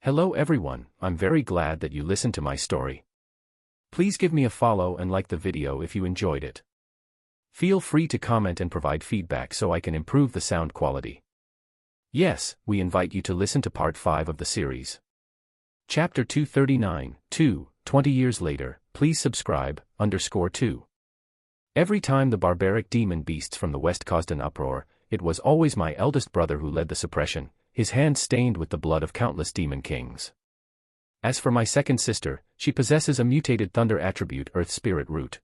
Hello everyone, I'm very glad that you listened to my story. Please give me a follow and like the video if you enjoyed it. Feel free to comment and provide feedback so I can improve the sound quality. Yes, we invite you to listen to part 5 of the series. Chapter 239, 20 years later, please subscribe, _2. Every time the barbaric demon beasts from the west caused an uproar, it was always my eldest brother who led the suppression, his hands stained with the blood of countless demon kings. As for my second sister, she possesses a mutated thunder attribute Earth Spirit Root.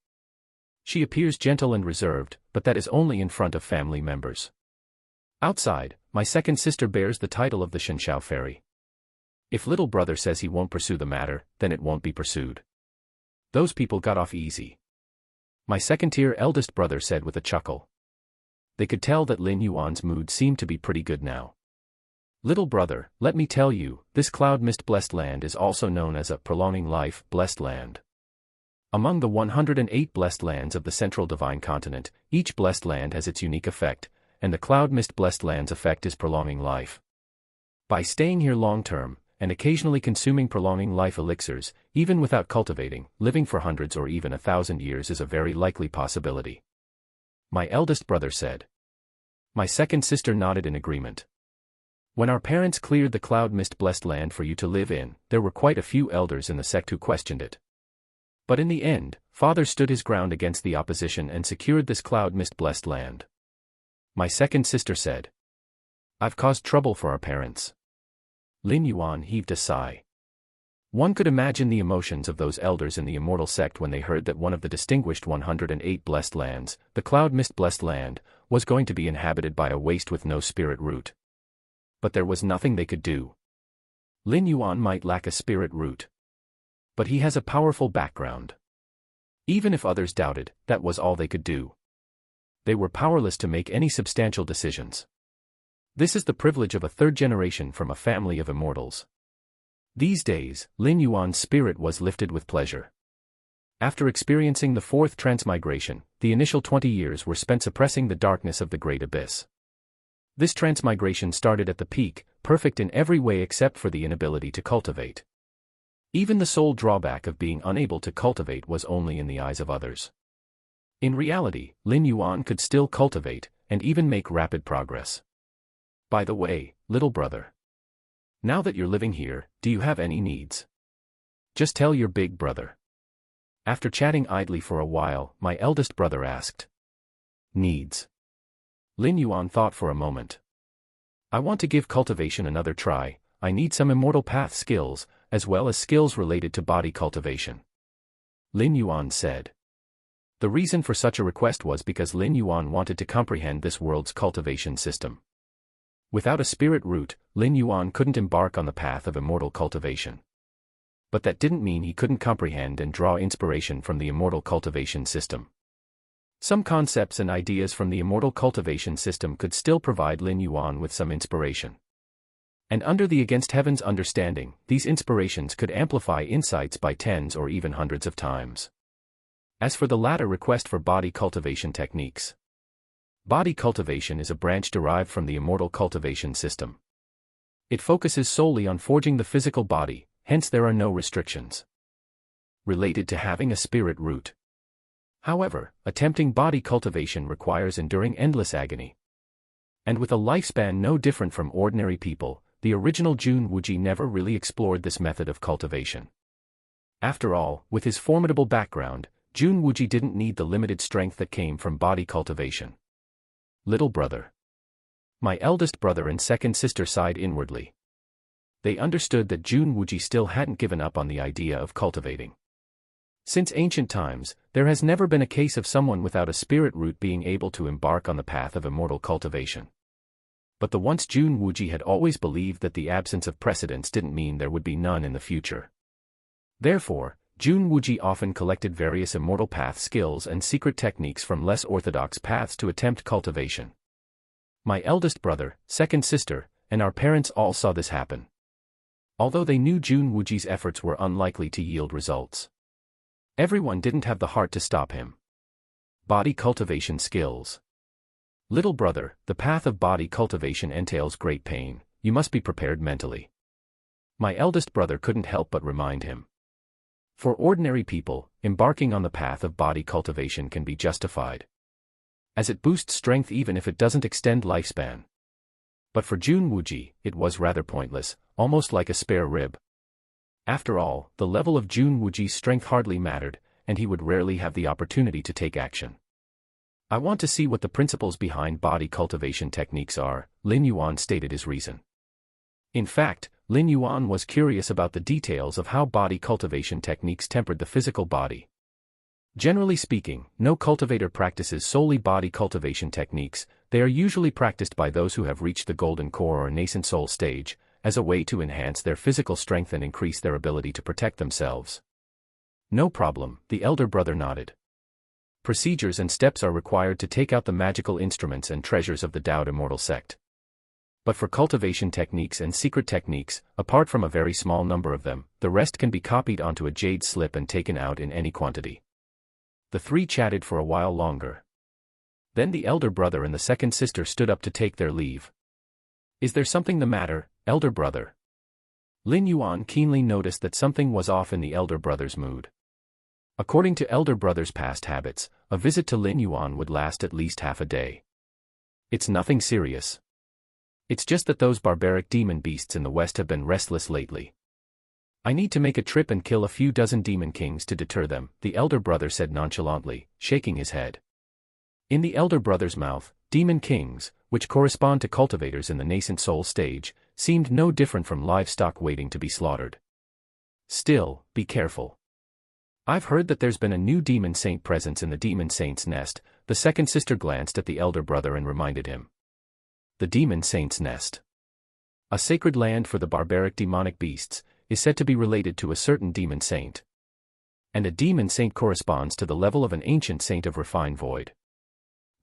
She appears gentle and reserved, but that is only in front of family members. Outside, my second sister bears the title of the Shenshao Fairy. If little brother says he won't pursue the matter, then it won't be pursued. Those people got off easy. My second-tier eldest brother said with a chuckle. They could tell that Lin Yuan's mood seemed to be pretty good now. Little brother, let me tell you, this cloud mist blessed land is also known as a prolonging life blessed land. Among the 108 blessed lands of the central divine continent, each blessed land has its unique effect, and the cloud mist blessed land's effect is prolonging life. By staying here long-term, and occasionally consuming prolonging life elixirs, even without cultivating, living for hundreds or even 1,000 years is a very likely possibility. My eldest brother said. My second sister nodded in agreement. When our parents cleared the cloud mist blessed land for you to live in, there were quite a few elders in the sect who questioned it. But in the end, father stood his ground against the opposition and secured this cloud mist blessed land. My second sister said. I've caused trouble for our parents. Lin Yuan heaved a sigh. One could imagine the emotions of those elders in the immortal sect when they heard that one of the distinguished 108 blessed lands, the cloud mist blessed land, was going to be inhabited by a waste with no spirit root. But there was nothing they could do. Lin Yuan might lack a spirit root. But he has a powerful background. Even if others doubted, that was all they could do. They were powerless to make any substantial decisions. This is the privilege of a third generation from a family of immortals. These days, Lin Yuan's spirit was lifted with pleasure. After experiencing the fourth transmigration, the initial 20 years were spent suppressing the darkness of the Great Abyss. This transmigration started at the peak, perfect in every way except for the inability to cultivate. Even the sole drawback of being unable to cultivate was only in the eyes of others. In reality, Lin Yuan could still cultivate, and even make rapid progress. By the way, little brother. Now that you're living here, do you have any needs? Just tell your big brother. After chatting idly for a while, my eldest brother asked. Needs. Lin Yuan thought for a moment. I want to give cultivation another try. I need some immortal path skills, as well as skills related to body cultivation. Lin Yuan said. The reason for such a request was because Lin Yuan wanted to comprehend this world's cultivation system. Without a spirit root, Lin Yuan couldn't embark on the path of immortal cultivation. But that didn't mean he couldn't comprehend and draw inspiration from the immortal cultivation system. Some concepts and ideas from the immortal cultivation system could still provide Lin Yuan with some inspiration. And under the Against Heaven's understanding, these inspirations could amplify insights by tens or even hundreds of times. As for the latter request for body cultivation techniques, body cultivation is a branch derived from the immortal cultivation system. It focuses solely on forging the physical body, hence there are no restrictions related to having a spirit root. However, attempting body cultivation requires enduring endless agony. And with a lifespan no different from ordinary people, the original Jun Wuji never really explored this method of cultivation. After all, with his formidable background, Jun Wuji didn't need the limited strength that came from body cultivation. Little brother. My eldest brother and second sister sighed inwardly. They understood that Jun Wuji still hadn't given up on the idea of cultivating. Since ancient times, there has never been a case of someone without a spirit root being able to embark on the path of immortal cultivation. But the once Jun Wuji had always believed that the absence of precedents didn't mean there would be none in the future. Therefore, Jun Wuji often collected various immortal path skills and secret techniques from less orthodox paths to attempt cultivation. My eldest brother, second sister, and our parents all saw this happen. Although they knew Jun Wuji's efforts were unlikely to yield results, everyone didn't have the heart to stop him. Body cultivation skills. Little brother, the path of body cultivation entails great pain, you must be prepared mentally. My eldest brother couldn't help but remind him. For ordinary people, embarking on the path of body cultivation can be justified, as it boosts strength even if it doesn't extend lifespan. But for Jun Wuji, it was rather pointless, almost like a spare rib. After all, the level of Jun Wuji's strength hardly mattered, and he would rarely have the opportunity to take action. I want to see what the principles behind body cultivation techniques are, Lin Yuan stated his reason. In fact, Lin Yuan was curious about the details of how body cultivation techniques tempered the physical body. Generally speaking, no cultivator practices solely body cultivation techniques. They are usually practiced by those who have reached the golden core or nascent soul stage, as a way to enhance their physical strength and increase their ability to protect themselves. No problem, the elder brother nodded. Procedures and steps are required to take out the magical instruments and treasures of the Dao Immortal sect. But for cultivation techniques and secret techniques, apart from a very small number of them, the rest can be copied onto a jade slip and taken out in any quantity. The three chatted for a while longer. Then the elder brother and the second sister stood up to take their leave. Is there something the matter, elder brother? Lin Yuan keenly noticed that something was off in the elder brother's mood. According to elder brother's past habits, a visit to Lin Yuan would last at least half a day. It's nothing serious. It's just that those barbaric demon beasts in the west have been restless lately. I need to make a trip and kill a few dozen demon kings to deter them, the elder brother said nonchalantly, shaking his head. In the elder brother's mouth, demon kings, which correspond to cultivators in the nascent soul stage, seemed no different from livestock waiting to be slaughtered. Still, be careful. I've heard that there's been a new demon saint presence in the demon saint's nest. The second sister glanced at the elder brother and reminded him. The demon saint's nest, a sacred land for the barbaric demonic beasts, is said to be related to a certain demon saint. And a demon saint corresponds to the level of an ancient saint of refined void.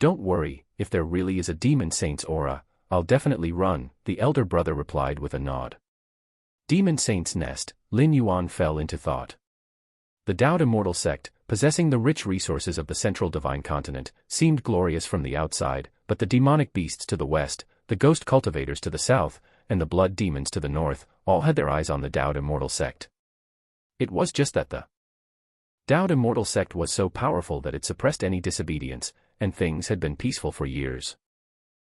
Don't worry, if there really is a demon saint's aura, I'll definitely run, the elder brother replied with a nod. Demon saint's nest, Lin Yuan fell into thought. The Dao Immortal sect, possessing the rich resources of the central divine continent, seemed glorious from the outside, but the demonic beasts to the west, the ghost cultivators to the south, and the blood demons to the north, all had their eyes on the Dao Immortal sect. It was just that the Dao Immortal sect was so powerful that it suppressed any disobedience, and things had been peaceful for years.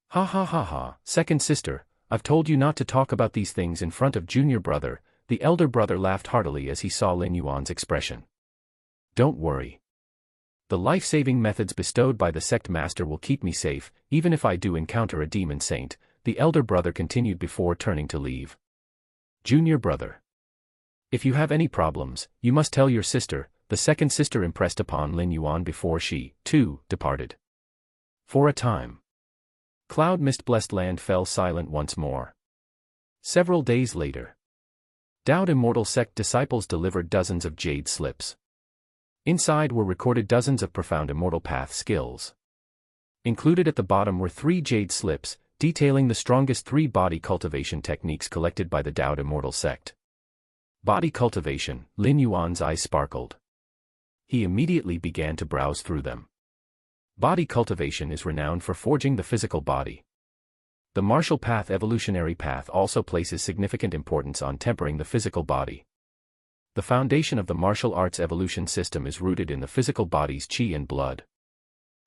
Ha ha ha ha, second sister, I've told you not to talk about these things in front of junior brother. The elder brother laughed heartily as he saw Lin Yuan's expression. Don't worry. The life-saving methods bestowed by the sect master will keep me safe, even if I do encounter a demon saint, the elder brother continued before turning to leave. Junior brother. If you have any problems, you must tell your sister, the second sister impressed upon Lin Yuan before she, too, departed. For a time, cloud mist-blessed land fell silent once more. Several days later, Dao Immortal sect disciples delivered dozens of jade slips. Inside were recorded dozens of profound immortal path skills. Included at the bottom were 3 jade slips, detailing the strongest 3 body cultivation techniques collected by the Dao Immortal sect. Body cultivation, Lin Yuan's eyes sparkled. He immediately began to browse through them. Body cultivation is renowned for forging the physical body. The martial path evolutionary path also places significant importance on tempering the physical body. The foundation of the martial arts evolution system is rooted in the physical body's qi and blood.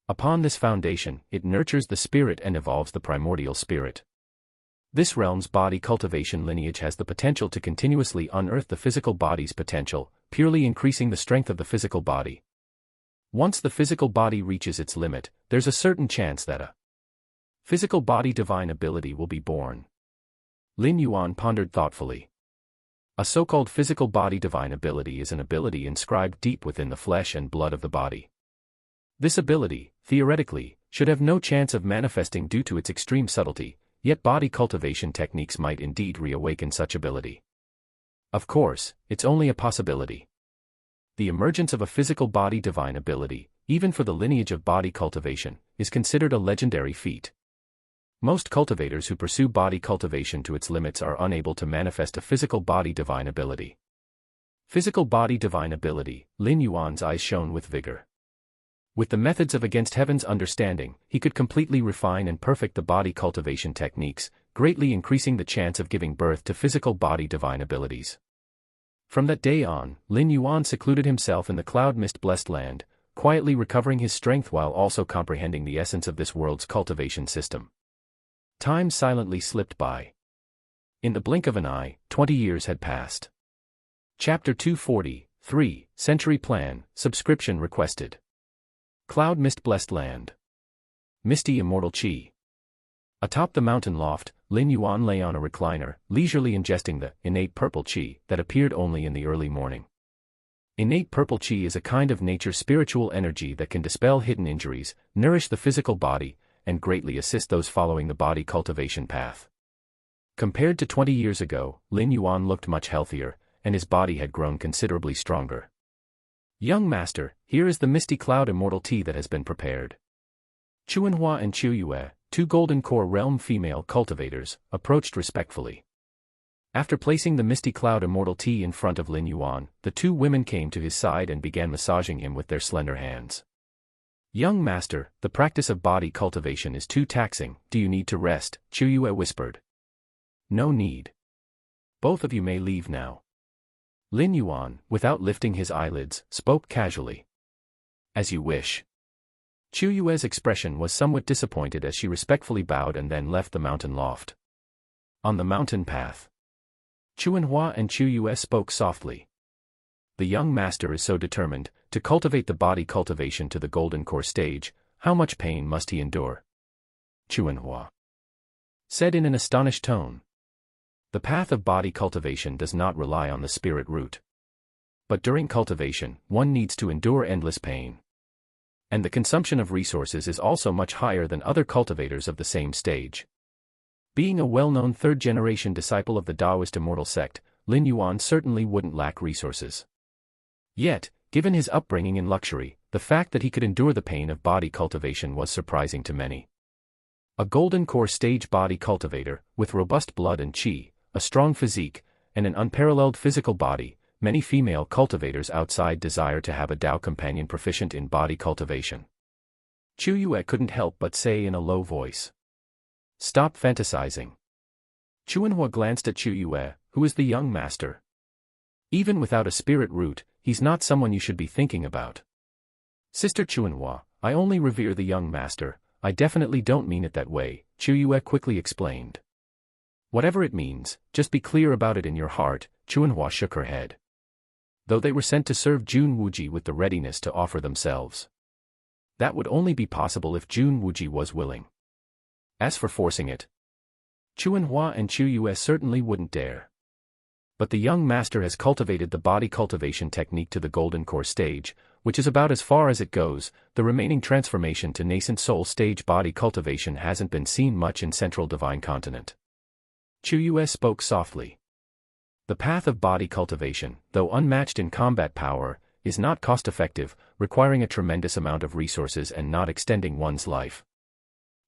Upon this foundation, it nurtures the spirit and evolves the primordial spirit. This realm's body cultivation lineage has the potential to continuously unearth the physical body's potential, purely increasing the strength of the physical body. Once the physical body reaches its limit, there's a certain chance that a physical body divine ability will be born. Lin Yuan pondered thoughtfully. A so-called physical body divine ability is an ability inscribed deep within the flesh and blood of the body. This ability, theoretically, should have no chance of manifesting due to its extreme subtlety, yet body cultivation techniques might indeed reawaken such ability. Of course, it's only a possibility. The emergence of a physical body divine ability, even for the lineage of body cultivation, is considered a legendary feat. Most cultivators who pursue body cultivation to its limits are unable to manifest a physical body divine ability. Physical body divine ability, Lin Yuan's eyes shone with vigor. With the methods of Against Heaven's understanding, he could completely refine and perfect the body cultivation techniques, greatly increasing the chance of giving birth to physical body divine abilities. From that day on, Lin Yuan secluded himself in the cloud mist-blessed land, quietly recovering his strength while also comprehending the essence of this world's cultivation system. Time silently slipped by. In the blink of an eye, 20 years had passed. Chapter 243, Century Plan, Subscription Requested. Cloud Mist-Blessed Land. Misty Immortal Qi. Atop the mountain loft, Lin Yuan lay on a recliner, leisurely ingesting the innate purple qi that appeared only in the early morning. Innate purple qi is a kind of nature's spiritual energy that can dispel hidden injuries, nourish the physical body, and greatly assist those following the body cultivation path. Compared to 20 years ago, Lin Yuan looked much healthier, and his body had grown considerably stronger. Young master, here is the misty cloud immortal tea that has been prepared. Chuanhua and Qiuyue, two Golden Core Realm female cultivators, approached respectfully. After placing the misty cloud immortal tea in front of Lin Yuan, the two women came to his side and began massaging him with their slender hands. Young master, the practice of body cultivation is too taxing, do you need to rest? Qiuyue whispered. No need. Both of you may leave now. Lin Yuan, without lifting his eyelids, spoke casually. As you wish. Qiuyue's expression was somewhat disappointed as she respectfully bowed and then left the mountain loft. On the mountain path. Chuanhua and Qiuyue spoke softly. The young master is so determined to cultivate the body cultivation to the golden core stage, how much pain must he endure? Chuanhua said in an astonished tone. The path of body cultivation does not rely on the spirit root. But during cultivation, one needs to endure endless pain. And the consumption of resources is also much higher than other cultivators of the same stage. Being a well-known third-generation disciple of the Taoist immortal sect, Lin Yuan certainly wouldn't lack resources. Yet, given his upbringing in luxury, the fact that he could endure the pain of body cultivation was surprising to many. A golden core stage body cultivator, with robust blood and qi, a strong physique, and an unparalleled physical body, many female cultivators outside desire to have a Tao companion proficient in body cultivation. Qiuyue couldn't help but say in a low voice. Stop fantasizing. Chuanhua glanced at Qiuyue, who is the young master. Even without a spirit root, he's not someone you should be thinking about. Sister Chuanhua, I only revere the young master, I definitely don't mean it that way, Qiuyue quickly explained. Whatever it means, just be clear about it in your heart, Chuanhua shook her head. Though they were sent to serve Jun Wuji with the readiness to offer themselves. That would only be possible if Jun Wuji was willing. As for forcing it, Chuanhua and Qiuyue certainly wouldn't dare. But the young master has cultivated the body cultivation technique to the golden core stage, which is about as far as it goes. The remaining transformation to nascent soul stage body cultivation hasn't been seen much in Central Divine Continent. Qiuyue spoke softly. The path of body cultivation, though unmatched in combat power, is not cost-effective, requiring a tremendous amount of resources and not extending one's life.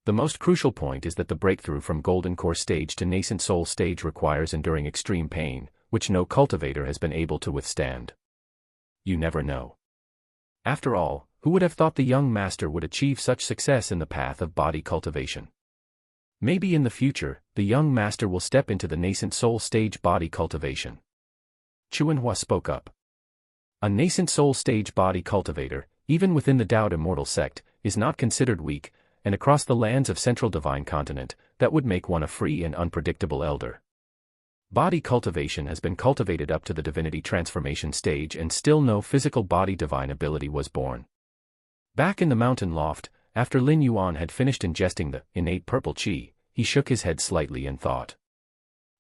The most crucial point is that the breakthrough from golden core stage to nascent soul stage requires enduring extreme pain, which no cultivator has been able to withstand. You never know. After all, who would have thought the young master would achieve such success in the path of body cultivation? Maybe in the future, the young master will step into the nascent soul stage body cultivation. Chuanhua spoke up. A nascent soul stage body cultivator, even within the Tao immortal sect, is not considered weak, and across the lands of Central Divine Continent, that would make one a free and unpredictable elder. Body cultivation has been cultivated up to the divinity transformation stage and still no physical body divine ability was born. Back in the mountain loft, after Lin Yuan had finished ingesting the innate purple qi, he shook his head slightly and thought.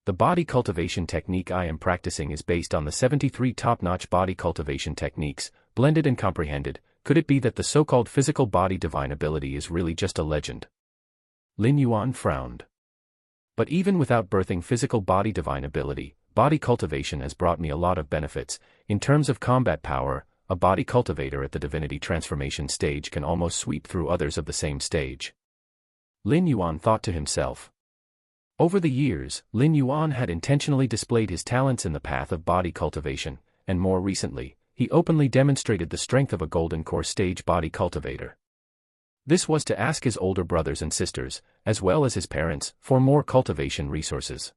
The body cultivation technique I am practicing is based on the 73 top-notch body cultivation techniques, blended and comprehended. Could it be that the so-called physical body divine ability is really just a legend? Lin Yuan frowned. But even without birthing physical body divine ability, body cultivation has brought me a lot of benefits. In terms of combat power, a body cultivator at the divinity transformation stage can almost sweep through others of the same stage. Lin Yuan thought to himself. Over the years, Lin Yuan had intentionally displayed his talents in the path of body cultivation, and more recently, he openly demonstrated the strength of a golden core stage body cultivator. This was to ask his older brothers and sisters, as well as his parents, for more cultivation resources.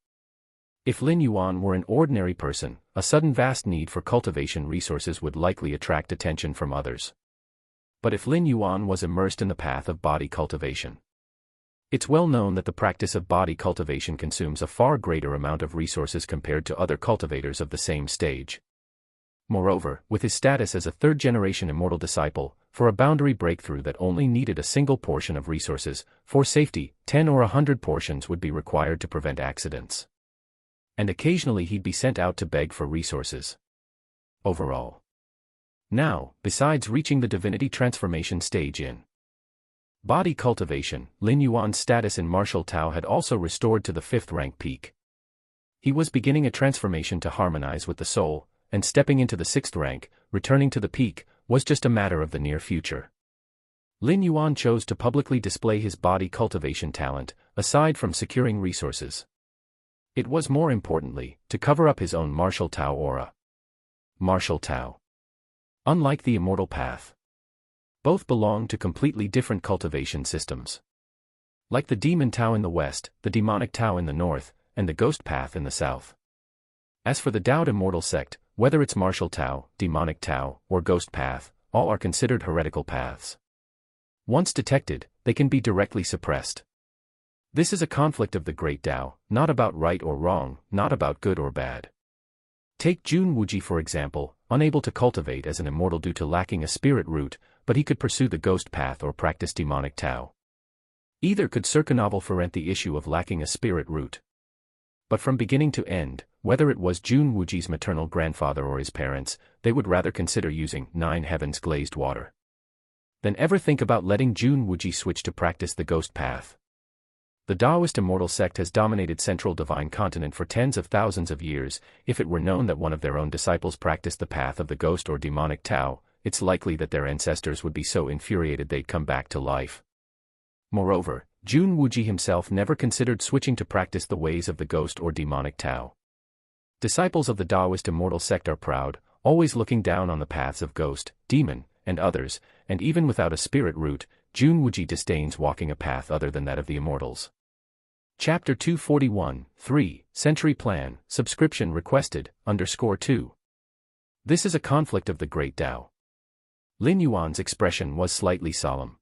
If Lin Yuan were an ordinary person, a sudden vast need for cultivation resources would likely attract attention from others. But if Lin Yuan was immersed in the path of body cultivation, it's well known that the practice of body cultivation consumes a far greater amount of resources compared to other cultivators of the same stage. Moreover, with his status as a third-generation immortal disciple, for a boundary breakthrough that only needed a single portion of resources, for safety, 10 or 100 portions would be required to prevent accidents. And occasionally he'd be sent out to beg for resources. Overall. Now, besides reaching the divinity transformation stage in body cultivation, Lin Yuan's status in martial Tao had also restored to the 5th rank peak. He was beginning a transformation to harmonize with the soul, and stepping into the 6th rank, returning to the peak, was just a matter of the near future. Lin Yuan chose to publicly display his body cultivation talent, aside from securing resources. It was more importantly, to cover up his own martial Tao aura. Martial Tao. Unlike the immortal path, both belong to completely different cultivation systems. Like the demon Tao in the west, the demonic Tao in the north, and the ghost path in the south. As for the Taoed immortal sect, whether it's martial Tao, demonic Tao, or ghost path, all are considered heretical paths. Once detected, they can be directly suppressed. This is a conflict of the great Tao, not about right or wrong, not about good or bad. Take Jun Wuji for example, unable to cultivate as an immortal due to lacking a spirit root, but he could pursue the ghost path or practice demonic Tao. Either could circumvent the issue of lacking a spirit root. But from beginning to end, whether it was Jun Wuji's maternal grandfather or his parents, they would rather consider using 9 heavens glazed water than ever think about letting Jun Wuji switch to practice the ghost path. The Taoist immortal sect has dominated central divine continent for tens of thousands of years. If it were known that one of their own disciples practiced the path of the ghost or demonic Tao, it's likely that their ancestors would be so infuriated they'd come back to life. Moreover, Jun Wuji himself never considered switching to practice the ways of the ghost or demonic Tao. Disciples of the Taoist immortal sect are proud, always looking down on the paths of ghost, demon, and others, and even without a spirit root, Jun Wuji disdains walking a path other than that of the immortals. Chapter 241, 3, Century Plan, Subscription Requested, _2. This is a conflict of the great Tao. Lin Yuan's expression was slightly solemn.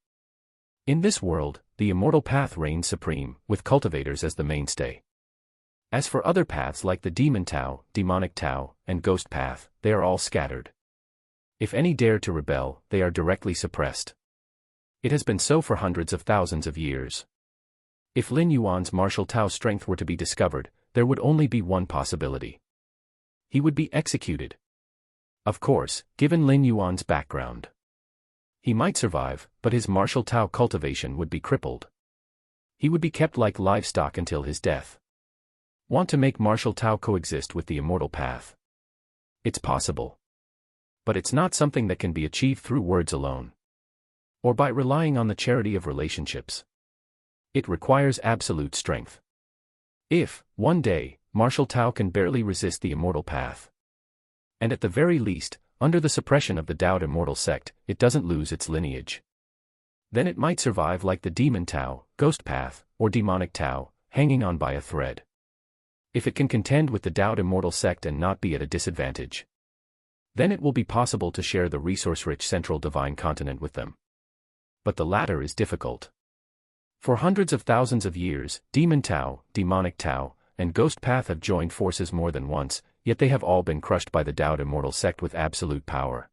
In this world, the immortal path reigns supreme, with cultivators as the mainstay. As for other paths like the demon Tao, demonic Tao, and ghost path, they are all scattered. If any dare to rebel, they are directly suppressed. It has been so for hundreds of thousands of years. If Lin Yuan's martial Tao strength were to be discovered, there would only be one possibility. He would be executed. Of course, given Lin Yuan's background, he might survive, but his martial Tao cultivation would be crippled. He would be kept like livestock until his death. Want to make martial Tao coexist with the immortal path? It's possible. But it's not something that can be achieved through words alone, or by relying on the charity of relationships. It requires absolute strength. If, one day, martial Tao can barely resist the immortal path, and at the very least, under the suppression of the Taoed immortal sect, it doesn't lose its lineage, then it might survive like the demon Tao, ghost path, or demonic Tao, hanging on by a thread. If it can contend with the Taoed immortal sect and not be at a disadvantage, then it will be possible to share the resource-rich central divine continent with them. But the latter is difficult. For hundreds of thousands of years, demon Tao, demonic Tao, and ghost path have joined forces more than once, yet they have all been crushed by the Taoed immortal sect with absolute power.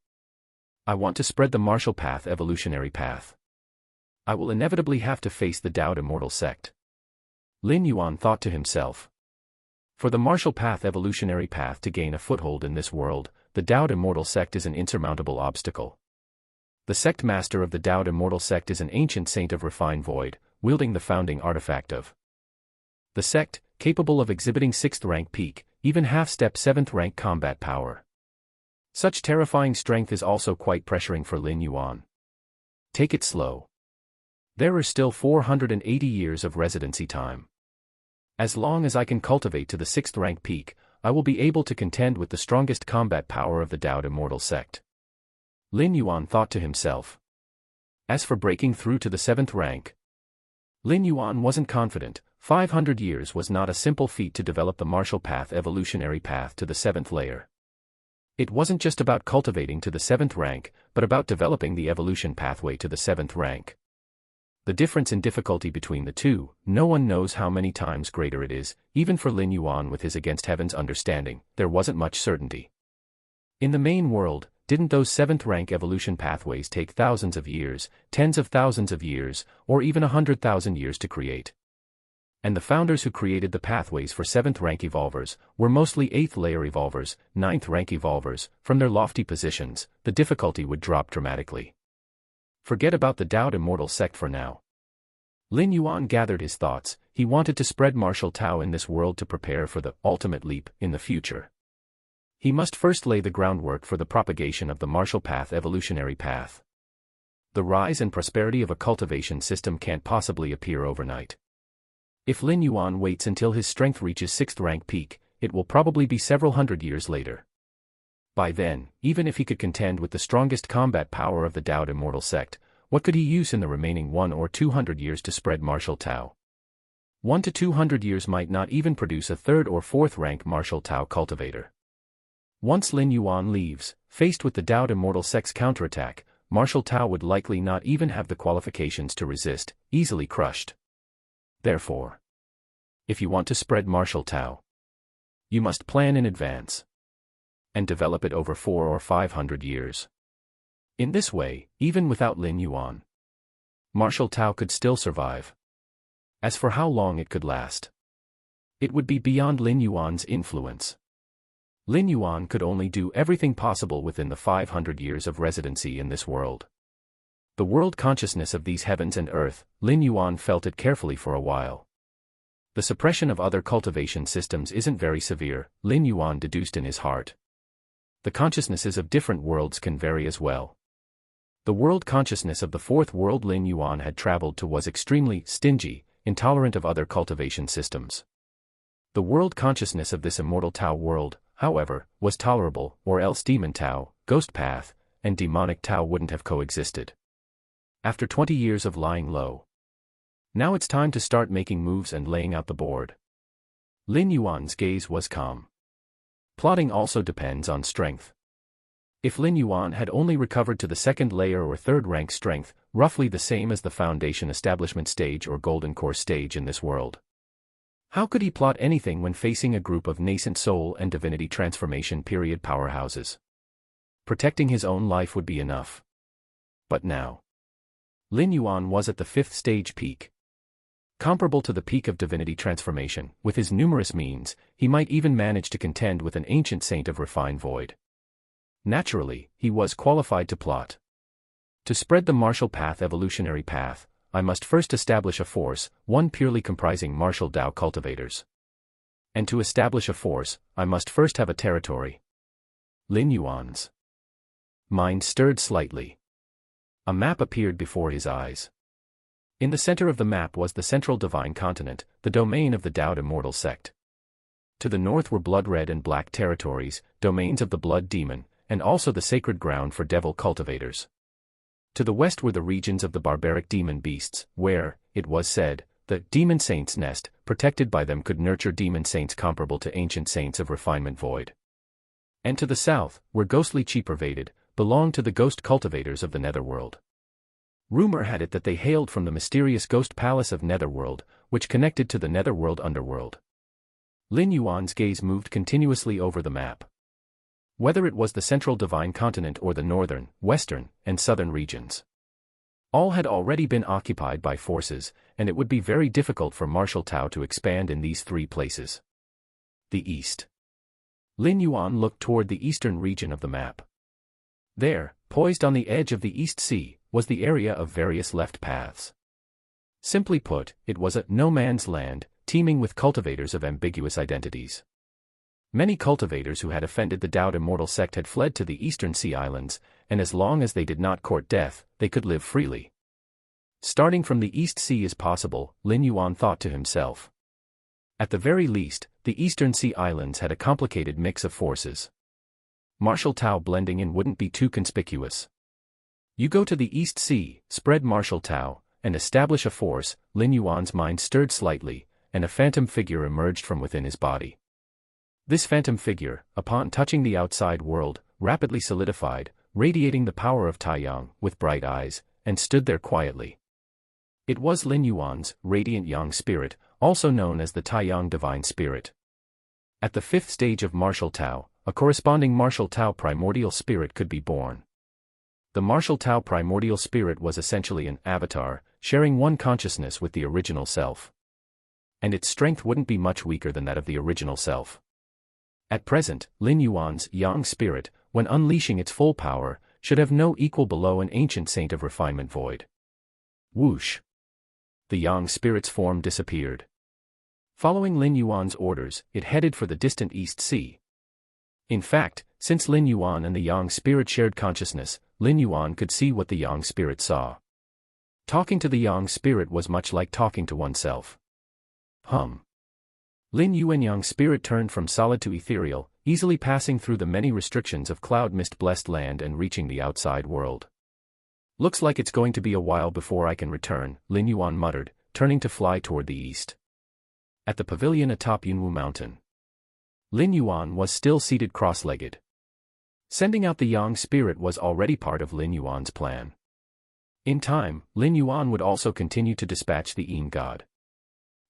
I want to spread the martial path evolutionary path. I will inevitably have to face the Taoed immortal sect. Lin Yuan thought to himself. For the martial path evolutionary path to gain a foothold in this world, the Taoed immortal sect is an insurmountable obstacle. The sect master of the Taoed immortal sect is an ancient saint of refined void, wielding the founding artifact of the sect, capable of exhibiting 6th rank peak, even half-step 7th rank combat power. Such terrifying strength is also quite pressuring for Lin Yuan. Take it slow. There are still 480 years of residency time. As long as I can cultivate to the 6th rank peak, I will be able to contend with the strongest combat power of the Taoed immortal sect. Lin Yuan thought to himself. As for breaking through to the 7th rank, Lin Yuan wasn't confident. 500 years was not a simple feat to develop the martial path evolutionary path to the 7th layer. It wasn't just about cultivating to the 7th rank, but about developing the evolution pathway to the 7th rank. The difference in difficulty between the two, no one knows how many times greater it is. Even for Lin Yuan with his against heaven's understanding, there wasn't much certainty. In the main world, didn't those 7th rank evolution pathways take thousands of years, tens of thousands of years, or even 100,000 years to create? And the founders who created the pathways for 7th rank evolvers were mostly 8th layer evolvers, 9th rank evolvers. From their lofty positions, the difficulty would drop dramatically. Forget about the Dao Immortal sect for now. Lin Yuan gathered his thoughts. He wanted to spread martial Tao in this world to prepare for the ultimate leap in the future. He must first lay the groundwork for the propagation of the martial path evolutionary path. The rise and prosperity of a cultivation system can't possibly appear overnight. If Lin Yuan waits until his strength reaches 6th rank peak, it will probably be several hundred years later. By then, even if he could contend with the strongest combat power of the Dao Immortal sect, what could he use in the remaining 1 or 200 years to spread martial Tao? 1 to 200 years might not even produce a 3rd or 4th rank martial Tao cultivator. Once Lin Yuan leaves, faced with the Dao Immortal sect's counterattack, martial Tao would likely not even have the qualifications to resist, easily crushed. Therefore, if you want to spread martial Tao, you must plan in advance and develop it over 400 or 500 years. In this way, even without Lin Yuan, martial Tao could still survive. As for how long it could last, it would be beyond Lin Yuan's influence. Lin Yuan could only do everything possible within the 500 years of residency in this world. The world consciousness of these heavens and earth, Lin Yuan felt it carefully for a while. The suppression of other cultivation systems isn't very severe, Lin Yuan deduced in his heart. The consciousnesses of different worlds can vary as well. The world consciousness of the 4th world Lin Yuan had traveled to was extremely stingy, intolerant of other cultivation systems. The world consciousness of this immortal Tao world, however, was tolerable, or else demon Tao, ghost path, and demonic Tao wouldn't have coexisted. After 20 years of lying low, now it's time to start making moves and laying out the board. Lin Yuan's gaze was calm. Plotting also depends on strength. If Lin Yuan had only recovered to the 2nd layer or 3rd rank strength, roughly the same as the foundation establishment stage or golden core stage in this world, how could he plot anything when facing a group of nascent soul and divinity transformation period powerhouses? Protecting his own life would be enough. But now, Lin Yuan was at the 5th stage peak. Comparable to the peak of divinity transformation, with his numerous means, he might even manage to contend with an ancient saint of refined void. Naturally, he was qualified to plot. To spread the martial path evolutionary path, I must first establish a force, one purely comprising martial Dao cultivators. And to establish a force, I must first have a territory. Lin Yuan's mind stirred slightly. A map appeared before his eyes. In the center of the map was the central divine continent, the domain of the Dao Immortal sect. To the north were blood red and black territories, domains of the blood demon, and also the sacred ground for devil cultivators. To the west were the regions of the barbaric demon beasts, where, it was said, the demon saints nest, protected by them could nurture demon saints comparable to ancient saints of refinement void. And to the south, where ghostly chi pervaded, belonged to the ghost cultivators of the netherworld. Rumor had it that they hailed from the mysterious ghost palace of netherworld, which connected to the netherworld underworld. Lin Yuan's gaze moved continuously over the map. Whether it was the central divine continent or the northern, western, and southern regions, all had already been occupied by forces, and it would be very difficult for martial Tao to expand in these 3 places. The east. Lin Yuan looked toward the eastern region of the map. There, poised on the edge of the East Sea, was the area of various left paths. Simply put, it was a no-man's land, teeming with cultivators of ambiguous identities. Many cultivators who had offended the Dao Immortal sect had fled to the eastern sea islands, and as long as they did not court death, they could live freely. Starting from the East Sea is possible, Lin Yuan thought to himself. At the very least, the eastern sea islands had a complicated mix of forces. Martial Tao blending in wouldn't be too conspicuous. You go to the East Sea, spread martial Tao, and establish a force. Lin Yuan's mind stirred slightly, and a phantom figure emerged from within his body. This phantom figure, upon touching the outside world, rapidly solidified, radiating the power of Taiyang, with bright eyes, and stood there quietly. It was Lin Yuan's radiant yang spirit, also known as the Taiyang divine spirit. At the fifth stage of martial Tao, a corresponding martial Tao primordial spirit could be born. The martial Tao primordial spirit was essentially an avatar, sharing one consciousness with the original self. And its strength wouldn't be much weaker than that of the original self. At present, Lin Yuan's yang spirit, when unleashing its full power, should have no equal below an ancient saint of refinement void. Whoosh! The yang spirit's form disappeared. Following Lin Yuan's orders, it headed for the distant East Sea. In fact, since Lin Yuan and the yang spirit shared consciousness, Lin Yuan could see what the yang spirit saw. Talking to the yang spirit was much like talking to oneself. Lin Yuan yang spirit turned from solid to ethereal, easily passing through the many restrictions of cloud mist blessed land and reaching the outside world. Looks like it's going to be a while before I can return, Lin Yuan muttered, turning to fly toward the east. At the pavilion atop Yunwu Mountain, Lin Yuan was still seated cross-legged. Sending out the yang spirit was already part of Lin Yuan's plan. In time, Lin Yuan would also continue to dispatch the Yin god.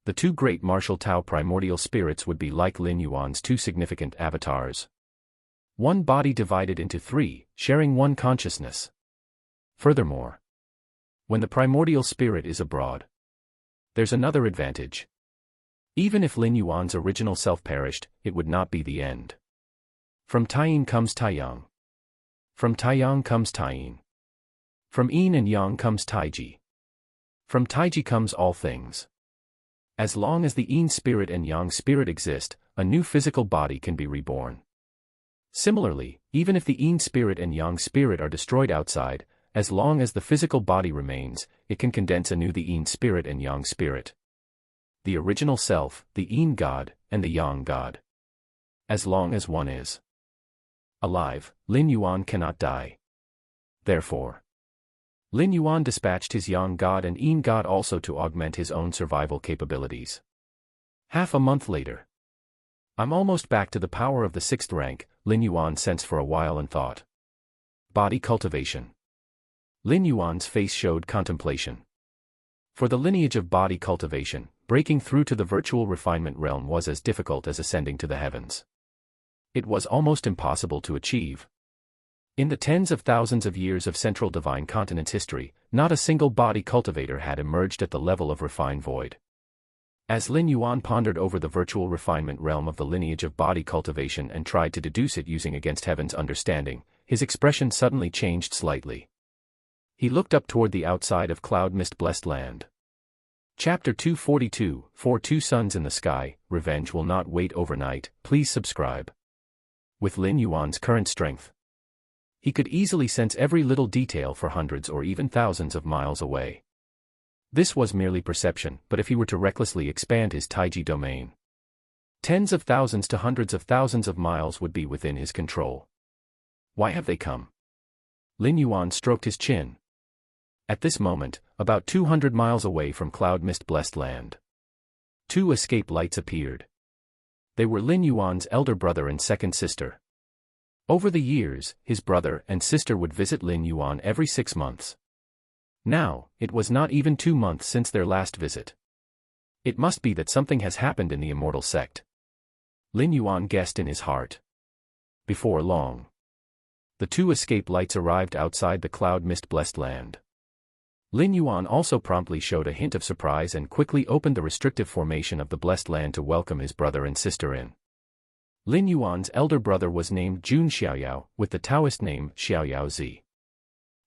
The two great martial Tao primordial spirits would be like Lin Yuan's two significant avatars. One body divided into three, sharing one consciousness. Furthermore, when the primordial spirit is abroad, there's another advantage. Even if Lin Yuan's original self perished, it would not be the end. From Taiyin comes Taiyang. From Taiyang comes Taiyin. From Yin and Yang comes Taiji. From Taiji comes all things. As long as the Yin spirit and Yang spirit exist, a new physical body can be reborn. Similarly, even if the Yin spirit and Yang spirit are destroyed outside, as long as the physical body remains, it can condense anew the Yin spirit and Yang spirit. The original self, the Yin god, and the Yang god. As long as one is alive, Lin Yuan cannot die. Therefore, Lin Yuan dispatched his Yang god and Yin god also to augment his own survival capabilities. Half a month later. I'm almost back to the power of the sixth rank, Lin Yuan sensed for a while and thought. Body cultivation. Lin Yuan's face showed contemplation. For the lineage of body cultivation, breaking through to the virtual refinement realm was as difficult as ascending to the heavens. It was almost impossible to achieve. In the tens of thousands of years of Central Divine Continent's history, not a single body cultivator had emerged at the level of refined void. As Lin Yuan pondered over the virtual refinement realm of the lineage of body cultivation and tried to deduce it using against heaven's understanding, his expression suddenly changed slightly. He looked up toward the outside of cloud mist blessed land. Chapter 242, For Two Suns in the Sky, Revenge Will Not Wait Overnight. Please subscribe. With Lin Yuan's current strength, he could easily sense every little detail for hundreds or even thousands of miles away. This was merely perception, but if he were to recklessly expand his Taiji domain, tens of thousands to hundreds of thousands of miles would be within his control. Why have they come? Lin Yuan stroked his chin. At this moment, about 200 miles away from cloud mist blessed land, two escape lights appeared. They were Lin Yuan's elder brother and second sister. Over the years, his brother and sister would visit Lin Yuan every 6 months. Now, it was not even 2 months since their last visit. It must be that something has happened in the immortal sect. Lin Yuan guessed in his heart. Before long, the two escape lights arrived outside the cloud mist blessed land. Lin Yuan also promptly showed a hint of surprise and quickly opened the restrictive formation of the blessed land to welcome his brother and sister in. Lin Yuan's elder brother was named Jun Xiaoyao, with the Taoist name Xiaoyao Zi.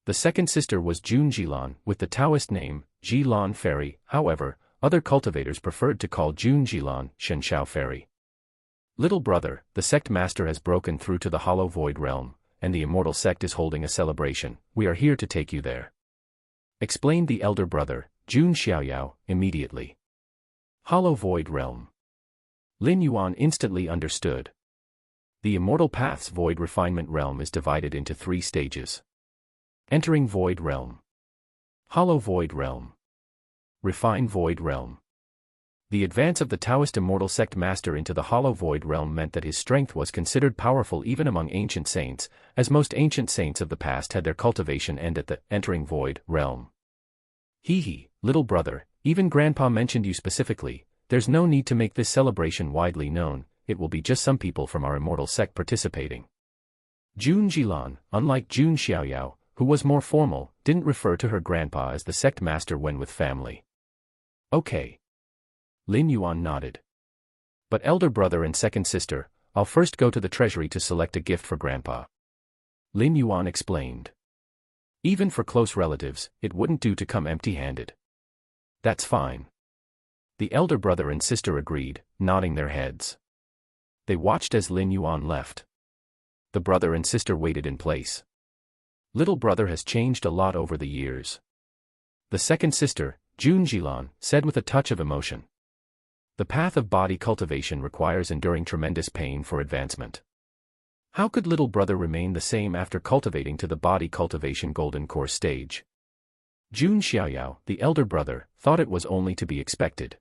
The second sister was Jun Jilan, with the Taoist name Jilan Fairy. However, other cultivators preferred to call Jun Jilan Shenshao Fairy. Little brother, the sect master has broken through to the hollow void realm, and the immortal sect is holding a celebration. We are here to take you there, explained the elder brother, Jun Xiaoyao, immediately. Hollow void realm. Lin Yuan instantly understood. The immortal path's void refinement realm is divided into 3 stages. Entering Void Realm. Hollow Void Realm. Refined Void Realm. The advance of the Taoist immortal sect master into the Hollow Void Realm meant that his strength was considered powerful even among ancient saints, as most ancient saints of the past had their cultivation end at the Entering Void Realm. Hee, little brother, even Grandpa mentioned you specifically. There's no need to make this celebration widely known, it will be just some people from our immortal sect participating. Jun Jilan, unlike Jun Xiaoyao, who was more formal, didn't refer to her grandpa as the sect master when with family. Okay. Lin Yuan nodded. But elder brother and second sister, I'll first go to the treasury to select a gift for grandpa. Lin Yuan explained. Even for close relatives, it wouldn't do to come empty-handed. That's fine. The elder brother and sister agreed, nodding their heads. They watched as Lin Yuan left. The brother and sister waited in place. Little brother has changed a lot over the years. The second sister, Jun Jilan, said with a touch of emotion. The path of body cultivation requires enduring tremendous pain for advancement. How could little brother remain the same after cultivating to the body cultivation golden core stage? Jun Xiaoyao, the elder brother, thought it was only to be expected.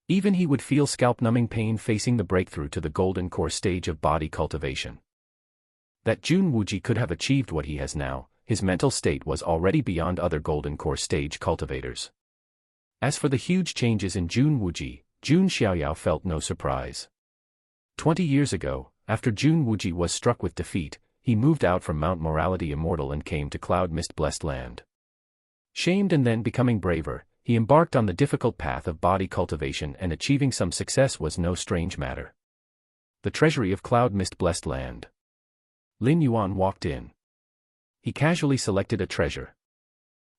Even he would feel scalp-numbing pain facing the breakthrough to the golden core stage of body cultivation. That Jun Wuji could have achieved what he has now, his mental state was already beyond other golden core stage cultivators. As for the huge changes in Jun Wuji, Jun Xiaoyao felt no surprise. 20 years ago, after Jun Wuji was struck with defeat, he moved out from Mount Morality Immortal and came to Cloud Mist Blessed Land. Shamed and then becoming braver, he embarked on the difficult path of body cultivation, and achieving some success was no strange matter. The treasury of Cloud Mist Blessed Land. Lin Yuan walked in. He casually selected a treasure.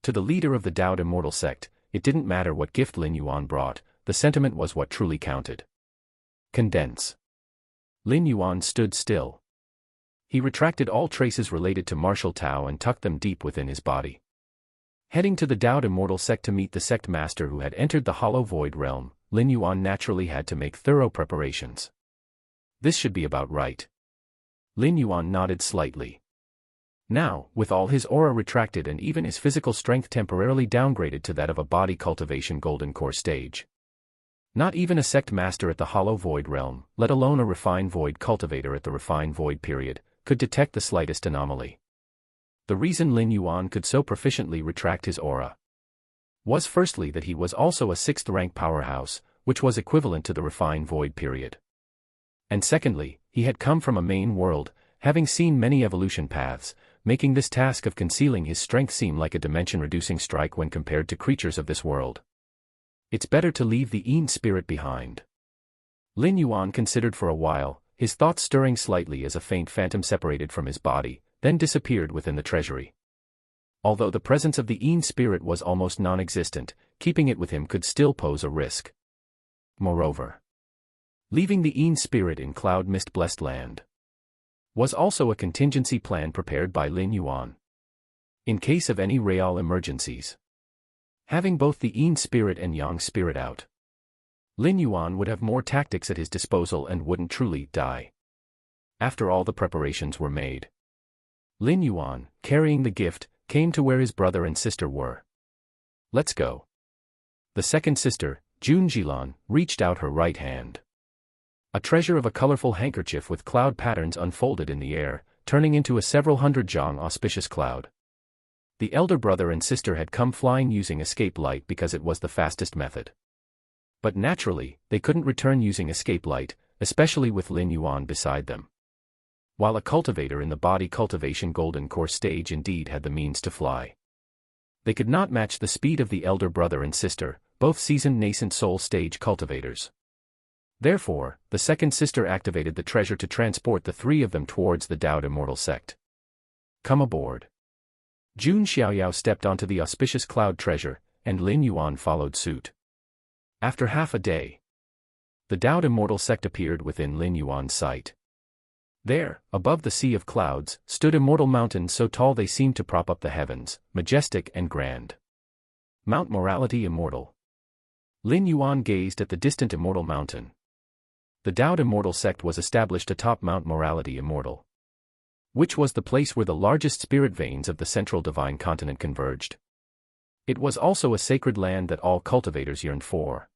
To the leader of the Taoist Immortal sect, it didn't matter what gift Lin Yuan brought, the sentiment was what truly counted. Condense. Lin Yuan stood still. He retracted all traces related to martial Tao and tucked them deep within his body. Heading to the Taoist Immortal sect to meet the sect master who had entered the Hollow Void Realm, Lin Yuan naturally had to make thorough preparations. This should be about right. Lin Yuan nodded slightly. Now, with all his aura retracted and even his physical strength temporarily downgraded to that of a body cultivation golden core stage. Not even a sect master at the Hollow Void Realm, let alone a refined void cultivator at the refined void period, could detect the slightest anomaly. The reason Lin Yuan could so proficiently retract his aura was firstly that he was also a 6th rank powerhouse, which was equivalent to the refined void period. And secondly, he had come from a main world, having seen many evolution paths, making this task of concealing his strength seem like a dimension-reducing strike when compared to creatures of this world. It's better to leave the Yin spirit behind. Lin Yuan considered for a while, his thoughts stirring slightly as a faint phantom separated from his body, then disappeared within the treasury. Although the presence of the Yin spirit was almost non-existent, keeping it with him could still pose a risk. Moreover, leaving the Yin spirit in Cloud Mist Blessed Land was also a contingency plan prepared by Lin Yuan. In case of any real emergencies. Having both the Yin spirit and Yang spirit out, Lin Yuan would have more tactics at his disposal and wouldn't truly die. After all the preparations were made, Lin Yuan, carrying the gift, came to where his brother and sister were. Let's go. The second sister, Jun Jilan, reached out her right hand. A treasure of a colorful handkerchief with cloud patterns unfolded in the air, turning into a several hundred zhang auspicious cloud. The elder brother and sister had come flying using escape light because it was the fastest method. But naturally, they couldn't return using escape light, especially with Lin Yuan beside them. While a cultivator in the body cultivation golden core stage indeed had the means to fly, they could not match the speed of the elder brother and sister, both seasoned nascent soul stage cultivators. Therefore, the second sister activated the treasure to transport the three of them towards the Taoist Immortal sect. Come aboard. Jun Xiaoyao stepped onto the auspicious cloud treasure, and Lin Yuan followed suit. After half a day, the Taoist Immortal sect appeared within Lin Yuan's sight. There, above the sea of clouds, stood immortal mountains so tall they seemed to prop up the heavens, majestic and grand. Mount Morality Immortal. Lin Yuan gazed at the distant immortal mountain. The Taoist Immortal sect was established atop Mount Morality Immortal. which was the place where the largest spirit veins of the central divine continent converged. It was also a sacred land that all cultivators yearned for.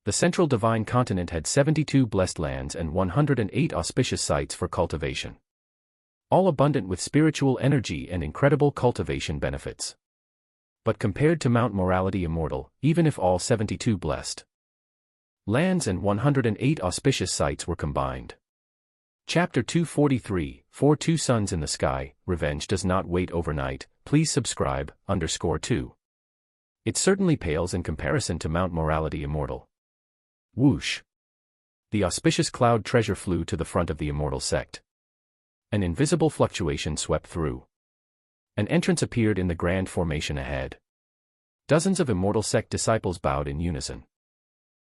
The central divine continent had 72 blessed lands and 108 auspicious sites for cultivation, all abundant with spiritual energy and incredible cultivation benefits. But compared to Mount Morality Immortal, even if all 72 blessed lands and 108 auspicious sites were combined. Chapter 243, For Two Suns in the Sky, Revenge Does Not Wait Overnight. Please subscribe, _2. It certainly pales in comparison to Mount Morality Immortal. Whoosh! The auspicious cloud treasure flew to the front of the immortal sect. An invisible fluctuation swept through. An entrance appeared in the grand formation ahead. Dozens of immortal sect disciples bowed in unison.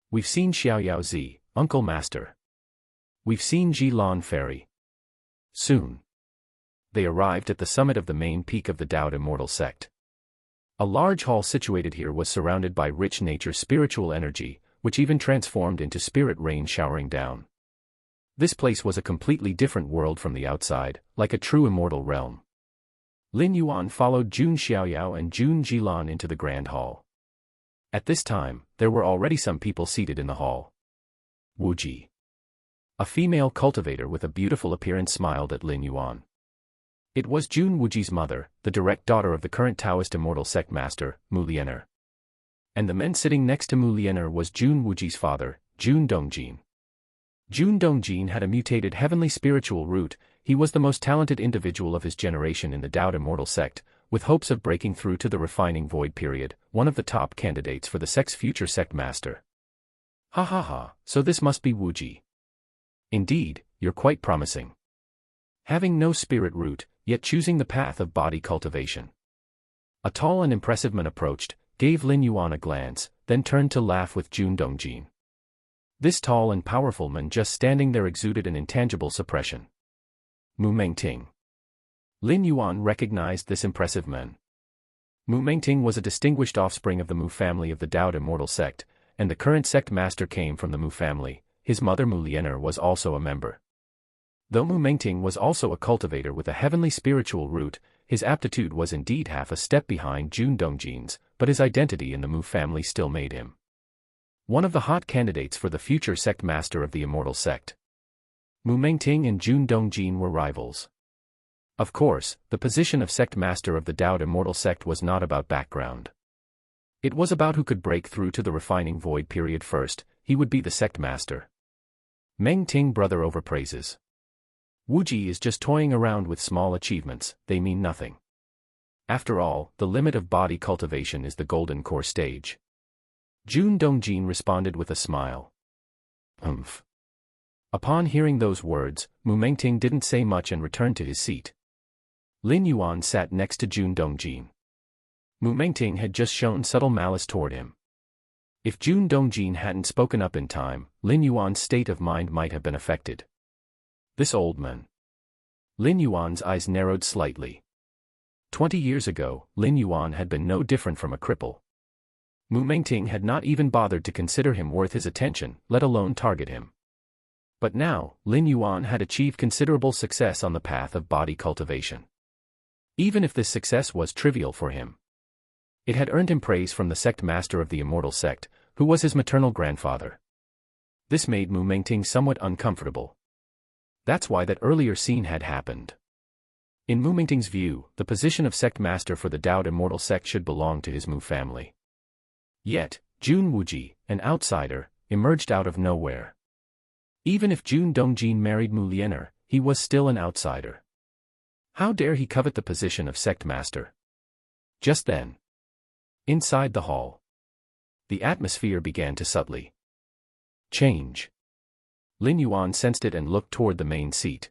We've seen Xiaoyao Zi, Uncle Master. We've seen Ji Lan Fairy. Soon. They arrived at the summit of the main peak of the Dao Immortal Sect. A large hall situated here was surrounded by rich nature's spiritual energy, which even transformed into spirit rain showering down. This place was a completely different world from the outside, like a true immortal realm. Lin Yuan followed Jun Xiaoyao and Jun Jilan into the grand hall. At this time, there were already some people seated in the hall. Wu Ji, a female cultivator with a beautiful appearance, smiled at Lin Yuan. It was Jun Wuji's mother, the direct daughter of the current Taoist immortal sect master, Mu Liener. And the man sitting next to Mu Liener was Jun Wuji's father, Jun Dongjin. Jun Dongjin had a mutated heavenly spiritual root. He was the most talented individual of his generation in the Dao Immortal Sect, with hopes of breaking through to the refining void period, one of the top candidates for the sect's future sect master. Ha ha ha, so this must be Wu Ji. Indeed, you're quite promising. Having no spirit root, yet choosing the path of body cultivation. A tall and impressive man approached, gave Lin Yuan a glance, then turned to laugh with Jun Dongjin. This tall and powerful man just standing there exuded an intangible suppression. Mu Mengting. Lin Yuan recognized this impressive man. Mu Mengting was a distinguished offspring of the Mu family of the Dao Immortal Sect, and the current sect master came from the Mu family. His mother Mu Liener was also a member. Though Mu Mengting was also a cultivator with a heavenly spiritual root, his aptitude was indeed half a step behind Jun Dongjin's, but his identity in the Mu family still made him one of the hot candidates for the future sect master of the immortal sect. Mu Mengting and Jun Dongjin were rivals. Of course, the position of sect master of the Dao Immortal Sect was not about background. It was about who could break through to the refining void period first. He would be the sect master. Mengting brother overpraises. Wu Ji is just toying around with small achievements, they mean nothing. After all, the limit of body cultivation is the golden core stage. Jun Dongjin responded with a smile. Humph. Upon hearing those words, Mu Mengting didn't say much and returned to his seat. Lin Yuan sat next to Jun Dongjin. Mu Mengting had just shown subtle malice toward him. If Jun Dongjin hadn't spoken up in time, Lin Yuan's state of mind might have been affected. This old man. Lin Yuan's eyes narrowed slightly. 20 years ago, Lin Yuan had been no different from a cripple. Mu Mengting had not even bothered to consider him worth his attention, let alone target him. But now, Lin Yuan had achieved considerable success on the path of body cultivation. Even if this success was trivial for him, it had earned him praise from the sect master of the immortal sect, who was his maternal grandfather. This made Mu Mengting somewhat uncomfortable. That's why that earlier scene had happened. In Mu Mengting's view, the position of sect master for the Dao Immortal Sect should belong to his Mu family. Yet, Jun Wuji, an outsider, emerged out of nowhere. Even if Jun Dongjin married Mu Liener, he was still an outsider. How dare he covet the position of sect master? Just then, inside the hall, the atmosphere began to subtly change. Lin Yuan sensed it and looked toward the main seat.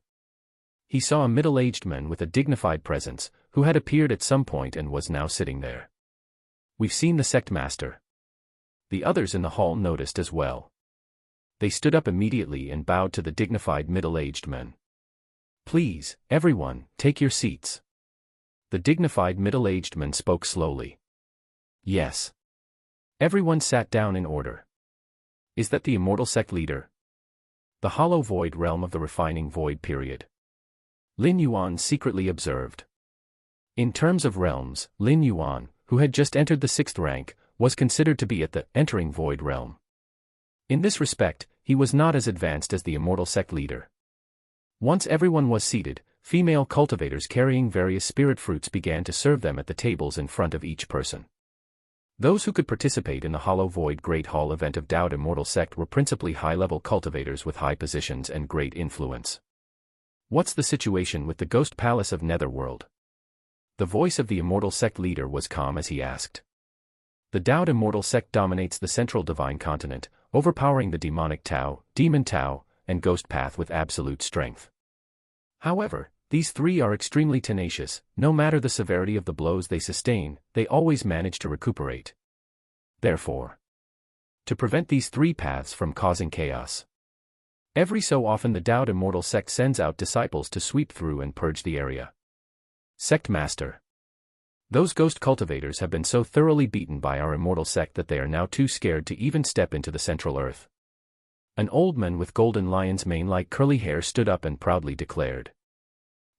He saw a middle-aged man with a dignified presence, who had appeared at some point and was now sitting there. We've seen the sect master. The others in the hall noticed as well. They stood up immediately and bowed to the dignified middle-aged man. Please, everyone, take your seats. The dignified middle-aged man spoke slowly. Yes. Everyone sat down in order. Is that the immortal sect leader? The hollow void realm of the refining void period. Lin Yuan secretly observed. In terms of realms, Lin Yuan, who had just entered the 6th rank, was considered to be at the entering void realm. In this respect, he was not as advanced as the immortal sect leader. Once everyone was seated, female cultivators carrying various spirit fruits began to serve them at the tables in front of each person. Those who could participate in the Hollow Void Great Hall event of Dowd Immortal Sect were principally high-level cultivators with high positions and great influence. What's the situation with the Ghost Palace of Netherworld? The voice of the Immortal Sect leader was calm as he asked. The Dowd Immortal Sect dominates the central divine continent, overpowering the demonic Tao, demon Tao, and ghost path with absolute strength. However, these three are extremely tenacious. No matter the severity of the blows they sustain, they always manage to recuperate. Therefore, to prevent these three paths from causing chaos, every so often the Dowd Immortal Sect sends out disciples to sweep through and purge the area. Sect Master. Those ghost cultivators have been so thoroughly beaten by our immortal sect that they are now too scared to even step into the central earth. An old man with golden lion's mane-like curly hair stood up and proudly declared.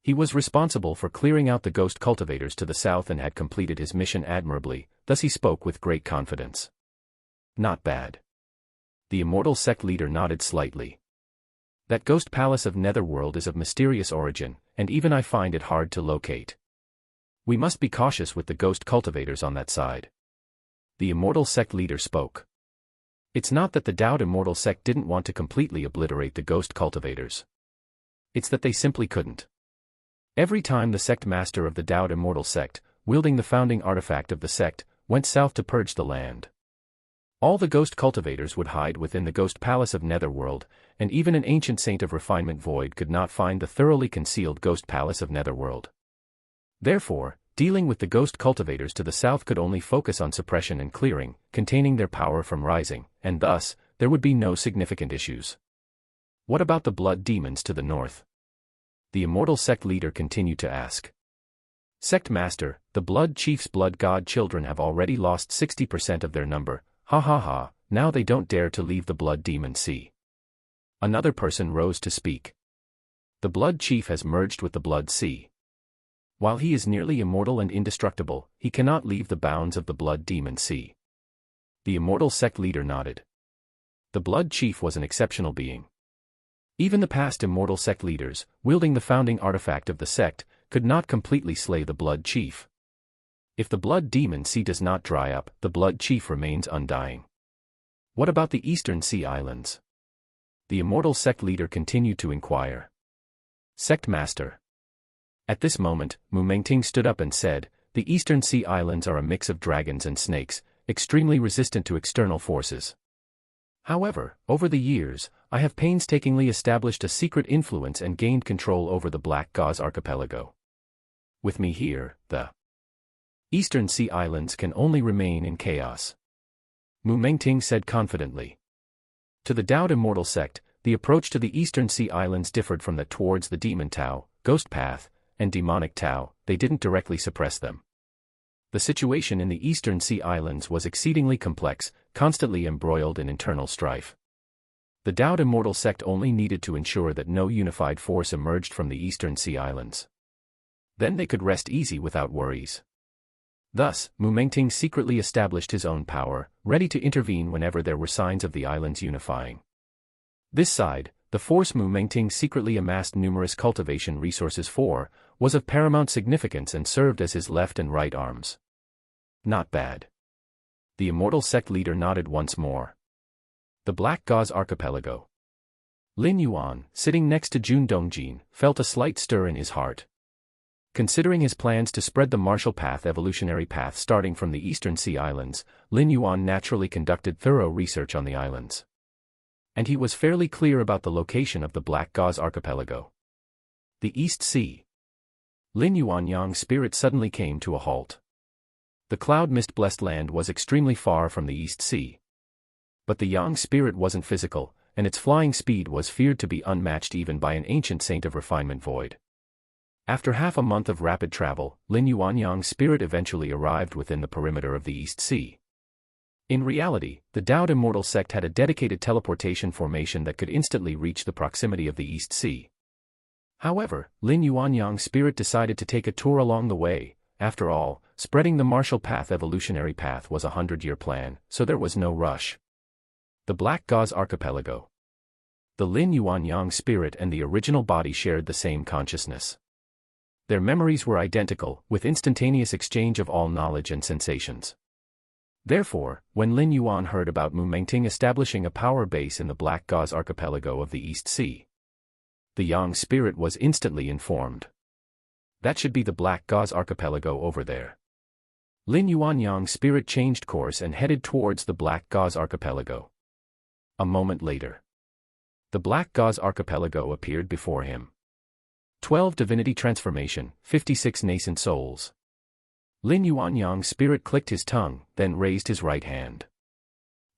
He was responsible for clearing out the ghost cultivators to the south and had completed his mission admirably, thus he spoke with great confidence. Not bad. The immortal sect leader nodded slightly. That ghost palace of Netherworld is of mysterious origin, and even I find it hard to locate. We must be cautious with the ghost cultivators on that side. The immortal sect leader spoke. It's not that the Dowd Immortal Sect didn't want to completely obliterate the ghost cultivators. It's that they simply couldn't. Every time the sect master of the Dowd Immortal Sect, wielding the founding artifact of the sect, went south to purge the land, all the ghost cultivators would hide within the ghost palace of Netherworld, and even an ancient saint of refinement void could not find the thoroughly concealed ghost palace of Netherworld. Therefore, dealing with the ghost cultivators to the south could only focus on suppression and clearing, containing their power from rising, and thus, there would be no significant issues. What about the blood demons to the north? The immortal sect leader continued to ask. Sect Master, the Blood Chief's blood god children have already lost 60% of their number, ha ha ha, now they don't dare to leave the blood demon sea. Another person rose to speak. The Blood Chief has merged with the Blood Sea. While he is nearly immortal and indestructible, he cannot leave the bounds of the Blood Demon Sea. The immortal sect leader nodded. The Blood Chief was an exceptional being. Even the past immortal sect leaders, wielding the founding artifact of the sect, could not completely slay the Blood Chief. If the Blood Demon Sea does not dry up, the Blood Chief remains undying. What about the Eastern Sea Islands? The immortal sect leader continued to inquire. Sect Master. At this moment, Mu Mengting stood up and said, the Eastern Sea Islands are a mix of dragons and snakes, extremely resistant to external forces. However, over the years, I have painstakingly established a secret influence and gained control over the Black Gauze Archipelago. With me here, the Eastern Sea Islands can only remain in chaos. Mu Mengting said confidently. To the Dowd Immortal Sect, the approach to the Eastern Sea Islands differed from that towards the Demon Tao, Ghost Path, and Demonic Tao. They didn't directly suppress them. The situation in the Eastern Sea Islands was exceedingly complex, constantly embroiled in internal strife. The Dowd Immortal Sect only needed to ensure that no unified force emerged from the Eastern Sea Islands. Then they could rest easy without worries. Thus, Mu Mengting secretly established his own power, ready to intervene whenever there were signs of the islands unifying. This side, the force Mu Mengting secretly amassed numerous cultivation resources for, was of paramount significance and served as his left and right arms. Not bad. The immortal sect leader nodded once more. The Black Gauze Archipelago. Lin Yuan, sitting next to Jun Dongjin, felt a slight stir in his heart. Considering his plans to spread the martial path evolutionary path starting from the Eastern Sea Islands, Lin Yuan naturally conducted thorough research on the islands. And he was fairly clear about the location of the Black Gauze Archipelago. The East Sea. Lin Yuan Yang's spirit suddenly came to a halt. The cloud mist-blessed land was extremely far from the East Sea. But the Yang spirit wasn't physical, and its flying speed was feared to be unmatched even by an ancient saint of refinement void. After half a month of rapid travel, Lin Yuan Yang's spirit eventually arrived within the perimeter of the East Sea. In reality, the Dowd Immortal Sect had a dedicated teleportation formation that could instantly reach the proximity of the East Sea. However, Lin Yuanyang's spirit decided to take a tour along the way. After all, spreading the martial path evolutionary path was a 100-year plan, so there was no rush. The Black Gauze Archipelago. The Lin Yuanyang spirit and the original body shared the same consciousness. Their memories were identical, with instantaneous exchange of all knowledge and sensations. Therefore, when Lin Yuan heard about Mu Mengting establishing a power base in the Black Gauze Archipelago of the East Sea, the Yang spirit was instantly informed. That should be the Black Gauze Archipelago over there. Lin Yuanyang's spirit changed course and headed towards the Black Gauze Archipelago. A moment later, the Black Gauze Archipelago appeared before him. 12 Divinity Transformation, 56 Nascent Souls. Lin Yuanyang's spirit clicked his tongue, then raised his right hand.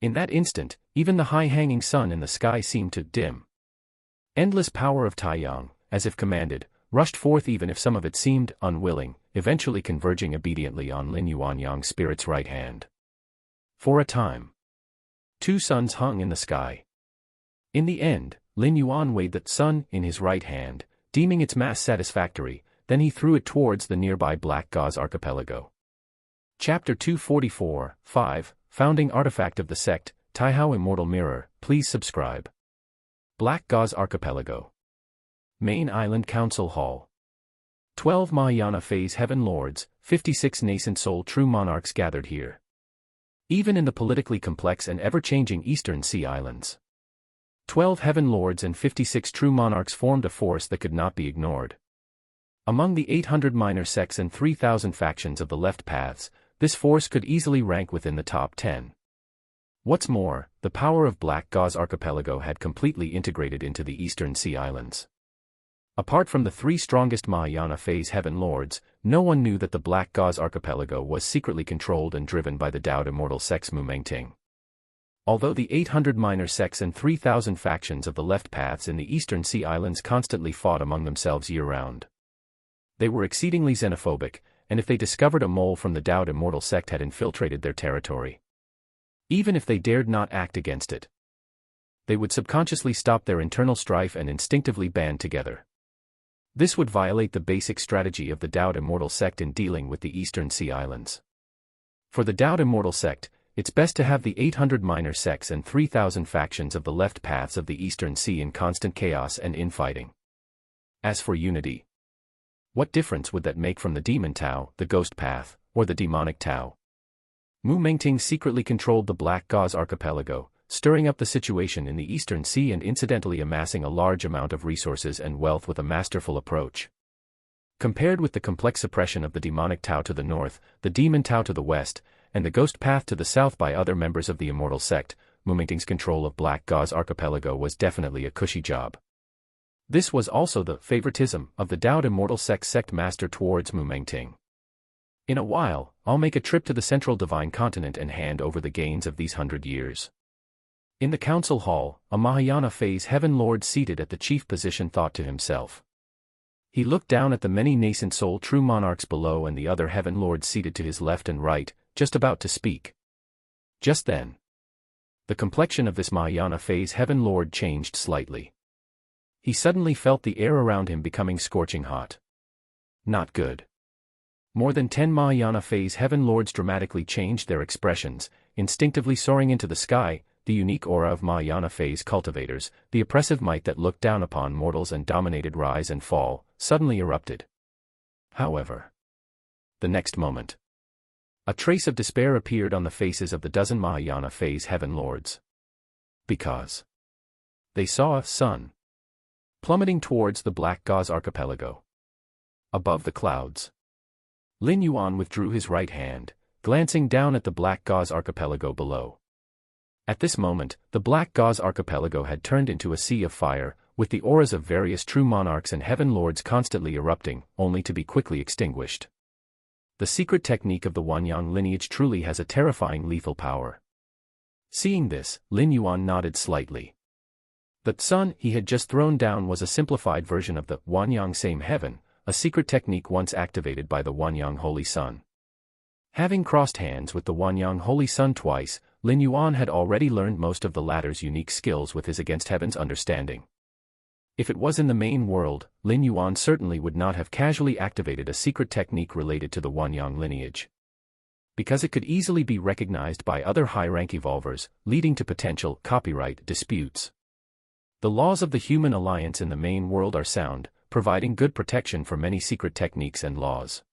In that instant, even the high-hanging sun in the sky seemed to dim. Endless power of Taiyang, as if commanded, rushed forth even if some of it seemed unwilling, eventually converging obediently on Lin Yuanyang's spirit's right hand. For a time, 2 suns hung in the sky. In the end, Lin Yuan weighed the sun in his right hand, deeming its mass satisfactory, then he threw it towards the nearby Black Gauze Archipelago. Chapter 244, 5, Founding Artifact of the Sect, Taihao Immortal Mirror, please subscribe. Black Gauze Archipelago. Main Island Council Hall. 12 Mahayana Phase Heaven Lords, 56 nascent soul true monarchs gathered here. Even in the politically complex and ever-changing Eastern Sea Islands, 12 Heaven Lords and 56 true monarchs formed a force that could not be ignored. Among the 800 minor sects and 3,000 factions of the left paths, this force could easily rank within the top 10. What's more, the power of Black Gauze Archipelago had completely integrated into the Eastern Sea Islands. Apart from the 3 strongest Mahayana Phase Heaven Lords, no one knew that the Black Gauze Archipelago was secretly controlled and driven by the Dao Immortal Sect's Mu Mengting. Although the 800 minor sects and 3,000 factions of the left paths in the Eastern Sea Islands constantly fought among themselves year-round, they were exceedingly xenophobic, and if they discovered a mole from the Dao Immortal Sect had infiltrated their territory, even if they dared not act against it, they would subconsciously stop their internal strife and instinctively band together. This would violate the basic strategy of the Dao Immortal Sect in dealing with the Eastern Sea Islands. For the Dao Immortal Sect, it's best to have the 800 minor sects and 3,000 factions of the left paths of the Eastern Sea in constant chaos and infighting. As for unity, what difference would that make from the Demon Tao, the Ghost Path, or the Demonic Tao? Mu Mengting secretly controlled the Black Gauze Archipelago, stirring up the situation in the Eastern Sea and incidentally amassing a large amount of resources and wealth with a masterful approach. Compared with the complex suppression of the Demonic Tao to the north, the Demon Tao to the west, and the Ghost Path to the south by other members of the Immortal Sect, Mu Mengting's control of Black Gauze Archipelago was definitely a cushy job. This was also the favoritism of the Dao Immortal Sect master towards Mu Mengting. In a while, I'll make a trip to the Central Divine Continent and hand over the gains of these 100 years. In the council hall, a Mahayana Phase Heaven Lord seated at the chief position thought to himself. He looked down at the many nascent soul true monarchs below and the other Heaven Lords seated to his left and right, just about to speak. Just then, the complexion of this Mahayana Phase Heaven Lord changed slightly. He suddenly felt the air around him becoming scorching hot. Not good. More than 10 Mahayana Phase Heaven Lords dramatically changed their expressions, instinctively soaring into the sky. The unique aura of Mahayana Phase cultivators, the oppressive might that looked down upon mortals and dominated rise and fall, suddenly erupted. However, the next moment, a trace of despair appeared on the faces of the dozen Mahayana Phase Heaven Lords. Because they saw a sun plummeting towards the Black Gauze Archipelago. Above the clouds, Lin Yuan withdrew his right hand, glancing down at the Black Gauze Archipelago below. At this moment, the Black Gauze Archipelago had turned into a sea of fire, with the auras of various true monarchs and heaven lords constantly erupting, only to be quickly extinguished. The secret technique of the Wanyang lineage truly has a terrifying lethal power. Seeing this, Lin Yuan nodded slightly. The sun he had just thrown down was a simplified version of the Wanyang Same Heaven, a secret technique once activated by the Wanyang Holy Sun. Having crossed hands with the Wanyang Holy Sun twice, Lin Yuan had already learned most of the latter's unique skills with his Against Heaven's understanding. If it was in the main world, Lin Yuan certainly would not have casually activated a secret technique related to the Wanyang lineage, because it could easily be recognized by other high-rank evolvers, leading to potential copyright disputes. The laws of the human alliance in the main world are sound, providing good protection for many secret techniques and laws.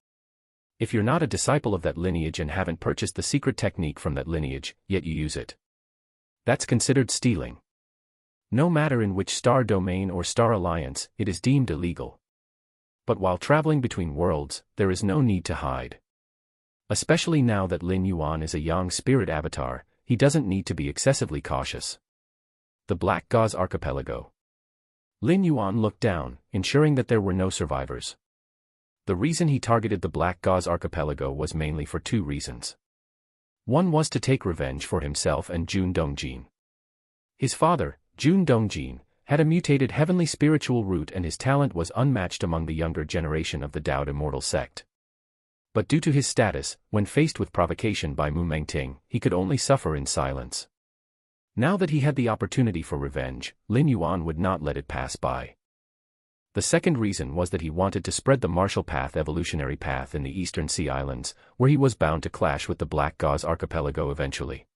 If you're not a disciple of that lineage and haven't purchased the secret technique from that lineage, yet you use it, that's considered stealing. No matter in which star domain or star alliance, it is deemed illegal. But while traveling between worlds, there is no need to hide. Especially now that Lin Yuan is a young spirit avatar, he doesn't need to be excessively cautious. The Black Gauze Archipelago. Lin Yuan looked down, ensuring that there were no survivors. The reason he targeted the Black Gauze Archipelago was mainly for two reasons. One was to take revenge for himself and Jun Dongjin. His father, Jun Dongjin, had a mutated heavenly spiritual root and his talent was unmatched among the younger generation of the Dao Immortal sect. But due to his status, when faced with provocation by Mu Mengting, he could only suffer in silence. Now that he had the opportunity for revenge, Lin Yuan would not let it pass by. The second reason was that he wanted to spread the martial path evolutionary path in the Eastern Sea Islands, where he was bound to clash with the Black Gauze Archipelago eventually.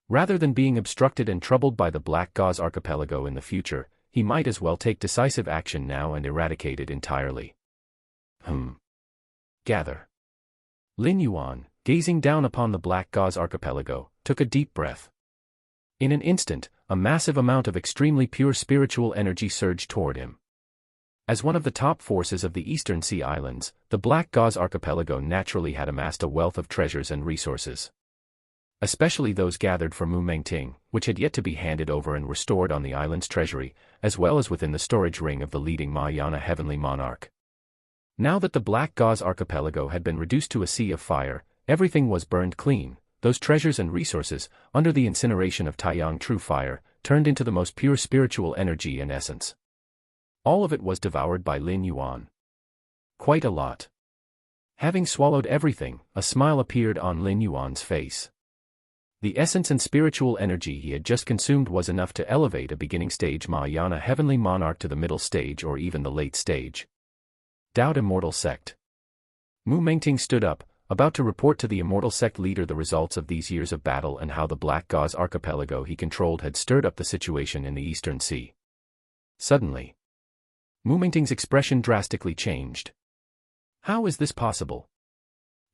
Rather than being obstructed and troubled by the Black Gauze Archipelago in the future, he might as well take decisive action now and eradicate it entirely. Gather. Lin Yuan, gazing down upon the Black Gauze Archipelago, took a deep breath. In an instant, a massive amount of extremely pure spiritual energy surged toward him. As one of the top forces of the Eastern Sea Islands, the Black Gauze Archipelago naturally had amassed a wealth of treasures and resources, especially those gathered from Mu Mengting, which had yet to be handed over and restored on the island's treasury, as well as within the storage ring of the leading Mahayana heavenly monarch. Now that the Black Gauze Archipelago had been reduced to a sea of fire, everything was burned clean. Those treasures and resources, under the incineration of Taiyang True Fire, turned into the most pure spiritual energy and essence. All of it was devoured by Lin Yuan. Quite a lot. Having swallowed everything, a smile appeared on Lin Yuan's face. The essence and spiritual energy he had just consumed was enough to elevate a beginning stage Mahayana heavenly monarch to the middle stage or even the late stage. Dao Immortal Sect. Mu Mengting stood up, about to report to the Immortal Sect leader the results of these years of battle and how the Black Gauze Archipelago he controlled had stirred up the situation in the Eastern Sea. Suddenly, Mu Mengting's expression drastically changed. How is this possible?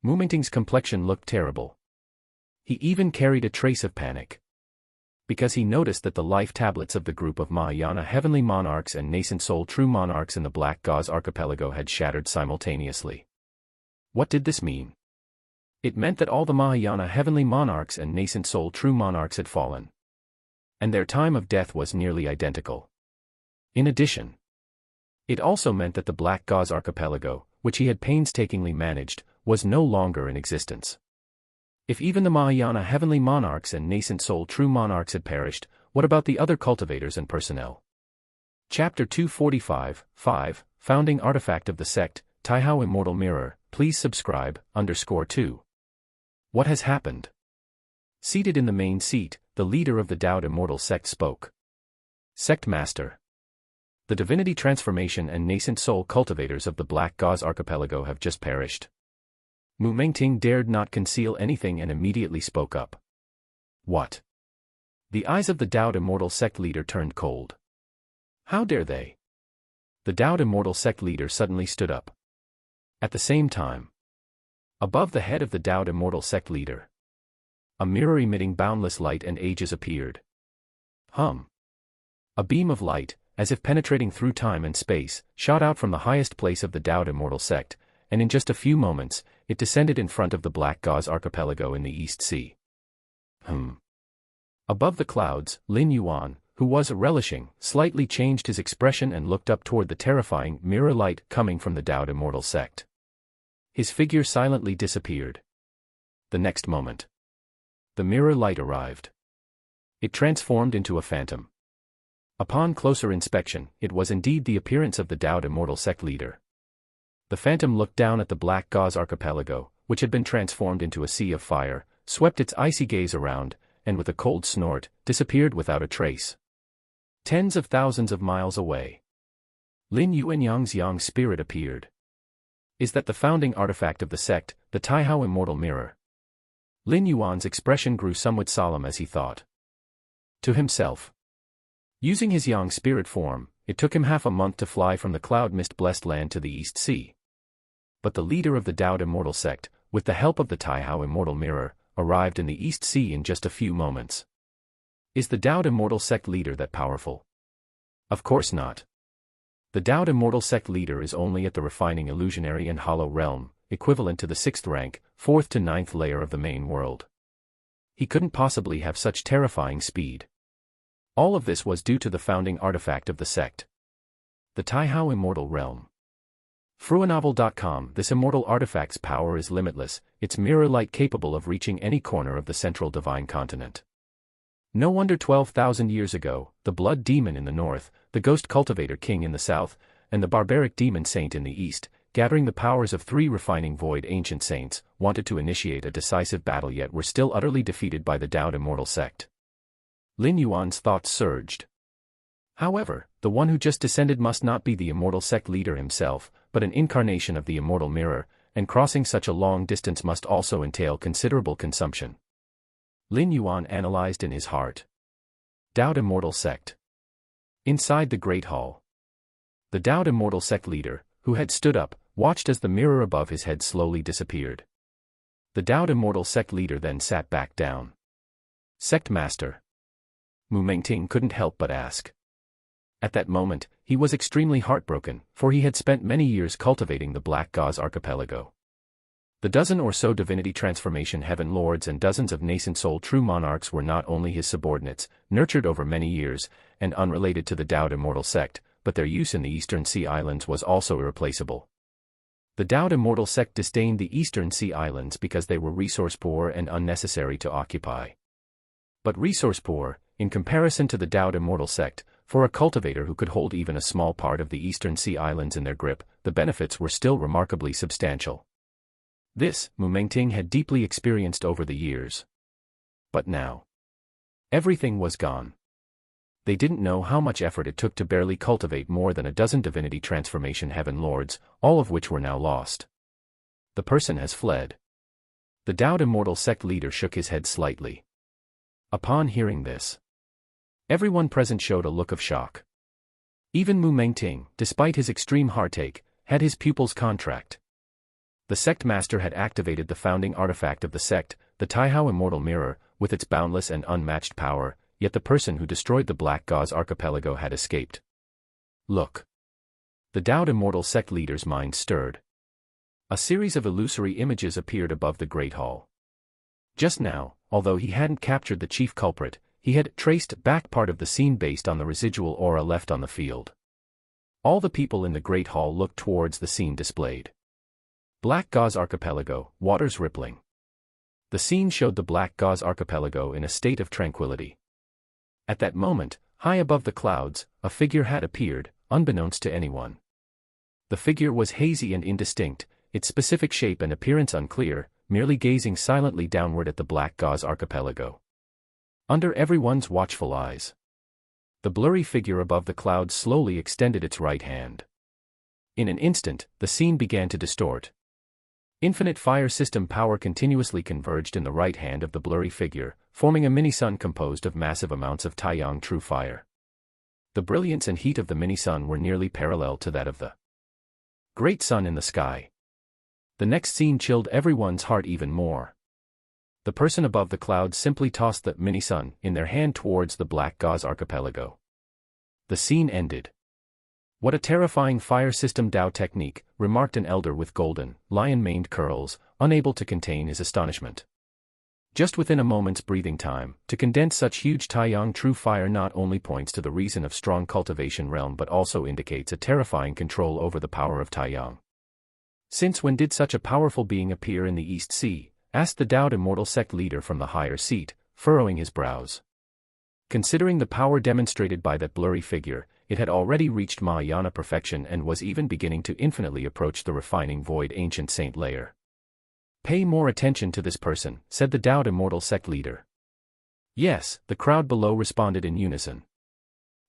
Mu Mengting's complexion looked terrible. He even carried a trace of panic, because he noticed that the life tablets of the group of Mahayana heavenly monarchs and nascent soul true monarchs in the Black Gauze Archipelago had shattered simultaneously. What did this mean? It meant that all the Mahayana heavenly monarchs and nascent soul true monarchs had fallen, and their time of death was nearly identical. In addition, it also meant that the Black Gauze Archipelago, which he had painstakingly managed, was no longer in existence. If even the Mahayana heavenly monarchs and nascent soul true monarchs had perished, what about the other cultivators and personnel? Chapter 245, 5, Founding Artifact of the Sect, Taihao Immortal Mirror, please subscribe, _2. What has happened? Seated in the main seat, the leader of the Dao Immortal Sect spoke. Sect Master. The divinity transformation and nascent soul cultivators of the Black Gauze Archipelago have just perished. Mu Mengting dared not conceal anything and immediately spoke up. What? The eyes of the Dao Immortal Sect leader turned cold. How dare they? The Dao Immortal Sect leader suddenly stood up. At the same time, above the head of the Dao Immortal Sect leader, a mirror emitting boundless light and ages appeared. A beam of light, as if penetrating through time and space, shot out from the highest place of the Dao Immortal Sect, and in just a few moments, it descended in front of the Black Gauze Archipelago in the East Sea. Above the clouds, Lin Yuan, who was relishing, slightly changed his expression and looked up toward the terrifying mirror light coming from the Dao Immortal Sect. His figure silently disappeared. The next moment, the mirror light arrived. It transformed into a phantom. Upon closer inspection, it was indeed the appearance of the Dao Immortal Sect leader. The phantom looked down at the Black Gauze Archipelago, which had been transformed into a sea of fire, swept its icy gaze around, and with a cold snort, disappeared without a trace. Tens of thousands of miles away. Lin Yuanyang's yang spirit appeared. Is that the founding artifact of the sect, the Taihao Immortal Mirror? Lin Yuan's expression grew somewhat solemn as he thought to himself. Using his yang spirit form, it took him half a month to fly from the cloud mist-blessed land to the East Sea. But the leader of the Dao Immortal sect, with the help of the Taihao Immortal Mirror, arrived in the East Sea in just a few moments. Is the Dao Immortal sect leader that powerful? Of course not. The Dao Immortal sect leader is only at the refining illusionary and hollow realm, equivalent to the 6th rank, 4th to 9th layer of the main world. He couldn't possibly have such terrifying speed. All of this was due to the founding artifact of the sect. The Taihao Immortal Realm. Fruanovel.com. This immortal artifact's power is limitless, its mirror light capable of reaching any corner of the central divine continent. No wonder 12,000 years ago, the blood demon in the north, the ghost cultivator king in the south, and the barbaric demon saint in the east, gathering the powers of 3 refining void ancient saints, wanted to initiate a decisive battle yet were still utterly defeated by the Dao Immortal sect. Lin Yuan's thoughts surged. However, the one who just descended must not be the immortal sect leader himself, but an incarnation of the immortal mirror, and crossing such a long distance must also entail considerable consumption. Lin Yuan analyzed in his heart. Dao Immortal sect. Inside the Great Hall. The Dao Immortal sect leader, who had stood up, watched as the mirror above his head slowly disappeared. The Dao Immortal sect leader then sat back down. Sect Master. Mu Mengting couldn't help but ask. At that moment, he was extremely heartbroken, for he had spent many years cultivating the Black Gauze Archipelago. The dozen or so divinity transformation heaven lords and dozens of nascent soul true monarchs were not only his subordinates, nurtured over many years, and unrelated to the Dao Immortal sect, but their use in the Eastern Sea Islands was also irreplaceable. The Dao Immortal sect disdained the Eastern Sea Islands because they were resource-poor and unnecessary to occupy. But resource-poor, in comparison to the Dao Immortal sect, for a cultivator who could hold even a small part of the Eastern Sea Islands in their grip, the benefits were still remarkably substantial. This, Mu Mengting had deeply experienced over the years. But now, everything was gone. They didn't know how much effort it took to barely cultivate more than a dozen divinity transformation heaven lords, all of which were now lost. The person has fled. The Dao Immortal sect leader shook his head slightly. Upon hearing this, everyone present showed a look of shock. Even Mu Mengting, despite his extreme heartache, had his pupils contract. The sect master had activated the founding artifact of the sect, the Taihao Immortal Mirror, with its boundless and unmatched power, yet the person who destroyed the Black Gauze Archipelago had escaped. Look. The Dao Immortal sect leader's mind stirred. A series of illusory images appeared above the Great Hall. Just now, although he hadn't captured the chief culprit, he had traced back part of the scene based on the residual aura left on the field. All the people in the Great Hall looked towards the scene displayed. Black Gauze Archipelago, waters rippling. The scene showed the Black Gauze Archipelago in a state of tranquility. At that moment, high above the clouds, a figure had appeared, unbeknownst to anyone. The figure was hazy and indistinct, its specific shape and appearance unclear, merely gazing silently downward at the Black Gauze Archipelago. Under everyone's watchful eyes, the blurry figure above the clouds slowly extended its right hand. In an instant, the scene began to distort. Infinite fire system power continuously converged in the right hand of the blurry figure, forming a mini-sun composed of massive amounts of Taiyang true fire. The brilliance and heat of the mini-sun were nearly parallel to that of the great sun in the sky. The next scene chilled everyone's heart even more. The person above the clouds simply tossed the mini-sun in their hand towards the Black Gauze Archipelago. The scene ended. What a terrifying fire system Dao technique, remarked an elder with golden, lion-maned curls, unable to contain his astonishment. Just within a moment's breathing time, to condense such huge Taiyang true fire not only points to the reason of strong cultivation realm but also indicates a terrifying control over the power of Taiyang. Since when did such a powerful being appear in the East Sea? Asked the Dao Immortal sect leader from the higher seat, furrowing his brows. Considering the power demonstrated by that blurry figure, it had already reached Mahayana perfection and was even beginning to infinitely approach the refining void ancient saint layer. Pay more attention to this person, said the Dao Immortal sect leader. Yes, the crowd below responded in unison.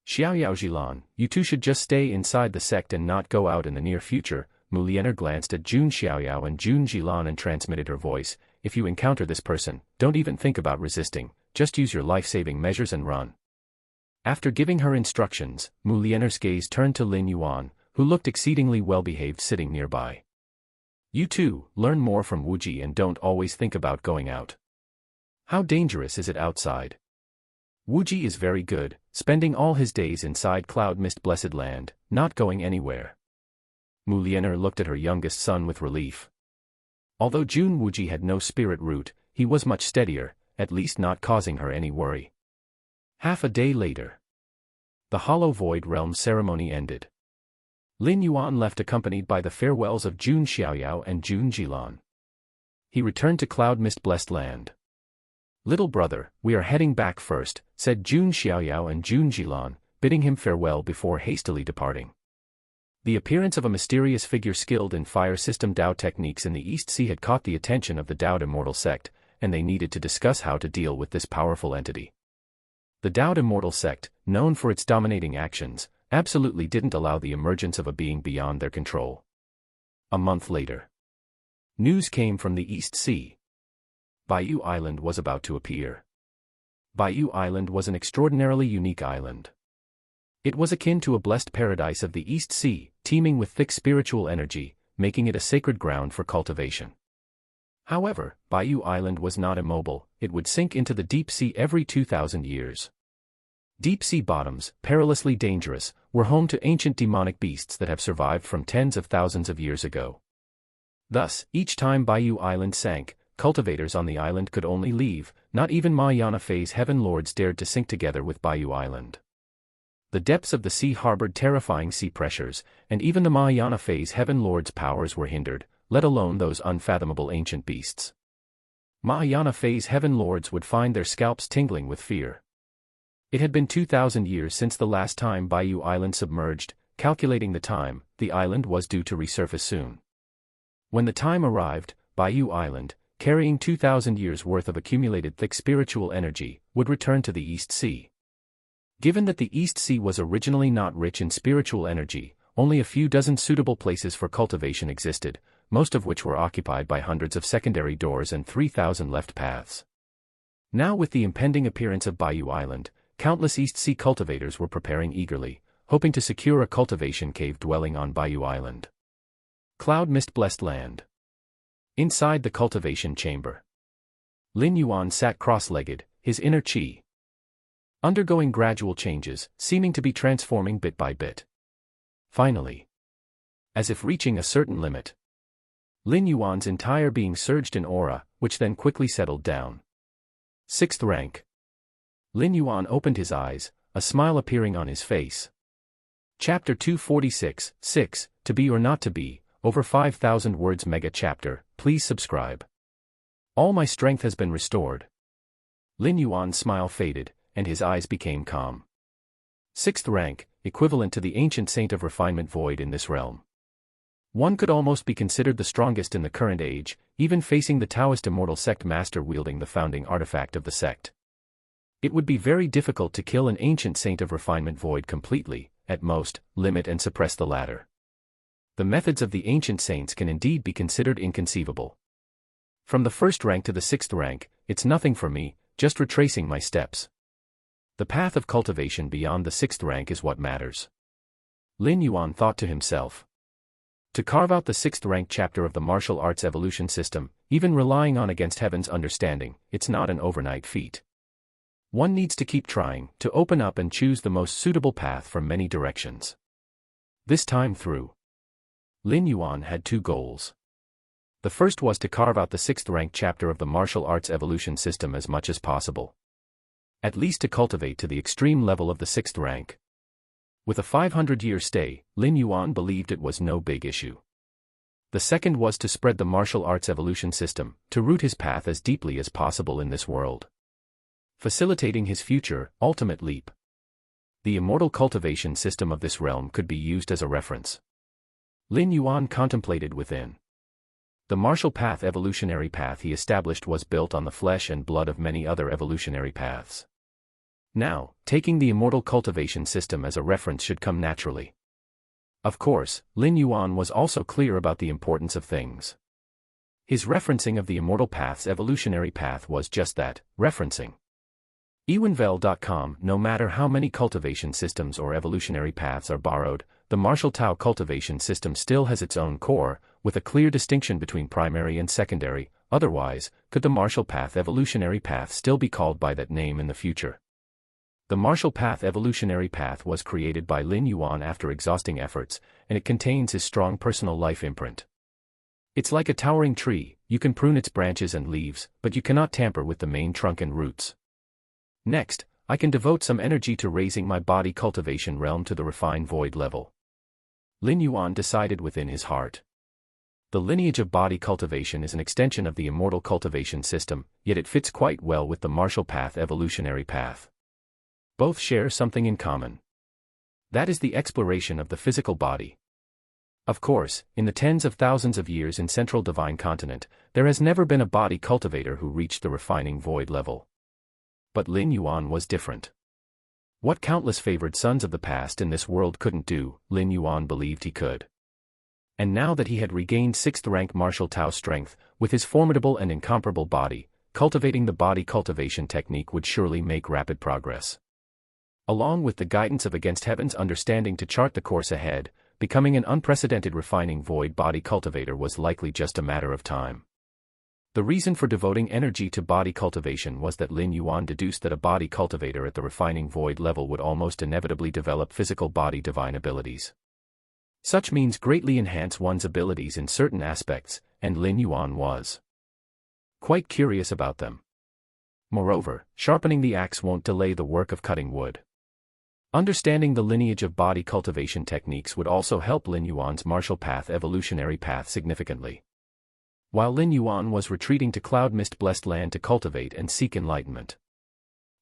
Xiaoyao Jilan, you two should just stay inside the sect and not go out in the near future. Mu Lianer glanced at Jun Xiaoyao and Jun Jilan and transmitted her voice. If you encounter this person, don't even think about resisting, just use your life-saving measures and run. After giving her instructions, Mu Lianer's gaze turned to Lin Yuan, who looked exceedingly well-behaved sitting nearby. You too, learn more from Wuji and don't always think about going out. How dangerous is it outside? Wuji is very good, spending all his days inside Cloud Mist Blessed Land, not going anywhere. Mu Lianer looked at her youngest son with relief. Although Jun Wuji had no spirit root, he was much steadier, at least not causing her any worry. Half a day later, the Hollow Void Realm ceremony ended. Lin Yuan left accompanied by the farewells of Jun Xiaoyao and Jun Jilan. He returned to Cloud Mist Blessed Land. Little brother, we are heading back first, said Jun Xiaoyao and Jun Jilan, bidding him farewell before hastily departing. The appearance of a mysterious figure skilled in fire system Dao techniques in the East Sea had caught the attention of the Dao Immortal sect, and they needed to discuss how to deal with this powerful entity. The Dao Immortal sect, known for its dominating actions, absolutely didn't allow the emergence of a being beyond their control. A month later, news came from the East Sea. Bayou Island was about to appear. Bayou Island was an extraordinarily unique island. It was akin to a blessed paradise of the East Sea, teeming with thick spiritual energy, making it a sacred ground for cultivation. However, Bayou Island was not immobile, it would sink into the deep sea every 2,000 years. Deep sea bottoms, perilously dangerous, were home to ancient demonic beasts that have survived from tens of thousands of years ago. Thus, each time Bayou Island sank, cultivators on the island could only leave, not even Mahayana phase heaven lords dared to sink together with Bayou Island. The depths of the sea harbored terrifying sea pressures, and even the Mahayana phase heaven lords' powers were hindered, let alone those unfathomable ancient beasts. Mahayana phase heaven lords would find their scalps tingling with fear. It had been 2,000 years since the last time Bayou Island submerged. Calculating the time, the island was due to resurface soon. When the time arrived, Bayou Island, carrying 2,000 years' worth of accumulated thick spiritual energy, would return to the East Sea. Given that the East Sea was originally not rich in spiritual energy, only a few dozen suitable places for cultivation existed, most of which were occupied by hundreds of secondary doors and 3,000 left paths. Now with the impending appearance of Bayou Island, countless East Sea cultivators were preparing eagerly, hoping to secure a cultivation cave dwelling on Bayou Island. Cloud Mist Blessed Land. Inside the cultivation chamber, Lin Yuan sat cross-legged, his inner chi undergoing gradual changes, seeming to be transforming bit by bit. Finally, as if reaching a certain limit, Lin Yuan's entire being surged in aura, which then quickly settled down. 6th rank. Lin Yuan opened his eyes, a smile appearing on his face. Chapter 246, 6, To Be or Not to Be, over 5,000 words mega chapter, please subscribe. All my strength has been restored. Lin Yuan's smile faded, and his eyes became calm. 6th rank, equivalent to the ancient saint of refinement void in this realm. One could almost be considered the strongest in the current age, even facing the Taoist immortal sect master wielding the founding artifact of the sect. It would be very difficult to kill an ancient saint of refinement void completely, at most, limit and suppress the latter. The methods of the ancient saints can indeed be considered inconceivable. From the 1st rank to the 6th rank, it's nothing for me, just retracing my steps. The path of cultivation beyond the 6th rank is what matters. Lin Yuan thought to himself. To carve out the 6th rank chapter of the martial arts evolution system, even relying on against heaven's understanding, it's not an overnight feat. One needs to keep trying, to open up and choose the most suitable path from many directions. This time through, Lin Yuan had 2 goals. The first was to carve out the 6th rank chapter of the martial arts evolution system as much as possible. At least to cultivate to the extreme level of the 6th rank. With a 500-year stay, Lin Yuan believed it was no big issue. The second was to spread the martial arts evolution system, to root his path as deeply as possible in this world, facilitating his future, ultimate leap. The immortal cultivation system of this realm could be used as a reference. Lin Yuan contemplated within. The martial path evolutionary path he established was built on the flesh and blood of many other evolutionary paths. Now, taking the immortal cultivation system as a reference should come naturally. Of course, Lin Yuan was also clear about the importance of things. His referencing of the immortal path's evolutionary path was just that, referencing. Ewenvel.com. No matter how many cultivation systems or evolutionary paths are borrowed, the martial Tao cultivation system still has its own core, with a clear distinction between primary and secondary. Otherwise, could the martial path evolutionary path still be called by that name in the future? The martial path evolutionary path was created by Lin Yuan after exhausting efforts, and it contains his strong personal life imprint. It's like a towering tree, you can prune its branches and leaves, but you cannot tamper with the main trunk and roots. Next, I can devote some energy to raising my body cultivation realm to the refined void level. Lin Yuan decided within his heart. The lineage of body cultivation is an extension of the immortal cultivation system, yet it fits quite well with the martial path evolutionary path. Both share something in common. That is the exploration of the physical body. Of course, in the tens of thousands of years in Central Divine Continent, there has never been a body cultivator who reached the refining void level. But Lin Yuan was different. What countless favored sons of the past in this world couldn't do, Lin Yuan believed he could. And now that he had regained 6th rank martial Tao strength, with his formidable and incomparable body, cultivating the body cultivation technique would surely make rapid progress. Along with the guidance of Against Heaven's understanding to chart the course ahead, becoming an unprecedented refining void body cultivator was likely just a matter of time. The reason for devoting energy to body cultivation was that Lin Yuan deduced that a body cultivator at the refining void level would almost inevitably develop physical body divine abilities. Such means greatly enhance one's abilities in certain aspects, and Lin Yuan was quite curious about them. Moreover, sharpening the axe won't delay the work of cutting wood. Understanding the lineage of body cultivation techniques would also help Lin Yuan's martial path evolutionary path significantly. While Lin Yuan was retreating to Cloud Mist Blessed Land to cultivate and seek enlightenment,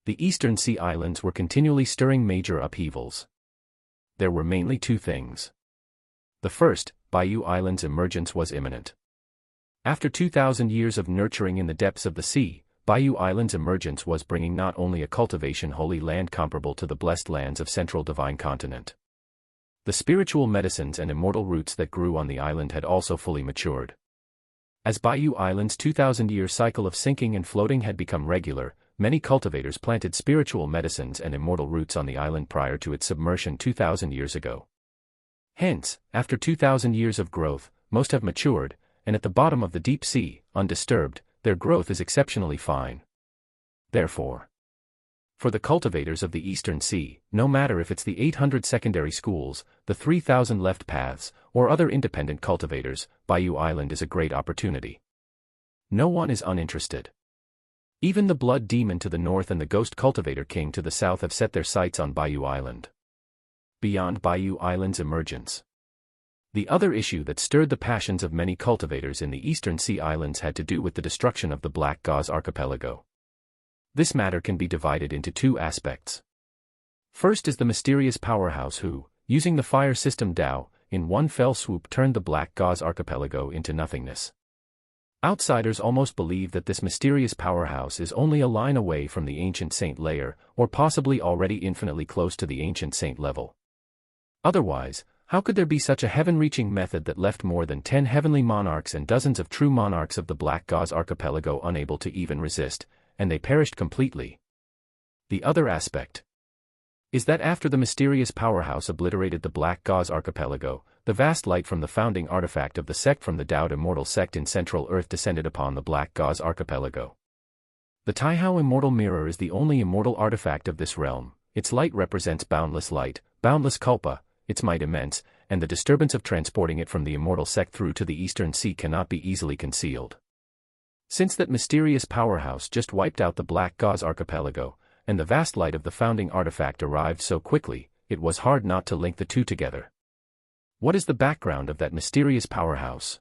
the Eastern Sea Islands were continually stirring major upheavals. There were mainly two things. The first, Bayou Island's emergence was imminent. After 2,000 years of nurturing in the depths of the sea, Bayou Island's emergence was bringing not only a cultivation holy land comparable to the blessed lands of Central Divine Continent. The spiritual medicines and immortal roots that grew on the island had also fully matured. As Bayou Island's 2,000-year cycle of sinking and floating had become regular, many cultivators planted spiritual medicines and immortal roots on the island prior to its submersion 2,000 years ago. Hence, after 2,000 years of growth, most have matured, and at the bottom of the deep sea, undisturbed, their growth is exceptionally fine. Therefore, for the cultivators of the Eastern Sea, no matter if it's the 800 secondary schools, the 3,000 left paths, or other independent cultivators, Bayou Island is a great opportunity. No one is uninterested. Even the Blood Demon to the north and the Ghost Cultivator King to the south have set their sights on Bayou Island. Beyond Bayou Island's emergence, the other issue that stirred the passions of many cultivators in the Eastern Sea Islands had to do with the destruction of the Black Gauze Archipelago. This matter can be divided into two aspects. First is the mysterious powerhouse who, using the fire system Tao, in one fell swoop turned the Black Gauze Archipelago into nothingness. Outsiders almost believe that this mysterious powerhouse is only a line away from the Ancient Saint layer, or possibly already infinitely close to the Ancient Saint level. Otherwise, how could there be such a heaven-reaching method that left more than 10 heavenly monarchs and dozens of true monarchs of the Black Gauze Archipelago unable to even resist, and they perished completely? The other aspect is that after the mysterious powerhouse obliterated the Black Gauze Archipelago, the vast light from the founding artifact of the sect from the Dowd Immortal sect in Central Earth descended upon the Black Gauze Archipelago. The Taihao Immortal Mirror is the only immortal artifact of this realm. Its light represents boundless light, boundless kulpa, its might immense, and the disturbance of transporting it from the immortal sect through to the Eastern Sea cannot be easily concealed. Since that mysterious powerhouse just wiped out the Black Gauze Archipelago, and the vast light of the founding artifact arrived so quickly, it was hard not to link the two together. What is the background of that mysterious powerhouse?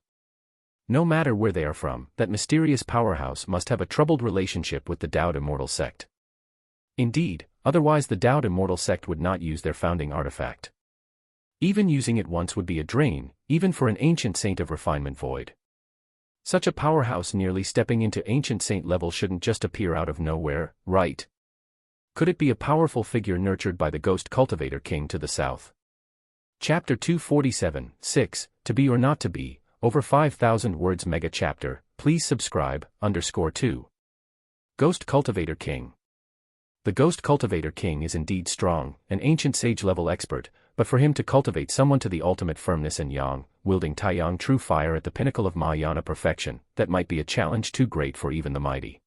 No matter where they are from, that mysterious powerhouse must have a troubled relationship with the Dowd Immortal sect. Indeed, otherwise the Dowd Immortal sect would not use their founding artifact. Even using it once would be a drain, even for an Ancient Saint of Refinement Void. Such a powerhouse nearly stepping into Ancient Saint level shouldn't just appear out of nowhere, right? Could it be a powerful figure nurtured by the Ghost Cultivator King to the south? Chapter 247, 6, To Be or Not to Be, over 5,000 words mega chapter, please subscribe, _2. Ghost Cultivator King. The Ghost Cultivator King is indeed strong, an ancient sage-level expert, but for him to cultivate someone to the ultimate firmness and yang, wielding Taiyang true fire at the pinnacle of Mahayana perfection, that might be a challenge too great for even the mighty.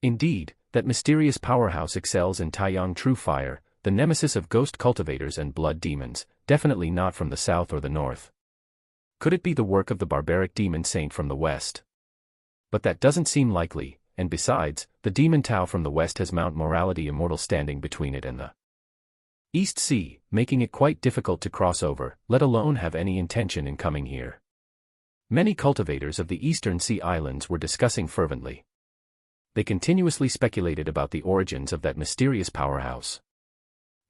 Indeed, that mysterious powerhouse excels in Taiyang true fire, the nemesis of ghost cultivators and blood demons, definitely not from the south or the north. Could it be the work of the barbaric demon saint from the west? But that doesn't seem likely, and besides, the demon Tao from the west has Mount Morality Immortal standing between it and the East Sea, making it quite difficult to cross over, let alone have any intention in coming here. Many cultivators of the Eastern Sea Islands were discussing fervently. They continuously speculated about the origins of that mysterious powerhouse.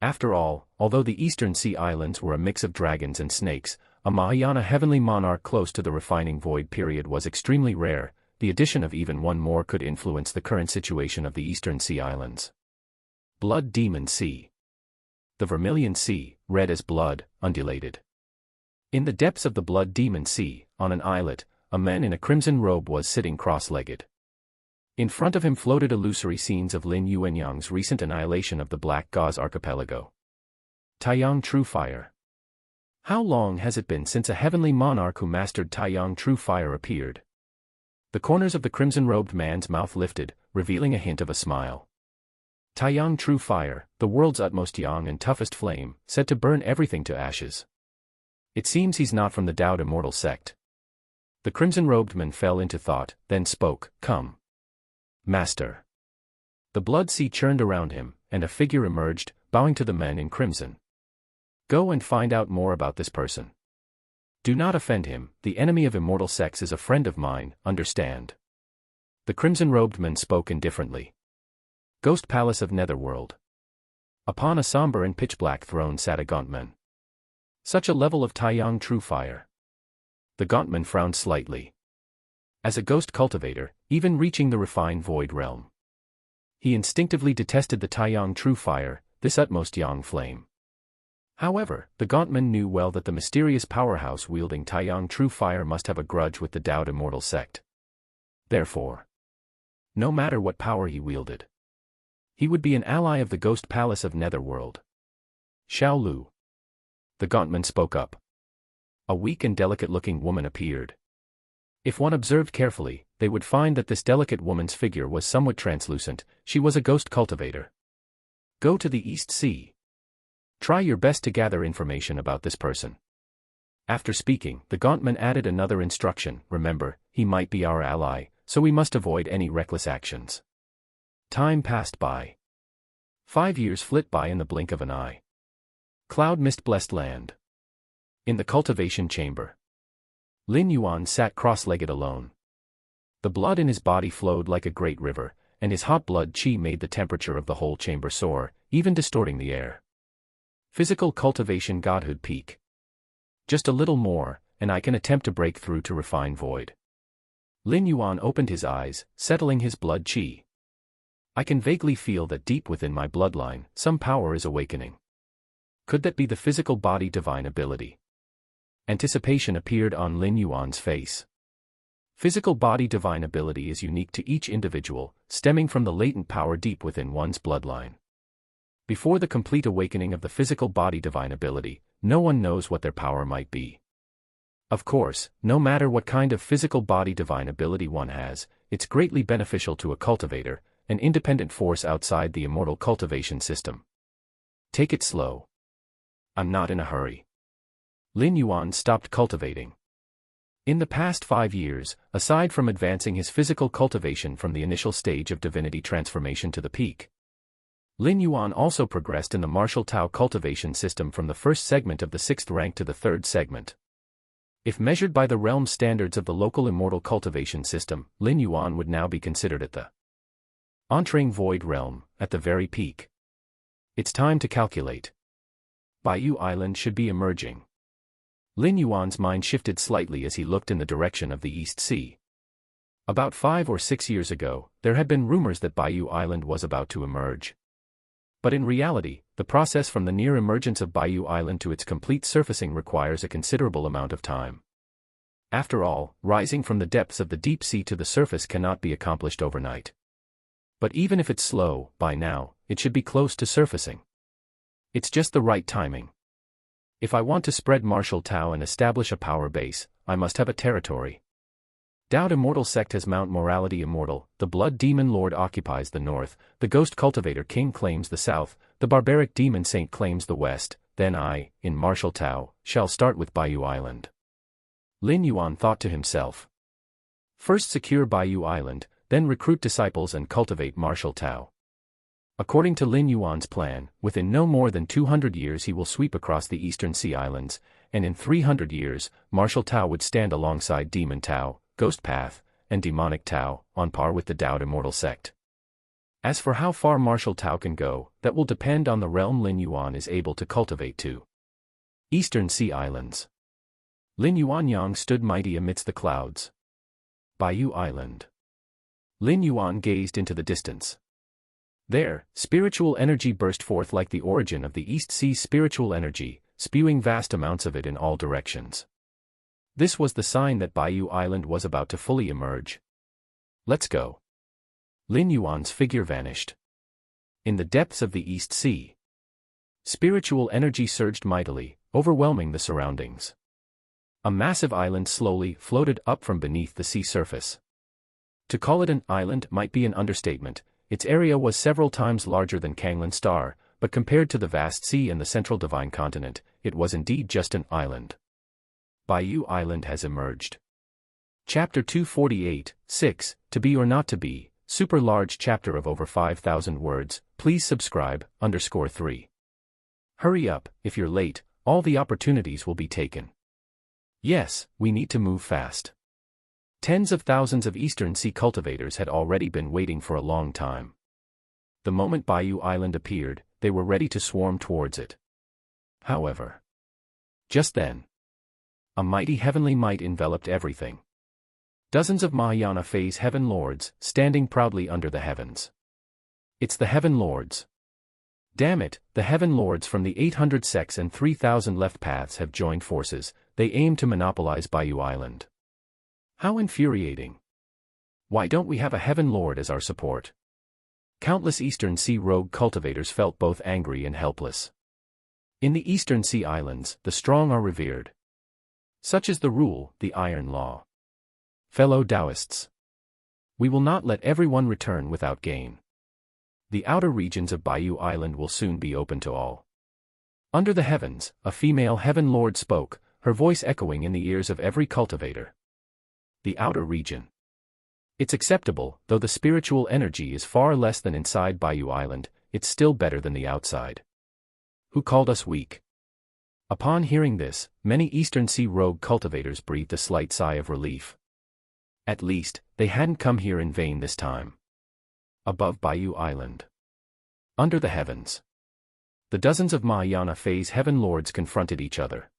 After all, although the Eastern Sea Islands were a mix of dragons and snakes, a Mahayana heavenly monarch close to the refining void period was extremely rare. The addition of even one more could influence the current situation of the Eastern Sea Islands. Blood Demon Sea. The Vermilion Sea, red as blood, undulated. In the depths of the Blood Demon Sea, on an islet, a man in a crimson robe was sitting cross-legged. In front of him floated illusory scenes of Lin Yuanyang's recent annihilation of the Black Gauze Archipelago. Taiyang True Fire. How long has it been since a heavenly monarch who mastered Taiyang True Fire appeared? The corners of the crimson-robed man's mouth lifted, revealing a hint of a smile. Taiyang True Fire, the world's utmost yang and toughest flame, said to burn everything to ashes. It seems he's not from the Dao Immortal sect. The crimson-robed man fell into thought, then spoke, Come. Master. The blood sea churned around him, and a figure emerged, bowing to the men in crimson. Go and find out more about this person. Do not offend him, the enemy of immortal sex is a friend of mine, understand? The crimson-robed man spoke indifferently. Ghost Palace of Netherworld. Upon a somber and pitch-black throne sat a gaunt man. Such a level of Taiyang True Fire. The gaunt man frowned slightly. As a ghost cultivator, even reaching the refined void realm, he instinctively detested the Taiyang True Fire, this utmost yang flame. However, the gaunt man knew well that the mysterious powerhouse wielding Taiyang True Fire must have a grudge with the Dao Immortal sect. Therefore, no matter what power he wielded, he would be an ally of the Ghost Palace of Netherworld. Xiao Lu. The gaunt man spoke up. A weak and delicate-looking woman appeared. If one observed carefully, they would find that this delicate woman's figure was somewhat translucent. She was a ghost cultivator. Go to the East Sea. Try your best to gather information about this person. After speaking, the gaunt man added another instruction. Remember, he might be our ally, so we must avoid any reckless actions. Time passed by. 5 years flit by in the blink of an eye. Cloud mist blessed land. In the cultivation chamber, Lin Yuan sat cross-legged alone. The blood in his body flowed like a great river, and his hot blood qi made the temperature of the whole chamber soar, even distorting the air. Physical cultivation godhood peak. Just a little more, and I can attempt to break through to refine void. Lin Yuan opened his eyes, settling his blood qi. I can vaguely feel that deep within my bloodline, some power is awakening. Could that be the physical body divine ability? Anticipation appeared on Lin Yuan's face. Physical body divine ability is unique to each individual, stemming from the latent power deep within one's bloodline. Before the complete awakening of the physical body divine ability, no one knows what their power might be. Of course, no matter what kind of physical body divine ability one has, it's greatly beneficial to a cultivator, an independent force outside the immortal cultivation system. Take it slow. I'm not in a hurry. Lin Yuan stopped cultivating. In the past 5 years, aside from advancing his physical cultivation from the initial stage of divinity transformation to the peak, Lin Yuan also progressed in the martial Tao cultivation system from the first segment of the 6th rank to the 3rd segment. If measured by the realm standards of the local immortal cultivation system, Lin Yuan would now be considered at the entering void realm, at the very peak. It's time to calculate. Baiyu Island should be emerging. Lin Yuan's mind shifted slightly as he looked in the direction of the East Sea. About 5 or 6 years ago, there had been rumors that Baiyu Island was about to emerge. But in reality, the process from the near emergence of Bayou Island to its complete surfacing requires a considerable amount of time. After all, rising from the depths of the deep sea to the surface cannot be accomplished overnight. But even if it's slow, by now, it should be close to surfacing. It's just the right timing. If I want to spread martial Tao and establish a power base, I must have a territory. Dowd Immortal Sect has Mount Morality Immortal, the Blood Demon Lord occupies the north, the Ghost Cultivator King claims the south, the Barbaric Demon Saint claims the west, then I, in martial Tao, shall start with Bayou Island. Lin Yuan thought to himself. First secure Bayou Island, then recruit disciples and cultivate martial Tao. According to Lin Yuan's plan, within no more than 200 years he will sweep across the eastern sea islands, and in 300 years, martial Tao would stand alongside Demon Tao, Ghost Path, and Demonic Tao, on par with the Dowd Immortal Sect. As for how far martial Tao can go, that will depend on the realm Lin Yuan is able to cultivate to. Eastern Sea Islands. Lin Yuanyang stood mighty amidst the clouds. Bayou Island. Lin Yuan gazed into the distance. There, spiritual energy burst forth like the origin of the East Sea's spiritual energy, spewing vast amounts of it in all directions. This was the sign that Bayou Island was about to fully emerge. Let's go. Lin Yuan's figure vanished. In the depths of the East Sea, spiritual energy surged mightily, overwhelming the surroundings. A massive island slowly floated up from beneath the sea surface. To call it an island might be an understatement. Its area was several times larger than Kanglan Star, but compared to the vast sea and the central divine continent, it was indeed just an island. Bayou Island has emerged. Chapter 248, 6, To Be or Not to Be, super large chapter of over 5,000 words, please subscribe, _3. Hurry up, if you're late, all the opportunities will be taken. Yes, we need to move fast. Tens of thousands of Eastern Sea cultivators had already been waiting for a long time. The moment Bayou Island appeared, they were ready to swarm towards it. However, just then, a mighty heavenly might enveloped everything. Dozens of Mahayana phase heaven lords, standing proudly under the heavens. It's the heaven lords. Damn it, the heaven lords from the 800 sects and 3,000 left paths have joined forces. They aim to monopolize Bayou Island. How infuriating. Why don't we have a heaven lord as our support? Countless Eastern Sea rogue cultivators felt both angry and helpless. In the Eastern Sea Islands, the strong are revered. Such is the rule, the iron law. Fellow Taoists, we will not let everyone return without gain. The outer regions of Bayou Island will soon be open to all. Under the heavens, a female heaven lord spoke, her voice echoing in the ears of every cultivator. The outer region. It's acceptable, though the spiritual energy is far less than inside Bayou Island, it's still better than the outside. Who called us weak? Upon hearing this, many Eastern Sea rogue cultivators breathed a slight sigh of relief. At least, they hadn't come here in vain this time. Above Bayou Island. Under the heavens. The dozens of Mahayana phase heaven lords confronted each other.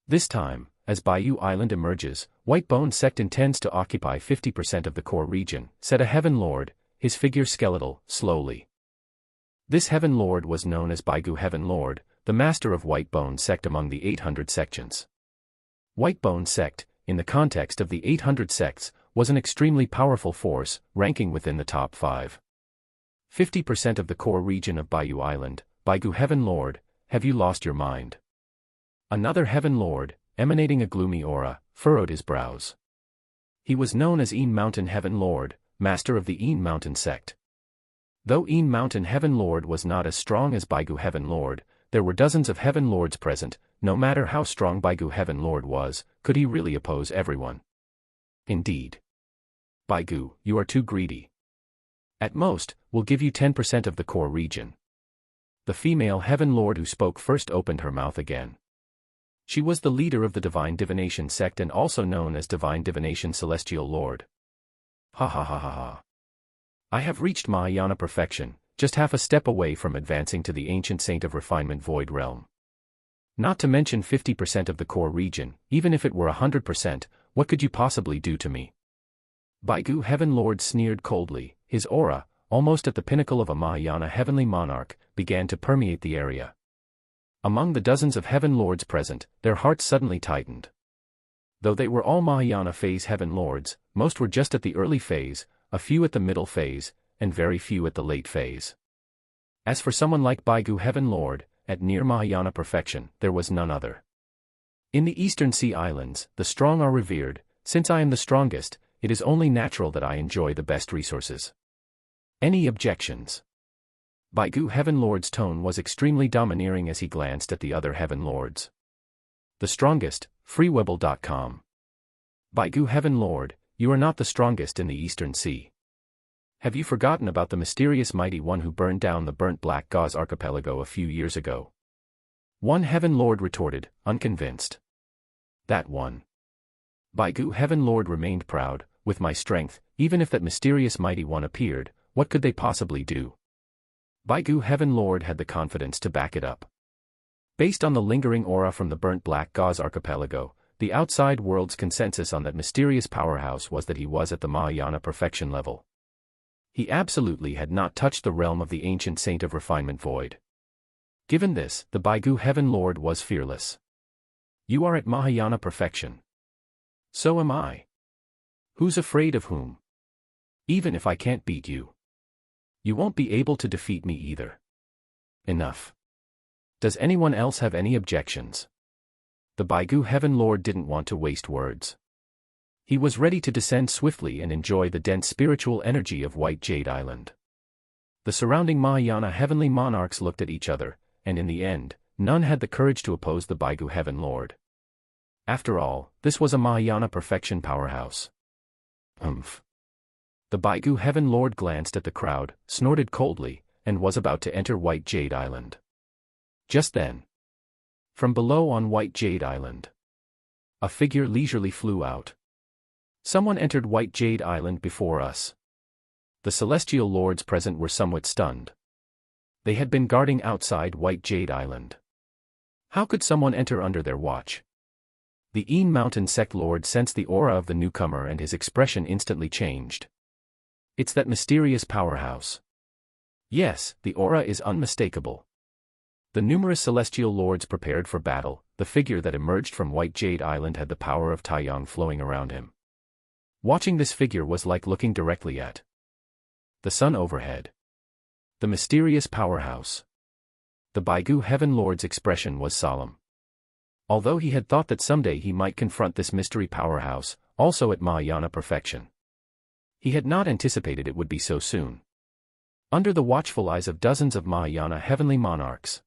This time, as Bayou Island emerges, Whitebone Sect intends to occupy 50% of the core region, said a heaven lord, his figure skeletal, slowly. This heaven lord was known as Baigu Heaven Lord, the master of Whitebone Sect among the 800 sections. Whitebone Sect, in the context of the 800 sects, was an extremely powerful force, ranking within the top 5. 50% of the core region of Bayou Island, Baigu Heaven Lord, have you lost your mind? Another Heaven Lord, emanating a gloomy aura, furrowed his brows. He was known as Een Mountain Heaven Lord, master of the Een Mountain Sect. Though Een Mountain Heaven Lord was not as strong as Baigu Heaven Lord, there were dozens of Heaven Lords present. No matter how strong Baigu Heaven Lord was, could he really oppose everyone? Indeed. Baigu, you are too greedy. At most, we'll give you 10% of the core region. The female Heaven Lord who spoke first opened her mouth again. She was the leader of the Divine Divination Sect and also known as Divine Divination Celestial Lord. Ha ha ha ha ha. I have reached Mahayana perfection, just half a step away from advancing to the ancient saint of refinement Void Realm. Not to mention 50% of the core region, even if it were 100%, what could you possibly do to me? Baigu Heaven Lord sneered coldly, his aura, almost at the pinnacle of a Mahayana heavenly monarch, began to permeate the area. Among the dozens of Heaven Lords present, their hearts suddenly tightened. Though they were all Mahayana phase Heaven Lords, most were just at the early phase, a few at the middle phase, and very few at the late phase. As for someone like Baigu Heaven Lord, at near Mahayana perfection, there was none other. In the Eastern Sea Islands, the strong are revered. Since I am the strongest, it is only natural that I enjoy the best resources. Any objections? Baigu Heaven Lord's tone was extremely domineering as he glanced at the other Heaven Lords. The strongest, freewebble.com. Baigu Heaven Lord, you are not the strongest in the Eastern Sea. Have you forgotten about the mysterious mighty one who burned down the burnt black gauze archipelago a few years ago? One Heaven Lord retorted, unconvinced. That one. Baigu Heaven Lord remained proud. With my strength, even if that mysterious mighty one appeared, what could they possibly do? Baigu Heaven Lord had the confidence to back it up. Based on the lingering aura from the burnt black gauze archipelago, the outside world's consensus on that mysterious powerhouse was that he was at the Mahayana perfection level. He absolutely had not touched the realm of the ancient saint of refinement void. Given this, the Baigu Heaven Lord was fearless. You are at Mahayana perfection. So am I. Who's afraid of whom? Even if I can't beat you, you won't be able to defeat me either. Enough. Does anyone else have any objections? The Baigu Heaven Lord didn't want to waste words. He was ready to descend swiftly and enjoy the dense spiritual energy of White Jade Island. The surrounding Mahayana heavenly monarchs looked at each other, and in the end, none had the courage to oppose the Baigu Heaven Lord. After all, this was a Mahayana perfection powerhouse. Humph. The Baigu Heaven Lord glanced at the crowd, snorted coldly, and was about to enter White Jade Island. Just then, from below on White Jade Island, a figure leisurely flew out. Someone entered White Jade Island before us. The celestial lords present were somewhat stunned. They had been guarding outside White Jade Island. How could someone enter under their watch? The Een Mountain Sect Lord sensed the aura of the newcomer and his expression instantly changed. It's that mysterious powerhouse. Yes, the aura is unmistakable. The numerous celestial lords prepared for battle. The figure that emerged from White Jade Island had the power of Taiyang flowing around him. Watching this figure was like looking directly at the sun overhead. The mysterious powerhouse. The Baigu Heaven Lord's expression was solemn. Although he had thought that someday he might confront this mystery powerhouse, also at Mahayana perfection, he had not anticipated it would be so soon. Under the watchful eyes of dozens of Mahayana heavenly monarchs,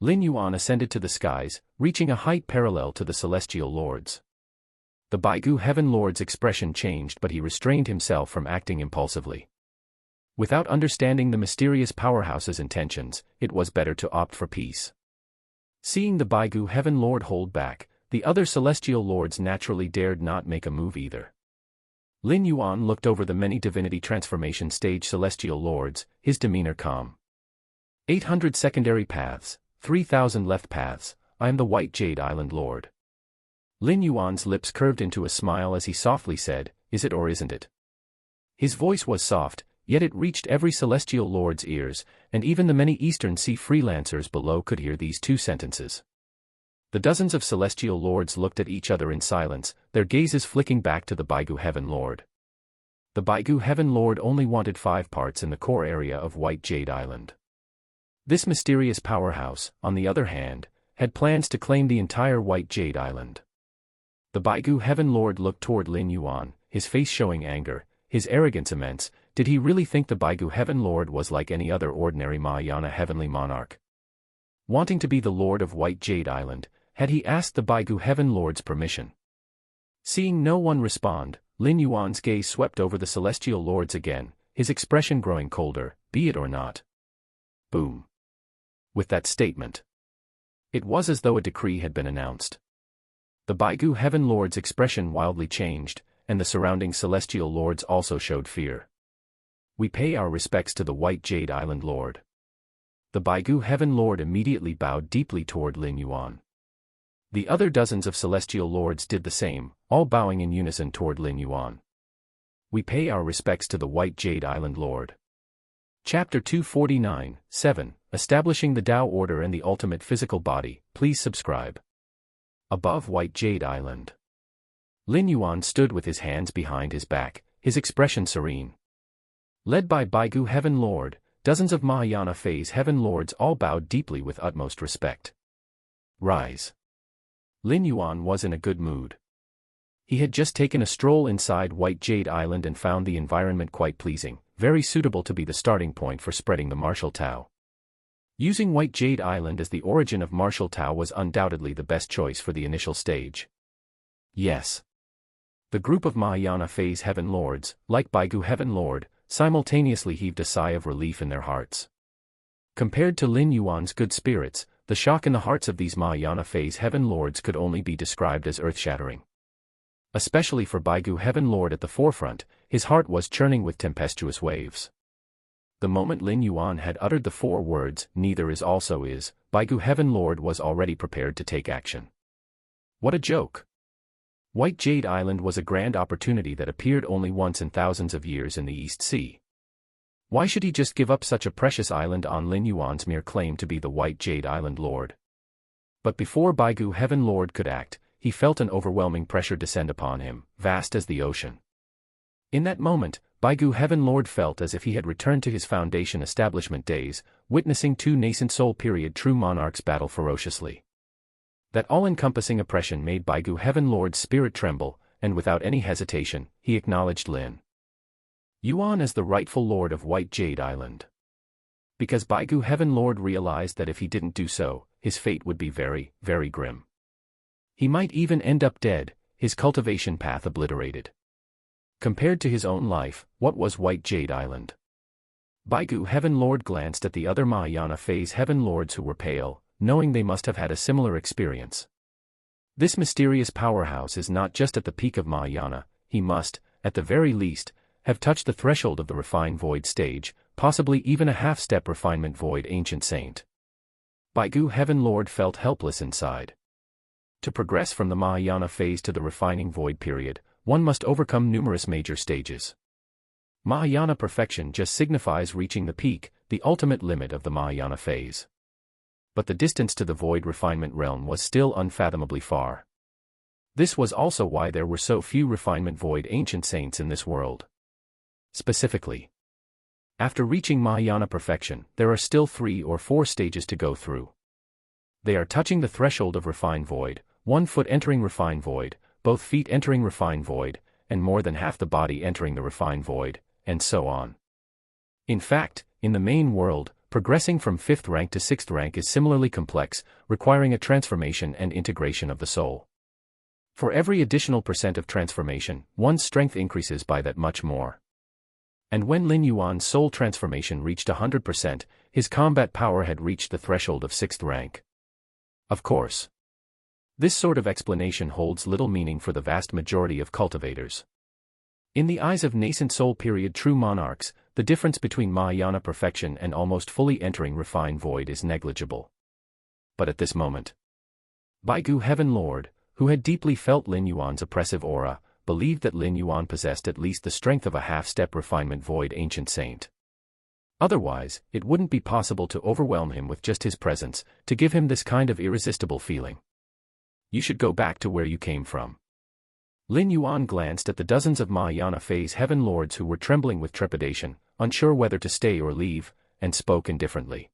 Lin Yuan ascended to the skies, reaching a height parallel to the celestial lords. The Baigu Heaven Lord's expression changed, but he restrained himself from acting impulsively. Without understanding the mysterious powerhouse's intentions, it was better to opt for peace. Seeing the Baigu Heaven Lord hold back, the other celestial lords naturally dared not make a move either. Lin Yuan looked over the many divinity transformation stage celestial lords, his demeanor calm. 800 secondary paths, 3,000 left paths, I am the White Jade Island Lord. Lin Yuan's lips curved into a smile as he softly said, is it or isn't it? His voice was soft, yet it reached every celestial lord's ears, and even the many Eastern Sea freelancers below could hear these two sentences. The dozens of celestial lords looked at each other in silence, their gazes flicking back to the Baigu Heaven Lord. The Baigu Heaven Lord only wanted 5 parts in the core area of White Jade Island. This mysterious powerhouse, on the other hand, had plans to claim the entire White Jade Island. The Baigu Heaven Lord looked toward Lin Yuan, his face showing anger, his arrogance immense. Did he really think the Baigu Heaven Lord was like any other ordinary Mahayana heavenly monarch? Wanting to be the Lord of White Jade Island, had he asked the Baigu Heaven Lord's permission? Seeing no one respond, Lin Yuan's gaze swept over the celestial lords again, his expression growing colder, be it or not. Boom. With that statement, it was as though a decree had been announced. The Baigu Heaven Lord's expression wildly changed, and the surrounding celestial lords also showed fear. We pay our respects to the White Jade Island Lord. The Baigu Heaven Lord immediately bowed deeply toward Lin Yuan. The other dozens of celestial lords did the same, all bowing in unison toward Lin Yuan. We pay our respects to the White Jade Island Lord. Chapter 249, 7, establishing the Tao order and the ultimate physical body. Please subscribe. Above White Jade Island. Lin Yuan stood with his hands behind his back, his expression serene. Led by Baigu Heaven Lord, dozens of Mahayana phase Heaven Lords all bowed deeply with utmost respect. Rise. Lin Yuan was in a good mood. He had just taken a stroll inside White Jade Island and found the environment quite pleasing, very suitable to be the starting point for spreading the martial Tao. Using White Jade Island as the origin of martial Tao was undoubtedly the best choice for the initial stage. Yes. The group of Mahayana phase Heaven Lords, like Baigu Heaven Lord, simultaneously heaved a sigh of relief in their hearts. Compared to Lin Yuan's good spirits, the shock in the hearts of these Mahayana phase Heaven Lords could only be described as earth-shattering. Especially for Baigu Heaven Lord at the forefront, his heart was churning with tempestuous waves. The moment Lin Yuan had uttered the 4 words, "neither is also is," Baigu Heaven Lord was already prepared to take action. What a joke! White Jade Island was a grand opportunity that appeared only once in thousands of years in the East Sea. Why should he just give up such a precious island on Lin Yuan's mere claim to be the White Jade Island Lord? But before Baigu Heaven Lord could act, he felt an overwhelming pressure descend upon him, vast as the ocean. In that moment, Baigu Heaven Lord felt as if he had returned to his foundation establishment days, witnessing 2 nascent soul period true monarchs battle ferociously. That all-encompassing oppression made Baigu Heaven Lord's spirit tremble, and without any hesitation, he acknowledged Lin Yuan as the rightful lord of White Jade Island. Because Baigu Heaven Lord realized that if he didn't do so, his fate would be very, very grim. He might even end up dead, his cultivation path obliterated. Compared to his own life, what was White Jade Island? Baigu Heaven Lord glanced at the other Mahayana phase Heaven Lords who were pale, knowing they must have had a similar experience. This mysterious powerhouse is not just at the peak of Mahayana, he must, at the very least, have touched the threshold of the refined void stage, possibly even a half-step refinement void ancient saint. Baigu Heaven Lord felt helpless inside. To progress from the Mahayana phase to the refining void period, one must overcome numerous major stages. Mahayana perfection just signifies reaching the peak, the ultimate limit of the Mahayana phase. But the distance to the void refinement realm was still unfathomably far. This was also why there were so few refinement void ancient saints in this world. Specifically, after reaching Mahayana perfection, there are still 3 or 4 stages to go through. They are touching the threshold of refined void, 1 foot entering refined void, both feet entering refined void, and more than half the body entering the refined void, and so on. In fact, in the main world, progressing from 5th rank to 6th rank is similarly complex, requiring a transformation and integration of the soul. For every additional % of transformation, one's strength increases by that much more. And when Lin Yuan's soul transformation reached 100%, his combat power had reached the threshold of 6th rank. Of course, this sort of explanation holds little meaning for the vast majority of cultivators. In the eyes of nascent soul period true monarchs, the difference between Mahayana perfection and almost fully entering refined void is negligible. But at this moment, Baigu Heaven Lord, who had deeply felt Lin Yuan's oppressive aura, believed that Lin Yuan possessed at least the strength of a half-step refinement void ancient saint. Otherwise, it wouldn't be possible to overwhelm him with just his presence, to give him this kind of irresistible feeling. You should go back to where you came from. Lin Yuan glanced at the dozens of Mahayana phase Heaven Lords who were trembling with trepidation, unsure whether to stay or leave, and spoke indifferently.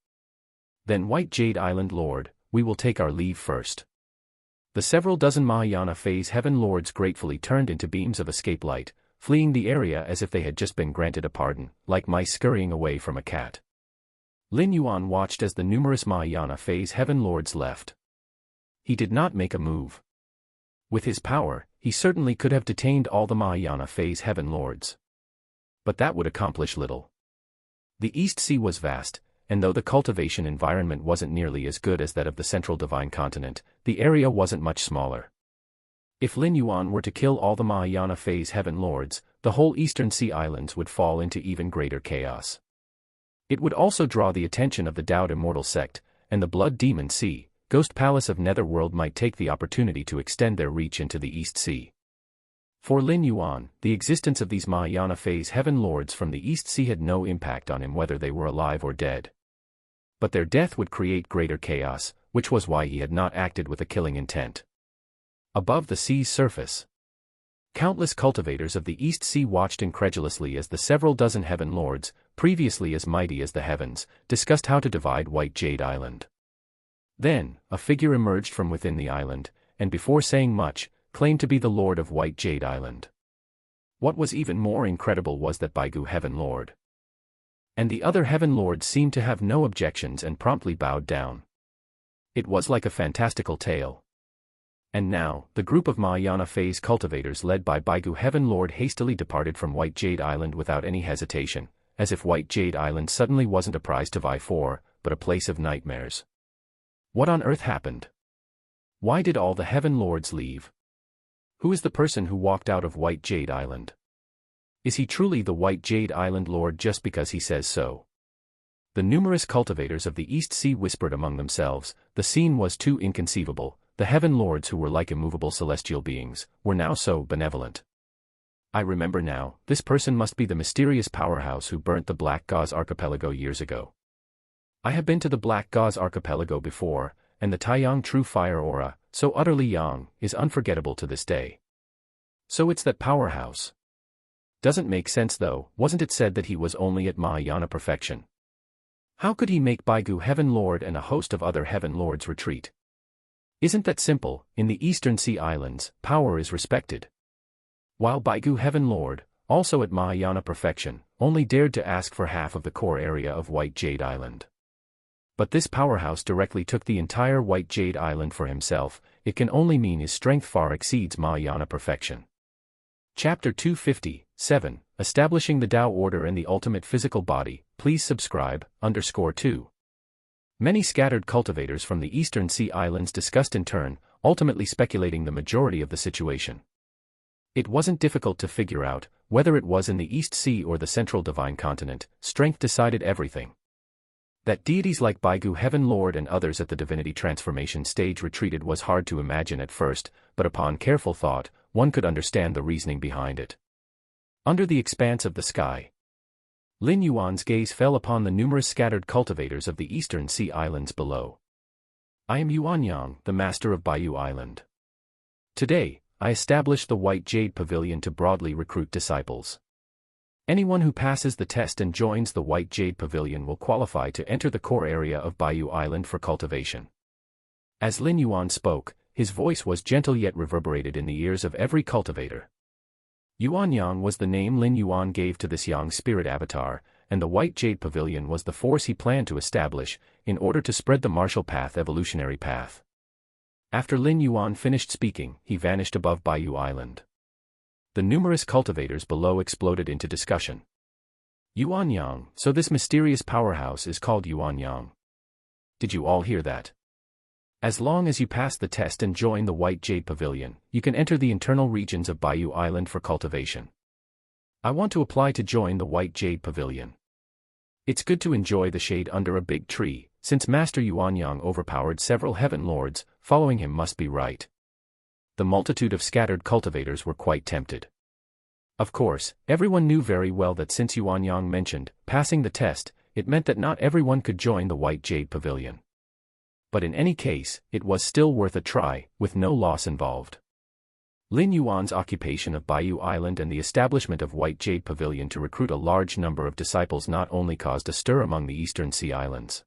Then White Jade Island Lord, we will take our leave first. The several dozen Mahayana phase Heaven Lords gratefully turned into beams of escape light, fleeing the area as if they had just been granted a pardon, like mice scurrying away from a cat. Lin Yuan watched as the numerous Mahayana phase Heaven Lords left. He did not make a move. With his power, he certainly could have detained all the Mahayana phase Heaven Lords. But that would accomplish little. The East Sea was vast, and though the cultivation environment wasn't nearly as good as that of the central divine continent, the area wasn't much smaller. If Lin Yuan were to kill all the Mahayana phase Heaven Lords, the whole Eastern Sea Islands would fall into even greater chaos. It would also draw the attention of the Dowd Immortal Sect, and the Blood Demon Sea, Ghost Palace of Netherworld might take the opportunity to extend their reach into the East Sea. For Lin Yuan, the existence of these Mahayana phase Heaven Lords from the East Sea had no impact on him whether they were alive or dead. But their death would create greater chaos, which was why he had not acted with a killing intent. Above the sea's surface, countless cultivators of the East Sea watched incredulously as the several dozen heaven lords, previously as mighty as the heavens, discussed how to divide White Jade Island. Then, a figure emerged from within the island, and before saying much, claimed to be the Lord of White Jade Island. What was even more incredible was that Baigu Heaven Lord and the other Heaven Lords seemed to have no objections and promptly bowed down. It was like a fantastical tale. And now, the group of Mahayana phase cultivators led by Baigu Heaven Lord hastily departed from White Jade Island without any hesitation, as if White Jade Island suddenly wasn't a prize to vie for, but a place of nightmares. What on earth happened? Why did all the Heaven Lords leave? Who is the person who walked out of White Jade Island? Is he truly the White Jade Island Lord just because he says so? The numerous cultivators of the East Sea whispered among themselves. The scene was too inconceivable. The Heaven Lords, who were like immovable celestial beings, were now so benevolent. I remember now, this person must be the mysterious powerhouse who burnt the Black Gauze Archipelago years ago. I have been to the Black Gauze Archipelago before, and the Taiyang True Fire aura, so utterly yang, is unforgettable to this day. So it's that powerhouse. Doesn't make sense though. Wasn't it said that he was only at Mahayana perfection? How could he make Baigu Heaven Lord and a host of other Heaven Lords retreat? Isn't that simple? In the Eastern Sea Islands, power is respected. While Baigu Heaven Lord, also at Mahayana perfection, only dared to ask for half of the core area of White Jade Island. But this powerhouse directly took the entire White Jade Island for himself. It can only mean his strength far exceeds Mahayana perfection. Chapter 257, Establishing the Tao Order and the Ultimate Physical Body. Please subscribe. _2. Many scattered cultivators from the Eastern Sea Islands discussed in turn, ultimately speculating the majority of the situation. It wasn't difficult to figure out, whether it was in the East Sea or the Central Divine Continent, strength decided everything. That deities like Baigu Heaven Lord and others at the divinity transformation stage retreated was hard to imagine at first, but upon careful thought, one could understand the reasoning behind it. Under the expanse of the sky, Lin Yuan's gaze fell upon the numerous scattered cultivators of the Eastern Sea Islands below. I am Yuan Yang, the master of Baiyu Island. Today, I established the White Jade Pavilion to broadly recruit disciples. Anyone who passes the test and joins the White Jade Pavilion will qualify to enter the core area of Baiyu Island for cultivation. As Lin Yuan spoke, his voice was gentle yet reverberated in the ears of every cultivator. Yuan Yang was the name Lin Yuan gave to this Yang spirit avatar, and the White Jade Pavilion was the force he planned to establish, in order to spread the martial path evolutionary path. After Lin Yuan finished speaking, he vanished above Baiyu Island. The numerous cultivators below exploded into discussion. Yuan Yang, so this mysterious powerhouse is called Yuan Yang. Did you all hear that? As long as you pass the test and join the White Jade Pavilion, you can enter the internal regions of Baiyu Island for cultivation. I want to apply to join the White Jade Pavilion. It's good to enjoy the shade under a big tree. Since Master Yuan Yang overpowered several Heaven Lords, following him must be right. The multitude of scattered cultivators were quite tempted. Of course, everyone knew very well that since Yuan Yang mentioned passing the test, it meant that not everyone could join the White Jade Pavilion. But in any case, it was still worth a try, with no loss involved. Lin Yuan's occupation of Baiyu Island and the establishment of White Jade Pavilion to recruit a large number of disciples not only caused a stir among the Eastern Sea Islands.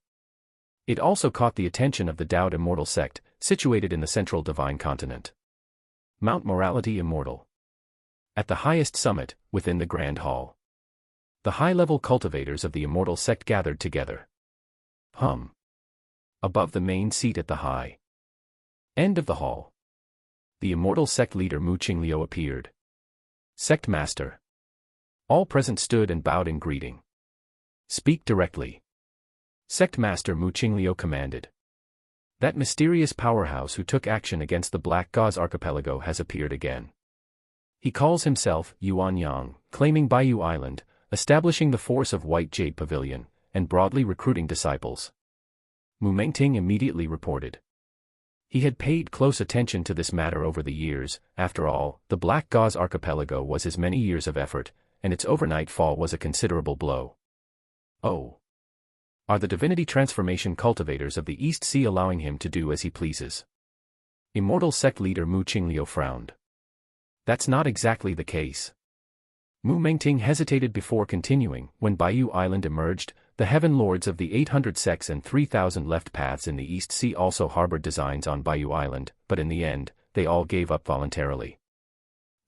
It also caught the attention of the Taoed Immortal sect, situated in the Central Divine Continent. Mount Morality Immortal. At the highest summit, within the Grand Hall, the high-level cultivators of the Immortal sect gathered together. Above the main seat at the high end of the hall, the Immortal sect leader Mu Qingliu appeared. Sect Master. All present stood and bowed in greeting. Speak directly. Sect Master Mu Qingliu commanded. That mysterious powerhouse who took action against the Black Gauze Archipelago has appeared again. He calls himself Yuan Yang, claiming Baiyu Island, establishing the force of White Jade Pavilion, and broadly recruiting disciples. Mu Mengting immediately reported. He had paid close attention to this matter over the years. After all, the Black Gauze Archipelago was his many years of effort, and its overnight fall was a considerable blow. Oh. Are the divinity transformation cultivators of the East Sea allowing him to do as he pleases? Immortal sect leader Mu Qingliu frowned. That's not exactly the case. Mu Mengting hesitated before continuing. When Baiyu Island emerged, the heaven lords of the 800 sects and 3,000 left paths in the East Sea also harbored designs on Baiyu Island, but in the end, they all gave up voluntarily.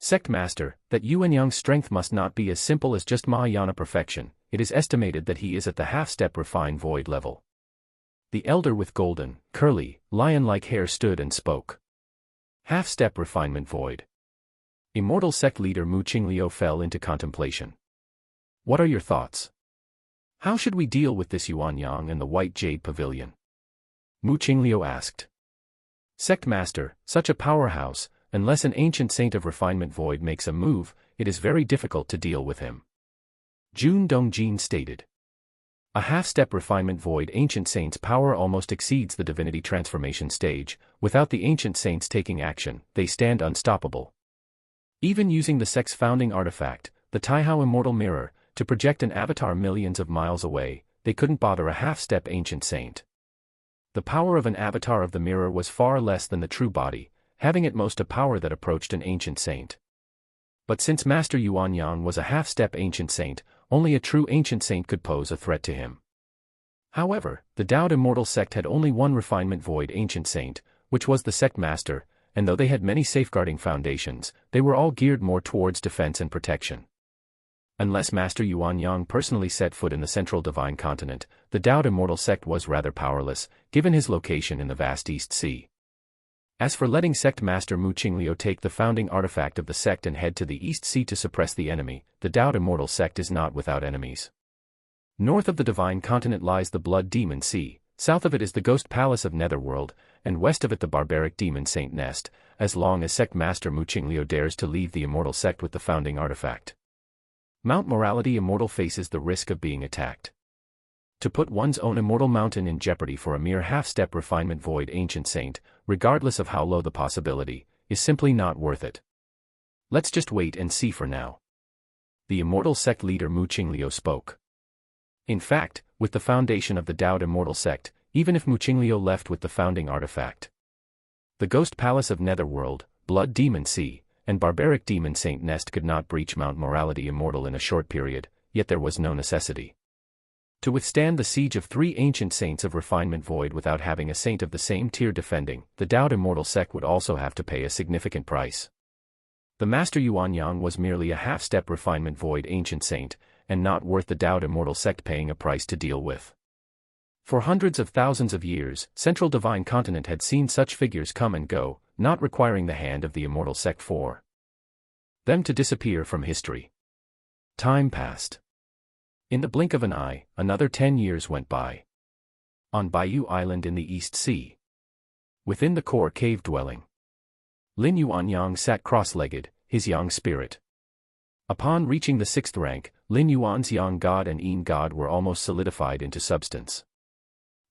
Sect Master, that Yuan Yang's strength must not be as simple as just Mahayana perfection. It is estimated that he is at the half-step refined void level. The elder with golden, curly, lion-like hair stood and spoke. Half-step refinement void. Immortal sect leader Mu Qingliu fell into contemplation. What are your thoughts? How should we deal with this Yuan Yang and the White Jade Pavilion? Mu Qingliu asked. Sect Master, such a powerhouse, unless an ancient saint of refinement void makes a move, it is very difficult to deal with him. Jun Dongjin stated. A half-step refinement void ancient saint's power almost exceeds the divinity transformation stage. Without the ancient saints taking action, they stand unstoppable. Even using the sect's founding artifact, the Taihao Immortal Mirror, to project an avatar millions of miles away, they couldn't bother a half-step ancient saint. The power of an avatar of the mirror was far less than the true body, having at most a power that approached an ancient saint. But since Master Yuan Yang was a half-step ancient saint, only a true ancient saint could pose a threat to him. However, the Dowd Immortal sect had only one refinement void ancient saint, which was the sect master, and though they had many safeguarding foundations, they were all geared more towards defense and protection. Unless Master Yuan Yang personally set foot in the central divine continent, the Dowd Immortal sect was rather powerless, given his location in the vast East Sea. As for letting sect master Mu Qingliu take the founding artifact of the sect and head to the East Sea to suppress the enemy, the Dowd Immortal sect is not without enemies. North of the divine continent lies the Blood Demon Sea, south of it is the Ghost Palace of Netherworld, and west of it the barbaric demon Saint Nest, as long as sect master Mu Qingliu dares to leave the immortal sect with the founding artifact. Mount Morality Immortal faces the risk of being attacked. To put one's own immortal mountain in jeopardy for a mere half-step refinement void ancient saint, regardless of how low the possibility, is simply not worth it. Let's just wait and see for now. The immortal sect leader Mu Qingliu spoke. In fact, with the foundation of the Dowd Immortal sect, even if Mu Qingliu left with the founding artifact, the Ghost Palace of Netherworld, Blood Demon Sea, and barbaric demon Saint Nest could not breach Mount Morality Immortal in a short period, yet there was no necessity. To withstand the siege of 3 ancient saints of refinement void without having a saint of the same tier defending, the Dowd Immortal sect would also have to pay a significant price. The Master Yuan Yang was merely a half-step refinement void ancient saint, and not worth the Dowd Immortal sect paying a price to deal with. For hundreds of thousands of years, Central Divine Continent had seen such figures come and go, not requiring the hand of the immortal sect for them to disappear from history. Time passed. In the blink of an eye, another 10 years went by. On Baiyu Island in the East Sea, within the core cave dwelling, Lin Yuan Yang sat cross-legged, his Yang spirit. Upon reaching the 6th rank, Lin Yuan's Yang God and Yin God were almost solidified into substance.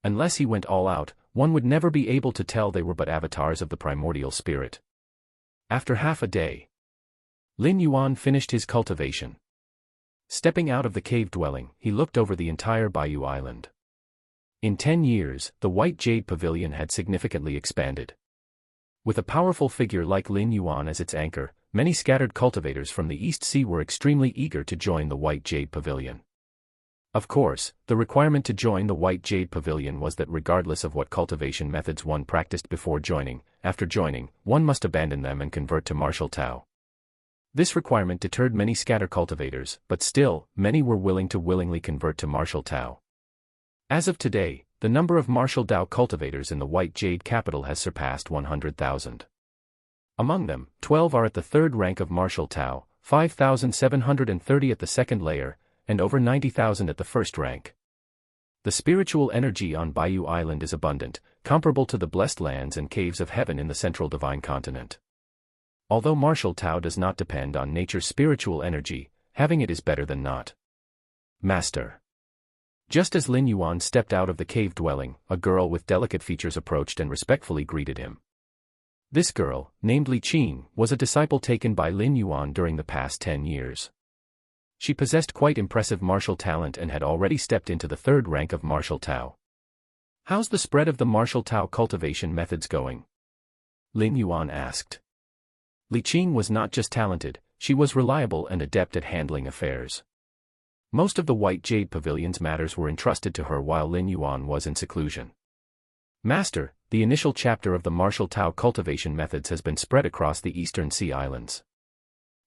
Unless he went all out, one would never be able to tell they were but avatars of the primordial spirit. After half a day, Lin Yuan finished his cultivation. Stepping out of the cave dwelling, he looked over the entire Baiyu Island. In 10 years, the White Jade Pavilion had significantly expanded. With a powerful figure like Lin Yuan as its anchor, many scattered cultivators from the East Sea were extremely eager to join the White Jade Pavilion. Of course, the requirement to join the White Jade Pavilion was that regardless of what cultivation methods one practiced before joining, after joining, one must abandon them and convert to martial Tao. This requirement deterred many scatter cultivators, but still, many were willing to willingly convert to martial Tao. As of today, the number of martial Tao cultivators in the White Jade capital has surpassed 100,000. Among them, 12 are at the 3rd rank of martial Tao, 5,730 at the 2nd layer, and over 90,000 at the 1st rank. The spiritual energy on Baiyu Island is abundant, comparable to the blessed lands and caves of heaven in the Central Divine Continent. Although martial Tao does not depend on nature's spiritual energy, having it is better than not. Master. Just as Lin Yuan stepped out of the cave dwelling, a girl with delicate features approached and respectfully greeted him. This girl, named Li Qin, was a disciple taken by Lin Yuan during the past 10 years. She possessed quite impressive martial talent and had already stepped into the third rank of martial Tao. How's the spread of the martial Tao cultivation methods going? Lin Yuan asked. Li Qing was not just talented, she was reliable and adept at handling affairs. Most of the White Jade Pavilion's matters were entrusted to her while Lin Yuan was in seclusion. Master, the initial chapter of the martial Tao cultivation methods has been spread across the Eastern Sea Islands.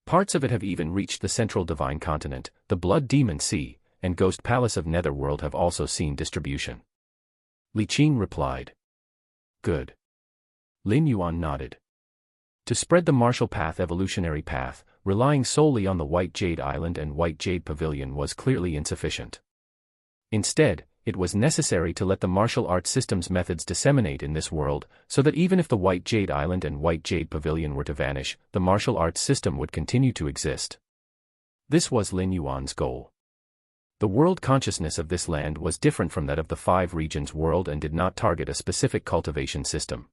Parts of it have even reached the Central Divine Continent, the Blood Demon Sea, and Ghost Palace of Netherworld have also seen distribution. Li Qing replied. Good. Lin Yuan nodded. To spread the martial path evolutionary path, relying solely on the White Jade Island and White Jade Pavilion was clearly insufficient. Instead, it was necessary to let the martial arts system's methods disseminate in this world, so that even if the White Jade Island and White Jade Pavilion were to vanish, the martial arts system would continue to exist. This was Lin Yuan's goal. The world consciousness of this land was different from that of the Five Regions world and did not target a specific cultivation system.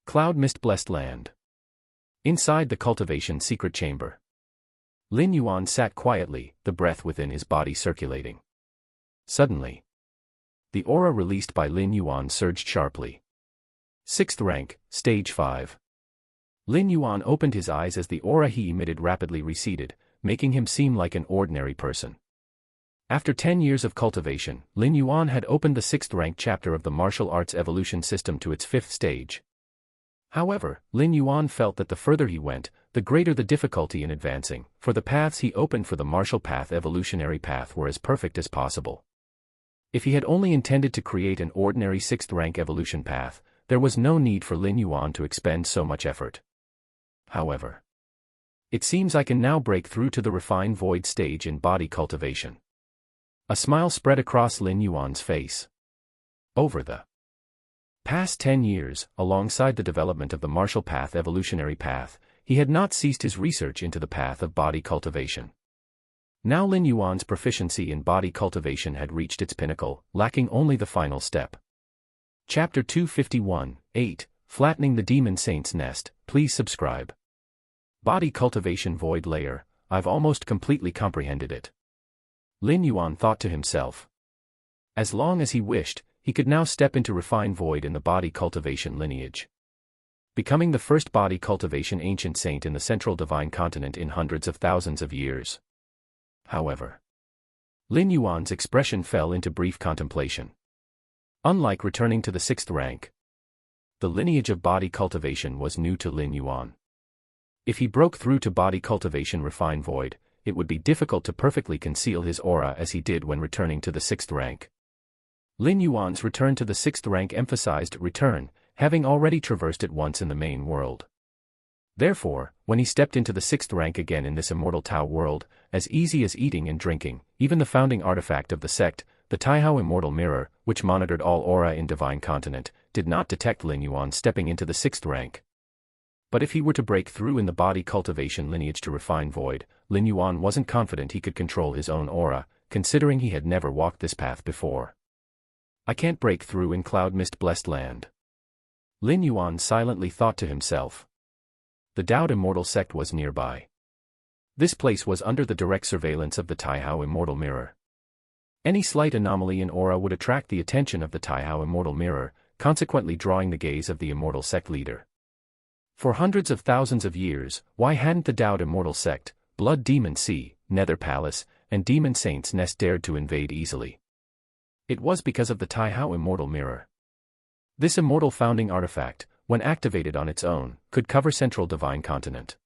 Cloud Mist Blessed Land. Inside the cultivation secret chamber, Lin Yuan sat quietly, the breath within his body circulating. Suddenly, the aura released by Lin Yuan surged sharply. 6th rank, stage 5. Lin Yuan opened his eyes as the aura he emitted rapidly receded, making him seem like an ordinary person. After 10 years of cultivation, Lin Yuan had opened the 6th rank chapter of the martial arts evolution system to its 5th stage. However, Lin Yuan felt that the further he went, the greater the difficulty in advancing, for the paths he opened for the martial path evolutionary path were as perfect as possible. If he had only intended to create an ordinary 6th rank evolution path, there was no need for Lin Yuan to expend so much effort. However, it seems I can now break through to the refined void stage in body cultivation. A smile spread across Lin Yuan's face. Over the past 10 years, alongside the development of the martial path evolutionary path, he had not ceased his research into the path of body cultivation. Now Lin Yuan's proficiency in body cultivation had reached its pinnacle, lacking only the final step. Chapter 251, 8, Flattening the Demon Saint's Nest. Please subscribe. Body cultivation void layer, I've almost completely comprehended it. Lin Yuan thought to himself. As long as he wished, he could now step into refined void in the body cultivation lineage, becoming the first body cultivation ancient saint in the Central Divine Continent in hundreds of thousands of years. However, Lin Yuan's expression fell into brief contemplation. Unlike returning to the 6th rank, the lineage of body cultivation was new to Lin Yuan. If he broke through to body cultivation refined void, it would be difficult to perfectly conceal his aura as he did when returning to the 6th rank. Lin Yuan's return to the 6th rank emphasized return, having already traversed it once in the main world. Therefore, when he stepped into the 6th rank again in this immortal Tao world, as easy as eating and drinking, even the founding artifact of the sect, the Taihao Immortal Mirror, which monitored all aura in Divine Continent, did not detect Lin Yuan stepping into the 6th rank. But if he were to break through in the body cultivation lineage to refine void, Lin Yuan wasn't confident he could control his own aura, considering he had never walked this path before. I can't break through in Cloud Mist Blessed Land. Lin Yuan silently thought to himself. The Dao Immortal sect was nearby. This place was under the direct surveillance of the Taihao Immortal Mirror. Any slight anomaly in aura would attract the attention of the Taihao Immortal Mirror, consequently drawing the gaze of the Immortal sect leader. For hundreds of thousands of years, why hadn't the Dao Immortal sect, Blood Demon Sea, Nether Palace, and Demon Saint's Nest dared to invade easily? It was because of the Taihao Immortal Mirror. This immortal founding artifact, when activated on its own, could cover Central Divine Continent.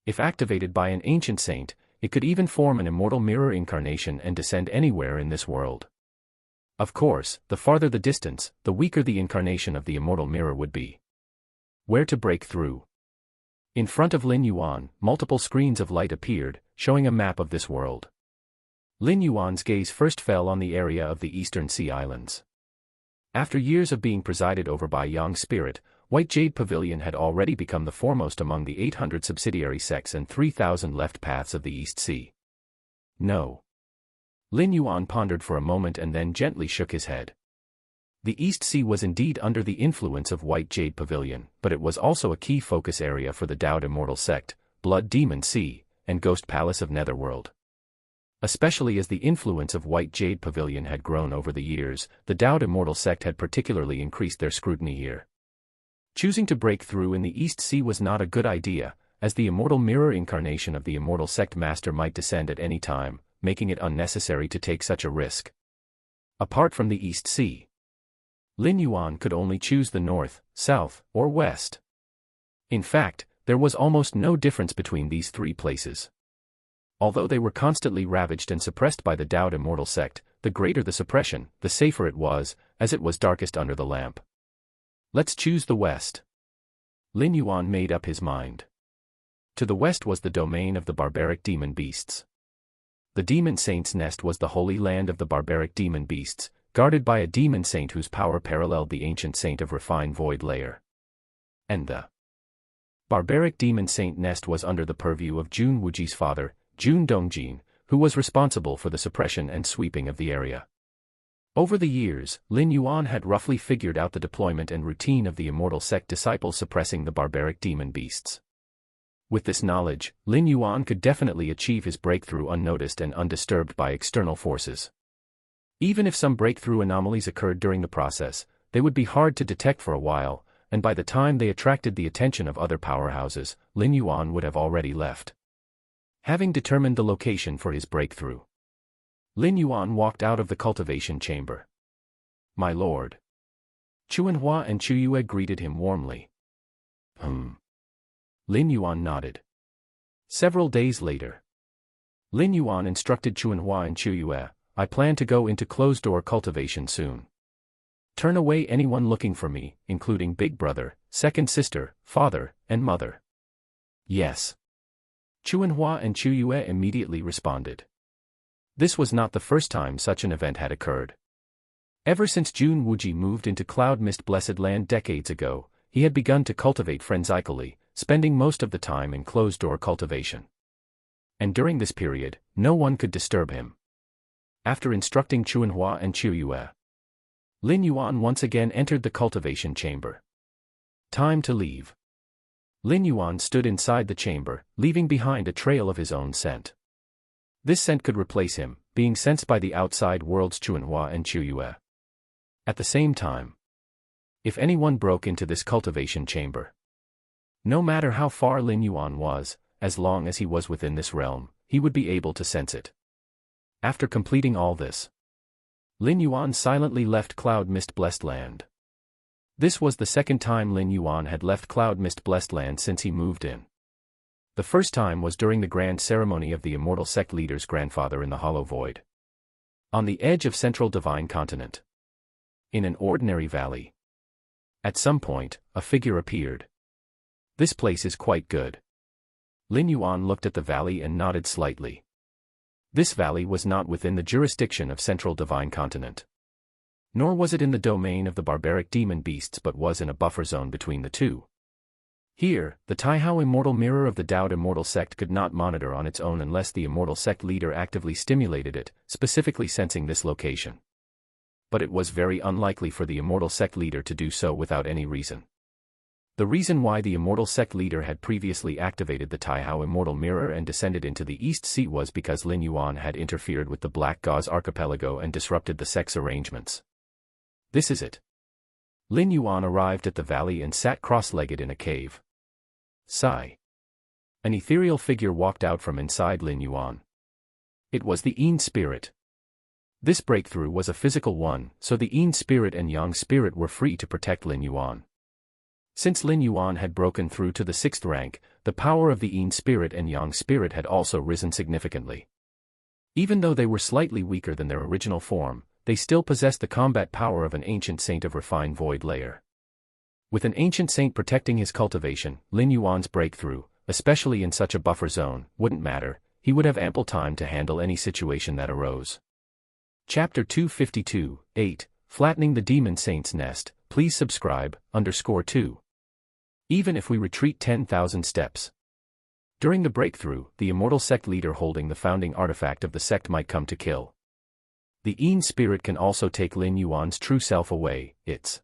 If activated by an ancient saint, it could even form an immortal mirror incarnation and descend anywhere in this world. Of course, the farther the distance, the weaker the incarnation of the immortal mirror would be. Where to break through? In front of Lin Yuan, multiple screens of light appeared, showing a map of this world. Lin Yuan's gaze first fell on the area of the Eastern Sea Islands. After years of being presided over by Yang Spirit, White Jade Pavilion had already become the foremost among the 800 subsidiary sects and 3,000 left paths of the East Sea. No. Lin Yuan pondered for a moment and then gently shook his head. The East Sea was indeed under the influence of White Jade Pavilion, but it was also a key focus area for the Dao Immortal sect, Blood Demon Sea, and Ghost Palace of Netherworld. Especially as the influence of White Jade Pavilion had grown over the years, the Dowd Immortal sect had particularly increased their scrutiny here. Choosing to break through in the East Sea was not a good idea, as the immortal mirror incarnation of the Immortal Sect Master might descend at any time, making it unnecessary to take such a risk. Apart from the East Sea, Lin Yuan could only choose the north, south, or west. In fact, there was almost no difference between these three places. Although they were constantly ravaged and suppressed by the Dowd Immortal sect, the greater the suppression, the safer it was, as it was darkest under the lamp. Let's choose the west. Lin Yuan made up his mind. To the west was the domain of the barbaric demon beasts. The demon saint's nest was the holy land of the barbaric demon beasts, guarded by a demon saint whose power paralleled the ancient saint of refined void layer. And the barbaric demon saint nest was under the purview of Jun Wuji's father, Jun Dongjin, who was responsible for the suppression and sweeping of the area. Over the years, Lin Yuan had roughly figured out the deployment and routine of the Immortal Sect disciples suppressing the barbaric demon beasts. With this knowledge, Lin Yuan could definitely achieve his breakthrough unnoticed and undisturbed by external forces. Even if some breakthrough anomalies occurred during the process, they would be hard to detect for a while, and by the time they attracted the attention of other powerhouses, Lin Yuan would have already left. Having determined the location for his breakthrough, Lin Yuan walked out of the cultivation chamber. "My lord." Chuanhua and Chuyue greeted him warmly. Lin Yuan nodded. Several days later, Lin Yuan instructed Chuanhua and Chuyue, "I plan to go into closed-door cultivation soon. Turn away anyone looking for me, including big brother, second sister, father, and mother." "Yes." Chuanhua and Chuyue immediately responded. This was not the first time such an event had occurred. Ever since Jun Wuji moved into Cloud Mist Blessed Land decades ago, he had begun to cultivate frenziedly, spending most of the time in closed-door cultivation. And during this period, no one could disturb him. After instructing Chuanhua and Chuyue, Lin Yuan once again entered the cultivation chamber. Time to leave. Lin Yuan stood inside the chamber, leaving behind a trail of his own scent. This scent could replace him, being sensed by the outside world's Chuanhua and Chuyue. At the same time, if anyone broke into this cultivation chamber, no matter how far Lin Yuan was, as long as he was within this realm, he would be able to sense it. After completing all this, Lin Yuan silently left Cloud Mist Blessed Land. This was the second time Lin Yuan had left Cloud Mist Blessed Land since he moved in. The first time was during the grand ceremony of the Immortal Sect leader's grandfather in the Hollow Void. On the edge of Central Divine Continent, in an ordinary valley, at some point, a figure appeared. "This place is quite good." Lin Yuan looked at the valley and nodded slightly. This valley was not within the jurisdiction of Central Divine Continent. Nor was it in the domain of the barbaric demon beasts but was in a buffer zone between the two. Here, the Taihao Immortal Mirror of the Dowd Immortal Sect could not monitor on its own unless the Immortal Sect leader actively stimulated it, specifically sensing this location. But it was very unlikely for the Immortal Sect leader to do so without any reason. The reason why the Immortal Sect leader had previously activated the Taihao Immortal Mirror and descended into the East Sea was because Lin Yuan had interfered with the Black Gauze Archipelago and disrupted the sect's arrangements. This is it. Lin Yuan arrived at the valley and sat cross-legged in a cave. Sigh. An ethereal figure walked out from inside Lin Yuan. It was the Yin spirit. This breakthrough was a physical one, so the Yin spirit and Yang spirit were free to protect Lin Yuan. Since Lin Yuan had broken through to the 6th rank, the power of the Yin spirit and Yang spirit had also risen significantly. Even though they were slightly weaker than their original form, they still possessed the combat power of an ancient saint of refined void layer. With an ancient saint protecting his cultivation, Lin Yuan's breakthrough, especially in such a buffer zone, wouldn't matter. He would have ample time to handle any situation that arose. Chapter 252, 8, Flattening the Demon Saint's Nest. Please subscribe, _2. Even if we retreat 10,000 steps. During the breakthrough, the Immortal Sect leader holding the founding artifact of the sect might come to kill. The Yin spirit can also take Lin Yuan's true self away. It's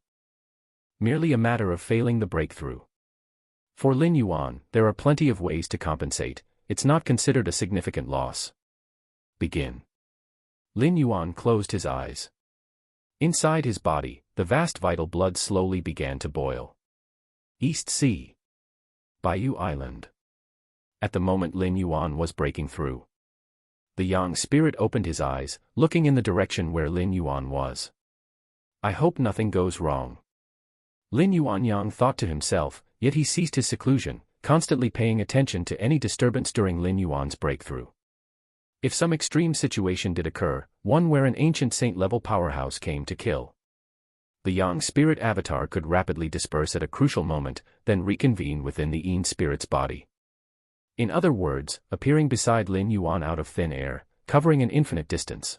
merely a matter of failing the breakthrough. For Lin Yuan, there are plenty of ways to compensate. It's not considered a significant loss. Begin. Lin Yuan closed his eyes. Inside his body, the vast vital blood slowly began to boil. East Sea. Bayou Island. At the moment Lin Yuan was breaking through. The Yang spirit opened his eyes, looking in the direction where Lin Yuan was. I hope nothing goes wrong. Lin Yuanyang thought to himself, yet he ceased his seclusion, constantly paying attention to any disturbance during Lin Yuan's breakthrough. If some extreme situation did occur, one where an ancient saint-level powerhouse came to kill, the Yang spirit avatar could rapidly disperse at a crucial moment, then reconvene within the Yin spirit's body. In other words, appearing beside Lin Yuan out of thin air, covering an infinite distance.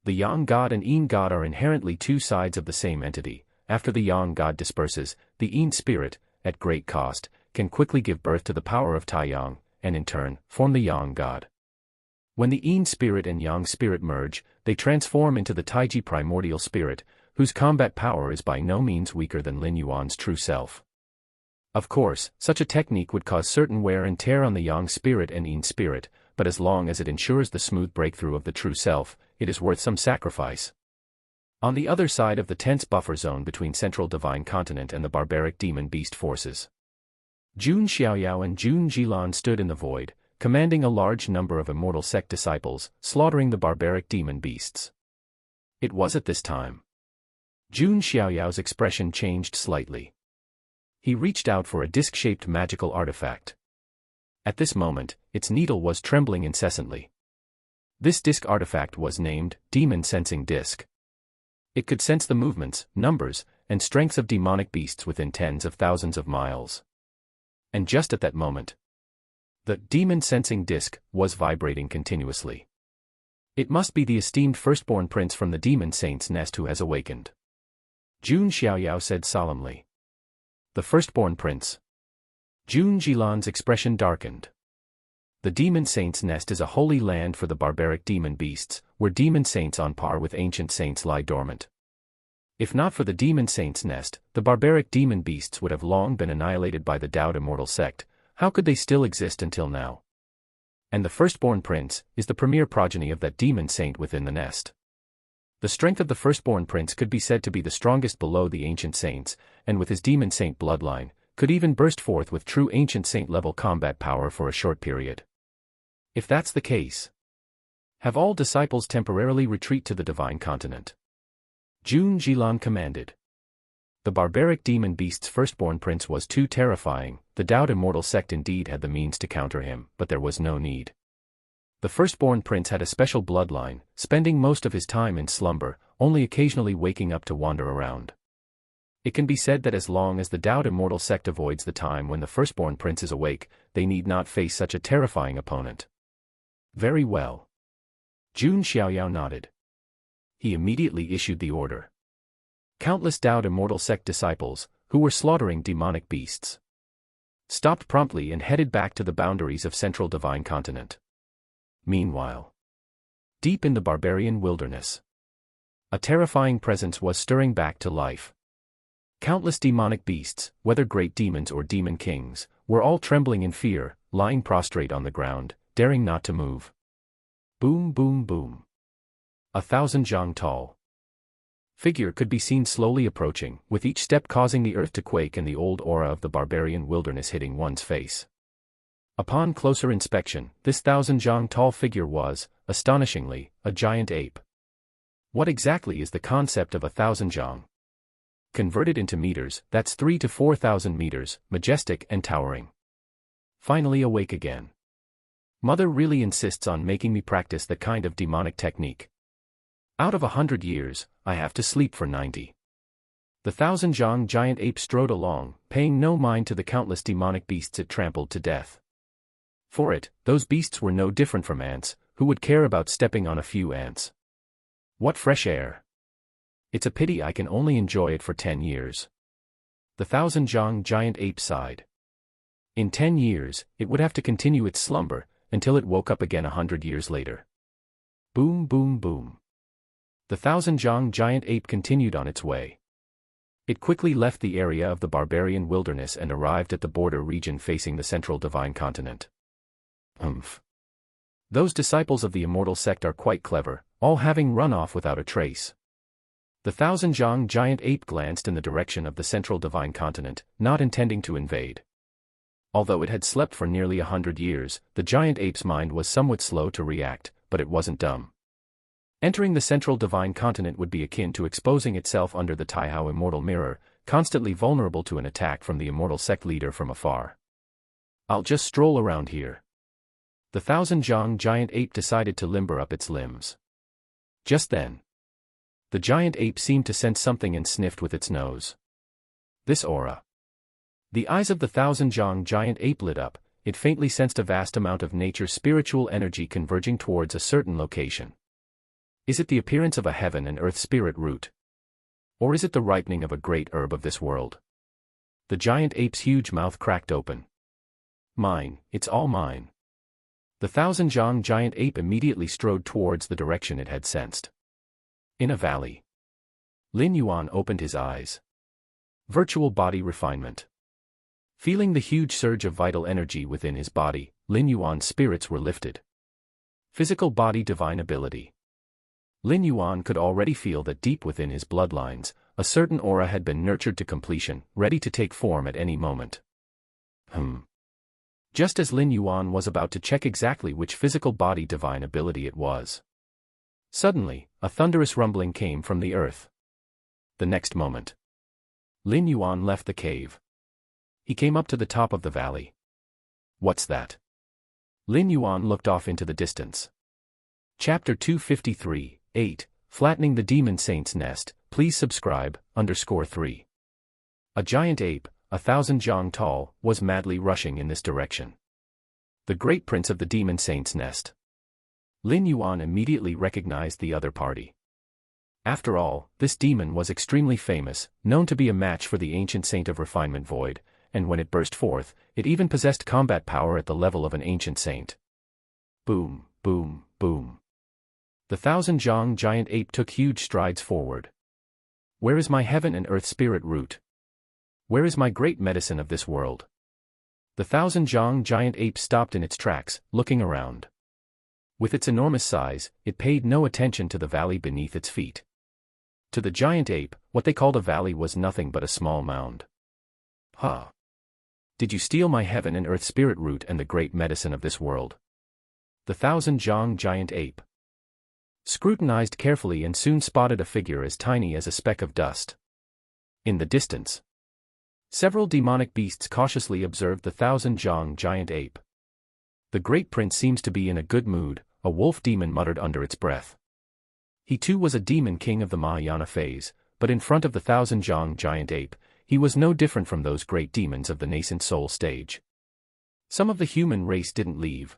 The Yang God and Yin God are inherently two sides of the same entity. After the Yang God disperses, the Yin spirit, at great cost, can quickly give birth to the power of Taiyang, and in turn, form the Yang God. When the Yin spirit and Yang spirit merge, they transform into the Taiji primordial spirit, whose combat power is by no means weaker than Lin Yuan's true self. Of course, such a technique would cause certain wear and tear on the Yang spirit and Yin spirit, but as long as it ensures the smooth breakthrough of the true self, it is worth some sacrifice. On the other side of the tense buffer zone between Central Divine Continent and the barbaric demon beast forces, Jun Xiaoyao and Jun Jilan stood in the void, commanding a large number of immortal sect disciples, slaughtering the barbaric demon beasts. It was at this time Jun Xiaoyao's expression changed slightly. He reached out for a disc-shaped magical artifact. At this moment, its needle was trembling incessantly. This disc artifact was named Demon Sensing Disc. It could sense the movements, numbers, and strengths of demonic beasts within tens of thousands of miles. And just at that moment, the demon sensing disc was vibrating continuously. It must be the esteemed firstborn prince from the demon saint's nest who has awakened. Jun Xiaoyao said solemnly. The firstborn prince. Jun Jilan's expression darkened. The demon saint's nest is a holy land for the barbaric demon beasts, where demon saints on par with ancient saints lie dormant. If not for the demon saint's nest, the barbaric demon beasts would have long been annihilated by the Dowd immortal sect. How could they still exist until now? And the firstborn prince is the premier progeny of that demon saint within the nest. The strength of the firstborn prince could be said to be the strongest below the ancient saints, and with his demon saint bloodline, could even burst forth with true ancient saint-level combat power for a short period. If that's the case, have all disciples temporarily retreat to the divine continent. Jun Jilan commanded. The barbaric demon beast's firstborn prince was too terrifying. The Dowd immortal sect indeed had the means to counter him, but there was no need. The firstborn prince had a special bloodline, spending most of his time in slumber, only occasionally waking up to wander around. It can be said that as long as the Dowd immortal sect avoids the time when the firstborn prince is awake, they need not face such a terrifying opponent. Very well. Jun Xiaoyao nodded. He immediately issued the order. Countless Dowd immortal sect disciples, who were slaughtering demonic beasts, stopped promptly and headed back to the boundaries of Central Divine Continent. Meanwhile, deep in the barbarian wilderness, a terrifying presence was stirring back to life. Countless demonic beasts, whether great demons or demon kings, were all trembling in fear, lying prostrate on the ground, daring not to move. Boom, boom, boom. 1,000 zhang tall figure could be seen slowly approaching, with each step causing the earth to quake and the old aura of the barbarian wilderness hitting one's face. Upon closer inspection, this 1,000 zhang tall figure was, astonishingly, a giant ape. What exactly is the concept of 1,000 zhang? Converted into meters, that's 3,000 to 4,000 meters, majestic and towering. Finally awake again. Mother really insists on making me practice that kind of demonic technique. Out of 100 years, I have to sleep for 90. The 1,000 zhang giant ape strode along, paying no mind to the countless demonic beasts it trampled to death. For it, those beasts were no different from ants, who would care about stepping on a few ants. What fresh air! It's a pity I can only enjoy it for 10 years. The 1,000 zhang giant ape sighed. In 10 years, it would have to continue its slumber, until it woke up again 100 years later. Boom, boom, boom. The 1,000 zhang giant ape continued on its way. It quickly left the area of the barbarian wilderness and arrived at the border region facing the Central Divine Continent. Those disciples of the immortal sect are quite clever, all having run off without a trace. The thousand-zhang giant ape glanced in the direction of the central divine continent, not intending to invade. Although it had slept for nearly 100 years, the giant ape's mind was somewhat slow to react, but it wasn't dumb. Entering the central divine continent would be akin to exposing itself under the Taihao immortal mirror, constantly vulnerable to an attack from the immortal sect leader from afar. I'll just stroll around here. The thousand-zhang giant ape decided to limber up its limbs. Just then, the giant ape seemed to sense something and sniffed with its nose. This aura. The eyes of the thousand-zhang giant ape lit up. It faintly sensed a vast amount of nature's spiritual energy converging towards a certain location. Is it the appearance of a heaven and earth spirit root? Or is it the ripening of a great herb of this world? The giant ape's huge mouth cracked open. Mine, it's all mine. The thousand-zhang giant ape immediately strode towards the direction it had sensed. In a valley. Lin Yuan opened his eyes. Virtual body refinement. Feeling the huge surge of vital energy within his body, Lin Yuan's spirits were lifted. Physical body divine ability. Lin Yuan could already feel that deep within his bloodlines, a certain aura had been nurtured to completion, ready to take form at any moment. Just as Lin Yuan was about to check exactly which physical body divine ability it was, suddenly, a thunderous rumbling came from the earth. The next moment, Lin Yuan left the cave. He came up to the top of the valley. What's that? Lin Yuan looked off into the distance. Chapter 253, 8, Flattening the Demon Saint's Nest. Please subscribe, _3. A giant ape, 1,000 tall, was madly rushing in this direction. The great prince of the demon saint's nest. Lin Yuan immediately recognized the other party. After all, this demon was extremely famous, known to be a match for the ancient saint of refinement Void, and when it burst forth, it even possessed combat power at the level of an ancient saint. Boom, boom, boom. The thousand-zhang giant ape took huge strides forward. Where is my heaven and earth spirit root? Where is my great medicine of this world? The thousand-zhang giant ape stopped in its tracks, looking around. With its enormous size, it paid no attention to the valley beneath its feet. To the giant ape, what they called a valley was nothing but a small mound. Ha! Did you steal my heaven and earth spirit root and the great medicine of this world? The thousand-zhang giant ape scrutinized carefully and soon spotted a figure as tiny as a speck of dust. In the distance, several demonic beasts cautiously observed the thousand-zhang giant ape. The great prince seems to be in a good mood, a wolf demon muttered under its breath. He too was a demon king of the Mahayana phase, but in front of the thousand-zhang giant ape, he was no different from those great demons of the nascent soul stage. Some of the human race didn't leave.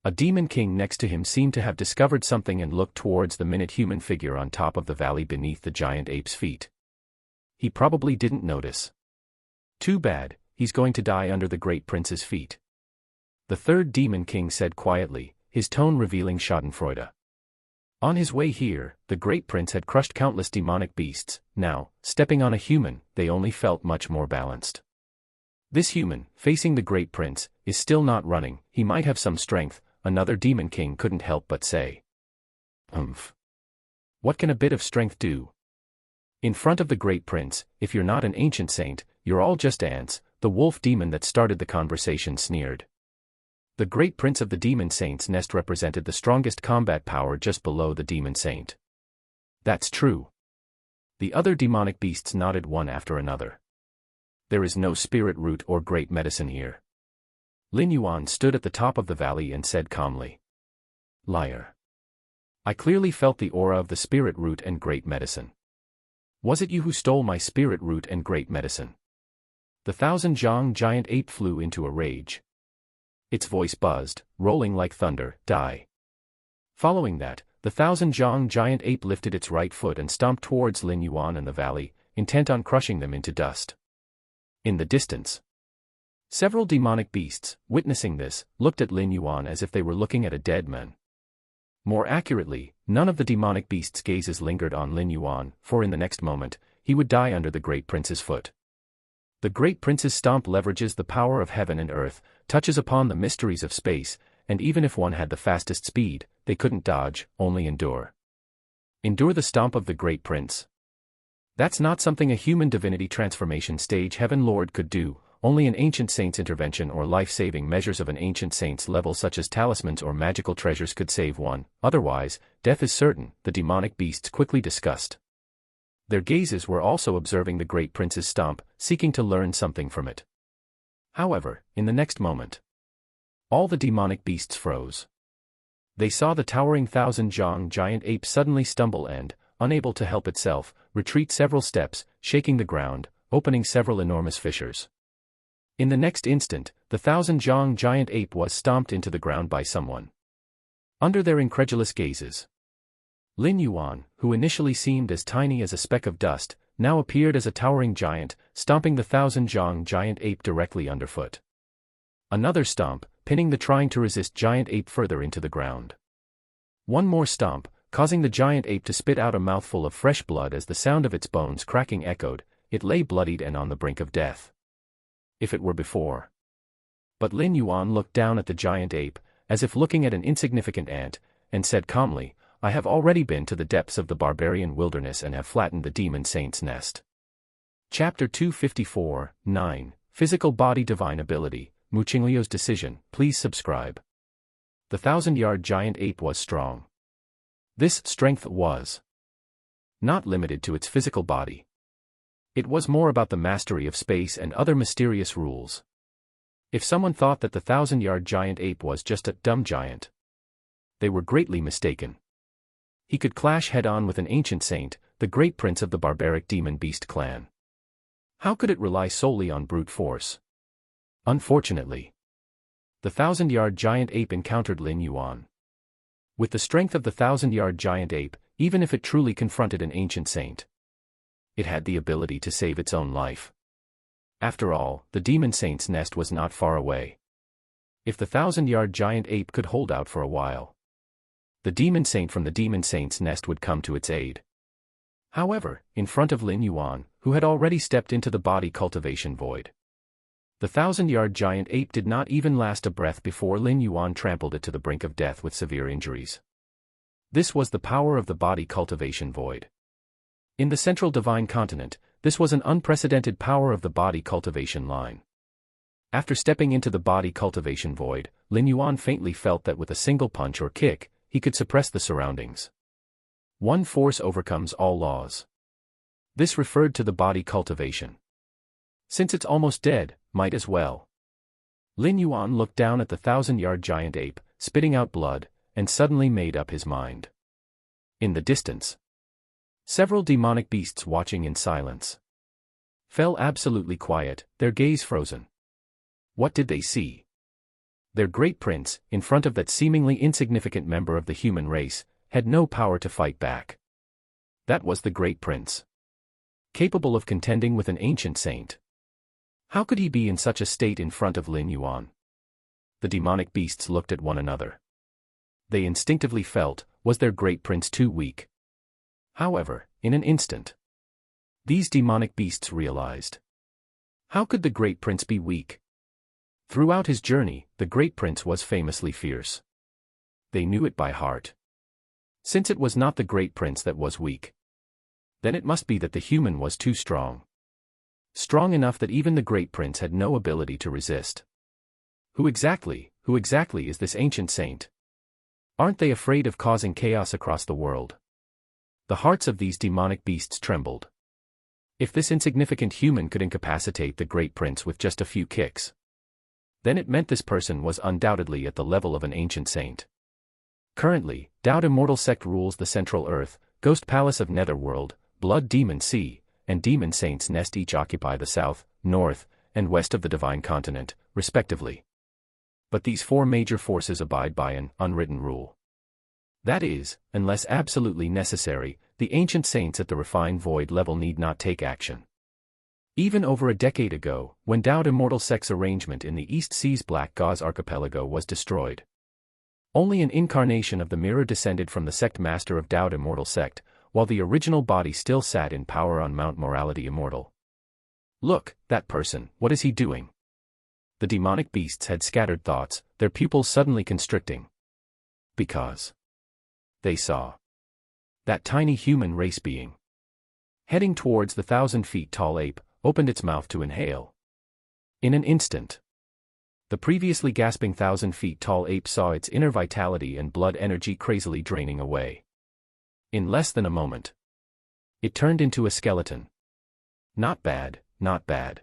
A demon king next to him seemed to have discovered something and looked towards the minute human figure on top of the valley beneath the giant ape's feet. He probably didn't notice. Too bad, he's going to die under the great prince's feet. The third demon king said quietly, his tone revealing schadenfreude. On his way here, the great prince had crushed countless demonic beasts. Now, stepping on a human, they only felt much more balanced. This human, facing the great prince, is still not running. He might have some strength, another demon king couldn't help but say. What can a bit of strength do? In front of the great prince, if you're not an ancient saint, you're all just ants, the wolf demon that started the conversation sneered. The great prince of the demon saint's nest represented the strongest combat power just below the demon saint. That's true. The other demonic beasts nodded one after another. There is no spirit root or great medicine here. Lin Yuan stood at the top of the valley and said calmly. Liar. I clearly felt the aura of the spirit root and great medicine. Was it you who stole my spirit root and great medicine? The thousand-zhang giant ape flew into a rage. Its voice buzzed, rolling like thunder, die. Following that, the thousand-zhang giant ape lifted its right foot and stomped towards Lin Yuan and the valley, intent on crushing them into dust. In the distance, several demonic beasts, witnessing this, looked at Lin Yuan as if they were looking at a dead man. More accurately, none of the demonic beasts' gazes lingered on Lin Yuan, for in the next moment, he would die under the great prince's foot. The great prince's stomp leverages the power of heaven and earth, touches upon the mysteries of space, and even if one had the fastest speed, they couldn't dodge, only endure. Endure the stomp of the great prince. That's not something a human divinity transformation stage heaven lord could do, only an ancient saint's intervention or life-saving measures of an ancient saint's level such as talismans or magical treasures could save one, otherwise, death is certain, the demonic beasts quickly discussed. Their gazes were also observing the great prince's stomp, seeking to learn something from it. However, in the next moment, all the demonic beasts froze. They saw the towering thousand-jong giant ape suddenly stumble and, unable to help itself, retreat several steps, shaking the ground, opening several enormous fissures. In the next instant, the thousand-jong giant ape was stomped into the ground by someone. Under their incredulous gazes, Lin Yuan, who initially seemed as tiny as a speck of dust, now appeared as a towering giant, stomping the thousand-jong giant ape directly underfoot. Another stomp, pinning the trying to resist giant ape further into the ground. One more stomp, causing the giant ape to spit out a mouthful of fresh blood as the sound of its bones cracking echoed. It lay bloodied and on the brink of death. If it were before. But Lin Yuan looked down at the giant ape, as if looking at an insignificant ant, and said calmly, "I have already been to the depths of the barbarian wilderness and have flattened the demon saint's nest." Chapter 254, 9, Physical Body Divine Ability, Mu Qingliu's Decision. Please subscribe. The thousand-yard giant ape was strong. This strength was not limited to its physical body. It was more about the mastery of space and other mysterious rules. If someone thought that the thousand-yard giant ape was just a dumb giant, they were greatly mistaken. He could clash head-on with an ancient saint, the great prince of the barbaric demon beast clan. How could it rely solely on brute force? Unfortunately, the thousand-yard giant ape encountered Lin Yuan. With the strength of the thousand-yard giant ape, even if it truly confronted an ancient saint, it had the ability to save its own life. After all, the demon saint's nest was not far away. If the thousand-yard giant ape could hold out for a while, the demon saint from the demon saint's nest would come to its aid. However, in front of Lin Yuan, who had already stepped into the body cultivation void, the thousand-yard giant ape did not even last a breath before Lin Yuan trampled it to the brink of death with severe injuries. This was the power of the body cultivation void. In the central divine continent, this was an unprecedented power of the body cultivation line. After stepping into the body cultivation void, Lin Yuan faintly felt that with a single punch or kick, he could suppress the surroundings. One force overcomes all laws. This referred to the body cultivation. Since it's almost dead, might as well. Lin Yuan looked down at the thousand-yard giant ape, spitting out blood, and suddenly made up his mind. In the distance, several demonic beasts watching in silence fell absolutely quiet, their gaze frozen. What did they see? Their great prince, in front of that seemingly insignificant member of the human race, had no power to fight back. That was the great prince, capable of contending with an ancient saint. How could he be in such a state in front of Lin Yuan? The demonic beasts looked at one another. They instinctively felt, was their great prince too weak? However, in an instant, these demonic beasts realized. How could the great prince be weak? Throughout his journey, the great prince was famously fierce. They knew it by heart. Since it was not the great prince that was weak, then it must be that the human was too strong. Strong enough that even the great prince had no ability to resist. Who exactly is this ancient saint? Aren't they afraid of causing chaos across the world? The hearts of these demonic beasts trembled. If this insignificant human could incapacitate the great prince with just a few kicks, then it meant this person was undoubtedly at the level of an ancient saint. Currently, Dowd Immortal Sect rules the Central Earth, Ghost Palace of Netherworld, Blood Demon Sea, and Demon Saint's Nest each occupy the south, north, and west of the Divine Continent, respectively. But these four major forces abide by an unwritten rule. That is, unless absolutely necessary, the ancient saints at the refined void level need not take action. Even over a decade ago, when Dowd Immortal Sect's arrangement in the East Sea's Black Gauze Archipelago was destroyed, only an incarnation of the mirror descended from the sect master of Dowd Immortal Sect, while the original body still sat in power on Mount Morality Immortal. Look, that person, what is he doing? The demonic beasts had scattered thoughts, their pupils suddenly constricting. Because they saw that tiny human race being, heading towards the 1,000-feet-tall ape, opened its mouth to inhale. In an instant, the previously gasping 1,000-feet-tall ape saw its inner vitality and blood energy crazily draining away. In less than a moment, it turned into a skeleton. Not bad, not bad.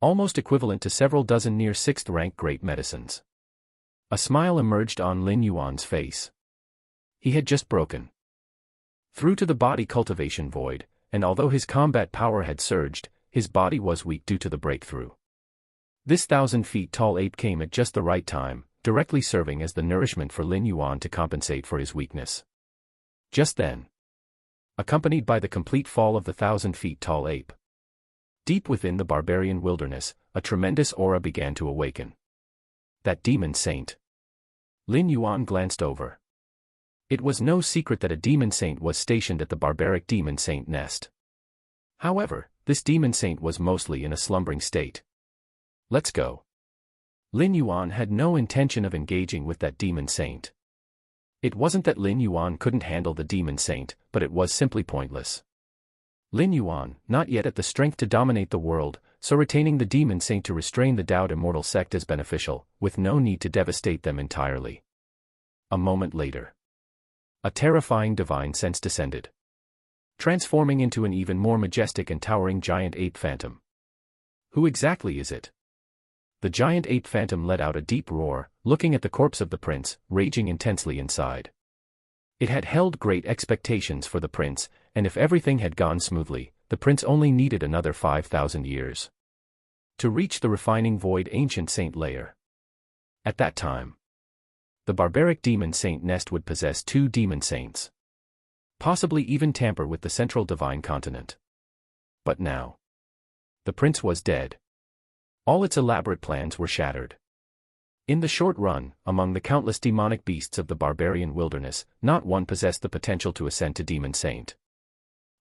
Almost equivalent to several dozen near 6th-rank great medicines. A smile emerged on Lin Yuan's face. He had just broken through to the body cultivation void, and although his combat power had surged, his body was weak due to the breakthrough. This 1,000-feet-tall ape came at just the right time, directly serving as the nourishment for Lin Yuan to compensate for his weakness. Just then, accompanied by the complete fall of the 1,000-feet-tall ape, deep within the barbarian wilderness, a tremendous aura began to awaken. That demon saint. Lin Yuan glanced over. It was no secret that a demon saint was stationed at the barbaric demon saint nest. However, this demon saint was mostly in a slumbering state. Let's go. Lin Yuan had no intention of engaging with that demon saint. It wasn't that Lin Yuan couldn't handle the demon saint, but it was simply pointless. Lin Yuan, not yet at the strength to dominate the world, so retaining the demon saint to restrain the Dao immortal sect is beneficial, with no need to devastate them entirely. A moment later, a terrifying divine sense descended, transforming into an even more majestic and towering giant ape phantom. Who exactly is it? The giant ape phantom let out a deep roar, looking at the corpse of the prince, raging intensely inside. It had held great expectations for the prince, and if everything had gone smoothly, the prince only needed another 5,000 years to reach the refining void ancient saint layer. At that time, the barbaric demon saint nest would possess 2 demon saints, possibly even tamper with the central divine continent. But now, the prince was dead. All its elaborate plans were shattered. In the short run, among the countless demonic beasts of the barbarian wilderness, not one possessed the potential to ascend to demon saint.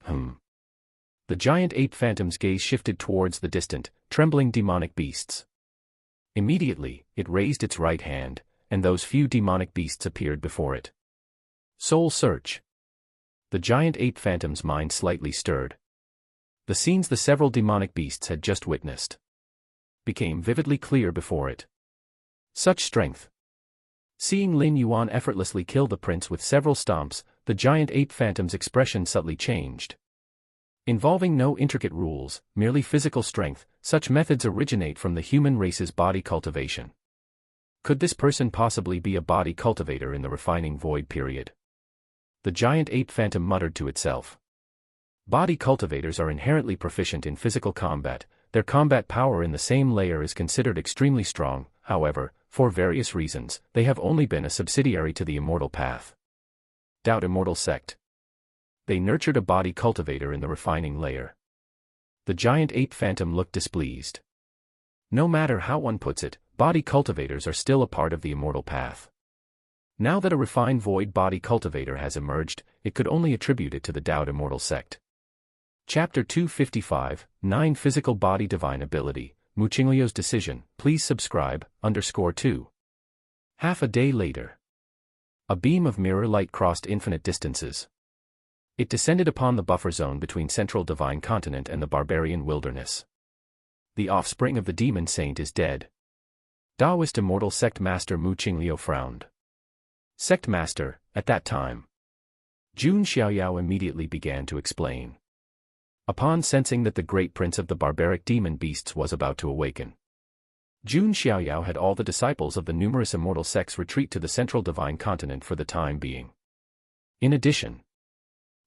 The giant ape phantom's gaze shifted towards the distant, trembling demonic beasts. Immediately, it raised its right hand, and those few demonic beasts appeared before it. Soul search. The giant ape phantom's mind slightly stirred. The scenes the several demonic beasts had just witnessed became vividly clear before it. Such strength. Seeing Lin Yuan effortlessly kill the prince with several stomps, the giant ape phantom's expression subtly changed. Involving no intricate rules, merely physical strength, such methods originate from the human race's body cultivation. Could this person possibly be a body cultivator in the refining void period? The giant ape phantom muttered to itself. Body cultivators are inherently proficient in physical combat. Their combat power in the same layer is considered extremely strong. However, for various reasons, they have only been a subsidiary to the immortal path. Dao immortal sect. They nurtured a body cultivator in the refining layer. The giant ape phantom looked displeased. No matter how one puts it, body cultivators are still a part of the immortal path. Now that a refined void body cultivator has emerged, it could only attribute it to the Dao immortal sect. Chapter 255, 9 Physical Body Divine Ability, Mu Qingliu's Decision. Please subscribe, _2. Half a day later. A beam of mirror light crossed infinite distances. It descended upon the buffer zone between Central Divine Continent and the barbarian wilderness. The offspring of the demon saint is dead. Taoist immortal sect master Mu Qingliu frowned. Sect master, at that time. Jun Xiaoyao immediately began to explain. Upon sensing that the great prince of the barbaric demon beasts was about to awaken, Jun Xiaoyao had all the disciples of the numerous immortal sects retreat to the Central Divine Continent for the time being. In addition,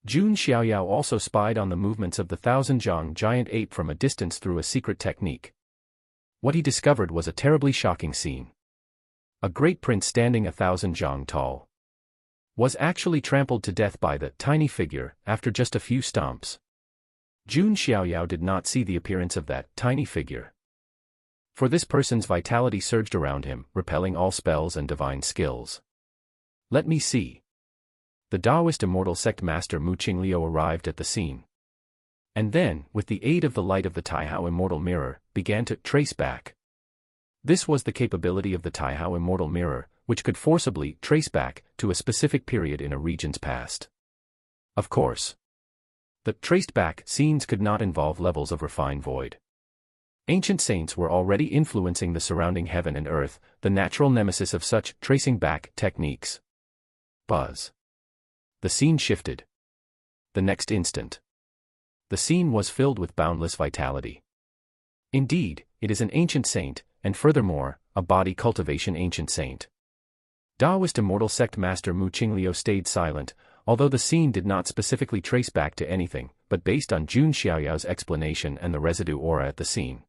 Jun Xiaoyao also spied on the movements of the 1,000-zhang giant ape from a distance through a secret technique. What he discovered was a terribly shocking scene. A great prince standing 1,000 zhang tall was actually trampled to death by the tiny figure after just a few stomps. Jun Xiaoyao did not see the appearance of that tiny figure. For this person's vitality surged around him, repelling all spells and divine skills. Let me see. The Taoist immortal sect master Mu Qingliu arrived at the scene. And then, with the aid of the light of the Taihao immortal mirror, began to trace back This was the capability of the Taihao Immortal Mirror, which could forcibly trace back to a specific period in a region's past. Of course, the traced back scenes could not involve levels of refined void. Ancient saints were already influencing the surrounding heaven and earth, the natural nemesis of such tracing back techniques. Buzz. The scene shifted. The next instant, the scene was filled with boundless vitality. Indeed, it is an ancient saint, and furthermore, a body cultivation ancient saint. Taoist immortal sect master Mu Qingliu stayed silent, although the scene did not specifically trace back to anything, but based on Jun Xiaoyao's explanation and the residue aura at the scene,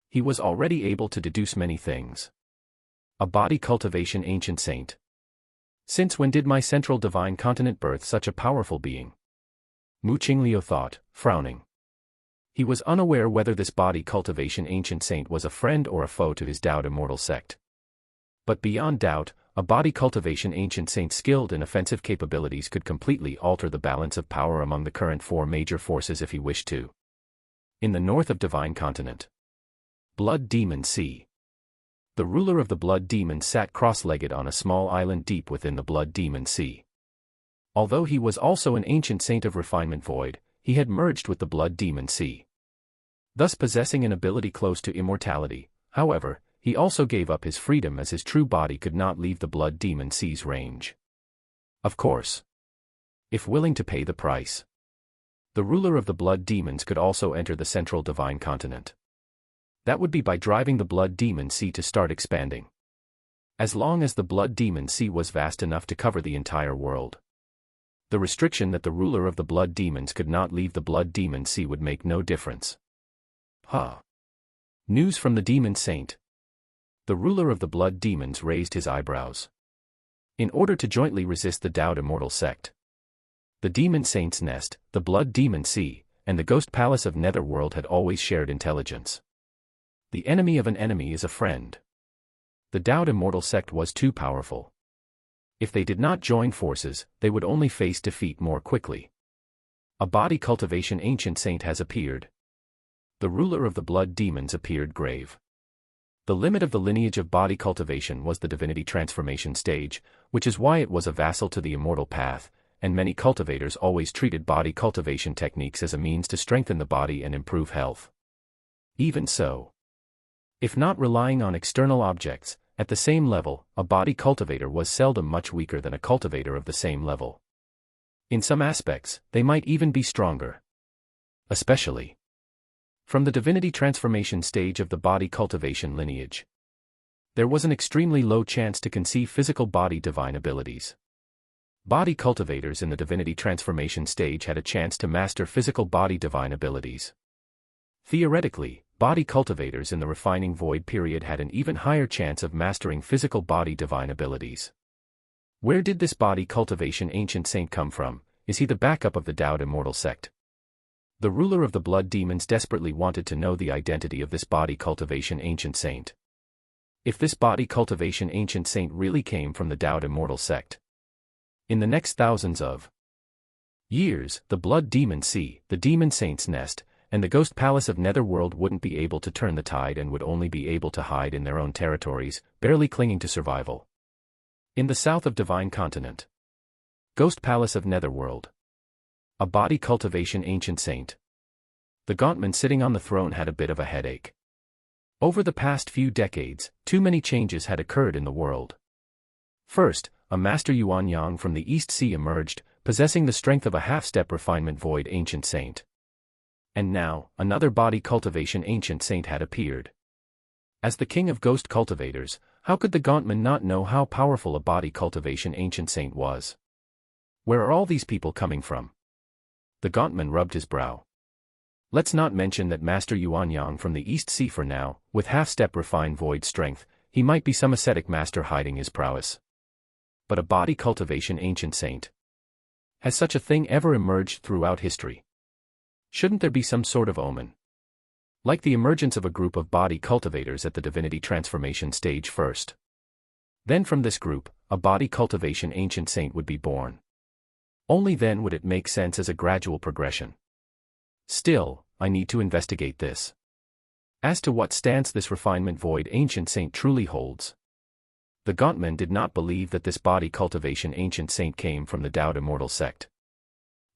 he was already able to deduce many things. A body cultivation ancient saint. Since when did my central divine continent birth such a powerful being? Mu Qingliu thought, frowning. He was unaware whether this body cultivation ancient saint was a friend or a foe to his Dao immortal sect. But beyond doubt, a body cultivation ancient saint skilled in offensive capabilities could completely alter the balance of power among the current four major forces if he wished to. In the north of Divine Continent, Blood Demon Sea. The ruler of the Blood Demons sat cross-legged on a small island deep within the Blood Demon Sea. Although he was also an ancient saint of refinement void, he had merged with the Blood Demon Sea, thus possessing an ability close to immortality. However, he also gave up his freedom as his true body could not leave the Blood Demon Sea's range. Of course, if willing to pay the price, the ruler of the Blood Demons could also enter the central Divine Continent. That would be by driving the Blood Demon Sea to start expanding. As long as the Blood Demon Sea was vast enough to cover the entire world, the restriction that the ruler of the Blood Demons could not leave the Blood Demon Sea would make no difference. News from the Demon Saint. The ruler of the Blood Demons raised his eyebrows. In order to jointly resist the Dao Immortal sect, the Demon Saint's nest, the Blood Demon Sea, and the Ghost Palace of Netherworld had always shared intelligence. The enemy of an enemy is a friend. The Dao Immortal sect was too powerful. If they did not join forces, they would only face defeat more quickly. A body cultivation ancient saint has appeared. The ruler of the Blood Demons appeared grave. The limit of the lineage of body cultivation was the divinity transformation stage, which is why it was a vassal to the immortal path, and many cultivators always treated body cultivation techniques as a means to strengthen the body and improve health. Even so, if not relying on external objects, at the same level, a body cultivator was seldom much weaker than a cultivator of the same level. In some aspects, they might even be stronger. Especially from the divinity transformation stage of the body cultivation lineage, there was an extremely low chance to conceive physical body divine abilities. Body cultivators in the divinity transformation stage had a chance to master physical body divine abilities. Theoretically, body cultivators in the refining void period had an even higher chance of mastering physical body divine abilities. Where did this body cultivation ancient saint come from? Is he the backup of the Dao Immortal sect? The ruler of the Blood Demons desperately wanted to know the identity of this body cultivation ancient saint. If this body cultivation ancient saint really came from the Dao Immortal sect, in the next thousands of years, the Blood Demon Sea, the Demon Saint's nest, and the Ghost Palace of Netherworld wouldn't be able to turn the tide and would only be able to hide in their own territories, barely clinging to survival. In the south of Divine Continent, Ghost Palace of Netherworld. A body cultivation ancient saint. The Gauntman sitting on the throne had a bit of a headache. Over the past few decades, too many changes had occurred in the world. First, a Master Yuan Yang from the East Sea emerged, possessing the strength of a half-step refinement void ancient saint. And now, another body cultivation ancient saint had appeared. As the king of ghost cultivators, how could the Gauntman not know how powerful a body cultivation ancient saint was? Where are all these people coming from? The Gauntman rubbed his brow. Let's not mention that Master Yuan Yang from the East Sea for now, with half-step refined void strength, he might be some ascetic master hiding his prowess. But a body cultivation ancient saint? Has such a thing ever emerged throughout history? Shouldn't there be some sort of omen? Like the emergence of a group of body cultivators at the divinity transformation stage first. Then from this group, a body cultivation ancient saint would be born. Only then would it make sense as a gradual progression. Still, I need to investigate this. As to what stance this refinement void ancient saint truly holds, the Gauntmen did not believe that this body cultivation ancient saint came from the Taoed Immortal sect.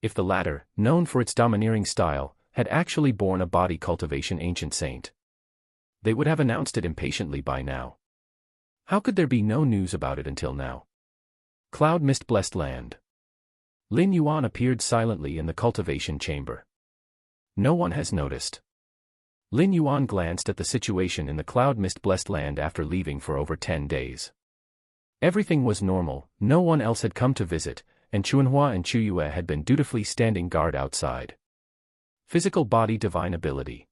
If the latter, known for its domineering style, had actually borne a body cultivation ancient saint, they would have announced it impatiently by now. How could there be no news about it until now? Cloud mist blessed land. Lin Yuan appeared silently in the cultivation chamber. No one has noticed. Lin Yuan glanced at the situation in the cloud mist blessed land after leaving for over 10 days. Everything was normal, no one else had come to visit, and Chuanhua and Chuyue had been dutifully standing guard outside. Physical body divine ability.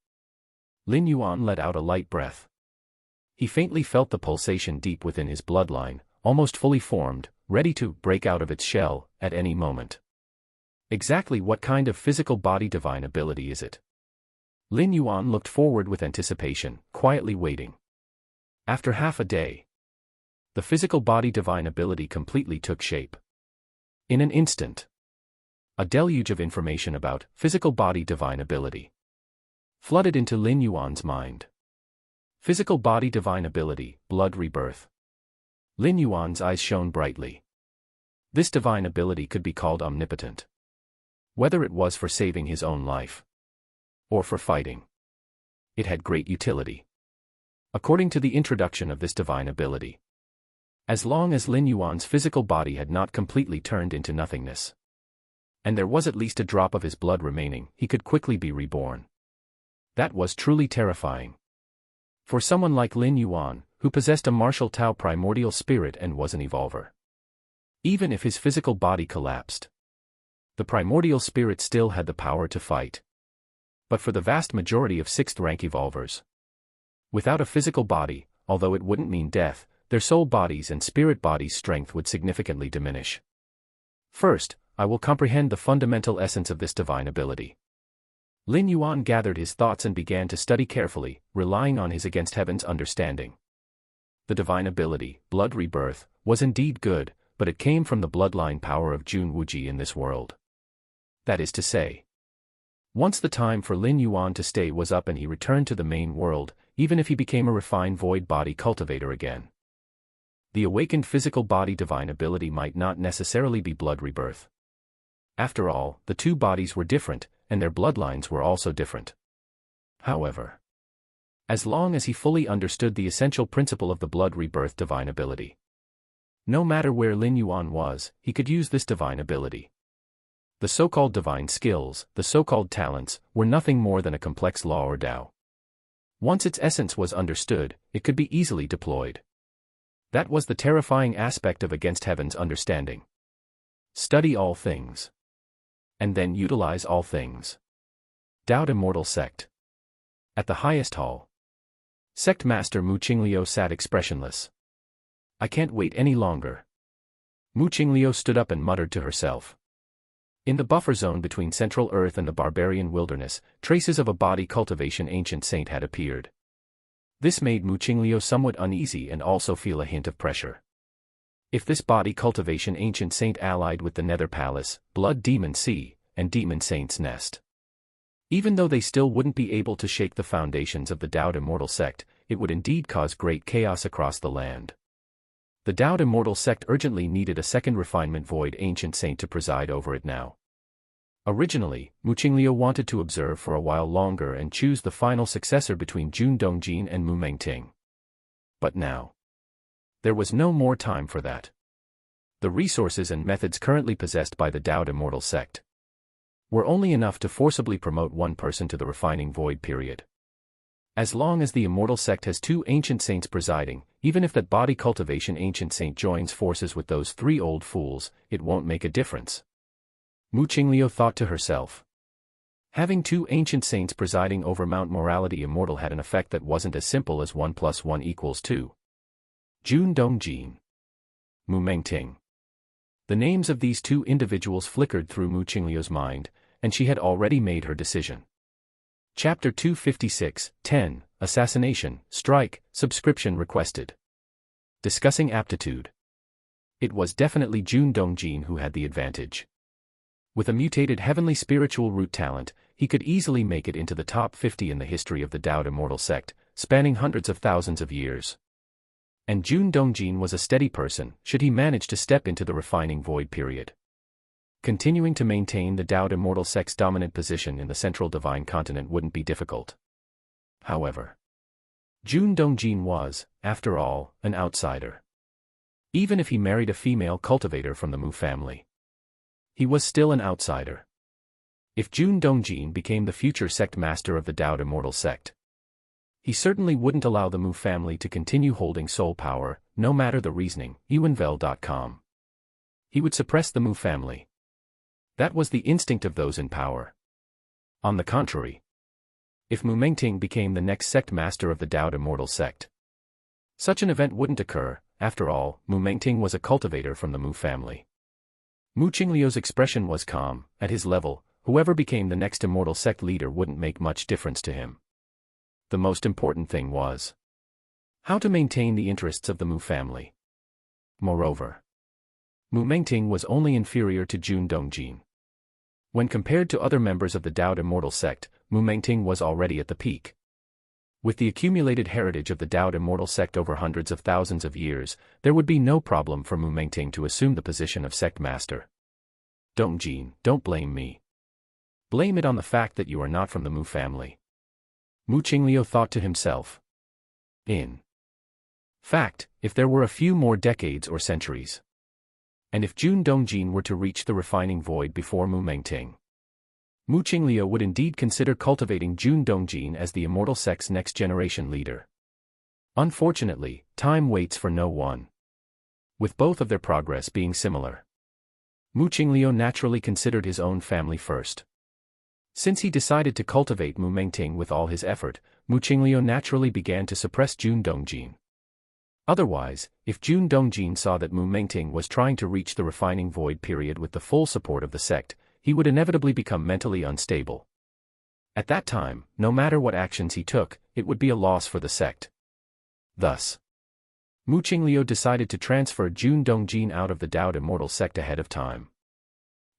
Lin Yuan let out a light breath. He faintly felt the pulsation deep within his bloodline, almost fully formed, ready to break out of its shell at any moment. Exactly what kind of physical body divine ability is it? Lin Yuan looked forward with anticipation, quietly waiting. After half a day, the physical body divine ability completely took shape. In an instant, a deluge of information about physical body divine ability flooded into Lin Yuan's mind. Physical body divine ability, blood rebirth. Lin Yuan's eyes shone brightly. This divine ability could be called omnipotent. Whether it was for saving his own life or for fighting, it had great utility. According to the introduction of this divine ability, as long as Lin Yuan's physical body had not completely turned into nothingness, and there was at least a drop of his blood remaining, he could quickly be reborn. That was truly terrifying. For someone like Lin Yuan, who possessed a martial Tao primordial spirit and was an evolver. Even if his physical body collapsed, the primordial spirit still had the power to fight. But for the vast majority of 6th rank evolvers, without a physical body, although it wouldn't mean death, their soul bodies and spirit bodies' strength would significantly diminish. First, I will comprehend the fundamental essence of this divine ability. Lin Yuan gathered his thoughts and began to study carefully, relying on his against heaven's understanding. The divine ability, blood rebirth, was indeed good, but it came from the bloodline power of Jun Wuji in this world. That is to say, once the time for Lin Yuan to stay was up and he returned to the main world, even if he became a refined void body cultivator again, the awakened physical body divine ability might not necessarily be blood rebirth. After all, the two bodies were different, and their bloodlines were also different. However, as long as he fully understood the essential principle of the blood rebirth divine ability, no matter where Lin Yuan was, he could use this divine ability. The so-called divine skills, the so-called talents, were nothing more than a complex law or Tao. Once its essence was understood, it could be easily deployed. That was the terrifying aspect of against heaven's understanding. Study all things, and then utilize all things. Taoed Immortal Sect. At the highest hall, Sect Master Mu Qingliu sat expressionless. I can't wait any longer. Mu Qingliu stood up and muttered to herself. In the buffer zone between Central Earth and the barbarian wilderness, traces of a body cultivation ancient saint had appeared. This made Mu Qingliu somewhat uneasy and also feel a hint of pressure. If this body cultivation ancient saint allied with the Nether Palace, Blood Demon Sea, and Demon Saint's Nest, even though they still wouldn't be able to shake the foundations of the Taoed Immortal Sect, it would indeed cause great chaos across the land. The Taoed Immortal Sect urgently needed a second refinement void ancient saint to preside over it now. Originally, Mu Qingliu wanted to observe for a while longer and choose the final successor between Jun Dongjin and Mu Mengting. But now, there was no more time for that. The resources and methods currently possessed by the Taoed Immortal Sect were only enough to forcibly promote one person to the refining void period. As long as the Immortal Sect has two ancient saints presiding, even if that body cultivation ancient saint joins forces with those three old fools, it won't make a difference. Mu Qingliu thought to herself. Having two ancient saints presiding over Mount Morality Immortal had an effect that wasn't as simple as 1 + 1 = 2. Jun Dongjin, Mu Mengting. The names of these two individuals flickered through Mu Qingliu's mind, and she had already made her decision. Chapter 256, 10, Assassination, Strike, Subscription Requested. Discussing aptitude. It was definitely Jun Dongjin who had the advantage. With a mutated heavenly spiritual root talent, he could easily make it into the top 50 in the history of the Tao Immortal sect, spanning hundreds of thousands of years. And Jun Dongjin was a steady person, should he manage to step into the refining void period. Continuing to maintain the Tao Immortal sect's dominant position in the central divine continent wouldn't be difficult. However, Jun Dongjin was, after all, an outsider. Even if he married a female cultivator from the Mu family, he was still an outsider. If Jun Dongjin became the future sect master of the Tao Immortal sect, he certainly wouldn't allow the Mu family to continue holding soul power, no matter the reasoning. Yuanvel.com. He would suppress the Mu family. That was the instinct of those in power. On the contrary, if Mu Mengting became the next sect master of the Tao Immortal sect, such an event wouldn't occur. After all, Mu Mengting was a cultivator from the Mu family. Mu Qingliu's expression was calm. At his level, whoever became the next immortal sect leader wouldn't make much difference to him. The most important thing was how to maintain the interests of the Mu family. Moreover, Mu Mengting was only inferior to Jun Dongjin. When compared to other members of the Tao Immortal sect, Mu Mengting was already at the peak. With the accumulated heritage of the Tao Immortal sect over hundreds of thousands of years, there would be no problem for Mu Mengting to assume the position of sect master. Dongjin, don't blame me. Blame it on the fact that you are not from the Mu family. Mu Qingliu thought to himself. In fact, if there were a few more decades or centuries, and if Jun Dongjin were to reach the refining void before Mu Mengting, Mu Qingliu would indeed consider cultivating Jun Dongjin as the immortal sect's next generation leader. Unfortunately, time waits for no one. With both of their progress being similar, Mu Qingliu naturally considered his own family first. Since he decided to cultivate Mu Mengting with all his effort, Mu Qingliu naturally began to suppress Jun Dongjin. Otherwise, if Jun Dongjin saw that Mu Mengting was trying to reach the refining void period with the full support of the sect, he would inevitably become mentally unstable. At that time, no matter what actions he took, it would be a loss for the sect. Thus, Mu Qingliu decided to transfer Jun Dongjin out of the Tao Immortal sect ahead of time.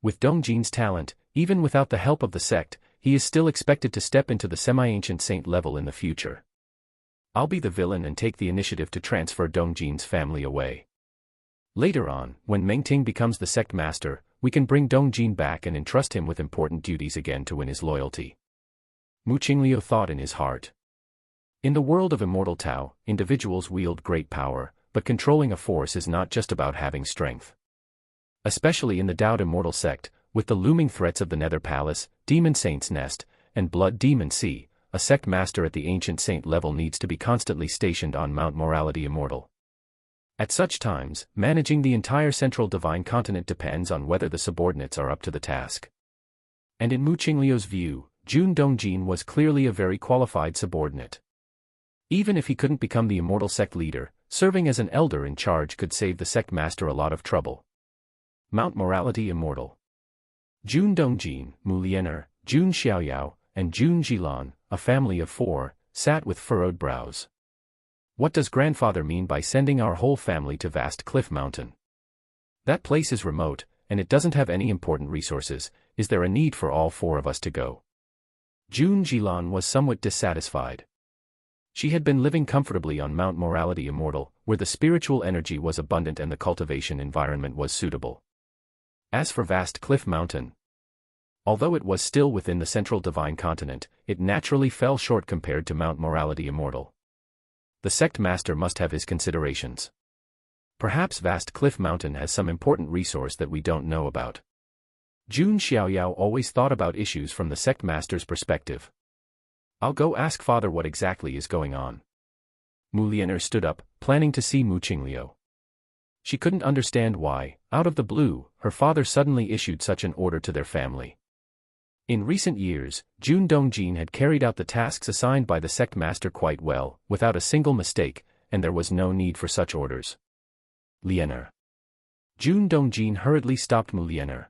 With Dongjin's talent, even without the help of the sect, he is still expected to step into the semi-ancient saint level in the future. I'll be the villain and take the initiative to transfer Dongjin's family away. Later on, when Mengting becomes the sect master, we can bring Dongjin back and entrust him with important duties again to win his loyalty. Mu Qingliu thought in his heart. In the world of immortal Tao, individuals wield great power, but controlling a force is not just about having strength. Especially in the Tao Immortal sect, with the looming threats of the Nether Palace, Demon Saint's Nest, and Blood Demon Sea, a sect master at the ancient saint level needs to be constantly stationed on Mount Morality Immortal. At such times, managing the entire central divine continent depends on whether the subordinates are up to the task. And in Mu Qingliu's view, Jun Dongjin was clearly a very qualified subordinate. Even if he couldn't become the immortal sect leader, serving as an elder in charge could save the sect master a lot of trouble. Mount Morality Immortal. Jun Dongjin, Mu Liener, Jun Xiaoyao, and Jun Jilan, a family of 4, sat with furrowed brows. What does grandfather mean by sending our whole family to vast cliff mountain? That place is remote, and it doesn't have any important resources. Is there a need for all 4 of us to go? Jun Jilan was somewhat dissatisfied. She had been living comfortably on Mount Morality Immortal, where the spiritual energy was abundant and the cultivation environment was suitable. As for vast cliff mountain, although it was still within the central divine continent, it naturally fell short compared to Mount Morality Immortal. The sect master must have his considerations. Perhaps vast cliff mountain has some important resource that we don't know about. Jun Xiaoyao always thought about issues from the sect master's perspective. I'll go ask father what exactly is going on. Mu Liener stood up, planning to see Mu Qingliu. She couldn't understand why, out of the blue, her father suddenly issued such an order to their family. In recent years, Jun Dongjin had carried out the tasks assigned by the sect master quite well, without a single mistake, and there was no need for such orders. Liener. Jun Dongjin hurriedly stopped Mu Liener.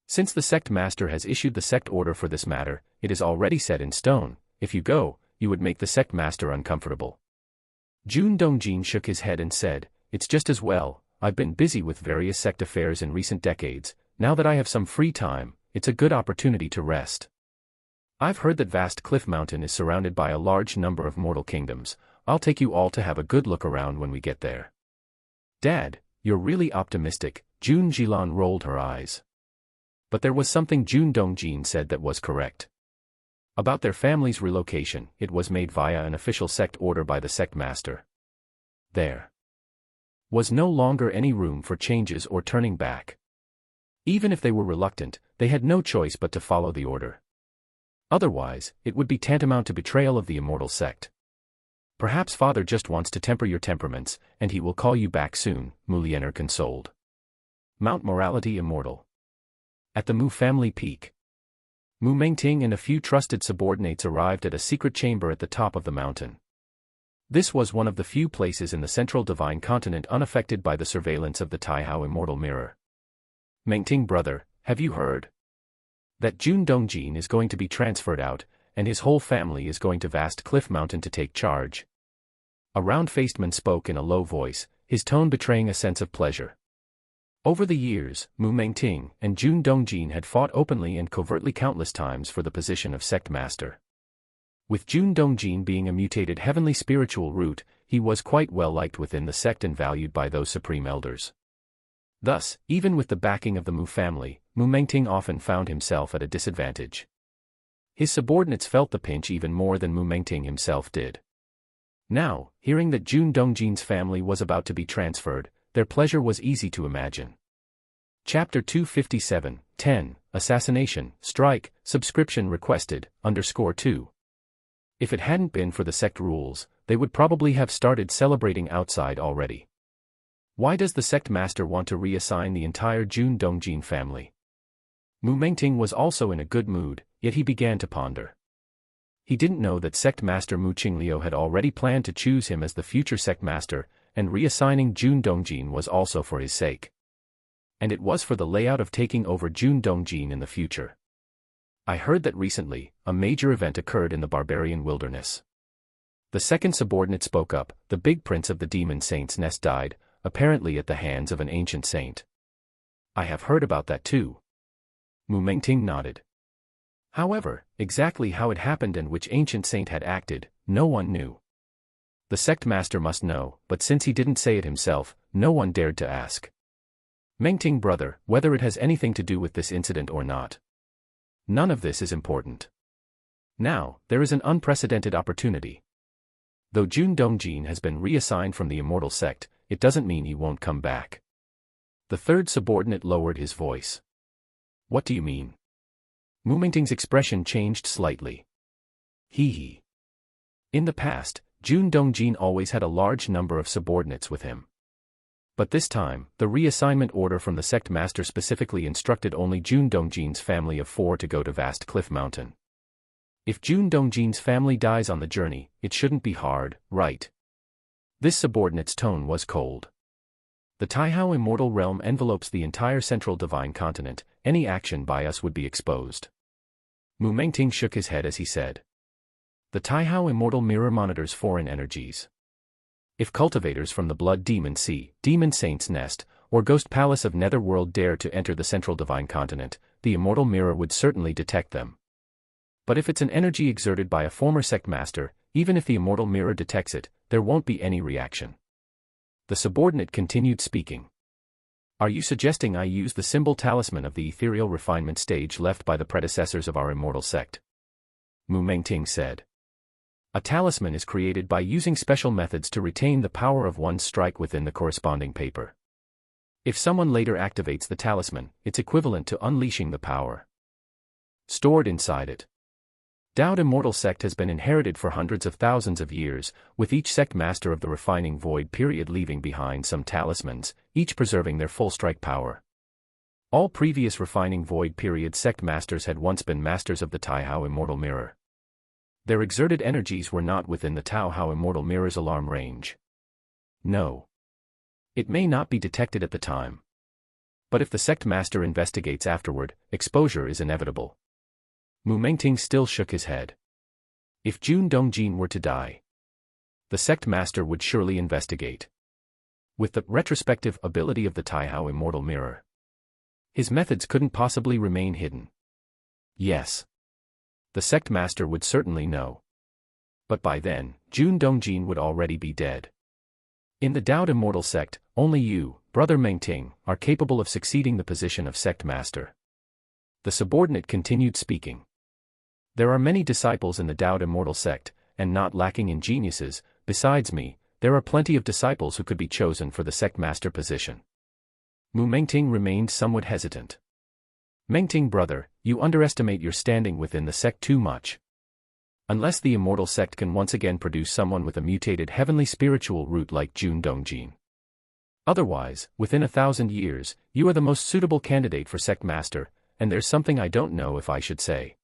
Since the sect master has issued the sect order for this matter, it is already set in stone. If you go, you would make the sect master uncomfortable. Jun Dongjin shook his head and said, "It's just as well. I've been busy with various sect affairs in recent decades. Now that I have some free time, it's a good opportunity to rest." I've heard that vast Cliff Mountain is surrounded by a large number of mortal kingdoms. I'll take you all to have a good look around when we get there. Dad, you're really optimistic, Jun Jilan rolled her eyes. But there was something Jun Dongjin said that was correct. About their family's relocation, it was made via an official sect order by the sect master. There was no longer any room for changes or turning back. Even if they were reluctant, they had no choice but to follow the order. Otherwise, it would be tantamount to betrayal of the immortal sect. Perhaps father just wants to temper your temperaments, and he will call you back soon, Muliener consoled. Mount Morality Immortal. At the Mu family peak, Mu Mengting and a few trusted subordinates arrived at a secret chamber at the top of the mountain. This was one of the few places in the central divine continent unaffected by the surveillance of the Taihao immortal mirror. Mengting brother, have you heard that Jun Dongjin is going to be transferred out, and his whole family is going to vast Cliff Mountain to take charge? A round-faced man spoke in a low voice, his tone betraying a sense of pleasure. Over the years, Mu Mengting and Jun Dongjin had fought openly and covertly countless times for the position of sect master. With Jun Dongjin being a mutated heavenly spiritual root, he was quite well liked within the sect and valued by those supreme elders. Thus, even with the backing of the Mu family, Mu Mengting often found himself at a disadvantage. His subordinates felt the pinch even more than Mu Mengting himself did. Now, hearing that Jun Dongjin's family was about to be transferred, their pleasure was easy to imagine. Chapter 257, 10, Assassination, Strike, Subscription Requested, _2. If it hadn't been for the sect rules, they would probably have started celebrating outside already. Why does the sect master want to reassign the entire Jun Dongjin family? Mu Mengting was also in a good mood, yet he began to ponder. He didn't know that sect master Mu Qingliu had already planned to choose him as the future sect master, and reassigning Jun Dongjin was also for his sake. And it was for the layout of taking over Jun Dongjin in the future. I heard that recently, a major event occurred in the barbarian wilderness. The second subordinate spoke up. The big prince of the demon saint's nest died, apparently at the hands of an ancient saint. I have heard about that too. Mu Mengting nodded. However, exactly how it happened and which ancient saint had acted, no one knew. The sect master must know, but since he didn't say it himself, no one dared to ask. Mengting brother, whether it has anything to do with this incident or not. None of this is important. Now, there is an unprecedented opportunity. Though Jun Dongjin has been reassigned from the immortal sect, it doesn't mean he won't come back. The third subordinate lowered his voice. What do you mean? Mu Mengting's expression changed slightly. Hee. In the past, Jun Dongjin always had a large number of subordinates with him. But this time, the reassignment order from the sect master specifically instructed only Jun Dongjin's family of 4 to go to Vast Cliff Mountain. If Jun Dongjin's family dies on the journey, it shouldn't be hard, right? This subordinate's tone was cold. The Taihao immortal realm envelopes the entire central divine continent. Any action by us would be exposed. Mu Mengting shook his head as he said. The Taihao immortal mirror monitors foreign energies. If cultivators from the Blood Demon Sea, Demon Saint's Nest, or Ghost Palace of Netherworld dare to enter the central divine continent, the immortal mirror would certainly detect them. But if it's an energy exerted by a former sect master, even if the immortal mirror detects it, there won't be any reaction. The subordinate continued speaking. Are you suggesting I use the symbol talisman of the ethereal refinement stage left by the predecessors of our immortal sect? Mu Mengting said. A talisman is created by using special methods to retain the power of one's strike within the corresponding paper. If someone later activates the talisman, it's equivalent to unleashing the power stored inside it. Dao's immortal sect has been inherited for hundreds of thousands of years, with each sect master of the refining void period leaving behind some talismans, each preserving their full strike power. All previous refining void period sect masters had once been masters of the Taihao immortal mirror. Their exerted energies were not within the Taihao immortal mirror's alarm range. No. It may not be detected at the time. But if the sect master investigates afterward, exposure is inevitable. Mu Mengting still shook his head. If Jun Dongjin were to die, the sect master would surely investigate. With the retrospective ability of the Taihao immortal mirror, his methods couldn't possibly remain hidden. Yes. The sect master would certainly know. But by then, Jun Dongjin would already be dead. In the Dao Immortal sect, only you, Brother Mengting, are capable of succeeding the position of sect master. The subordinate continued speaking. There are many disciples in the Dao Immortal sect, and not lacking in geniuses. Besides me, there are plenty of disciples who could be chosen for the sect master position. Mu Mengting remained somewhat hesitant. Mengting brother, you underestimate your standing within the sect too much. Unless the immortal sect can once again produce someone with a mutated heavenly spiritual root like Jun Dongjin. Otherwise, within 1,000 years, you are the most suitable candidate for sect master, and there's something I don't know if I should say.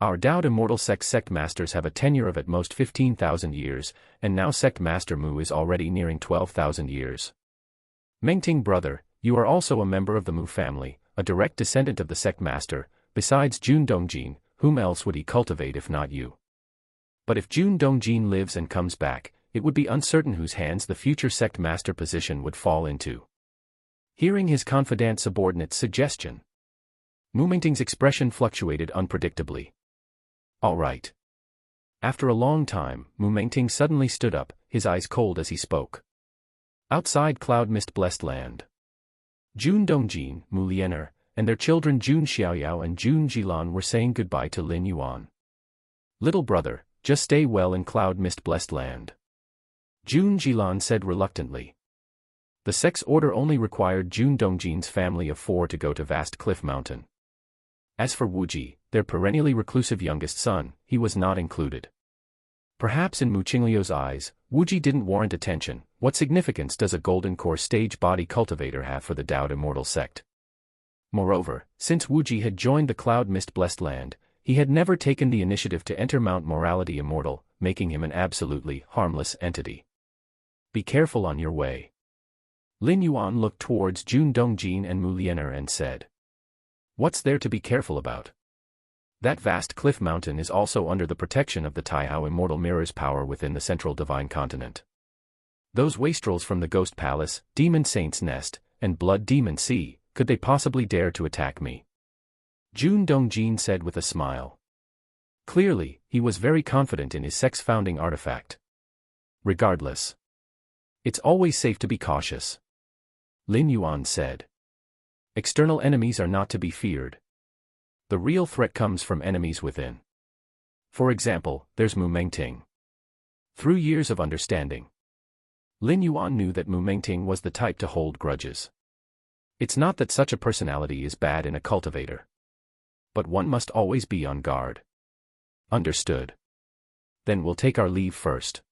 Our Dao Immortal sect masters have a tenure of at most 15,000 years, and now sect master Mu is already nearing 12,000 years. Mengting brother, you are also a member of the Mu family, a direct descendant of the sect master. Besides Jun Dongjin, whom else would he cultivate if not you? But if Jun Dongjin lives and comes back, it would be uncertain whose hands the future sect master position would fall into. Hearing his confidant subordinate's suggestion, Mu Mengting's expression fluctuated unpredictably. All right. After a long time, Mu Mengting suddenly stood up, his eyes cold as he spoke. Outside cloud mist blessed land, Jun Dongjin, Mu Liener, and their children Jun Xiaoyao and Jun Jilan were saying goodbye to Lin Yuan. Little brother, just stay well in cloud mist blessed land, Jun Jilan said reluctantly. The sect's order only required Jun Dongjin's family of 4 to go to Vast Cliff Mountain. As for Wuji, their perennially reclusive youngest son, he was not included. Perhaps in Mu Qingliu's eyes, Wuji didn't warrant attention. What significance does a golden core stage body cultivator have for the Dao Immortal sect? Moreover, since Wuji had joined the Cloud Mist Blessed Land, he had never taken the initiative to enter Mount Morality Immortal, making him an absolutely harmless entity. Be careful on your way. Lin Yuan looked towards Jun Dongjin and Mu Liener and said, what's there to be careful about? That vast cliff mountain is also under the protection of the Taihao Immortal Mirror's power within the Central Divine Continent. Those wastrels from the Ghost Palace, Demon Saint's Nest, and Blood Demon Sea, could they possibly dare to attack me? Jun Dongjin said with a smile. Clearly, he was very confident in his sex-founding artifact. Regardless, it's always safe to be cautious, Lin Yuan said. External enemies are not to be feared. The real threat comes from enemies within. For example, there's Mu Mengting. Through years of understanding, Lin Yuan knew that Mu Mengting was the type to hold grudges. It's not that such a personality is bad in a cultivator. But one must always be on guard. Understood. Then we'll take our leave first.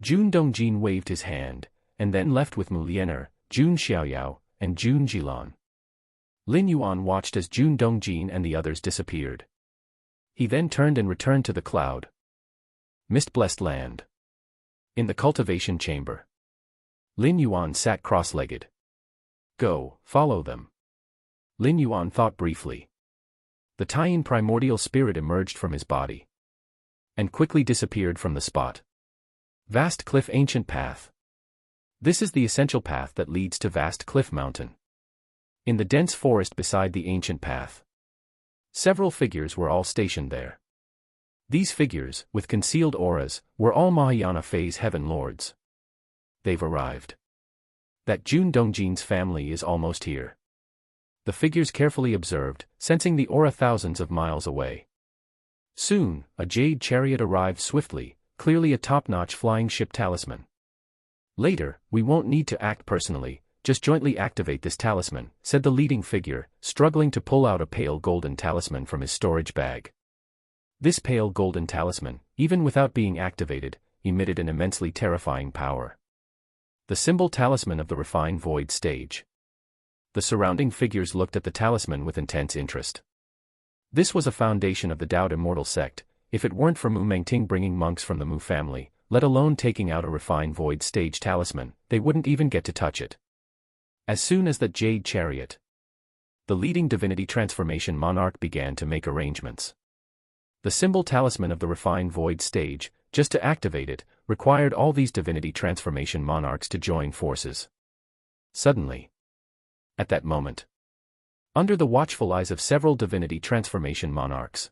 Jun Dongjin waved his hand, and then left with Mu Liener, Jun Xiaoyao, and Jun Jilan. Lin Yuan watched as Jun Dongjin and the others disappeared. He then turned and returned to the cloud mist-blessed land. In the cultivation chamber, Lin Yuan sat cross-legged. Go, follow them. Lin Yuan thought briefly. The Taiyin primordial spirit emerged from his body and quickly disappeared from the spot. Vast Cliff Ancient Path. This is the essential path that leads to Vast Cliff Mountain. In the dense forest beside the ancient path, several figures were all stationed there. These figures, with concealed auras, were all Mahayana phase heaven lords. They've arrived. That Jun Dongjin's family is almost here. The figures carefully observed, sensing the aura thousands of miles away. Soon, a jade chariot arrived swiftly, clearly a top-notch flying ship talisman. Later, we won't need to act personally, just jointly activate this talisman, said the leading figure, struggling to pull out a pale golden talisman from his storage bag. This pale golden talisman, even without being activated, emitted an immensely terrifying power. The symbol talisman of the refined void stage. The surrounding figures looked at the talisman with intense interest. This was a foundation of the Dao Immortal sect. If it weren't for Mu Mengting bringing monks from the Mu family, let alone taking out a refined void stage talisman, they wouldn't even get to touch it. As soon as that jade chariot, the leading divinity transformation monarch began to make arrangements. The symbol talisman of the refined void stage, just to activate it, required all these divinity transformation monarchs to join forces. Suddenly, at that moment, under the watchful eyes of several divinity transformation monarchs,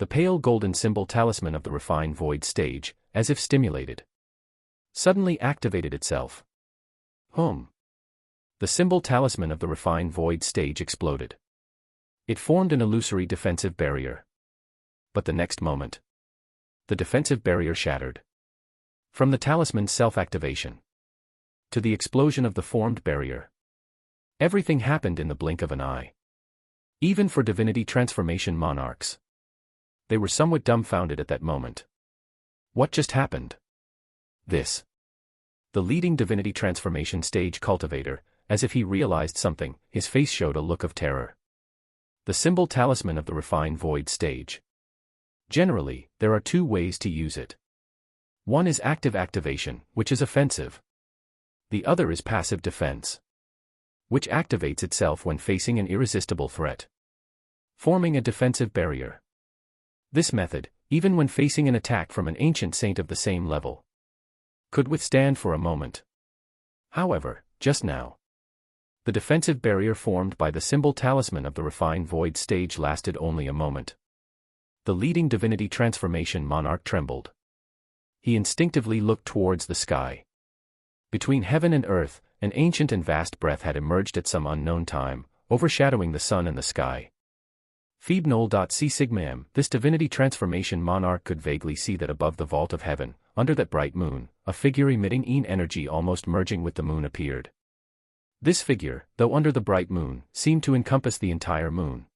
The pale golden symbol talisman of the refined void stage, as if stimulated, suddenly activated itself. The symbol talisman of the refined void stage exploded. It formed an illusory defensive barrier. But the next moment, the defensive barrier shattered. From the talisman's self-activation to the explosion of the formed barrier, everything happened in the blink of an eye. Even for divinity transformation monarchs, they were somewhat dumbfounded at that moment. What just happened? This. The leading divinity transformation stage cultivator, as if he realized something, his face showed a look of terror. The symbol talisman of the refined void stage. Generally, there are two ways to use it. One is active activation, which is offensive. The other is passive defense, which activates itself when facing an irresistible threat, forming a defensive barrier. This method, even when facing an attack from an ancient saint of the same level, could withstand for a moment. However, just now, the defensive barrier formed by the symbol talisman of the refined void stage lasted only a moment. The leading divinity transformation monarch trembled. He instinctively looked towards the sky. Between heaven and earth, an ancient and vast breath had emerged at some unknown time, overshadowing the sun and the sky. Phoebe Noel.C Sigma M. This divinity transformation monarch could vaguely see that above the vault of heaven, under that bright moon, a figure emitting een energy almost merging with the moon appeared. This figure, though under the bright moon, seemed to encompass the entire moon.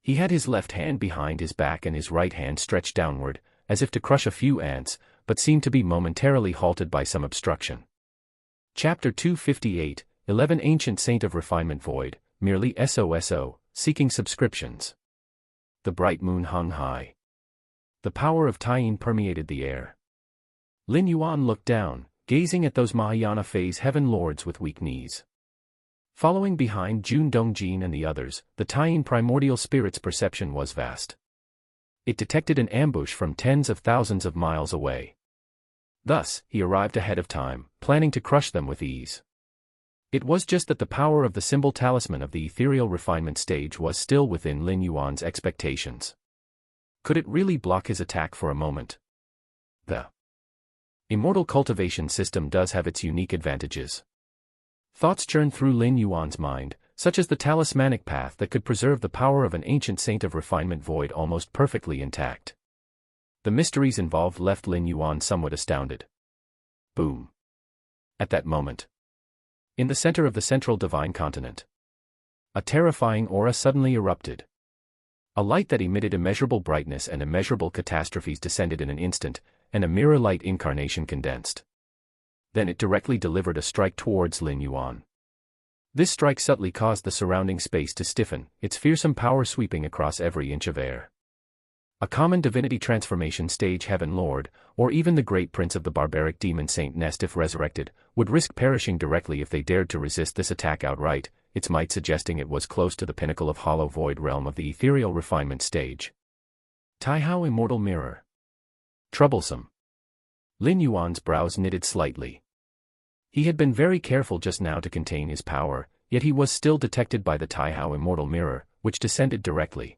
He had his left hand behind his back and his right hand stretched downward, as if to crush a few ants, but seemed to be momentarily halted by some obstruction. Chapter 258, 11 Ancient Saint of Refinement Void, merely SOSO, seeking subscriptions. The bright moon hung high. The power of Taiyin permeated the air. Lin Yuan looked down, gazing at those Mahayana phase heaven lords with weak knees. Following behind Jun Dongjin and the others, the Taiyin primordial spirit's perception was vast. It detected an ambush from tens of thousands of miles away. Thus, he arrived ahead of time, planning to crush them with ease. It was just that the power of the symbol talisman of the ethereal refinement stage was still within Lin Yuan's expectations. Could it really block his attack for a moment? The immortal cultivation system does have its unique advantages. Thoughts churned through Lin Yuan's mind, such as the talismanic path that could preserve the power of an ancient saint of refinement void almost perfectly intact. The mysteries involved left Lin Yuan somewhat astounded. Boom. At that moment, in the center of the central divine continent, a terrifying aura suddenly erupted. A light that emitted immeasurable brightness and immeasurable catastrophes descended in an instant, and a mirror light incarnation condensed. Then it directly delivered a strike towards Lin Yuan. This strike subtly caused the surrounding space to stiffen, its fearsome power sweeping across every inch of air. A common divinity transformation stage heaven lord, or even the great prince of the barbaric demon Saint Nest if resurrected, would risk perishing directly if they dared to resist this attack outright, its might suggesting it was close to the pinnacle of hollow void realm of the ethereal refinement stage. Taihao Immortal Mirror. Troublesome. Lin Yuan's brows knitted slightly. He had been very careful just now to contain his power, yet he was still detected by the Taihao Immortal Mirror, which descended directly.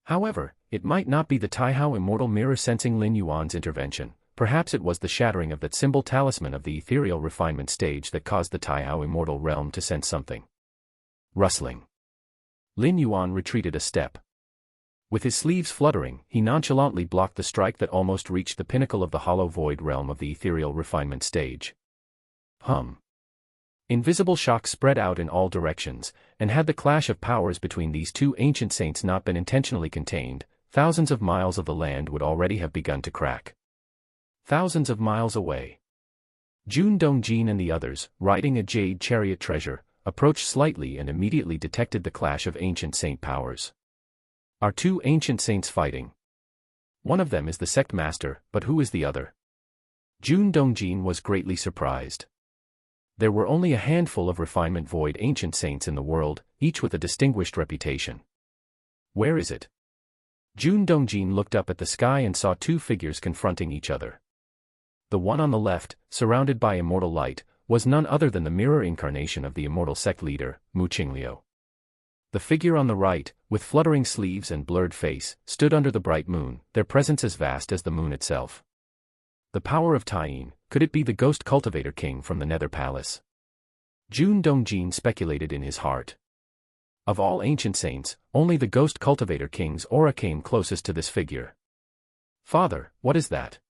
However, it might not be the Taihao Immortal Mirror sensing Lin Yuan's intervention, perhaps it was the shattering of that symbol talisman of the ethereal refinement stage that caused the Taihao Immortal Realm to sense something. Rustling. Lin Yuan retreated a step. With his sleeves fluttering, he nonchalantly blocked the strike that almost reached the pinnacle of the hollow void realm of the ethereal refinement stage. Invisible shocks spread out in all directions, and had the clash of powers between these two ancient saints not been intentionally contained, thousands of miles of the land would already have begun to crack. Thousands of miles away, Jun Dongjin and the others, riding a jade chariot treasure, approached slightly and immediately detected the clash of ancient saint powers. Are two ancient saints fighting? One of them is the sect master, but who is the other? Jun Dongjin was greatly surprised. There were only a handful of refinement void ancient saints in the world, each with a distinguished reputation. Where is it? Jun Dongjin looked up at the sky and saw two figures confronting each other. The one on the left, surrounded by immortal light, was none other than the mirror incarnation of the immortal sect leader, Mu Qingliu. The figure on the right, with fluttering sleeves and blurred face, stood under the bright moon, their presence as vast as the moon itself. The power of Tyene, could it be the ghost cultivator king from the Nether Palace? Jun Dongjin speculated in his heart. Of all ancient saints, only the ghost cultivator king's aura came closest to this figure. Father, what is that?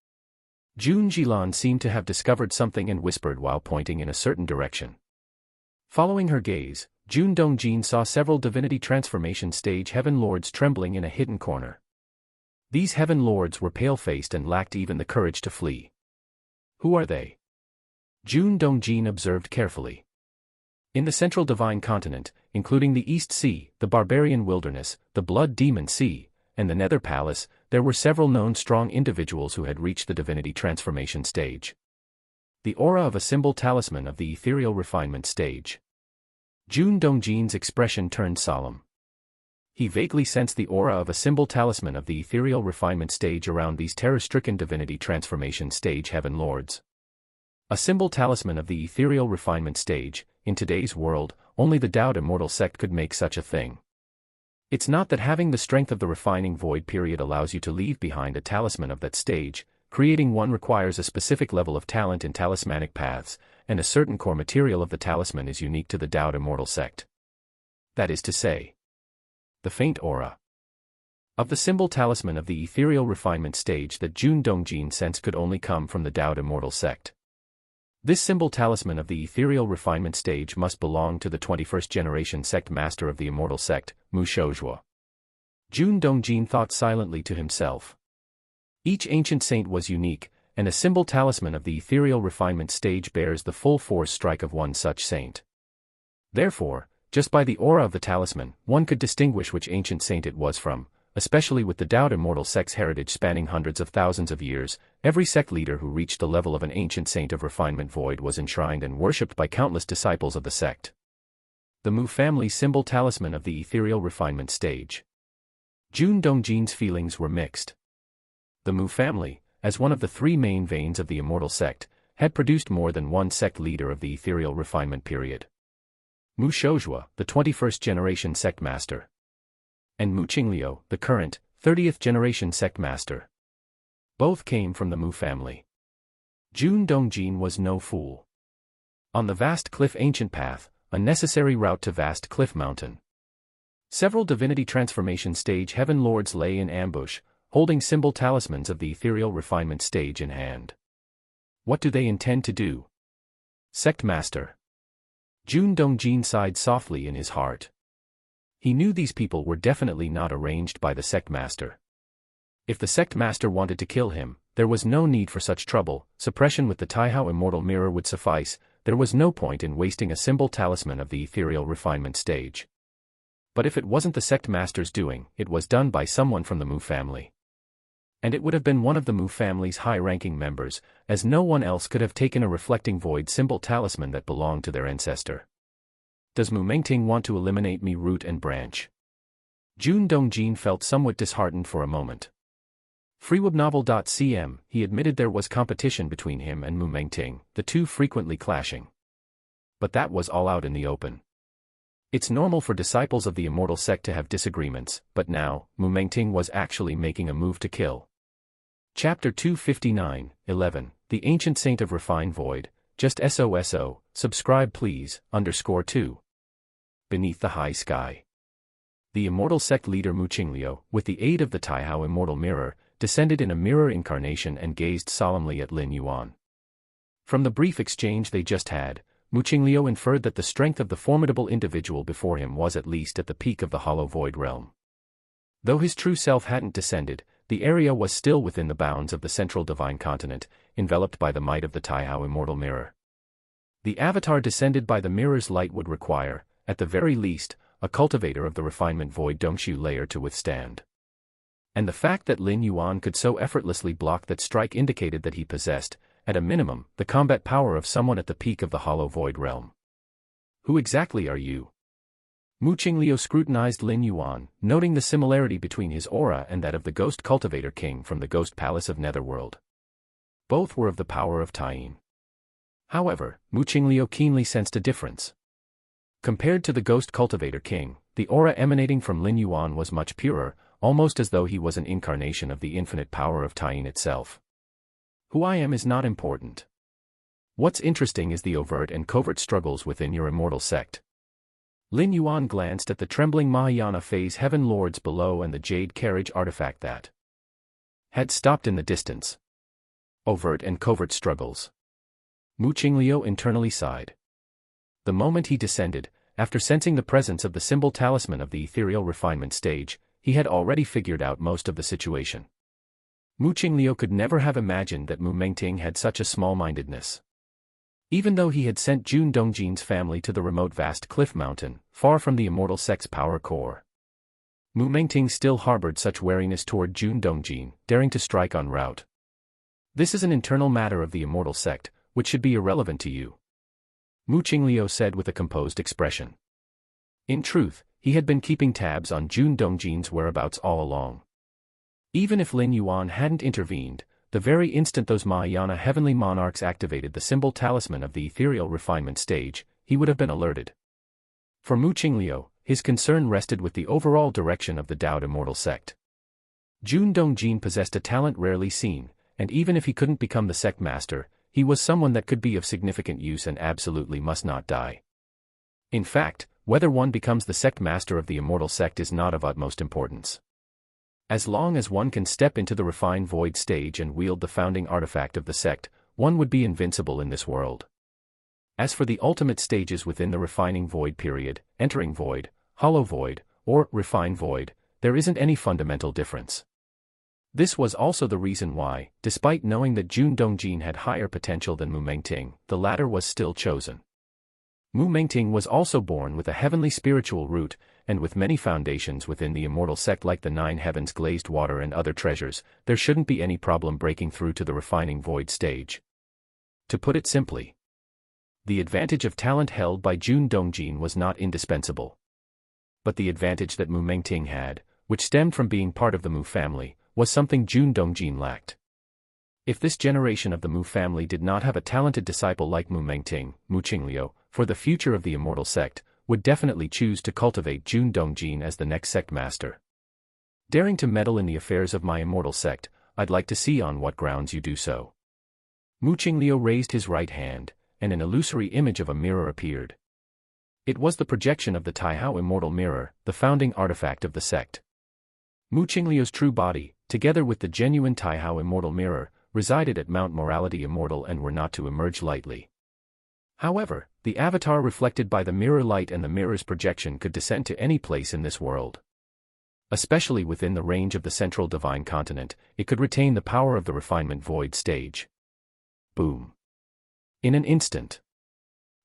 Jun Jilan seemed to have discovered something and whispered while pointing in a certain direction. Following her gaze, Jun Dongjin saw several divinity transformation stage heaven lords trembling in a hidden corner. These heaven lords were pale-faced and lacked even the courage to flee. Who are they? Jun Dongjin observed carefully. In the central divine continent, including the East Sea, the barbarian wilderness, the Blood Demon Sea, and the Nether Palace, there were several known strong individuals who had reached the divinity transformation stage. The aura of a symbol talisman of the ethereal refinement stage. Jun Dongjin's expression turned solemn. He vaguely sensed the aura of a symbol talisman of the ethereal refinement stage around these terror-stricken divinity transformation stage heaven lords. A symbol talisman of the ethereal refinement stage, in today's world, only the Daoed Immortal sect could make such a thing. It's not that having the strength of the refining void period allows you to leave behind a talisman of that stage. Creating one requires a specific level of talent in talismanic paths, and a certain core material of the talisman is unique to the Daoed Immortal sect. That is to say, the faint aura of the symbol talisman of the ethereal refinement stage that Jun Dongjin sensed could only come from the Daoed Immortal sect. This symbol talisman of the ethereal refinement stage must belong to the 21st generation sect master of the immortal sect, Mu Shouzhua. Jun Dongjin thought silently to himself. Each ancient saint was unique, and a symbol talisman of the ethereal refinement stage bears the full force strike of one such saint. Therefore, just by the aura of the talisman, one could distinguish which ancient saint it was from, especially with the Daoed Immortal sect's heritage spanning hundreds of thousands of years. Every sect leader who reached the level of an ancient saint of refinement void was enshrined and worshipped by countless disciples of the sect. The Mu family symbol talisman of the ethereal refinement stage. Jun Dongjin's feelings were mixed. The Mu family, as one of the three main veins of the immortal sect, had produced more than one sect leader of the ethereal refinement period. Mu Shouzhua, the 21st generation sect master, and Mu Qingliu, the current, 30th generation sect master. Both came from the Mu family. Jun Dongjin was no fool. On the vast cliff ancient path, a necessary route to vast cliff mountain, several divinity transformation stage heaven lords lay in ambush, holding symbol talismans of the ethereal refinement stage in hand. What do they intend to do? Sect master. Jun Dongjin sighed softly in his heart. He knew these people were definitely not arranged by the sect master. If the sect master wanted to kill him, there was no need for such trouble. Suppression with the Taihao Immortal Mirror would suffice. There was no point in wasting a symbol talisman of the ethereal refinement stage. But if it wasn't the sect master's doing, it was done by someone from the Mu family. And it would have been one of the Mu family's high-ranking members, as no one else could have taken a reflecting void symbol talisman that belonged to their ancestor. Does Mu Mengting want to eliminate me root and branch? Jun Dongjin felt somewhat disheartened for a moment. Freewebnovel.cm, he admitted there was competition between him and Mu Mengting, the two frequently clashing. But that was all out in the open. It's normal for disciples of the immortal sect to have disagreements, but now, Mu Mengting was actually making a move to kill. Chapter 259, 11, The Ancient Saint of Refined Void, just SOSO, subscribe please, _2. Beneath the High Sky. The immortal sect leader Mu Qingliu, with the aid of the Taihao Immortal Mirror, descended in a mirror incarnation and gazed solemnly at Lin Yuan. From the brief exchange they just had, Mu Qingliu inferred that the strength of the formidable individual before him was at least at the peak of the hollow void realm. Though his true self hadn't descended, the area was still within the bounds of the central divine continent, enveloped by the might of the Taihao Immortal Mirror. The avatar descended by the mirror's light would require, at the very least, a cultivator of the refinement void Dongshu layer to withstand. And the fact that Lin Yuan could so effortlessly block that strike indicated that he possessed, at a minimum, the combat power of someone at the peak of the hollow void realm. Who exactly are you? Mu Qingliu scrutinized Lin Yuan, noting the similarity between his aura and that of the Ghost Cultivator King from the Ghost Palace of Netherworld. Both were of the power of Tyene. However, Mu Qingliu keenly sensed a difference. Compared to the Ghost Cultivator King, the aura emanating from Lin Yuan was much purer, almost as though he was an incarnation of the infinite power of Taiyin itself. Who I am is not important. What's interesting is the overt and covert struggles within your immortal sect. Lin Yuan glanced at the trembling Mahayana phase heaven lords below and the jade carriage artifact that had stopped in the distance. Overt and covert struggles. Mu Qingliu internally sighed. The moment he descended, after sensing the presence of the symbol talisman of the ethereal refinement stage, he had already figured out most of the situation. Mu Qingliu could never have imagined that Mu Mengting had such a small-mindedness. Even though he had sent Jun Dongjin's family to the remote vast cliff mountain, far from the immortal sect's power core, Mu Mengting still harbored such wariness toward Jun Dongjin, daring to strike en route. This is an internal matter of the immortal sect, which should be irrelevant to you, Mu Qingliu said with a composed expression. In truth, he had been keeping tabs on Jun Dongjin's whereabouts all along. Even if Lin Yuan hadn't intervened, the very instant those Mahayana heavenly monarchs activated the symbol talisman of the ethereal refinement stage, he would have been alerted. For Mu Qingliu, his concern rested with the overall direction of the Dao immortal sect. Jun Dongjin possessed a talent rarely seen, and even if he couldn't become the sect master, he was someone that could be of significant use and absolutely must not die. In fact, whether one becomes the sect master of the immortal sect is not of utmost importance. As long as one can step into the refined void stage and wield the founding artifact of the sect, one would be invincible in this world. As for the ultimate stages within the refining void period, entering void, hollow void, or refined void, there isn't any fundamental difference. This was also the reason why, despite knowing that Jun Dongjin had higher potential than Mu Mengting, the latter was still chosen. Mu Mengting was also born with a heavenly spiritual root, and with many foundations within the immortal sect like the 9 heavens glazed water and other treasures, there shouldn't be any problem breaking through to the refining void stage. To put it simply, the advantage of talent held by Jun Dongjin was not indispensable. But the advantage that Mu Mengting had, which stemmed from being part of the Mu family, was something Jun Dongjin lacked. If this generation of the Mu family did not have a talented disciple like Mu Mengting, Mu Qingliu, for the future of the immortal sect, would definitely choose to cultivate Jun Dongjin as the next sect master. Daring to meddle in the affairs of my immortal sect, I'd like to see on what grounds you do so. Mu Qingliu raised his right hand, and an illusory image of a mirror appeared. It was the projection of the Taihao immortal mirror, the founding artifact of the sect. Mu Qingliu's true body, together with the genuine Taihao immortal mirror, resided at Mount Morality Immortal and were not to emerge lightly. However, the avatar reflected by the mirror light and the mirror's projection could descend to any place in this world. Especially within the range of the central divine continent, it could retain the power of the refinement void stage. Boom. In an instant,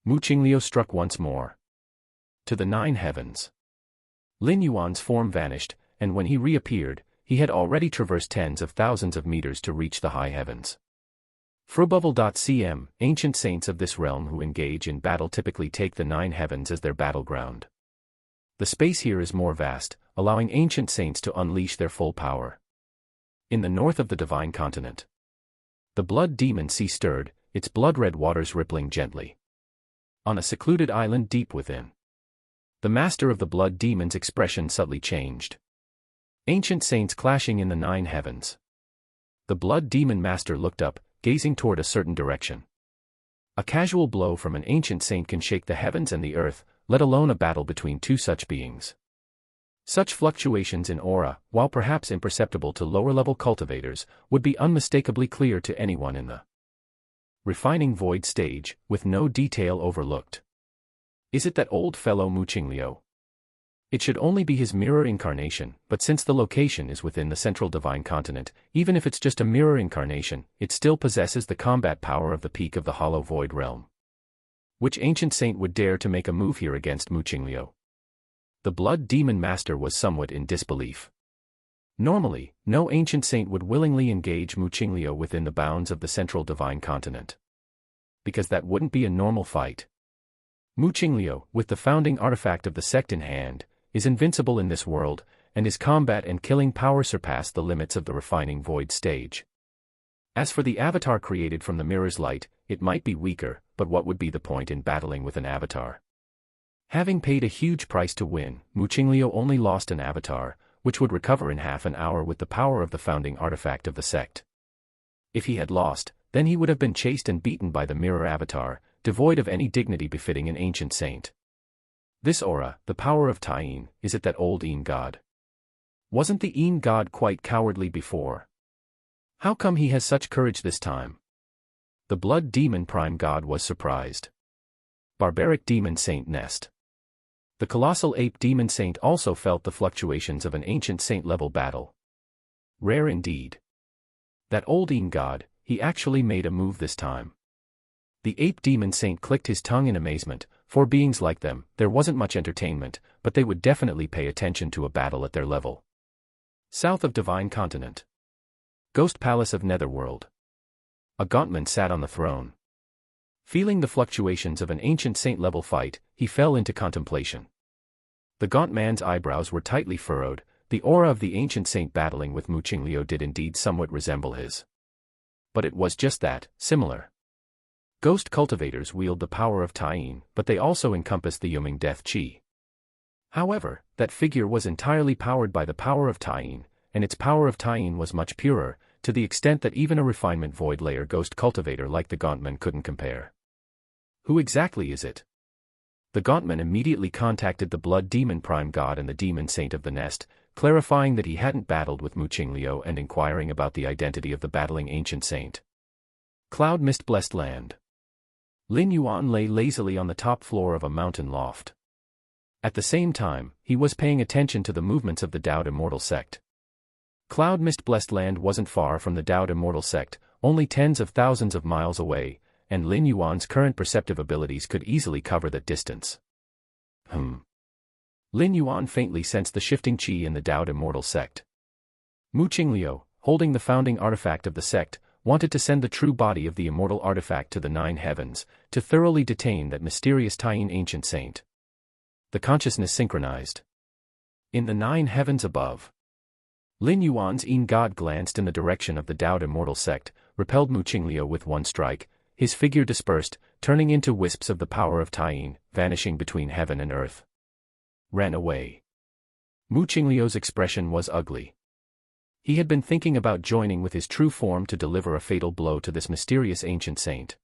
Mu Qingliu struck once more. To the 9 heavens. Lin Yuan's form vanished, and when he reappeared, he had already traversed tens of thousands of meters to reach the high heavens. Frububble.cm, ancient saints of this realm who engage in battle typically take the 9 heavens as their battleground. The space here is more vast, allowing ancient saints to unleash their full power. In the north of the divine continent, the blood demon sea stirred, its blood-red waters rippling gently. On a secluded island deep within, the master of the blood demon's expression subtly changed. Ancient saints clashing in the 9 heavens. The blood demon master looked up, gazing toward a certain direction. A casual blow from an ancient saint can shake the heavens and the earth, let alone a battle between two such beings. Such fluctuations in aura, while perhaps imperceptible to lower-level cultivators, would be unmistakably clear to anyone in the refining void stage, with no detail overlooked. Is it that old fellow Mu Qingliu? It should only be his mirror incarnation, but since the location is within the central divine continent, even if it's just a mirror incarnation, it still possesses the combat power of the peak of the hollow void realm. Which ancient saint would dare to make a move here against Mu Qingliu? The blood demon master was somewhat in disbelief. Normally, no ancient saint would willingly engage Mu Qingliu within the bounds of the central divine continent. Because that wouldn't be a normal fight. Mu Qingliu, with the founding artifact of the sect in hand, is invincible in this world, and his combat and killing power surpass the limits of the refining void stage. As for the avatar created from the mirror's light, it might be weaker, but what would be the point in battling with an avatar? Having paid a huge price to win, Mu Qingliu only lost an avatar, which would recover in half an hour with the power of the founding artifact of the sect. If he had lost, then he would have been chased and beaten by the mirror avatar, devoid of any dignity befitting an ancient saint. This aura, the power of Taiyin, is it that old Yin god? Wasn't the Yin god quite cowardly before? How come he has such courage this time? The blood demon prime god was surprised. Barbaric demon saint Nest. The colossal ape demon saint also felt the fluctuations of an ancient saint-level battle. Rare indeed. That old Yin god, he actually made a move this time. The ape demon saint clicked his tongue in amazement. For beings like them, there wasn't much entertainment, but they would definitely pay attention to a battle at their level. South of Divine Continent. Ghost Palace of Netherworld. A gauntman sat on the throne. Feeling the fluctuations of an ancient saint-level fight, he fell into contemplation. The gaunt man's eyebrows were tightly furrowed. The aura of the ancient saint battling with Mu Qingliu did indeed somewhat resemble his. But it was just that, similar. Ghost cultivators wield the power of Taiyin, but they also encompass the Yuming Death Qi. However, that figure was entirely powered by the power of Taiyin, and its power of Taiyin was much purer, to the extent that even a refinement void layer ghost cultivator like the Gauntman couldn't compare. Who exactly is it? The Gauntman immediately contacted the blood demon prime god and the demon saint of the nest, clarifying that he hadn't battled with Mu Qingliu and inquiring about the identity of the battling ancient saint. Cloud Mist Blessed Land. Lin Yuan lay lazily on the top floor of a mountain loft. At the same time, he was paying attention to the movements of the Dowd Immortal sect. Cloud Mist Blessed Land wasn't far from the Dowd Immortal sect, only tens of thousands of miles away, and Lin Yuan's current perceptive abilities could easily cover that distance. Lin Yuan faintly sensed the shifting qi in the Dowd Immortal sect. Mu Qingliu, holding the founding artifact of the sect, wanted to send the true body of the immortal artifact to the Nine Heavens, to thoroughly detain that mysterious Taiyin ancient saint. The consciousness synchronized. In the Nine Heavens above. Lin Yuan's Yin god glanced in the direction of the Dowd Immortal sect, repelled Mu Qingliu with one strike, his figure dispersed, turning into wisps of the power of Taiyin, vanishing between heaven and earth. Ran away. Mu Qingliu's expression was ugly. He had been thinking about joining with his true form to deliver a fatal blow to this mysterious ancient saint.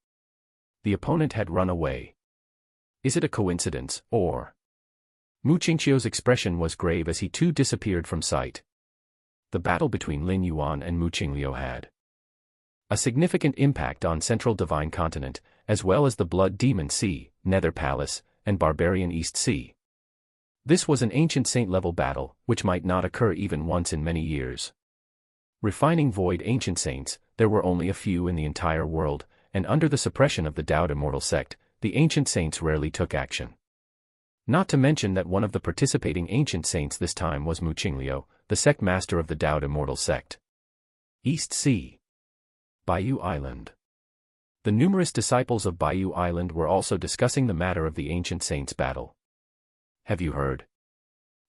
The opponent had run away. Is it a coincidence, or? Mu Qingliu's expression was grave as he too disappeared from sight. The battle between Lin Yuan and Mu Qingliu had a significant impact on Central Divine Continent, as well as the Blood Demon Sea, Nether Palace, and Barbarian East Sea. This was an ancient saint-level battle, which might not occur even once in many years. Refining void ancient saints, there were only a few in the entire world, and under the suppression of the Dowd Immortal sect, the ancient saints rarely took action. Not to mention that one of the participating ancient saints this time was Mu Qingliu, the sect master of the Dowd Immortal sect. East Sea. Bayou Island. The numerous disciples of Bayou Island were also discussing the matter of the ancient saints' battle. Have you heard?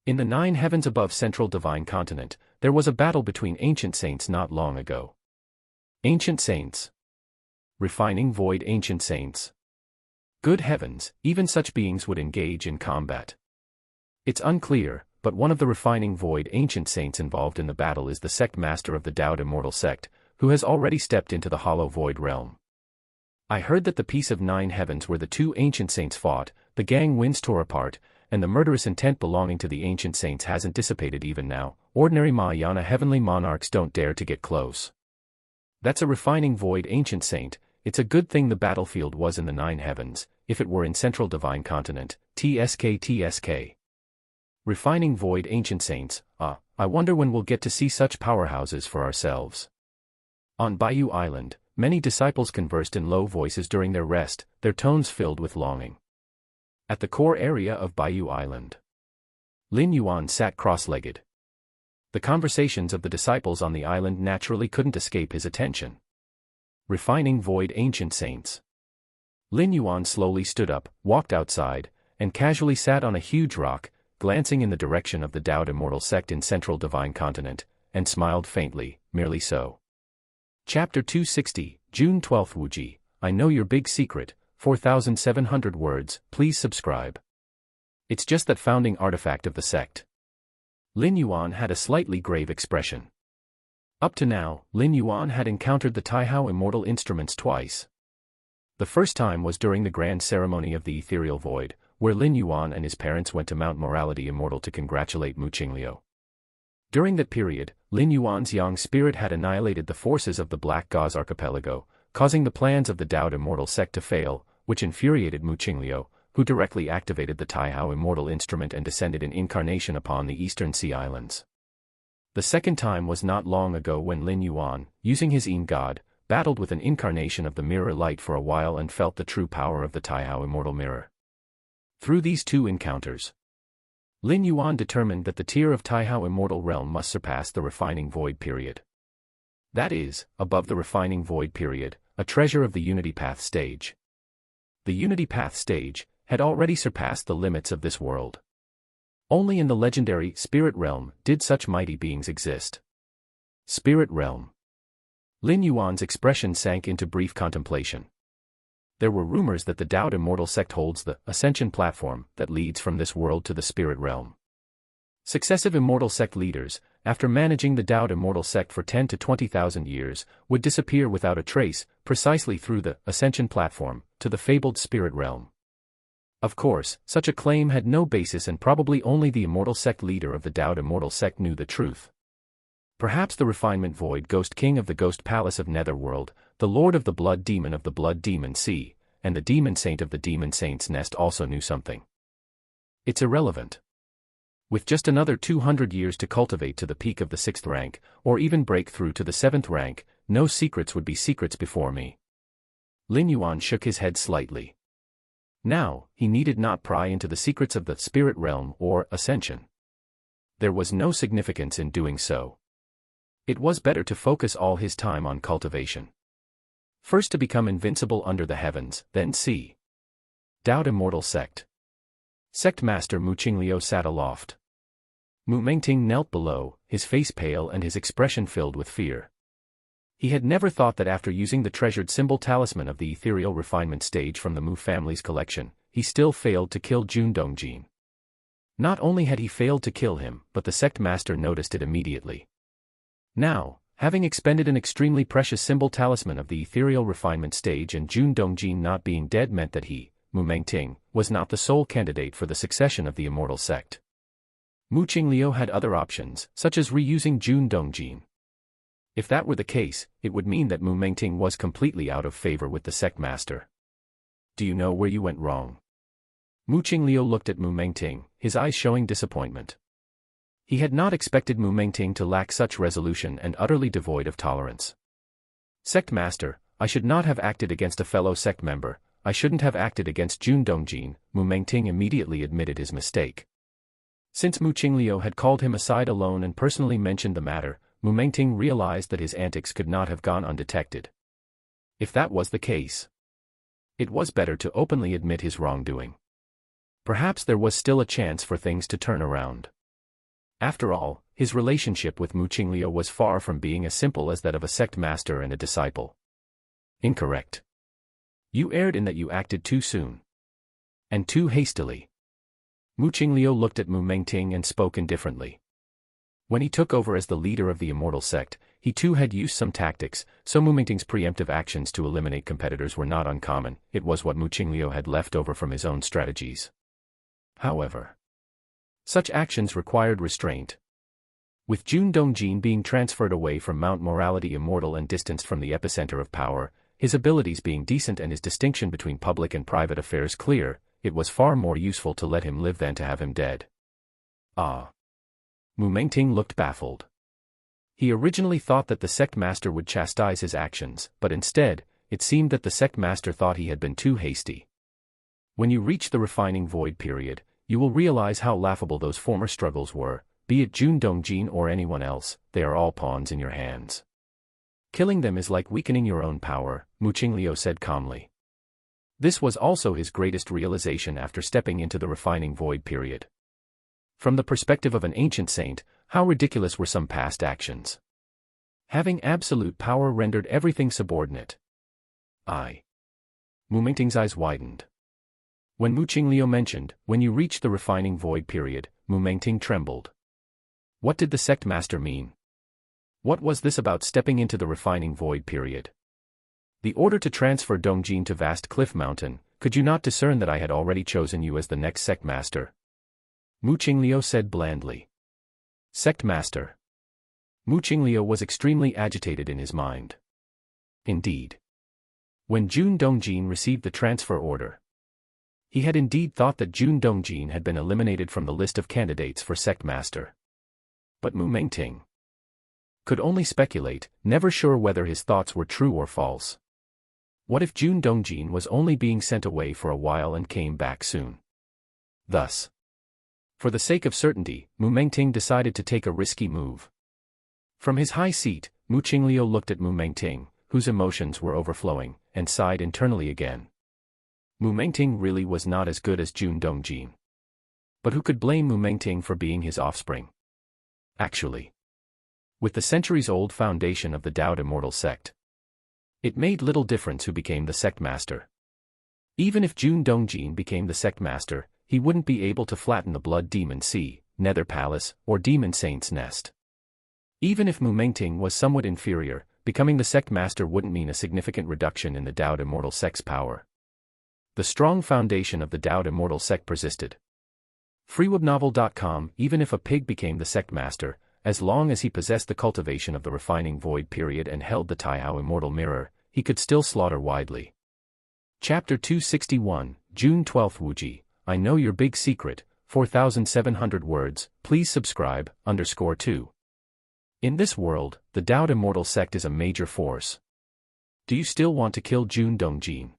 In the Nine Heavens above Central Divine Continent, there was a battle between ancient saints not long ago. Ancient saints. Refining void ancient saints. Good heavens, even such beings would engage in combat. It's unclear, but one of the refining void ancient saints involved in the battle is the sect master of the Dowd Immortal sect, who has already stepped into the hollow void realm. I heard that the piece of Nine Heavens where the two ancient saints fought, the gang winds tore apart, and the murderous intent belonging to the ancient saints hasn't dissipated even now. Ordinary Mahayana heavenly monarchs don't dare to get close. That's a refining void ancient saint. It's a good thing the battlefield was in the Nine Heavens. If it were in Central Divine Continent, TSK. Refining void ancient saints, I wonder when we'll get to see such powerhouses for ourselves. On Bayou Island, many disciples conversed in low voices during their rest, their tones filled with longing. At the core area of Bayou Island, Lin Yuan sat cross-legged. The conversations of the disciples on the island naturally couldn't escape his attention. Refining void ancient saints. Lin Yuan slowly stood up, walked outside, and casually sat on a huge rock, glancing in the direction of the Dowd Immortal sect in Central Divine Continent, and smiled faintly, merely so. Chapter 260, June 12 Wuji, I know your big secret, 4,700 words, please subscribe. It's just that founding artifact of the sect. Lin Yuan had a slightly grave expression. Up to now, Lin Yuan had encountered the Taihao immortal instruments twice. The first time was during the grand ceremony of the ethereal void, where Lin Yuan and his parents went to Mount Morality Immortal to congratulate Mu Qingliu. During that period, Lin Yuan's yang spirit had annihilated the forces of the Black Gauze Archipelago, causing the plans of the Dao Immortal sect to fail, which infuriated Mu Qingliu, who directly activated the Taihao immortal instrument and descended in incarnation upon the Eastern Sea Islands. The second time was not long ago when Lin Yuan, using his Yin God, battled with an incarnation of the mirror light for a while and felt the true power of the Taihao immortal mirror. Through these two encounters, Lin Yuan determined that the tier of Taihao immortal realm must surpass the refining void period. That is, above the refining void period, a treasure of the Unity Path stage. The Unity Path stage had already surpassed the limits of this world. Only in the legendary Spirit Realm did such mighty beings exist. Spirit Realm. Lin Yuan's expression sank into brief contemplation. There were rumors that the Dao Immortal sect holds the ascension platform that leads from this world to the Spirit Realm. Successive Immortal sect leaders, after managing the Dao Immortal sect for 10 to 20,000 years, would disappear without a trace, precisely through the ascension platform, to the fabled Spirit Realm. Of course, such a claim had no basis and probably only the Immortal sect leader of the Dao Immortal sect knew the truth. Perhaps the Refinement Void Ghost King of the Ghost Palace of Netherworld, the Lord of the Blood Demon of the Blood Demon Sea, and the Demon Saint of the Demon Saint's Nest also knew something. It's irrelevant. With just another 200 years to cultivate to the peak of the 6th rank, or even break through to the 7th rank, no secrets would be secrets before me. Lin Yuan shook his head slightly. Now, he needed not pry into the secrets of the Spirit Realm or Ascension. There was no significance in doing so. It was better to focus all his time on cultivation. First to become invincible under the heavens, then see. Dao Immortal Sect. Sect Master Mu Qingliu sat aloft. Mu Mengting knelt below, his face pale and his expression filled with fear. He had never thought that after using the treasured symbol talisman of the ethereal refinement stage from the Mu family's collection, he still failed to kill Jun Dongjin. Not only had he failed to kill him, but the sect master noticed it immediately. Now, having expended an extremely precious symbol talisman of the ethereal refinement stage and Jun Dongjin not being dead meant that he, Mu Mengting, was not the sole candidate for the succession of the immortal sect. Mu Qingliu had other options, such as reusing Jun Dongjin. If that were the case, it would mean that Mu Mengting was completely out of favor with the sect master. Do you know where you went wrong? Mu Qingliu looked at Mu Mengting, his eyes showing disappointment. He had not expected Mu Mengting to lack such resolution and utterly devoid of tolerance. Sect master, I should not have acted against a fellow sect member. I shouldn't have acted against Jun Dongjin. Mu Mengting immediately admitted his mistake. Since Mu Qingliu had called him aside alone and personally mentioned the matter, Mu Mengting realized that his antics could not have gone undetected. If that was the case, it was better to openly admit his wrongdoing. Perhaps there was still a chance for things to turn around. After all, his relationship with Mu Qingliu was far from being as simple as that of a sect master and a disciple. Incorrect. You erred in that you acted too soon. And too hastily. Mu Qingliu looked at Mu Mengting and spoke indifferently. When he took over as the leader of the immortal sect, he too had used some tactics, so Mu Mengting's preemptive actions to eliminate competitors were not uncommon. It was what Mu Qingliu had left over from his own strategies. However, such actions required restraint. With Jun Dongjin being transferred away from Mount Morality Immortal and distanced from the epicenter of power, his abilities being decent and his distinction between public and private affairs clear, it was far more useful to let him live than to have him dead. Ah. Mu Mengting looked baffled. He originally thought that the sect master would chastise his actions, but instead, it seemed that the sect master thought he had been too hasty. When you reach the refining void period, you will realize how laughable those former struggles were. Be it Jun Dongjin or anyone else, they are all pawns in your hands. Killing them is like weakening your own power, Mu Qingliu said calmly. This was also his greatest realization after stepping into the refining void period. From the perspective of an ancient saint, how ridiculous were some past actions. Having absolute power rendered everything subordinate. Mu Mengting's eyes widened. When Mu Qingliu mentioned, when you reach the refining void period, Mu Mengting trembled. What did the sect master mean? What was this about stepping into the refining void period? The order to transfer Dongjin to Vast Cliff Mountain, could you not discern that I had already chosen you as the next sect master? Mu Qingliu said blandly. Sect master. Mu Qingliu was extremely agitated in his mind. Indeed. When Jun Dongjin received the transfer order, he had indeed thought that Jun Dongjin had been eliminated from the list of candidates for sect master. But Mu Mengting could only speculate, never sure whether his thoughts were true or false. What if Jun Dongjin was only being sent away for a while and came back soon? Thus, for the sake of certainty, Mu Mengting decided to take a risky move. From his high seat, Mu Qingliu looked at Mu Mengting, whose emotions were overflowing, and sighed internally again. Mu Mengting really was not as good as Jun Dongjin. But who could blame Mu Mengting for being his offspring? Actually, with the centuries-old foundation of the Daoed Immortal Sect, it made little difference who became the sect master. Even if Jun Dongjin became the sect master, he wouldn't be able to flatten the Blood Demon Sea, Nether Palace, or Demon Saint's Nest. Even if Mu Mengting was somewhat inferior, becoming the sect master wouldn't mean a significant reduction in the Daoed Immortal Sect's power. The strong foundation of the Daoed Immortal Sect persisted. FreeWebNovel.com. Even if a pig became the sect master, as long as he possessed the cultivation of the refining void period and held the Taihao Immortal Mirror, he could still slaughter widely. Chapter 261, June 12 Wuji, I know your big secret, 4,700 words, please subscribe, _2. In this world, the Daoed Immortal Sect is a major force. Do you still want to kill Jun Dongjin?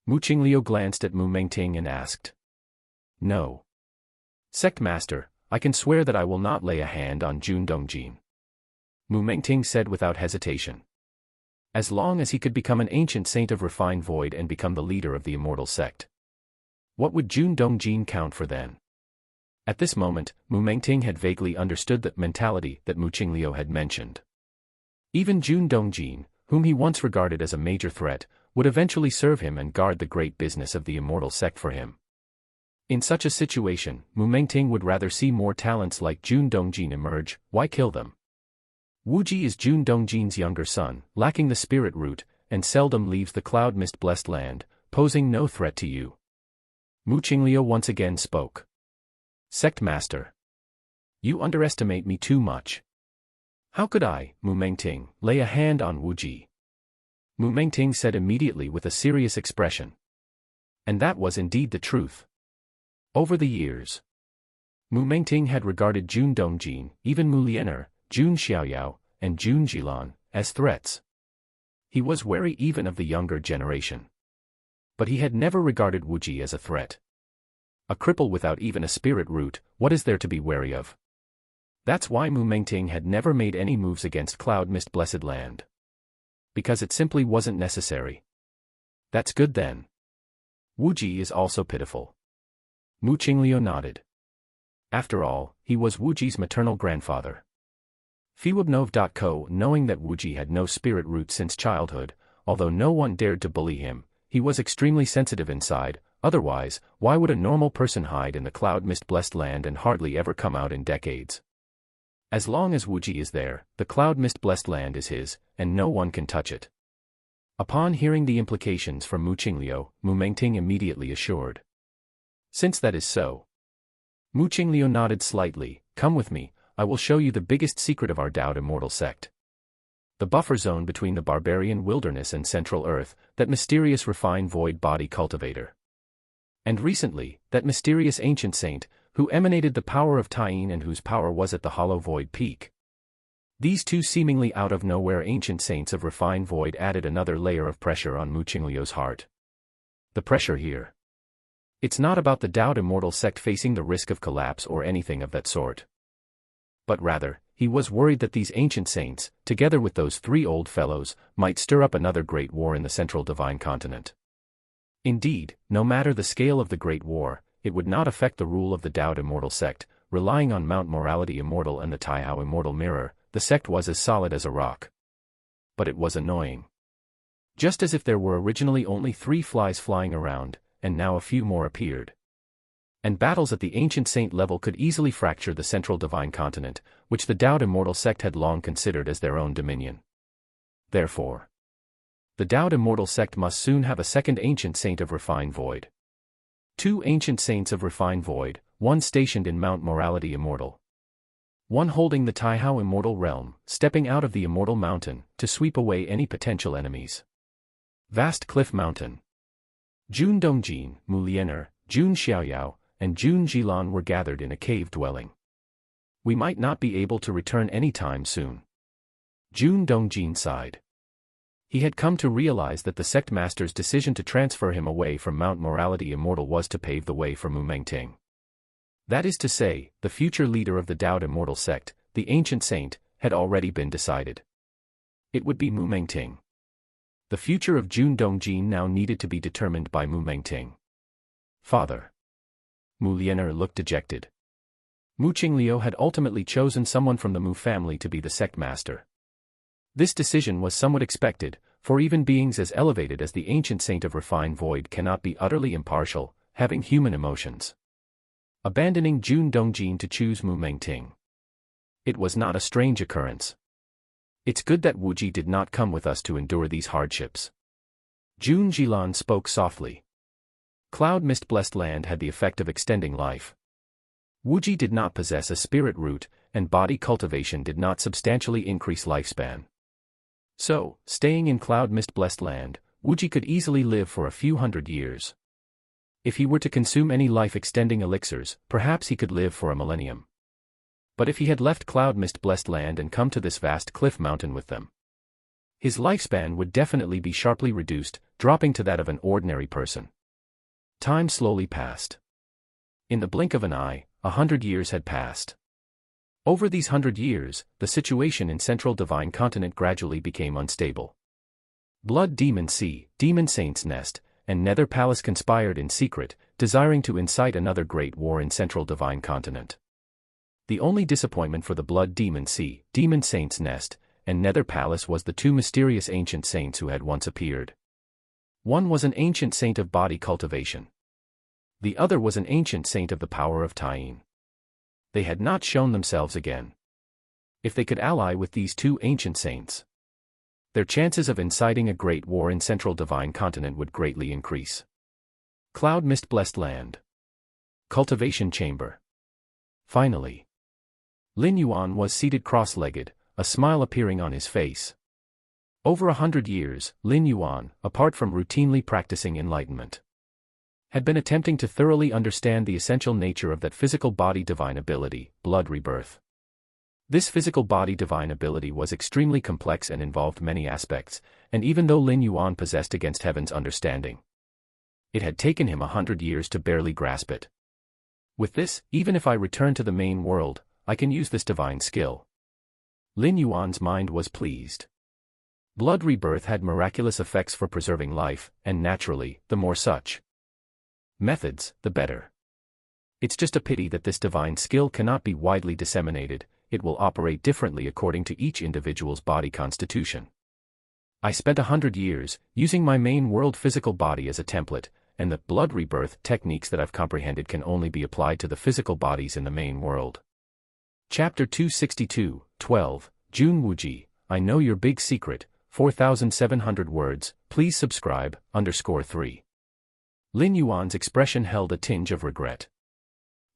Mu Qingliu glanced at Mu Mengting and asked. No. Sect master, I can swear that I will not lay a hand on Jun Dongjin. Mu Mengting said without hesitation. As long as he could become an ancient saint of refined void and become the leader of the immortal sect. What would Jun Dongjin count for then? At this moment, Mu Mengting had vaguely understood the mentality that Mu Qingliu had mentioned. Even Jun Dongjin, whom he once regarded as a major threat, would eventually serve him and guard the great business of the immortal sect for him. In such a situation, Mu Mengting would rather see more talents like Jun Dongjin emerge. Why kill them? Wuji is Jun Dongjin's younger son, lacking the spirit root, and seldom leaves the cloud mist-blessed land, posing no threat to you. Mu Qingliu once again spoke. Sect master. You underestimate me too much. How could I, Mu Mengting, lay a hand on Wuji? Mu Mengting said immediately with a serious expression. And that was indeed the truth. Over the years, Mu Mengting had regarded Jun Dongjin, even Mu Liener, Jun Xiaoyao, and Jun Jilan, as threats. He was wary even of the younger generation. But he had never regarded Wuji as a threat. A cripple without even a spirit root, what is there to be wary of? That's why Mu Mengting had never made any moves against Cloud Mist Blessed Land. Because it simply wasn't necessary. That's good then. Wuji is also pitiful. Mu Qingliu nodded. After all, he was Wuji's maternal grandfather. Fiwebnov.co. Knowing that Wuji had no spirit root since childhood, although no one dared to bully him, he was extremely sensitive inside. Otherwise, why would a normal person hide in the Cloud Mist Blessed Land and hardly ever come out in decades? As long as Wuji is there, the Cloud Mist Blessed Land is his, and no one can touch it. Upon hearing the implications from Mu Qingliu, Mu Mengting immediately assured. Since that is so. Mu Qingliu nodded slightly. Come with me, I will show you the biggest secret of our Daoed Immortal Sect. The buffer zone between the barbarian wilderness and Central Earth, that mysterious refined void body cultivator. And recently, that mysterious ancient saint, who emanated the power of Taiyin and whose power was at the hollow void peak. These two seemingly out-of-nowhere ancient saints of refined void added another layer of pressure on Mu Qingliu's heart. The pressure here. It's not about the Daoed Immortal Sect facing the risk of collapse or anything of that sort. But rather, he was worried that these ancient saints, together with those three old fellows, might stir up another great war in the Central Divine Continent. Indeed, no matter the scale of the Great War, it would not affect the rule of the Daoed Immortal Sect. Relying on Mount Morality Immortal and the Taihao Immortal Mirror, the sect was as solid as a rock. But it was annoying. Just as if there were originally only 3 flies flying around, and now a few more appeared. And battles at the ancient saint level could easily fracture the central divine continent, which the Taoed Immortal sect had long considered as their own dominion. Therefore, the Taoed Immortal sect must soon have a second ancient saint of refined void. 2 ancient saints of refined void, one stationed in Mount Morality Immortal, one holding the Taihao Immortal realm, stepping out of the Immortal Mountain to sweep away any potential enemies. Vast Cliff Mountain. Jun Dongjin, Mu Liener, Jun Xiaoyao, and Jun Jilan were gathered in a cave dwelling. We might not be able to return any time soon. Jun Dongjin sighed. He had come to realize that the sect master's decision to transfer him away from Mount Morality Immortal was to pave the way for Mu Mengting. That is to say, the future leader of the Taoed Immortal sect, the ancient saint, had already been decided. It would be Mu Mengting. The future of Jun Dongjin now needed to be determined by Mu Mengting. Father. Mu Liener looked dejected. Mu Qingliu had ultimately chosen someone from the Mu family to be the sect master. This decision was somewhat expected, for even beings as elevated as the ancient saint of refined void cannot be utterly impartial, having human emotions. Abandoning Jun Dongjin to choose Mu Mengting. It was not a strange occurrence. It's good that Wuji did not come with us to endure these hardships. Jun Jilan spoke softly. Cloud Mist Blessed Land had the effect of extending life. Wuji did not possess a spirit root, and body cultivation did not substantially increase lifespan. So, staying in Cloud Mist Blessed Land, Wuji could easily live for a few hundred years. If he were to consume any life-extending elixirs, perhaps he could live for a millennium. But if he had left Cloud Mist Blessed Land and come to this vast cliff mountain with them, his lifespan would definitely be sharply reduced, dropping to that of an ordinary person. Time slowly passed. In the blink of an eye, 100 years had passed. Over these 100 years, the situation in Central Divine Continent gradually became unstable. Blood Demon Sea, Demon Saint's Nest, and Nether Palace conspired in secret, desiring to incite another great war in Central Divine Continent. The only disappointment for the Blood Demon Sea, Demon Saint's Nest, and Nether Palace was the 2 mysterious ancient saints who had once appeared. One was an ancient saint of body cultivation. The other was an ancient saint of the power of Taiyin. They had not shown themselves again. If they could ally with these 2 ancient saints, their chances of inciting a great war in Central Divine Continent would greatly increase. Cloud Mist Blessed Land. Cultivation Chamber. Finally, Lin Yuan was seated cross-legged, a smile appearing on his face. Over 100 years, Lin Yuan, apart from routinely practicing enlightenment, had been attempting to thoroughly understand the essential nature of that physical body divine ability, blood rebirth. This physical body divine ability was extremely complex and involved many aspects, and even though Lin Yuan possessed against heaven's understanding, it had taken him 100 years to barely grasp it. With this, even if I return to the main world, I can use this divine skill. Lin Yuan's mind was pleased. Blood rebirth had miraculous effects for preserving life, and naturally, the more such methods, the better. It's just a pity that this divine skill cannot be widely disseminated. It will operate differently according to each individual's body constitution. I spent 100 years using my main world physical body as a template, and the blood rebirth techniques that I've comprehended can only be applied to the physical bodies in the main world. Chapter 262, 12, Jun Wuji, I know your big secret, 4,700 words, please subscribe, _3. Lin Yuan's expression held a tinge of regret.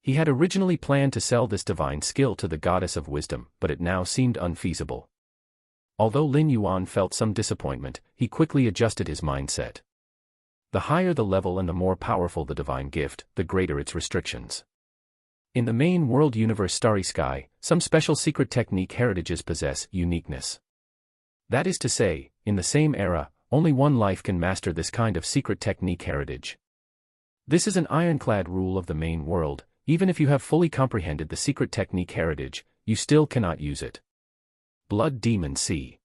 He had originally planned to sell this divine skill to the goddess of wisdom, but it now seemed unfeasible. Although Lin Yuan felt some disappointment, he quickly adjusted his mindset. The higher the level and the more powerful the divine gift, the greater its restrictions. In the main world universe Starry Sky, some special secret technique heritages possess uniqueness. That is to say, in the same era, only one life can master this kind of secret technique heritage. This is an ironclad rule of the main world. Even if you have fully comprehended the secret technique heritage, you still cannot use it. Blood Demon Sea.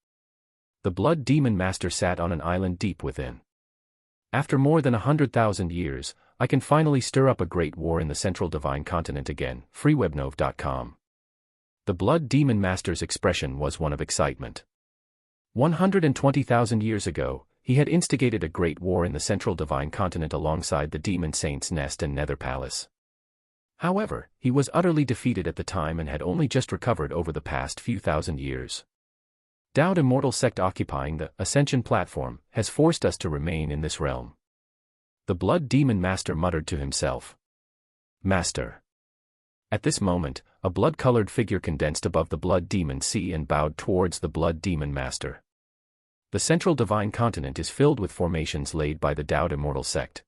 The Blood Demon Master sat on an island deep within. After more than 100,000 years, I can finally stir up a great war in the Central Divine Continent again, freewebnov.com. The Blood Demon Master's expression was one of excitement. 120,000 years ago, he had instigated a great war in the central divine continent alongside the demon saints Nest and Nether Palace. However, he was utterly defeated at the time and had only just recovered over the past few thousand years. Dowd immortal sect occupying the Ascension platform has forced us to remain in this realm. The Blood Demon Master muttered to himself. Master. At this moment, a blood-colored figure condensed above the Blood Demon Sea and bowed towards the Blood Demon Master. The central divine continent is filled with formations laid by the Dowd immortal sect.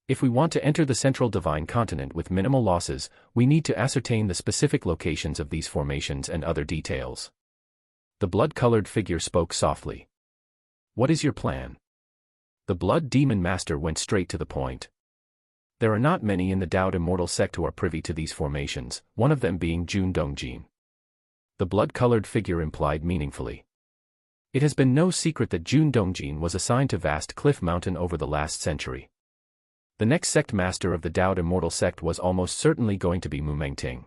If we want to enter the central divine continent with minimal losses, we need to ascertain the specific locations of these formations and other details. The blood-colored figure spoke softly. What is your plan? The Blood Demon Master went straight to the point. There are not many in the Dowd immortal sect who are privy to these formations, one of them being Jun Dongjin. The blood-colored figure implied meaningfully. It has been no secret that Jun Dongjin was assigned to Vast Cliff Mountain over the last century. The next sect master of the Dowd immortal sect was almost certainly going to be Mu Mengting.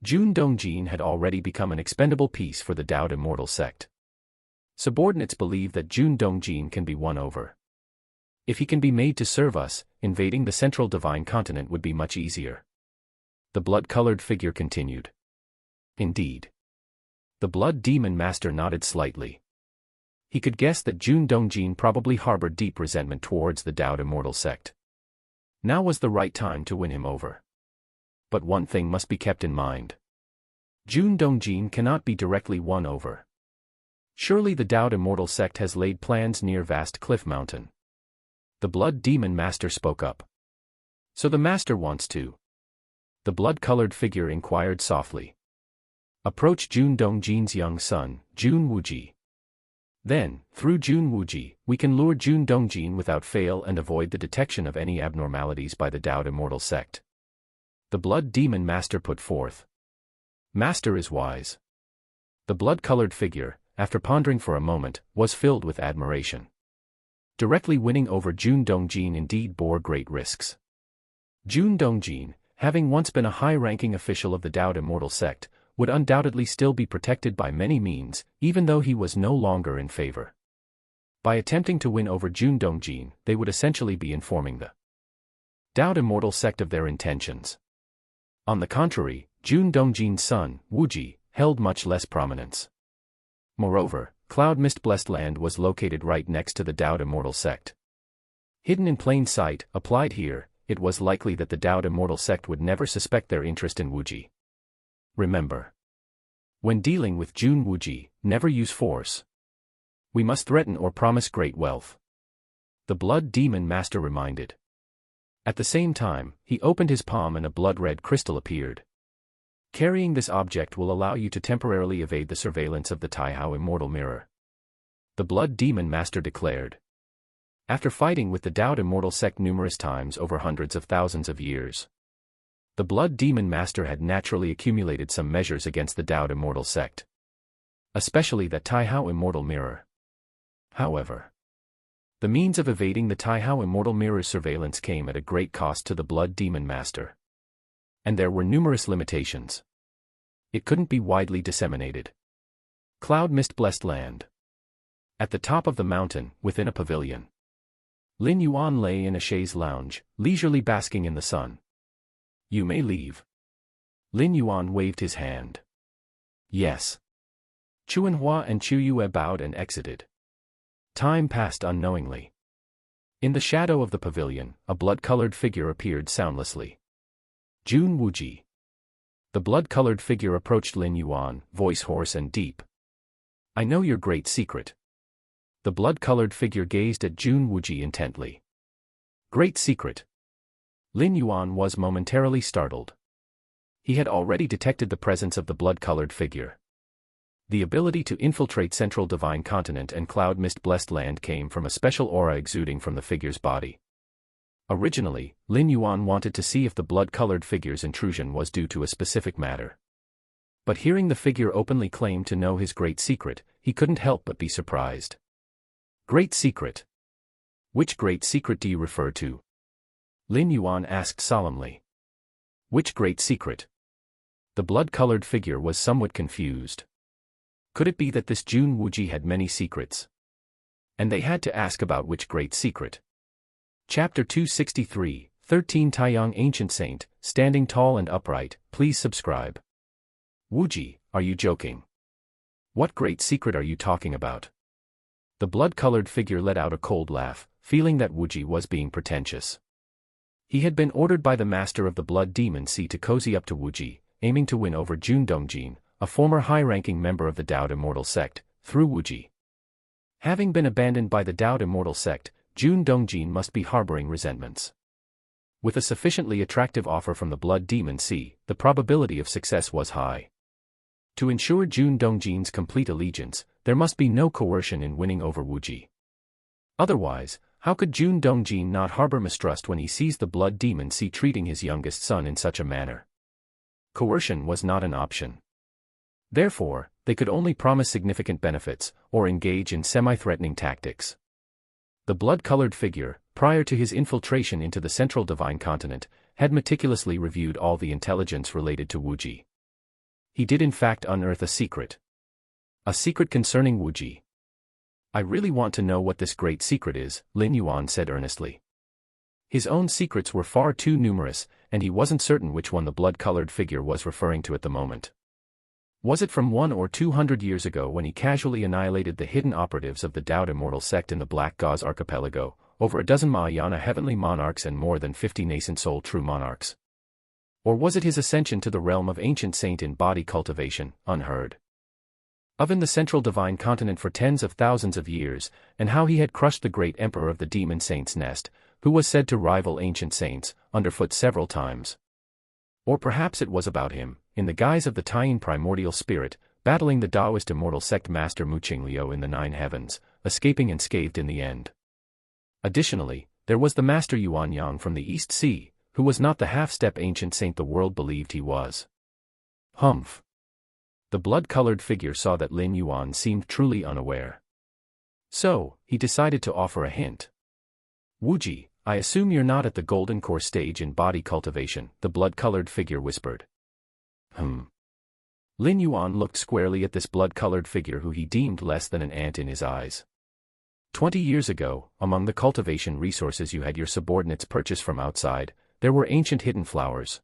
Jun Dongjin had already become an expendable piece for the Dowd immortal sect. Subordinates believe that Jun Dongjin can be won over. If he can be made to serve us, invading the central divine continent would be much easier. The blood-colored figure continued. Indeed. The Blood Demon Master nodded slightly. He could guess that Jun Dongjin probably harbored deep resentment towards the Dowd immortal sect. Now was the right time to win him over. But one thing must be kept in mind. Jun Dongjin cannot be directly won over. Surely the Dowd immortal sect has laid plans near Vast Cliff Mountain. The Blood Demon Master spoke up. So the Master wants to? The blood-colored figure inquired softly. Approach Jun Dongjin's young son, Jun Wuji. Then, through Jun Wuji, we can lure Jun Dongjin without fail and avoid the detection of any abnormalities by the Dowd immortal sect. The Blood Demon Master put forth. Master is wise. The blood-colored figure, after pondering for a moment, was filled with admiration. Directly winning over Jun Dongjin indeed bore great risks. Jun Dongjin, having once been a high-ranking official of the Dowd immortal sect, would undoubtedly still be protected by many means, even though he was no longer in favor. By attempting to win over Jun Dongjin, they would essentially be informing the Dowd immortal sect of their intentions. On the contrary, Jun Dongjin's son, Wuji, held much less prominence. Moreover, Cloud Mist Blessed Land was located right next to the Dowd immortal sect. Hidden in plain sight, applied here, it was likely that the Dowd immortal sect would never suspect their interest in Wuji. Remember. When dealing with Jun Wuji, never use force. We must threaten or promise great wealth. The Blood Demon Master reminded. At the same time, he opened his palm and a blood-red crystal appeared. Carrying this object will allow you to temporarily evade the surveillance of the Taihao Immortal Mirror. The Blood Demon Master declared. After fighting with the Dowd immortal sect numerous times over hundreds of thousands of years, the Blood Demon Master had naturally accumulated some measures against the Dowd immortal sect. Especially that Taihao Immortal Mirror. However, the means of evading the Taihao Immortal Mirror's surveillance came at a great cost to the Blood Demon Master. And there were numerous limitations. It couldn't be widely disseminated. Cloud Mist Blessed Land. At the top of the mountain, within a pavilion, Lin Yuan lay in a chaise lounge, leisurely basking in the sun. You may leave. Lin Yuan waved his hand. Yes. Chuanhua and Chu Yue bowed and exited. Time passed unknowingly. In the shadow of the pavilion, a blood-colored figure appeared soundlessly. Jun Wuji. The blood-colored figure approached Lin Yuan, voice hoarse and deep. I know your great secret. The blood-colored figure gazed at Jun Wuji intently. Great secret. Lin Yuan was momentarily startled. He had already detected the presence of the blood-colored figure. The ability to infiltrate Central Divine Continent and Cloud Mist Blessed Land came from a special aura exuding from the figure's body. Originally, Lin Yuan wanted to see if the blood-colored figure's intrusion was due to a specific matter. But hearing the figure openly claim to know his great secret, he couldn't help but be surprised. Great secret? Which great secret do you refer to? Lin Yuan asked solemnly. Which great secret? The blood-colored figure was somewhat confused. Could it be that this Jun Wuji had many secrets? And they had to ask about which great secret. Chapter 263, 13 Taiyang Ancient Saint, Standing Tall and Upright. Please subscribe. Wuji, are you joking? What great secret are you talking about? The blood-colored figure let out a cold laugh, feeling that Wuji was being pretentious. He had been ordered by the master of the Blood Demon Sea to cozy up to Wuji, aiming to win over Jun Dongjin, a former high-ranking member of the Daoed Immortal Sect, through Wuji. Having been abandoned by the Daoed Immortal Sect, Jun Dongjin must be harboring resentments. With a sufficiently attractive offer from the Blood Demon Sea, the probability of success was high. To ensure Jun Dongjin's complete allegiance, there must be no coercion in winning over Wuji. Otherwise, how could Jun Dongjin not harbor mistrust when he sees the Blood Demon Sea treating his youngest son in such a manner? Coercion was not an option. Therefore, they could only promise significant benefits, or engage in semi-threatening tactics. The blood-colored figure, prior to his infiltration into the Central Divine Continent, had meticulously reviewed all the intelligence related to Wuji. He did in fact unearth a secret. A secret concerning Wuji. I really want to know what this great secret is, Lin Yuan said earnestly. His own secrets were far too numerous, and he wasn't certain which one the blood-colored figure was referring to at the moment. Was it from 100 or 200 years ago when he casually annihilated the hidden operatives of the Daoed Immortal Sect in the Black Gauze Archipelago, over a dozen Mahayana heavenly monarchs and more than 50 nascent soul true monarchs? Or was it his ascension to the realm of Ancient Saint in body cultivation, unheard of in the Central Divine Continent for tens of thousands of years, and how he had crushed the great emperor of the Demon Saints' nest, who was said to rival Ancient Saints, underfoot several times? Or perhaps it was about him, in the guise of the Taiyin primordial spirit, battling the Taoist Immortal Sect master Mu Qingliu in the Nine Heavens, escaping unscathed in the end. Additionally, there was the master Yuan Yang from the East Sea, who was not the half-step Ancient Saint the world believed he was. Humph. The blood-colored figure saw that Lin Yuan seemed truly unaware. So, he decided to offer a hint. Wuji, I assume you're not at the golden core stage in body cultivation, the blood-colored figure whispered. Lin Yuan looked squarely at this blood-colored figure who he deemed less than an ant in his eyes. 20 years ago, among the cultivation resources you had your subordinates purchase from outside, there were ancient hidden flowers.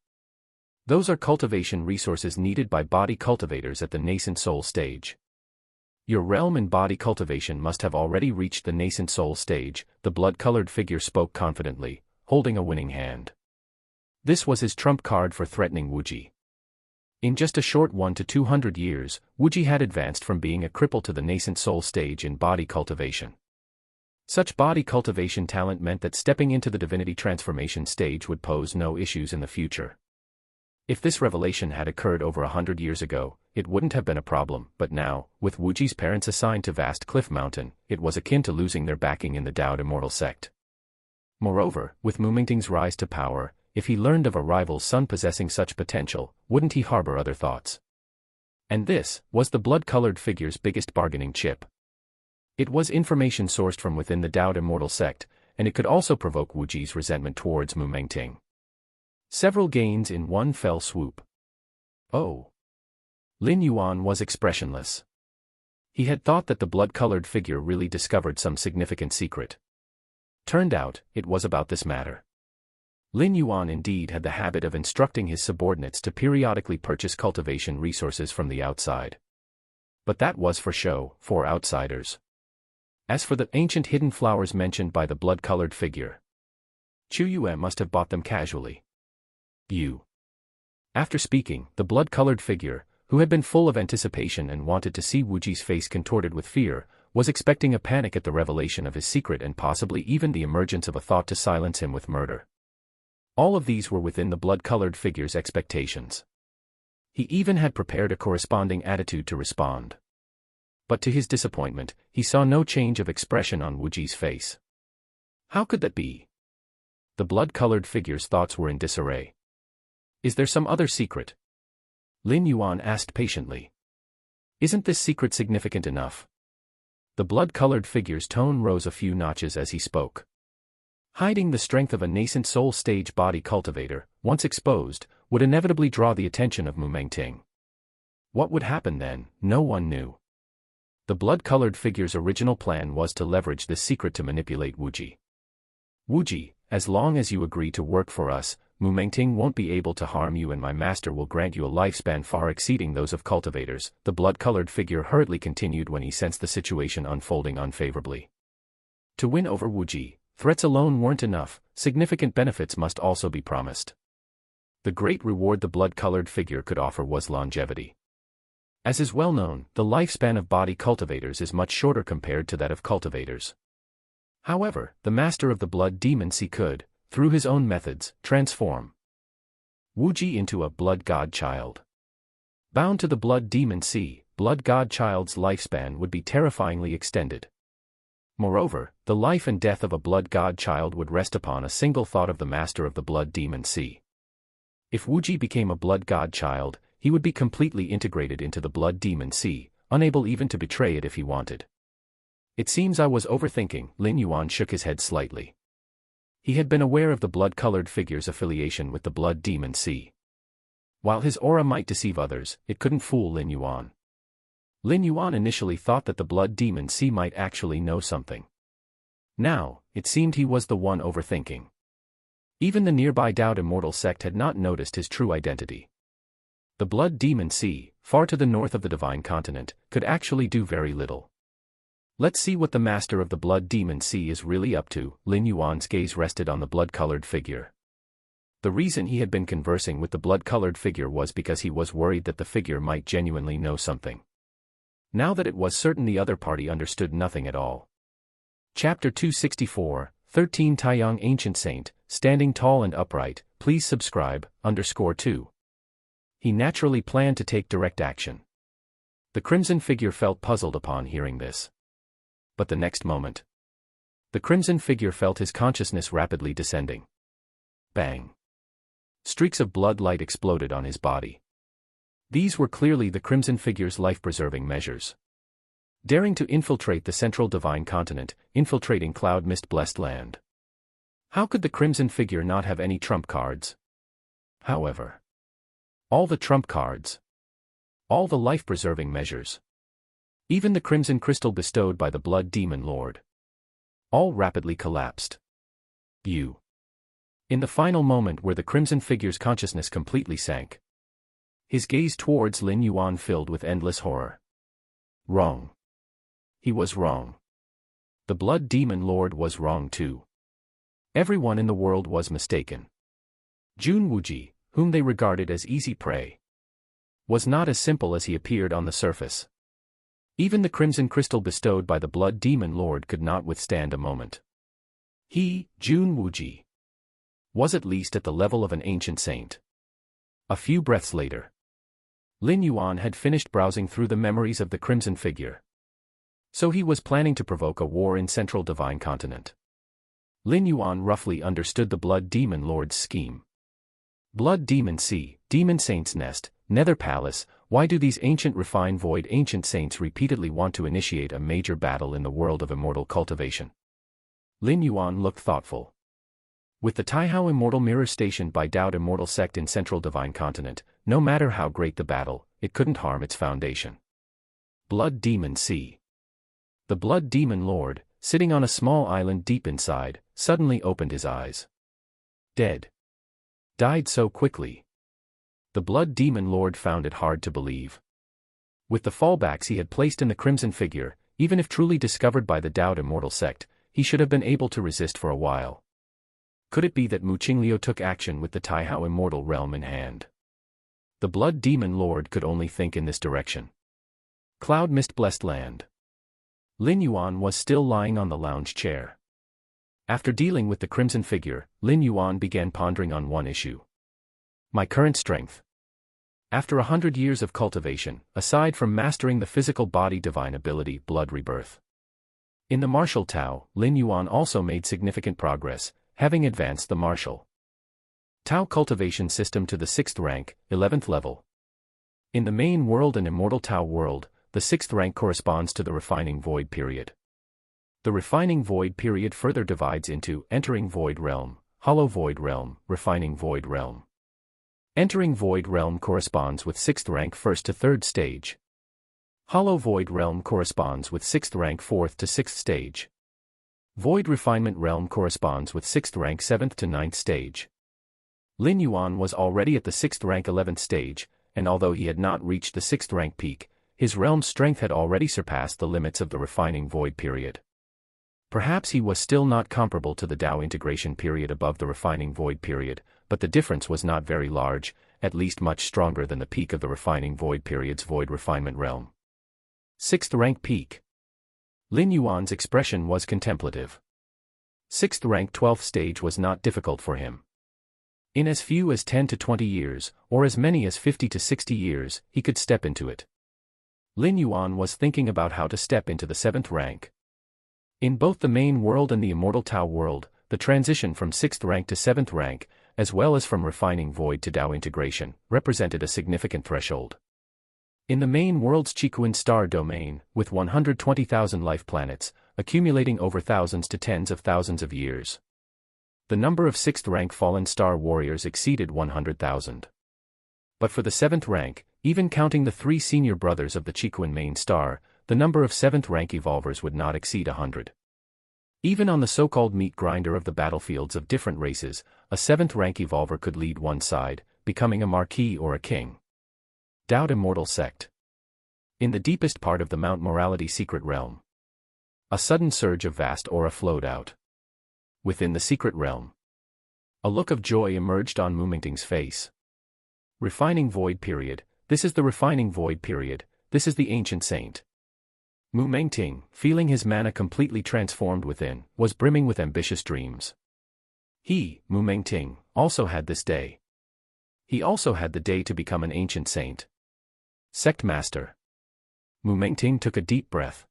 Those are cultivation resources needed by body cultivators at the nascent soul stage. Your realm in body cultivation must have already reached the nascent soul stage, the blood-colored figure spoke confidently, holding a winning hand. This was his trump card for threatening Wuji. In just a short 100 to 200 years, Wuji had advanced from being a cripple to the nascent soul stage in body cultivation. Such body cultivation talent meant that stepping into the divinity transformation stage would pose no issues in the future. If this revelation had occurred over 100 years ago, it wouldn't have been a problem, but now, with Wuji's parents assigned to Vast Cliff Mountain, it was akin to losing their backing in the Daoed Immortal Sect. Moreover, with Mu Mingting's rise to power, if he learned of a rival's son possessing such potential, wouldn't he harbor other thoughts? And this was the blood-colored figure's biggest bargaining chip. It was information sourced from within the Daoed Immortal Sect, and it could also provoke Wuji's resentment towards Mu Mingting. Several gains in one fell swoop. Oh. Lin Yuan was expressionless. He had thought that the blood-colored figure really discovered some significant secret. Turned out, it was about this matter. Lin Yuan indeed had the habit of instructing his subordinates to periodically purchase cultivation resources from the outside. But that was for show, for outsiders. As for the ancient hidden flowers mentioned by the blood-colored figure, Chu Yue must have bought them casually. After speaking, the blood-colored figure, who had been full of anticipation and wanted to see Wuji's face contorted with fear, was expecting a panic at the revelation of his secret and possibly even the emergence of a thought to silence him with murder. All of these were within the blood-colored figure's expectations. He even had prepared a corresponding attitude to respond. But to his disappointment, he saw no change of expression on Wuji's face. How could that be? The blood-colored figure's thoughts were in disarray. Is there some other secret? Lin Yuan asked patiently. Isn't this secret significant enough? The blood-colored figure's tone rose a few notches as he spoke. Hiding the strength of a nascent soul stage body cultivator, once exposed, would inevitably draw the attention of Mu Mingting. What would happen then, no one knew. The blood-colored figure's original plan was to leverage this secret to manipulate Wuji. Wuji, as long as you agree to work for us, Mu Mengting won't be able to harm you and my master will grant you a lifespan far exceeding those of cultivators, the blood-colored figure hurriedly continued when he sensed the situation unfolding unfavorably. To win over Wuji, threats alone weren't enough, significant benefits must also be promised. The great reward the blood-colored figure could offer was longevity. As is well known, the lifespan of body cultivators is much shorter compared to that of cultivators. However, the master of the blood demon Sea could, through his own methods, transform Wuji into a blood god child. Bound to the blood demon Sea, blood god child's lifespan would be terrifyingly extended. Moreover, the life and death of a blood god child would rest upon a single thought of the master of the blood demon Sea. If Wuji became a blood god child, he would be completely integrated into the blood demon Sea, unable even to betray it if he wanted. It seems I was overthinking. Lin Yuan shook his head slightly. He had been aware of the blood-colored figure's affiliation with the blood demon Sea. While his aura might deceive others, it couldn't fool Lin Yuan. Lin Yuan initially thought that the blood demon Sea might actually know something. Now, it seemed he was the one overthinking. Even the nearby Dao Immortal sect had not noticed his true identity. The blood demon Sea, far to the north of the divine continent, could actually do very little. Let's see what the master of the blood demon Sea is really up to. Lin Yuan's gaze rested on the blood-colored figure. The reason he had been conversing with the blood-colored figure was because he was worried that the figure might genuinely know something. Now that it was certain the other party understood nothing at all. Chapter 264, 13 Taiyang Ancient Saint, standing tall and upright, please subscribe, _2. He naturally planned to take direct action. The crimson figure felt puzzled upon hearing this. But the next moment, the crimson figure felt his consciousness rapidly descending. Bang! Streaks of blood light exploded on his body. These were clearly the crimson figure's life-preserving measures. Daring to infiltrate the central divine continent, infiltrating cloud mist-blessed land. How could the crimson figure not have any trump cards? However, all the trump cards, all the life-preserving measures, even the crimson crystal bestowed by the blood demon lord, all rapidly collapsed. In the final moment where the crimson figure's consciousness completely sank, his gaze towards Lin Yuan filled with endless horror. Wrong. He was wrong. The blood demon lord was wrong too. Everyone in the world was mistaken. Jun Wuji, whom they regarded as easy prey, was not as simple as he appeared on the surface. Even the crimson crystal bestowed by the blood demon lord could not withstand a moment. He, Jun Wuji, was at least at the level of an ancient saint. A few breaths later, Lin Yuan had finished browsing through the memories of the crimson figure. So he was planning to provoke a war in central divine continent. Lin Yuan roughly understood the blood demon lord's scheme. Blood demon Sea, demon saint's nest, nether palace. Why do these ancient refined void ancient saints repeatedly want to initiate a major battle in the world of immortal cultivation? Lin Yuan looked thoughtful. With the Taihao Immortal Mirror stationed by Dao Immortal sect in central divine continent, no matter how great the battle, it couldn't harm its foundation. Blood demon Sea. The blood demon lord, sitting on a small island deep inside, suddenly opened his eyes. Dead. Died so quickly. The blood demon lord found it hard to believe. With the fallbacks he had placed in the crimson figure, even if truly discovered by the Dao Immortal sect, he should have been able to resist for a while. Could it be that Mu Qingliu took action with the Taihao Immortal Realm in hand? The blood demon lord could only think in this direction. Cloud mist-blessed land. Lin Yuan was still lying on the lounge chair. After dealing with the crimson figure, Lin Yuan began pondering on one issue. My current strength. After 100 years of cultivation, aside from mastering the physical body divine ability blood rebirth. In the martial Tao, Lin Yuan also made significant progress, having advanced the martial Tao cultivation system to the 6th rank, 11th level. In the main world and immortal Tao world, the 6th rank corresponds to the refining void period. The refining void period further divides into entering void realm, hollow void realm, refining void realm. Entering void realm corresponds with 6th rank 1st to 3rd stage. Hollow Void Realm corresponds with 6th rank 4th to 6th stage. Void Refinement Realm corresponds with 6th rank 7th to 9th stage. Lin Yuan was already at the 6th rank 11th stage, and although he had not reached the 6th rank peak, his realm's strength had already surpassed the limits of the refining void period. Perhaps he was still not comparable to the Dao integration period above the refining void period, but the difference was not very large, at least much stronger than the peak of the refining void period's void refinement realm. 6th rank peak. Lin Yuan's expression was contemplative. 6th rank 12th stage was not difficult for him. In as few as 10 to 20 years, or as many as 50 to 60 years, he could step into it. Lin Yuan was thinking about how to step into the 7th rank. In both the main world and the immortal Tao world, the transition from 6th rank to 7th rank, as well as from refining void to Dao integration, represented a significant threshold. In the main world's Qikuan star domain, with 120,000 life planets, accumulating over thousands to tens of thousands of years, the number of 6th rank fallen star warriors exceeded 100,000. But for the 7th rank, even counting the 3 senior brothers of the Qikuan main star, the number of 7th rank evolvers would not exceed 100. Even on the so-called meat grinder of the battlefields of different races, a 7th rank evolver could lead one side, becoming a marquis or a king. Dao Immortal Sect. In the deepest part of the Mount Morality secret realm, a sudden surge of vast aura flowed out. Within the secret realm, a look of joy emerged on Mu Mingting's face. Refining Void Period, this is the Refining Void Period, this is the Ancient Saint. Mu Mingting, feeling his mana completely transformed within, was brimming with ambitious dreams. He, Mu Mingting, also had this day. He also had the day to become an Ancient Saint. Sect Master. Mu Mingting took a deep breath.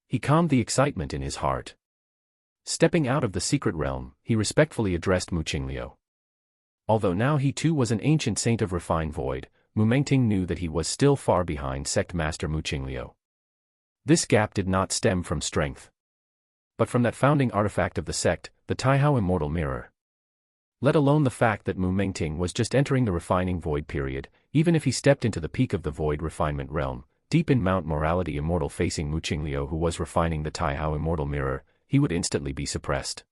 He calmed the excitement in his heart. Stepping out of the secret realm, he respectfully addressed Mu Qingliu. Although now he too was an ancient saint of refined void, Mu Mingting knew that he was still far behind Sect Master Mu Qingliu. This gap did not stem from strength, but from that founding artifact of the sect, the Taihao Immortal Mirror. Let alone the fact that Mu Mingting was just entering the refining void period, even if he stepped into the peak of the void refinement realm, deep in Mount Morality Immortal facing Mu Qingliu who was refining the Taihao Immortal Mirror, he would instantly be suppressed.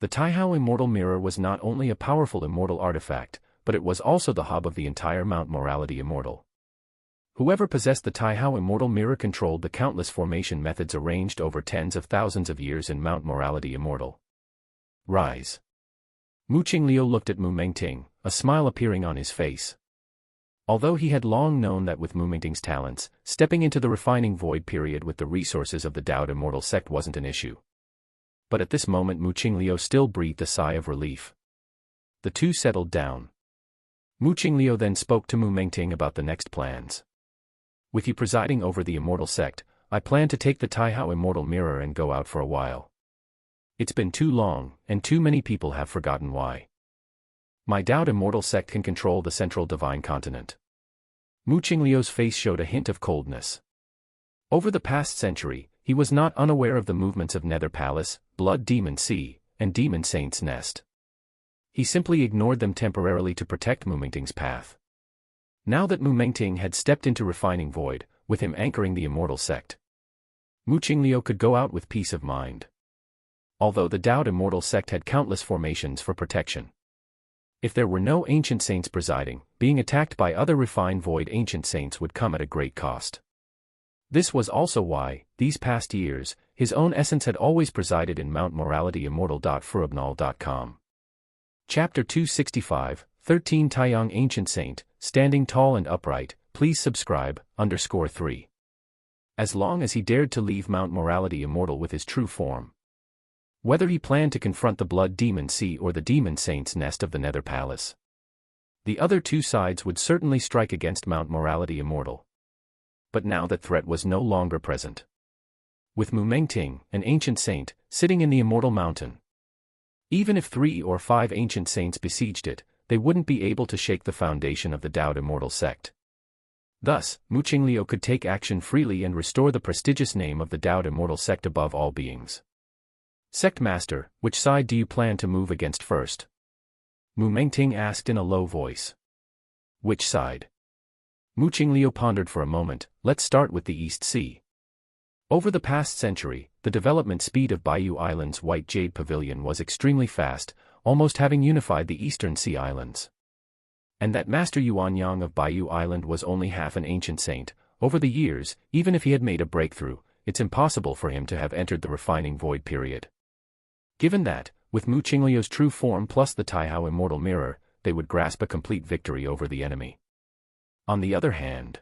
The Taihao Immortal Mirror was not only a powerful immortal artifact, but it was also the hub of the entire Mount Morality Immortal. Whoever possessed the Taihao Immortal Mirror controlled the countless formation methods arranged over tens of thousands of years in Mount Morality Immortal. Rise. Mu Qingliu looked at Mu Mingting, a smile appearing on his face. Although he had long known that with Mu Mingting's talents, stepping into the refining void period with the resources of the Dao Immortal Sect wasn't an issue. But at this moment Mu Qingliu still breathed a sigh of relief. The two settled down. Mu Qingliu then spoke to Mu Mingting about the next plans. With you presiding over the Immortal Sect, I plan to take the Taihao Immortal Mirror and go out for a while. It's been too long, and too many people have forgotten why. My Dao Immortal Sect can control the central divine continent. Mu Qingliu's face showed a hint of coldness. Over the past century, he was not unaware of the movements of Nether Palace, Blood Demon Sea, and Demon Saint's Nest. He simply ignored them temporarily to protect Mu Mingting's path. Now that Mu Mingting had stepped into refining void, with him anchoring the Immortal Sect, Mu Qingliu could go out with peace of mind. Although the Dao Immortal Sect had countless formations for protection. If there were no ancient saints presiding, being attacked by other refined void ancient saints would come at a great cost. This was also why, these past years, his own essence had always presided in Mount Morality Immortal.furubnal.com. Chapter 265, 13 Taiyang Ancient Saint, Standing Tall and Upright, please subscribe, _3. As long as he dared to leave Mount Morality Immortal with his true form. Whether he planned to confront the Blood Demon Sea or the Demon Saint's Nest of the Nether Palace. The other two sides would certainly strike against Mount Morality Immortal. But now that threat was no longer present. With Mu Mingting, an ancient saint, sitting in the Immortal Mountain. Even if 3 or 5 ancient saints besieged it, they wouldn't be able to shake the foundation of the Dao Immortal Sect. Thus, Mu Qingliu could take action freely and restore the prestigious name of the Dao Immortal Sect above all beings. Sect Master, which side do you plan to move against first? Mu Mingting asked in a low voice. Which side? Mu Qingliu pondered for a moment. Let's start with the East Sea. Over the past century, the development speed of Baiyu Island's White Jade Pavilion was extremely fast, almost having unified the Eastern Sea Islands. And that Master Yuanyang of Baiyu Island was only half an ancient saint. Over the years, even if he had made a breakthrough, it's impossible for him to have entered the refining void period. Given that, with Mu Qingliu's true form plus the Taihao Immortal Mirror, they would grasp a complete victory over the enemy. On the other hand,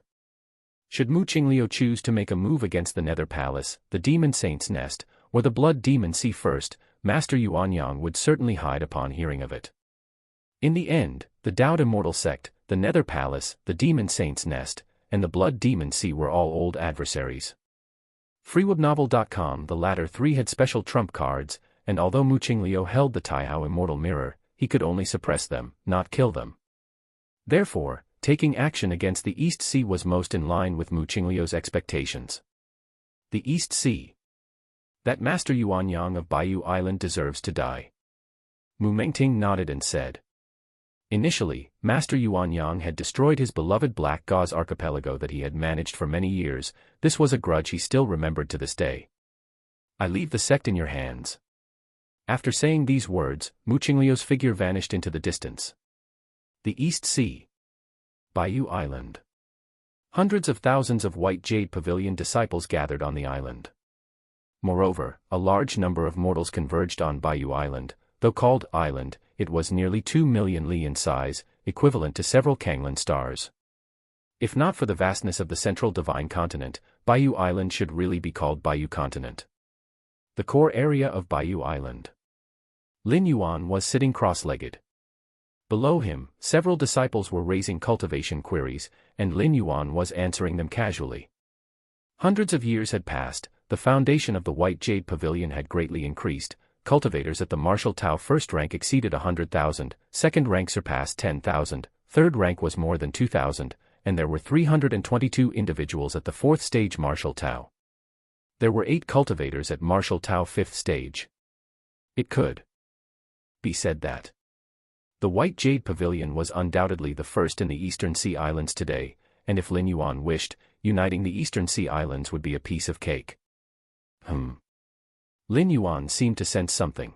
should Mu Qingliu choose to make a move against the Nether Palace, the Demon Saint's Nest, or the Blood Demon Sea first, Master Yuanyang would certainly hide upon hearing of it. In the end, the Dowd Immortal Sect, the Nether Palace, the Demon Saint's Nest, and the Blood Demon Sea were all old adversaries. FreeWebNovel.com. The latter three had special trump cards, and although Mu Qingliu held the Taihao Immortal Mirror, he could only suppress them, not kill them. Therefore, taking action against the East Sea was most in line with Mu Qingliu's expectations. The East Sea. That Master Yuanyang of Baiyu Island deserves to die. Mu Mengting nodded and said. Initially, Master Yuanyang had destroyed his beloved Black Gauze archipelago that he had managed for many years. This was a grudge he still remembered to this day. I leave the sect in your hands. After saying these words, Mu Qingliu's figure vanished into the distance. The East Sea. Baiyu Island. Hundreds of thousands of White Jade Pavilion disciples gathered on the island. Moreover, a large number of mortals converged on Baiyu Island. Though called island, it was nearly 2 million li in size, equivalent to several Kanglan stars. If not for the vastness of the central divine continent, Baiyu Island should really be called Baiyu Continent. The core area of Baiyu Island. Lin Yuan was sitting cross-legged. Below him, several disciples were raising cultivation queries, and Lin Yuan was answering them casually. Hundreds of years had passed, the foundation of the White Jade Pavilion had greatly increased, cultivators at the Martial Tao first rank exceeded 100,000, second rank surpassed 10,000, third rank was more than 2,000, and there were 322 individuals at the fourth stage Martial Tao. There were 8 cultivators at Martial Tao fifth stage. It could be said that the White Jade Pavilion was undoubtedly the first in the Eastern Sea Islands today, and if Lin Yuan wished, uniting the Eastern Sea Islands would be a piece of cake. Lin Yuan seemed to sense something.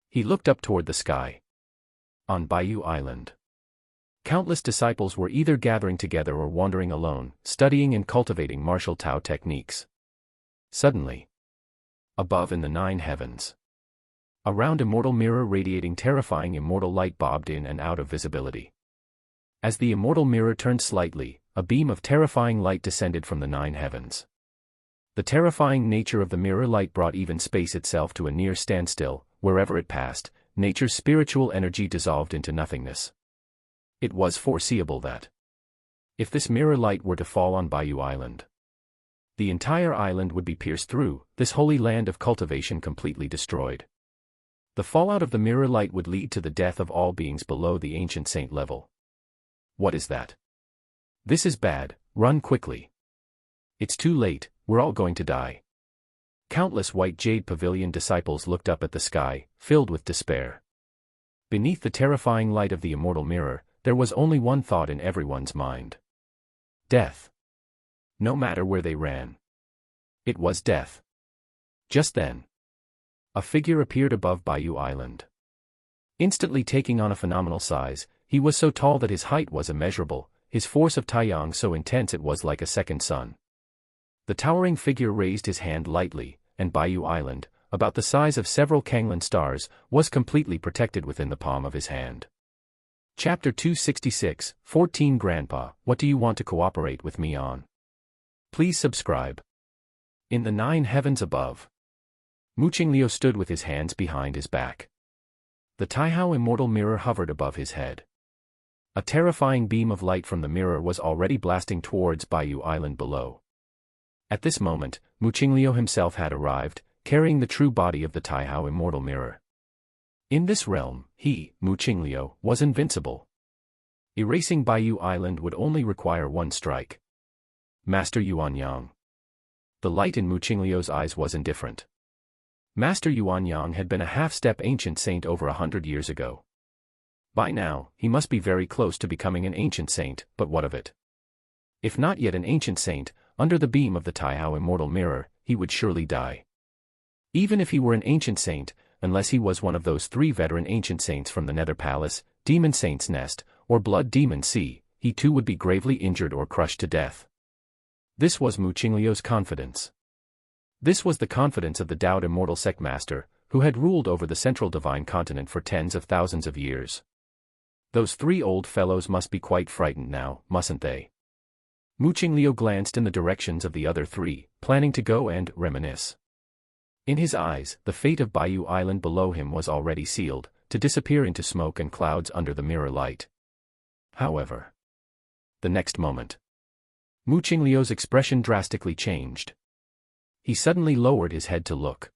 He looked up toward the sky. On Baiyu Island, countless disciples were either gathering together or wandering alone, studying and cultivating martial Tao techniques. Suddenly, above in the 9 heavens, a round immortal mirror radiating terrifying immortal light bobbed in and out of visibility. As the immortal mirror turned slightly, a beam of terrifying light descended from the 9 heavens. The terrifying nature of the mirror light brought even space itself to a near standstill. Wherever it passed, nature's spiritual energy dissolved into nothingness. It was foreseeable that, if this mirror light were to fall on Baiyu Island, the entire island would be pierced through, this holy land of cultivation completely destroyed. The fallout of the mirror light would lead to the death of all beings below the ancient saint level. What is that? This is bad, run quickly. It's too late, we're all going to die. Countless White Jade Pavilion disciples looked up at the sky, filled with despair. Beneath the terrifying light of the immortal mirror, there was only one thought in everyone's mind. Death. No matter where they ran. It was death. Just then, a figure appeared above Baiyu Island. Instantly taking on a phenomenal size, he was so tall that his height was immeasurable, his force of Taiyang so intense it was like a second sun. The towering figure raised his hand lightly, and Baiyu Island, about the size of several Kanglan stars, was completely protected within the palm of his hand. Chapter 266, 14 Grandpa, what do you want to cooperate with me on? Please subscribe. In the 9 heavens above, Mu Qingliu stood with his hands behind his back. The Taihao Immortal Mirror hovered above his head. A terrifying beam of light from the mirror was already blasting towards Baiyu Island below. At this moment, Mu Qingliu himself had arrived, carrying the true body of the Taihao Immortal Mirror. In this realm, he, Mu Qingliu, was invincible. Erasing Baiyu Island would only require one strike. Master Yuanyang. The light in Mu Qingliu's eyes was indifferent. Master Yuanyang had been a half-step ancient saint over 100 years ago. By now, he must be very close to becoming an ancient saint, but what of it? If not yet an ancient saint, under the beam of the Taihao immortal mirror, he would surely die. Even if he were an ancient saint, unless he was one of those 3 veteran ancient saints from the Nether Palace, Demon Saint's Nest, or Blood Demon Sea, he too would be gravely injured or crushed to death. This was Mu Qingliu's confidence. This was the confidence of the Dao immortal sect master, who had ruled over the central divine continent for tens of thousands of years. Those 3 old fellows must be quite frightened now, mustn't they? Mu Qingliu glanced in the directions of the other 3, planning to go and reminisce. In his eyes, the fate of Bayou Island below him was already sealed, to disappear into smoke and clouds under the mirror light. However, the next moment, Mu Qingliu's expression drastically changed. He suddenly lowered his head to look.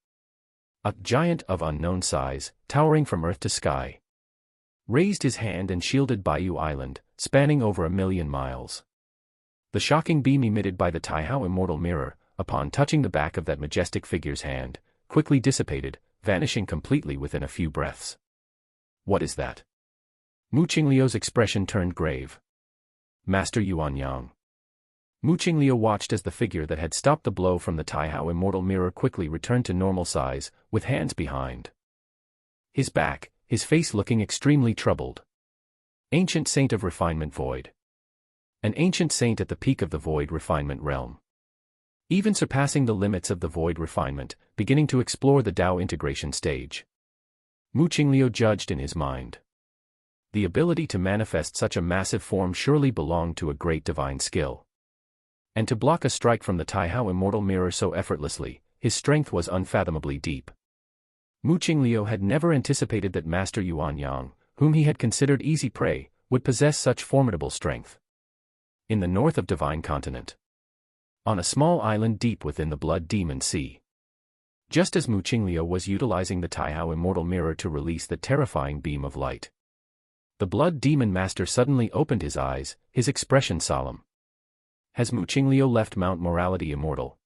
A giant of unknown size, towering from earth to sky, raised his hand and shielded Bayou Island, spanning over 1,000,000 miles. The shocking beam emitted by the Taihao immortal mirror, upon touching the back of that majestic figure's hand, quickly dissipated, vanishing completely within a few breaths. What is that? Mu Qingliu's expression turned grave. Master Yuanyang. Mu Qingliu watched as the figure that had stopped the blow from the Taihao immortal mirror quickly returned to normal size, with hands behind his back, his face looking extremely troubled. Ancient saint of refinement void. An ancient saint at the peak of the void refinement realm. Even surpassing the limits of the void refinement, beginning to explore the Dao integration stage. Mu Qingliu judged in his mind. The ability to manifest such a massive form surely belonged to a great divine skill. And to block a strike from the Taihao immortal mirror so effortlessly, his strength was unfathomably deep. Mu Qingliu had never anticipated that Master Yuanyang, whom he had considered easy prey, would possess such formidable strength. In the north of Divine Continent. On a small island deep within the Blood Demon Sea. Just as Mu Qingliu was utilizing the Taihao immortal mirror to release the terrifying beam of light, the Blood Demon Master suddenly opened his eyes, his expression solemn. Has Mu Qingliu left Mount Morality immortal?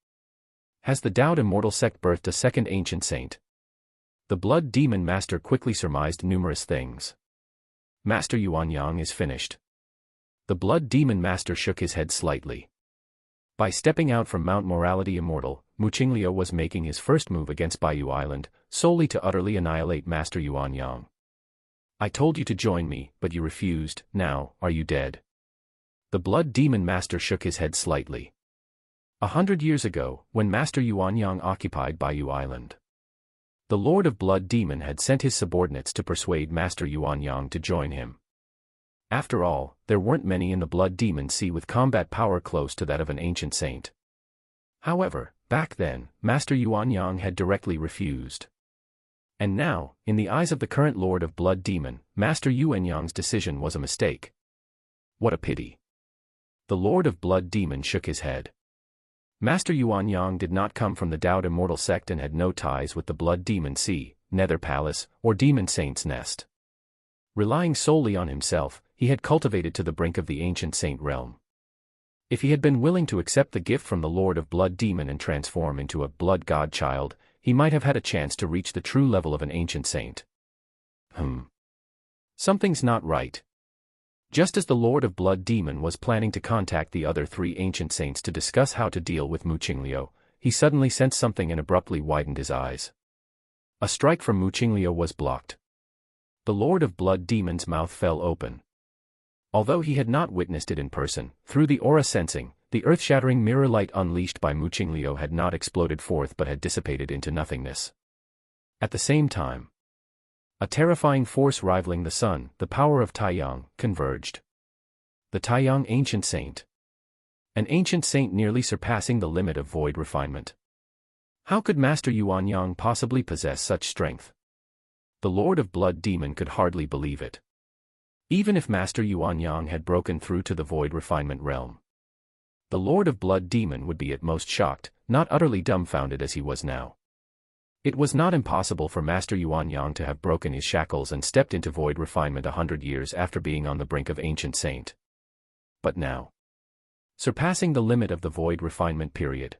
Has the Dao immortal sect birthed a second ancient saint? The Blood Demon Master quickly surmised numerous things. Master Yuanyang is finished. The Blood Demon Master shook his head slightly. By stepping out from Mount Morality immortal, Mu Qingliu was making his first move against Bayou Island, solely to utterly annihilate Master Yuanyang. I told you to join me, but you refused. Now, are you dead? The Blood Demon Master shook his head slightly. 100 years ago, when Master Yuanyang occupied Bayou Island, the Lord of Blood Demon had sent his subordinates to persuade Master Yuanyang to join him. After all, there weren't many in the Blood Demon Sea with combat power close to that of an ancient saint. However, back then, Master Yuanyang had directly refused. And now, in the eyes of the current Lord of Blood Demon, Master Yuanyang's decision was a mistake. What a pity. The Lord of Blood Demon shook his head. Master Yuanyang did not come from the Dao immortal sect and had no ties with the Blood Demon Sea, Nether Palace, or Demon Saint's Nest. Relying solely on himself, he had cultivated to the brink of the ancient saint realm. If he had been willing to accept the gift from the Lord of Blood Demon and transform into a blood god child, he might have had a chance to reach the true level of an ancient saint. Something's not right. Just as the Lord of Blood Demon was planning to contact the other 3 ancient saints to discuss how to deal with Mu Qingliu, he suddenly sensed something and abruptly widened his eyes. A strike from Mu Qingliu was blocked. The Lord of Blood Demon's mouth fell open. Although he had not witnessed it in person, through the aura sensing, the earth-shattering mirror light unleashed by Mu Qingliu had not exploded forth but had dissipated into nothingness. At the same time, a terrifying force rivaling the sun, the power of Taiyang, converged. The Taiyang Ancient Saint. An ancient saint nearly surpassing the limit of void refinement. How could Master Yuanyang possibly possess such strength? The Lord of Blood Demon could hardly believe it. Even if Master Yuanyang had broken through to the void refinement realm, the Lord of Blood Demon would be at most shocked, not utterly dumbfounded as he was now. It was not impossible for Master Yuanyang to have broken his shackles and stepped into void refinement 100 years after being on the brink of ancient saint. But now, surpassing the limit of the void refinement period.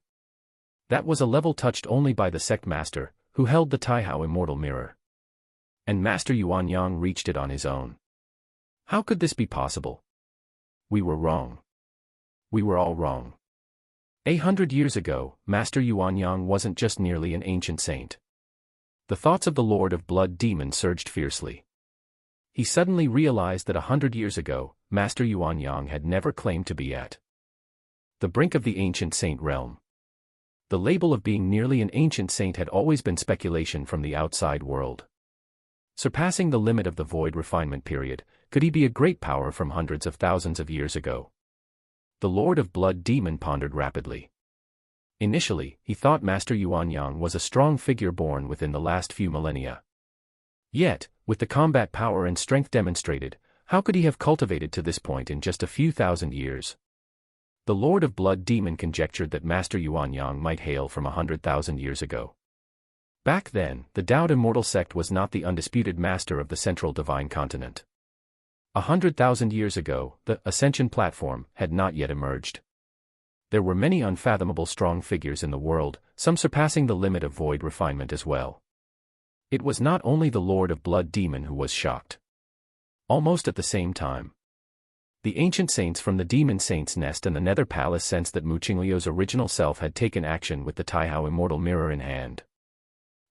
That was a level touched only by the sect master, who held the Taihao immortal mirror. And Master Yuanyang reached it on his own. How could this be possible? We were wrong. We were all wrong. 800 years ago, Master Yuanyang wasn't just merely an ancient saint. The thoughts of the Lord of Blood Demon surged fiercely. He suddenly realized that 100 years ago, Master Yuanyang had never claimed to be at the brink of the ancient saint realm. The label of being nearly an ancient saint had always been speculation from the outside world. Surpassing the limit of the void refinement period, could he be a great power from hundreds of thousands of years ago? The Lord of Blood Demon pondered rapidly. Initially, he thought Master Yuanyang was a strong figure born within the last few millennia. Yet, with the combat power and strength demonstrated, how could he have cultivated to this point in just a few thousand years? The Lord of Blood Demon conjectured that Master Yuanyang might hail from 100,000 years ago. Back then, the Taoed Immortal Sect was not the undisputed master of the Central Divine Continent. 100,000 years ago, the Ascension Platform had not yet emerged. There were many unfathomable strong figures in the world, some surpassing the limit of void refinement as well. It was not only the Lord of Blood Demon who was shocked. Almost at the same time, the ancient saints from the Demon Saint's Nest and the Nether Palace sensed that Mu Qingliu's original self had taken action with the Taihao Immortal Mirror in hand.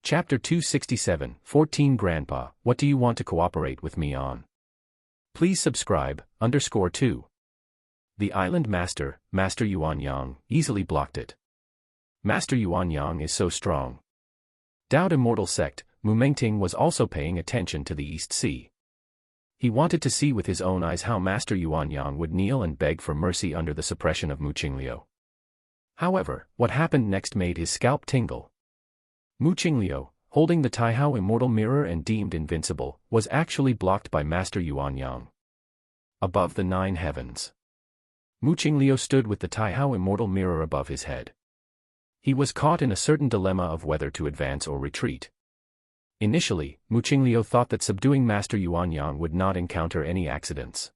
Chapter 267, 14 Grandpa, what do you want to cooperate with me on? Please subscribe, _2. The Island Master, Master Yuanyang, easily blocked it. Master Yuanyang is so strong. Taoed Immortal Sect, Mu Mengting was also paying attention to the East Sea. He wanted to see with his own eyes how Master Yuanyang would kneel and beg for mercy under the suppression of Mu Qingliu. However, what happened next made his scalp tingle. Mu Qingliu, holding the Taihao Immortal Mirror and deemed invincible, was actually blocked by Master Yuanyang. Above the 9 heavens, Mu Qingliu stood with the Taihao Immortal Mirror above his head. He was caught in a certain dilemma of whether to advance or retreat. Initially, Mu Qingliu thought that subduing Master Yuanyang would not encounter any accidents.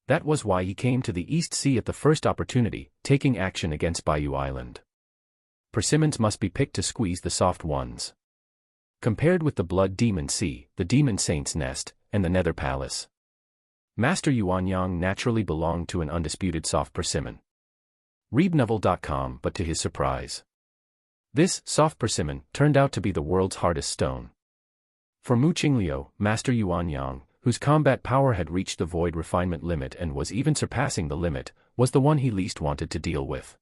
That was why he came to the East Sea at the first opportunity, taking action against Baiyu Island. Persimmons must be picked to squeeze the soft ones. Compared with the Blood Demon Sea, the Demon Saint's Nest, and the Nether Palace, Master Yuanyang naturally belonged to an undisputed soft persimmon. Readnovel.com. But to his surprise, this soft persimmon turned out to be the world's hardest stone. For Mu Qingliu, Master Yuanyang, whose combat power had reached the void refinement limit and was even surpassing the limit, was the one he least wanted to deal with.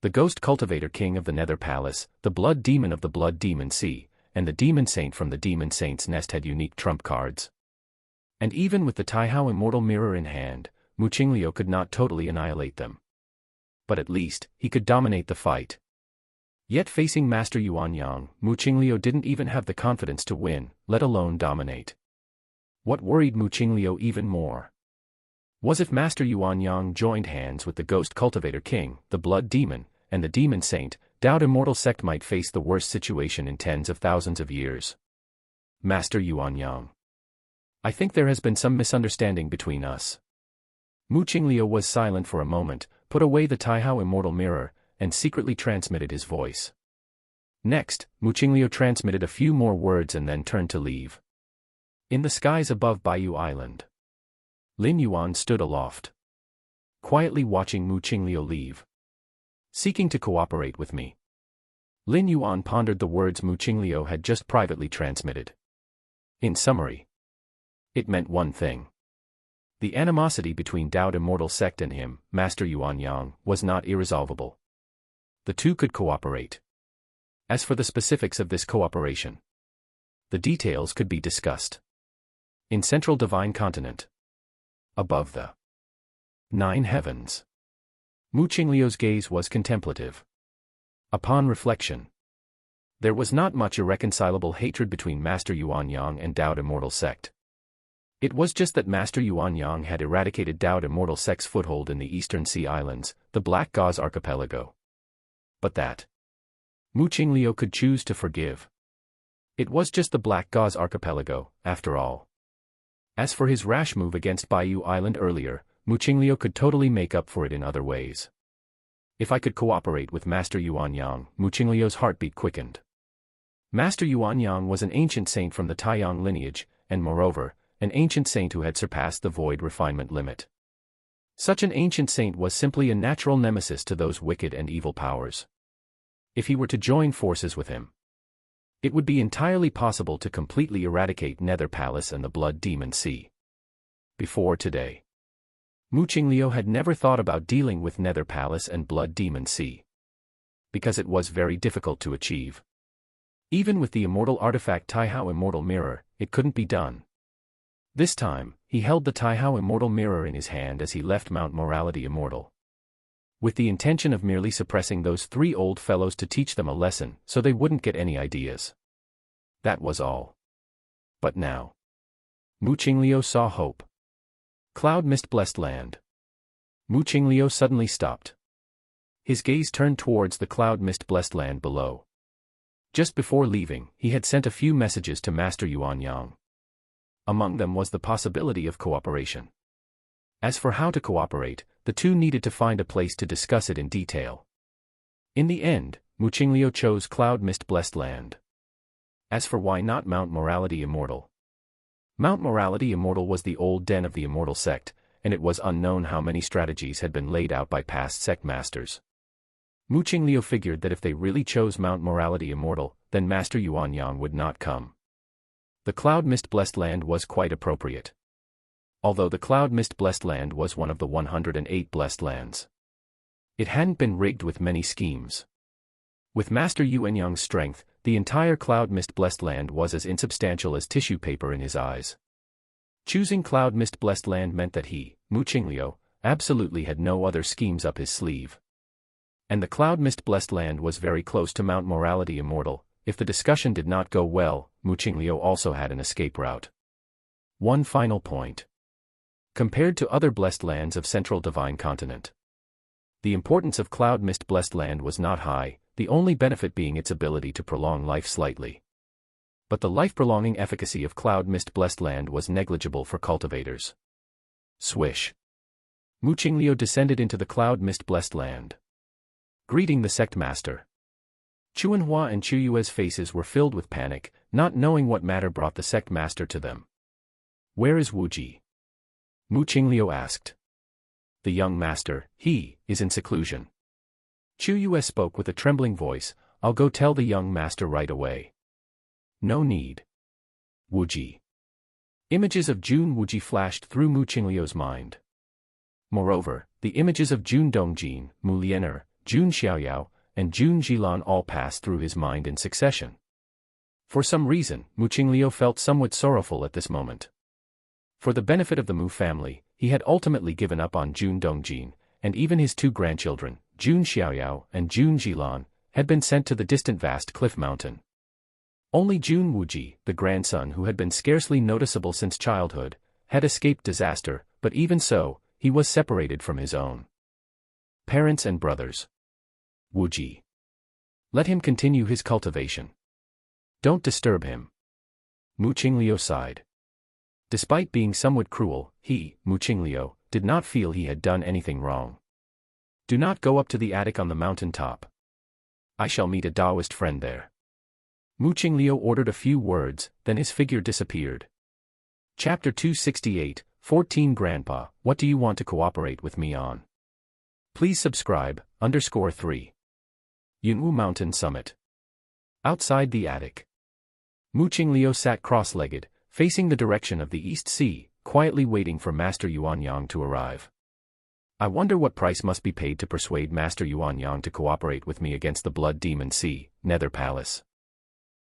The Ghost Cultivator King of the Nether Palace, the Blood Demon of the Blood Demon Sea, and the Demon Saint from the Demon Saint's Nest had unique trump cards. And even with the Taihao Immortal Mirror in hand, Mu Qingliu could not totally annihilate them. But at least, he could dominate the fight. Yet facing Master Yuanyang, Mu Qingliu didn't even have the confidence to win, let alone dominate. What worried Mu Qingliu even more was if Master Yuanyang joined hands with the Ghost Cultivator King, the Blood Demon, and the Demon Saint, Taoed Immortal Sect might face the worst situation in tens of thousands of years. Master Yuanyang, I think there has been some misunderstanding between us. Mu Qingliu was silent for a moment, put away the Taihao Immortal Mirror, and secretly transmitted his voice. Next, Mu Qingliu transmitted a few more words and then turned to leave. In the skies above Baiyu Island, Lin Yuan stood aloft, quietly watching Mu Qingliu leave. Seeking to cooperate with me. Lin Yuan pondered the words Mu Qingliu had just privately transmitted. In summary, it meant one thing. The animosity between Taoed Immortal Sect and him, Master Yuanyang, was not irresolvable. The two could cooperate. As for the specifics of this cooperation, the details could be discussed. In Central Divine Continent, above the 9 heavens, Mu Qingliu's gaze was contemplative. Upon reflection, there was not much irreconcilable hatred between Master Yuanyang and Taoed Immortal Sect. It was just that Master Yuanyang had eradicated Taoed Immortal Sect's foothold in the Eastern Sea Islands, the Black Gauze Archipelago. But that Mu Qingliu could choose to forgive. It was just the Black Gauze Archipelago, after all. As for his rash move against Baiyu Island earlier, Mu Qingliu could totally make up for it in other ways. If I could cooperate with Master Yuanyang, Mu Qingliu's heartbeat quickened. Master Yuanyang was an ancient saint from the Taiyang lineage, and moreover, an ancient saint who had surpassed the void refinement limit. Such an ancient saint was simply a natural nemesis to those wicked and evil powers. If he were to join forces with him, it would be entirely possible to completely eradicate Nether Palace and the Blood Demon Sea. Before today, Mu Qingliu had never thought about dealing with Nether Palace and Blood Demon Sea, because it was very difficult to achieve. Even with the immortal artifact Taihao Immortal Mirror, it couldn't be done. This time, he held the Taihao Immortal Mirror in his hand as he left Mount Morality Immortal, with the intention of merely suppressing those three old fellows to teach them a lesson so they wouldn't get any ideas. That was all. But now, Mu Qingliu saw hope. Cloud Mist Blessed Land. Mu Qingliu suddenly stopped. His gaze turned towards the Cloud Mist Blessed Land below. Just before leaving, he had sent a few messages to Master Yuan Yang. Among them was the possibility of cooperation. As for how to cooperate, the two needed to find a place to discuss it in detail. In the end, Mu Qingliu chose Cloud Mist Blessed Land. As for why not Mount Morality Immortal? Mount Morality Immortal was the old den of the Immortal Sect, and it was unknown how many strategies had been laid out by past sect masters. Mu Qingliu figured that if they really chose Mount Morality Immortal, then Master Yuan Yang would not come. The Cloud Mist Blessed Land was quite appropriate. Although the Cloud Mist Blessed Land was one of the 108 Blessed Lands, it hadn't been rigged with many schemes. With Master Yuan Yang's strength, the entire Cloud Mist Blessed Land was as insubstantial as tissue paper in his eyes. Choosing Cloud Mist Blessed Land meant that he, Mu Qingliu, absolutely had no other schemes up his sleeve. And the Cloud Mist Blessed Land was very close to Mount Morality Immortal. If the discussion did not go well, Mu Qingliu also had an escape route. One final point. Compared to other blessed lands of Central Divine Continent, the importance of Cloud Mist Blessed Land was not high, the only benefit being its ability to prolong life slightly. But the life-prolonging efficacy of Cloud Mist Blessed Land was negligible for cultivators. Swish. Mu Qingliu descended into the Cloud Mist Blessed Land, greeting the sect master. Chuanhua and Chuyue's faces were filled with panic, not knowing what matter brought the sect master to them. "Where is Wuji?" Mu Qingliu asked. "The young master, he, is in seclusion." Chuyue spoke with a trembling voice, "I'll go tell the young master right away." "No need." Wuji. Images of Jun Wuji flashed through Mu Qingliu's mind. Moreover, the images of Jun Dongjin, Mu Lianer, Jun Xiaoyao, and Jun Jilan all passed through his mind in succession. For some reason, Mu Qingliu felt somewhat sorrowful at this moment. For the benefit of the Mu family, he had ultimately given up on Jun Dongjin, and even his two grandchildren, Jun Xiaoyao and Jun Jilan, had been sent to the distant vast cliff mountain. Only Jun Wuji, the grandson who had been scarcely noticeable since childhood, had escaped disaster, but even so, he was separated from his own parents and brothers. Wuji. Let him continue his cultivation. Don't disturb him. Mu Qingliu sighed. Despite being somewhat cruel, he, Mu Qingliu, did not feel he had done anything wrong. Do not go up to the attic on the mountain top. I shall meet a Taoist friend there. Mu Qingliu ordered a few words, then his figure disappeared. Chapter 268, 14 Grandpa, what do you want to cooperate with me on? Please subscribe, _3. Yunwu Mountain Summit. Outside the attic, Mu Qingliu sat cross-legged, facing the direction of the East Sea, quietly waiting for Master Yuan Yang to arrive. I wonder what price must be paid to persuade Master Yuan Yang to cooperate with me against the Blood Demon Sea, Nether Palace.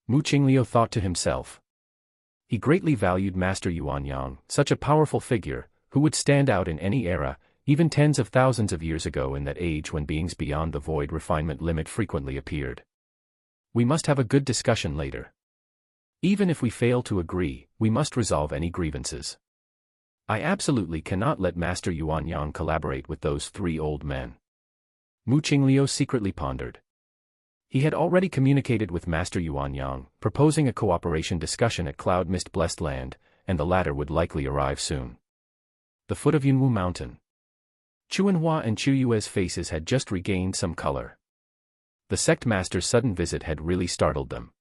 Mu Qingliu thought to himself. He greatly valued Master Yuan Yang, such a powerful figure, who would stand out in any era, even tens of thousands of years ago in that age when beings beyond the void refinement limit frequently appeared. We must have a good discussion later. Even if we fail to agree, we must resolve any grievances. I absolutely cannot let Master Yuan Yang collaborate with those three old men. Mu Qingliu secretly pondered. He had already communicated with Master Yuan Yang, proposing a cooperation discussion at Cloud Mist Blessed Land, and the latter would likely arrive soon. The foot of Yunwu Mountain. Chuanhua and Chuyue's faces had just regained some color. The sect master's sudden visit had really startled them.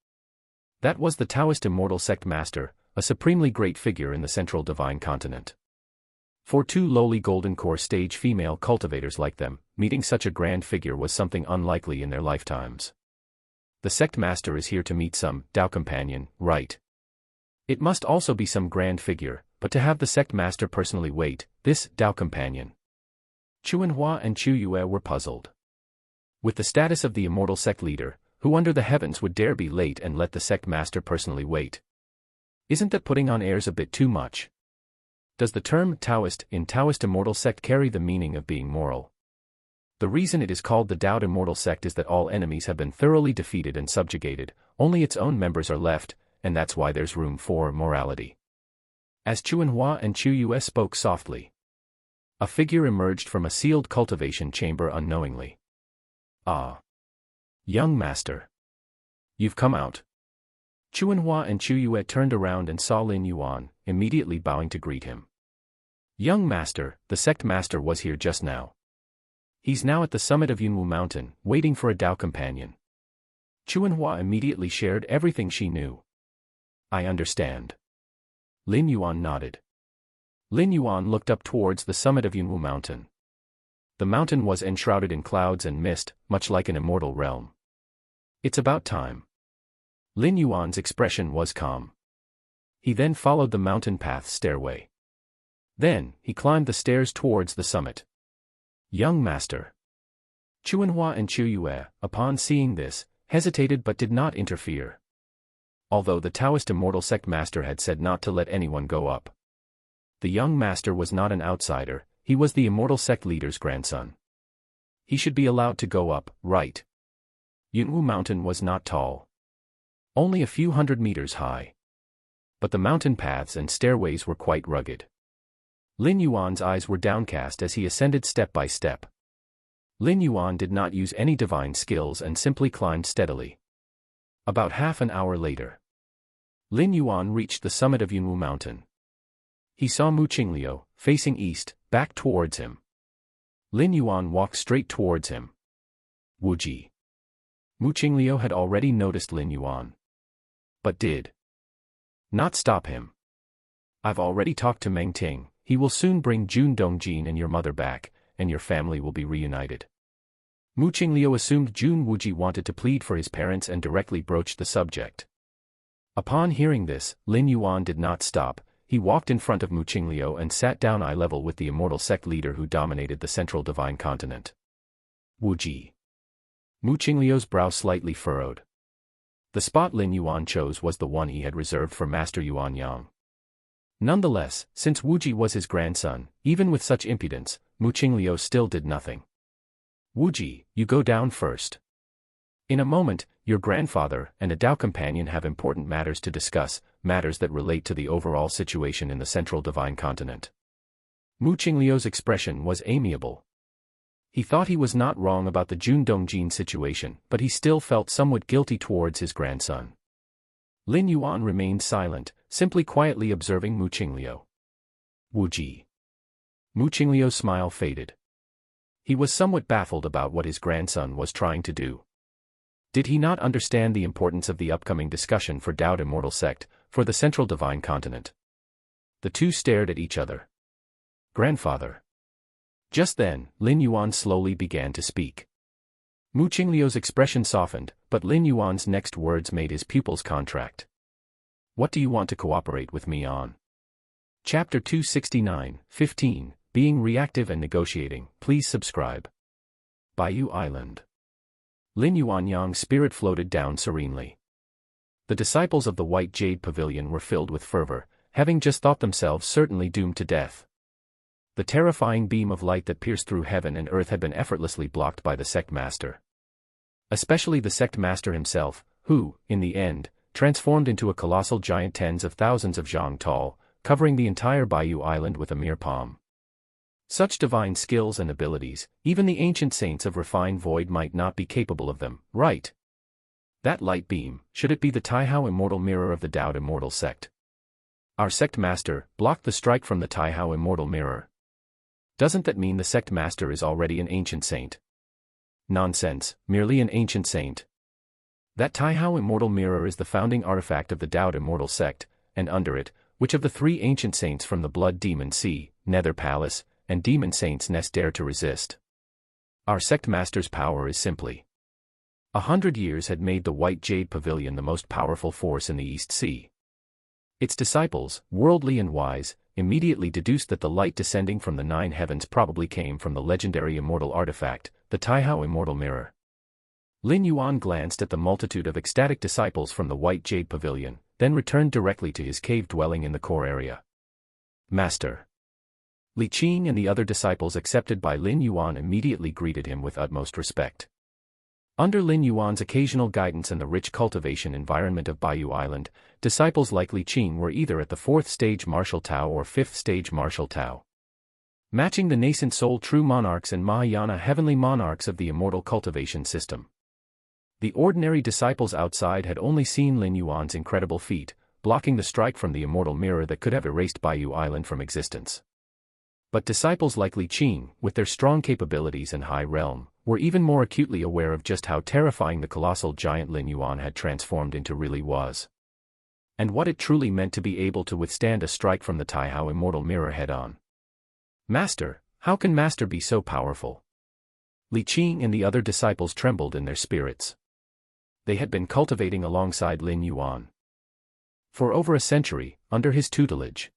That was the Taoist immortal sect master, a supremely great figure in the Central Divine Continent. For two lowly golden core stage female cultivators like them, meeting such a grand figure was something unlikely in their lifetimes. The sect master is here to meet some Tao companion, right? It must also be some grand figure, but to have the sect master personally wait, this Tao companion. Chuanhua and Chu Yue were puzzled. With the status of the immortal sect leader, who under the heavens would dare be late and let the sect master personally wait? Isn't that putting on airs a bit too much? Does the term Taoist in Taoist immortal sect carry the meaning of being moral? The reason it is called the Tao Immortal Sect is that all enemies have been thoroughly defeated and subjugated, only its own members are left, and that's why there's room for morality. As Chuanhua and Chu Yue spoke softly, a figure emerged from a sealed cultivation chamber unknowingly. Ah! Young master! You've come out. Chuanhua and Chu Yue turned around and saw Lin Yuan, immediately bowing to greet him. Young master, the sect master was here just now. He's now at the summit of Yunwu Mountain, waiting for a Tao companion. Chuanhua immediately shared everything she knew. I understand. Lin Yuan nodded. Lin Yuan looked up towards the summit of Yunwu Mountain. The mountain was enshrouded in clouds and mist, much like an immortal realm. It's about time. Lin Yuan's expression was calm. He then followed the mountain path stairway. Then, he climbed the stairs towards the summit. Young master. Chuanhua and Chu Yue, upon seeing this, hesitated but did not interfere. Although the Taoist immortal sect master had said not to let anyone go up. The young master was not an outsider, he was the immortal sect leader's grandson. He should be allowed to go up, right? Yunwu Mountain was not tall. Only a few hundred meters high. But the mountain paths and stairways were quite rugged. Lin Yuan's eyes were downcast as he ascended step by step. Lin Yuan did not use any divine skills and simply climbed steadily. About half an hour later, Lin Yuan reached the summit of Yunwu Mountain. He saw Mu Qingliu, facing east, back towards him. Lin Yuan walked straight towards him. Wuji. Mu Qingliu had already noticed Lin Yuan. But did not stop him. I've already talked to Meng Ting. He will soon bring Jun Dongjin and your mother back, and your family will be reunited. Mu Qingliu assumed Jun Wuji wanted to plead for his parents and directly broached the subject. Upon hearing this, Lin Yuan did not stop, he walked in front of Mu Qingliu and sat down eye level with the immortal sect leader who dominated the central divine continent. Wuji. Mu Qingliu's brow slightly furrowed. The spot Lin Yuan chose was the one he had reserved for Master Yuan Yang. Nonetheless, since Wuji was his grandson, even with such impudence, Mu Qingliu still did nothing. Wuji, you go down first. In a moment, your grandfather and a Tao companion have important matters to discuss, matters that relate to the overall situation in the central divine continent. Mu Qingliu's expression was amiable. He thought he was not wrong about the Jun Dongjin situation, but he still felt somewhat guilty towards his grandson. Lin Yuan remained silent, simply quietly observing Mu Qingliu. Wuji. Mu Qingliu's smile faded. He was somewhat baffled about what his grandson was trying to do. Did he not understand the importance of the upcoming discussion for Tao Immortal Sect, for the central divine continent? The two stared at each other. Grandfather. Just then, Lin Yuan slowly began to speak. Mu Qingliu's expression softened, but Lin Yuan's next words made his pupils contract. What do you want to cooperate with me on? Chapter 269-15, Being Reactive and Negotiating. Please subscribe. Bayou Island. Lin Yuanyang's spirit floated down serenely. The disciples of the White Jade Pavilion were filled with fervor, having just thought themselves certainly doomed to death. The terrifying beam of light that pierced through heaven and earth had been effortlessly blocked by the sect master. Especially the sect master himself, who, in the end, transformed into a colossal giant tens of thousands of zhang tall, covering the entire Bayou Island with a mere palm. Such divine skills and abilities, even the ancient saints of refined void might not be capable of them, right? That light beam, should it be the Taihao immortal mirror of the Tao Immortal Sect? Our sect master blocked the strike from the Taihao immortal mirror. Doesn't that mean the sect master is already an ancient saint? Nonsense, merely an ancient saint. That Taihao immortal mirror is the founding artifact of the Tao Immortal Sect, and under it, which of the three ancient saints from the Blood Demon Sea, Nether Palace, and Demon Saint's Nest dare to resist. Our sect master's power is simply 100 years had made the White Jade Pavilion the most powerful force in the East Sea. Its disciples, worldly and wise, immediately deduced that the light descending from the 9 heavens probably came from the legendary immortal artifact, the Taihao Immortal Mirror. Lin Yuan glanced at the multitude of ecstatic disciples from the White Jade Pavilion, then returned directly to his cave dwelling in the core area. Master. Li Qing and the other disciples accepted by Lin Yuan immediately greeted him with utmost respect. Under Lin Yuan's occasional guidance and the rich cultivation environment of Baiyu Island, disciples like Li Qing were either at the 4th stage martial Tao or 5th stage martial Tao. Matching the nascent soul true monarchs and Mahayana heavenly monarchs of the immortal cultivation system. The ordinary disciples outside had only seen Lin Yuan's incredible feat, blocking the strike from the immortal mirror that could have erased Baiyu Island from existence. But disciples like Li Qing, with their strong capabilities and high realm, were even more acutely aware of just how terrifying the colossal giant Lin Yuan had transformed into really was. And what it truly meant to be able to withstand a strike from the Taihao Immortal Mirror head-on. Master, how can Master be so powerful? Li Qing and the other disciples trembled in their spirits. They had been cultivating alongside Lin Yuan for over a century, under his tutelage.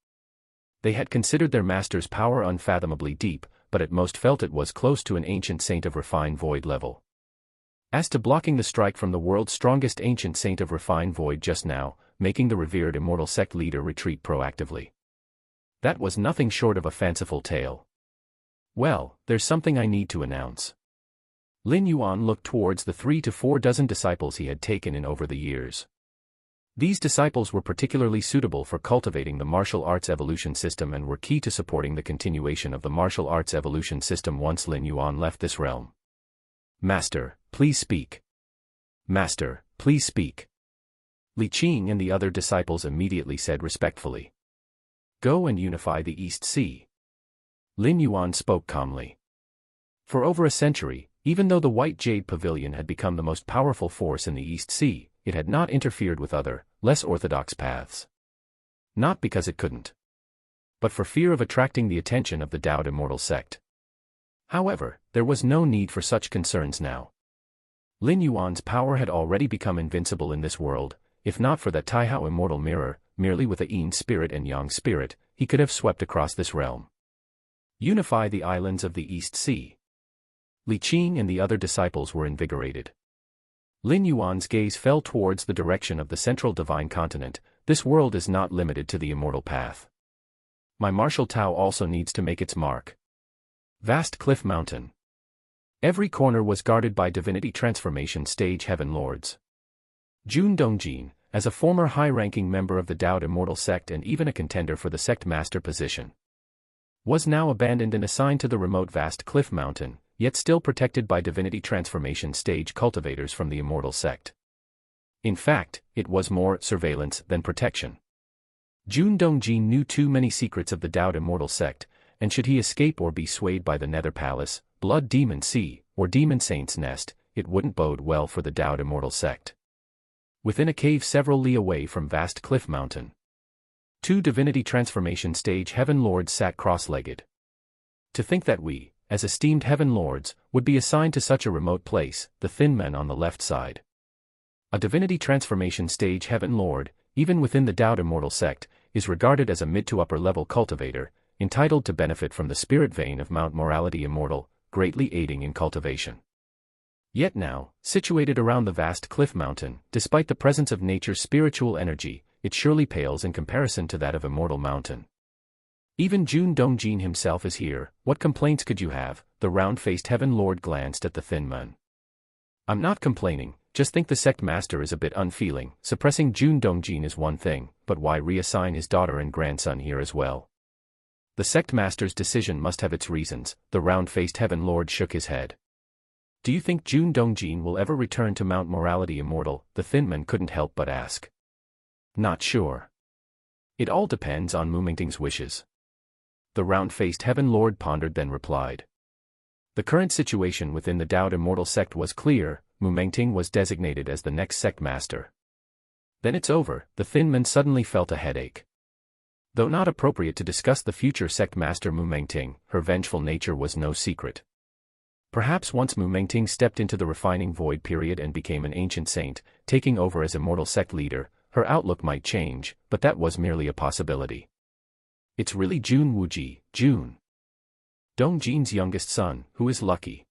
They had considered their master's power unfathomably deep, but at most felt it was close to an ancient saint of refined void level. As to blocking the strike from the world's strongest ancient saint of refined void just now, making the revered immortal sect leader retreat proactively. That was nothing short of a fanciful tale. Well, there's something I need to announce. Lin Yuan looked towards the 3 to 4 dozen disciples he had taken in over the years. These disciples were particularly suitable for cultivating the martial arts evolution system and were key to supporting the continuation of the martial arts evolution system once Lin Yuan left this realm. Master, please speak. Master, please speak. Li Qing and the other disciples immediately said respectfully. Go and unify the East Sea. Lin Yuan spoke calmly. For over a century, even though the White Jade Pavilion had become the most powerful force in the East Sea, it had not interfered with other, less orthodox paths. Not because it couldn't, but for fear of attracting the attention of the Dao Immortal sect. However, there was no need for such concerns now. Lin Yuan's power had already become invincible in this world. If not for that Taihao Immortal Mirror, merely with a Yin spirit and Yang spirit, he could have swept across this realm. Unify the islands of the East Sea. Li Qing and the other disciples were invigorated. Lin Yuan's gaze fell towards the direction of the central divine continent. This world is not limited to the immortal path. My martial Tao also needs to make its mark. Vast cliff mountain. Every corner was guarded by divinity transformation stage heaven lords. Jun Dongjin, as a former high-ranking member of the Dao Immortal sect and even a contender for the sect master position, was now abandoned and assigned to the remote vast cliff mountain, yet still protected by divinity transformation stage cultivators from the immortal sect. In fact, it was more surveillance than protection. Jun Dongjin knew too many secrets of the Dao Immortal sect, and should he escape or be swayed by the Nether Palace, Blood Demon Sea, or Demon Saint's Nest, it wouldn't bode well for the Dao Immortal sect. Within a cave several li away from vast cliff mountain, 2 divinity transformation stage heaven lords sat cross-legged. To think that we, as esteemed heaven lords, would be assigned to such a remote place, the thin men on the left side. A divinity transformation stage heaven lord, even within the Dao Immortal sect, is regarded as a mid to upper level cultivator, entitled to benefit from the spirit vein of Mount Morality Immortal, greatly aiding in cultivation. Yet now, situated around the vast cliff mountain, despite the presence of nature's spiritual energy, it surely pales in comparison to that of Immortal Mountain. Even Jun Dongjin himself is here. What complaints could you have? The round-faced heaven lord glanced at the thin man. I'm not complaining, just think the sect master is a bit unfeeling. Suppressing Jun Dongjin is one thing, but why reassign his daughter and grandson here as well? The sect master's decision must have its reasons. The round-faced heaven lord shook his head. Do you think Jun Dongjin will ever return to Mount Morality Immortal? The thin man couldn't help but ask. Not sure. It all depends on Mu Mingting's wishes. The round-faced heaven lord pondered then replied. The current situation within the Dao Immortal sect was clear. Mu Mingting was designated as the next sect master. Then it's over. The thin man suddenly felt a headache. Though not appropriate to discuss the future sect master Mu Mengting, her vengeful nature was no secret. Perhaps once Mu Mengting stepped into the refining void period and became an ancient saint, taking over as immortal sect leader, her outlook might change, but that was merely a possibility. It's really Jun Wuji, Jun Dongjin's youngest son, who is lucky.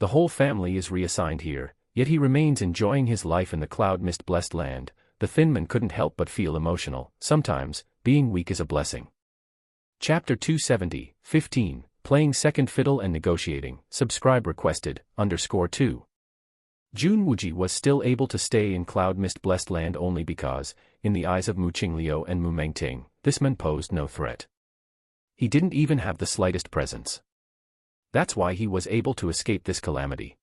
The whole family is reassigned here, yet he remains enjoying his life in the cloud mist-blessed land. The thin man couldn't help but feel emotional. Sometimes, being weak is a blessing. Chapter 270, 15, Playing Second Fiddle and Negotiating, subscribe requested, _2. Jun Wuji was still able to stay in cloud mist-blessed land only because, in the eyes of Mu Qingliu and Mu Mengting, this man posed no threat. He didn't even have the slightest presence. That's why he was able to escape this calamity.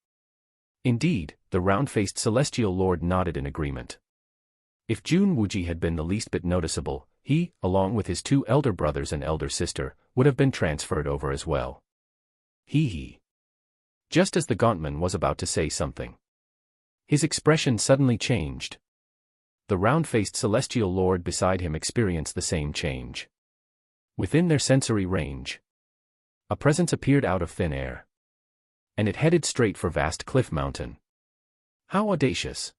Indeed, the round-faced celestial lord nodded in agreement. If Jun Wuji had been the least bit noticeable, he, along with his two elder brothers and elder sister, would have been transferred over as well. He. Just as the Gauntman was about to say something, his expression suddenly changed. The round-faced celestial lord beside him experienced the same change. Within their sensory range, a presence appeared out of thin air. And it headed straight for vast Cliff Mountain. How audacious!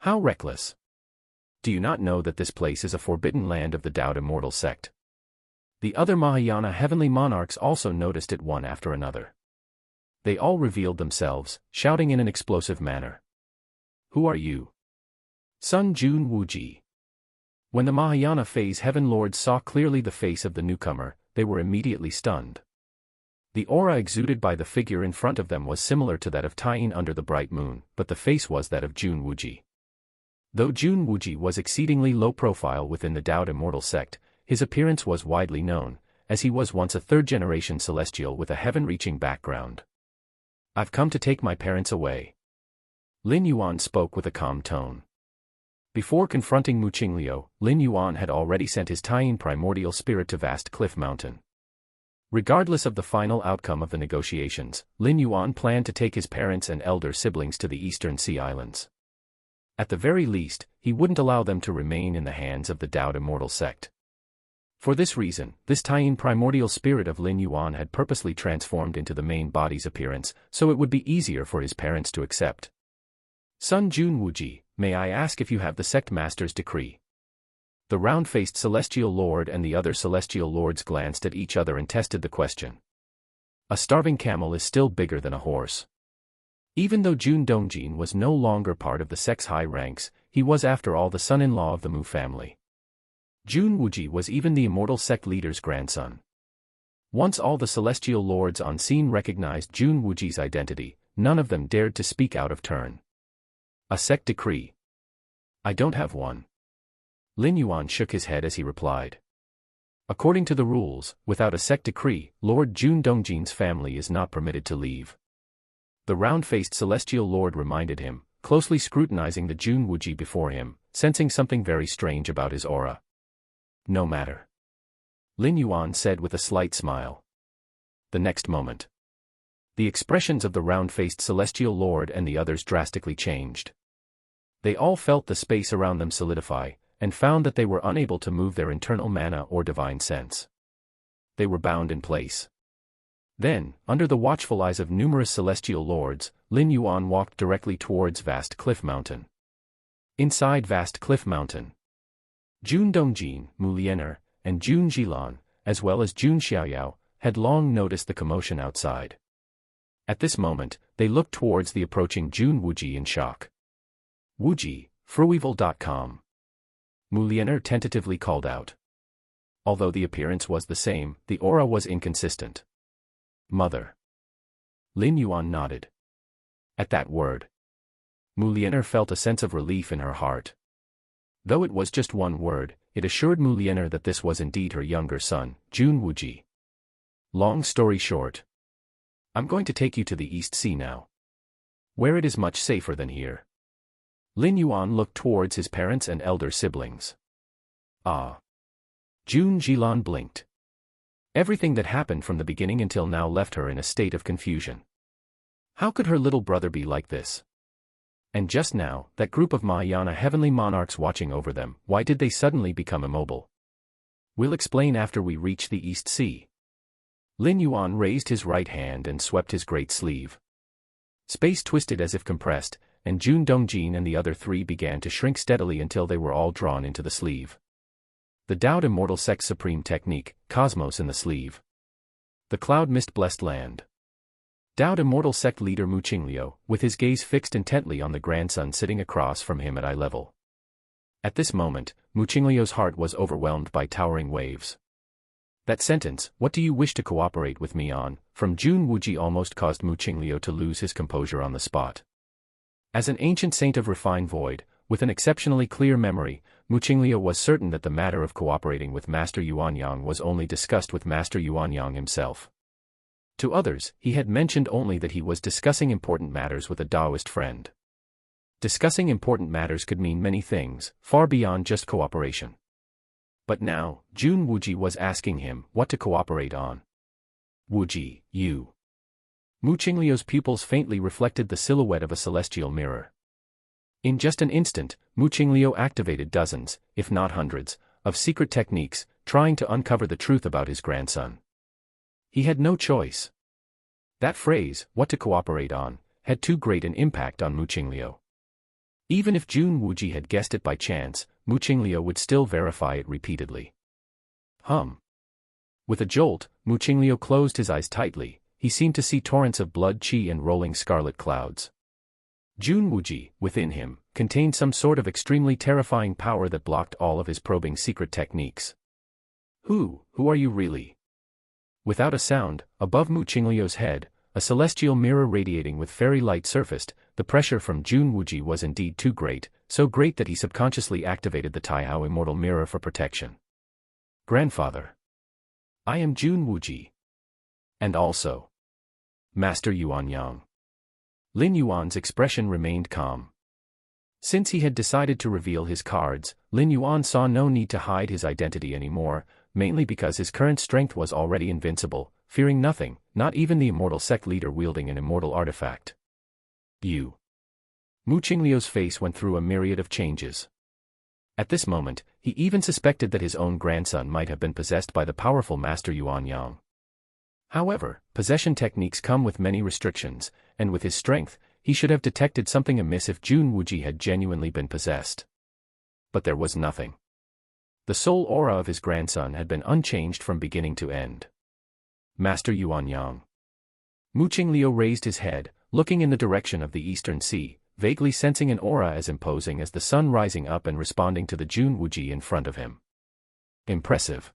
How reckless! Do you not know that this place is a forbidden land of the Dao Immortal sect? The other Mahayana heavenly monarchs also noticed it one after another. They all revealed themselves, shouting in an explosive manner. Who are you? Son Jun Wuji. When the Mahayana phase heaven lords saw clearly the face of the newcomer, they were immediately stunned. The aura exuded by the figure in front of them was similar to that of Taiyin under the bright moon, but the face was that of Jun Wuji. Though Jun Wuji was exceedingly low profile within the Dao Immortal sect, his appearance was widely known, as he was once a third-generation celestial with a heaven-reaching background. I've come to take my parents away. Lin Yuan spoke with a calm tone. Before confronting Mu Qingliu, Lin Yuan had already sent his Taiyin primordial spirit to vast Cliff Mountain. Regardless of the final outcome of the negotiations, Lin Yuan planned to take his parents and elder siblings to the Eastern Sea Islands. At the very least, he wouldn't allow them to remain in the hands of the Dao Immortal sect. For this reason, this Taiyin primordial spirit of Lin Yuan had purposely transformed into the main body's appearance, so it would be easier for his parents to accept. Son Jun Wuji, may I ask if you have the sect master's decree? The round-faced celestial lord and the other celestial lords glanced at each other and tested the question. A starving camel is still bigger than a horse. Even though Jun Dongjin was no longer part of the sect's high ranks, he was after all the son-in-law of the Mu family. Jun Wuji was even the immortal sect leader's grandson. Once all the celestial lords on scene recognized Jun Wuji's identity, none of them dared to speak out of turn. A sect decree? I don't have one. Lin Yuan shook his head as he replied. According to the rules, without a sect decree, Lord Jun Dongjin's family is not permitted to leave. The round-faced celestial lord reminded him, closely scrutinizing the Jun Wuji before him, sensing something very strange about his aura. No matter. Lin Yuan said with a slight smile. The next moment, the expressions of the round-faced celestial lord and the others drastically changed. They all felt the space around them solidify, and found that they were unable to move their internal mana or divine sense. They were bound in place. Then, under the watchful eyes of numerous celestial lords, Lin Yuan walked directly towards vast Cliff Mountain. Inside vast Cliff Mountain, Jun Dongjin, Mu Liener, and Jun Jilan, as well as Jun Xiaoyao, had long noticed the commotion outside. At this moment, they looked towards the approaching Jun Wuji in shock. Wuji, Fruevil.com. Mu Liener tentatively called out. Although the appearance was the same, the aura was inconsistent. Mother. Lin Yuan nodded. At that word, Mu Liener felt a sense of relief in her heart. Though it was just one word, it assured Mu Liener that this was indeed her younger son, Jun Wuji. Long story short, I'm going to take you to the East Sea now, where it is much safer than here. Lin Yuan looked towards his parents and elder siblings. Ah. Jun Jilan blinked. Everything that happened from the beginning until now left her in a state of confusion. How could her little brother be like this? And just now, that group of Mahayana heavenly monarchs watching over them, why did they suddenly become immobile? We'll explain after we reach the East Sea. Lin Yuan raised his right hand and swept his great sleeve. Space twisted as if compressed, and Jun Dongjin and the other three began to shrink steadily until they were all drawn into the sleeve. The Taoed Immortal Sect's supreme technique, Cosmos in the sleeve. The cloud mist blessed land. Taoed Immortal Sect leader Mu Qingliu, with his gaze fixed intently on the grandson sitting across from him at eye level. At this moment, Mu Qingliu's heart was overwhelmed by towering waves. That sentence, "What do you wish to cooperate with me on?" from Jun Wuji almost caused Mu Qingliu to lose his composure on the spot. As an ancient saint of refined void, with an exceptionally clear memory, Mu Qingliu was certain that the matter of cooperating with Master Yuanyang was only discussed with Master Yuanyang himself. To others, he had mentioned only that he was discussing important matters with a Taoist friend. Discussing important matters could mean many things, far beyond just cooperation. But now, Jun Wuji was asking him what to cooperate on. "Wuji, you." Mu Qingliu's pupils faintly reflected the silhouette of a celestial mirror. In just an instant, Mu Qingliu activated dozens, if not hundreds, of secret techniques, trying to uncover the truth about his grandson. He had no choice. That phrase, "what to cooperate on," had too great an impact on Mu Qingliu. Even if Jun Wuji had guessed it by chance, Mu Qingliu would still verify it repeatedly. With a jolt, Mu Qingliu closed his eyes tightly. He seemed to see torrents of blood qi and rolling scarlet clouds. Jun Wuji, within him, contained some sort of extremely terrifying power that blocked all of his probing secret techniques. Who are you really?" Without a sound, above Mu Qingliu's head, a celestial mirror radiating with fairy light surfaced. The pressure from Jun Wuji was indeed too great, so great that he subconsciously activated the Taoed Immortal Mirror for protection. "Grandfather. I am Jun Wuji. And also Master Yuanyang." Lin Yuan's expression remained calm. Since he had decided to reveal his cards, Lin Yuan saw no need to hide his identity anymore, mainly because his current strength was already invincible, fearing nothing, not even the immortal sect leader wielding an immortal artifact. "You." Mu Qingliu's face went through a myriad of changes. At this moment, he even suspected that his own grandson might have been possessed by the powerful Master Yuanyang. However, possession techniques come with many restrictions, and with his strength, he should have detected something amiss if Jun Wuji had genuinely been possessed. But there was nothing. The soul aura of his grandson had been unchanged from beginning to end. "Master Yuanyang." Mu Qingliu raised his head, looking in the direction of the eastern sea, vaguely sensing an aura as imposing as the sun rising up and responding to the Jun Wuji in front of him. Impressive.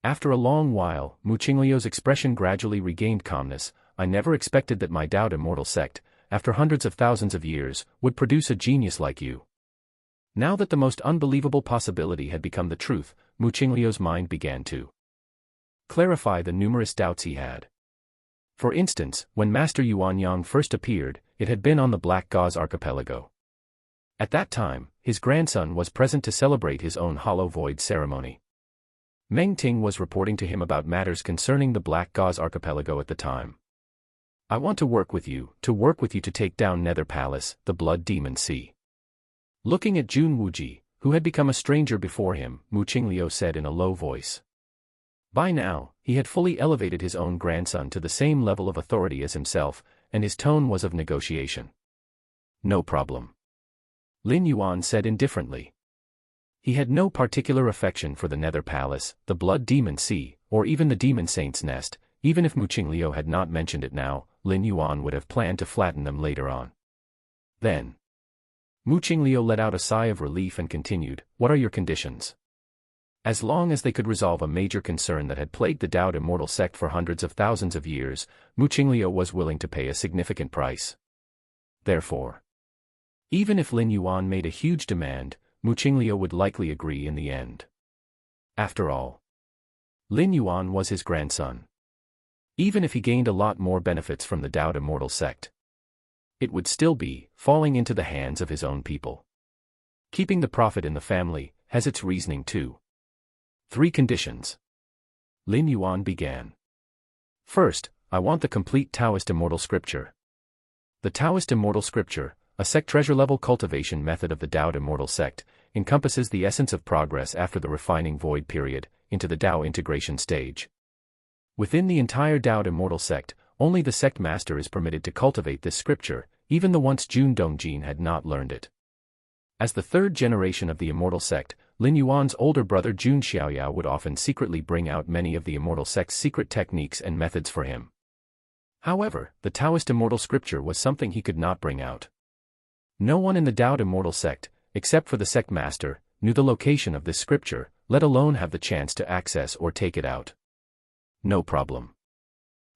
After a long while, Mu Qingliu's expression gradually regained calmness. "I never expected that my Taoed Immortal Sect, after hundreds of thousands of years, would produce a genius like you." Now that the most unbelievable possibility had become the truth, Mu Qingliu's mind began to clarify the numerous doubts he had. For instance, when Master Yuanyang first appeared, it had been on the Black Gauze Archipelago. At that time, his grandson was present to celebrate his own Hollow Void ceremony. Meng Ting was reporting to him about matters concerning the Black Gauze Archipelago at the time. "I want to work with you to take down Nether Palace, the Blood Demon Sea." Looking at Jun Wuji, who had become a stranger before him, Mu Qingliu said in a low voice. By now, he had fully elevated his own grandson to the same level of authority as himself, and his tone was of negotiation. "No problem," Lin Yuan said indifferently. He had no particular affection for the Nether Palace, the Blood Demon Sea, or even the Demon Saint's Nest. Even if Mu Qingliu had not mentioned it now, Lin Yuan would have planned to flatten them later on. Then Mu Qingliu let out a sigh of relief and continued, "What are your conditions?" As long as they could resolve a major concern that had plagued the Taoed Immortal Sect for hundreds of thousands of years, Mu Qingliu was willing to pay a significant price. Therefore, even if Lin Yuan made a huge demand, Mu Qingliu would likely agree in the end. After all, Lin Yuan was his grandson. Even if he gained a lot more benefits from the Taoed Immortal Sect, it would still be falling into the hands of his own people. Keeping the profit in the family has its reasoning too. 3 conditions. Lin Yuan began. First, I want the complete Taoist Immortal Scripture. The Taoist Immortal Scripture, a sect treasure-level cultivation method of the Taoed Immortal Sect, encompasses the essence of progress after the refining void period, into the Tao integration stage. Within the entire Tao Immortal sect, only the sect master is permitted to cultivate this scripture, even the once Jun Dongjin had not learned it. As the third generation of the Immortal sect, Lin Yuan's older brother Jun Xiaoyao would often secretly bring out many of the Immortal sect's secret techniques and methods for him. However, the Taoist Immortal scripture was something he could not bring out. No one in the Tao Immortal sect, except for the sect master, knew the location of this scripture, let alone have the chance to access or take it out. No problem.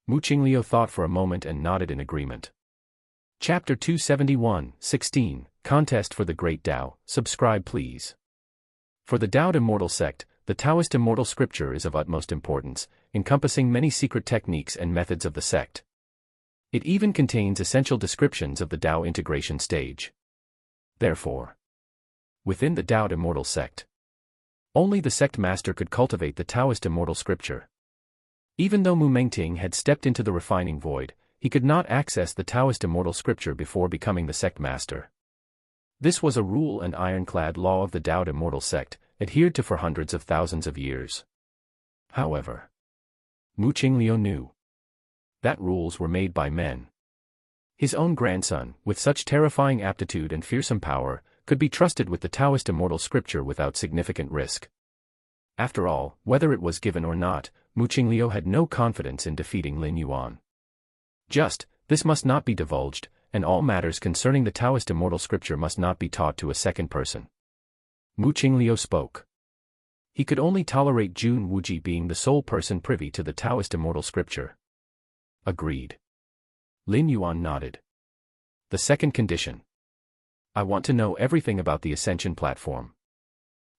Mu Qingliu thought for a moment and nodded in agreement. Chapter 271-16, Contest for the Great Tao, subscribe please. For the Tao Immortal sect, the Taoist Immortal scripture is of utmost importance, encompassing many secret techniques and methods of the sect. It even contains essential descriptions of the Tao integration stage. Therefore, within the Tao Immortal sect, only the sect master could cultivate the Taoist Immortal scripture. Even though Mu Mengting had stepped into the refining void, he could not access the Taoist Immortal scripture before becoming the sect master. This was a rule and ironclad law of the Tao Immortal sect, adhered to for hundreds of thousands of years. However, Mu Qingliu knew that rules were made by men. His own grandson, with such terrifying aptitude and fearsome power, could be trusted with the Taoist Immortal scripture without significant risk. After all, whether it was given or not, Mu Qingliu had no confidence in defeating Lin Yuan. This must not be divulged, and all matters concerning the Taoist Immortal scripture must not be taught to a second person. Mu Qingliu spoke. He could only tolerate Jun Wuji being the sole person privy to the Taoist Immortal scripture. Agreed. Lin Yuan nodded. The second condition. I want to know everything about the Ascension platform.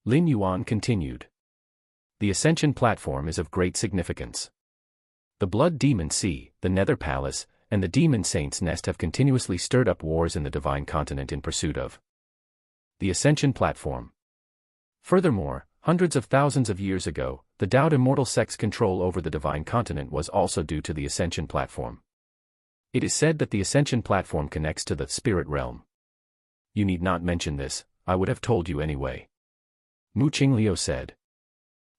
Lin Yuan continued. The Ascension platform is of great significance. The Blood Demon Sea, the Nether Palace, and the Demon Saint's Nest have continuously stirred up wars in the Divine Continent in pursuit of the Ascension platform. Furthermore, hundreds of thousands of years ago, the Tao Immortal sect's control over the Divine Continent was also due to the Ascension platform. It is said that the Ascension platform connects to the spirit realm. You need not mention this, I would have told you anyway. Mu Qingliu said.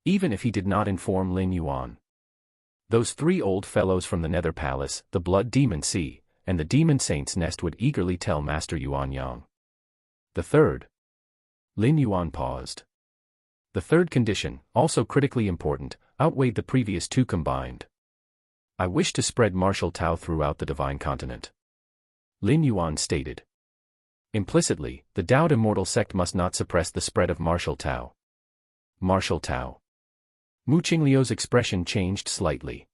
Even if he did not inform Lin Yuan. Those three old fellows from the Nether Palace, the Blood Demon Sea, and the Demon Saint's Nest would eagerly tell Master Yuan Yang. The third. Lin Yuan paused. The third condition, also critically important, outweighed the previous two combined. I wish to spread martial Tao throughout the Divine Continent. Lin Yuan stated. Implicitly, the Tao Immortal sect must not suppress the spread of martial Tao. Martial Tao. Mu Qingliu's expression changed slightly.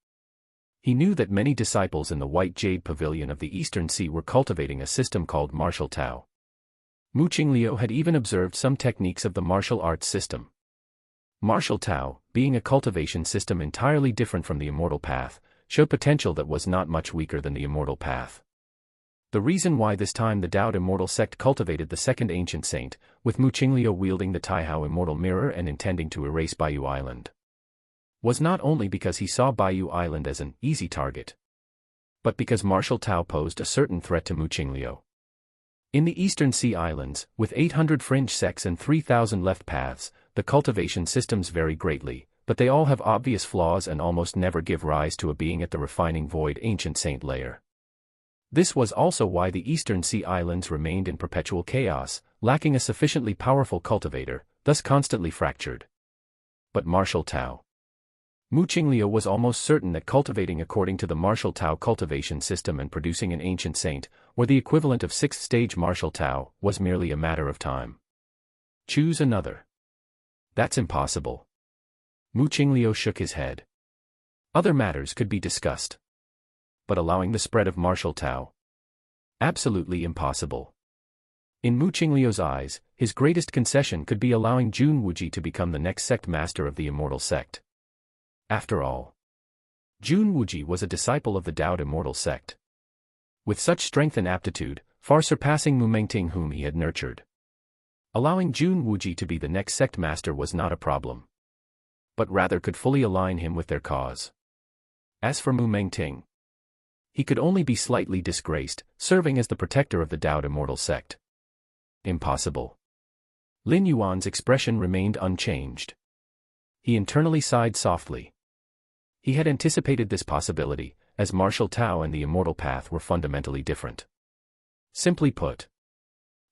He knew that many disciples in the White Jade Pavilion of the Eastern Sea were cultivating a system called martial Tao. Mu Qingliu had even observed some techniques of the martial arts system. Martial Tao, being a cultivation system entirely different from the Immortal Path, showed potential that was not much weaker than the Immortal Path. The reason why this time the Tao Immortal sect cultivated the second ancient saint, with Mu Qingliu wielding the Taihao Immortal Mirror and intending to erase Baiyu Island, was not only because he saw Baiyu Island as an easy target, but because martial Tao posed a certain threat to Mu Qingliu. In the Eastern Sea Islands, with 800 fringe sects and 3,000 left paths, the cultivation systems vary greatly, but they all have obvious flaws and almost never give rise to a being at the refining void ancient saint layer. This was also why the Eastern Sea Islands remained in perpetual chaos, lacking a sufficiently powerful cultivator, thus constantly fractured. But martial Tao. Mu Qingliu was almost certain that cultivating according to the martial Tao cultivation system and producing an ancient saint, or the equivalent of 6th stage martial Tao, was merely a matter of time. Choose another. That's impossible. Mu Qingliu shook his head. Other matters could be discussed. But allowing the spread of martial Tao? Absolutely impossible. In Mu Qingliu's eyes, his greatest concession could be allowing Jun Wuji to become the next sect master of the Immortal sect. After all, Jun Wuji was a disciple of the Tao Immortal sect. With such strength and aptitude, far surpassing Mu Mengting whom he had nurtured. Allowing Jun Wuji to be the next sect master was not a problem, but rather could fully align him with their cause. As for Mu Mengting, he could only be slightly disgraced, serving as the protector of the Tao Immortal sect. Impossible. Lin Yuan's expression remained unchanged. He internally sighed softly. He had anticipated this possibility, as martial Tao and the immortal path were fundamentally different. Simply put,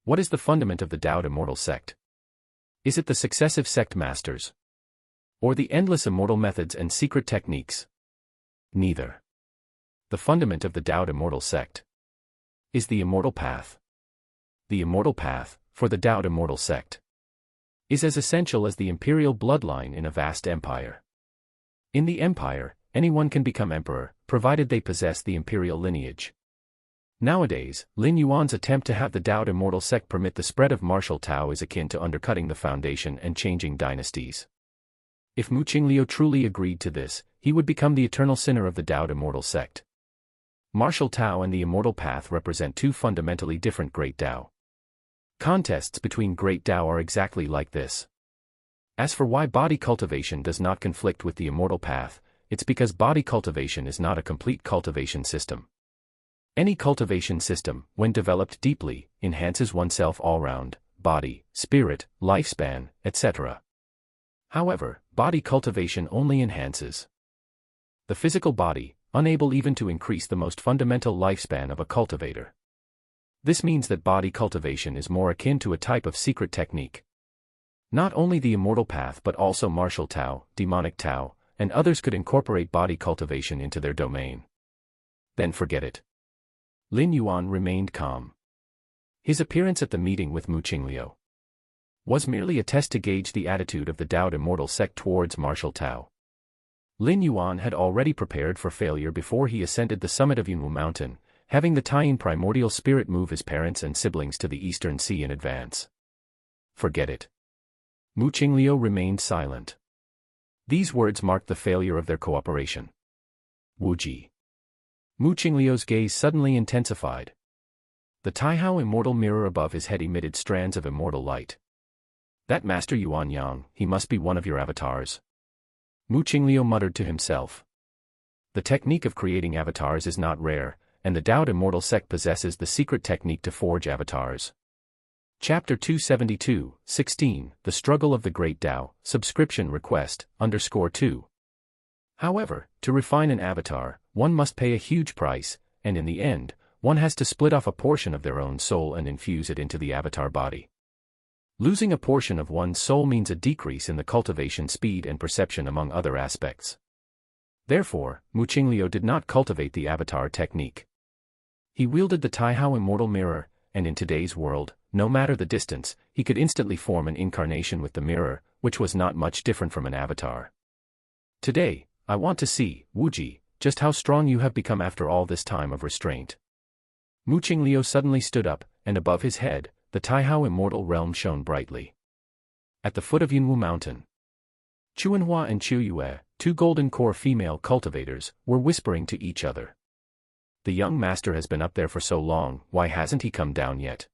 what is the fundament of the Tao immortal sect? Is it the successive sect masters? Or the endless immortal methods and secret techniques? Neither. The fundament of the Tao immortal sect is the immortal path. The immortal path, for the Tao immortal sect, is as essential as the imperial bloodline in a vast empire. In the empire, anyone can become emperor, provided they possess the imperial lineage. Nowadays, Lin Yuan's attempt to have the Tao immortal sect permit the spread of martial Tao is akin to undercutting the foundation and changing dynasties. If Mu Qingliu truly agreed to this, he would become the eternal sinner of the Tao immortal sect. Martial Tao and the immortal path represent two fundamentally different great Tao. Contests between great Tao are exactly like this. As for why body cultivation does not conflict with the immortal path, it's because body cultivation is not a complete cultivation system. Any cultivation system, when developed deeply, enhances oneself all round, body, spirit, lifespan, etc. However, body cultivation only enhances the physical body, unable even to increase the most fundamental lifespan of a cultivator. This means that body cultivation is more akin to a type of secret technique. Not only the immortal path but also martial Tao, demonic Tao, and others could incorporate body cultivation into their domain. Then forget it. Lin Yuan remained calm. His appearance at the meeting with Mu Qingliu was merely a test to gauge the attitude of the Tao immortal sect towards martial Tao. Lin Yuan had already prepared for failure before he ascended the summit of Yunwu Mountain, having the Taiyin primordial spirit move his parents and siblings to the Eastern Sea in advance. Forget it. Mu Qingliu remained silent. These words marked the failure of their cooperation. Wuji. Mu Qingliu's gaze suddenly intensified. The Taihao immortal mirror above his head emitted strands of immortal light. That Master Yuan Yang, he must be one of your avatars. Mu Qingliu muttered to himself. The technique of creating avatars is not rare, and the Tao immortal sect possesses the secret technique to forge avatars. Chapter 272-16, The Struggle of the Great Tao, Subscription Request, _2. However, to refine an avatar, one must pay a huge price, and in the end, one has to split off a portion of their own soul and infuse it into the avatar body. Losing a portion of one's soul means a decrease in the cultivation speed and perception among other aspects. Therefore, Mu Qingliu did not cultivate the avatar technique. He wielded the Taihao immortal mirror, and in today's world, no matter the distance, he could instantly form an incarnation with the mirror, which was not much different from an avatar. Today, I want to see, Wuji, just how strong you have become after all this time of restraint. Mu Qingliu suddenly stood up, and above his head, the Taihao immortal realm shone brightly. At the foot of Yunwu Mountain, Chuanhua and Chu Yue, two golden core female cultivators, were whispering to each other. The young master has been up there for so long, why hasn't he come down yet?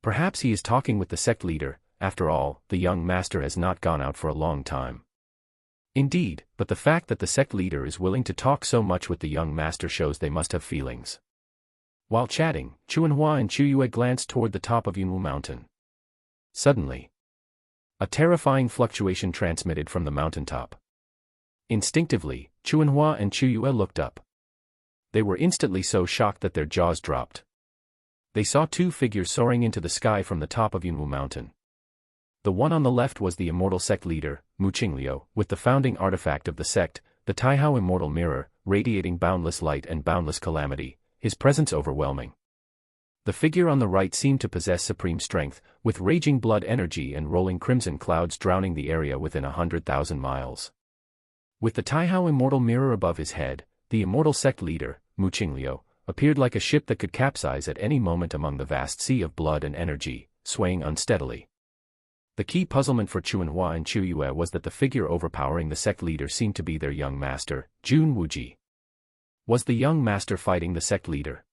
Perhaps he is talking with the sect leader. After all, the young master has not gone out for a long time. Indeed, but the fact that the sect leader is willing to talk so much with the young master shows they must have feelings. While chatting, Chuanhua and Chu Yue glanced toward the top of Yunwu Mountain. Suddenly, a terrifying fluctuation transmitted from the mountaintop. Instinctively, Chuanhua and Chu Yue looked up. They were instantly so shocked that their jaws dropped. They saw two figures soaring into the sky from the top of Yunwu Mountain. The one on the left was the immortal sect leader, Mu Qingliu, with the founding artifact of the sect, the Taihao immortal mirror, radiating boundless light and boundless calamity, his presence overwhelming. The figure on the right seemed to possess supreme strength, with raging blood energy and rolling crimson clouds drowning the area within 100,000 miles. With the Taihao immortal mirror above his head, the immortal sect leader, Mu Qingliu, appeared like a ship that could capsize at any moment among the vast sea of blood and energy, swaying unsteadily. The key puzzlement for Chuanhua and Chu Yue was that the figure overpowering the sect leader seemed to be their young master, Jun Wuji. Was the young master fighting the sect leader?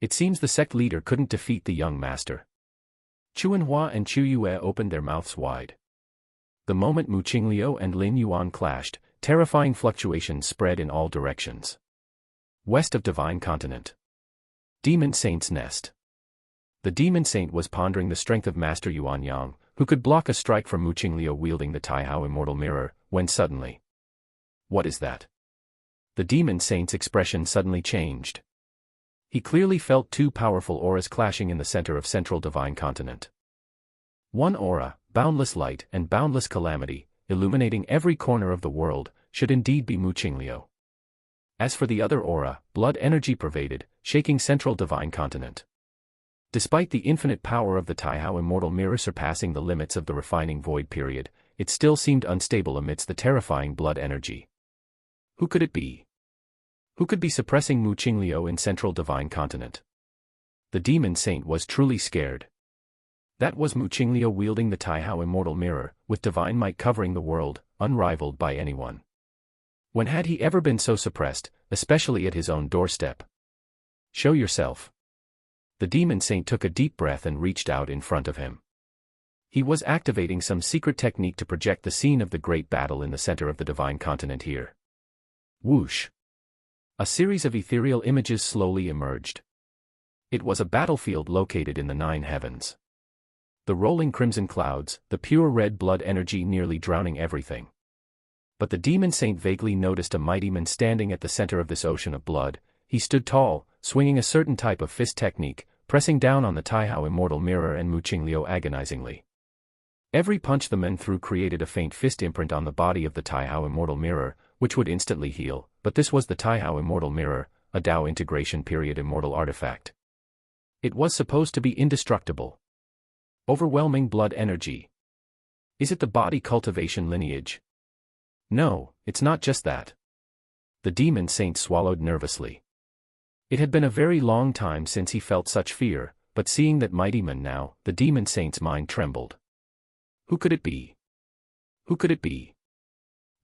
It seems the sect leader couldn't defeat the young master. Chuanhua and Chu Yue opened their mouths wide. The moment Mu Qingliu and Lin Yuan clashed, terrifying fluctuations spread in all directions. West of Divine Continent. Demon Saint's Nest. The Demon Saint was pondering the strength of Master Yuan Yang, Who could block a strike from Mu Qingliu wielding the Taihao Immortal Mirror, when suddenly... What is that? The demon saint's expression suddenly changed. He clearly felt two powerful auras clashing in the center of Central Divine Continent. One aura, boundless light and boundless calamity, illuminating every corner of the world, should indeed be Mu Qingliu. As for the other aura, blood energy pervaded, shaking Central Divine Continent. Despite the infinite power of the Taihao Immortal Mirror surpassing the limits of the refining void period, it still seemed unstable amidst the terrifying blood energy. Who could it be? Who could be suppressing Mu Qingliu in Central Divine Continent? The demon saint was truly scared. That was Mu Qingliu wielding the Taihao Immortal Mirror, with divine might covering the world, unrivaled by anyone. When had he ever been so suppressed, especially at his own doorstep? Show yourself. The demon saint took a deep breath and reached out in front of him. He was activating some secret technique to project the scene of the great battle in the center of the Divine Continent here. Whoosh! A series of ethereal images slowly emerged. It was a battlefield located in the 9 heavens. The rolling crimson clouds, the pure red blood energy nearly drowning everything. But the demon saint vaguely noticed a mighty man standing at the center of this ocean of blood. He stood tall, swinging a certain type of fist technique, pressing down on the Taihao Immortal Mirror and Mu Qingliu agonizingly. Every punch the man threw created a faint fist imprint on the body of the Taihao Immortal Mirror, which would instantly heal, but this was the Taihao Immortal Mirror, a Dao integration period immortal artifact. It was supposed to be indestructible. Overwhelming blood energy. Is it the body cultivation lineage? No, it's not just that. The demon saint swallowed nervously. It had been a very long time since he felt such fear, but seeing that mighty man now, the demon saint's mind trembled. Who could it be? Who could it be?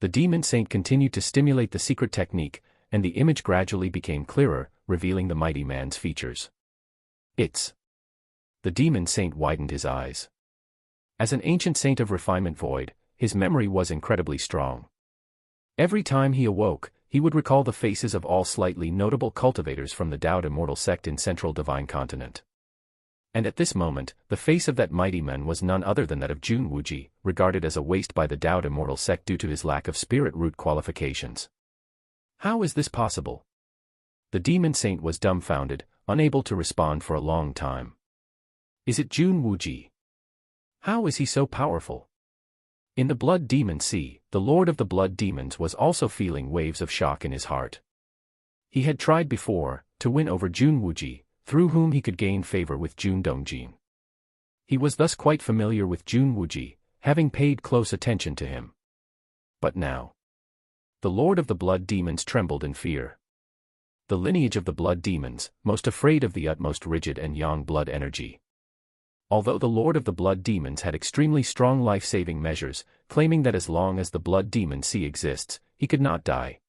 The demon saint continued to stimulate the secret technique, and the image gradually became clearer, revealing the mighty man's features. It's... The demon saint widened his eyes. As an ancient saint of refinement void, his memory was incredibly strong. Every time he awoke, he would recall the faces of all slightly notable cultivators from the Dao Immortal sect in Central Divine Continent. And at this moment, the face of that mighty man was none other than that of Jun Wuji, regarded as a waste by the Dao Immortal sect due to his lack of spirit root qualifications. How is this possible? The demon saint was dumbfounded, unable to respond for a long time. Is it Jun Wuji? How is he so powerful? In the Blood Demon Sea, the Lord of the Blood Demons was also feeling waves of shock in his heart. He had tried before, to win over Jun Wuji, through whom he could gain favor with Jun Dongjin. He was thus quite familiar with Jun Wuji, having paid close attention to him. But now... The Lord of the Blood Demons trembled in fear. The lineage of the Blood Demons, most afraid of the utmost rigid and yang blood energy. Although the Lord of the Blood Demons had extremely strong life-saving measures, claiming that as long as the Blood Demon Sea exists, he could not die.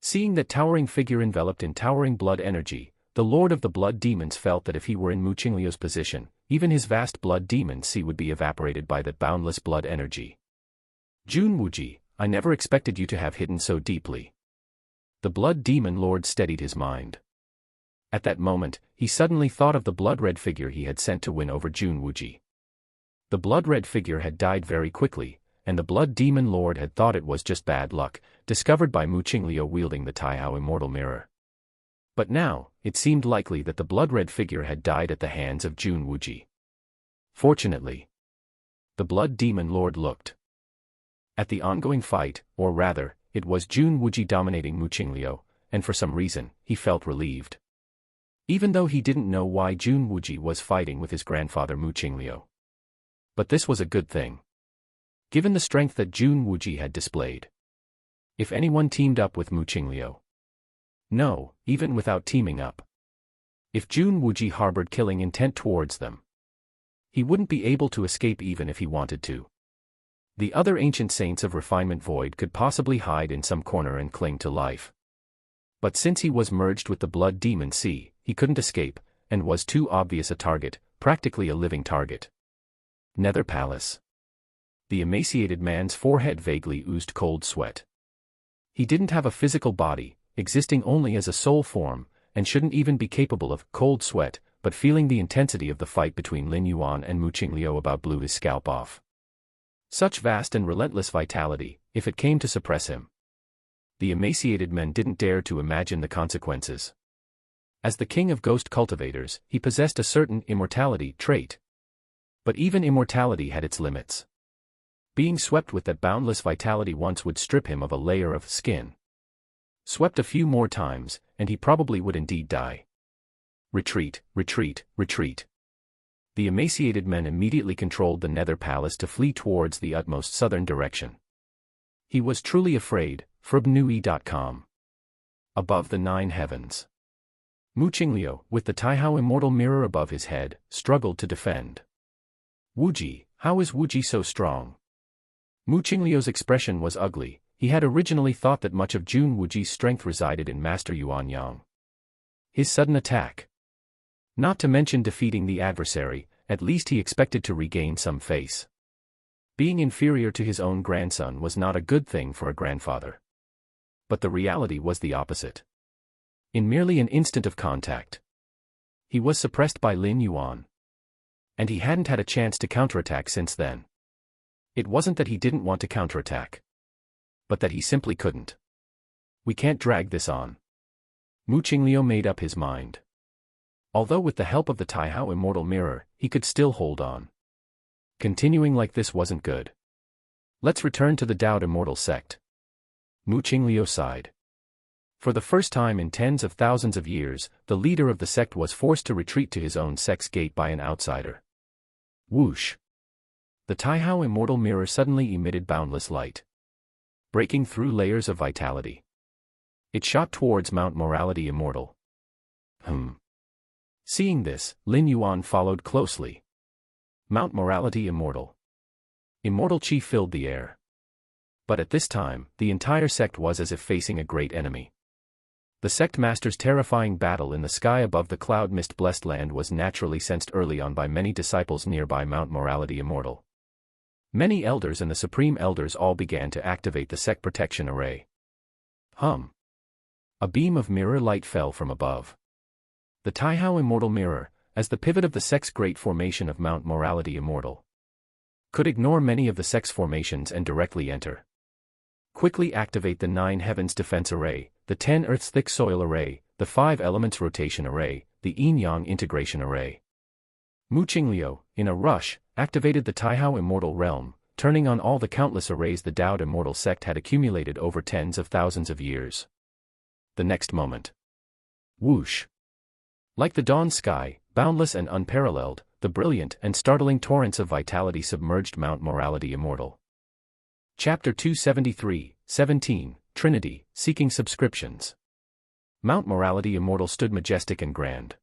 Seeing that towering figure enveloped in towering blood energy, the Lord of the Blood Demons felt that if he were in Mu Qingliu's position, even his vast Blood Demon Sea would be evaporated by that boundless blood energy. Jun Wuji, I never expected you to have hidden so deeply. The Blood Demon Lord steadied his mind. At that moment, he suddenly thought of the blood-red figure he had sent to win over Jun Wuji. The blood-red figure had died very quickly, and the Blood Demon Lord had thought it was just bad luck, discovered by Mu Qingliu wielding the Taihao Immortal Mirror. But now, it seemed likely that the blood-red figure had died at the hands of Jun Wuji. Fortunately, the Blood Demon Lord looked at the ongoing fight, or rather, it was Jun Wuji dominating Mu Qingliu, and for some reason, he felt relieved. Even though he didn't know why Jun Wuji was fighting with his grandfather Mu Qingliu. But this was a good thing. Given the strength that Jun Wuji had displayed. If anyone teamed up with Mu Qingliu. No, even without teaming up. If Jun Wuji harbored killing intent towards them. He wouldn't be able to escape even if he wanted to. The other ancient saints of refinement void could possibly hide in some corner and cling to life. But since he was merged with the Blood Demon Sea, he couldn't escape, and was too obvious a target, practically a living target. Nether Palace. The emaciated man's forehead vaguely oozed cold sweat. He didn't have a physical body, existing only as a soul form, and shouldn't even be capable of cold sweat, but feeling the intensity of the fight between Lin Yuan and Mu Qingliu about blew his scalp off. Such vast and relentless vitality, if it came to suppress him. The emaciated men didn't dare to imagine the consequences. As the king of ghost cultivators, he possessed a certain immortality trait. But even immortality had its limits. Being swept with that boundless vitality once would strip him of a layer of skin. Swept a few more times, and he probably would indeed die. Retreat, retreat, retreat. The emaciated men immediately controlled the Nether Palace to flee towards the utmost southern direction. He was truly afraid, frobnui.com. Above the 9 heavens. Mu Qingliu, with the Taihao immortal mirror above his head, struggled to defend. Wuji, how is Wuji so strong? Mu Qingliu's expression was ugly. He had originally thought that much of Jun Wuji's strength resided in Master Yuan Yang. His sudden attack. Not to mention defeating the adversary, at least he expected to regain some face. Being inferior to his own grandson was not a good thing for a grandfather. But the reality was the opposite. In merely an instant of contact, he was suppressed by Lin Yuan. And he hadn't had a chance to counterattack since then. It wasn't that he didn't want to counterattack, but that he simply couldn't. We can't drag this on. Mu Qingliu made up his mind. Although with the help of the Taihao immortal mirror, he could still hold on. Continuing like this wasn't good. Let's return to the Dao immortal sect. Mu Qingliu sighed. For the first time in tens of thousands of years, the leader of the sect was forced to retreat to his own sect's gate by an outsider. Whoosh! The Taihao immortal mirror suddenly emitted boundless light, breaking through layers of vitality. It shot towards Mount Morality Immortal. Seeing this, Lin Yuan followed closely. Mount Morality Immortal. Immortal chi filled the air. But at this time, the entire sect was as if facing a great enemy. The sect master's terrifying battle in the sky above the cloud mist blessed land was naturally sensed early on by many disciples nearby Mount Morality Immortal. Many elders and the supreme elders all began to activate the sect protection array. A beam of mirror light fell from above. The Taihao immortal mirror, as the pivot of the sect's great formation of Mount Morality Immortal, could ignore many of the sect's formations and directly enter. Quickly activate the 9 heavens defense array, the 10 earths thick soil array, the 5 elements rotation array, the yin-yang integration array. Mu Qingliu, in a rush, activated the Taihao immortal realm, turning on all the countless arrays the Dao immortal sect had accumulated over tens of thousands of years. The next moment. Whoosh! Like the dawn sky, boundless and unparalleled, the brilliant and startling torrents of vitality submerged Mount Morality Immortal. Chapter 273, 17, Trinity, Seeking Subscriptions. Mount Morality Immortal stood majestic and grand.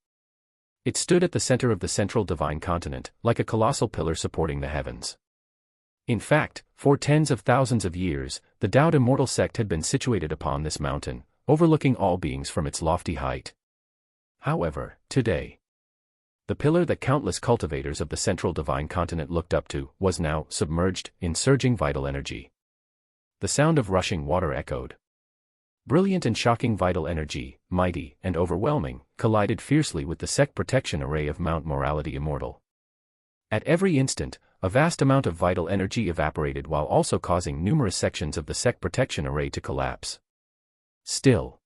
It stood at the center of the central divine continent, like a colossal pillar supporting the heavens. In fact, for tens of thousands of years, the Dao immortal sect had been situated upon this mountain, overlooking all beings from its lofty height. However, today, the pillar that countless cultivators of the central divine continent looked up to was now submerged in surging vital energy. The sound of rushing water echoed. Brilliant and shocking vital energy, mighty and overwhelming, collided fiercely with the sect protection array of Mount Morality Immortal. At every instant, a vast amount of vital energy evaporated while also causing numerous sections of the sect protection array to collapse. Still,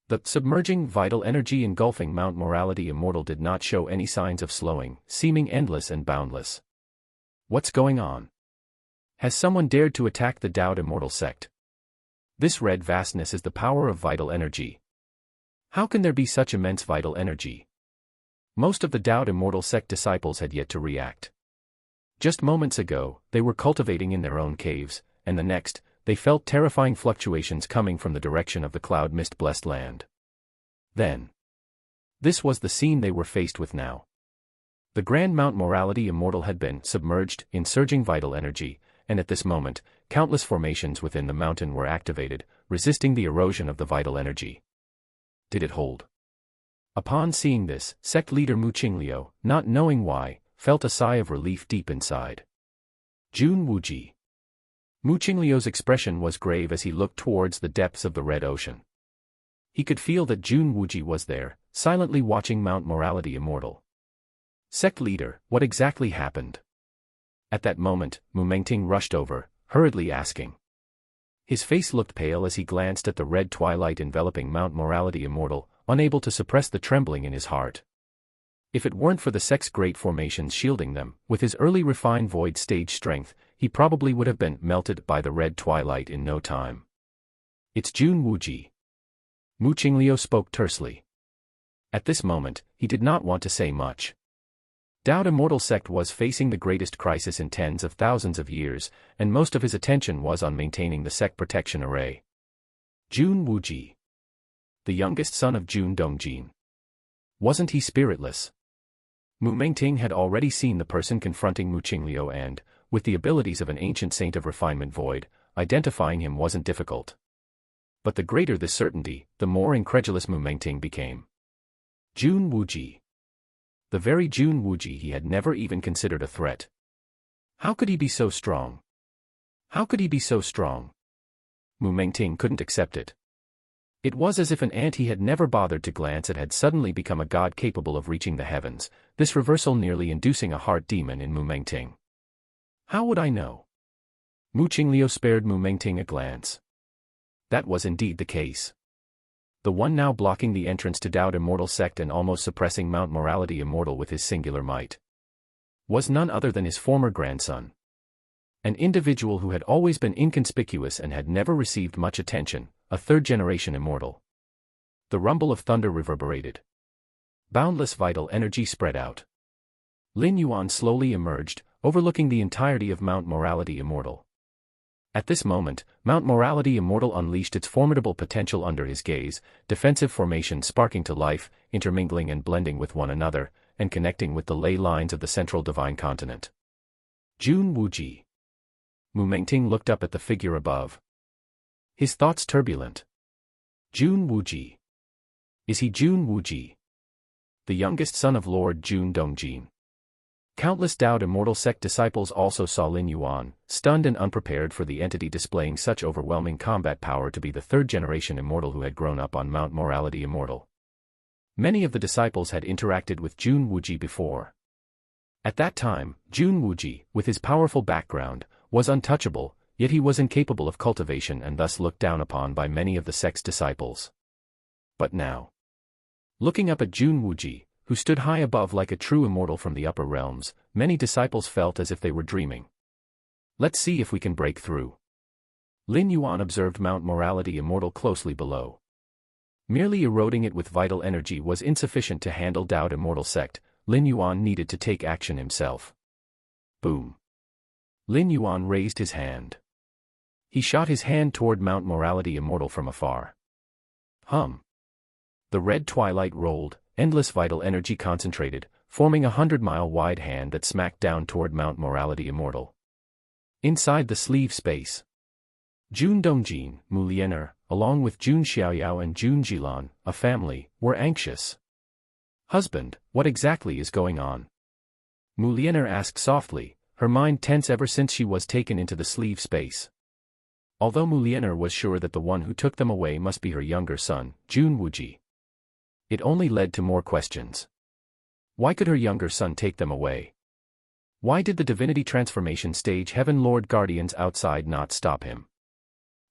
the submerging vital energy engulfing Mount Morality Immortal did not show any signs of slowing, seeming endless and boundless. What's going on? Has someone dared to attack the Dao immortal sect? This red vastness is the power of vital energy. How can there be such immense vital energy? Most of the Dao immortal sect disciples had yet to react. Just moments ago, they were cultivating in their own caves, and the next, they felt terrifying fluctuations coming from the direction of the cloud mist blessed land. Then, this was the scene they were faced with now. The grand Mount Morality Immortal had been submerged in surging vital energy, and at this moment, countless formations within the mountain were activated, resisting the erosion of the vital energy. Did it hold? Upon seeing this, sect leader Mu Qingliu, not knowing why, felt a sigh of relief deep inside. Jun Wuji. Mu Qingliu's expression was grave as he looked towards the depths of the red ocean. He could feel that Jun Wuji was there, silently watching Mount Morality Immortal. Sect leader, what exactly happened? At that moment, Mu Mengting rushed over, hurriedly asking. His face looked pale as he glanced at the red twilight enveloping Mount Morality Immortal, unable to suppress the trembling in his heart. If it weren't for the sect's great formations shielding them, with his early refined void stage strength, he probably would have been melted by the red twilight in no time. It's Jun Wuji. Mu Qingliu spoke tersely. At this moment, he did not want to say much. Dao's immortal sect was facing the greatest crisis in tens of thousands of years, and most of his attention was on maintaining the sect protection array. Jun Wuji. The youngest son of Jun Dongjin. Wasn't he spiritless? Mu Mengting had already seen the person confronting Mu Qingliu and, with the abilities of an ancient saint of refinement void, identifying him wasn't difficult. But the greater the certainty, the more incredulous Mu Mengting became. Jun Wuji. The very Jun Wuji he had never even considered a threat. How could he be so strong? How could he be so strong? Mu Mengting couldn't accept it. It was as if an ant he had never bothered to glance at had suddenly become a god capable of reaching the heavens, this reversal nearly inducing a heart demon in Mu Mengting. How would I know? Mu Qingliu spared Mu Mengting a glance. That was indeed the case. The one now blocking the entrance to Dao's immortal sect and almost suppressing Mount Morality Immortal with his singular might, was none other than his former grandson. An individual who had always been inconspicuous and had never received much attention, a third-generation immortal. The rumble of thunder reverberated. Boundless vital energy spread out. Lin Yuan slowly emerged, overlooking the entirety of Mount Morality Immortal. At this moment, Mount Morality Immortal unleashed its formidable potential under his gaze, defensive formations sparking to life, intermingling and blending with one another, and connecting with the ley lines of the central divine continent. Jun Wuji. Mu Mengting looked up at the figure above. His thoughts turbulent. Jun Wuji. Is he Jun Wuji? The youngest son of Lord Jun Dongjin. Countless Dao's immortal sect disciples also saw Lin Yuan, stunned and unprepared for the entity displaying such overwhelming combat power to be the third-generation immortal who had grown up on Mount Morality Immortal. Many of the disciples had interacted with Jun Wuji before. At that time, Jun Wuji, with his powerful background, was untouchable, yet he was incapable of cultivation and thus looked down upon by many of the sect's disciples. But now, looking up at Jun Wuji, who stood high above like a true immortal from the upper realms, many disciples felt as if they were dreaming. Let's see if we can break through. Lin Yuan observed Mount Morality Immortal closely below. Merely eroding it with vital energy was insufficient to handle Dao's immortal sect. Lin Yuan needed to take action himself. Boom. Lin Yuan raised his hand. He shot his hand toward Mount Morality Immortal from afar. Hum. The red twilight rolled, endless vital energy concentrated, forming a 100-mile wide hand that smacked down toward Mount Morality Immortal. Inside the sleeve space, Jun Dongjin, Mu Liener, along with Jun Xiaoyao and Jun Jilan, a family, were anxious. Husband, what exactly is going on? Mu Liener asked softly, her mind tense ever since she was taken into the sleeve space. Although Mu Liener was sure that the one who took them away must be her younger son, Jun Wuji, it only led to more questions. Why could her younger son take them away? Why did the divinity transformation stage Heaven Lord Guardians outside not stop him?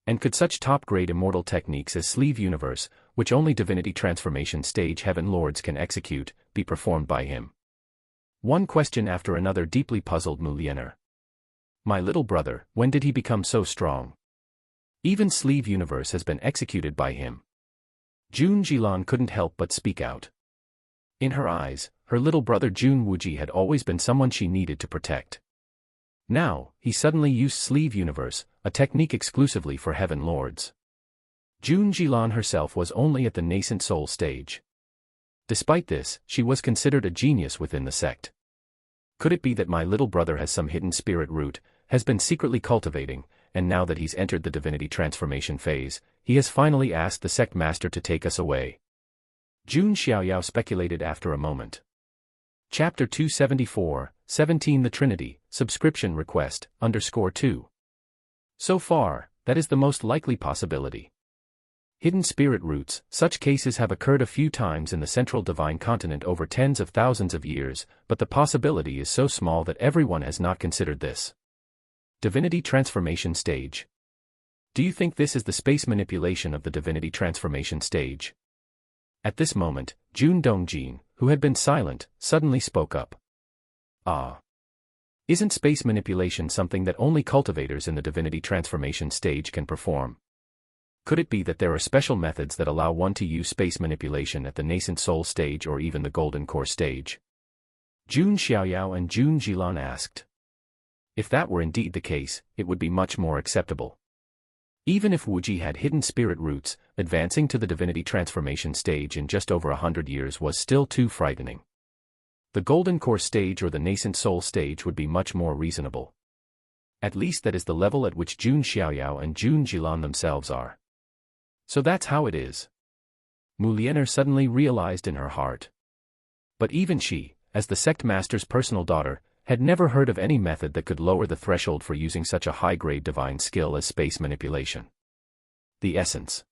And could such top-grade immortal techniques as Sleeve Universe, which only divinity transformation stage Heaven Lords can execute, be performed by him? One question after another deeply puzzled Mu Liener. My little brother, when did he become so strong? Even Sleeve Universe has been executed by him. Jun Jilan couldn't help but speak out. In her eyes, her little brother Jun Wuji had always been someone she needed to protect. Now, he suddenly used Sleeve Universe, a technique exclusively for Heaven Lords. Jun Jilan herself was only at the nascent soul stage. Despite this, she was considered a genius within the sect. Could it be that my little brother has some hidden spirit root, has been secretly cultivating, and now that he's entered the divinity transformation phase, he has finally asked the sect master to take us away? Jun Xiaoyao speculated after a moment. Chapter 274, 17 The Trinity, Subscription Request, _2. So far, that is the most likely possibility. Hidden spirit roots. Such cases have occurred a few times in the central divine continent over tens of thousands of years, but the possibility is so small that everyone has not considered this. Divinity transformation stage. Do you think this is the space manipulation of the divinity transformation stage? At this moment, Jun Dongjin, who had been silent, suddenly spoke up. Ah. Isn't space manipulation something that only cultivators in the divinity transformation stage can perform? Could it be that there are special methods that allow one to use space manipulation at the nascent soul stage or even the golden core stage? Jun Xiaoyao and Jun Jilan asked. If that were indeed the case, it would be much more acceptable. Even if Wuji had hidden spirit roots, advancing to the divinity transformation stage in just over 100 years was still too frightening. The golden core stage or the nascent soul stage would be much more reasonable. At least that is the level at which Jun Xiaoyao and Jun Jilan themselves are. So that's how it is. Mu Lianer suddenly realized in her heart. But even she, as the sect master's personal daughter, had never heard of any method that could lower the threshold for using such a high-grade divine skill as space manipulation. The essence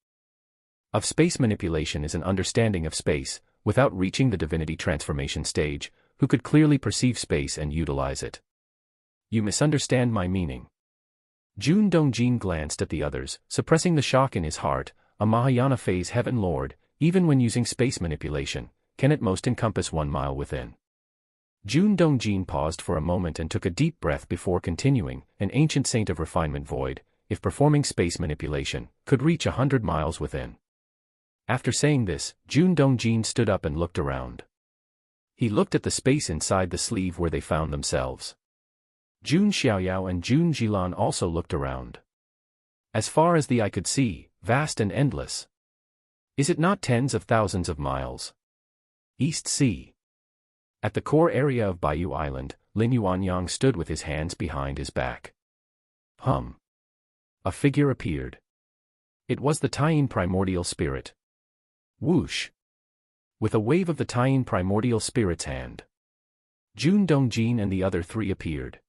of space manipulation is an understanding of space, without reaching the divinity transformation stage, who could clearly perceive space and utilize it. You misunderstand my meaning. Jun Dongjin glanced at the others, suppressing the shock in his heart. A Mahayana phase heaven lord, even when using space manipulation, can at most encompass 1 mile within. Jun Dongjin paused for a moment and took a deep breath before continuing. An ancient saint of refinement void, if performing space manipulation, could reach 100 miles within. After saying this, Jun Dongjin stood up and looked around. He looked at the space inside the sleeve where they found themselves. Jun Xiaoyao and Jun Jilan also looked around. As far as the eye could see, vast and endless. Is it not tens of thousands of miles? East Sea. At the core area of Baiyu Island, Lin Yuanyang stood with his hands behind his back. A figure appeared. It was the Taiyin primordial spirit. Whoosh! With a wave of the Taiyin primordial spirit's hand, Jun Dongjin and the other 3 appeared.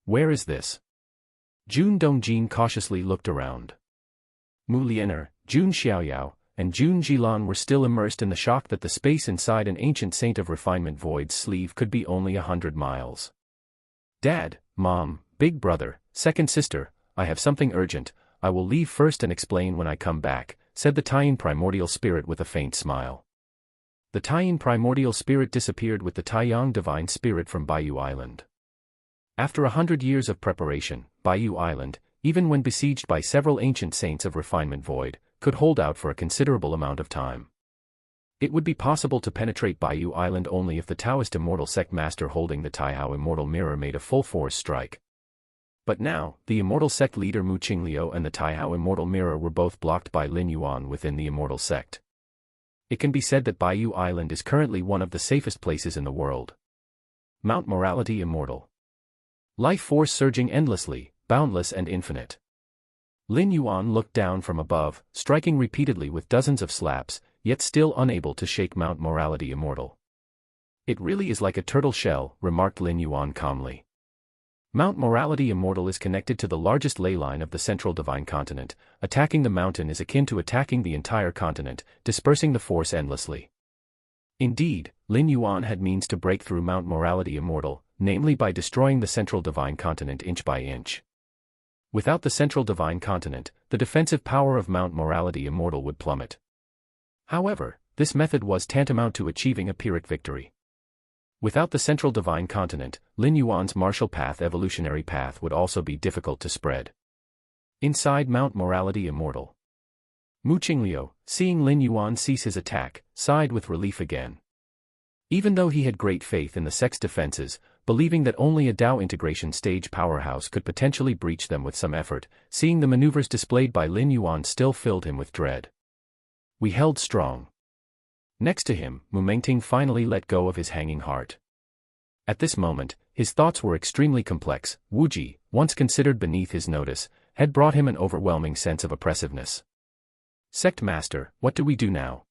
Where is this? Jun Dongjin cautiously looked around. Mu Lianer, Jun Xiaoyao, and Jun Jilan were still immersed in the shock that the space inside an ancient saint of refinement void's sleeve could be only 100 miles. Dad, Mom, Big Brother, Second Sister, I have something urgent. I will leave first and explain when I come back, said the Taiyin primordial spirit with a faint smile. The Taiyin primordial spirit disappeared with the Taiyang divine spirit from Baiyu Island. After 100 years of preparation, Baiyu Island, even when besieged by several ancient saints of refinement void, could hold out for a considerable amount of time. It would be possible to penetrate Baiyu Island only if the Taoist immortal sect master holding the Taihao immortal mirror made a full-force strike. But now, the immortal sect leader Mu Qingliu and the Taihao immortal mirror were both blocked by Lin Yuan within the immortal sect. It can be said that Baiyu Island is currently one of the safest places in the world. Mount Morality Immortal. Life force surging endlessly, boundless and infinite. Lin Yuan looked down from above, striking repeatedly with dozens of slaps, yet still unable to shake Mount Morality Immortal. It really is like a turtle shell, remarked Lin Yuan calmly. Mount Morality Immortal is connected to the largest ley line of the central divine continent. Attacking the mountain is akin to attacking the entire continent, dispersing the force endlessly. Indeed, Lin Yuan had means to break through Mount Morality Immortal, namely by destroying the central divine continent inch by inch. Without the central divine continent, the defensive power of Mount Morality Immortal would plummet. However, this method was tantamount to achieving a Pyrrhic victory. Without the central divine continent, Lin Yuan's martial path evolutionary path would also be difficult to spread. Inside Mount Morality Immortal, Mu Qingliu, seeing Lin Yuan cease his attack, sighed with relief again. Even though he had great faith in the sect's defenses, believing that only a Dao integration stage powerhouse could potentially breach them with some effort, seeing the maneuvers displayed by Lin Yuan still filled him with dread. We held strong. Next to him, Mu Mengting finally let go of his hanging heart. At this moment, his thoughts were extremely complex. Wuji, once considered beneath his notice, had brought him an overwhelming sense of oppressiveness. Sect Master, what do we do now?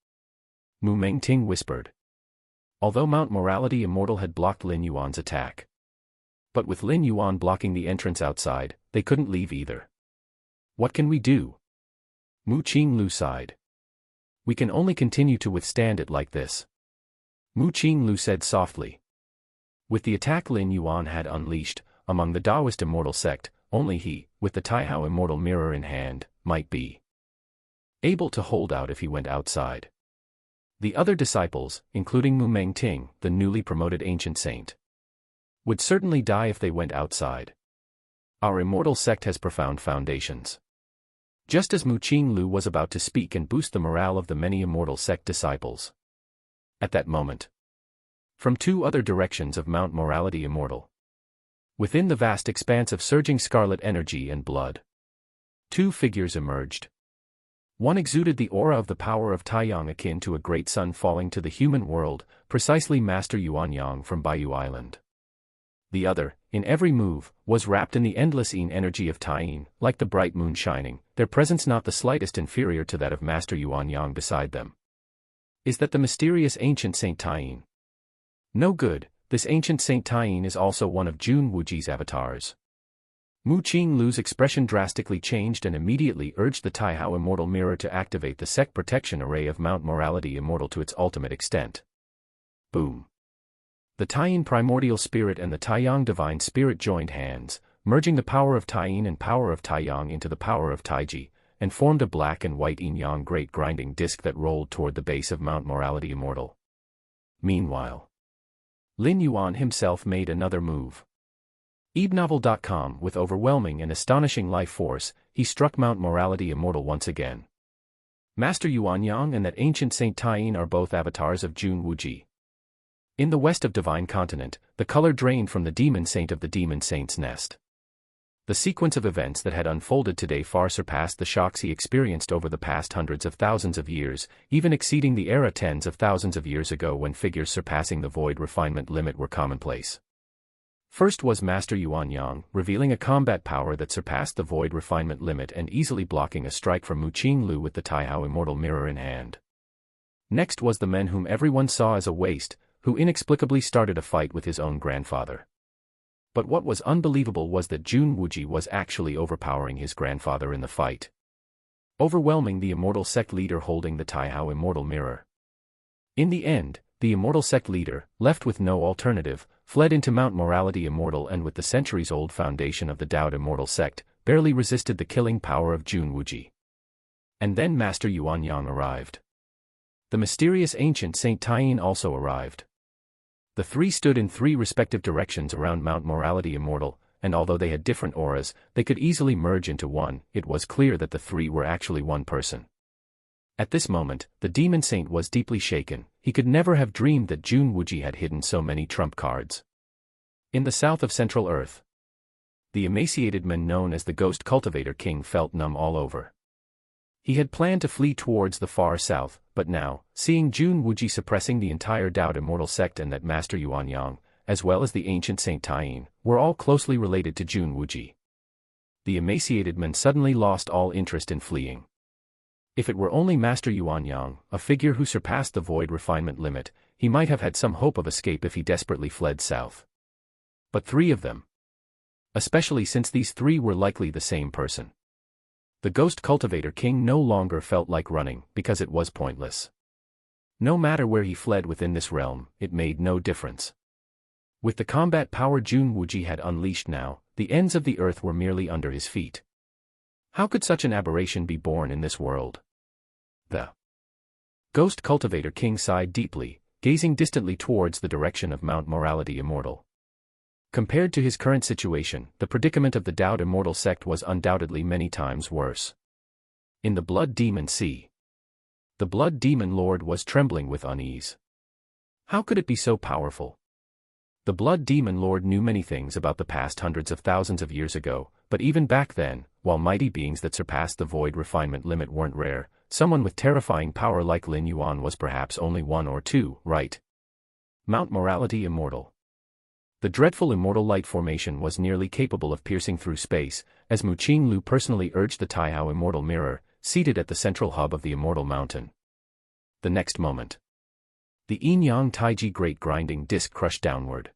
Mu Mengting whispered. Although Mount Morality Immortal had blocked Lin Yuan's attack. But with Lin Yuan blocking the entrance outside, they couldn't leave either. What can we do? Mu Qinglu sighed. We can only continue to withstand it like this. Mu Qinglu said softly. With the attack Lin Yuan had unleashed, among the Taoist immortal sect, only he, with the Taihao immortal mirror in hand, might be able to hold out if he went outside. The other disciples, including Mu Mengting, the newly promoted ancient saint, would certainly die if they went outside. Our immortal sect has profound foundations. Just as Mu Qinglu was about to speak and boost the morale of the many immortal sect disciples. At that moment, from two other directions of Mount Morality Immortal, within the vast expanse of surging scarlet energy and blood, two figures emerged. One exuded the aura of the power of Taiyang akin to a great sun falling to the human world, precisely Master Yuan Yang from Baiyu Island. The other, in every move, was wrapped in the endless Yin energy of Taiyin, like the bright moon shining, their presence not the slightest inferior to that of Master Yuan Yang beside them. Is that the mysterious ancient Saint Taiyin? No good, this ancient Saint Taiyin is also one of Jun Wuji's avatars. Mu Qinglu's expression drastically changed and immediately urged the Taihao Immortal Mirror to activate the sect protection array of Mount Morality Immortal to its ultimate extent. Boom. The Taiyin primordial spirit and the Taiyang divine spirit joined hands, merging the power of Taiyin and power of Taiyang into the power of Taiji, and formed a black and white yin-yang great grinding disc that rolled toward the base of Mount Morality Immortal. Meanwhile, Lin Yuan himself made another move. ebnovel.com with overwhelming and astonishing life force, he struck Mount Morality Immortal once again. Master Yuan Yang and that ancient Saint Taiyin are both avatars of Jun Wuji. In the west of Divine Continent, the color drained from the demon saint of the demon saint's nest. The sequence of events that had unfolded today far surpassed the shocks he experienced over the past hundreds of thousands of years, even exceeding the era tens of thousands of years ago when figures surpassing the void refinement limit were commonplace. First was Master Yuan Yang, revealing a combat power that surpassed the void refinement limit and easily blocking a strike from Mu Qinglu with the Taihao Immortal Mirror in hand. Next was the man whom everyone saw as a waste, who inexplicably started a fight with his own grandfather. But what was unbelievable was that Jun Wuji was actually overpowering his grandfather in the fight, overwhelming the immortal sect leader holding the Taihao Immortal Mirror. In the end, the immortal sect leader, left with no alternative, fled into Mount Morality Immortal and with the centuries-old foundation of the Dao Immortal sect, barely resisted the killing power of Jun Wuji. And then Master Yuan Yang arrived. The mysterious ancient Saint Taiyin also arrived. The three stood in three respective directions around Mount Morality Immortal, and although they had different auras, they could easily merge into one. It was clear that the three were actually one person. At this moment, the demon saint was deeply shaken. He could never have dreamed that Jun Wuji had hidden so many trump cards. In the south of Central Earth, the emaciated man known as the Ghost Cultivator King felt numb all over. He had planned to flee towards the far south, but now, seeing Jun Wuji suppressing the entire Dao Immortal sect and that Master Yuan Yang, as well as the ancient Saint Taiyin, were all closely related to Jun Wuji, the emaciated man suddenly lost all interest in fleeing. If it were only Master Yuan Yang, a figure who surpassed the void refinement limit, he might have had some hope of escape if he desperately fled south. But three of them, especially since these three were likely the same person. The Ghost Cultivator King no longer felt like running, because it was pointless. No matter where he fled within this realm, it made no difference. With the combat power Jun Wuji had unleashed now, the ends of the earth were merely under his feet. How could such an aberration be born in this world? The Ghost Cultivator King sighed deeply, gazing distantly towards the direction of Mount Morality Immortal. Compared to his current situation, the predicament of the Dao Immortal sect was undoubtedly many times worse. In the Blood Demon Sea, the Blood Demon Lord was trembling with unease. How could it be so powerful? The Blood Demon Lord knew many things about the past hundreds of thousands of years ago, but even back then, while mighty beings that surpassed the void refinement limit weren't rare, someone with terrifying power like Lin Yuan was perhaps only one or two, right? Mount Morality Immortal. The dreadful immortal light formation was nearly capable of piercing through space, as Mu Qinglu personally urged the Taihao Immortal Mirror, seated at the central hub of the Immortal Mountain. The next moment, the Yin-Yang Taiji Great Grinding Disc crushed downward.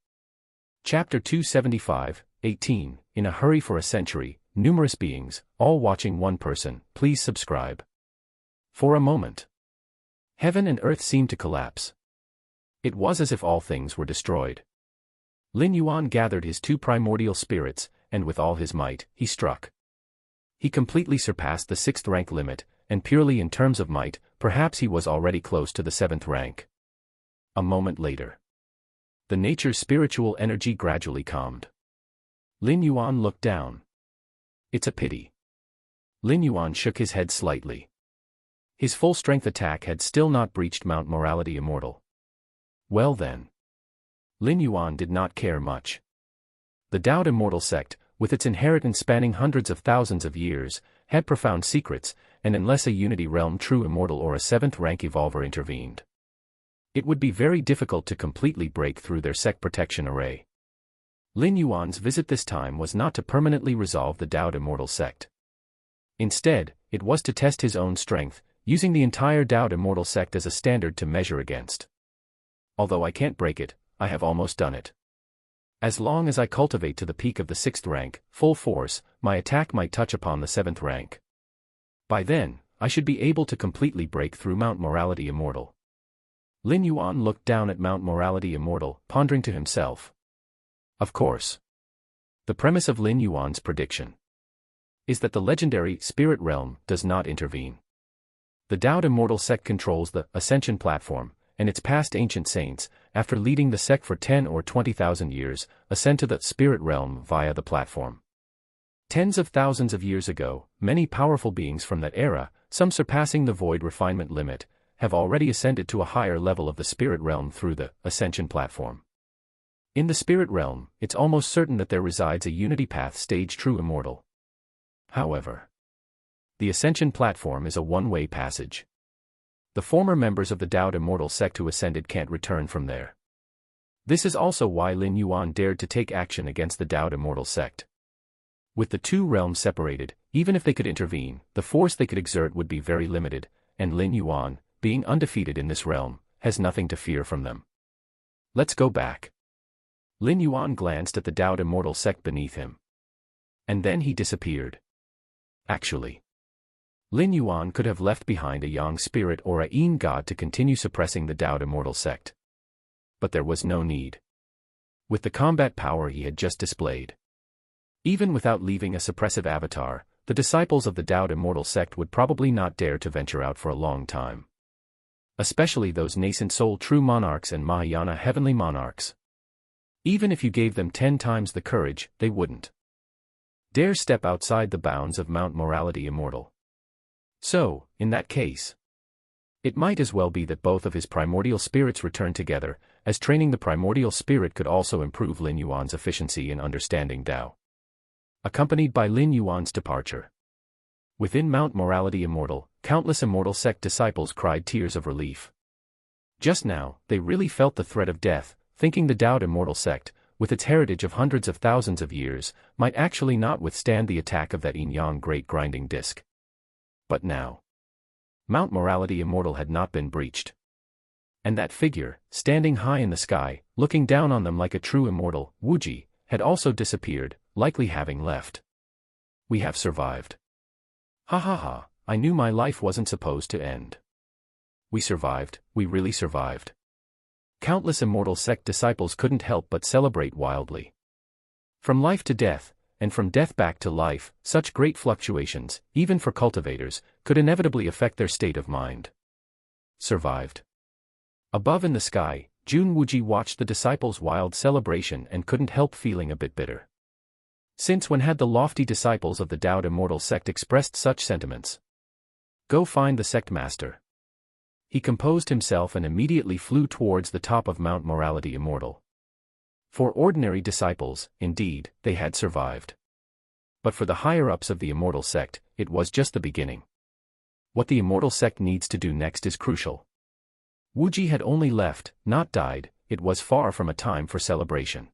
Chapter 275, 18, In a Hurry for a Century, Numerous Beings, All Watching One Person, Please subscribe. For a moment, heaven and earth seemed to collapse. It was as if all things were destroyed. Lin Yuan gathered his two primordial spirits, and with all his might, he struck. He completely surpassed the 6th rank limit, and purely in terms of might, perhaps he was already close to the 7th rank. A moment later, the nature's spiritual energy gradually calmed. Lin Yuan looked down. It's a pity. Lin Yuan shook his head slightly. His full-strength attack had still not breached Mount Morality Immortal. Well then. Lin Yuan did not care much. The Dao Immortal sect, with its inheritance spanning hundreds of thousands of years, had profound secrets, and unless a Unity Realm true immortal or a 7th rank evolver intervened, it would be very difficult to completely break through their sect protection array. Lin Yuan's visit this time was not to permanently resolve the Dao Immortal sect. Instead, it was to test his own strength, using the entire Dao Immortal sect as a standard to measure against. Although I can't break it, I have almost done it. As long as I cultivate to the peak of the 6th rank, full force, my attack might touch upon the 7th rank. By then, I should be able to completely break through Mount Morality Immortal. Lin Yuan looked down at Mount Morality Immortal, pondering to himself. Of course. The premise of Lin Yuan's prediction is that the legendary Spirit Realm does not intervene. The Dao Immortal sect controls the Ascension platform, and its past ancient saints, after leading the sect for 10 or 20,000 years, ascend to the Spirit Realm via the platform. Tens of thousands of years ago, many powerful beings from that era, some surpassing the void refinement limit, have already ascended to a higher level of the Spirit Realm through the Ascension platform. In the Spirit Realm, it's almost certain that there resides a Unity Path stage true immortal. However, the Ascension platform is a one-way passage. The former members of the Dao Immortal sect who ascended can't return from there. This is also why Lin Yuan dared to take action against the Dao Immortal sect. With the two realms separated, even if they could intervene, the force they could exert would be very limited, and Lin Yuan, being undefeated in this realm, has nothing to fear from them. Let's go back. Lin Yuan glanced at the Dao Immortal sect beneath him. And then he disappeared. Actually, Lin Yuan could have left behind a Yang spirit or a Yin god to continue suppressing the Dao Immortal sect. But there was no need. With the combat power he had just displayed, even without leaving a suppressive avatar, the disciples of the Dao Immortal sect would probably not dare to venture out for a long time. Especially those nascent soul true monarchs and Mahayana heavenly monarchs. Even if you gave them 10 times the courage, they wouldn't dare step outside the bounds of Mount Morality Immortal. So, in that case, it might as well be that both of his primordial spirits return together, as training the primordial spirit could also improve Lin Yuan's efficiency in understanding Dao. Accompanied by Lin Yuan's departure, within Mount Morality Immortal, countless immortal sect disciples cried tears of relief. Just now, they really felt the threat of death, thinking the Dao Immortal sect, with its heritage of hundreds of thousands of years, might actually not withstand the attack of that yin-yang great grinding disk. But now, Mount Morality Immortal had not been breached. And that figure, standing high in the sky, looking down on them like a true immortal, Wuji, had also disappeared, likely having left. We have survived. Ha ha ha, I knew my life wasn't supposed to end. We survived, we really survived. Countless immortal sect disciples couldn't help but celebrate wildly. From life to death, and from death back to life, such great fluctuations, even for cultivators, could inevitably affect their state of mind. Survived. Above in the sky, Jun Wuji watched the disciples' wild celebration and couldn't help feeling a bit bitter. Since when had the lofty disciples of the Dao Immortal sect expressed such sentiments? Go find the sect master. He composed himself and immediately flew towards the top of Mount Morality Immortal. For ordinary disciples, indeed, they had survived. But for the higher-ups of the Immortal sect, it was just the beginning. What the Immortal sect needs to do next is crucial. Wuji had only left, not died. It was far from a time for celebration.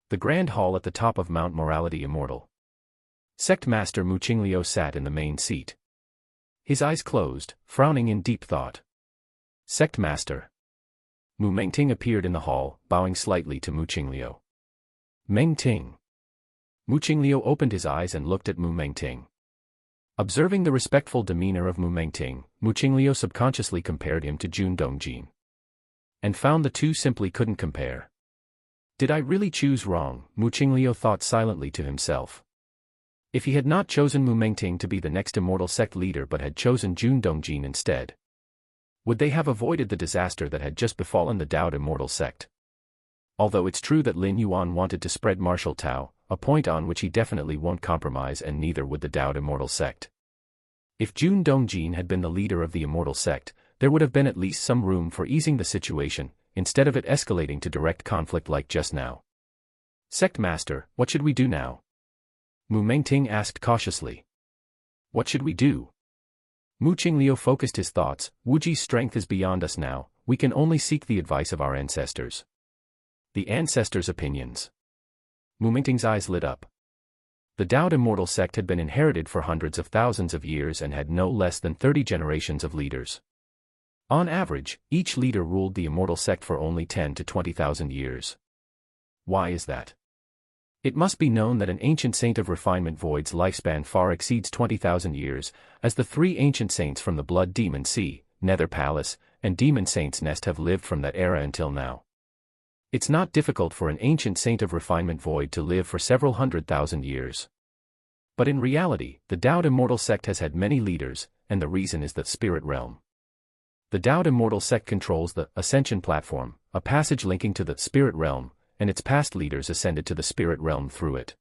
The grand hall at the top of Mount Morality Immortal. Sect Master Mu Qingliu sat in the main seat. His eyes closed, frowning in deep thought. Sect Master. Mu Mengting appeared in the hall, bowing slightly to Mu Qingliu. Mengting. Mu Qingliu opened his eyes and looked at Mu Mengting. Observing the respectful demeanor of Mu Mengting, Mu Qingliu subconsciously compared him to Jun Dongjin. And found the two simply couldn't compare. Did I really choose wrong? Mu Qingliu thought silently to himself. If he had not chosen Mu Mengting to be the next immortal sect leader but had chosen Jun Dongjin instead, would they have avoided the disaster that had just befallen the Dao immortal sect? Although it's true that Lin Yuan wanted to spread martial Tao, a point on which he definitely won't compromise, and neither would the Dao immortal sect. If Jun Dongjin had been the leader of the immortal sect, there would have been at least some room for easing the situation, instead of it escalating to direct conflict like just now. Sect Master, what should we do now? Mu Mengting asked cautiously. What should we do? Mu Qingliu focused his thoughts. Wuji's strength is beyond us now, we can only seek the advice of our ancestors. The ancestors' opinions. Mu Mengting's eyes lit up. The Dao immortal sect had been inherited for hundreds of thousands of years and had no less than 30 generations of leaders. On average, each leader ruled the immortal sect for only 10 to 20,000 years. Why is that? It must be known that an ancient saint of refinement void's lifespan far exceeds 20,000 years, as the three ancient saints from the Blood Demon Sea, Nether Palace, and Demon Saint's Nest have lived from that era until now. It's not difficult for an ancient saint of refinement void to live for several 100,000 years. But in reality, the Dao immortal sect has had many leaders, and the reason is the spirit realm. The Dao immortal sect controls the Ascension platform, a passage linking to the spirit realm, and its past leaders ascended to the spirit realm through it.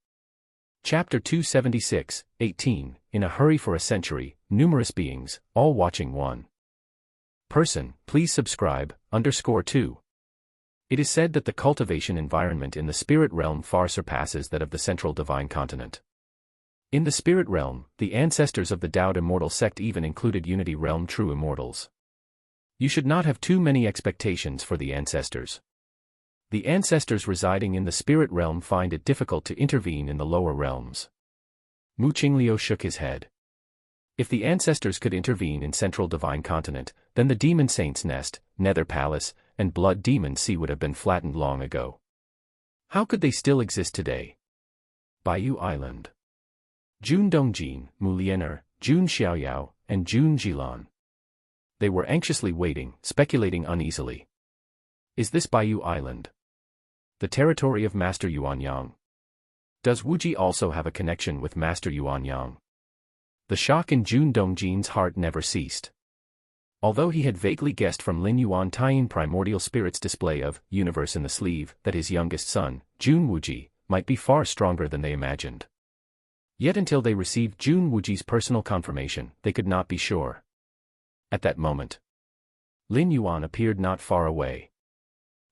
Chapter 276, 18, In a Hurry for a Century, Numerous Beings, All Watching One Person, please subscribe, _2. It is said that the cultivation environment in the spirit realm far surpasses that of the central divine continent. In the spirit realm, the ancestors of the Dao immortal sect even included Unity realm true immortals. You should not have too many expectations for the ancestors. The ancestors residing in the spirit realm find it difficult to intervene in the lower realms. Mu Qingliu shook his head. If the ancestors could intervene in central divine continent, then the Demon Saint's Nest, Nether Palace, and Blood Demon Sea would have been flattened long ago. How could they still exist today? Baiyu Island. Jun Dongjin, Mu Lianer, Jun Xiaoyao, and Jun Jilan. They were anxiously waiting, speculating uneasily. Is this Baiyu Island the territory of Master Yuanyang? Does Wuji also have a connection with Master Yuanyang? The shock in Jun Dongjin's heart never ceased. Although he had vaguely guessed from Lin Yuan Taiyin Primordial Spirit's display of Universe in the Sleeve that his youngest son, Jun Wuji, might be far stronger than they imagined. Yet until they received Jun Wuji's personal confirmation, they could not be sure. At that moment, Lin Yuan appeared not far away.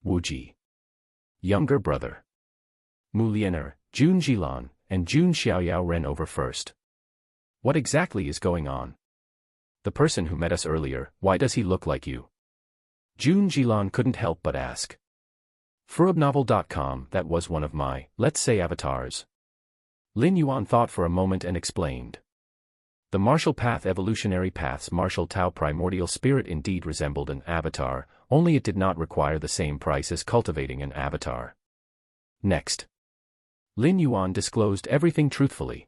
Wuji. Younger brother. Mu Lianer, Jun Jilan, and Jun Xiaoyao ran over first. What exactly is going on? The person who met us earlier, why does he look like you? Jun Jilan couldn't help but ask. Furubnovel.com, that was one of my, let's say, avatars. Lin Yuan thought for a moment and explained. The martial path evolutionary path's martial Tao primordial spirit indeed resembled an avatar, only it did not require the same price as cultivating an avatar. Next. Lin Yuan disclosed everything truthfully.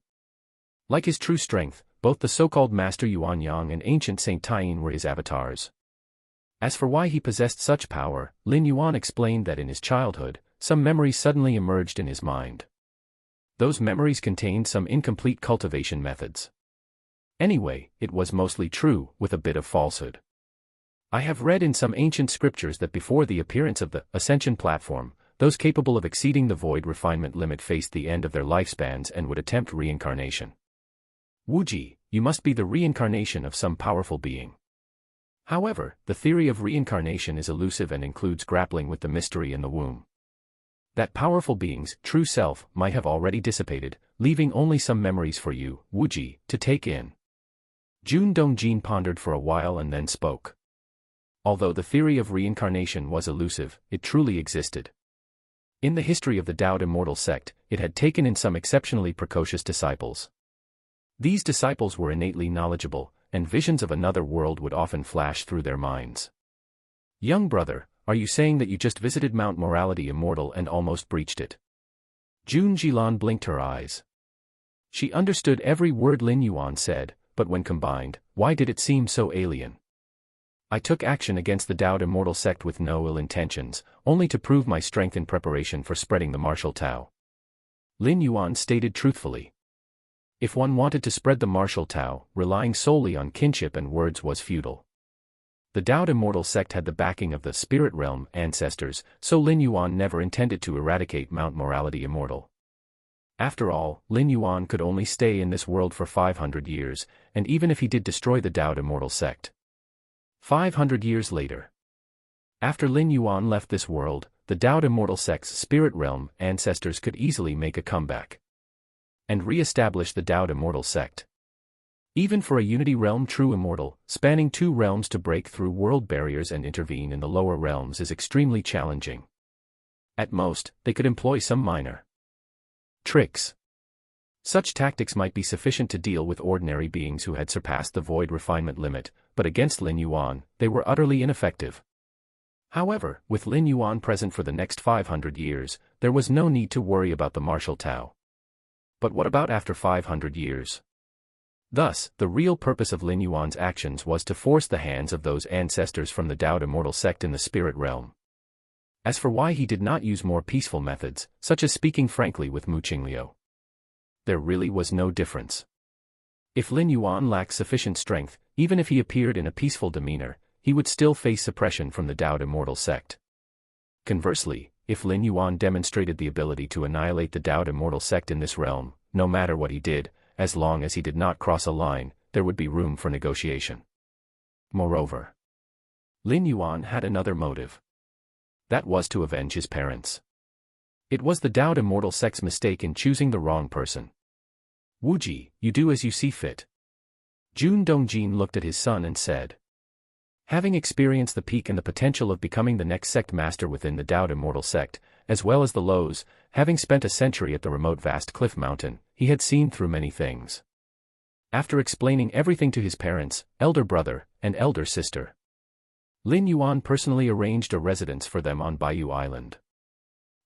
Like his true strength, both the so-called Master Yuanyang and Ancient Saint Taiyin were his avatars. As for why he possessed such power, Lin Yuan explained that in his childhood, some memories suddenly emerged in his mind. Those memories contained some incomplete cultivation methods. Anyway, it was mostly true, with a bit of falsehood. I have read in some ancient scriptures that before the appearance of the Ascension platform, those capable of exceeding the void refinement limit faced the end of their lifespans and would attempt reincarnation. Wuji, you must be the reincarnation of some powerful being. However, the theory of reincarnation is elusive and includes grappling with the mystery in the womb. That powerful being's true self might have already dissipated, leaving only some memories for you, Wuji, to take in. Jun Dongjin pondered for a while and then spoke. Although the theory of reincarnation was elusive, it truly existed. In the history of the Dao immortal sect, it had taken in some exceptionally precocious disciples. These disciples were innately knowledgeable, and visions of another world would often flash through their minds. Young brother, are you saying that you just visited Mount Morality Immortal and almost breached it? Jun Jilan blinked her eyes. She understood every word Lin Yuan said, but when combined, why did it seem so alien? I took action against the Taoed Immortal sect with no ill intentions, only to prove my strength in preparation for spreading the martial Tao. Lin Yuan stated truthfully. If one wanted to spread the martial Tao, relying solely on kinship and words was futile. The Taoed Immortal sect had the backing of the spirit realm ancestors, so Lin Yuan never intended to eradicate Mount Morality Immortal. After all, Lin Yuan could only stay in this world for 500 years, and even if he did destroy the Taoed Immortal sect. 500 years later. After Lin Yuan left this world, the Taoed Immortal sect's spirit realm ancestors could easily make a comeback and re-establish the Taoed Immortal sect. Even for a unity realm true immortal, spanning two realms to break through world barriers and intervene in the lower realms is extremely challenging. At most, they could employ some minor tricks. Such tactics might be sufficient to deal with ordinary beings who had surpassed the void refinement limit, but against Lin Yuan, they were utterly ineffective. However, with Lin Yuan present for the next 500 years, there was no need to worry about the martial Tao. But what about after 500 years? Thus, the real purpose of Lin Yuan's actions was to force the hands of those ancestors from the Taoed Immortal sect in the spirit realm. As for why he did not use more peaceful methods, such as speaking frankly with Mu Qingliu, there really was no difference. If Lin Yuan lacked sufficient strength, even if he appeared in a peaceful demeanor, he would still face suppression from the Taoed Immortal sect. Conversely, if Lin Yuan demonstrated the ability to annihilate the Taoed Immortal sect in this realm, no matter what he did, as long as he did not cross a line, there would be room for negotiation. Moreover, Lin Yuan had another motive. That was to avenge his parents. It was the Taoed Immortal sect's mistake in choosing the wrong person. Wuji, you do as you see fit. Jun Dongjin looked at his son and said. Having experienced the peak and the potential of becoming the next sect master within the Taoed Immortal sect, as well as the lows, having spent a century at the remote vast cliff mountain, he had seen through many things. After explaining everything to his parents, elder brother, and elder sister, Lin Yuan personally arranged a residence for them on Baiyu Island.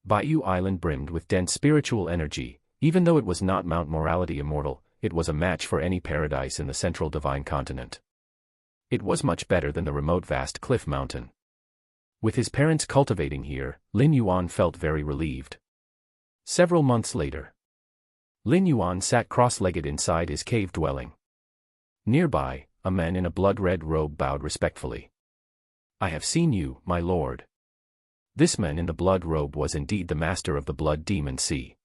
Baiyu Island brimmed with dense spiritual energy. Even though it was not Mount Morality Immortal, it was a match for any paradise in the central divine continent. It was much better than the remote vast cliff mountain. With his parents cultivating here, Lin Yuan felt very relieved. Several months later, Lin Yuan sat cross-legged inside his cave dwelling. Nearby, a man in a blood-red robe bowed respectfully. I have seen you, my lord. This man in the blood robe was indeed the master of the Blood Demon Sea.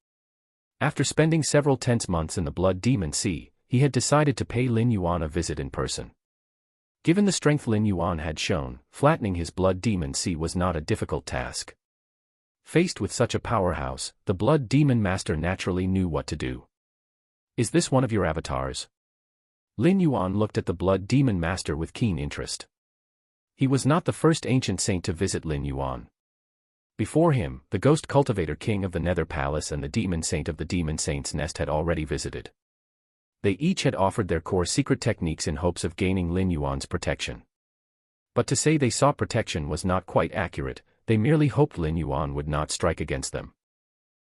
After spending several tense months in the Blood Demon Sea, he had decided to pay Lin Yuan a visit in person. Given the strength Lin Yuan had shown, flattening his Blood Demon Sea was not a difficult task. Faced with such a powerhouse, the Blood Demon Master naturally knew what to do. Is this one of your avatars? Lin Yuan looked at the Blood Demon Master with keen interest. He was not the first ancient saint to visit Lin Yuan. Before him, the Ghost Cultivator King of the Nether Palace and the Demon Saint of the Demon Saint's Nest had already visited. They each had offered their core secret techniques in hopes of gaining Lin Yuan's protection. But to say they sought protection was not quite accurate, they merely hoped Lin Yuan would not strike against them.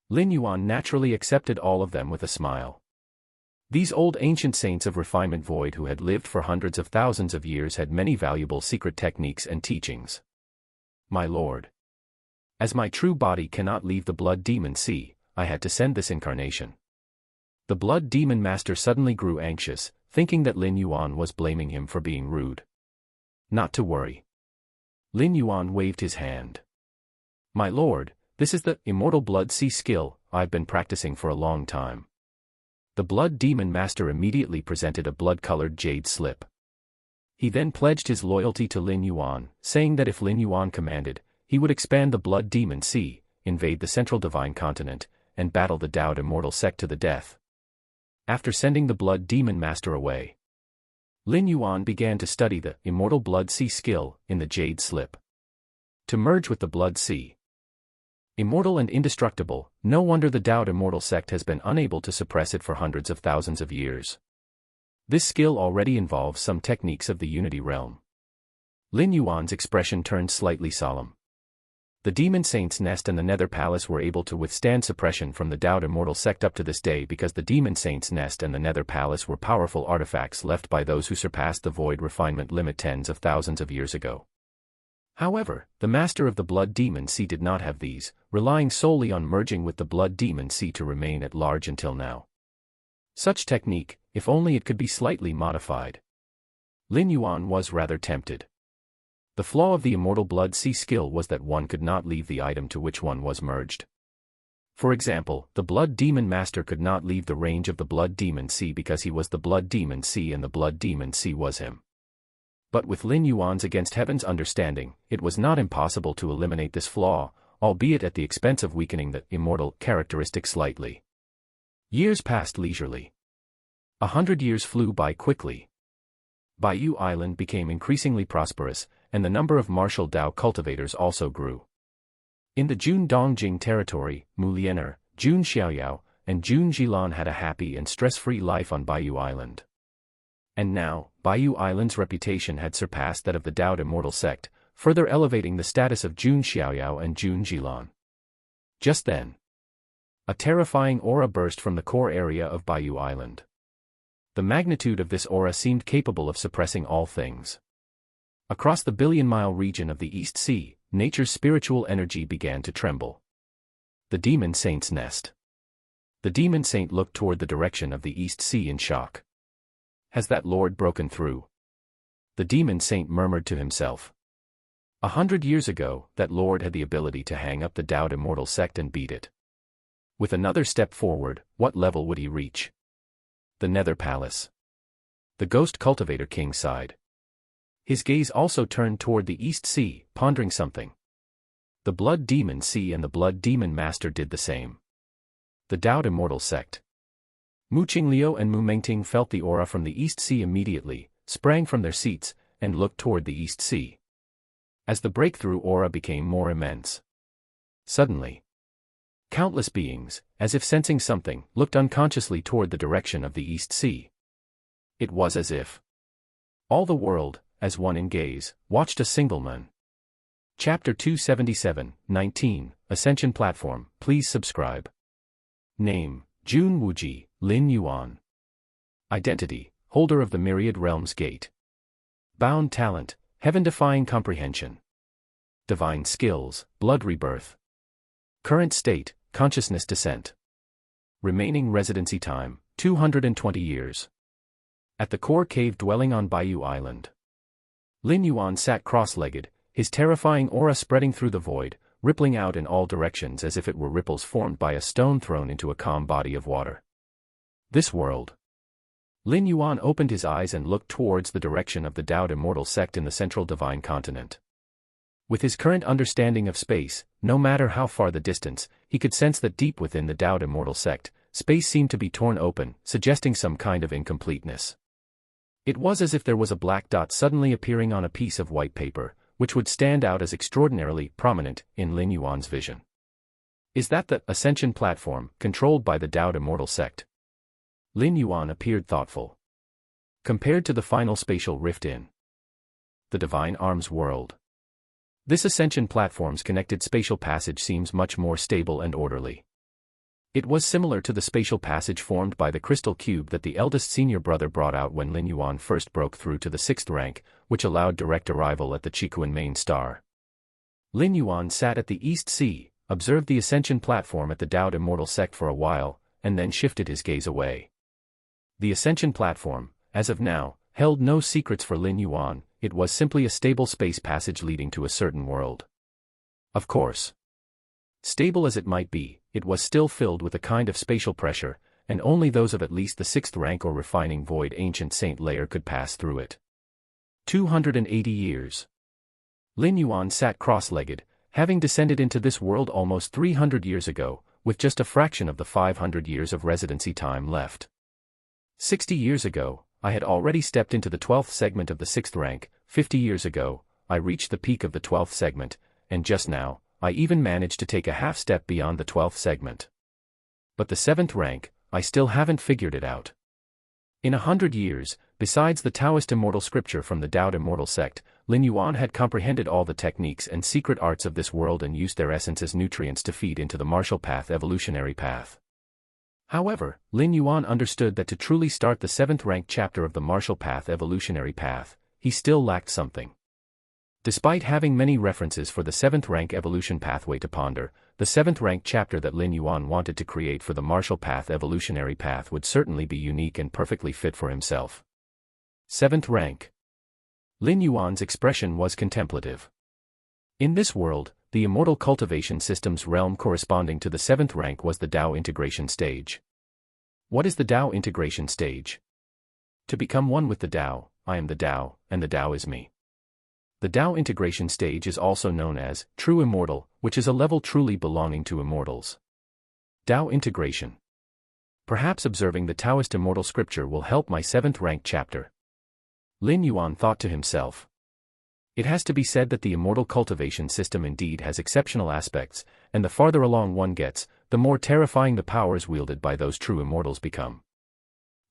Lin Yuan naturally accepted all of them with a smile. These old ancient saints of refinement void who had lived for hundreds of thousands of years had many valuable secret techniques and teachings. My lord. As my true body cannot leave the Blood Demon Sea, I had to send this incarnation. The Blood Demon Master suddenly grew anxious, thinking that Lin Yuan was blaming him for being rude. Not to worry. Lin Yuan waved his hand. My lord, this is the Immortal Blood Sea skill I've been practicing for a long time. The Blood Demon Master immediately presented a blood-colored jade slip. He then pledged his loyalty to Lin Yuan, saying that if Lin Yuan commanded, he would expand the Blood Demon Sea, invade the central divine continent, and battle the Taoed Immortal sect to the death. After sending the Blood Demon Master away, Lin Yuan began to study the Immortal Blood Sea skill in the Jade Slip. To merge with the Blood Sea. Immortal and indestructible, no wonder the Taoed Immortal sect has been unable to suppress it for hundreds of thousands of years. This skill already involves some techniques of the Unity realm. Lin Yuan's expression turned slightly solemn. The Demon Saint's Nest and the Nether Palace were able to withstand suppression from the Dowd Immortal sect up to this day because the Demon Saint's Nest and the Nether Palace were powerful artifacts left by those who surpassed the void refinement limit tens of thousands of years ago. However, the Master of the Blood Demon Sea did not have these, relying solely on merging with the Blood Demon Sea to remain at large until now. Such technique, if only it could be slightly modified. Lin Yuan was rather tempted. The flaw of the Immortal Blood Sea skill was that one could not leave the item to which one was merged. For example, the Blood Demon Master could not leave the range of the Blood Demon Sea because he was the Blood Demon Sea and the Blood Demon Sea was him. But with Lin Yuan's Against Heaven's understanding, it was not impossible to eliminate this flaw, albeit at the expense of weakening the immortal characteristic slightly. Years passed leisurely. 100 years flew by quickly. Baiyu Island became increasingly prosperous, and the number of martial Dao cultivators also grew. In the Jun Dongjing territory, Mu Liener, Jun Xiaoyao, and Jun Jilan had a happy and stress-free life on Baiyu Island. And now, Baiyu Island's reputation had surpassed that of the Dowd Immortal sect, further elevating the status of Jun Xiaoyao and Jun Jilan. Just then, a terrifying aura burst from the core area of Baiyu Island. The magnitude of this aura seemed capable of suppressing all things. Across the billion-mile region of the East Sea, nature's spiritual energy began to tremble. The Demon Saint's Nest. The Demon Saint looked toward the direction of the East Sea in shock. Has that lord broken through? The Demon Saint murmured to himself. 100 years ago, that lord had the ability to hang up the Dowd Immortal sect and beat it. With another step forward, what level would he reach? The Nether Palace. The Ghost Cultivator King sighed. His gaze also turned toward the East Sea, pondering something. The Blood Demon Sea and the Blood Demon Master did the same. The Dowd Immortal sect. Mu Qingliu and Mu Mengting felt the aura from the East Sea immediately, sprang from their seats, and looked toward the East Sea. As the breakthrough aura became more immense, suddenly, countless beings, as if sensing something, looked unconsciously toward the direction of the East Sea. It was as if all the world, as one in gaze, watched a single man. Chapter 277, 19, Ascension Platform. Please subscribe. Name, Jun Wuji, Lin Yuan. Identity, holder of the Myriad Realms Gate. Bound talent, heaven-defying comprehension. Divine skills, blood rebirth. Current state, consciousness descent. Remaining residency time, 220 years. At the core cave dwelling on Baiyu Island. Lin Yuan sat cross-legged, his terrifying aura spreading through the void, rippling out in all directions as if it were ripples formed by a stone thrown into a calm body of water. This world. Lin Yuan opened his eyes and looked towards the direction of the Dowd Immortal sect in the central divine continent. With his current understanding of space, no matter how far the distance, he could sense that deep within the Dowd Immortal sect, space seemed to be torn open, suggesting some kind of incompleteness. It was as if there was a black dot suddenly appearing on a piece of white paper, which would stand out as extraordinarily prominent in Lin Yuan's vision. Is that the Ascension Platform, controlled by the Dowd Immortal sect? Lin Yuan appeared thoughtful. Compared to the final spatial rift in the Divine Arms world, this Ascension Platform's connected spatial passage seems much more stable and orderly. It was similar to the spatial passage formed by the crystal cube that the eldest senior brother brought out when Lin Yuan first broke through to the 6th rank, which allowed direct arrival at the Qikuan main star. Lin Yuan sat at the East Sea, observed the Ascension Platform at the Dowd Immortal sect for a while, and then shifted his gaze away. The Ascension Platform, as of now, held no secrets for Lin Yuan. It was simply a stable space passage leading to a certain world. Of course, stable as it might be, it was still filled with a kind of spatial pressure, and only those of at least the 6th rank or refining void ancient saint layer could pass through it. 280 years. Lin Yuan sat cross-legged, having descended into this world almost 300 years ago, with just a fraction of the 500 years of residency time left. 60 years ago, I had already stepped into the 12th segment of the 6th rank. 50 years ago, I reached the peak of the 12th segment, and just now, I even managed to take a half step beyond the 12th segment. But the 7th rank, I still haven't figured it out. In 100 years, besides the Taoist immortal scripture from the Dowd Immortal sect, Lin Yuan had comprehended all the techniques and secret arts of this world and used their essence as nutrients to feed into the martial path evolutionary path. However, Lin Yuan understood that to truly start the 7th rank chapter of the martial path evolutionary path, he still lacked something. Despite having many references for the 7th rank evolution pathway to ponder, the 7th rank chapter that Lin Yuan wanted to create for the martial path evolutionary path would certainly be unique and perfectly fit for himself. 7th rank. Lin Yuan's expression was contemplative. In this world, the immortal cultivation system's realm corresponding to the 7th rank was the Tao integration stage. What is the Tao integration stage? To become one with the Tao, I am the Tao, and the Tao is me. The Tao integration stage is also known as true immortal, which is a level truly belonging to immortals. Tao integration. Perhaps observing the Taoist immortal scripture will help my 7th rank chapter. Lin Yuan thought to himself. It has to be said that the immortal cultivation system indeed has exceptional aspects, and the farther along one gets, the more terrifying the powers wielded by those true immortals become.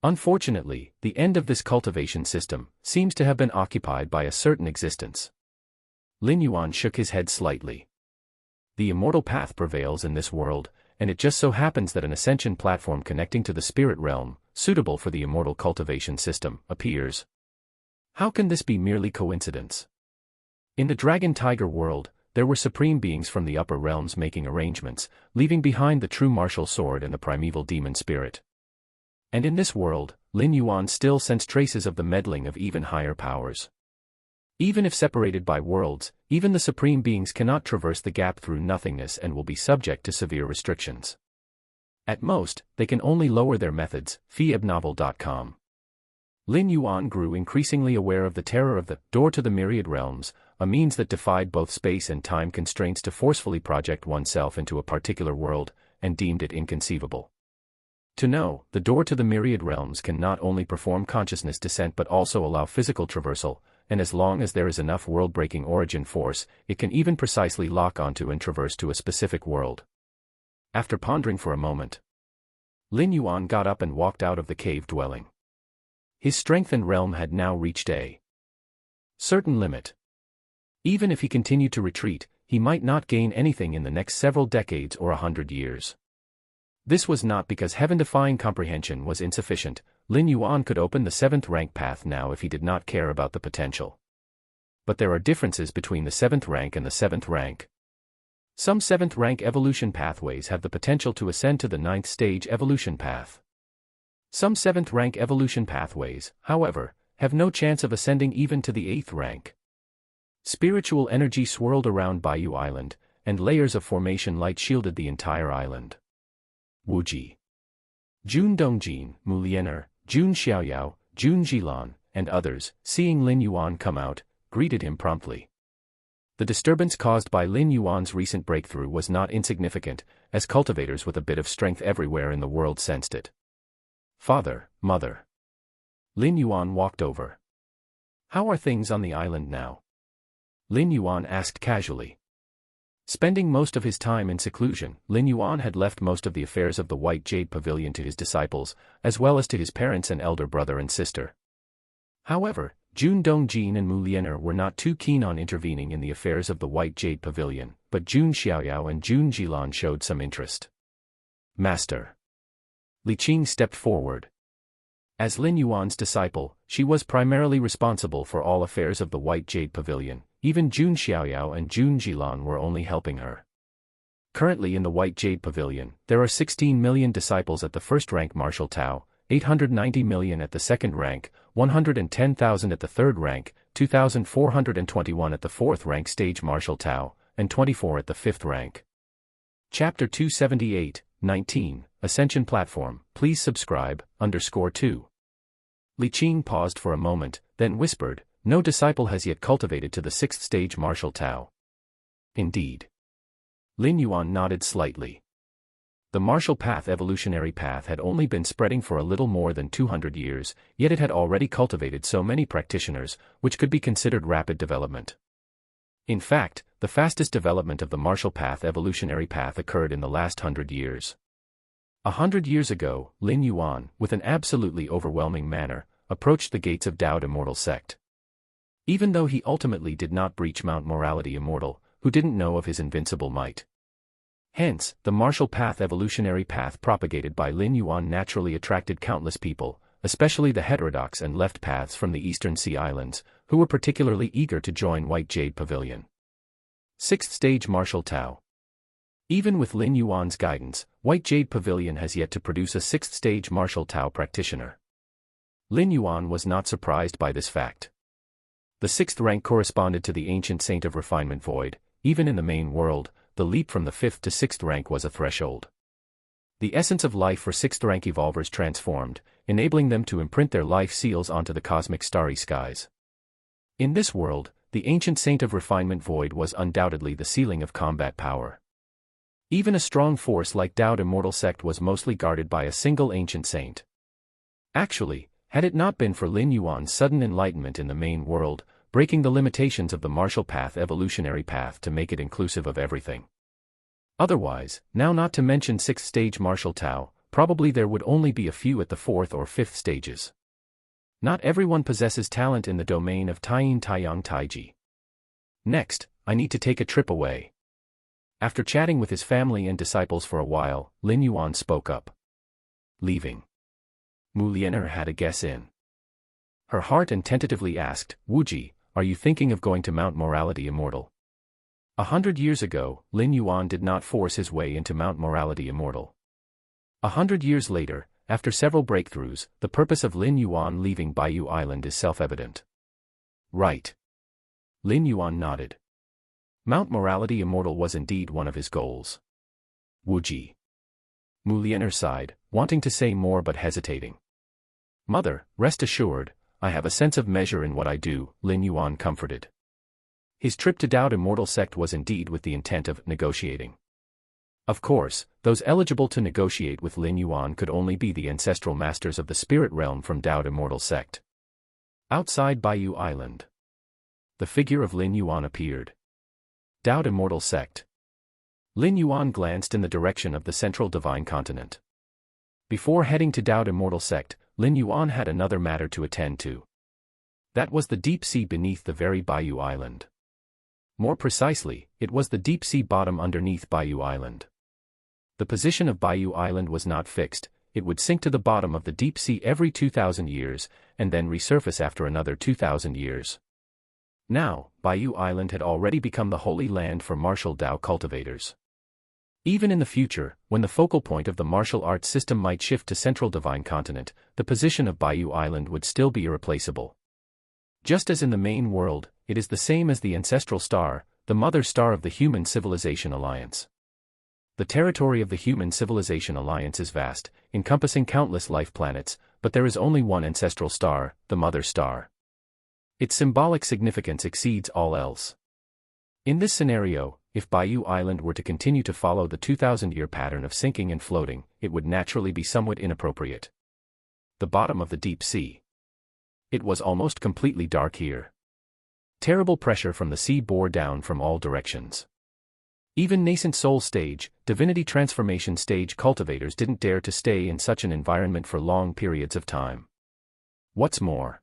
Unfortunately, the end of this cultivation system seems to have been occupied by a certain existence. Lin Yuan shook his head slightly. The immortal path prevails in this world, and it just so happens that an ascension platform connecting to the spirit realm, suitable for the immortal cultivation system, appears. How can this be merely coincidence? In the dragon-tiger world, there were supreme beings from the upper realms making arrangements, leaving behind the true martial sword and the primeval demon spirit. And in this world, Lin Yuan still sensed traces of the meddling of even higher powers. Even if separated by worlds, even the supreme beings cannot traverse the gap through nothingness and will be subject to severe restrictions. At most, they can only lower their methods. Pheebnovel.com. Lin Yuan grew increasingly aware of the terror of the door to the myriad realms, a means that defied both space and time constraints to forcefully project oneself into a particular world, and deemed it inconceivable. To know, the door to the myriad realms can not only perform consciousness descent but also allow physical traversal, and as long as there is enough world-breaking origin force, it can even precisely lock onto and traverse to a specific world. After pondering for a moment, Lin Yuan got up and walked out of the cave dwelling. His strength and realm had now reached a certain limit. Even if he continued to retreat, he might not gain anything in the next several decades or 100 years. This was not because heaven-defying comprehension was insufficient. Lin Yuan could open the 7th rank path now if he did not care about the potential. But there are differences between the 7th rank and the 7th rank. Some 7th rank evolution pathways have the potential to ascend to the 9th stage evolution path. Some 7th rank evolution pathways, however, have no chance of ascending even to the 8th rank. Spiritual energy swirled around Bayou Island, and layers of formation light shielded the entire island. Wuji, Jun Dongjin, Mu Liener, Jun Xiaoyao, Jun Jilan, and others, seeing Lin Yuan come out, greeted him promptly. The disturbance caused by Lin Yuan's recent breakthrough was not insignificant, as cultivators with a bit of strength everywhere in the world sensed it. Father, mother. Lin Yuan walked over. How are things on the island now? Lin Yuan asked casually. Spending most of his time in seclusion, Lin Yuan had left most of the affairs of the White Jade Pavilion to his disciples, as well as to his parents and elder brother and sister. However, Jun Dongjin and Mu Liener were not too keen on intervening in the affairs of the White Jade Pavilion, but Jun Xiaoyao and Jun Jilan showed some interest. Master. Li Qing stepped forward. As Lin Yuan's disciple, she was primarily responsible for all affairs of the White Jade Pavilion. Even Jun Xiaoyao and Jun Jilan were only helping her. Currently in the White Jade Pavilion, there are 16 million disciples at the 1st rank martial Tao, 890 million at the 2nd rank, 110,000 at the 3rd rank, 2,421 at the 4th rank stage martial Tao, and 24 at the 5th rank. Chapter 278, 19, Ascension Platform, please subscribe, _2. Li Qing paused for a moment, then whispered, no disciple has yet cultivated to the 6th stage martial Tao. Indeed. Lin Yuan nodded slightly. The martial path evolutionary path had only been spreading for a little more than 200 years, yet it had already cultivated so many practitioners, which could be considered rapid development. In fact, the fastest development of the martial path evolutionary path occurred in the last 100 years. 100 years ago, Lin Yuan, with an absolutely overwhelming manner, approached the gates of Dao Immortal Sect. Even though he ultimately did not breach Mount Morality Immortal, who didn't know of his invincible might. Hence, the martial path evolutionary path propagated by Lin Yuan naturally attracted countless people, especially the heterodox and left paths from the eastern Sea Islands, who were particularly eager to join White Jade Pavilion. 6th Stage Martial Tao. Even with Lin Yuan's guidance, White Jade Pavilion has yet to produce a 6th Stage Martial Tao practitioner. Lin Yuan was not surprised by this fact. The 6th rank corresponded to the ancient Saint of Refinement Void. Even in the main world, the leap from the 5th to 6th rank was a threshold. The essence of life for 6th rank evolvers transformed, enabling them to imprint their life seals onto the cosmic starry skies. In this world, the ancient Saint of Refinement Void was undoubtedly the ceiling of combat power. Even a strong force like Dao's Immortal Sect was mostly guarded by a single ancient saint. Actually, had it not been for Lin Yuan's sudden enlightenment in the main world, breaking the limitations of the martial path evolutionary path to make it inclusive of everything. Otherwise, now not to mention 6th stage martial Tao, probably there would only be a few at the 4th or 5th stages. Not everyone possesses talent in the domain of Taiyin Taiyang Taiji. Next, I need to take a trip away. After chatting with his family and disciples for a while, Lin Yuan spoke up. Leaving. Mu Lianer had a guess in her heart and tentatively asked, Wuji, are you thinking of going to Mount Morality Immortal? 100 years ago, Lin Yuan did not force his way into Mount Morality Immortal. 100 years later, after several breakthroughs, the purpose of Lin Yuan leaving Baiyu Island is self-evident. Right. Lin Yuan nodded. Mount Morality Immortal was indeed one of his goals. Wuji. Mu Lianer sighed, wanting to say more but hesitating. Mother, rest assured, I have a sense of measure in what I do, Lin Yuan comforted. His trip to Dao's Immortal Sect was indeed with the intent of negotiating. Of course, those eligible to negotiate with Lin Yuan could only be the ancestral masters of the spirit realm from Dao's Immortal Sect. Outside Baiyu Island, the figure of Lin Yuan appeared. Dao's Immortal Sect. Lin Yuan glanced in the direction of the central divine continent. Before heading to Dao's Immortal Sect, Lin Yuan had another matter to attend to. That was the deep sea beneath the very Baiyu Island. More precisely, it was the deep sea bottom underneath Baiyu Island. The position of Baiyu Island was not fixed, it would sink to the bottom of the deep sea every 2,000 years, and then resurface after another 2,000 years. Now, Baiyu Island had already become the holy land for martial Dao cultivators. Even in the future, when the focal point of the martial arts system might shift to Central Divine Continent, the position of Baiyu Island would still be irreplaceable. Just as in the main world, it is the same as the ancestral star, the mother star of the Human Civilization Alliance. The territory of the Human Civilization Alliance is vast, encompassing countless life planets, but there is only one ancestral star, the mother star. Its symbolic significance exceeds all else. In this scenario, if Baiyu Island were to continue to follow the 2,000-year pattern of sinking and floating, it would naturally be somewhat inappropriate. The bottom of the deep sea. It was almost completely dark here. Terrible pressure from the sea bore down from all directions. Even nascent soul stage, divinity transformation stage cultivators didn't dare to stay in such an environment for long periods of time. What's more,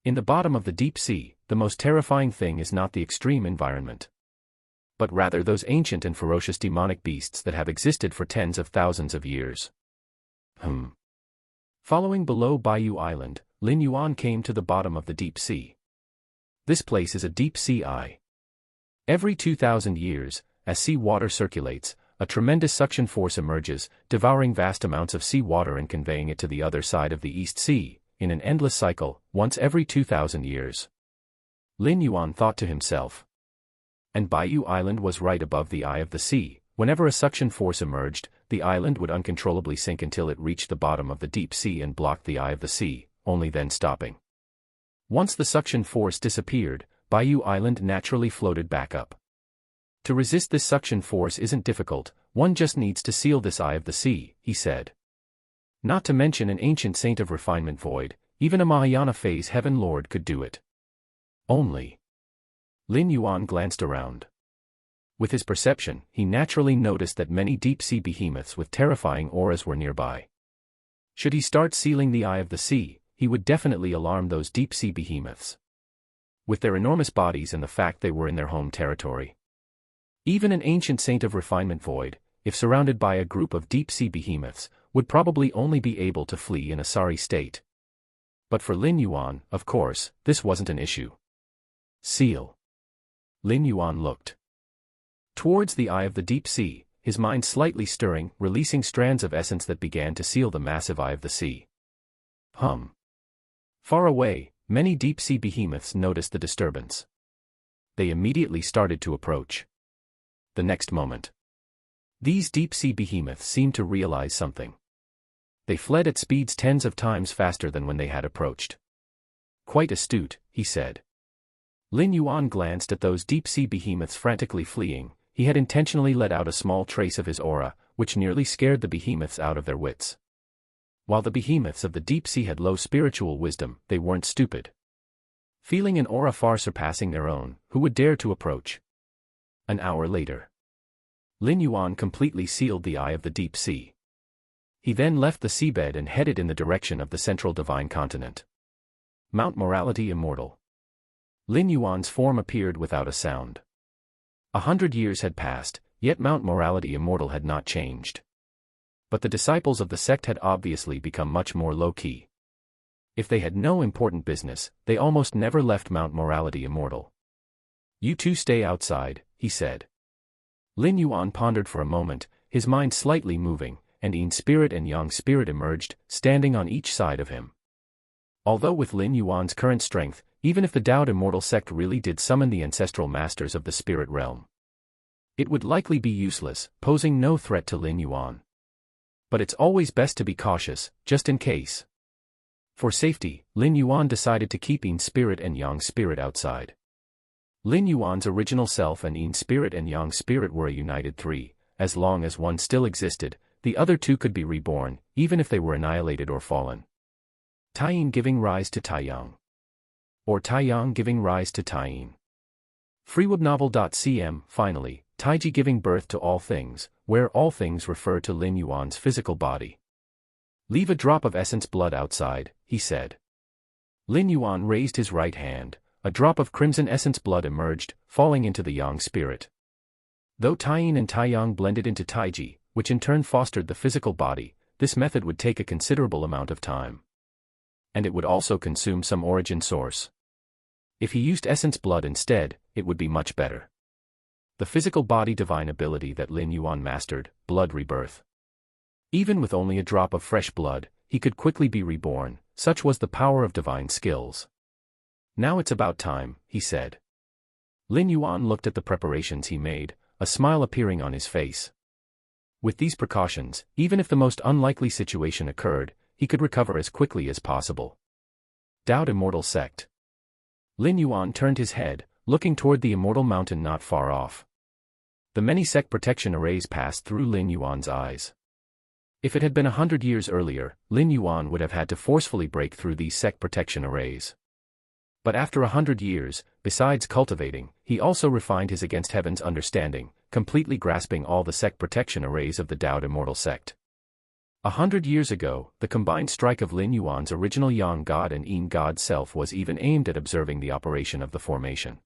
in the bottom of the deep sea, the most terrifying thing is not the extreme environment, but rather those ancient and ferocious demonic beasts that have existed for tens of thousands of years. Following below Baiyu Island, Lin Yuan came to the bottom of the deep sea. This place is a deep sea eye. Every 2,000 years, as sea water circulates, a tremendous suction force emerges, devouring vast amounts of sea water and conveying it to the other side of the East Sea, in an endless cycle, once every 2,000 years. Lin Yuan thought to himself. And Baiyu Island was right above the eye of the sea. Whenever a suction force emerged, the island would uncontrollably sink until it reached the bottom of the deep sea and blocked the eye of the sea, only then stopping. Once the suction force disappeared, Baiyu Island naturally floated back up. To resist this suction force isn't difficult, one just needs to seal this eye of the sea, he said. Not to mention an ancient saint of refinement void, even a Mahayana phase heaven lord could do it. Only. Lin Yuan glanced around. With his perception, he naturally noticed that many deep-sea behemoths with terrifying auras were nearby. Should he start sealing the eye of the sea, he would definitely alarm those deep-sea behemoths. with their enormous bodies and the fact they were in their home territory. Even an ancient saint of refinement void, if surrounded by a group of deep-sea behemoths, would probably only be able to flee in a sorry state. But for Lin Yuan, of course, this wasn't an issue. Seal. Lin Yuan looked towards the eye of the deep sea, his mind slightly stirring, releasing strands of essence that began to seal the massive eye of the sea. Far away, many deep-sea behemoths noticed the disturbance. They immediately started to approach. The next moment, these deep-sea behemoths seemed to realize something. They fled at speeds tens of times faster than when they had approached. Quite astute, he said. Lin Yuan glanced at those deep-sea behemoths frantically fleeing. He had intentionally let out a small trace of his aura, which nearly scared the behemoths out of their wits. While the behemoths of the deep sea had low spiritual wisdom, they weren't stupid. Feeling an aura far surpassing their own, who would dare to approach? An hour later, Lin Yuan completely sealed the eye of the deep sea. He then left the seabed and headed in the direction of the central divine continent. Mount Morality Immortal. Lin Yuan's form appeared without a sound. 100 years had passed, yet Mount Morality Immortal had not changed. But the disciples of the sect had obviously become much more low-key. If they had no important business, they almost never left Mount Morality Immortal. "You two stay outside," he said. Lin Yuan pondered for a moment, his mind slightly moving, and Yin spirit and Yang spirit emerged, standing on each side of him. Although with Lin Yuan's current strength, even if the Dao Immortal sect really did summon the ancestral masters of the spirit realm, it would likely be useless, posing no threat to Lin Yuan. But it's always best to be cautious, just in case. For safety, Lin Yuan decided to keep Yin spirit and Yang spirit outside. Lin Yuan's original self and Yin spirit and Yang spirit were a united three. As long as one still existed, the other two could be reborn, even if they were annihilated or fallen. Taiyin giving rise to Taiyang. Or Taiyang giving rise to Taiyin. freewebnovel.cm. Finally, Taiji giving birth to all things, where all things refer to Lin Yuan's physical body. "Leave a drop of essence blood outside," he said. Lin Yuan raised his right hand. A drop of crimson essence blood emerged, falling into the Yang spirit. Though Taiyin and Taiyang blended into Taiji, which in turn fostered the physical body, this method would take a considerable amount of time. And it would also consume some origin source. If he used essence blood instead, it would be much better. The physical body divine ability that Lin Yuan mastered, blood rebirth. Even with only a drop of fresh blood, he could quickly be reborn, such was the power of divine skills. "Now it's about time," he said. Lin Yuan looked at the preparations he made, a smile appearing on his face. With these precautions, even if the most unlikely situation occurred, he could recover as quickly as possible. Dao Immortal Sect. Lin Yuan turned his head, looking toward the immortal mountain not far off. The many sect protection arrays passed through Lin Yuan's eyes. If it had been 100 years earlier, Lin Yuan would have had to forcefully break through these sect protection arrays. But after 100 years, besides cultivating, he also refined his against heaven's understanding, completely grasping all the sect protection arrays of the Dao Immortal sect. 100 years ago, the combined strike of Lin Yuan's original Yang God and Yin God self was even aimed at observing the operation of the formation.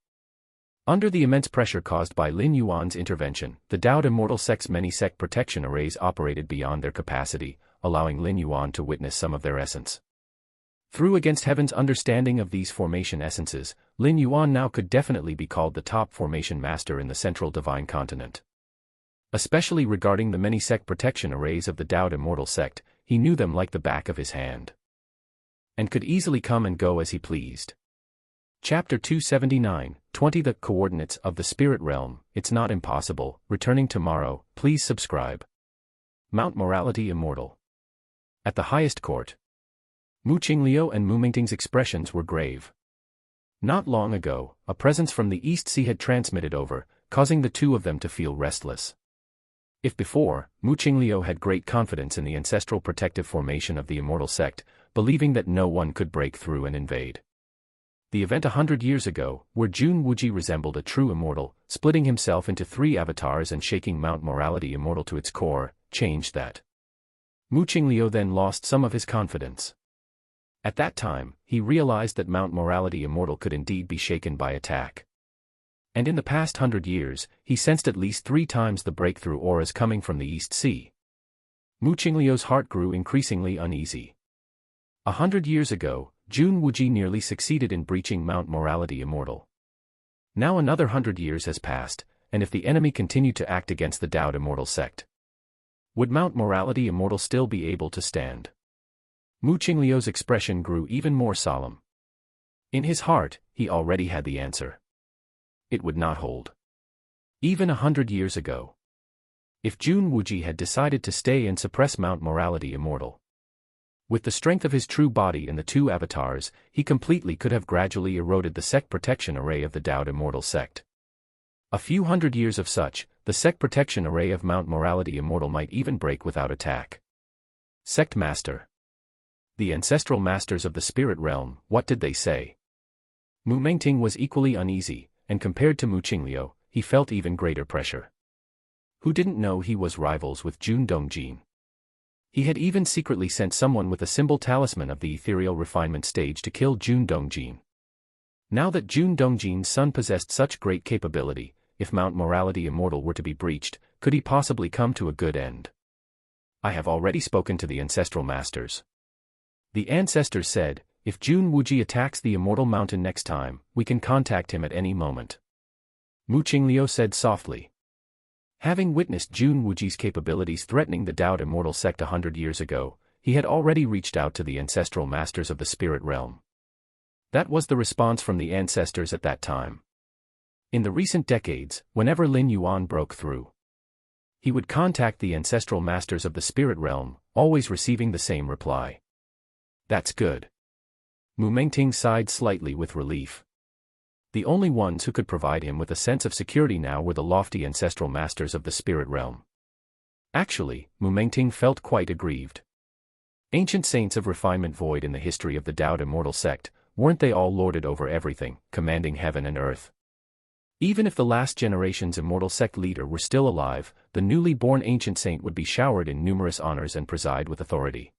Under the immense pressure caused by Lin Yuan's intervention, the Dao Immortal sect's many sect protection arrays operated beyond their capacity, allowing Lin Yuan to witness some of their essence. Through against heaven's understanding of these formation essences, Lin Yuan now could definitely be called the top formation master in the central divine continent. Especially regarding the many sect protection arrays of the Dao Immortal sect, he knew them like the back of his hand. And could easily come and go as he pleased. Chapter 279, 20 The Coordinates of the Spirit Realm. It's not impossible. Returning tomorrow. Please subscribe. Mount Morality Immortal. At the highest court, Mu Qingliu and Mu Mingting's expressions were grave. Not long ago, a presence from the East Sea had transmitted over, causing the two of them to feel restless. If before, Mu Qingliu had great confidence in the ancestral protective formation of the immortal sect, believing that no one could break through and invade. The event 100 years ago, where Jun Wuji resembled a true immortal, splitting himself into 3 avatars and shaking Mount Morality Immortal to its core, changed that. Mu Qingliu then lost some of his confidence. At that time, he realized that Mount Morality Immortal could indeed be shaken by attack. And in the past 100 years, he sensed at least 3 times the breakthrough auras coming from the East Sea. Mu Qingliu's heart grew increasingly uneasy. 100 years ago, Jun Wuji nearly succeeded in breaching Mount Morality Immortal. Now another 100 years has passed, and if the enemy continued to act against the Dao Immortal sect, would Mount Morality Immortal still be able to stand? Mu Qingliu's expression grew even more solemn. In his heart, he already had the answer. It would not hold. Even 100 years ago. If Jun Wuji had decided to stay and suppress Mount Morality Immortal, with the strength of his true body and the 2 avatars, he completely could have gradually eroded the sect protection array of the Dao Immortal sect. A few 100 years of such, the sect protection array of Mount Morality Immortal might even break without attack. Sect Master. The ancestral masters of the spirit realm, what did they say? Mu Mengting was equally uneasy, and compared to Mu Qingliu, he felt even greater pressure. Who didn't know he was rivals with Jun Dongjin? He had even secretly sent someone with a symbol talisman of the ethereal refinement stage to kill Jun Dongjin. Now that Jun Dongjin's son possessed such great capability, if Mount Morality Immortal were to be breached, could he possibly come to a good end? I have already spoken to the ancestral masters. The ancestors said, if Jun Wuji attacks the Immortal Mountain next time, we can contact him at any moment. Mu Qingliu said softly. Having witnessed Jun Wuji's capabilities threatening the Dao Immortal sect 100 years ago, he had already reached out to the ancestral masters of the spirit realm. That was the response from the ancestors at that time. In the recent decades, whenever Lin Yuan broke through, he would contact the ancestral masters of the spirit realm, always receiving the same reply. That's good. Mu Mengting sighed slightly with relief. The only ones who could provide him with a sense of security now were the lofty ancestral masters of the spirit realm. Actually, Mu Mengting felt quite aggrieved. Ancient saints of refinement void in the history of the Dao Immortal sect, weren't they all lorded over everything, commanding heaven and earth? Even if the last generation's immortal sect leader were still alive, the newly born ancient saint would be showered in numerous honors and preside with authority.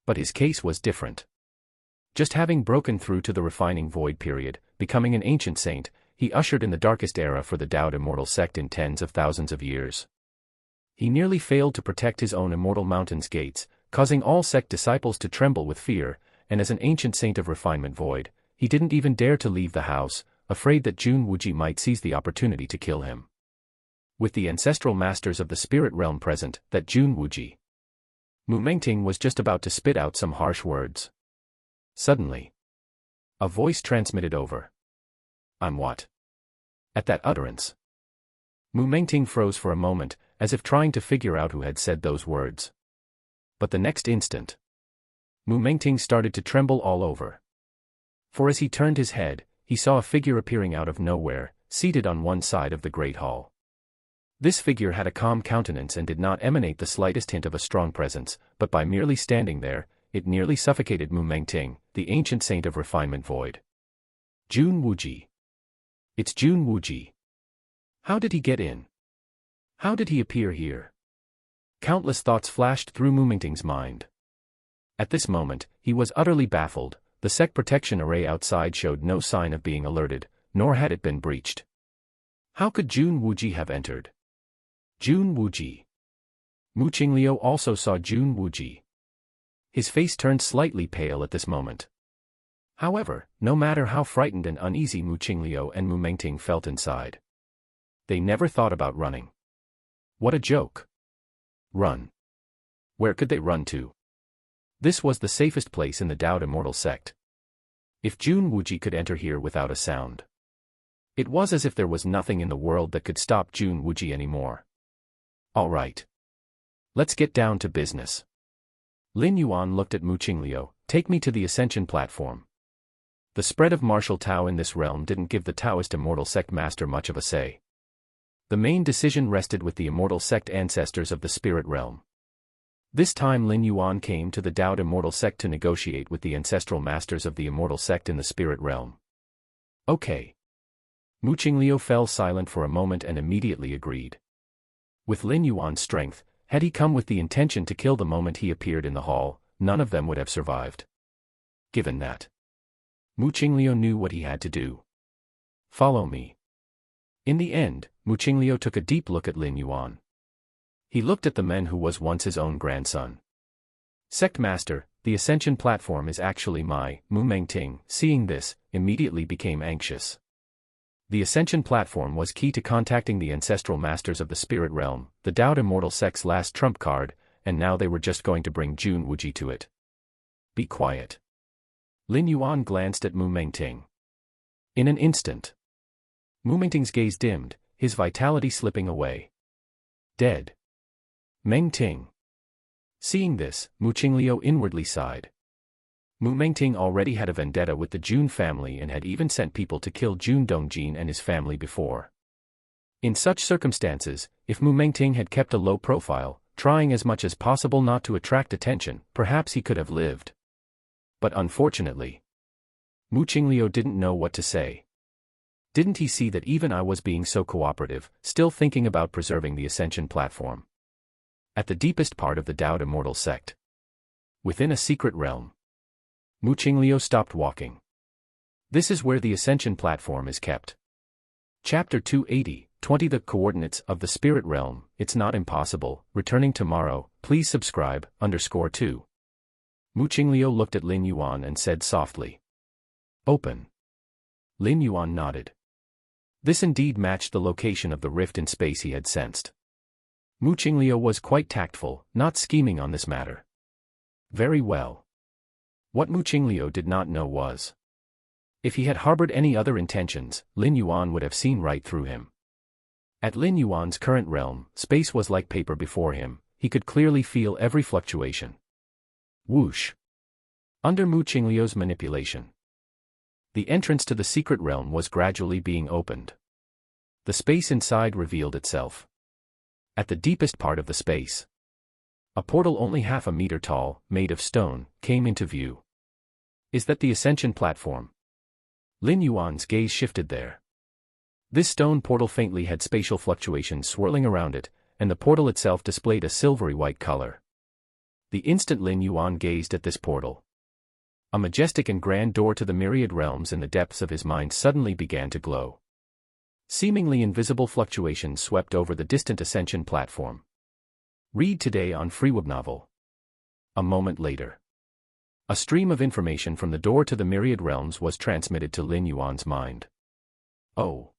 But his case was different. Just having broken through to the refining void period, becoming an ancient saint, he ushered in the darkest era for the Dao Immortal sect in tens of thousands of years. He nearly failed to protect his own Immortal Mountain's gates, causing all sect disciples to tremble with fear, and as an ancient saint of refinement void, he didn't even dare to leave the house, afraid that Jun Wuji might seize the opportunity to kill him. With the ancestral masters of the spirit realm present, that Jun Wuji, Mu Mengting was just about to spit out some harsh words. Suddenly, a voice transmitted over. I'm what? At that utterance, Mu Mengting froze for a moment, as if trying to figure out who had said those words. But the next instant, Mu Mengting started to tremble all over. For as he turned his head, he saw a figure appearing out of nowhere, seated on one side of the great hall. This figure had a calm countenance and did not emanate the slightest hint of a strong presence, but by merely standing there, it nearly suffocated Mu Mengting, the ancient saint of refinement void. Jun Wuji. It's Jun Wuji. How did he get in? How did he appear here? Countless thoughts flashed through Mu Mengting's mind. At this moment, he was utterly baffled. The sect protection array outside showed no sign of being alerted, nor had it been breached. How could Jun Wuji have entered? Jun Wuji. Mu Qingliu also saw Jun Wuji. His face turned slightly pale at this moment. However, no matter how frightened and uneasy Mu Qingliu and Mu Mengting felt inside, they never thought about running. What a joke. Run. Where could they run to? This was the safest place in the Dao Immortal sect. If Jun Wuji could enter here without a sound, it was as if there was nothing in the world that could stop Jun Wuji anymore. All right. Let's get down to business. Lin Yuan looked at Mu Qingliu. Take me to the ascension platform. The spread of martial Tao in this realm didn't give the Taoist immortal sect master much of a say. The main decision rested with the immortal sect ancestors of the spirit realm. This time Lin Yuan came to the Dao Immortal sect to negotiate with the ancestral masters of the immortal sect in the spirit realm. Okay. Mu Qingliu fell silent for a moment and immediately agreed. With Lin Yuan's strength, had he come with the intention to kill the moment he appeared in the hall, none of them would have survived. Given that, Mu Qingliu knew what he had to do. Follow me. In the end, Mu Qingliu took a deep look at Lin Yuan. He looked at the man who was once his own grandson. Sect Master, the Ascension platform is actually my, Mu Mengting, seeing this, immediately became anxious. The Ascension platform was key to contacting the ancestral masters of the spirit realm, the Dao Immortal Sect's last trump card, and now they were just going to bring Jun Wuji to it. Be quiet. Lin Yuan glanced at Mu Mengting. In an instant, Mu Mengting's gaze dimmed, his vitality slipping away. Dead. Mengting. Seeing this, Mu Qingliu inwardly sighed. Mu Mengting already had a vendetta with the Jun family and had even sent people to kill Jun Dongjin and his family before. In such circumstances, if Mu Mengting had kept a low profile, trying as much as possible not to attract attention, perhaps he could have lived. But unfortunately, Mu Qingliu didn't know what to say. Didn't he see that even I was being so cooperative, still thinking about preserving the Ascension platform? At the deepest part of the Dao Immortal Sect, within a secret realm, Mu Qingliu stopped walking. This is where the Ascension platform is kept. Chapter 280, 20 The Coordinates of the Spirit Realm, It's Not Impossible, returning tomorrow, please subscribe, _2. Mu Qingliu looked at Lin Yuan and said softly. Open. Lin Yuan nodded. This indeed matched the location of the rift in space he had sensed. Mu Qingliu was quite tactful, not scheming on this matter. Very well. What Mu Qingliu did not know was, if he had harbored any other intentions, Lin Yuan would have seen right through him. At Lin Yuan's current realm, space was like paper before him, he could clearly feel every fluctuation. Whoosh. Under Mu Qingliu's manipulation, the entrance to the secret realm was gradually being opened. The space inside revealed itself. At the deepest part of the space, a portal only half a meter tall, made of stone, came into view. Is that the Ascension platform? Lin Yuan's gaze shifted there. This stone portal faintly had spatial fluctuations swirling around it, and the portal itself displayed a silvery white color. The instant Lin Yuan gazed at this portal, a majestic and grand door to the myriad realms in the depths of his mind suddenly began to glow. Seemingly invisible fluctuations swept over the distant Ascension platform. Read today on FreeWebNovel. A moment later, a stream of information from the door to the myriad realms was transmitted to Lin Yuan's mind. Oh.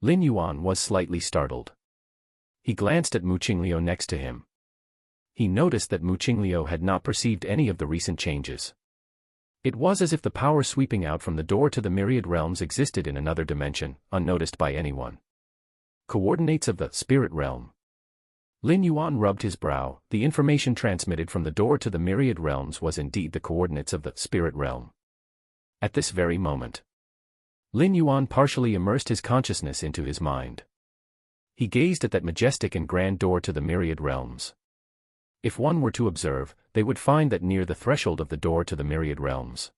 Lin Yuan was slightly startled. He glanced at Mu Qingliu next to him. He noticed that Mu Qingliu had not perceived any of the recent changes. It was as if the power sweeping out from the door to the myriad realms existed in another dimension, unnoticed by anyone. Coordinates of the spirit realm. Lin Yuan rubbed his brow. The information transmitted from the door to the myriad realms was indeed the coordinates of the spirit realm. At this very moment, Lin Yuan partially immersed his consciousness into his mind. He gazed at that majestic and grand door to the myriad realms. If one were to observe, they would find that near the threshold of the door to the myriad realms,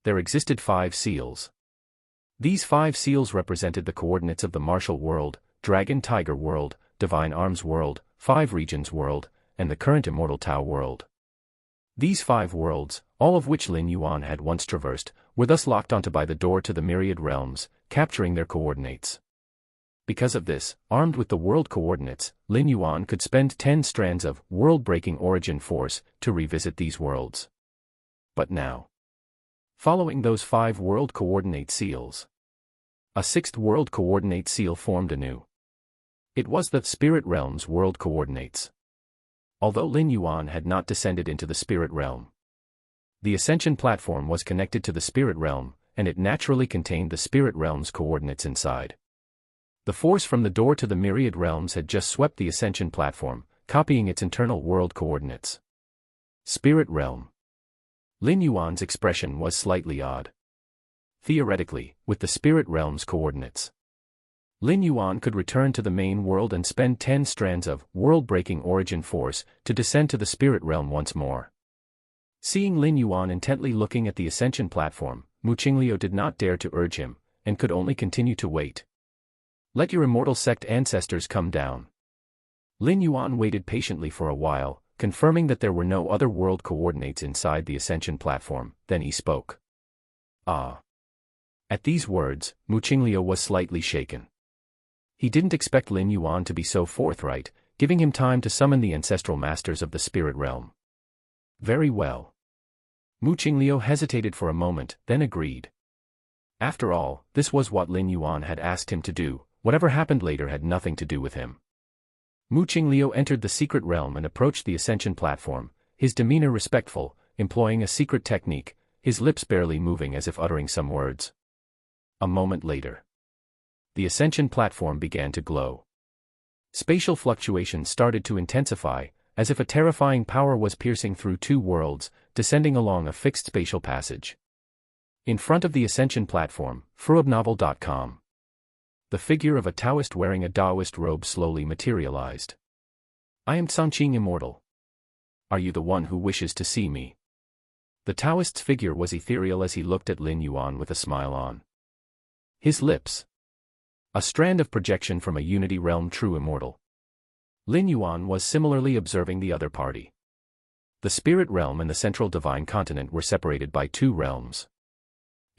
there existed 5 seals. These 5 seals represented the coordinates of the martial world, dragon tiger world, divine arms world, 5 regions world, and the current immortal Tao world. These 5 worlds, all of which Lin Yuan had once traversed, were thus locked onto by the door to the myriad realms, capturing their coordinates. Because of this, armed with the world coordinates, Lin Yuan could spend 10 strands of world-breaking origin force to revisit these worlds. But now, following those 5 world coordinate seals, a 6th world coordinate seal formed anew. It was the spirit realm's world coordinates. Although Lin Yuan had not descended into the spirit realm, the Ascension platform was connected to the spirit realm, and it naturally contained the spirit realm's coordinates inside. The force from the door to the myriad realms had just swept the Ascension platform, copying its internal world coordinates. Spirit realm. Lin Yuan's expression was slightly odd. Theoretically, with the spirit realm's coordinates, Lin Yuan could return to the main world and spend 10 strands of world-breaking origin force to descend to the spirit realm once more. Seeing Lin Yuan intently looking at the Ascension platform, Mu Qingliu did not dare to urge him, and could only continue to wait. Let your immortal sect ancestors come down. Lin Yuan waited patiently for a while, confirming that there were no other world coordinates inside the Ascension platform. Then he spoke. Ah. At these words, Mu Qingliu was slightly shaken. He didn't expect Lin Yuan to be so forthright, giving him time to summon the ancestral masters of the spirit realm. Very well. Mu Qingliu hesitated for a moment, then agreed. After all, this was what Lin Yuan had asked him to do. Whatever happened later had nothing to do with him. Mu Qingliu entered the secret realm and approached the Ascension platform, his demeanor respectful, employing a secret technique, his lips barely moving as if uttering some words. A moment later, the Ascension platform began to glow. Spatial fluctuations started to intensify, as if a terrifying power was piercing through two worlds, descending along a fixed spatial passage. In front of the Ascension platform, Fruobnovel.com. The figure of a Taoist wearing a Taoist robe slowly materialized. I am Tsangqing Immortal. Are you the one who wishes to see me? The Taoist's figure was ethereal as he looked at Lin Yuan with a smile on his lips. A strand of projection from a Unity Realm true immortal. Lin Yuan was similarly observing the other party. The spirit realm and the central divine continent were separated by two realms.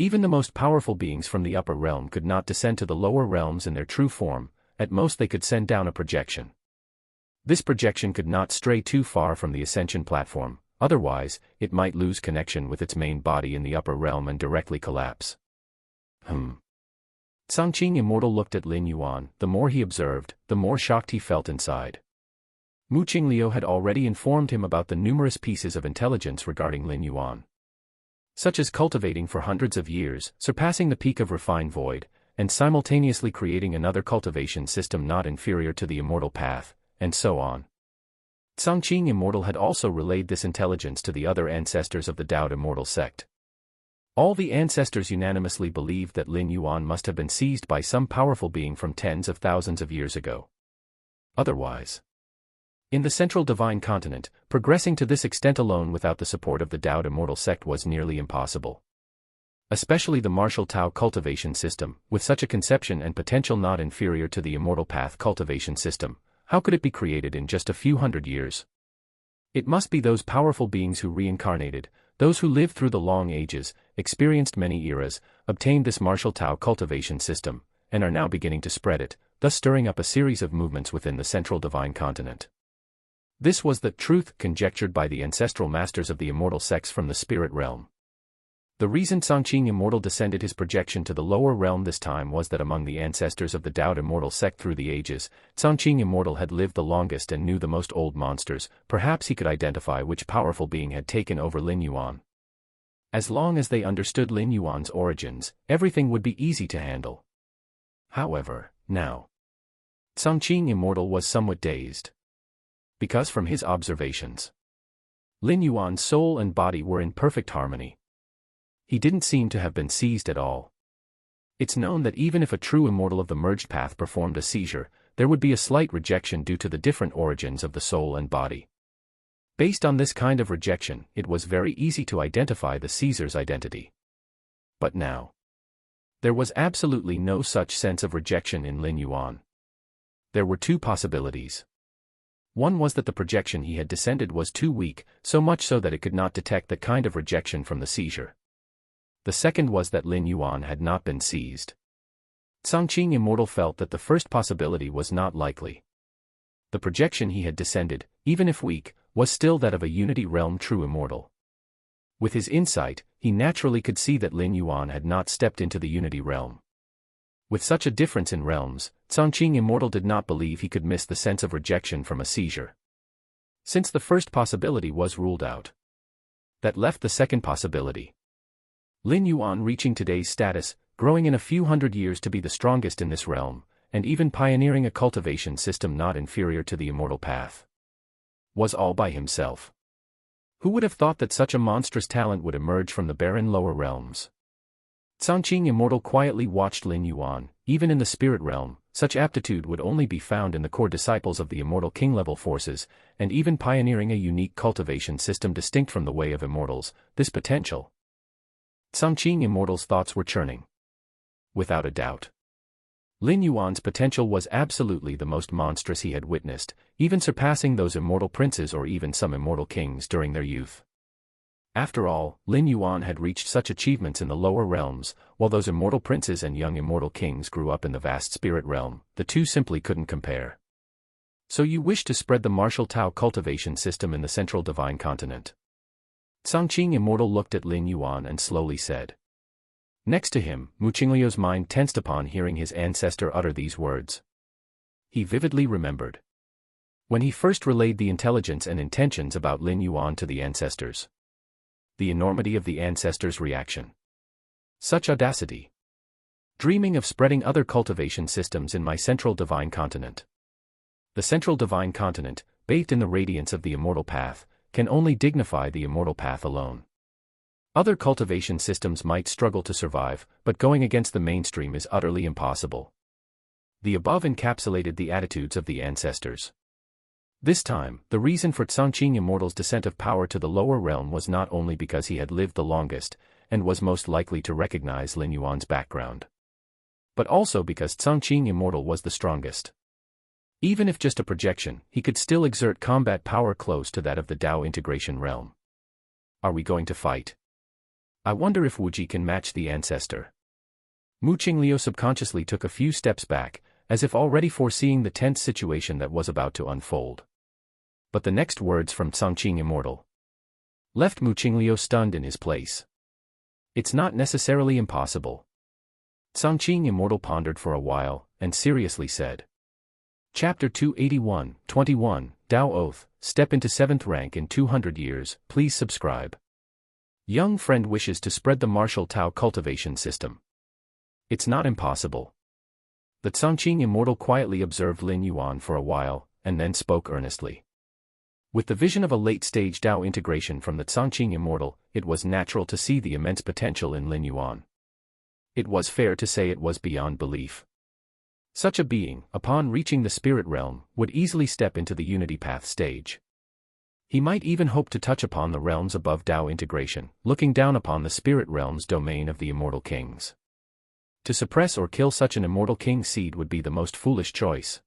Even the most powerful beings from the upper realm could not descend to the lower realms in their true form, at most they could send down a projection. This projection could not stray too far from the Ascension platform, otherwise, it might lose connection with its main body in the upper realm and directly collapse. Tsangqing Immortal looked at Lin Yuan. The more he observed, the more shocked he felt inside. Mu Qingliu had already informed him about the numerous pieces of intelligence regarding Lin Yuan, such as cultivating for hundreds of years, surpassing the peak of refined void, and simultaneously creating another cultivation system not inferior to the immortal path, and so on. Tsangqing Immortal had also relayed this intelligence to the other ancestors of the Dao Immortal sect. All the ancestors unanimously believed that Lin Yuan must have been seized by some powerful being from tens of thousands of years ago. Otherwise, in the central divine continent, progressing to this extent alone without the support of the Dao Immortal sect was nearly impossible. Especially the martial Tao cultivation system, with such a conception and potential not inferior to the immortal path cultivation system, how could it be created in just a few hundred years? It must be those powerful beings who reincarnated, those who lived through the long ages, experienced many eras, obtained this martial Tao cultivation system, and are now beginning to spread it, thus stirring up a series of movements within the central divine continent. This was the truth conjectured by the ancestral masters of the immortal sects from the spirit realm. The reason Tsangqing Immortal descended his projection to the lower realm this time was that among the ancestors of the Dao Immortal sect through the ages, Tsangqing Immortal had lived the longest and knew the most old monsters. Perhaps he could identify which powerful being had taken over Lin Yuan. As long as they understood Lin Yuan's origins, everything would be easy to handle. However, now, Tsangqing Immortal was somewhat dazed. Because from his observations, Lin Yuan's soul and body were in perfect harmony. He didn't seem to have been seized at all. It's known that even if a true immortal of the merged path performed a seizure, there would be a slight rejection due to the different origins of the soul and body. Based on this kind of rejection, it was very easy to identify the seizer's identity. But now, there was absolutely no such sense of rejection in Lin Yuan. There were two possibilities. One was that the projection he had descended was too weak, so much so that it could not detect the kind of rejection from the seizure. The second was that Lin Yuan had not been seized. Tsangqing Immortal felt that the first possibility was not likely. The projection he had descended, even if weak, was still that of a Unity Realm true immortal. With his insight, he naturally could see that Lin Yuan had not stepped into the Unity Realm. With such a difference in realms, Tsangqing Immortal did not believe he could miss the sense of rejection from a seizure. Since the first possibility was ruled out, that left the second possibility. Lin Yuan reaching today's status, growing in a few hundred years to be the strongest in this realm, and even pioneering a cultivation system not inferior to the immortal path, was all by himself. Who would have thought that such a monstrous talent would emerge from the barren lower realms? Tsangqing Immortal quietly watched Lin Yuan. Even in the spirit realm, such aptitude would only be found in the core disciples of the immortal king-level forces, and even pioneering a unique cultivation system distinct from the way of immortals, this potential. Tsangqing Immortal's thoughts were churning. Without a doubt, Lin Yuan's potential was absolutely the most monstrous he had witnessed, even surpassing those immortal princes or even some immortal kings during their youth. After all, Lin Yuan had reached such achievements in the lower realms, while those immortal princes and young immortal kings grew up in the vast spirit realm. The two simply couldn't compare. So you wish to spread the martial Tao cultivation system in the central divine continent? Songqing Immortal looked at Lin Yuan and slowly said. Next to him, Mu Qingliu's mind tensed upon hearing his ancestor utter these words. He vividly remembered when he first relayed the intelligence and intentions about Lin Yuan to the ancestors. The enormity of the ancestors' reaction. Such audacity. Dreaming of spreading other cultivation systems in my central divine continent. The central divine continent, bathed in the radiance of the immortal path, can only dignify the immortal path alone. Other cultivation systems might struggle to survive, but going against the mainstream is utterly impossible. The above encapsulated the attitudes of the ancestors. This time, the reason for Songqing Immortal's descent of power to the lower realm was not only because he had lived the longest, and was most likely to recognize Lin Yuan's background, but also because Songqing Immortal was the strongest. Even if just a projection, he could still exert combat power close to that of the Tao integration realm. Are we going to fight? I wonder if Wu Ji can match the ancestor. Mu Qingliu subconsciously took a few steps back, as if already foreseeing the tense situation that was about to unfold. But the next words from Songqing Immortal left Mu Qingliu stunned in his place. It's not necessarily impossible. Songqing Immortal pondered for a while, and seriously said. Chapter 281, 21, Tao Oath, Step into 7th rank in 200 years, please subscribe. Young friend wishes to spread the martial Tao cultivation system. It's not impossible. The Songqing Immortal quietly observed Lin Yuan for a while, and then spoke earnestly. With the vision of a late-stage Tao integration from the Songqing Immortal, it was natural to see the immense potential in Lin Yuan. It was fair to say it was beyond belief. Such a being, upon reaching the spirit realm, would easily step into the unity path stage. He might even hope to touch upon the realms above Tao integration, looking down upon the spirit realm's domain of the immortal kings. To suppress or kill such an immortal king seed would be the most foolish choice.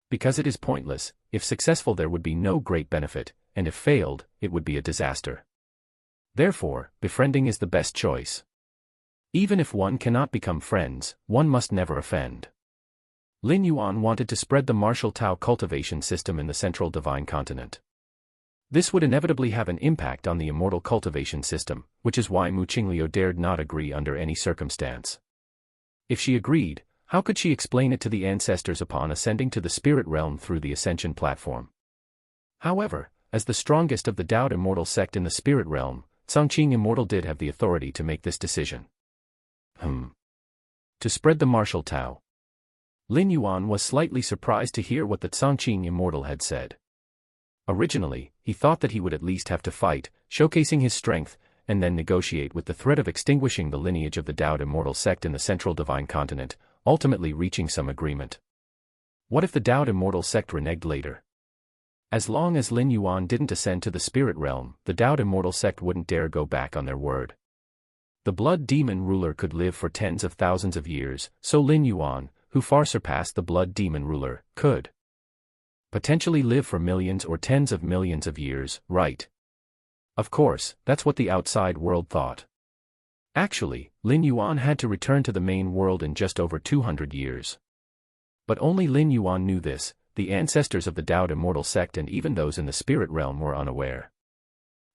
Because it is pointless. If successful there would be no great benefit, and if failed, it would be a disaster. Therefore, befriending is the best choice. Even if one cannot become friends, one must never offend. Lin Yuan wanted to spread the martial Tao cultivation system in the central divine continent. This would inevitably have an impact on the immortal cultivation system, which is why Mu Qingliu dared not agree under any circumstance. If she agreed, how could she explain it to the ancestors upon ascending to the spirit realm through the ascension platform? However, as the strongest of the Tao immortal sect in the spirit realm, Songqing Immortal did have the authority to make this decision. To spread the martial Tao. Lin Yuan was slightly surprised to hear what the Songqing Immortal had said. Originally, he thought that he would at least have to fight, showcasing his strength, and then negotiate with the threat of extinguishing the lineage of the Tao immortal sect in the central divine continent, ultimately reaching some agreement. What if the Tao immortal sect reneged later? As long as Lin Yuan didn't ascend to the spirit realm, the Tao immortal sect wouldn't dare go back on their word. The blood demon ruler could live for tens of thousands of years, so Lin Yuan, who far surpassed the blood demon ruler, could potentially live for millions or tens of millions of years, right? Of course, that's what the outside world thought. Actually, Lin Yuan had to return to the main world in just over 200 years. But only Lin Yuan knew this. The ancestors of the Tao immortal sect and even those in the spirit realm were unaware.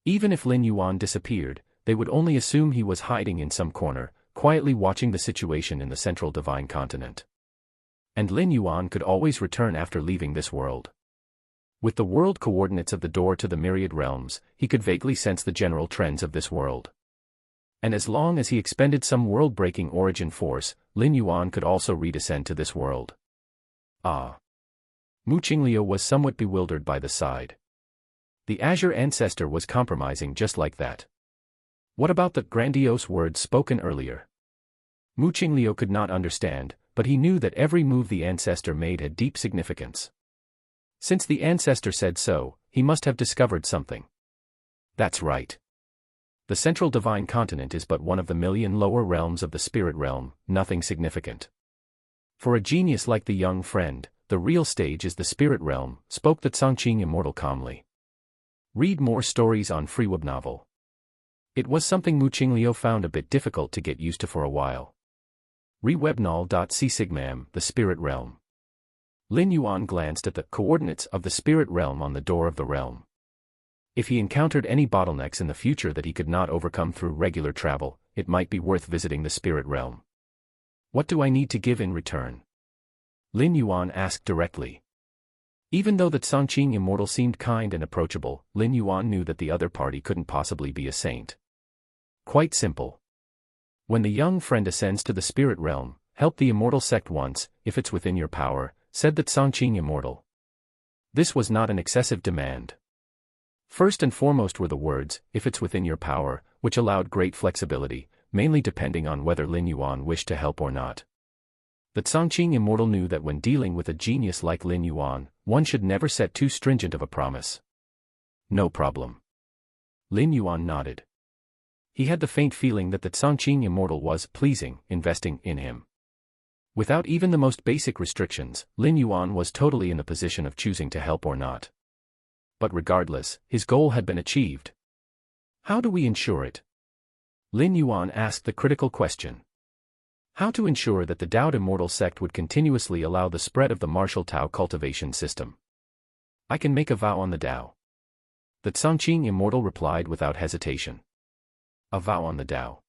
Even if Lin Yuan disappeared, they would only assume he was hiding in some corner, quietly watching the situation in the central divine continent. And Lin Yuan could always return after leaving this world. With the world coordinates of the door to the myriad realms, he could vaguely sense the general trends of this world. And as long as he expended some world-breaking origin force, Lin Yuan could also redescend to this world. Mu Qingliu was somewhat bewildered by the side. The Azure ancestor was compromising just like that. What about the grandiose words spoken earlier? Mu Qingliu could not understand, but he knew that every move the ancestor made had deep significance. Since the ancestor said so, he must have discovered something. That's right. The central divine continent is but one of the million lower realms of the spirit realm, nothing significant. For a genius like the young friend, the real stage is the spirit realm, spoke the Chongqing immortal calmly. Read more stories on FreeWeb novel. It was something Mu Qingliu found a bit difficult to get used to for a while. Rewebnol.csigmam, the spirit realm. Lin Yuan glanced at the coordinates of the spirit realm on the door of the realm. If he encountered any bottlenecks in the future that he could not overcome through regular travel, it might be worth visiting the spirit realm. What do I need to give in return? Lin Yuan asked directly. Even though the Chongqing immortal seemed kind and approachable, Lin Yuan knew that the other party couldn't possibly be a saint. Quite simple. When the young friend ascends to the spirit realm, help the immortal sect once, if it's within your power, said the Chongqing immortal. This was not an excessive demand. First and foremost were the words, if it's within your power, which allowed great flexibility, mainly depending on whether Lin Yuan wished to help or not. The Chongqing immortal knew that when dealing with a genius like Lin Yuan, one should never set too stringent of a promise. No problem. Lin Yuan nodded. He had the faint feeling that the Chongqing immortal was pleasing, investing in him. Without even the most basic restrictions, Lin Yuan was totally in the position of choosing to help or not. But regardless, his goal had been achieved. How do we ensure it? Lin Yuan asked the critical question. How to ensure that the Dao Immortal sect would continuously allow the spread of the martial Tao cultivation system? I can make a vow on the Dao. The Chongqing immortal replied without hesitation. A vow on the Dao.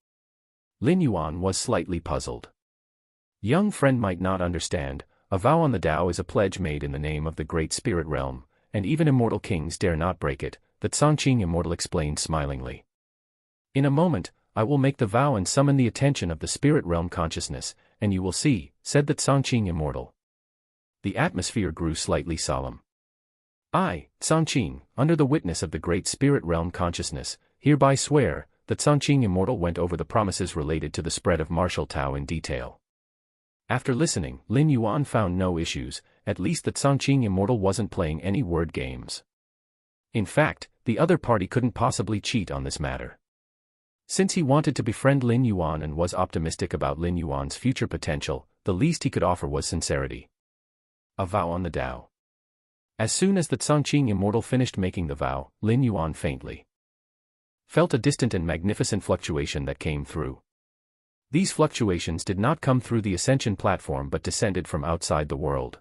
Lin Yuan was slightly puzzled. Young friend might not understand, a vow on the Dao is a pledge made in the name of the great spirit realm, and even immortal kings dare not break it, the Chongqing immortal explained smilingly. In a moment, I will make the vow and summon the attention of the spirit realm consciousness, and you will see, said the Chongqing immortal. The atmosphere grew slightly solemn. I, Chongqing, under the witness of the great spirit realm consciousness, hereby swear, the Chongqing immortal went over the promises related to the spread of martial Tao in detail. After listening, Lin Yuan found no issues, at least the Chongqing immortal wasn't playing any word games. In fact, the other party couldn't possibly cheat on this matter. Since he wanted to befriend Lin Yuan and was optimistic about Lin Yuan's future potential, the least he could offer was sincerity. A vow on the Dao. As soon as the Chongqing immortal finished making the vow, Lin Yuan faintly felt a distant and magnificent fluctuation that came through. These fluctuations did not come through the ascension platform but descended from outside the world.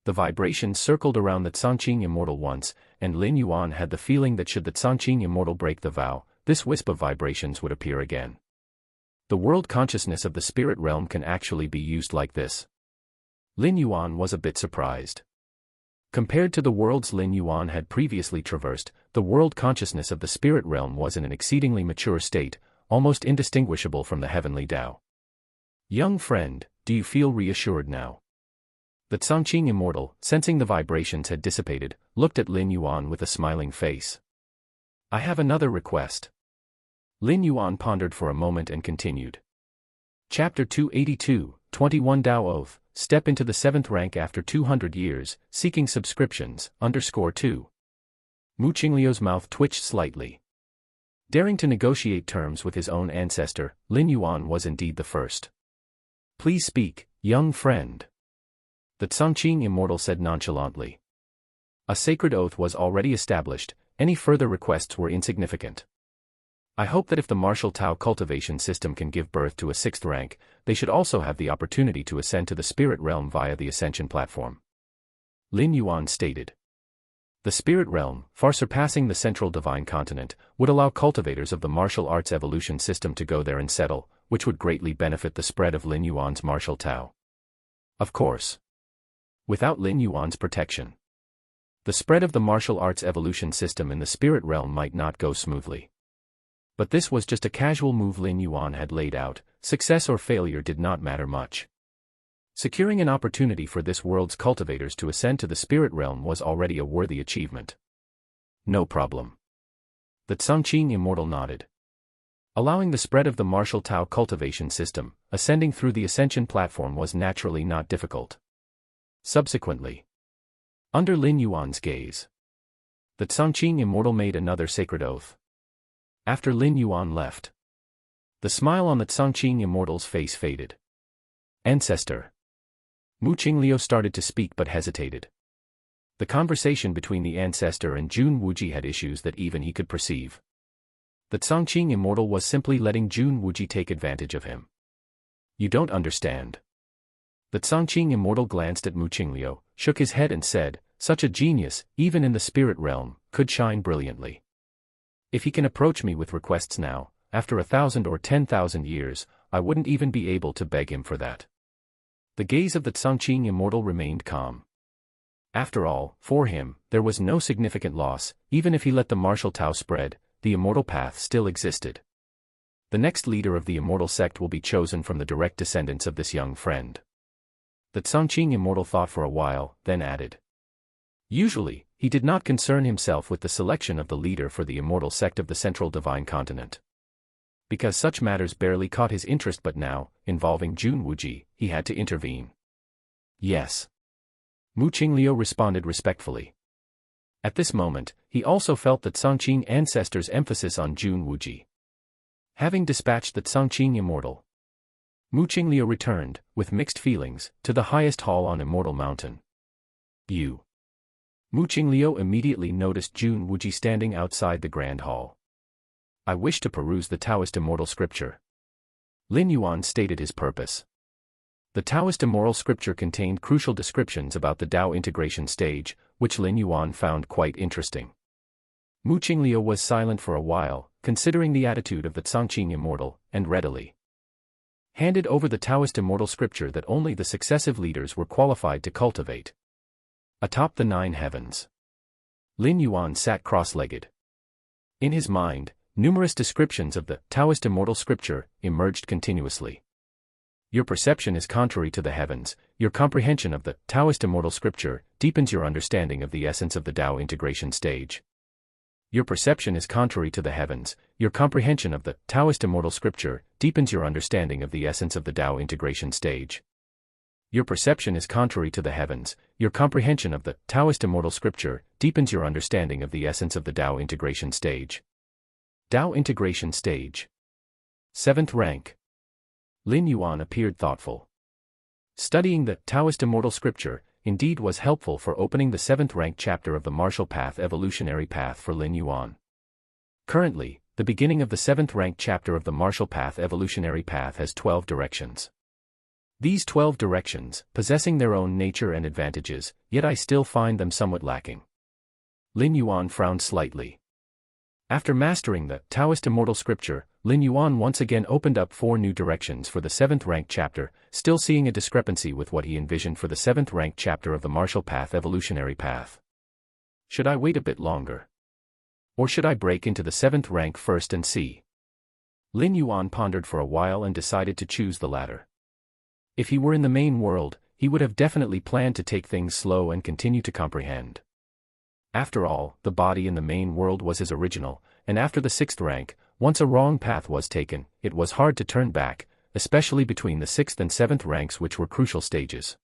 The vibrations circled around the Chongqing immortal once, and Lin Yuan had the feeling that should the Chongqing immortal break the vow, this wisp of vibrations would appear again. The world consciousness of the spirit realm can actually be used like this. Lin Yuan was a bit surprised. Compared to the worlds Lin Yuan had previously traversed, the world consciousness of the spirit realm was in an exceedingly mature state, almost indistinguishable from the heavenly Tao. Young friend, do you feel reassured now? The Chongqing immortal, sensing the vibrations had dissipated, looked at Lin Yuan with a smiling face. I have another request. Lin Yuan pondered for a moment and continued. Chapter 282, 21 Dao Oath, step into the 7th rank after 200 years, seeking subscriptions, _2. Mu Qingliu's mouth twitched slightly. Daring to negotiate terms with his own ancestor, Lin Yuan was indeed the first. Please speak, young friend. The Chongqing immortal said nonchalantly. A sacred oath was already established, any further requests were insignificant. I hope that if the martial Tao cultivation system can give birth to a 6th rank, they should also have the opportunity to ascend to the spirit realm via the ascension platform. Lin Yuan stated. The spirit realm, far surpassing the central divine continent, would allow cultivators of the martial arts evolution system to go there and settle, which would greatly benefit the spread of Lin Yuan's martial Tao. Of course. Without Lin Yuan's protection, the spread of the martial arts evolution system in the spirit realm might not go smoothly. But this was just a casual move Lin Yuan had laid out, success or failure did not matter much. Securing an opportunity for this world's cultivators to ascend to the spirit realm was already a worthy achievement. No problem. The Chongqing immortal nodded. Allowing the spread of the martial Tao cultivation system, ascending through the ascension platform was naturally not difficult. Subsequently, under Lin Yuan's gaze, the Chongqing immortal made another sacred oath. After Lin Yuan left, the smile on the Chongqing immortal's face faded. Ancestor. Mu Qingliu started to speak but hesitated. The conversation between the ancestor and Jun Wuji had issues that even he could perceive. The Cangqing immortal was simply letting Jun Wuji take advantage of him. You don't understand. The Cangqing immortal glanced at Mu Qingliu, shook his head and said, such a genius, even in the spirit realm, could shine brilliantly. If he can approach me with requests now, after 1,000 or 10,000 years, I wouldn't even be able to beg him for that. The gaze of the Cangqing immortal remained calm. After all, for him, there was no significant loss. Even if he let the martial Tao spread, the immortal path still existed. The next leader of the immortal sect will be chosen from the direct descendants of this young friend. The Cangqing immortal thought for a while, then added. Usually, he did not concern himself with the selection of the leader for the immortal sect of the Central Divine Continent. Because such matters barely caught his interest, but now, involving Jun Wuji, he had to intervene. Yes. Mu Qingliu responded respectfully. At this moment, he also felt the Cangqing ancestor's emphasis on Jun Wuji. Having dispatched the Cangqing immortal, Mu Qingliu returned, with mixed feelings, to the highest hall on Immortal Mountain. Mu Qingliu immediately noticed Jun Wuji standing outside the Grand Hall. I wish to peruse the Taoist immortal scripture. Lin Yuan stated his purpose. The Taoist immortal scripture contained crucial descriptions about the Tao integration stage, which Lin Yuan found quite interesting. Mu Qingliu was silent for a while, considering the attitude of the Cangqing immortal, and readily handed over the Taoist immortal scripture that only the successive leaders were qualified to cultivate. Atop the 9 heavens, Lin Yuan sat cross-legged. In his mind, numerous descriptions of the Taoist immortal scripture emerged continuously. Your perception is contrary to the heavens. Your comprehension of the Taoist immortal scripture deepens your understanding of the essence of the Tao integration stage. Your perception is contrary to the heavens. Your comprehension of the Taoist immortal scripture deepens your understanding of the essence of the Tao integration stage. Your perception is contrary to the heavens. Your comprehension of the Taoist immortal scripture deepens your understanding of the essence of the Tao integration stage. Tao integration stage. 7th rank. Lin Yuan appeared thoughtful. Studying the Taoist immortal scripture indeed was helpful for opening the 7th rank chapter of the martial path evolutionary path for Lin Yuan. Currently, the beginning of the 7th rank chapter of the martial path evolutionary path has 12 directions. These 12 directions, possessing their own nature and advantages, yet I still find them somewhat lacking. Lin Yuan frowned slightly. After mastering the Taoist immortal scripture, Lin Yuan once again opened up 4 new directions for the 7th rank chapter, still seeing a discrepancy with what he envisioned for the 7th rank chapter of the martial path evolutionary path. Should I wait a bit longer? Or should I break into the 7th rank first and see? Lin Yuan pondered for a while and decided to choose the latter. If he were in the main world, he would have definitely planned to take things slow and continue to comprehend. After all, the body in the main world was his original, and after the 6th rank, once a wrong path was taken, it was hard to turn back, especially between the 6th and 7th ranks, which were crucial stages.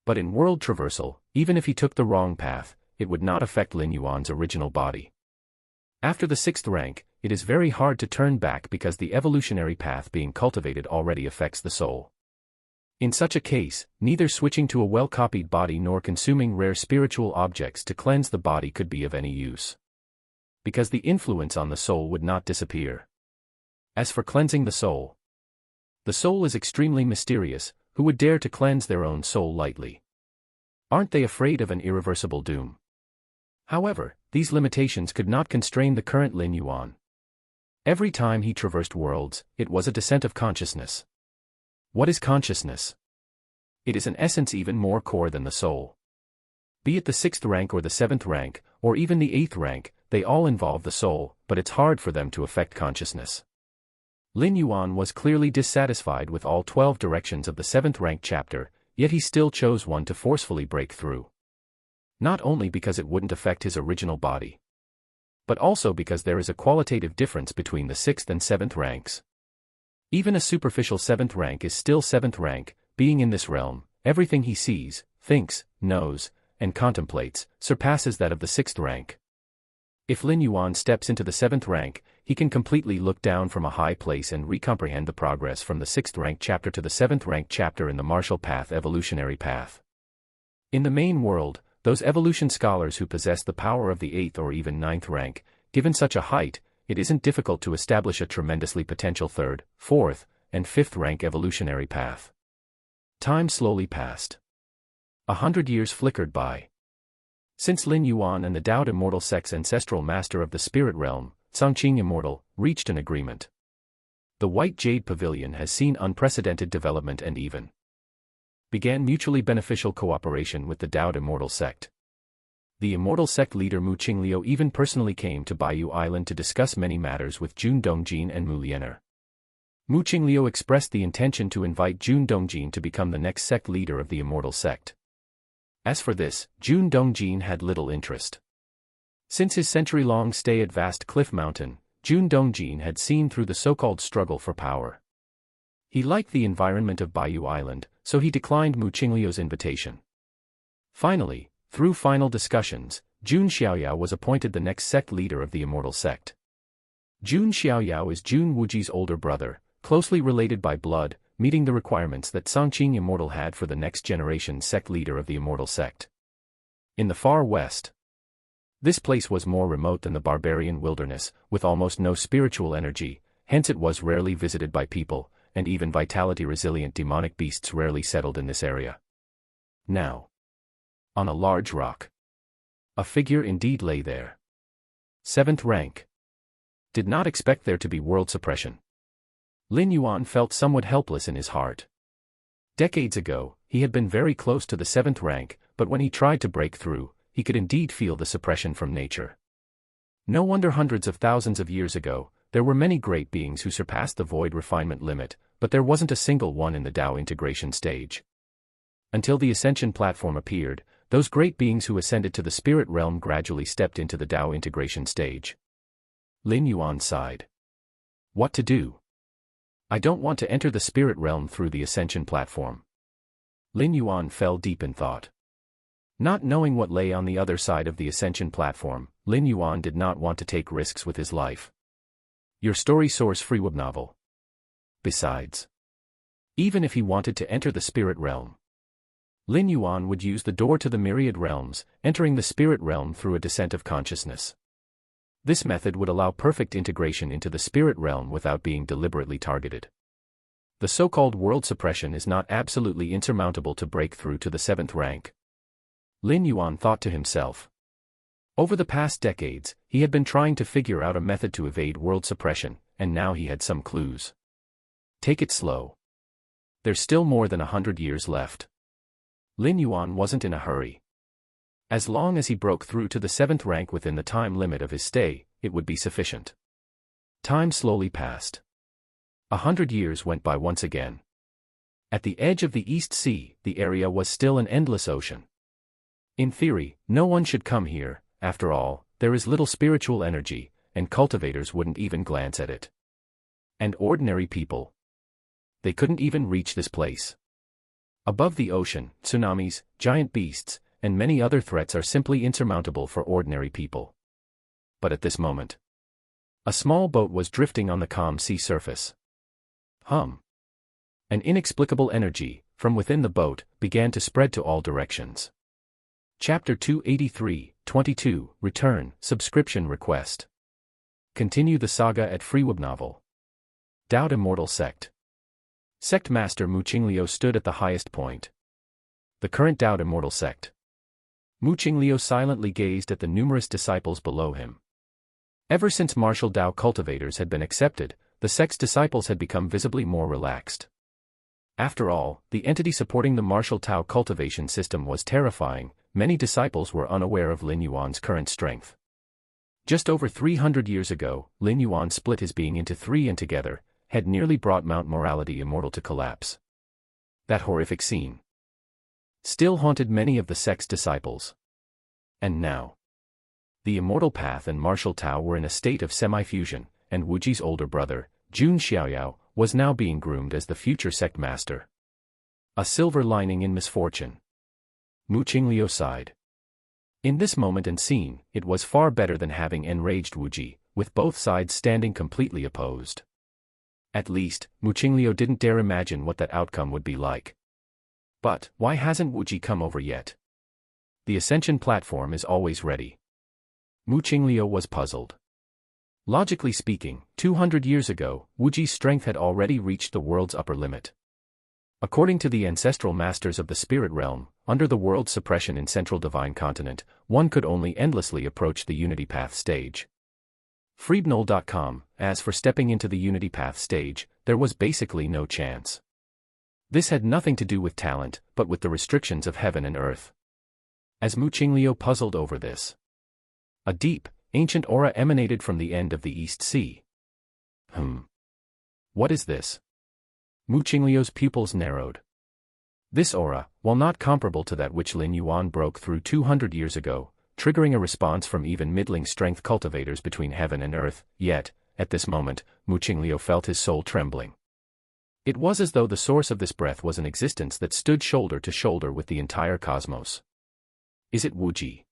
But in world traversal, even if he took the wrong path, it would not affect Lin Yuan's original body. After the 6th rank, it is very hard to turn back because the evolutionary path being cultivated already affects the soul. In such a case, neither switching to a well-copied body nor consuming rare spiritual objects to cleanse the body could be of any use. Because the influence on the soul would not disappear. As for cleansing the soul is extremely mysterious. Who would dare to cleanse their own soul lightly? Aren't they afraid of an irreversible doom? However, these limitations could not constrain the current Lin Yuan. Every time he traversed worlds, it was a descent of consciousness. What is consciousness? It is an essence even more core than the soul. Be it the 6th rank or the 7th rank, or even the 8th rank, they all involve the soul, but it's hard for them to affect consciousness. Lin Yuan was clearly dissatisfied with all 12 directions of the 7th rank chapter, yet he still chose one to forcefully break through. Not only because it wouldn't affect his original body, but also because there is a qualitative difference between the 6th and 7th ranks. Even a superficial 7th rank is still 7th rank. Being in this realm, everything he sees, thinks, knows, and contemplates surpasses that of the 6th rank. If Lin Yuan steps into the 7th rank, he can completely look down from a high place and recomprehend the progress from the 6th rank chapter to the 7th rank chapter in the martial path evolutionary path. In the main world, those evolution scholars who possess the power of the 8th or even 9th rank, given such a height, it isn't difficult to establish a tremendously potential 3rd, 4th, and 5th rank evolutionary path. Time slowly passed. 100 years flickered by. Since Lin Yuan and the Dao Immortal Sect's ancestral master of the spirit realm, Songqing Immortal, reached an agreement. The White Jade Pavilion has seen unprecedented development and even began mutually beneficial cooperation with the Dao Immortal Sect. The Immortal Sect leader Mu Qingliu even personally came to Baiyu Island to discuss many matters with Jun Dongjin and Mu Liener. Mu Qingliu expressed the intention to invite Jun Dongjin to become the next sect leader of the Immortal Sect. As for this, Jun Dongjin had little interest. Since his century-long stay at Vast Cliff Mountain, Jun Dongjin had seen through the so-called struggle for power. He liked the environment of Baiyu Island, so he declined Mu Qingliu's invitation. Finally, through final discussions, Jun Xiaoyao was appointed the next sect leader of the Immortal Sect. Jun Xiaoyao is Jun Wuji's older brother, closely related by blood, meeting the requirements that Songqing Immortal had for the next generation sect leader of the Immortal Sect. In the far west, this place was more remote than the barbarian wilderness, with almost no spiritual energy, hence it was rarely visited by people, and even vitality-resilient demonic beasts rarely settled in this area. Now, on a large rock, a figure indeed lay there. 7th rank. Did not expect there to be world suppression. Lin Yuan felt somewhat helpless in his heart. Decades ago, he had been very close to the 7th rank, but when he tried to break through, he could indeed feel the suppression from nature. No wonder hundreds of thousands of years ago, there were many great beings who surpassed the void refinement limit, but there wasn't a single one in the Tao integration stage. Until the ascension platform appeared, those great beings who ascended to the spirit realm gradually stepped into the Tao integration stage. Lin Yuan sighed. What to do? I don't want to enter the spirit realm through the ascension platform. Lin Yuan fell deep in thought. Not knowing what lay on the other side of the ascension platform, Lin Yuan did not want to take risks with his life. Your story source Freeweb novel. Besides, even if he wanted to enter the spirit realm, Lin Yuan would use the door to the myriad realms, entering the spirit realm through a descent of consciousness. This method would allow perfect integration into the spirit realm without being deliberately targeted. The so-called world suppression is not absolutely insurmountable to break through to the 7th rank. Lin Yuan thought to himself. Over the past decades, he had been trying to figure out a method to evade world suppression, and now he had some clues. Take it slow. There's still more than 100 years left. Lin Yuan wasn't in a hurry. As long as he broke through to the 7th rank within the time limit of his stay, it would be sufficient. Time slowly passed. 100 years went by once again. At the edge of the East Sea, the area was still an endless ocean. In theory, no one should come here. After all, there is little spiritual energy, and cultivators wouldn't even glance at it. And ordinary people, they couldn't even reach this place. Above the ocean, tsunamis, giant beasts, and many other threats are simply insurmountable for ordinary people. But at this moment, a small boat was drifting on the calm sea surface. An inexplicable energy, from within the boat, began to spread to all directions. Chapter 283, 22, Return, Subscription Request. Continue the saga at Freeweb novel. Dao Immortal Sect. Sect Master Mu Qingliu stood at the highest point. The current Dao Immortal Sect. Mu Qingliu silently gazed at the numerous disciples below him. Ever since martial Dao cultivators had been accepted, the sect's disciples had become visibly more relaxed. After all, the entity supporting the martial Tao cultivation system was terrifying. Many disciples were unaware of Lin Yuan's current strength. Just over 300 years ago, Lin Yuan split his being into three and together, had nearly brought Mount Morality Immortal to collapse. That horrific scene still haunted many of the sect's disciples. And now, the Immortal Path and Martial Tao were in a state of semi-fusion, and Wuji's older brother, Jun Xiaoyao, was now being groomed as the future sect master. A silver lining in misfortune. Mu Qingliu sighed. In this moment and scene, it was far better than having enraged Wuji, with both sides standing completely opposed. At least, Mu Qingliu didn't dare imagine what that outcome would be like. But, why hasn't Wuji come over yet? The ascension platform is always ready. Mu Qingliu was puzzled. Logically speaking, 200 years ago, Wuji's strength had already reached the world's upper limit. According to the ancestral masters of the spirit realm, under the world's suppression in Central Divine Continent, one could only endlessly approach the Unity Path stage. Freebnol.com, as for stepping into the Unity Path stage, there was basically no chance. This had nothing to do with talent, but with the restrictions of heaven and earth. As Mu Qingliu puzzled over this, a deep, ancient aura emanated from the end of the East Sea. What is this? Mu Qingliu's pupils narrowed. This aura, while not comparable to that which Lin Yuan broke through 200 years ago, triggering a response from even middling strength cultivators between heaven and earth, yet, at this moment, Mu Qingliu felt his soul trembling. It was as though the source of this breath was an existence that stood shoulder to shoulder with the entire cosmos. Is it Wuji?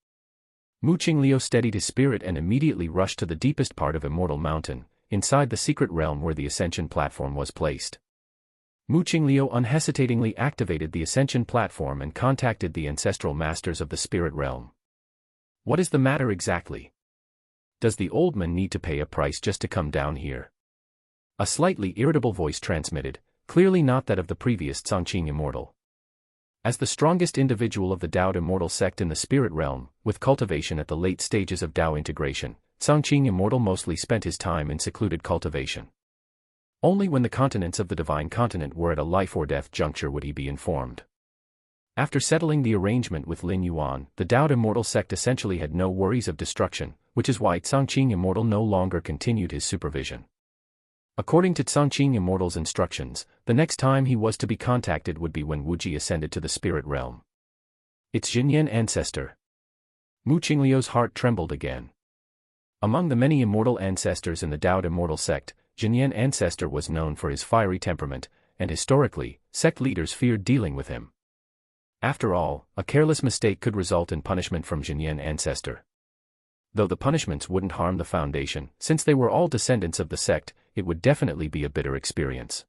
Mu Qingliu steadied his spirit and immediately rushed to the deepest part of Immortal Mountain, inside the secret realm where the ascension platform was placed. Mu Qingliu unhesitatingly activated the ascension platform and contacted the ancestral masters of the spirit realm. What is the matter exactly? Does the old man need to pay a price just to come down here? A slightly irritable voice transmitted, clearly not that of the previous Cangqing Immortal. As the strongest individual of the Dao Immortal sect in the spirit realm, with cultivation at the late stages of Dao integration, Cangqing Immortal mostly spent his time in secluded cultivation. Only when the continents of the Divine Continent were at a life-or-death juncture would he be informed. After settling the arrangement with Lin Yuan, the Dao Immortal sect essentially had no worries of destruction, which is why Cangqing Immortal no longer continued his supervision. According to Cangqing Immortal's instructions, the next time he was to be contacted would be when Wuji ascended to the spirit realm. It's Jinyan ancestor. Mu Qingliu's heart trembled again. Among the many immortal ancestors in the Dao Immortal sect, Jinyan ancestor was known for his fiery temperament, and historically, sect leaders feared dealing with him. After all, a careless mistake could result in punishment from Jinyan ancestor. Though the punishments wouldn't harm the Foundation, since they were all descendants of the sect, it would definitely be a bitter experience.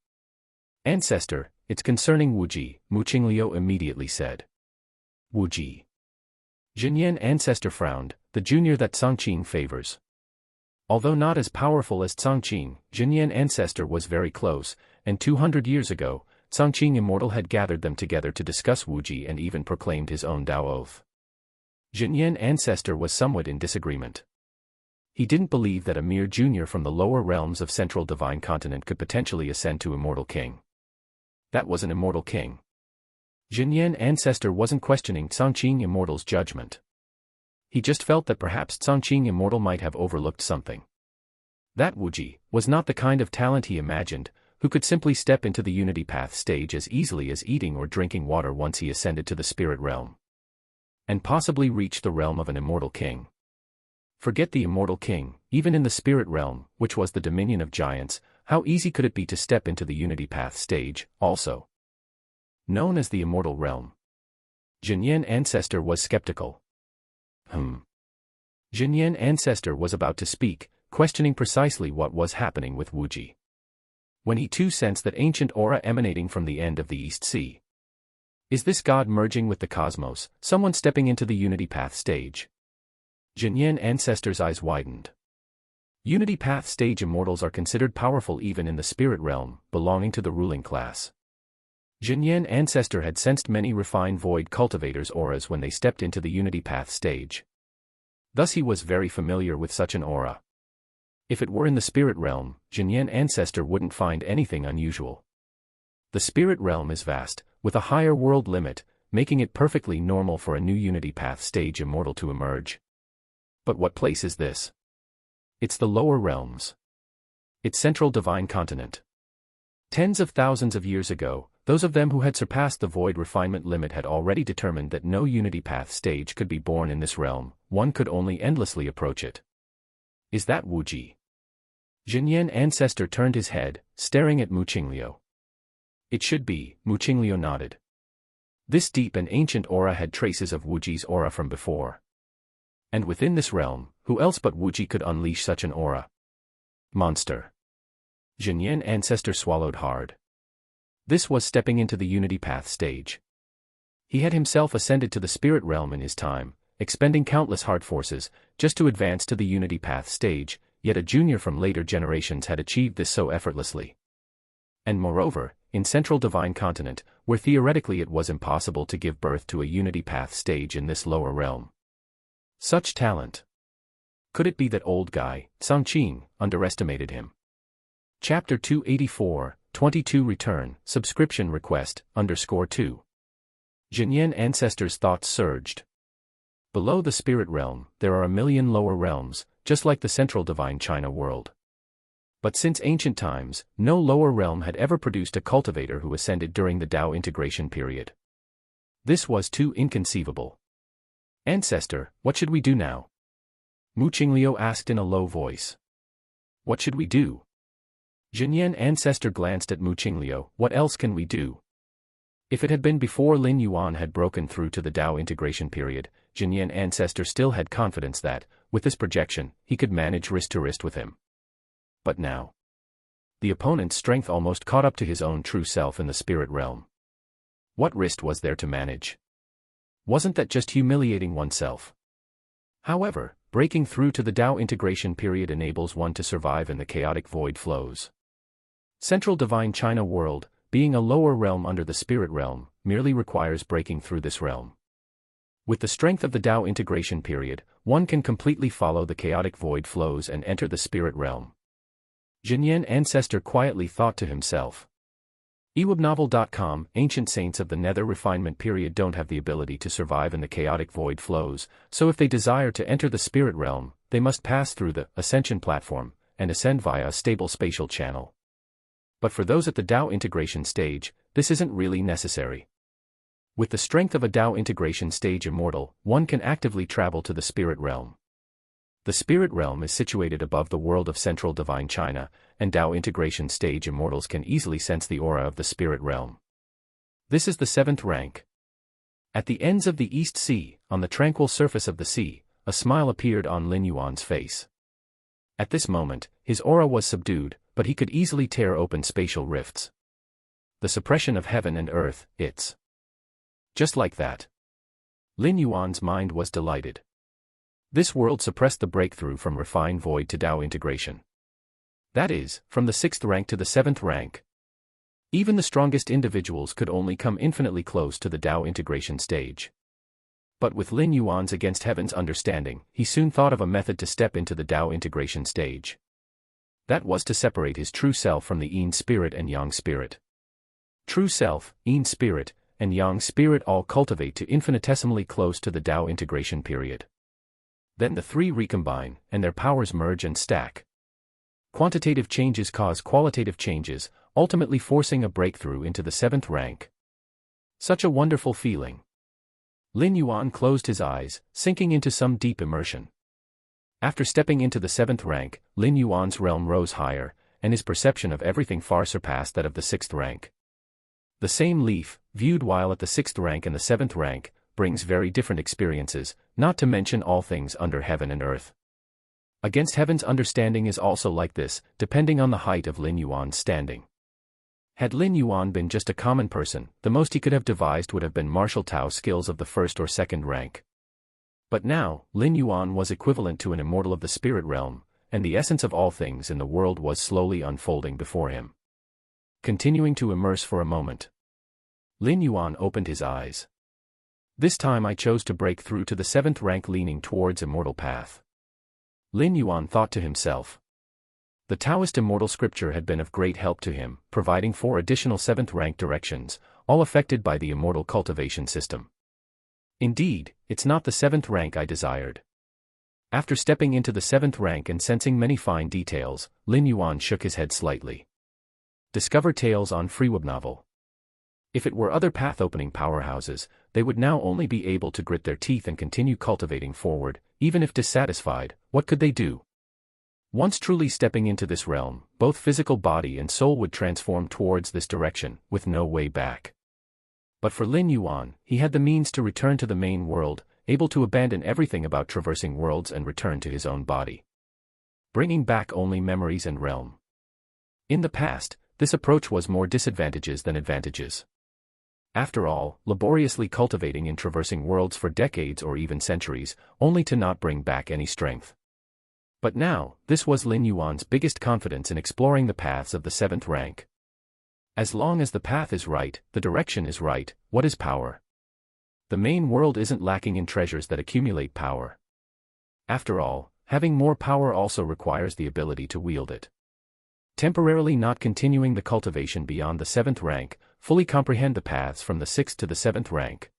Ancestor, it's concerning Wuji, Mu Qingliu immediately said. Wuji. Jinyan ancestor frowned, the junior that Cangqing favors. Although not as powerful as Cangqing, Jinyan ancestor was very close, and 200 years ago, Cangqing Immortal had gathered them together to discuss Wuji and even proclaimed his own Dao oath. Jinyan ancestor was somewhat in disagreement. He didn't believe that a mere junior from the lower realms of Central Divine Continent could potentially ascend to Immortal King. That was an Immortal King. Jinyan ancestor wasn't questioning Cangqing Immortal's judgment. He just felt that perhaps Cangqing Immortal might have overlooked something. That Wuji was not the kind of talent he imagined, who could simply step into the Unity Path stage as easily as eating or drinking water once he ascended to the spirit realm. And possibly reach the realm of an Immortal King. Forget the Immortal King, even in the spirit realm, which was the dominion of giants, how easy could it be to step into the Unity Path stage, also known as the Immortal Realm? Jinyan ancestor was skeptical. Jinyan ancestor was about to speak, questioning precisely what was happening with Wuji, when he too sensed that ancient aura emanating from the end of the East Sea. Is this God merging with the cosmos, someone stepping into the Unity Path stage? Jinyan ancestor's eyes widened. Unity Path stage immortals are considered powerful even in the spirit realm, belonging to the ruling class. Jinyan ancestor had sensed many refined void cultivators' auras when they stepped into the Unity Path stage. Thus he was very familiar with such an aura. If it were in the spirit realm, Jinyan ancestor wouldn't find anything unusual. The spirit realm is vast, with a higher world limit, making it perfectly normal for a new Unity Path stage immortal to emerge. But what place is this? It's the lower realms. It's Central Divine Continent. Tens of thousands of years ago, those of them who had surpassed the void refinement limit had already determined that no Unity Path stage could be born in this realm, one could only endlessly approach it. Is that Wuji? Jinyan ancestor turned his head, staring at Mu Qingliu. It should be, Mu Qingliu nodded. This deep and ancient aura had traces of Wuji's aura from before. And within this realm, who else but Wuji could unleash such an aura? Monster. Jinyan ancestor swallowed hard. This was stepping into the Unity Path stage. He had himself ascended to the spirit realm in his time, expending countless heart forces, just to advance to the Unity Path stage, yet a junior from later generations had achieved this so effortlessly. And moreover, in Central Divine Continent, where theoretically it was impossible to give birth to a Unity Path stage in this lower realm. Such talent. Could it be that old guy, Sangqing, underestimated him? Chapter 284, 22 Return, Subscription Request, _2. Jinyan ancestors' thoughts surged. Below the spirit realm, there are a million lower realms, just like the Central Divine China world. But since ancient times, no lower realm had ever produced a cultivator who ascended during the Tao integration period. This was too inconceivable. Ancestor, what should we do now? Mu Qingliu asked in a low voice. What should we do? Jinyan ancestor glanced at Mu Qingliu. What else can we do? If it had been before Lin Yuan had broken through to the Tao integration period, Jinyan ancestor still had confidence that, with this projection, he could manage wrist to wrist with him. But now, the opponent's strength almost caught up to his own true self in the spirit realm. What wrist was there to manage? Wasn't that just humiliating oneself? However, breaking through to the Tao integration period enables one to survive in the chaotic void flows. Central Divine China world, being a lower realm under the spirit realm, merely requires breaking through this realm. With the strength of the Tao integration period, one can completely follow the chaotic void flows and enter the spirit realm. Jinyan ancestor quietly thought to himself. eWebNovel.com, ancient saints of the nether refinement period don't have the ability to survive in the chaotic void flows, so if they desire to enter the spirit realm, they must pass through the ascension platform and ascend via a stable spatial channel. But for those at the Tao integration stage, this isn't really necessary. With the strength of a Tao integration stage immortal, one can actively travel to the spirit realm. The spirit realm is situated above the world of Central Divine China, and Tao integration stage immortals can easily sense the aura of the spirit realm. This is the 7th rank. At the ends of the East Sea, on the tranquil surface of the sea, a smile appeared on Lin Yuan's face. At this moment, his aura was subdued, but he could easily tear open spatial rifts. The suppression of heaven and earth, it's just like that. Lin Yuan's mind was delighted. This world suppressed the breakthrough from refined void to Tao integration. That is, from the 6th rank to the 7th rank. Even the strongest individuals could only come infinitely close to the Tao integration stage. But with Lin Yuan's against heaven's understanding, he soon thought of a method to step into the Tao integration stage. That was to separate his true self from the Yin spirit and Yang spirit. True self, Yin spirit, and Yang spirit all cultivate to infinitesimally close to the Tao integration period. Then the three recombine, and their powers merge and stack. Quantitative changes cause qualitative changes, ultimately forcing a breakthrough into the 7th rank. Such a wonderful feeling. Lin Yuan closed his eyes, sinking into some deep immersion. After stepping into the 7th rank, Lin Yuan's realm rose higher, and his perception of everything far surpassed that of the 6th rank. The same leaf, viewed while at the 6th rank and the 7th rank, brings very different experiences, not to mention all things under heaven and earth. Against heaven's understanding is also like this, depending on the height of Lin Yuan's standing. Had Lin Yuan been just a common person, the most he could have devised would have been martial Tao skills of the 1st or 2nd rank. But now, Lin Yuan was equivalent to an immortal of the spirit realm, and the essence of all things in the world was slowly unfolding before him. Continuing to immerse for a moment, Lin Yuan opened his eyes. This time I chose to break through to the 7th rank, leaning towards immortal path. Lin Yuan thought to himself. The Taoist immortal scripture had been of great help to him, providing 4 additional 7th rank directions, all affected by the immortal cultivation system. Indeed, it's not the 7th rank I desired. After stepping into the 7th rank and sensing many fine details, Lin Yuan shook his head slightly. Discover tales on FreeWebNovel. If it were other path-opening powerhouses, they would now only be able to grit their teeth and continue cultivating forward, even if dissatisfied. What could they do? Once truly stepping into this realm, both physical body and soul would transform towards this direction, with no way back. But for Lin Yuan, he had the means to return to the main world, able to abandon everything about traversing worlds and return to his own body, bringing back only memories and realm. In the past, this approach was more disadvantages than advantages. After all, laboriously cultivating and traversing worlds for decades or even centuries, only to not bring back any strength. But now, this was Lin Yuan's biggest confidence in exploring the paths of the 7th rank. As long as the path is right, the direction is right, what is power? The main world isn't lacking in treasures that accumulate power. After all, having more power also requires the ability to wield it. Temporarily not continuing the cultivation beyond the 7th rank, fully comprehend the paths from the 6th to the 7th rank.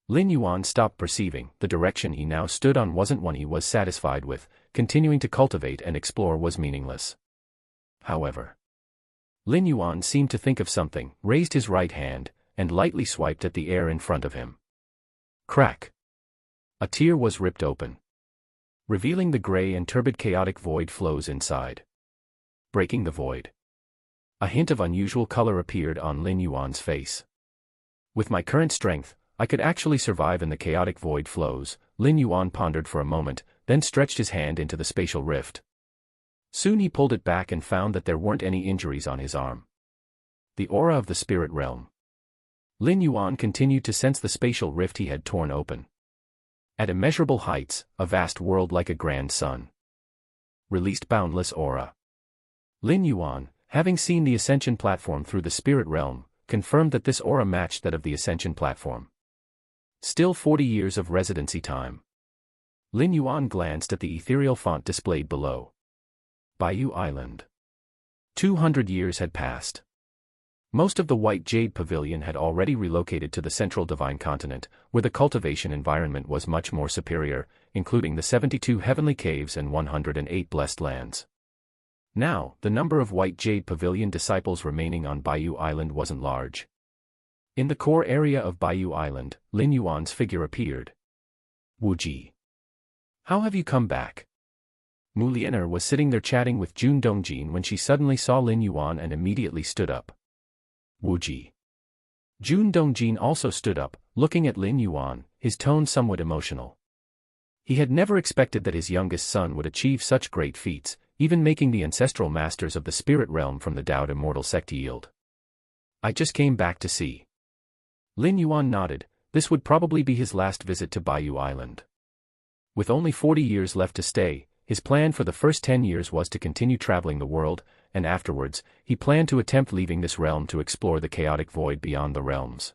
Lin Yuan stopped perceiving the direction he now stood on wasn't one he was satisfied with, continuing to cultivate and explore was meaningless. However, Lin Yuan seemed to think of something, raised his right hand, and lightly swiped at the air in front of him. Crack! A tear was ripped open, revealing the gray and turbid chaotic void flows inside. Breaking the void. A hint of unusual color appeared on Lin Yuan's face. With my current strength, I could actually survive in the chaotic void flows, Lin Yuan pondered for a moment, then stretched his hand into the spatial rift. Soon he pulled it back and found that there weren't any injuries on his arm. The aura of the spirit realm. Lin Yuan continued to sense the spatial rift he had torn open. At immeasurable heights, a vast world like a grand sun. Released boundless aura. Lin Yuan, having seen the ascension platform through the spirit realm, confirmed that this aura matched that of the ascension platform. Still 40 years of residency time. Lin Yuan glanced at the ethereal font displayed below. Bayou Island. 200 years had passed. Most of the White Jade Pavilion had already relocated to the central Divine Continent, where the cultivation environment was much more superior, including the 72 heavenly caves and 108 blessed lands. Now, the number of White Jade Pavilion disciples remaining on Bayou Island wasn't large. In the core area of Bayou Island, Lin Yuan's figure appeared. Wu Ji. How have you come back? Mu Lianer was sitting there chatting with Jun Dongjin when she suddenly saw Lin Yuan and immediately stood up. Wu Ji. Jun Dongjin also stood up, looking at Lin Yuan, his tone somewhat emotional. He had never expected that his youngest son would achieve such great feats, even making the ancestral masters of the spirit realm from the Dao Immortal sect yield. I just came back to see. Lin Yuan nodded. This would probably be his last visit to Bayou Island. With only 40 years left to stay, his plan for the first 10 years was to continue traveling the world, and afterwards, he planned to attempt leaving this realm to explore the chaotic void beyond the realms.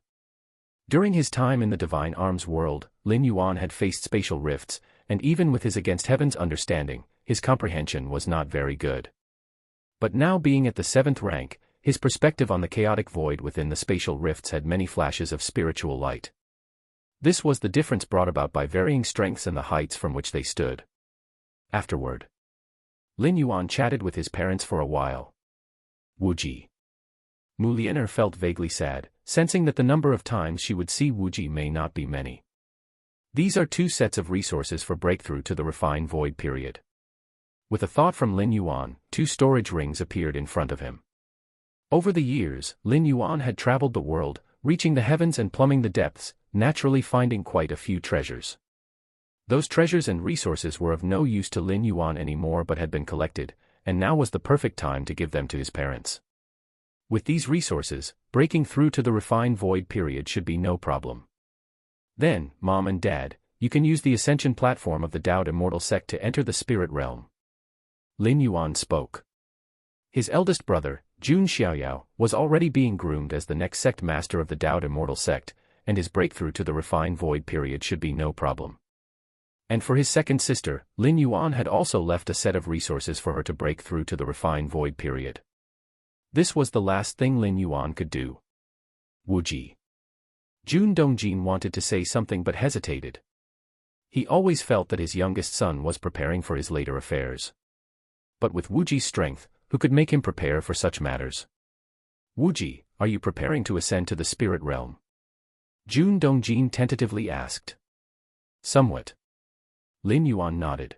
During his time in the Divine Arms world, Lin Yuan had faced spatial rifts, and even with his against heaven's understanding, his comprehension was not very good. But now being at the 7th rank, his perspective on the chaotic void within the spatial rifts had many flashes of spiritual light. This was the difference brought about by varying strengths and the heights from which they stood. Afterward, Lin Yuan chatted with his parents for a while. Wu Ji. Mu Lianer felt vaguely sad, sensing that the number of times she would see Wu Ji may not be many. These are 2 sets of resources for breakthrough to the refined void period. With a thought from Lin Yuan, 2 storage rings appeared in front of him. Over the years, Lin Yuan had traveled the world, reaching the heavens and plumbing the depths, naturally finding quite a few treasures. Those treasures and resources were of no use to Lin Yuan anymore but had been collected, and now was the perfect time to give them to his parents. With these resources, breaking through to the refined void period should be no problem. Then, Mom and Dad, you can use the ascension platform of the Dao Immortal sect to enter the spirit realm. Lin Yuan spoke. His eldest brother, Jun Xiaoyao, was already being groomed as the next sect master of the Dao Immortal sect, and his breakthrough to the refined void period should be no problem. And for his second sister, Lin Yuan had also left a set of resources for her to break through to the refined void period. This was the last thing Lin Yuan could do. Wu Ji. Jun Dongjin wanted to say something but hesitated. He always felt that his youngest son was preparing for his later affairs. But with Wu Ji's strength, who could make him prepare for such matters? Wu Ji, are you preparing to ascend to the spirit realm? Jun Dongjin tentatively asked. Somewhat. Lin Yuan nodded.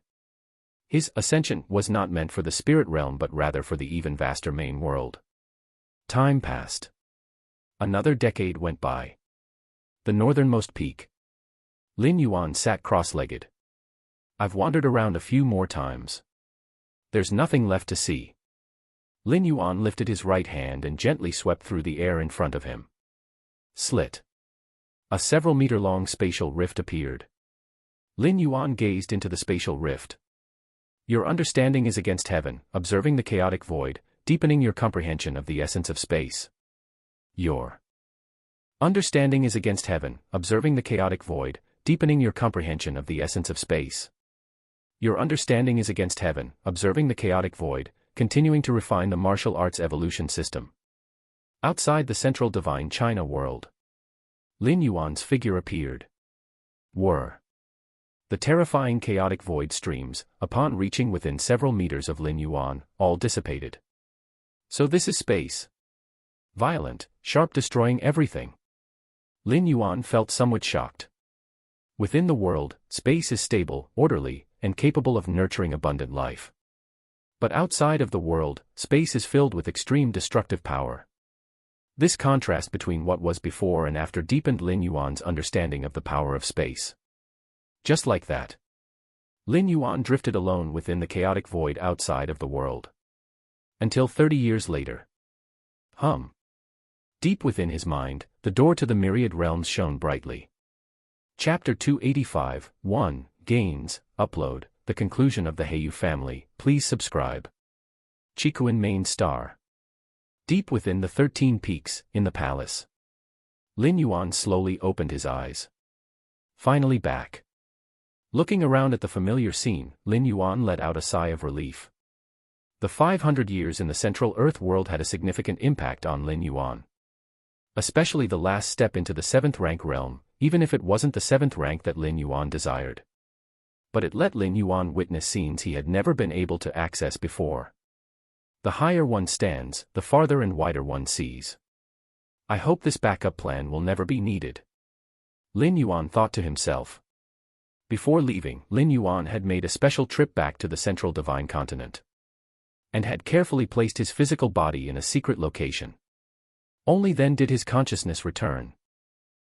His ascension was not meant for the spirit realm but rather for the even vaster main world. Time passed. Another decade went by. The northernmost peak. Lin Yuan sat cross-legged. I've wandered around a few more times. There's nothing left to see. Lin Yuan lifted his right hand and gently swept through the air in front of him. Slit. A several-meter-long spatial rift appeared. Lin Yuan gazed into the spatial rift. Your understanding is against heaven, observing the chaotic void, deepening your comprehension of the essence of space. Your understanding is against heaven, observing the chaotic void, deepening your comprehension of the essence of space. Your understanding is against heaven, observing the chaotic void, continuing to refine the martial arts evolution system. Outside the central divine China world, Lin Yuan's figure appeared. The terrifying chaotic void streams, upon reaching within several meters of Lin Yuan, all dissipated. So this is space. Violent, sharp, destroying everything. Lin Yuan felt somewhat shocked. Within the world, space is stable, orderly, and capable of nurturing abundant life. But outside of the world, space is filled with extreme destructive power. This contrast between what was before and after deepened Lin Yuan's understanding of the power of space. Just like that, Lin Yuan drifted alone within the chaotic void outside of the world. Until 30 years later. Deep within his mind, the door to the myriad realms shone brightly. Chapter 285, 1, Gains, Upload, The Conclusion of the Heiyu Family, Please subscribe. Chikuin Main Star. Deep within the 13 peaks, in the palace. Lin Yuan slowly opened his eyes. Finally back. Looking around at the familiar scene, Lin Yuan let out a sigh of relief. The 500 years in the Central Earth world had a significant impact on Lin Yuan. Especially the last step into the 7th rank realm, even if it wasn't the 7th rank that Lin Yuan desired. But it let Lin Yuan witness scenes he had never been able to access before. The higher one stands, the farther and wider one sees. I hope this backup plan will never be needed. Lin Yuan thought to himself. Before leaving, Lin Yuan had made a special trip back to the central divine continent. And had carefully placed his physical body in a secret location. Only then did his consciousness return.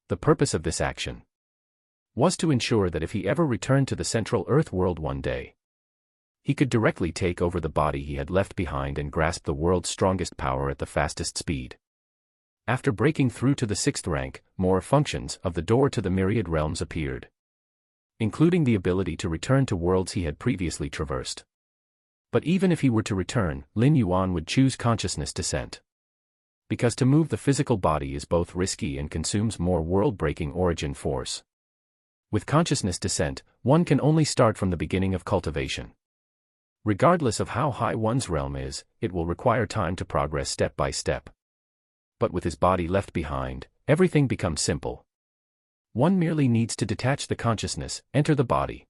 The purpose of this action was to ensure that if he ever returned to the Central Earth world one day, he could directly take over the body he had left behind and grasp the world's strongest power at the fastest speed. After breaking through to the 6th rank, more functions of the door to the myriad realms appeared, including the ability to return to worlds he had previously traversed. But even if he were to return, Lin Yuan would choose consciousness descent. Because to move the physical body is both risky and consumes more world-breaking origin force. With consciousness descent, one can only start from the beginning of cultivation. Regardless of how high one's realm is, it will require time to progress step by step. But with his body left behind, everything becomes simple. One merely needs to detach the consciousness, enter the body,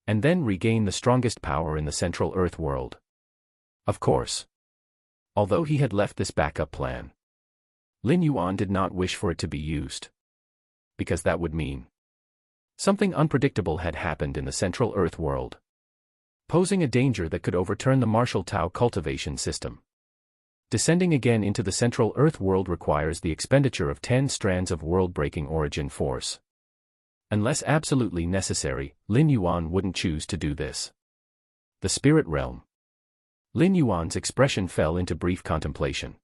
and then regain the strongest power in the Central Earth world. Of course. Although he had left this backup plan, Lin Yuan did not wish for it to be used. Because that would mean something unpredictable had happened in the Central Earth world, posing a danger that could overturn the martial Tao cultivation system. Descending again into the Central Earth world requires the expenditure of 10 strands of world-breaking origin force. Unless absolutely necessary, Lin Yuan wouldn't choose to do this. The spirit realm. Lin Yuan's expression fell into brief contemplation.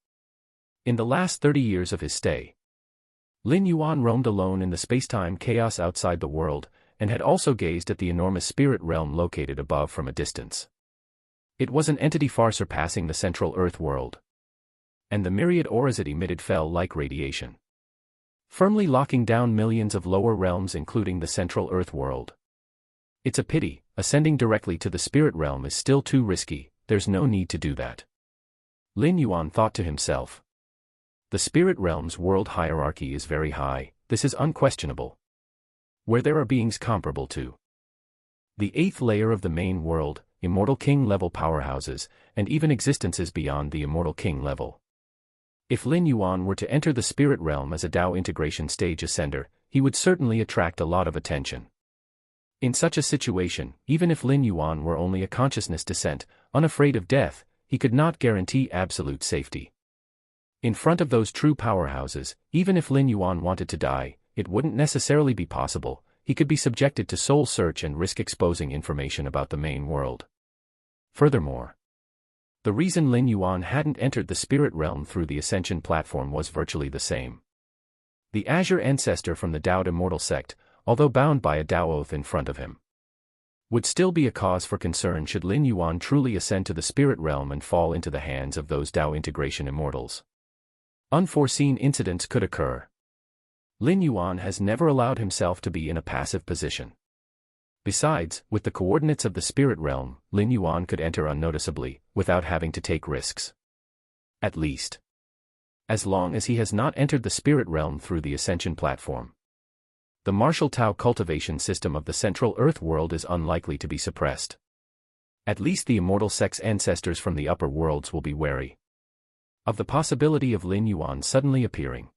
In the last 30 years of his stay, Lin Yuan roamed alone in the space-time chaos outside the world, and had also gazed at the enormous spirit realm located above from a distance. It was an entity far surpassing the Central Earth world. And the myriad auras it emitted fell like radiation, firmly locking down millions of lower realms including the Central Earth world. It's a pity, ascending directly to the spirit realm is still too risky, there's no need to do that. Lin Yuan thought to himself. The spirit realm's world hierarchy is very high, this is unquestionable. Where there are beings comparable to the 8th layer of the main world, Immortal King level powerhouses, and even existences beyond the Immortal King level. If Lin Yuan were to enter the spirit realm as a Dao integration stage ascender, he would certainly attract a lot of attention. In such a situation, even if Lin Yuan were only a consciousness descent, unafraid of death, he could not guarantee absolute safety. In front of those true powerhouses, even if Lin Yuan wanted to die, it wouldn't necessarily be possible, he could be subjected to soul search and risk exposing information about the main world. Furthermore, the reason Lin Yuan hadn't entered the spirit realm through the Ascension platform was virtually the same. The Azure ancestor from the Dao Immortal sect, although bound by a Dao oath in front of him, would still be a cause for concern should Lin Yuan truly ascend to the spirit realm and fall into the hands of those Dao integration immortals. Unforeseen incidents could occur. Lin Yuan has never allowed himself to be in a passive position. Besides, with the coordinates of the spirit realm, Lin Yuan could enter unnoticeably, without having to take risks. At least, as long as he has not entered the spirit realm through the Ascension platform. The martial Tao cultivation system of the Central Earth world is unlikely to be suppressed. At least the immortal sect's ancestors from the upper worlds will be wary of the possibility of Lin Yuan suddenly appearing.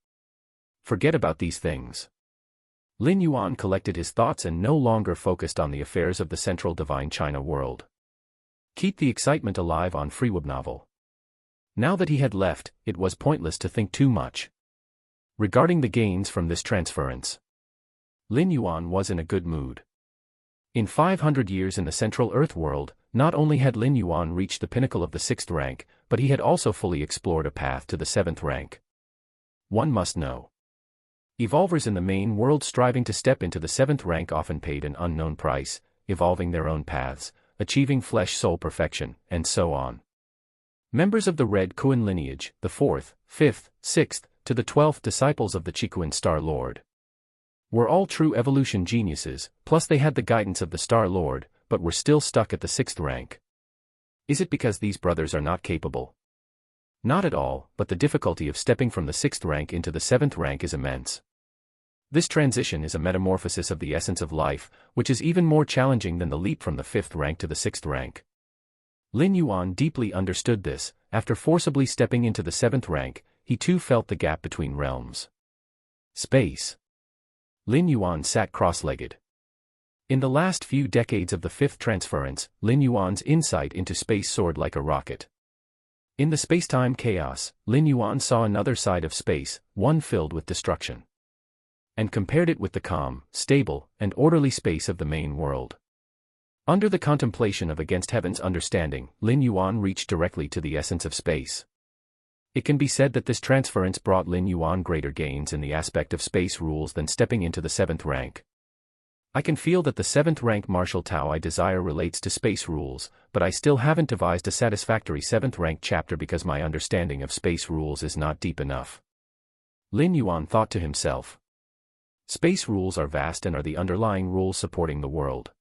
Forget about these things. Lin Yuan collected his thoughts and no longer focused on the affairs of the Central Divine China world. Keep the excitement alive on Freeweb Novel. Now that he had left, it was pointless to think too much regarding the gains from this transference. Lin Yuan was in a good mood. In 500 years in the Central Earth world, not only had Lin Yuan reached the pinnacle of the 6th rank, but he had also fully explored a path to the 7th rank. One must know. Evolvers in the main world striving to step into the 7th rank often paid an unknown price, evolving their own paths, achieving flesh-soul perfection, and so on. Members of the Red Kuan lineage, the 4th, 5th, 6th, to the 12th disciples of the Chikuan Star Lord, were all true evolution geniuses, plus they had the guidance of the Star Lord, but were still stuck at the 6th rank. Is it because these brothers are not capable? Not at all, but the difficulty of stepping from the 6th rank into the 7th rank is immense. This transition is a metamorphosis of the essence of life, which is even more challenging than the leap from the 5th rank to the 6th rank. Lin Yuan deeply understood this. After forcibly stepping into the 7th rank, he too felt the gap between realms. Space. Lin Yuan sat cross-legged. In the last few decades of the 5th transference, Lin Yuan's insight into space soared like a rocket. In the space-time chaos, Lin Yuan saw another side of space, one filled with destruction, and compared it with the calm, stable, and orderly space of the main world. Under the contemplation of Against Heaven's understanding, Lin Yuan reached directly to the essence of space. It can be said that this transference brought Lin Yuan greater gains in the aspect of space rules than stepping into the 7th rank. I can feel that the 7th rank martial Tao I desire relates to space rules, but I still haven't devised a satisfactory 7th rank chapter because my understanding of space rules is not deep enough. Lin Yuan thought to himself. Space rules are vast and are the underlying rules supporting the world.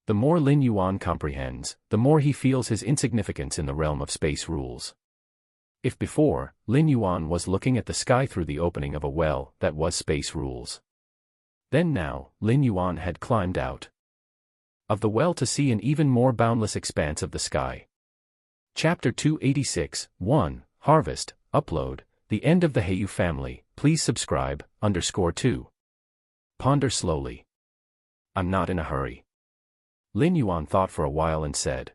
The more Lin Yuan comprehends, the more he feels his insignificance in the realm of space rules. If before, Lin Yuan was looking at the sky through the opening of a well, that was space rules. Then now, Lin Yuan had climbed out of the well to see an even more boundless expanse of the sky. Chapter 286, 1, Harvest, Upload, The End of the Heyu Family, please subscribe, _2. Ponder slowly. I'm not in a hurry. Lin Yuan thought for a while and said.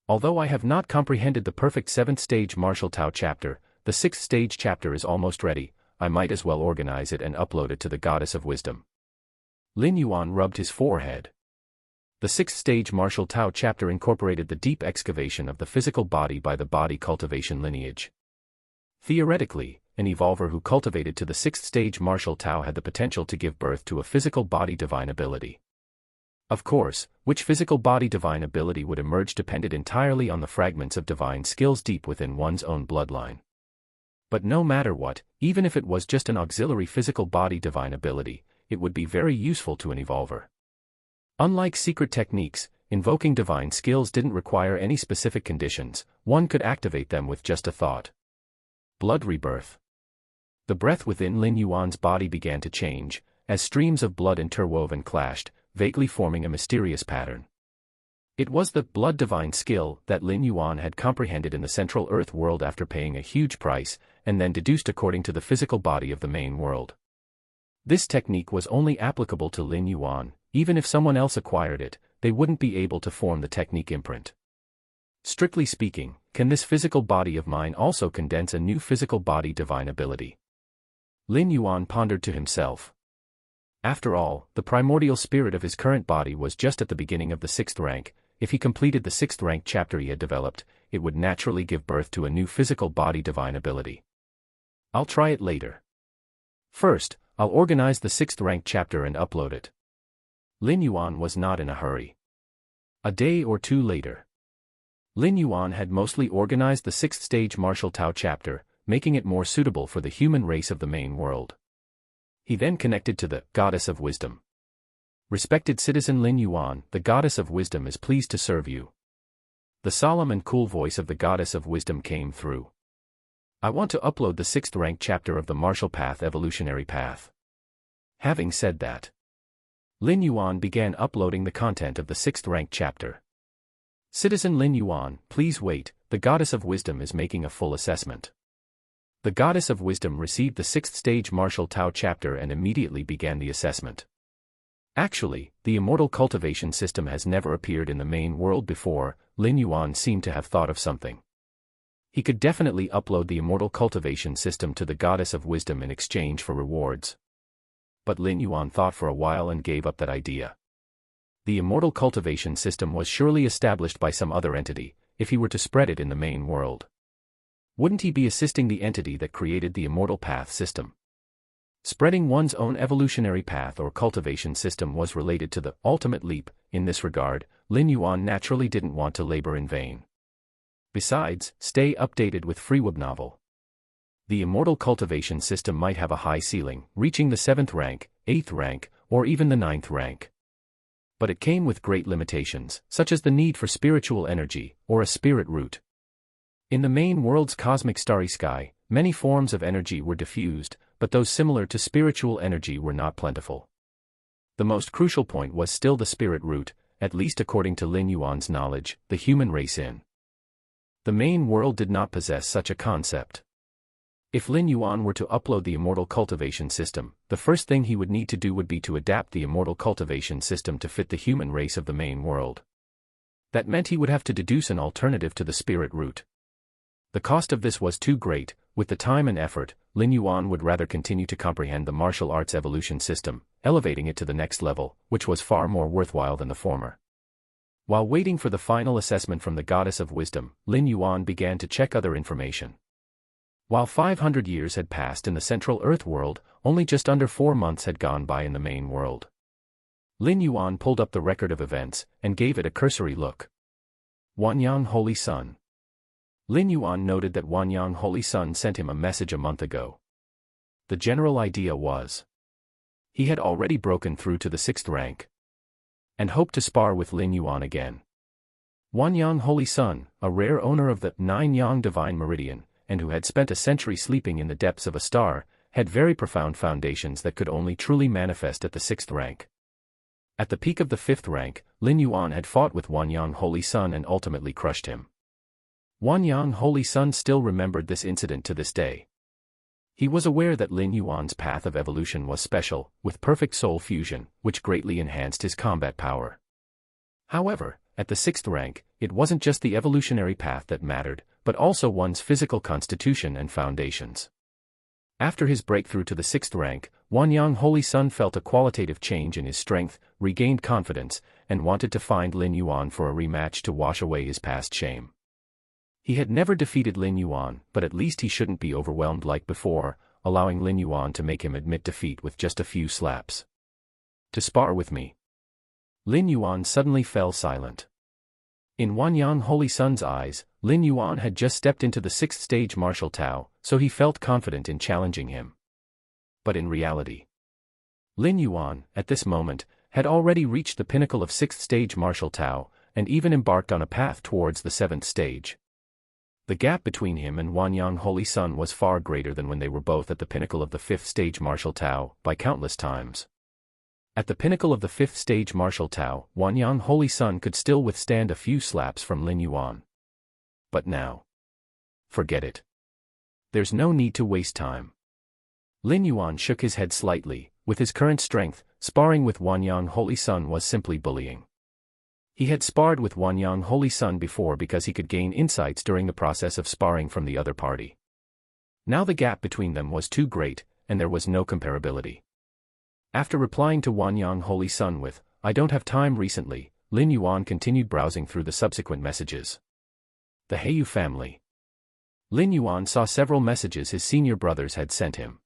Although I have not comprehended the perfect 7th stage martial Tao chapter, the 6th stage chapter is almost ready. I might as well organize it and upload it to the Goddess of Wisdom. Lin Yuan rubbed his forehead. The 6th stage martial Tao chapter incorporated the deep excavation of the physical body by the body cultivation lineage. Theoretically, an evolver who cultivated to the 6th stage martial Tao had the potential to give birth to a physical body divine ability. Of course, which physical body divine ability would emerge depended entirely on the fragments of divine skills deep within one's own bloodline. But no matter what, even if it was just an auxiliary physical body divine ability, it would be very useful to an evolver. Unlike secret techniques, invoking divine skills didn't require any specific conditions, one could activate them with just a thought. Blood rebirth. The breath within Lin Yuan's body began to change, as streams of blood interwove and clashed, vaguely forming a mysterious pattern. It was the blood divine skill that Lin Yuan had comprehended in the Central Earth world after paying a huge price, and then deduced according to the physical body of the main world. This technique was only applicable to Lin Yuan. Even if someone else acquired it, they wouldn't be able to form the technique imprint. Strictly speaking, can this physical body of mine also condense a new physical body divine ability? Lin Yuan pondered to himself. After all, the primordial spirit of his current body was just at the beginning of the 6th rank. If he completed the 6th rank chapter he had developed, it would naturally give birth to a new physical body divine ability. I'll try it later. First, I'll organize the 6th rank chapter and upload it. Lin Yuan was not in a hurry. A day or two later, Lin Yuan had mostly organized the 6th stage martial Tao chapter, making it more suitable for the human race of the main world. He then connected to the Goddess of Wisdom. Respected citizen Lin Yuan, the Goddess of Wisdom is pleased to serve you. The solemn and cool voice of the Goddess of Wisdom came through. I want to upload the 6th rank chapter of the Martial Path Evolutionary Path. Having said that, Lin Yuan began uploading the content of the 6th rank chapter. Citizen Lin Yuan, please wait, the Goddess of Wisdom is making a full assessment. The Goddess of Wisdom received the 6th stage Martial Tao chapter and immediately began the assessment. Actually, the immortal cultivation system has never appeared in the main world before. Lin Yuan seemed to have thought of something. He could definitely upload the immortal cultivation system to the Goddess of Wisdom in exchange for rewards. But Lin Yuan thought for a while and gave up that idea. The immortal cultivation system was surely established by some other entity. If he were to spread it in the main world, wouldn't he be assisting the entity that created the immortal path system? Spreading one's own evolutionary path or cultivation system was related to the ultimate leap. In this regard, Lin Yuan naturally didn't want to labor in vain. Besides, stay updated with Freeweb novel. The immortal cultivation system might have a high ceiling, reaching the 7th rank, 8th rank, or even the 9th rank. But it came with great limitations, such as the need for spiritual energy, or a spirit root. In the main world's cosmic starry sky, many forms of energy were diffused, but those similar to spiritual energy were not plentiful. The most crucial point was still the spirit root, at least according to Lin Yuan's knowledge, the human race in the main world did not possess such a concept. If Lin Yuan were to upload the immortal cultivation system, the first thing he would need to do would be to adapt the immortal cultivation system to fit the human race of the main world. That meant he would have to deduce an alternative to the spirit root. The cost of this was too great. With the time and effort, Lin Yuan would rather continue to comprehend the martial arts evolution system, elevating it to the next level, which was far more worthwhile than the former. While waiting for the final assessment from the Goddess of Wisdom, Lin Yuan began to check other information. While 500 years had passed in the Central Earth world, only just under 4 months had gone by in the main world. Lin Yuan pulled up the record of events, and gave it a cursory look. Wanyang Holy Sun. Lin Yuan noted that Wanyang Holy Sun sent him a message a month ago. The general idea was, he had already broken through to the 6th rank, and hoped to spar with Lin Yuan again. Wanyang Holy Sun, a rare owner of the 9-yang divine meridian, and who had spent a century sleeping in the depths of a star, had very profound foundations that could only truly manifest at the 6th rank. At the peak of the 5th rank, Lin Yuan had fought with Wanyang Holy Sun and ultimately crushed him. Wanyang Holy Sun still remembered this incident to this day. He was aware that Lin Yuan's path of evolution was special, with perfect soul fusion, which greatly enhanced his combat power. However, at the 6th rank, it wasn't just the evolutionary path that mattered, but also one's physical constitution and foundations. After his breakthrough to the 6th rank, Wanyang Holy Sun felt a qualitative change in his strength, regained confidence, and wanted to find Lin Yuan for a rematch to wash away his past shame. He had never defeated Lin Yuan, but at least he shouldn't be overwhelmed like before, allowing Lin Yuan to make him admit defeat with just a few slaps. To spar with me. Lin Yuan suddenly fell silent. In Wanyang Holy Sun's eyes, Lin Yuan had just stepped into the 6th stage martial Tao, so he felt confident in challenging him. But in reality, Lin Yuan, at this moment, had already reached the pinnacle of 6th stage martial Tao, and even embarked on a path towards the 7th stage. The gap between him and Wanyang Holy Sun was far greater than when they were both at the pinnacle of the 5th stage martial Tao, by countless times. At the pinnacle of the 5th stage martial Tao, Wanyang Holy Sun could still withstand a few slaps from Lin Yuan. But now, forget it. There's no need to waste time. Lin Yuan shook his head slightly. With his current strength, sparring with Wanyang Holy Sun was simply bullying. He had sparred with Wanyang Holy Sun before because he could gain insights during the process of sparring from the other party. Now the gap between them was too great, and there was no comparability. After replying to Wanyang Holy Sun with, "I don't have time recently," Lin Yuan continued browsing through the subsequent messages. The Heiyu family. Lin Yuan saw several messages his senior brothers had sent him.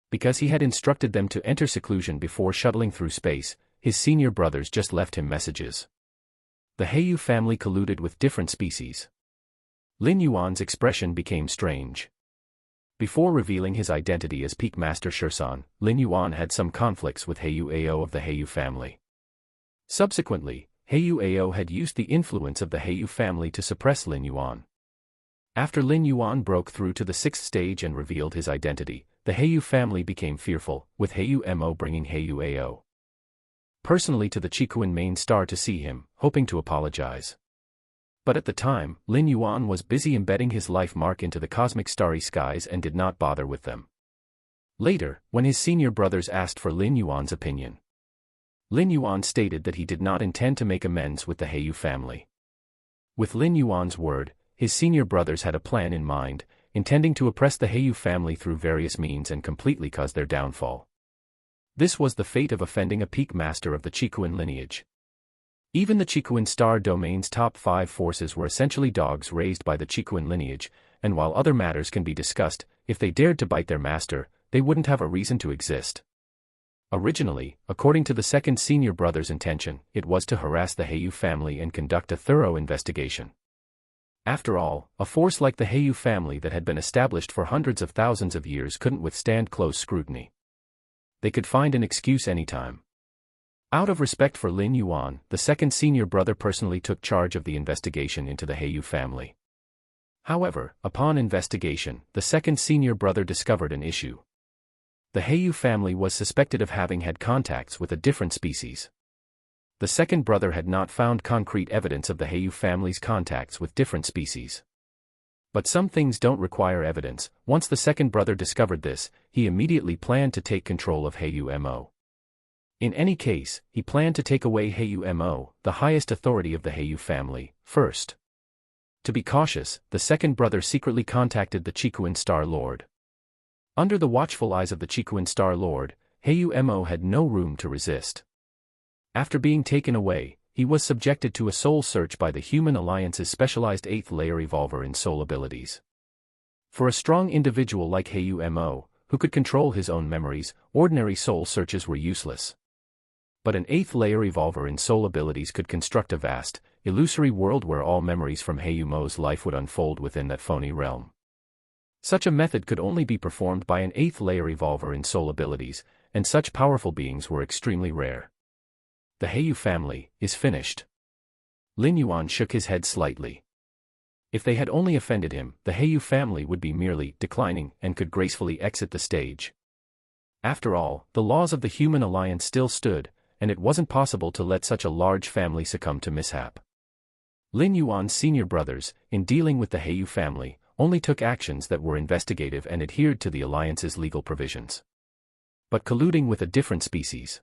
Because he had instructed them to enter seclusion before shuttling through space, his senior brothers just left him messages. The Heiyu family colluded with different species. Lin Yuan's expression became strange. Before revealing his identity as Peak Master Shursan, Lin Yuan had some conflicts with Heiyu Ao of the Heiyu family. Subsequently, Heiyu Ao had used the influence of the Heiyu family to suppress Lin Yuan. After Lin Yuan broke through to the 6th stage and revealed his identity, the Heiyu family became fearful, with Heiyu Mo bringing Heiyu Ao personally to the Chikuin main star to see him, hoping to apologize. But at the time, Lin Yuan was busy embedding his life mark into the cosmic starry skies and did not bother with them. Later, when his senior brothers asked for Lin Yuan's opinion, Lin Yuan stated that he did not intend to make amends with the Heiyu family. With Lin Yuan's word, his senior brothers had a plan in mind, intending to oppress the Heiyu family through various means and completely cause their downfall. This was the fate of offending a peak master of the Chikuin lineage. Even the Chikuin star domain's top 5 forces were essentially dogs raised by the Chikuin lineage, and while other matters can be discussed, if they dared to bite their master, they wouldn't have a reason to exist. Originally, according to the second senior brother's intention, it was to harass the Heiyu family and conduct a thorough investigation. After all, a force like the Heiyu family that had been established for hundreds of thousands of years couldn't withstand close scrutiny. They could find an excuse anytime. Out of respect for Lin Yuan, the second senior brother personally took charge of the investigation into the Heiyu family. However, upon investigation, the second senior brother discovered an issue. The Heiyu family was suspected of having had contacts with a different species. The second brother had not found concrete evidence of the Heiyu family's contacts with different species. But some things don't require evidence. Once the second brother discovered this, he immediately planned to take control of Heiyu Mo. In any case, he planned to take away Heiyu Mo, the highest authority of the Heiyu family, first. To be cautious, the second brother secretly contacted the Chikuin Star Lord. Under the watchful eyes of the Chikuin Star Lord, Heiyu Mo had no room to resist. After being taken away, he was subjected to a soul search by the Human Alliance's specialized 8th layer evolver in soul abilities. For a strong individual like Heiyu Mo, who could control his own memories, ordinary soul searches were useless. But an 8th layer evolver in soul abilities could construct a vast, illusory world where all memories from Heiyu Mo's life would unfold within that phony realm. Such a method could only be performed by an 8th layer evolver in soul abilities, and such powerful beings were extremely rare. The Heiyu family is finished. Lin Yuan shook his head slightly. If they had only offended him, the Heiyu family would be merely declining and could gracefully exit the stage. After all, the laws of the Human Alliance still stood, and it wasn't possible to let such a large family succumb to mishap. Lin Yuan's senior brothers, in dealing with the Heiyu family, only took actions that were investigative and adhered to the Alliance's legal provisions. But colluding with a different species,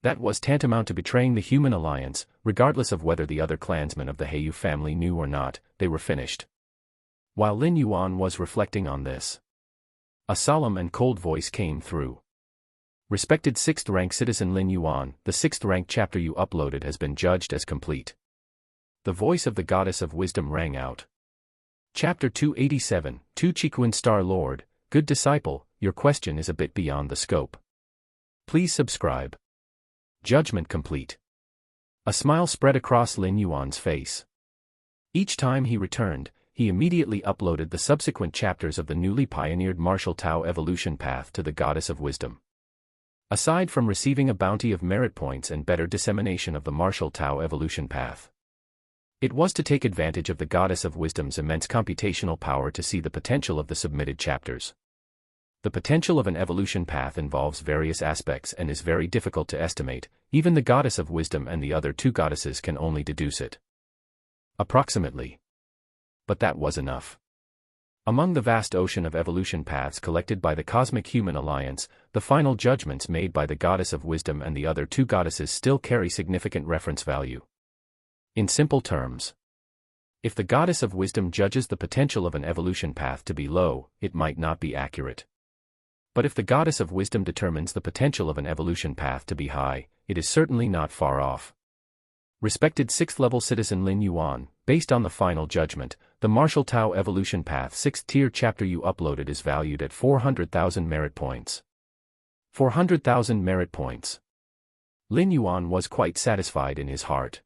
that was tantamount to betraying the Human Alliance. Regardless of whether the other clansmen of the Heiyu family knew or not, they were finished. While Lin Yuan was reflecting on this, a solemn and cold voice came through. Respected 6th rank citizen Lin Yuan, the 6th rank chapter you uploaded has been judged as complete. The voice of the Goddess of Wisdom rang out. Chapter 287, To Chikuin Star Lord, Good Disciple, your question is a bit beyond the scope. Please subscribe. Judgment complete. A smile spread across Lin Yuan's face. Each time he returned, he immediately uploaded the subsequent chapters of the newly pioneered Martial Tao evolution path to the Goddess of Wisdom. Aside from receiving a bounty of merit points and better dissemination of the Martial Tao evolution path, it was to take advantage of the Goddess of Wisdom's immense computational power to see the potential of the submitted chapters. The potential of an evolution path involves various aspects and is very difficult to estimate. Even the Goddess of Wisdom and the other 2 goddesses can only deduce it approximately. But that was enough. Among the vast ocean of evolution paths collected by the Cosmic Human Alliance, the final judgments made by the Goddess of Wisdom and the other 2 goddesses still carry significant reference value. In simple terms, if the Goddess of Wisdom judges the potential of an evolution path to be low, it might not be accurate. But if the goddess of wisdom determines the potential of an evolution path to be high, it is certainly not far off. Respected 6th-level citizen Lin Yuan, based on the final judgment, the Martial Tao Evolution Path 6th tier chapter you uploaded is valued at 400,000 merit points. 400,000 merit points. Lin Yuan was quite satisfied in his heart.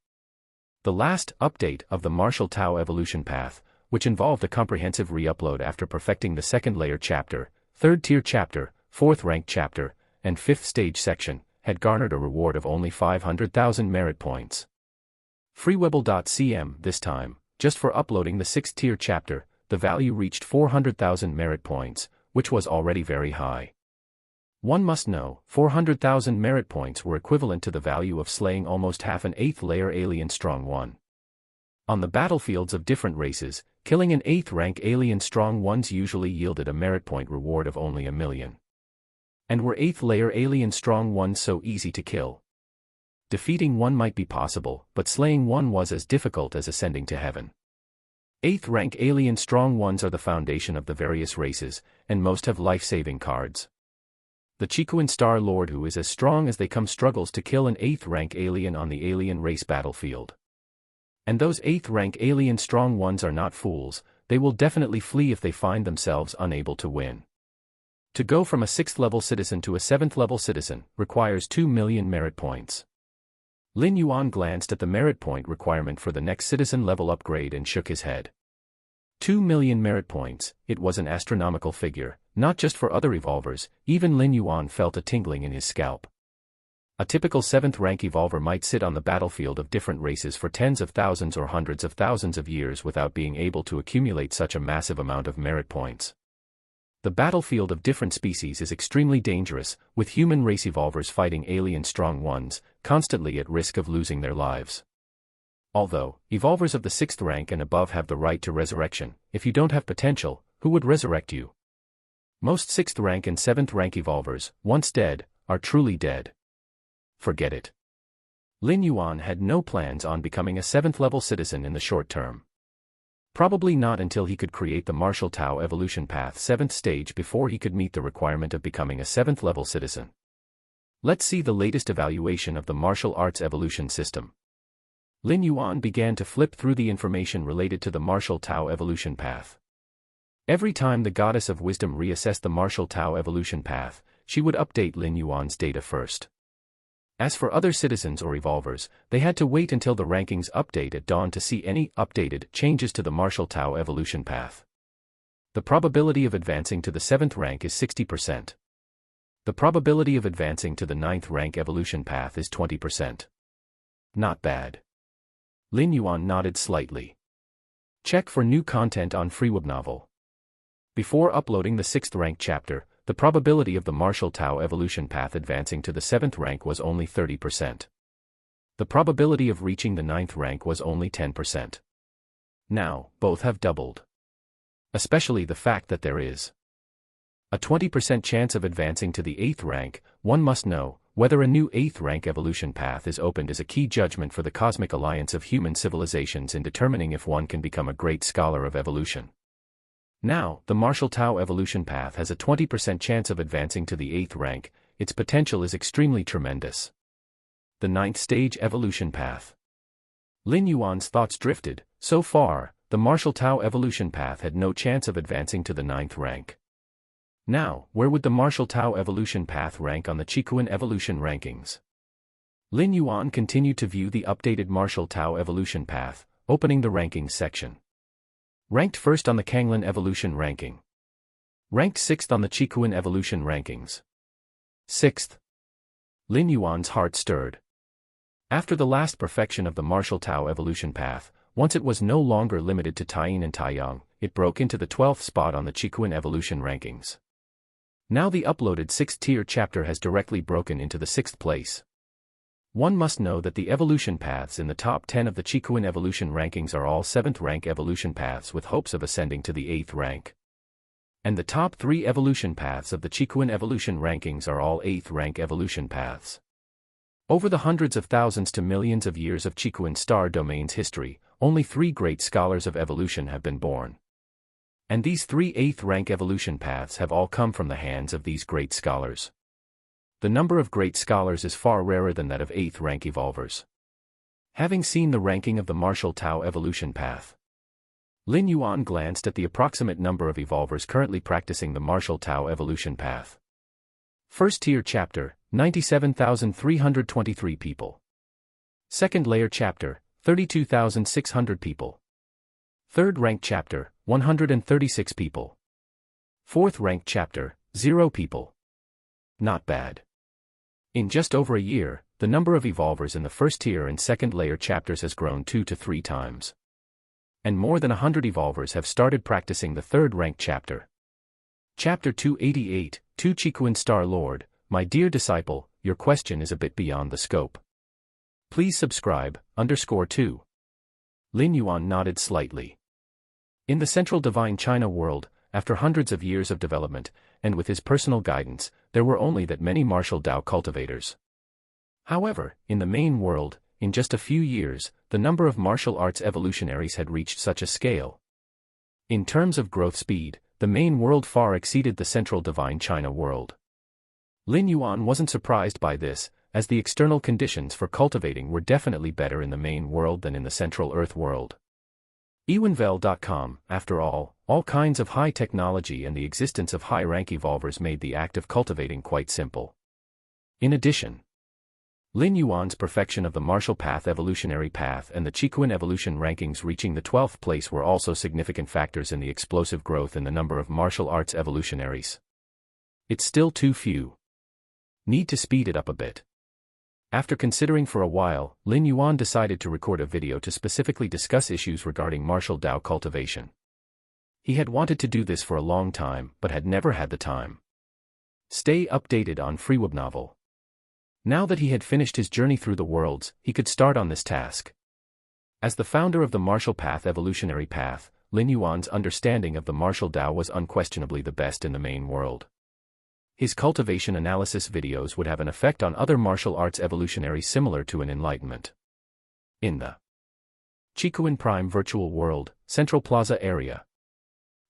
The last update of the Martial Tao Evolution Path, which involved a comprehensive re-upload after perfecting the 2nd layer chapter, 3rd tier chapter, 4th rank chapter, and 5th stage section, had garnered a reward of only 500,000 merit points. Freewebble.cm this time, just for uploading the 6th tier chapter, the value reached 400,000 merit points, which was already very high. One must know, 400,000 merit points were equivalent to the value of slaying almost half an 8th layer alien strong one. On the battlefields of different races, killing an 8th rank alien strong ones usually yielded a merit point reward of only 1,000,000. And were 8th layer alien strong ones so easy to kill? Defeating one might be possible, but slaying one was as difficult as ascending to heaven. 8th rank alien strong ones are the foundation of the various races, and most have life-saving cards. The Chikuan Star Lord, who is as strong as they come, struggles to kill an 8th rank alien on the alien race battlefield. And those 8th rank alien strong ones are not fools, they will definitely flee if they find themselves unable to win. To go from a 6th level citizen to a 7th level citizen requires 2 million merit points. Lin Yuan glanced at the merit point requirement for the next citizen level upgrade and shook his head. 2 million merit points, it was an astronomical figure, not just for other evolvers, even Lin Yuan felt a tingling in his scalp. A typical 7th rank evolver might sit on the battlefield of different races for tens of thousands or hundreds of thousands of years without being able to accumulate such a massive amount of merit points. The battlefield of different species is extremely dangerous, with human race evolvers fighting alien strong ones, constantly at risk of losing their lives. Although, evolvers of the 6th rank and above have the right to resurrection, if you don't have potential, who would resurrect you? Most 6th rank and 7th rank evolvers, once dead, are truly dead. Forget it. Lin Yuan had no plans on becoming a 7th level citizen in the short term. Probably not until he could create the Martial Tao Evolution Path 7th stage before he could meet the requirement of becoming a 7th level citizen. Let's see the latest evaluation of the martial arts evolution system. Lin Yuan began to flip through the information related to the Martial Tao Evolution Path. Every time the Goddess of Wisdom reassessed the Martial Tao Evolution Path, she would update Lin Yuan's data first. As for other citizens or evolvers, they had to wait until the rankings update at dawn to see any updated changes to the Martial Tao Evolution Path. The probability of advancing to the 7th rank is 60%. The probability of advancing to the 9th rank evolution path is 20%. Not bad. Lin Yuan nodded slightly. Check for new content on Freewebnovel. Before uploading the 6th rank chapter, the probability of the Martial Tao Evolution Path advancing to the 7th rank was only 30%. The probability of reaching the 9th rank was only 10%. Now, both have doubled. Especially the fact that there is a 20% chance of advancing to the 8th rank. One must know, whether a new 8th rank evolution path is opened is a key judgment for the cosmic alliance of human civilizations in determining if one can become a great scholar of evolution. Now, the Martial Tao Evolution Path has a 20% chance of advancing to the 8th rank. Its potential is extremely tremendous. The 9th stage evolution path. Lin Yuan's thoughts drifted. So far, the Martial Tao Evolution Path had no chance of advancing to the 9th rank. Now, where would the Martial Tao Evolution Path rank on the Chikuan Evolution rankings? Lin Yuan continued to view the updated Martial Tao Evolution Path, opening the rankings section. Ranked 1st on the Kanglin Evolution ranking. Ranked 6th on the Chikuan Evolution rankings. 6th. Lin Yuan's heart stirred. After the last perfection of the Martial Tao Evolution Path, once it was no longer limited to Taiyin and Taiyang, it broke into the 12th spot on the Chikuan Evolution rankings. Now the uploaded 6th tier chapter has directly broken into the 6th place. One must know that the evolution paths in the top 10 of the Chikuan evolution rankings are all 7th rank evolution paths with hopes of ascending to the 8th rank. And the top 3 evolution paths of the Chikuan evolution rankings are all 8th rank evolution paths. Over the hundreds of thousands to millions of years of Chikuan star domain's history, only 3 great scholars of evolution have been born. And these 3 8th-rank evolution paths have all come from the hands of these great scholars. The number of great scholars is far rarer than that of 8th-rank evolvers. Having seen the ranking of the Martial Tao evolution path, Lin Yuan glanced at the approximate number of evolvers currently practicing the Martial Tao evolution path. First tier chapter, 97,323 people. Second layer chapter, 32,600 people. Third rank chapter, 136 people. Fourth rank chapter, 0 people. Not bad. In just over a year, the number of evolvers in the first tier and second layer chapters has grown 2 to 3 times. And more than 100 evolvers have started practicing the third rank chapter. Chapter 288, Tu Chikuan Star Lord, my dear disciple, your question is a bit beyond the scope. Please subscribe, _2. Lin Yuan nodded slightly. In the central divine China world, after hundreds of years of development, and with his personal guidance, there were only that many martial Tao cultivators. However, in the main world, in just a few years, the number of martial arts evolutionaries had reached such a scale. In terms of growth speed, the main world far exceeded the central divine China world. Lin Yuan wasn't surprised by this, as the external conditions for cultivating were definitely better in the main world than in the central Earth world. Ewenvel.com, after all kinds of high technology and the existence of high-rank evolvers made the act of cultivating quite simple. In addition, Lin Yuan's perfection of the martial path evolutionary path and the Chikuan evolution rankings reaching the 12th place were also significant factors in the explosive growth in the number of martial arts evolutionaries. It's still too few. Need to speed it up a bit. After considering for a while, Lin Yuan decided to record a video to specifically discuss issues regarding martial Tao cultivation. He had wanted to do this for a long time, but had never had the time. Stay updated on FreeWebNovel. Now that he had finished his journey through the worlds, he could start on this task. As the founder of the martial path evolutionary path, Lin Yuan's understanding of the martial Tao was unquestionably the best in the main world. His cultivation analysis videos would have an effect on other martial arts evolutionaries similar to an enlightenment. In the Chikuan Prime Virtual World, Central Plaza area,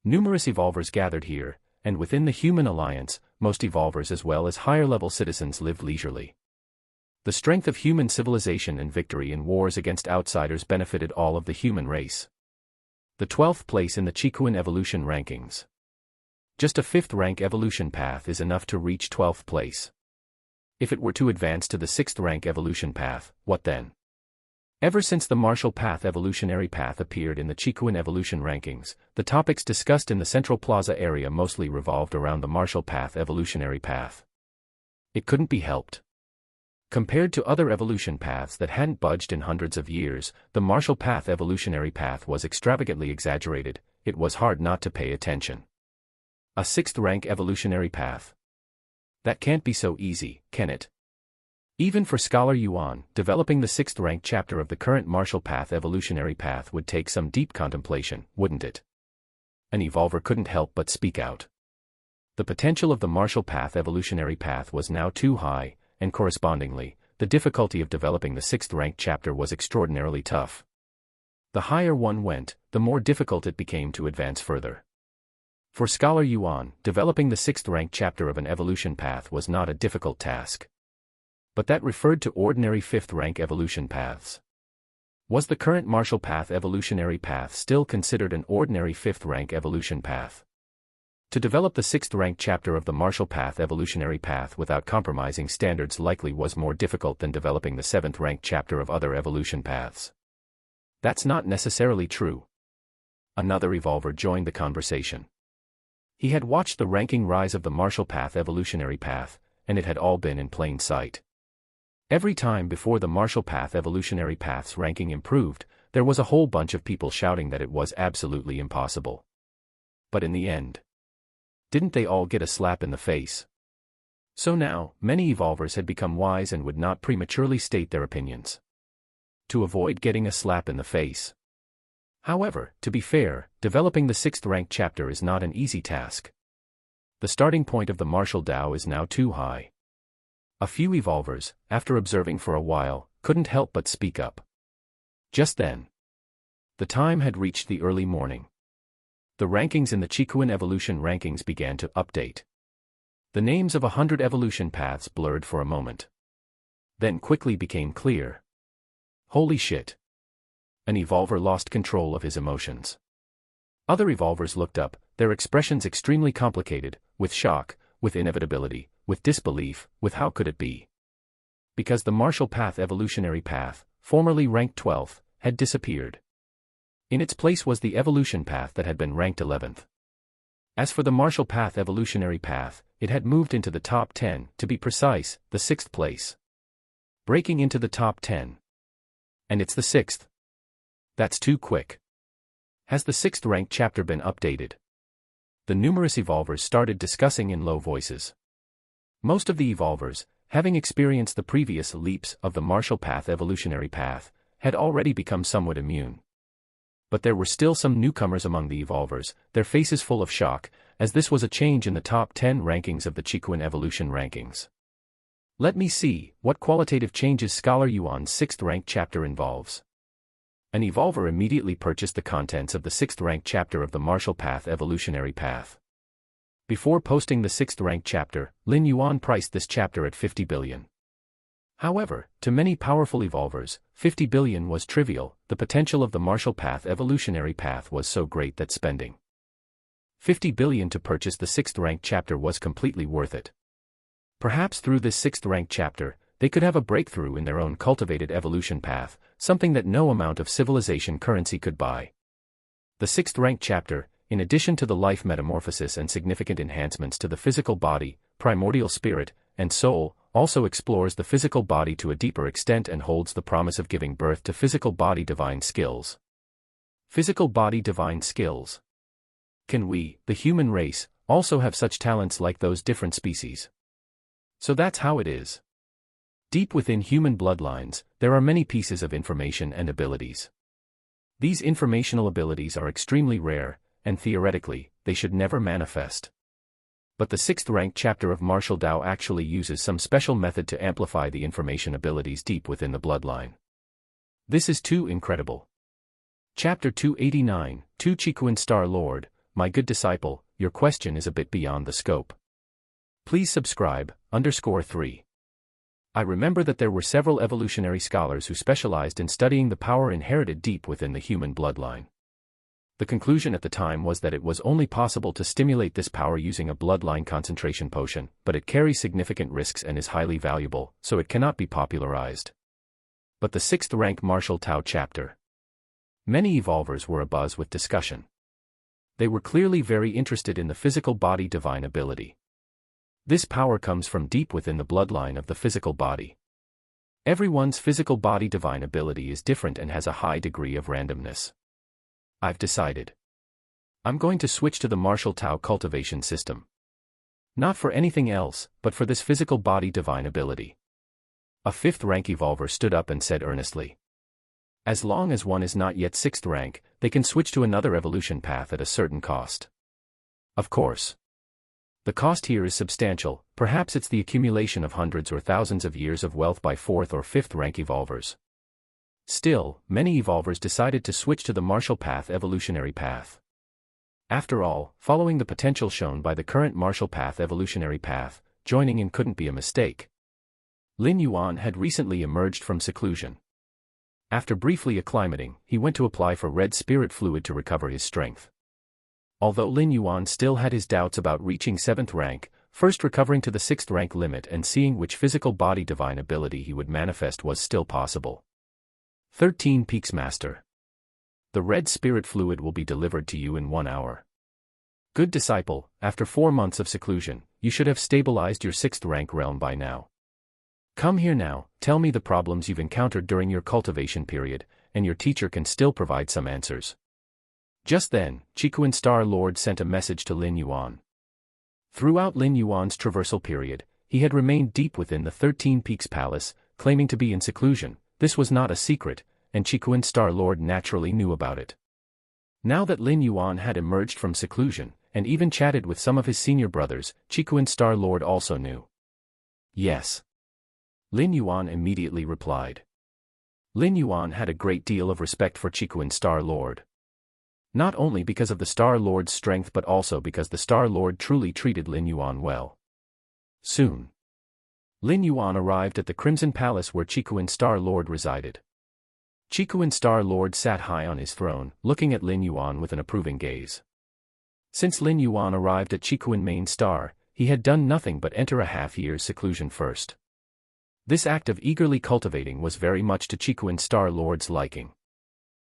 numerous evolvers gathered here, and within the Human Alliance, most evolvers as well as higher-level citizens live leisurely. The strength of human civilization and victory in wars against outsiders benefited all of the human race. The 12th place in the Chikuan evolution rankings. Just a 5th-rank evolution path is enough to reach 12th place. If it were to advance to the 6th-rank evolution path, what then? Ever since the martial path evolutionary path appeared in the Chikuan evolution rankings, the topics discussed in the Central Plaza area mostly revolved around the martial path evolutionary path. It couldn't be helped. Compared to other evolution paths that hadn't budged in hundreds of years, the martial path evolutionary path was extravagantly exaggerated. It was hard not to pay attention. A 6th-rank evolutionary path. That can't be so easy, can it? Even for Scholar Yuan, developing the 6th-rank chapter of the current martial path evolutionary path would take some deep contemplation, wouldn't it? An evolver couldn't help but speak out. The potential of the martial path evolutionary path was now too high, and correspondingly, the difficulty of developing the 6th-rank chapter was extraordinarily tough. The higher one went, the more difficult it became to advance further. For Scholar Yuan, developing the 6th-rank chapter of an evolution path was not a difficult task. But that referred to ordinary 5th-rank evolution paths. Was the current martial path evolutionary path still considered an ordinary 5th-rank evolution path? To develop the 6th-rank chapter of the martial path evolutionary path without compromising standards likely was more difficult than developing the 7th-rank chapter of other evolution paths. That's not necessarily true. Another evolver joined the conversation. He had watched the ranking rise of the martial path evolutionary path, and it had all been in plain sight. Every time before the martial path evolutionary path's ranking improved, there was a whole bunch of people shouting that it was absolutely impossible. But in the end, didn't they all get a slap in the face? So now, many evolvers had become wise and would not prematurely state their opinions, to avoid getting a slap in the face. However, to be fair, developing the 6th-rank chapter is not an easy task. The starting point of the martial Tao is now too high. A few evolvers, after observing for a while, couldn't help but speak up. Just then, the time had reached the early morning. The rankings in the Chikuin evolution rankings began to update. The names of 100 evolution paths blurred for a moment. Then quickly became clear. Holy shit. An evolver lost control of his emotions. Other evolvers looked up, their expressions extremely complicated, with shock, with inevitability, with disbelief, with how could it be? Because the martial path evolutionary path, formerly ranked 12th, had disappeared. In its place was the evolution path that had been ranked 11th. As for the martial path evolutionary path, it had moved into the top 10, to be precise, the 6th place. Breaking into the top 10. And it's the 6th. That's too quick. Has the 6th ranked chapter been updated? The numerous evolvers started discussing in low voices. Most of the evolvers, having experienced the previous leaps of the martial path evolutionary path, had already become somewhat immune. But there were still some newcomers among the evolvers, their faces full of shock, as this was a change in the top 10 rankings of the Chikuin evolution rankings. Let me see what qualitative changes Scholar Yuan's 6th ranked chapter involves. An evolver immediately purchased the contents of the 6th ranked chapter of the martial path evolutionary path. Before posting the 6th ranked chapter, Lin Yuan priced this chapter at 50 billion. However, to many powerful evolvers, 50 billion was trivial. The potential of the martial path evolutionary path was so great that spending 50 billion to purchase the 6th ranked chapter was completely worth it. Perhaps through this 6th ranked chapter, they could have a breakthrough in their own cultivated evolution path, something that no amount of civilization currency could buy. The 6th ranked chapter, in addition to the life metamorphosis and significant enhancements to the physical body, primordial spirit, and soul, also explores the physical body to a deeper extent and holds the promise of giving birth to physical body divine skills. Physical body divine skills. Can we, the human race, also have such talents like those different species? So that's how it is. Deep within human bloodlines, there are many pieces of information and abilities. These informational abilities are extremely rare, and theoretically, they should never manifest. But the 6th ranked chapter of Martial Tao actually uses some special method to amplify the information abilities deep within the bloodline. This is too incredible. Chapter 289, 2 Chikuin Star Lord, my good disciple, your question is a bit beyond the scope. Please subscribe, _3. I remember that there were several evolutionary scholars who specialized in studying the power inherited deep within the human bloodline. The conclusion at the time was that it was only possible to stimulate this power using a bloodline concentration potion, but it carries significant risks and is highly valuable, so it cannot be popularized. But the 6th rank Martial Tao chapter. Many evolvers were abuzz with discussion. They were clearly very interested in the physical body divine ability. This power comes from deep within the bloodline of the physical body. Everyone's physical body divine ability is different and has a high degree of randomness. I've decided. I'm going to switch to the Martial Tao cultivation system. Not for anything else, but for this physical body divine ability. A 5th rank evolver stood up and said earnestly. As long as one is not yet 6th rank, they can switch to another evolution path at a certain cost. Of course. The cost here is substantial, perhaps it's the accumulation of hundreds or thousands of years of wealth by 4th or 5th rank evolvers. Still, many evolvers decided to switch to the martial path evolutionary path. After all, following the potential shown by the current martial path evolutionary path, joining in couldn't be a mistake. Lin Yuan had recently emerged from seclusion. After briefly acclimating, he went to apply for red spirit fluid to recover his strength. Although Lin Yuan still had his doubts about reaching 7th rank, first recovering to the 6th rank limit and seeing which physical body divine ability he would manifest was still possible. 13 Peaks Master. The red spirit fluid will be delivered to you in 1 hour. Good disciple, after 4 months of seclusion, you should have stabilized your 6th rank realm by now. Come here now, tell me the problems you've encountered during your cultivation period, and your teacher can still provide some answers. Just then, Chikuin Star Lord sent a message to Lin Yuan. Throughout Lin Yuan's traversal period, he had remained deep within the 13 Peaks Palace, claiming to be in seclusion. This was not a secret, and Chikuin Star Lord naturally knew about it. Now that Lin Yuan had emerged from seclusion, and even chatted with some of his senior brothers, Chikuin Star Lord also knew. Yes. Lin Yuan immediately replied. Lin Yuan had a great deal of respect for Chikuin Star Lord. Not only because of the Star Lord's strength but also because the Star Lord truly treated Lin Yuan well. Soon, Lin Yuan arrived at the Crimson Palace where Qikuan Star Lord resided. Qikuan Star Lord sat high on his throne, looking at Lin Yuan with an approving gaze. Since Lin Yuan arrived at Qikuan Main Star, he had done nothing but enter a half-year's seclusion first. This act of eagerly cultivating was very much to Qikuan Star Lord's liking.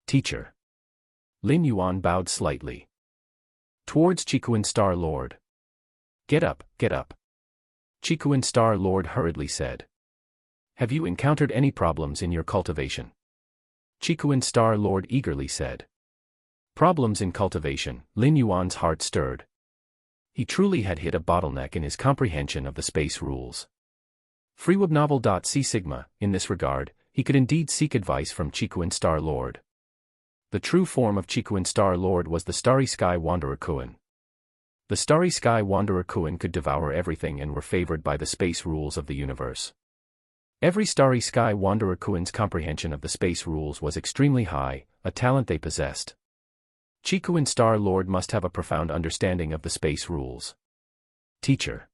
Teacher. Lin Yuan bowed slightly towards Qikuan Star Lord. Get up, get up. Qikuan Star Lord hurriedly said. Have you encountered any problems in your cultivation? Qikuan Star Lord eagerly said. Problems in cultivation. Lin Yuan's heart stirred. He truly had hit a bottleneck in his comprehension of the space rules. Freewebnovel.c Sigma, in this regard, he could indeed seek advice from Qikuan Star Lord. The true form of Qikuan Star Lord was the Starry Sky Wanderer Kuan. The Starry Sky Wanderer Kuan could devour everything and were favored by the space rules of the universe. Every Starry Sky Wanderer Kuan's comprehension of the space rules was extremely high, a talent they possessed. Qikuan Star Lord must have a profound understanding of the space rules. Teacher.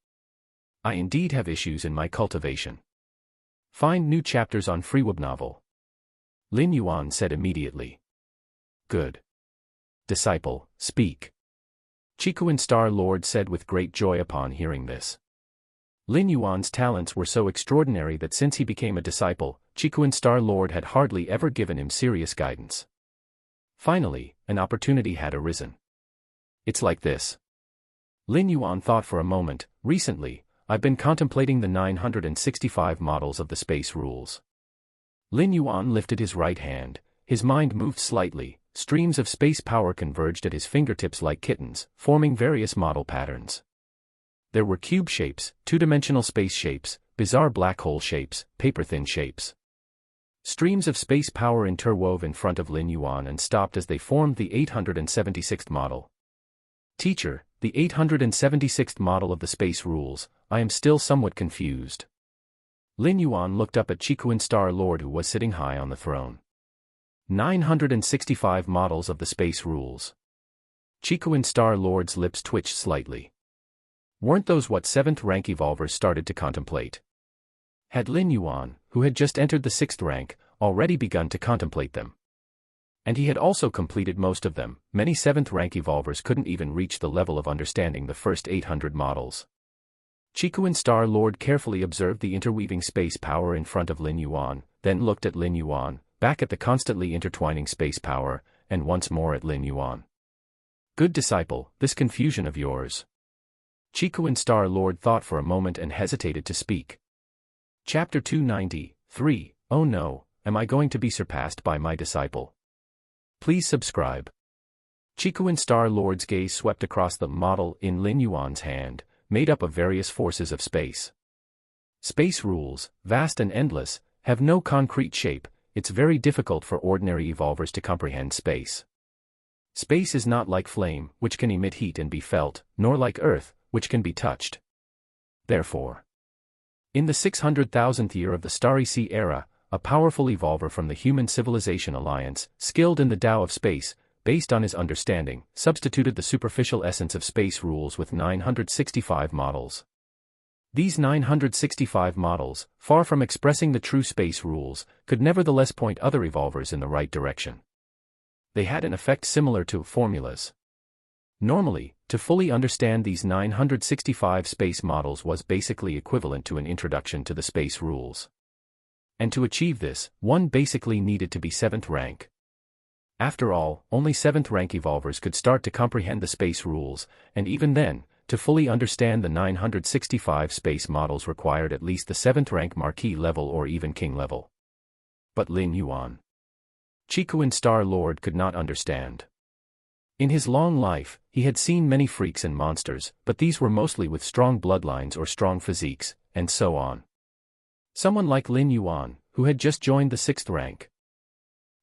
I indeed have issues in my cultivation. Find new chapters on Freewebnovel. Lin Yuan said immediately. Good. Disciple, speak. Qikuan Star Lord said with great joy upon hearing this. Lin Yuan's talents were so extraordinary that since he became a disciple, Qikuan Star Lord had hardly ever given him serious guidance. Finally, an opportunity had arisen. It's like this. Lin Yuan thought for a moment. Recently, I've been contemplating the 965 models of the space rules. Lin Yuan lifted his right hand, his mind moved slightly, streams of space power converged at his fingertips like kittens, forming various model patterns. There were cube shapes, two-dimensional space shapes, bizarre black hole shapes, paper-thin shapes. Streams of space power interwove in front of Lin Yuan and stopped as they formed the 876th model. Teacher, the 876th model of the space rules, I am still somewhat confused. Lin Yuan looked up at Qikuan Star Lord who was sitting high on the throne. 965 models of the space rules. Qikuan Star Lord's lips twitched slightly. Weren't those what 7th rank evolvers started to contemplate? Had Lin Yuan, who had just entered the 6th rank, already begun to contemplate them? And he had also completed most of them. Many 7th rank evolvers couldn't even reach the level of understanding the first 800 models. Qikuan Star Lord carefully observed the interweaving space power in front of Lin Yuan, then looked at Lin Yuan, back at the constantly intertwining space power, and once more at Lin Yuan. Good disciple, this confusion of yours. Qikuan Star Lord thought for a moment and hesitated to speak. Chapter 293, Oh no, am I going to be surpassed by my disciple? Please subscribe. Qikuan Star Lord's gaze swept across the model in Lin Yuan's hand, made up of various forces of space. Space rules, vast and endless, have no concrete shape. It's very difficult for ordinary evolvers to comprehend space. Space is not like flame, which can emit heat and be felt, nor like earth, which can be touched. Therefore, in the 600,000th year of the Starry Sea era, a powerful evolver from the Human Civilization Alliance, skilled in the Tao of space, based on his understanding, substituted the superficial essence of space rules with 965 models. These 965 models, far from expressing the true space rules, could nevertheless point other evolvers in the right direction. They had an effect similar to formulas. Normally, to fully understand these 965 space models was basically equivalent to an introduction to the space rules. And to achieve this, one basically needed to be 7th rank. After all, only 7th rank evolvers could start to comprehend the space rules, and even then, to fully understand the 965 space models required at least the 7th rank Marquis level or even King level. But Lin Yuan, Qikuan Star Lord, could not understand. In his long life, he had seen many freaks and monsters, but these were mostly with strong bloodlines or strong physiques, and so on. Someone like Lin Yuan, who had just joined the 6th rank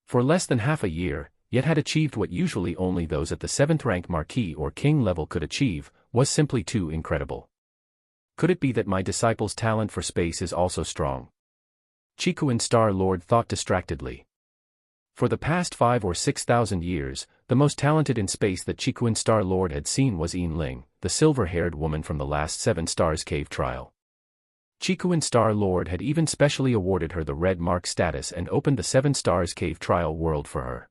for less than half a year, yet had achieved what usually only those at the 7th rank Marquis or King level could achieve, was simply too incredible. Could it be that my disciple's talent for space is also strong? Qikuan Star Lord thought distractedly. For the past 5 or 6,000 years, the most talented in space that Chikuin Star-Lord had seen was Yin Ling, the silver-haired woman from the last 7 Stars Cave trial. Chikuin Star-Lord had even specially awarded her the Red Mark status and opened the 7 Stars Cave trial world for her.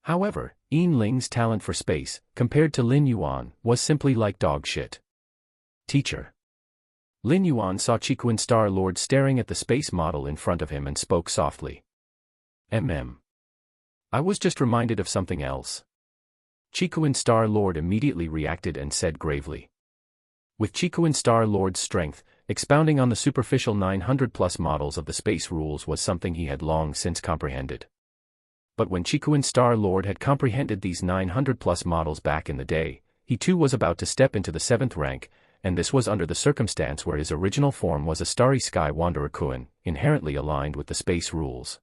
However, Yin Ling's talent for space, compared to Lin Yuan, was simply like dog shit. Teacher. Lin Yuan saw Chikuin Star-Lord staring at the space model in front of him and spoke softly. I was just reminded of something else. Chikuin Star-Lord immediately reacted and said gravely. With Chikuin Star-Lord's strength, expounding on the superficial 900-plus models of the space rules was something he had long since comprehended. But when Chikuin Star-Lord had comprehended these 900-plus models back in the day, he too was about to step into the 7th rank, and this was under the circumstance where his original form was a starry sky wanderer Kuan, inherently aligned with the space rules.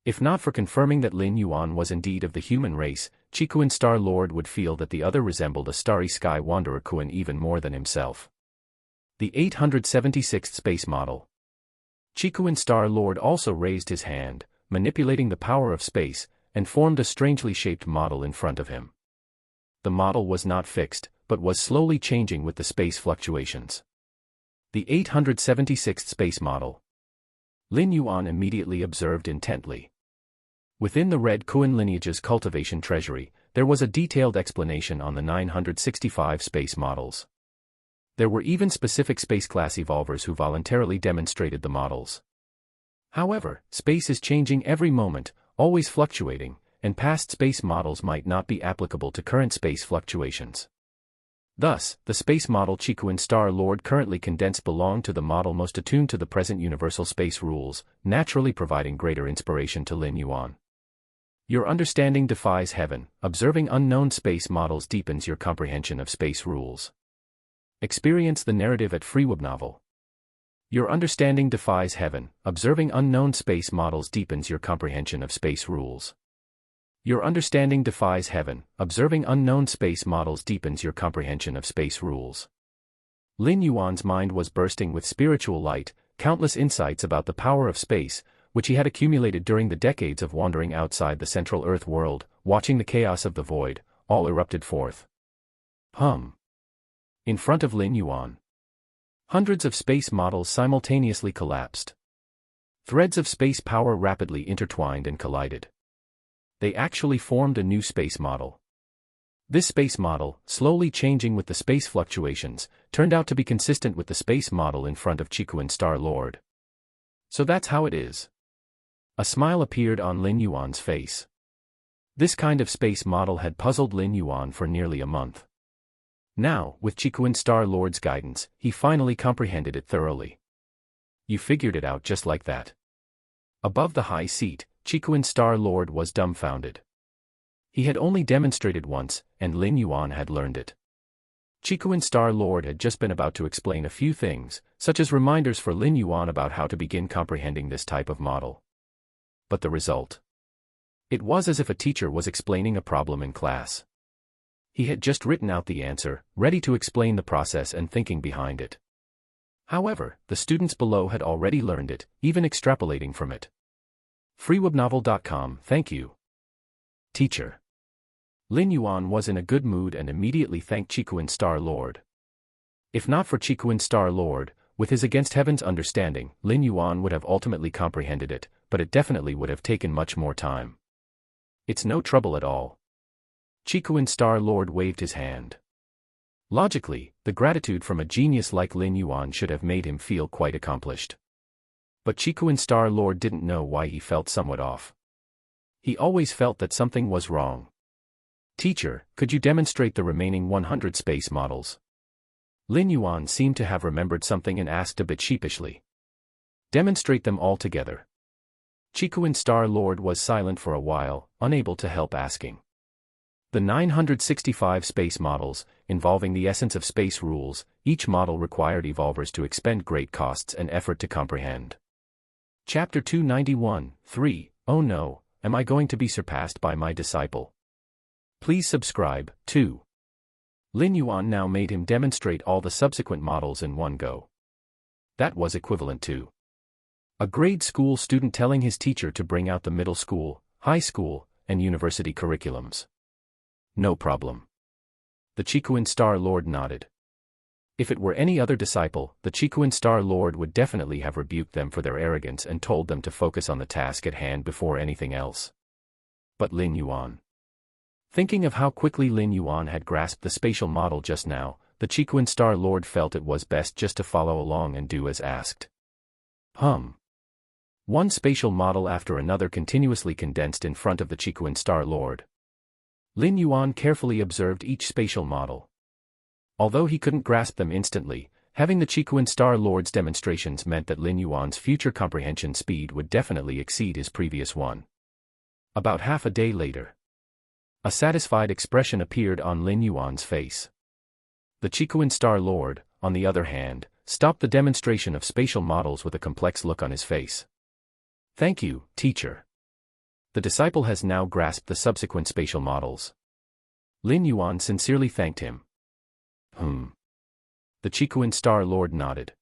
If not for confirming that Lin Yuan was indeed of the human race, Chikuin Star-Lord would feel that the other resembled a starry sky wanderer Kuan even more than himself. The 876th space model. Chikuin Star-Lord also raised his hand, manipulating the power of space, and formed a strangely shaped model in front of him. The model was not fixed, but was slowly changing with the space fluctuations. The 876th space model. Lin Yuan immediately observed intently. Within the Red Kuan lineage's cultivation treasury, there was a detailed explanation on the 965 space models. There were even specific space class evolvers who voluntarily demonstrated the models. However, space is changing every moment, always fluctuating, and past space models might not be applicable to current space fluctuations. Thus, the space model Chikuin Star-Lord currently condensed belonged to the model most attuned to the present universal space rules, naturally providing greater inspiration to Lin Yuan. Your understanding defies heaven. Observing unknown space models deepens your comprehension of space rules. Experience the narrative at FreeWeb Novel. Your understanding defies heaven. Observing unknown space models deepens your comprehension of space rules. Your understanding defies heaven. Observing unknown space models deepens your comprehension of space rules. Lin Yuan's mind was bursting with spiritual light, countless insights about the power of space, which he had accumulated during the decades of wandering outside the central Earth world, watching the chaos of the void, all erupted forth. In front of Lin Yuan. Hundreds of space models simultaneously collapsed. Threads of space power rapidly intertwined and collided. They actually formed a new space model. This space model, slowly changing with the space fluctuations, turned out to be consistent with the space model in front of Chikuin Star-Lord. So that's how it is. A smile appeared on Lin Yuan's face. This kind of space model had puzzled Lin Yuan for nearly a month. Now, with Chikuin Star-Lord's guidance, he finally comprehended it thoroughly. You figured it out just like that. Above the high seat, Chikuin Star-Lord was dumbfounded. He had only demonstrated once, and Lin Yuan had learned it. Chikuin Star-Lord had just been about to explain a few things, such as reminders for Lin Yuan about how to begin comprehending this type of model. But the result? It was as if a teacher was explaining a problem in class. He had just written out the answer, ready to explain the process and thinking behind it. However, the students below had already learned it, even extrapolating from it. FreeWebNovel.com. Thank you. Teacher. Lin Yuan was in a good mood and immediately thanked Chikuin Star-Lord. If not for Chikuin Star-Lord, with his against heaven's understanding, Lin Yuan would have ultimately comprehended it, but it definitely would have taken much more time. It's no trouble at all. Chikuin Star-Lord waved his hand. Logically, the gratitude from a genius like Lin Yuan should have made him feel quite accomplished. But Chikuin Star-Lord didn't know why he felt somewhat off. He always felt that something was wrong. Teacher, could you demonstrate the remaining 100 space models? Lin Yuan seemed to have remembered something and asked a bit sheepishly. Demonstrate them all together. Chikuin Star-Lord was silent for a while, unable to help asking. The 965 space models, involving the essence of space rules, each model required evolvers to expend great costs and effort to comprehend. Chapter 291, 3, Oh no, am I going to be surpassed by my disciple? Please subscribe, 2. Lin Yuan now made him demonstrate all the subsequent models in one go. That was equivalent to a grade school student telling his teacher to bring out the middle school, high school, and university curriculums. No problem. The Chikuin Star Lord nodded. If it were any other disciple, the Chikuin Star Lord would definitely have rebuked them for their arrogance and told them to focus on the task at hand before anything else. But Lin Yuan. Thinking of how quickly Lin Yuan had grasped the spatial model just now, the Chikuin Star Lord felt it was best just to follow along and do as asked. One spatial model after another continuously condensed in front of the Chikuin Star Lord. Lin Yuan carefully observed each spatial model. Although he couldn't grasp them instantly, having the Chikuin Star Lord's demonstrations meant that Lin Yuan's future comprehension speed would definitely exceed his previous one. About half a day later, a satisfied expression appeared on Lin Yuan's face. The Chikuin Star Lord, on the other hand, stopped the demonstration of spatial models with a complex look on his face. Thank you, teacher. The disciple has now grasped the subsequent spatial models. Lin Yuan sincerely thanked him. The Chikuin Star Lord nodded.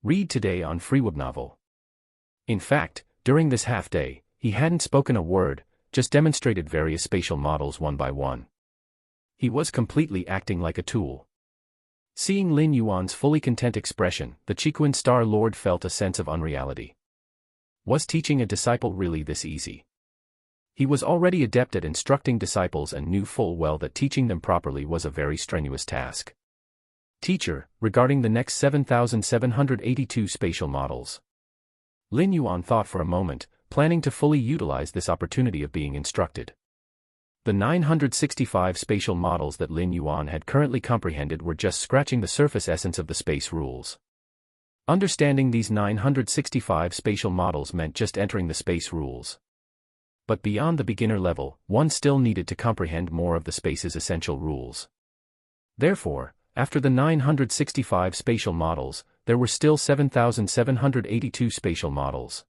Read today on FreeWebNovel. In fact, during this half-day, he hadn't spoken a word, just demonstrated various spatial models one by one. He was completely acting like a tool. Seeing Lin Yuan's fully content expression, the Chikuin Star Lord felt a sense of unreality. Was teaching a disciple really this easy? He was already adept at instructing disciples and knew full well that teaching them properly was a very strenuous task. Teacher, regarding the next 7,782 spatial models. Lin Yuan thought for a moment, planning to fully utilize this opportunity of being instructed. The 965 spatial models that Lin Yuan had currently comprehended were just scratching the surface essence of the space rules. Understanding these 965 spatial models meant just entering the space rules. But beyond the beginner level, one still needed to comprehend more of the space's essential rules. Therefore, after the 965 spatial models, there were still 7,782 spatial models.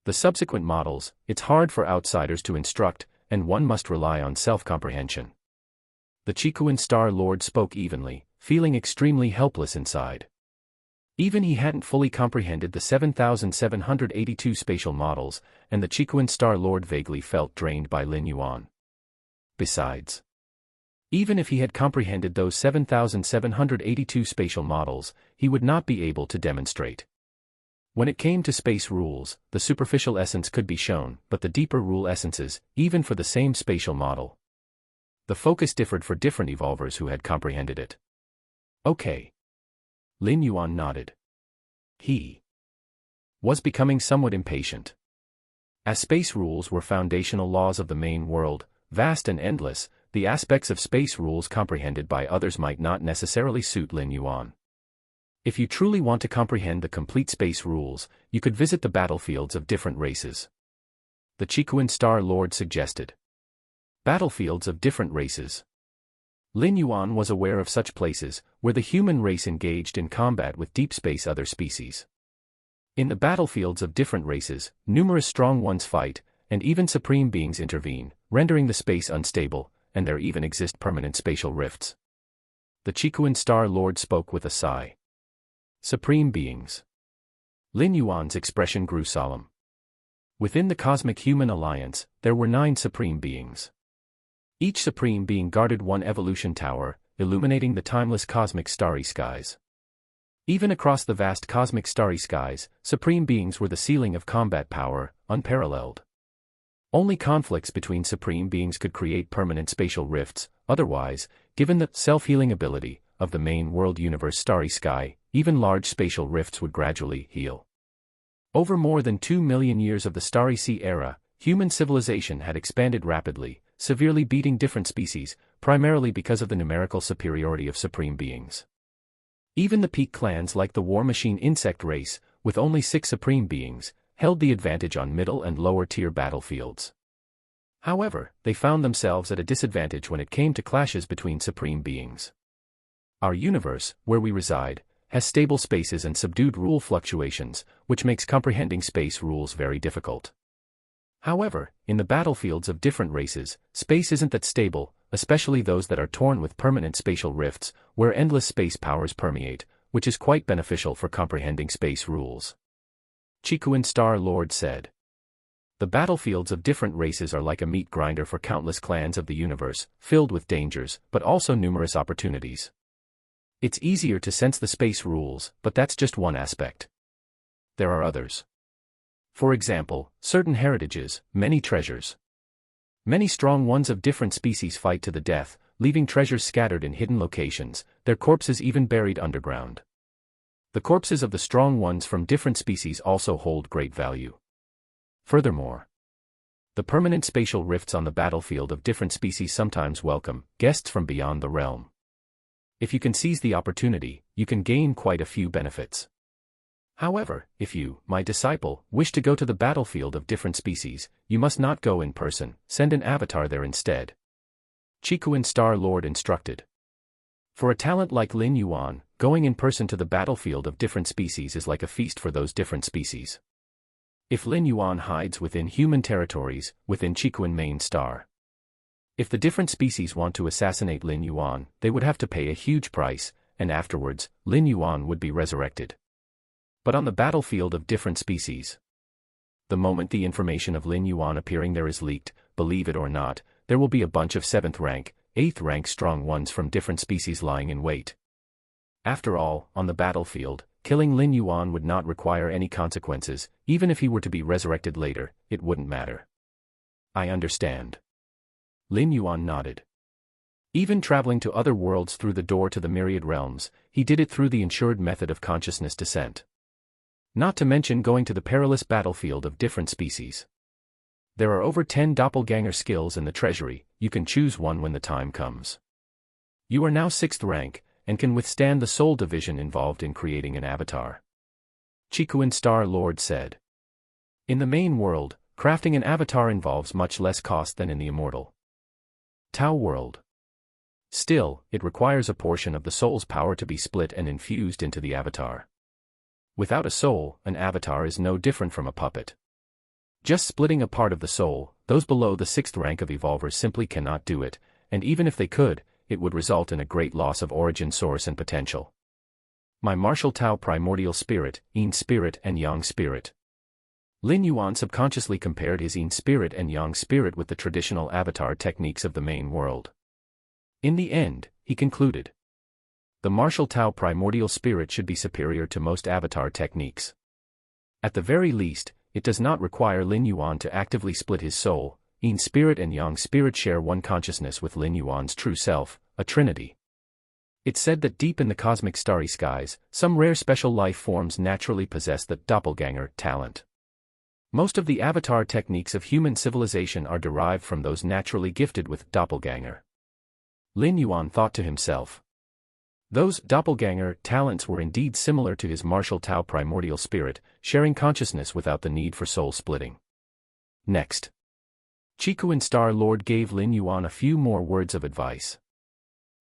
The subsequent models, it's hard for outsiders to instruct, and one must rely on self-comprehension. The Chikuin Star Lord spoke evenly, feeling extremely helpless inside. Even he hadn't fully comprehended the 7,782 spatial models, and the Chikuin Star Lord vaguely felt drained by Lin Yuan. Besides, even if he had comprehended those 7,782 spatial models, he would not be able to demonstrate. When it came to space rules, the superficial essence could be shown, but the deeper rule essences, even for the same spatial model. The focus differed for different evolvers who had comprehended it. Okay. Lin Yuan nodded. He was becoming somewhat impatient. As space rules were foundational laws of the main world, vast and endless, the aspects of space rules comprehended by others might not necessarily suit Lin Yuan. If you truly want to comprehend the complete space rules, you could visit the battlefields of different races. The Chikuin Star Lord suggested. Battlefields of different races. Lin Yuan was aware of such places, where the human race engaged in combat with deep space other species. In the battlefields of different races, numerous strong ones fight, and even supreme beings intervene, rendering the space unstable, and there even exist permanent spatial rifts. The Chikuin Star Lord spoke with a sigh. Supreme beings. Lin Yuan's expression grew solemn. Within the Cosmic Human Alliance, there were 9 supreme beings. Each supreme being guarded one evolution tower, illuminating the timeless cosmic starry skies. Even across the vast cosmic starry skies, supreme beings were the ceiling of combat power, unparalleled. Only conflicts between supreme beings could create permanent spatial rifts, otherwise, given the self-healing ability of the main world universe starry sky, even large spatial rifts would gradually heal. Over more than 2 million years of the Starry Sea era, human civilization had expanded rapidly, severely beating different species, primarily because of the numerical superiority of supreme beings. Even the peak clans like the War Machine insect race, with only 6 supreme beings, held the advantage on middle and lower tier battlefields. However, they found themselves at a disadvantage when it came to clashes between supreme beings. Our universe, where we reside, has stable spaces and subdued rule fluctuations, which makes comprehending space rules very difficult. However, in the battlefields of different races, space isn't that stable, especially those that are torn with permanent spatial rifts, where endless space powers permeate, which is quite beneficial for comprehending space rules. Chikuin Star Lord said. The battlefields of different races are like a meat grinder for countless clans of the universe, filled with dangers, but also numerous opportunities. It's easier to sense the space rules, but that's just one aspect. There are others. For example, certain heritages, many treasures. Many strong ones of different species fight to the death, leaving treasures scattered in hidden locations, their corpses even buried underground. The corpses of the strong ones from different species also hold great value. Furthermore, the permanent spatial rifts on the battlefield of different species sometimes welcome guests from beyond the realm. If you can seize the opportunity, you can gain quite a few benefits. However, if you, my disciple, wish to go to the battlefield of different species, you must not go in person, send an avatar there instead. Chikuin Star Lord instructed. For a talent like Lin Yuan, going in person to the battlefield of different species is like a feast for those different species. If Lin Yuan hides within human territories, within Chikuin Main Star. If the different species want to assassinate Lin Yuan, they would have to pay a huge price, and afterwards, Lin Yuan would be resurrected. But on the battlefield of different species, the moment the information of Lin Yuan appearing there is leaked, believe it or not, there will be a bunch of 7th rank, 8th rank strong ones from different species lying in wait. After all, on the battlefield, killing Lin Yuan would not require any consequences, even if he were to be resurrected later, it wouldn't matter. I understand. Lin Yuan nodded. Even traveling to other worlds through the door to the myriad realms, he did it through the ensured method of consciousness descent. Not to mention going to the perilous battlefield of different species. There are over 10 doppelganger skills in the treasury, you can choose one when the time comes. You are now 6th rank, and can withstand the soul division involved in creating an avatar. Chikuin Star Lord said. In the main world, crafting an avatar involves much less cost than in the immortal Tao world. Still, it requires a portion of the soul's power to be split and infused into the avatar. Without a soul, an avatar is no different from a puppet. Just splitting a part of the soul, those below the 6th rank of evolvers simply cannot do it, and even if they could, it would result in a great loss of origin source and potential. My martial Tao primordial spirit, Yin spirit and Yang spirit. Lin Yuan subconsciously compared his Yin spirit and Yang spirit with the traditional avatar techniques of the main world. In the end, he concluded, the martial Tao primordial spirit should be superior to most avatar techniques. At the very least, it does not require Lin Yuan to actively split his soul. Yin spirit and Yang spirit share one consciousness with Lin Yuan's true self, a trinity. It's said that deep in the cosmic starry skies, some rare special life forms naturally possess the doppelganger talent. Most of the avatar techniques of human civilization are derived from those naturally gifted with doppelganger. Lin Yuan thought to himself. Those doppelganger talents were indeed similar to his martial Tao primordial spirit, sharing consciousness without the need for soul splitting. Next, Chikuin Star Lord gave Lin Yuan a few more words of advice.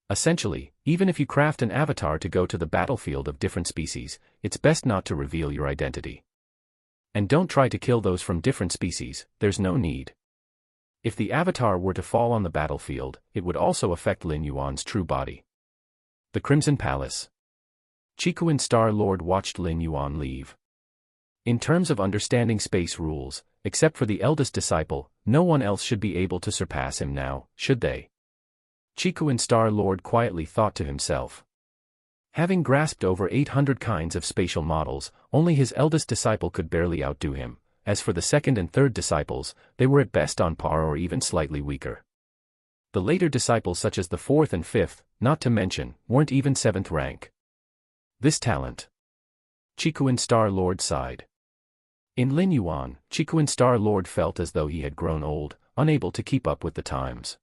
Essentially, even if you craft an avatar to go to the battlefield of different species, it's best not to reveal your identity. And don't try to kill those from different species, there's no need. If the avatar were to fall on the battlefield, it would also affect Lin Yuan's true body. The Crimson Palace. Chikuin Star Lord watched Lin Yuan leave. In terms of understanding space rules, except for the eldest disciple, no one else should be able to surpass him now, should they? Chikuin Star Lord quietly thought to himself. Having grasped over 800 kinds of spatial models, only his eldest disciple could barely outdo him. As for the second and third disciples, they were at best on par or even slightly weaker. The later disciples such as the 4th and 5th, not to mention, weren't even 7th rank. This talent. Chikuin Star Lord sighed. In Lin Yuan, Chikuin Star Lord felt as though he had grown old, unable to keep up with the times.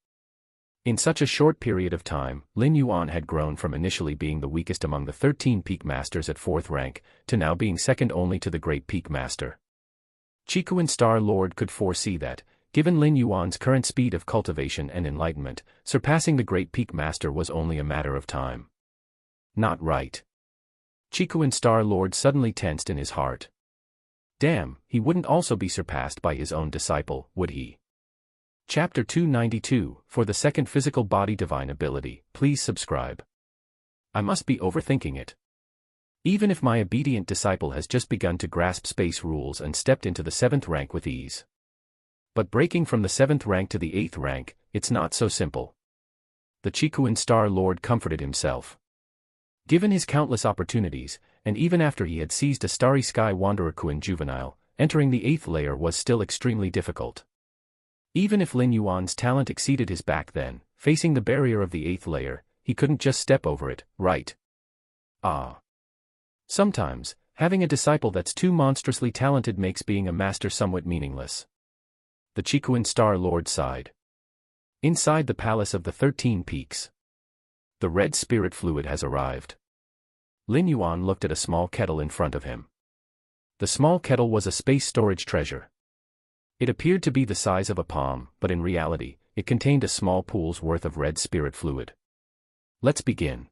In such a short period of time, Lin Yuan had grown from initially being the weakest among the 13 peak masters at 4th rank, to now being second only to the great peak master. Chikuin Star Lord could foresee that, given Lin Yuan's current speed of cultivation and enlightenment, surpassing the great peak master was only a matter of time. Not right. Chikuin Star Lord suddenly tensed in his heart. Damn, he wouldn't also be surpassed by his own disciple, would he? Chapter 292, For the Second Physical Body Divine Ability, please subscribe. I must be overthinking it. Even if my obedient disciple has just begun to grasp space rules and stepped into the 7th rank with ease. But breaking from the 7th rank to the 8th rank, it's not so simple. The Chikuan Star Lord comforted himself. Given his countless opportunities, and even after he had seized a Starry Sky Wanderer Kuan juvenile, entering the 8th layer was still extremely difficult. Even if Lin Yuan's talent exceeded his back then, facing the barrier of the 8th layer, he couldn't just step over it, right? Sometimes, having a disciple that's too monstrously talented makes being a master somewhat meaningless. The Chikuan Star Lord sighed. Inside the Palace of the 13 Peaks. The red spirit fluid has arrived. Lin Yuan looked at a small kettle in front of him. The small kettle was a space storage treasure. It appeared to be the size of a palm, but in reality, it contained a small pool's worth of red spirit fluid. Let's begin.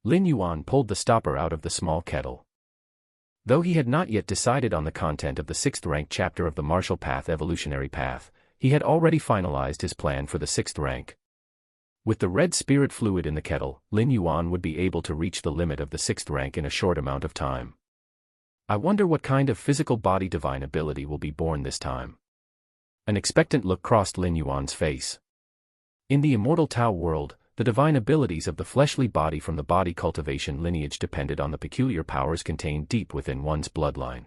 Lin Yuan pulled the stopper out of the small kettle. Though he had not yet decided on the content of the 6th rank chapter of the Martial Path Evolutionary Path, he had already finalized his plan for the 6th rank. With the red spirit fluid in the kettle, Lin Yuan would be able to reach the limit of the 6th rank in a short amount of time. I wonder what kind of physical body divine ability will be born this time. An expectant look crossed Lin Yuan's face. In the immortal Tao world, the divine abilities of the fleshly body from the body cultivation lineage depended on the peculiar powers contained deep within one's bloodline.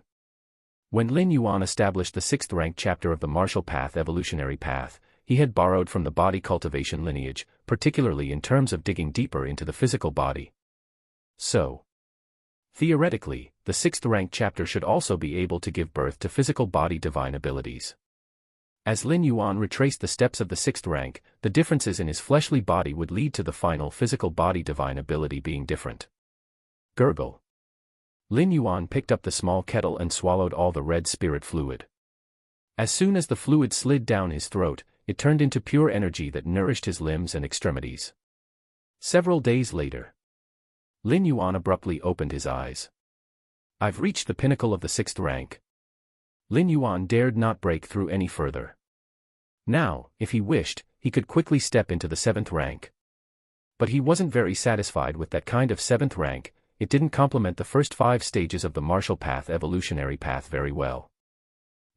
When Lin Yuan established the 6th rank chapter of the Martial Path Evolutionary Path, he had borrowed from the body cultivation lineage, particularly in terms of digging deeper into the physical body. So, theoretically, the 6th rank chapter should also be able to give birth to physical body divine abilities. As Lin Yuan retraced the steps of the 6th rank, the differences in his fleshly body would lead to the final physical body divine ability being different. Gurgle. Lin Yuan picked up the small kettle and swallowed all the red spirit fluid. As soon as the fluid slid down his throat, it turned into pure energy that nourished his limbs and extremities. Several days later, Lin Yuan abruptly opened his eyes. I've reached the pinnacle of the 6th rank. Lin Yuan dared not break through any further. Now, if he wished, he could quickly step into the 7th rank. But he wasn't very satisfied with that kind of 7th rank. It didn't complement the first 5 stages of the Martial Path Evolutionary Path very well.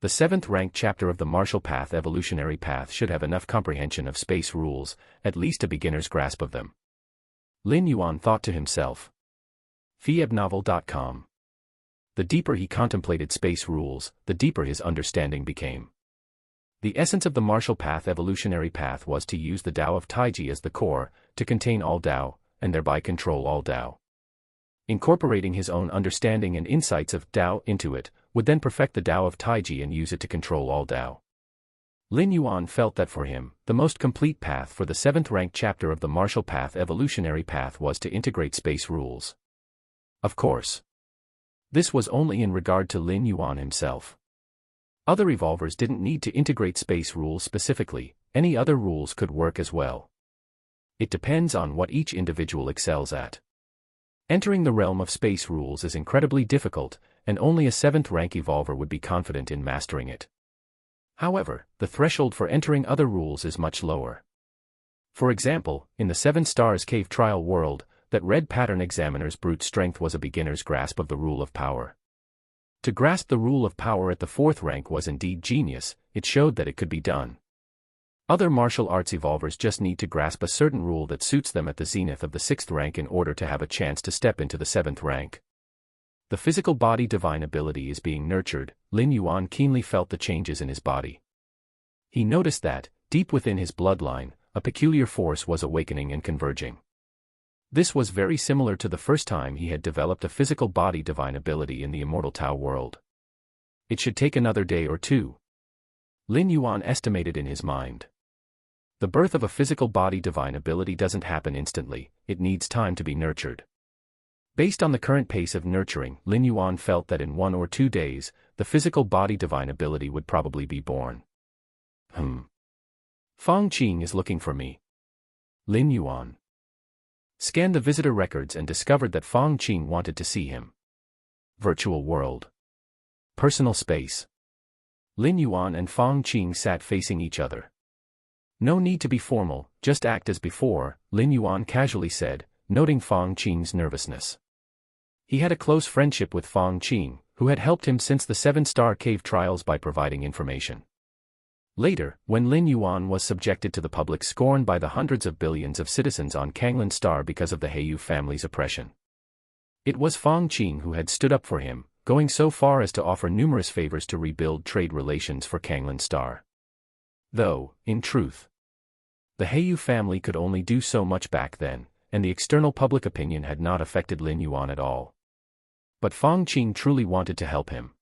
The 7th rank chapter of the Martial Path Evolutionary Path should have enough comprehension of space rules, at least a beginner's grasp of them. Lin Yuan thought to himself. Fiebnovel.com. The deeper he contemplated space rules, the deeper his understanding became. The essence of the Martial Path Evolutionary Path was to use the Tao of Taiji as the core, to contain all Tao, and thereby control all Tao. Incorporating his own understanding and insights of Tao into it, would then perfect the Tao of Taiji and use it to control all Tao. Lin Yuan felt that for him, the most complete path for the 7th rank chapter of the Martial Path Evolutionary Path was to integrate space rules. Of course, this was only in regard to Lin Yuan himself. Other evolvers didn't need to integrate space rules specifically, any other rules could work as well. It depends on what each individual excels at. Entering the realm of space rules is incredibly difficult, and only a 7th rank evolver would be confident in mastering it. However, the threshold for entering other rules is much lower. For example, in the 7 Stars Cave Trial world, that red pattern examiner's brute strength was a beginner's grasp of the rule of power. To grasp the rule of power at the 4th rank was indeed genius, it showed that it could be done. Other martial arts evolvers just need to grasp a certain rule that suits them at the zenith of the 6th rank in order to have a chance to step into the 7th rank. The physical body divine ability is being nurtured. Lin Yuan keenly felt the changes in his body. He noticed that, deep within his bloodline, a peculiar force was awakening and converging. This was very similar to the first time he had developed a physical body divine ability in the immortal Tao world. It should take another day or two. Lin Yuan estimated in his mind. The birth of a physical body divine ability doesn't happen instantly, it needs time to be nurtured. Based on the current pace of nurturing, Lin Yuan felt that in 1 or 2 days, the physical body divine ability would probably be born. Fang Qing is looking for me. Lin Yuan scanned the visitor records and discovered that Fang Qing wanted to see him. Virtual world. Personal space. Lin Yuan and Fang Qing sat facing each other. No need to be formal, just act as before, Lin Yuan casually said, noting Fang Qing's nervousness. He had a close friendship with Fang Qing, who had helped him since the 7 Star Cave trials by providing information. Later, when Lin Yuan was subjected to the public scorn by the hundreds of billions of citizens on Kanglan Star because of the Heiyu family's oppression, it was Fang Qing who had stood up for him, going so far as to offer numerous favors to rebuild trade relations for Kanglan Star. Though, in truth, the Heiyu family could only do so much back then, and the external public opinion had not affected Lin Yuan at all. But Fang Qing truly wanted to help him.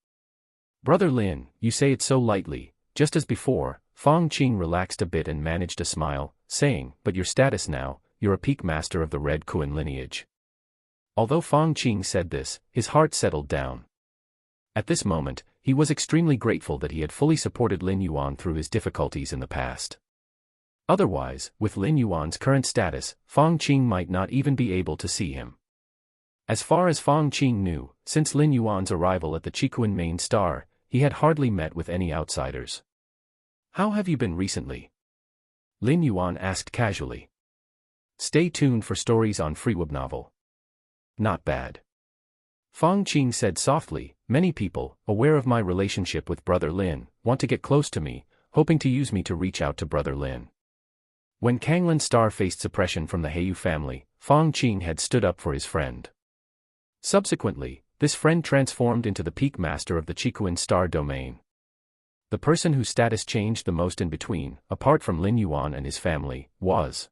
"Brother Lin, you say it so lightly." Just as before, Fang Qing relaxed a bit and managed a smile, saying, "But your status now, you're a peak master of the Red Kuan lineage." Although Fang Qing said this, his heart settled down. At this moment, he was extremely grateful that he had fully supported Lin Yuan through his difficulties in the past. Otherwise, with Lin Yuan's current status, Fang Qing might not even be able to see him. As far as Fang Qing knew, since Lin Yuan's arrival at the Chikuan main star, he had hardly met with any outsiders. "How have you been recently?" Lin Yuan asked casually. Stay tuned for stories on FreeWeb novel. Not bad. Fang Qing said softly, "Many people, aware of my relationship with Brother Lin, want to get close to me, hoping to use me to reach out to Brother Lin." When Kanglan Star faced suppression from the Heiyu family, Fang Qing had stood up for his friend. Subsequently, this friend transformed into the peak master of the Chikuan Star domain. The person whose status changed the most in between, apart from Lin Yuan and his family, was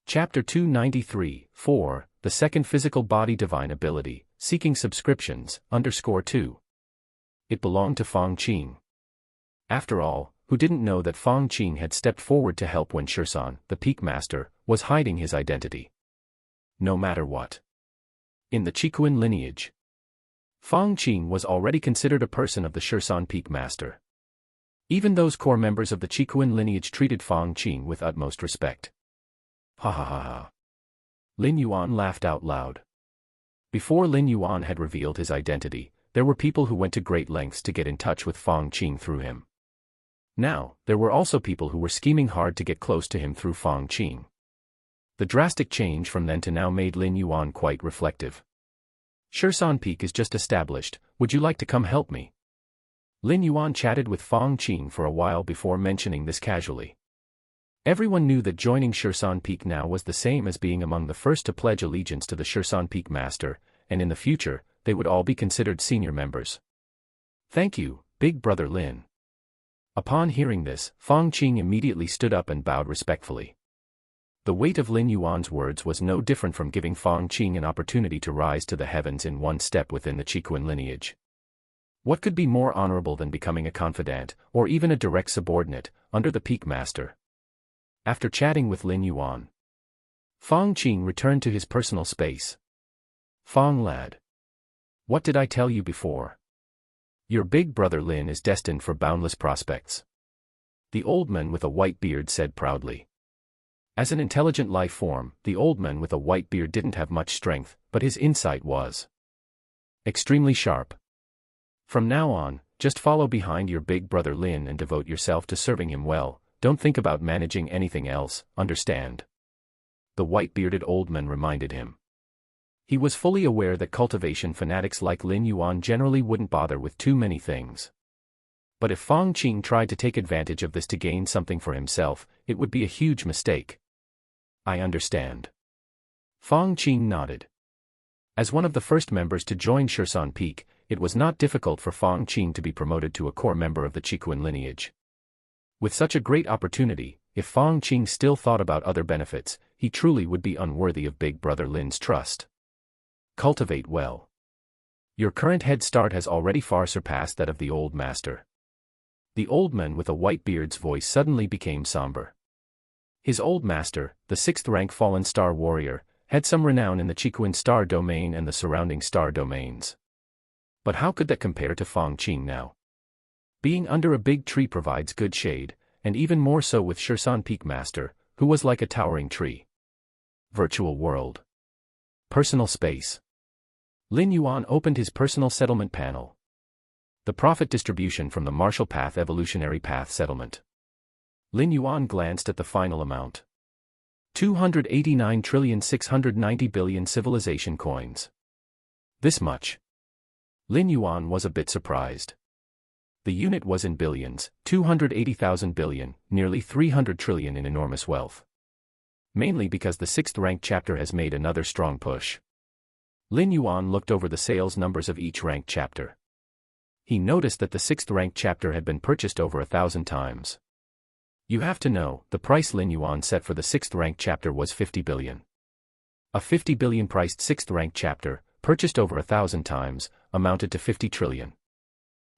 Chapter 293, 4, The Second Physical Body Divine Ability, Seeking Subscriptions, _2. It belonged to Fang Qing. After all, who didn't know that Fang Qing had stepped forward to help when Shursan, the peak master, was hiding his identity? No matter what. In the Chikuan lineage, Fang Qing was already considered a person of the Shursan peak master. Even those core members of the Chikuan lineage treated Fang Qing with utmost respect. Ha ha ha ha. Lin Yuan laughed out loud. Before Lin Yuan had revealed his identity, there were people who went to great lengths to get in touch with Fang Qing through him. Now, there were also people who were scheming hard to get close to him through Fang Qing. The drastic change from then to now made Lin Yuan quite reflective. "Shursan Peak is just established, would you like to come help me?" Lin Yuan chatted with Fang Qing for a while before mentioning this casually. Everyone knew that joining Shursan Peak now was the same as being among the first to pledge allegiance to the Shursan Peak master, and in the future, they would all be considered senior members. "Thank you, Big Brother Lin." Upon hearing this, Fang Qing immediately stood up and bowed respectfully. The weight of Lin Yuan's words was no different from giving Fang Qing an opportunity to rise to the heavens in one step within the Chikuan lineage. What could be more honorable than becoming a confidant, or even a direct subordinate, under the peak master? After chatting with Lin Yuan, Fang Qing returned to his personal space. "Fang lad. What did I tell you before? Your big brother Lin is destined for boundless prospects," the old man with a white beard said proudly. As an intelligent life form, the old man with a white beard didn't have much strength, but his insight was extremely sharp. "From now on, just follow behind your big brother Lin and devote yourself to serving him well, don't think about managing anything else, understand?" The white-bearded old man reminded him. He was fully aware that cultivation fanatics like Lin Yuan generally wouldn't bother with too many things. But if Fang Qing tried to take advantage of this to gain something for himself, it would be a huge mistake. "I understand." Fang Qing nodded. As one of the first members to join Shursan Peak, it was not difficult for Fang Qing to be promoted to a core member of the Chikuan lineage. With such a great opportunity, if Fang Qing still thought about other benefits, he truly would be unworthy of Big Brother Lin's trust. Cultivate well. Your current head start has already far surpassed that of the old master. The old man with a white beard's voice suddenly became somber. His old master, the 6th-rank fallen star warrior, had some renown in the Chikuan star domain and the surrounding star domains. But how could that compare to Fang Qing now? Being under a big tree provides good shade, and even more so with Shursan Peak Master, who was like a towering tree. Virtual world. Personal space. Lin Yuan opened his personal settlement panel. The profit distribution from the Marshall Path Evolutionary Path Settlement. Lin Yuan glanced at the final amount. 289,690,000,000,000 civilization coins. This much. Lin Yuan was a bit surprised. The unit was in billions, 280,000 billion, nearly 300 trillion in enormous wealth. Mainly because the 6th-ranked chapter has made another strong push. Lin Yuan looked over the sales numbers of each ranked chapter. He noticed that the 6th-ranked chapter had been purchased over 1,000 times. You have to know, the price Lin Yuan set for the 6th-ranked chapter was 50 billion. A 50 billion priced 6th-ranked chapter, purchased over 1,000 times, amounted to 50 trillion.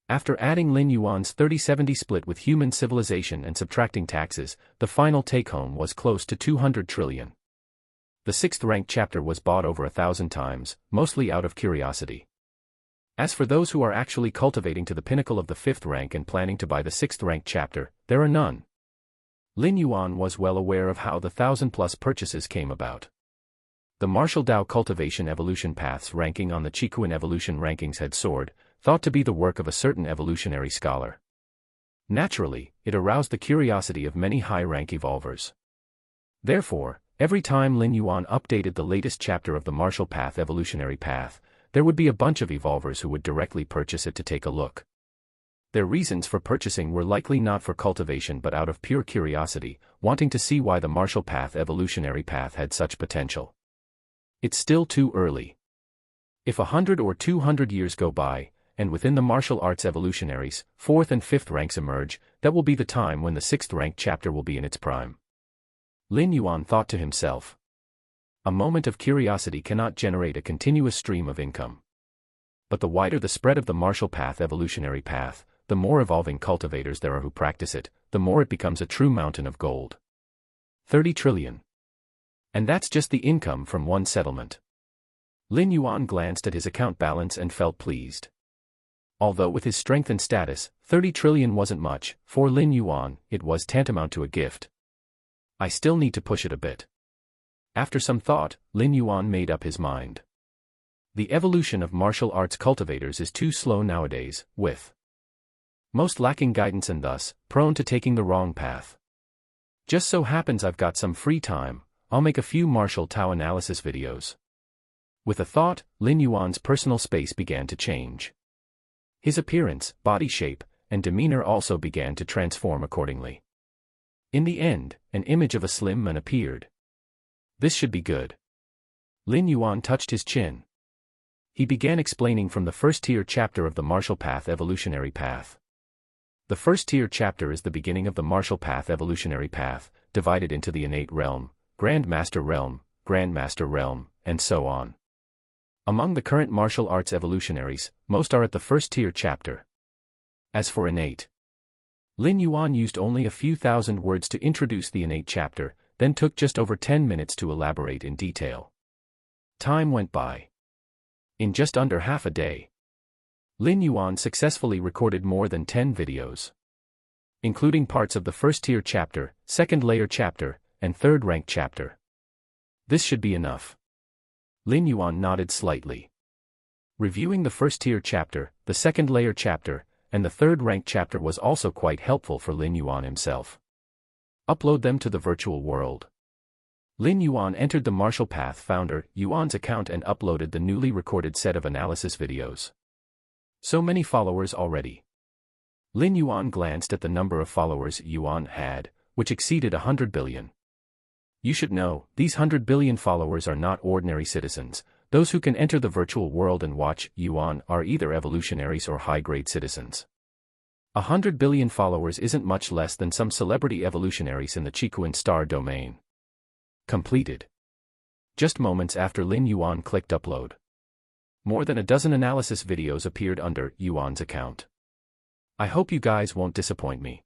After adding Lin Yuan's 30-70 split with human civilization and subtracting taxes, the final take-home was close to 200 trillion. The 6th-ranked chapter was bought over 1,000 times, mostly out of curiosity. As for those who are actually cultivating to the pinnacle of the 5th rank and planning to buy the 6th-ranked chapter, there are none. Lin Yuan was well aware of how the 1,000-plus purchases came about. The Martial Dao Cultivation Evolution Paths ranking on the Qikuan Evolution Rankings had soared, thought to be the work of a certain evolutionary scholar. Naturally, it aroused the curiosity of many high-rank evolvers. Therefore, every time Lin Yuan updated the latest chapter of the Martial Path Evolutionary Path, there would be a bunch of evolvers who would directly purchase it to take a look. Their reasons for purchasing were likely not for cultivation but out of pure curiosity, wanting to see why the Martial Path Evolutionary Path had such potential. It's still too early. If 100 or 200 years go by, and within the martial arts evolutionaries, 4th and 5th ranks emerge, that will be the time when the 6th-ranked chapter will be in its prime. Lin Yuan thought to himself. A moment of curiosity cannot generate a continuous stream of income. But the wider the spread of the Martial Path Evolutionary Path, the more evolving cultivators there are who practice it, the more it becomes a true mountain of gold. 30 trillion. And that's just the income from one settlement. Lin Yuan glanced at his account balance and felt pleased. Although with his strength and status, 30 trillion wasn't much, for Lin Yuan, it was tantamount to a gift. I still need to push it a bit. After some thought, Lin Yuan made up his mind. The evolution of martial arts cultivators is too slow nowadays, with most lacking guidance and thus, prone to taking the wrong path. Just so happens I've got some free time, I'll make a few martial Tao analysis videos. With a thought, Lin Yuan's personal space began to change. His appearance, body shape, and demeanor also began to transform accordingly. In the end, an image of a slim man appeared. This should be good. Lin Yuan touched his chin. He began explaining from the first-tier chapter of the Martial Path Evolutionary Path. The first-tier chapter is the beginning of the Martial Path Evolutionary Path, divided into the Innate Realm, Grandmaster Realm, and so on. Among the current martial arts evolutionaries, most are at the first-tier chapter. As for innate, Lin Yuan used only a few thousand words to introduce the innate chapter, then took just over 10 minutes to elaborate in detail. Time went by. In just under half a day, Lin Yuan successfully recorded more than 10 videos, including parts of the first-tier chapter, second-layer chapter, and third-rank chapter. This should be enough. Lin Yuan nodded slightly. Reviewing the first-tier chapter, the second-layer chapter, and the third-rank chapter was also quite helpful for Lin Yuan himself. Upload them to the virtual world. Lin Yuan entered the Martial Path founder, Yuan's account and uploaded the newly recorded set of analysis videos. So many followers already. Lin Yuan glanced at the number of followers Yuan had, which exceeded 100 billion. You should know, these 100 billion followers are not ordinary citizens. Those who can enter the virtual world and watch Yuan are either evolutionaries or high-grade citizens. 100 billion followers isn't much less than some celebrity evolutionaries in the Qikuan star domain. Completed. Just moments after Lin Yuan clicked upload, more than a dozen analysis videos appeared under Yuan's account. I hope you guys won't disappoint me.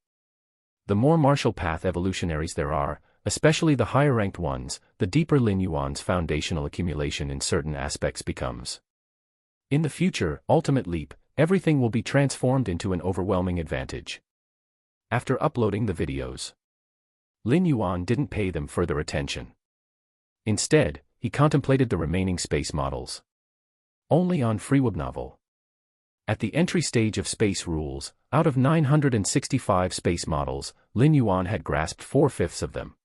The more Martial Path evolutionaries there are, especially the higher-ranked ones, the deeper Lin Yuan's foundational accumulation in certain aspects becomes. In the future, ultimate leap, everything will be transformed into an overwhelming advantage. After uploading the videos, Lin Yuan didn't pay them further attention. Instead, he contemplated the remaining space models. Only on FreeWebNovel. At the entry stage of space rules, out of 965 space models, Lin Yuan had grasped 4/5 of them.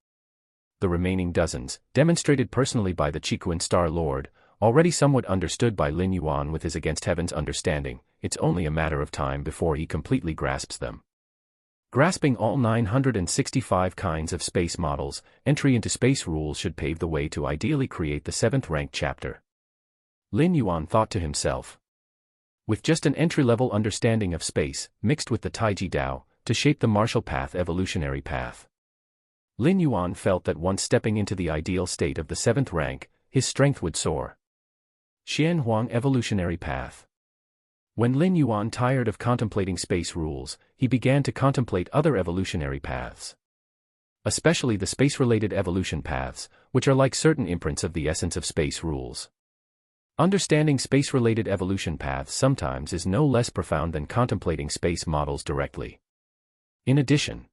The remaining dozens, demonstrated personally by the Qikuan Star Lord, already somewhat understood by Lin Yuan with his against heaven's understanding, it's only a matter of time before he completely grasps them. Grasping all 965 kinds of space models, entry into space rules should pave the way to ideally create the 7th ranked chapter. Lin Yuan thought to himself. With just an entry-level understanding of space, mixed with the Taiji Dao, to shape the martial path evolutionary path. Lin Yuan felt that once stepping into the ideal state of the 7th rank, his strength would soar. Xian Huang evolutionary path. When Lin Yuan tired of contemplating space rules, he began to contemplate other evolutionary paths. Especially the space-related evolution paths, which are like certain imprints of the essence of space rules. Understanding space-related evolution paths sometimes is no less profound than contemplating space models directly. In addition,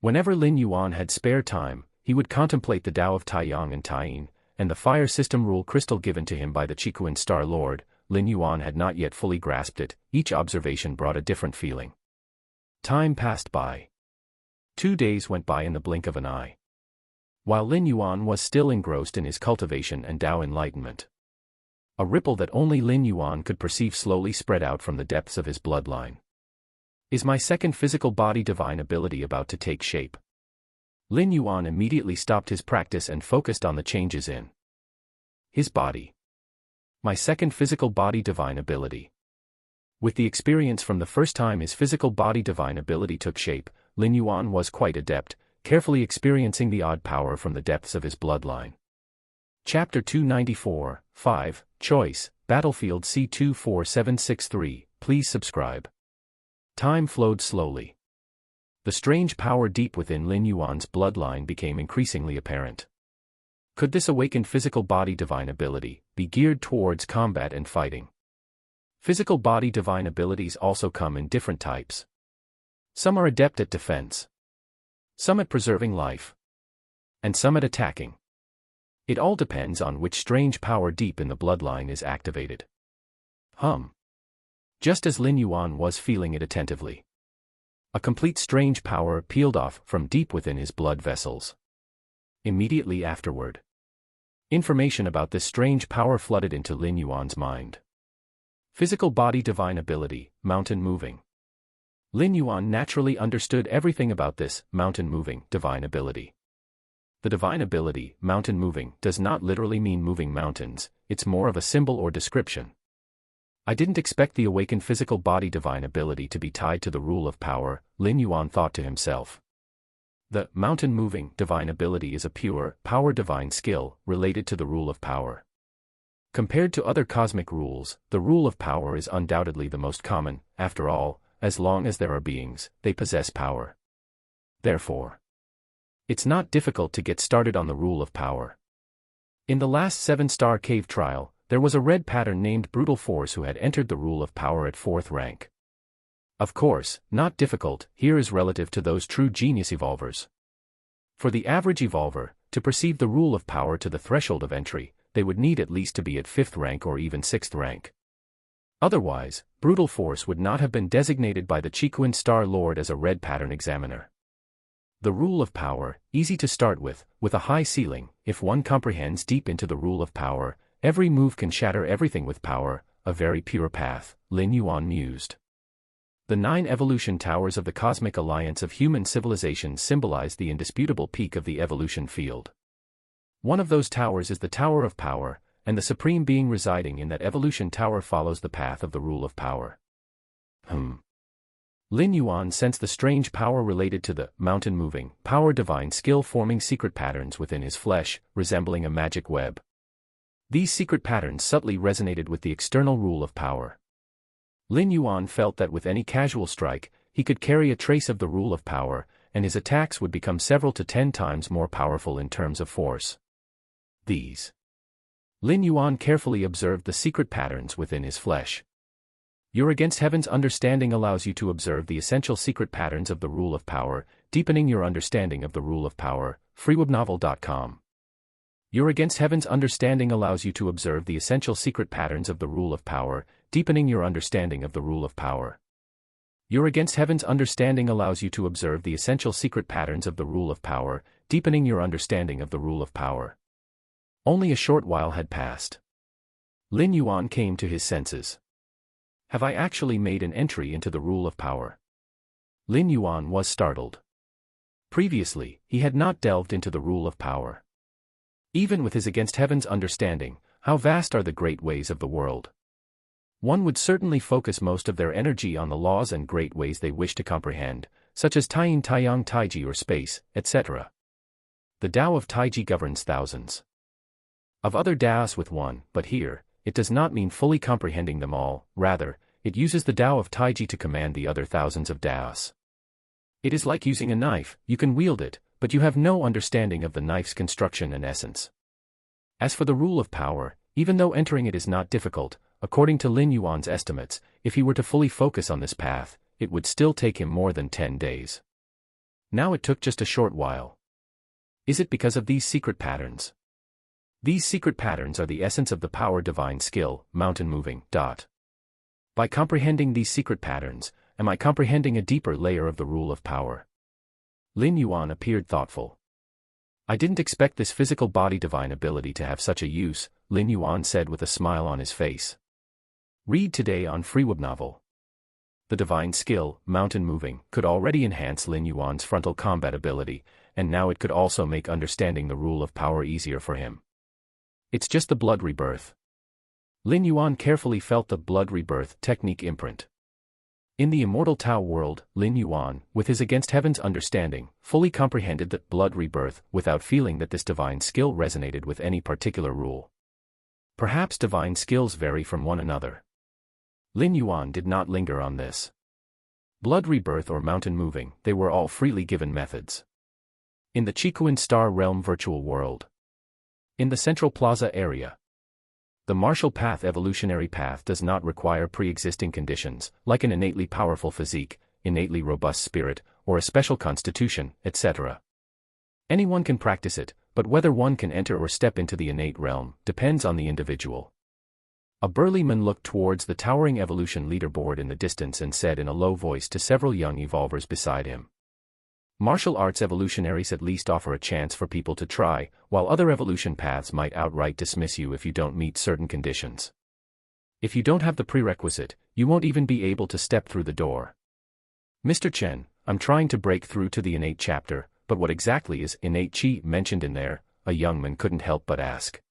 whenever Lin Yuan had spare time, he would contemplate the Tao of Taiyang and Taiyin, and the fire system rule crystal given to him by the Qikuan Star Lord. Lin Yuan had not yet fully grasped it, each observation brought a different feeling. Time passed by. 2 days went by in the blink of an eye. While Lin Yuan was still engrossed in his cultivation and Tao enlightenment, a ripple that only Lin Yuan could perceive slowly spread out from the depths of his bloodline. Is my second physical body divine ability about to take shape? Lin Yuan immediately stopped his practice and focused on the changes in his body. My second physical body divine ability. With the experience from the first time his physical body divine ability took shape, Lin Yuan was quite adept, carefully experiencing the odd power from the depths of his bloodline. Chapter 294, 5, Choice, Battlefield C24763, please subscribe. Time flowed slowly. The strange power deep within Lin Yuan's bloodline became increasingly apparent. Could this awakened physical body divine ability be geared towards combat and fighting? Physical body divine abilities also come in different types. Some are adept at defense, some at preserving life, and some at attacking. It all depends on which strange power deep in the bloodline is activated. Just as Lin Yuan was feeling it attentively, a complete strange power peeled off from deep within his blood vessels. Immediately afterward, information about this strange power flooded into Lin Yuan's mind. Physical body divine ability, mountain moving. Lin Yuan naturally understood everything about this mountain moving divine ability. The divine ability, mountain moving, does not literally mean moving mountains, it's more of a symbol or description. I didn't expect the awakened physical body divine ability to be tied to the rule of power, Lin Yuan thought to himself. The mountain-moving divine ability is a pure, power divine skill, related to the rule of power. Compared to other cosmic rules, the rule of power is undoubtedly the most common. After all, as long as there are beings, they possess power. Therefore, it's not difficult to get started on the rule of power. In the last 7-star cave trial, there was a red pattern named Brutal Force who had entered the rule of power at 4th rank. Of course, not difficult, here is relative to those true genius evolvers. For the average evolver, to perceive the rule of power to the threshold of entry, they would need at least to be at 5th rank or even 6th rank. Otherwise, Brutal Force would not have been designated by the Qikuan Star Lord as a red pattern examiner. The rule of power, easy to start with a high ceiling. If one comprehends deep into the rule of power, every move can shatter everything with power, a very pure path, Lin Yuan mused. The 9 evolution towers of the cosmic alliance of human civilization symbolize the indisputable peak of the evolution field. One of those towers is the Tower of Power, and the supreme being residing in that evolution tower follows the path of the rule of power. Lin Yuan sensed the strange power related to the mountain-moving power divine skill forming secret patterns within his flesh, resembling a magic web. These secret patterns subtly resonated with the external rule of power. Lin Yuan felt that with any casual strike, he could carry a trace of the rule of power, and his attacks would become several to 10 times more powerful in terms of force. Lin Yuan carefully observed the secret patterns within his flesh. Your Against Heaven's understanding allows you to observe the essential secret patterns of the rule of power, deepening your understanding of the rule of power. freewebnovel.com. Your Against Heaven's understanding allows you to observe the essential secret patterns of the rule of power, deepening your understanding of the rule of power. Your Against Heaven's understanding allows you to observe the essential secret patterns of the rule of power, deepening your understanding of the rule of power. Only a short while had passed. Lin Yuan came to his senses. Have I actually made an entry into the rule of power? Lin Yuan was startled. Previously, he had not delved into the rule of power. Even with his against heaven's understanding, how vast are the great ways of the world? One would certainly focus most of their energy on the laws and great ways they wish to comprehend, such as Taiyin Taiyang Taiji or space, etc. The Tao of Taiji governs thousands of other Taos with one, but here, it does not mean fully comprehending them all, rather, it uses the Tao of Taiji to command the other thousands of Taos. It is like using a knife, you can wield it, but you have no understanding of the knife's construction and essence. As for the rule of power, even though entering it is not difficult, according to Lin Yuan's estimates, if he were to fully focus on this path, it would still take him more than 10 days. Now it took just a short while. Is it because of these secret patterns? These secret patterns are the essence of the power divine skill, mountain moving. By comprehending these secret patterns, am I comprehending a deeper layer of the rule of power? Lin Yuan appeared thoughtful. I didn't expect this physical body divine ability to have such a use, Lin Yuan said with a smile on his face. Read today on FreeWeb Novel. The divine skill, mountain moving, could already enhance Lin Yuan's frontal combat ability, and now it could also make understanding the rule of power easier for him. It's just the blood rebirth. Lin Yuan carefully felt the blood rebirth technique imprint. In the immortal Tao world, Lin Yuan, with his against heaven's understanding, fully comprehended that blood rebirth without feeling that this divine skill resonated with any particular rule. Perhaps divine skills vary from one another. Lin Yuan did not linger on this. Blood rebirth or mountain moving, they were all freely given methods. In the Qikuan Star Realm virtual world. In the Central Plaza area. The martial path evolutionary path does not require pre-existing conditions, like an innately powerful physique, innately robust spirit, or a special constitution, etc. Anyone can practice it, but whether one can enter or step into the innate realm depends on the individual. A burly man looked towards the towering evolution leaderboard in the distance and said in a low voice to several young evolvers beside him. Martial arts evolutionaries at least offer a chance for people to try, while other evolution paths might outright dismiss you if you don't meet certain conditions. If you don't have the prerequisite, you won't even be able to step through the door. Mr. Chen, I'm trying to break through to the innate chapter, but what exactly is innate chi mentioned in there? A young man couldn't help but ask.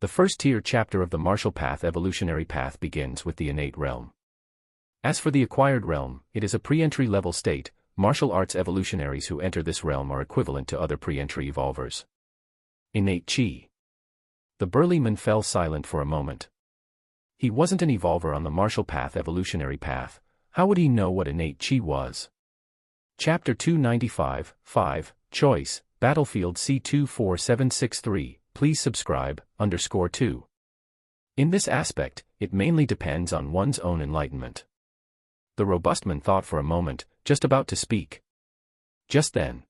The first tier chapter of the martial path evolutionary path begins with the innate realm. As for the acquired realm, it is a pre-entry level state. Martial arts evolutionaries who enter this realm are equivalent to other pre-entry evolvers. Innate chi. The burly man fell silent for a moment. He wasn't an evolver on the martial path evolutionary path. How would he know what innate chi was? Chapter 295, 5, Choice, Battlefield C24763, please subscribe, _2. In this aspect, it mainly depends on one's own enlightenment. The robust man thought for a moment, just about to speak. Just then,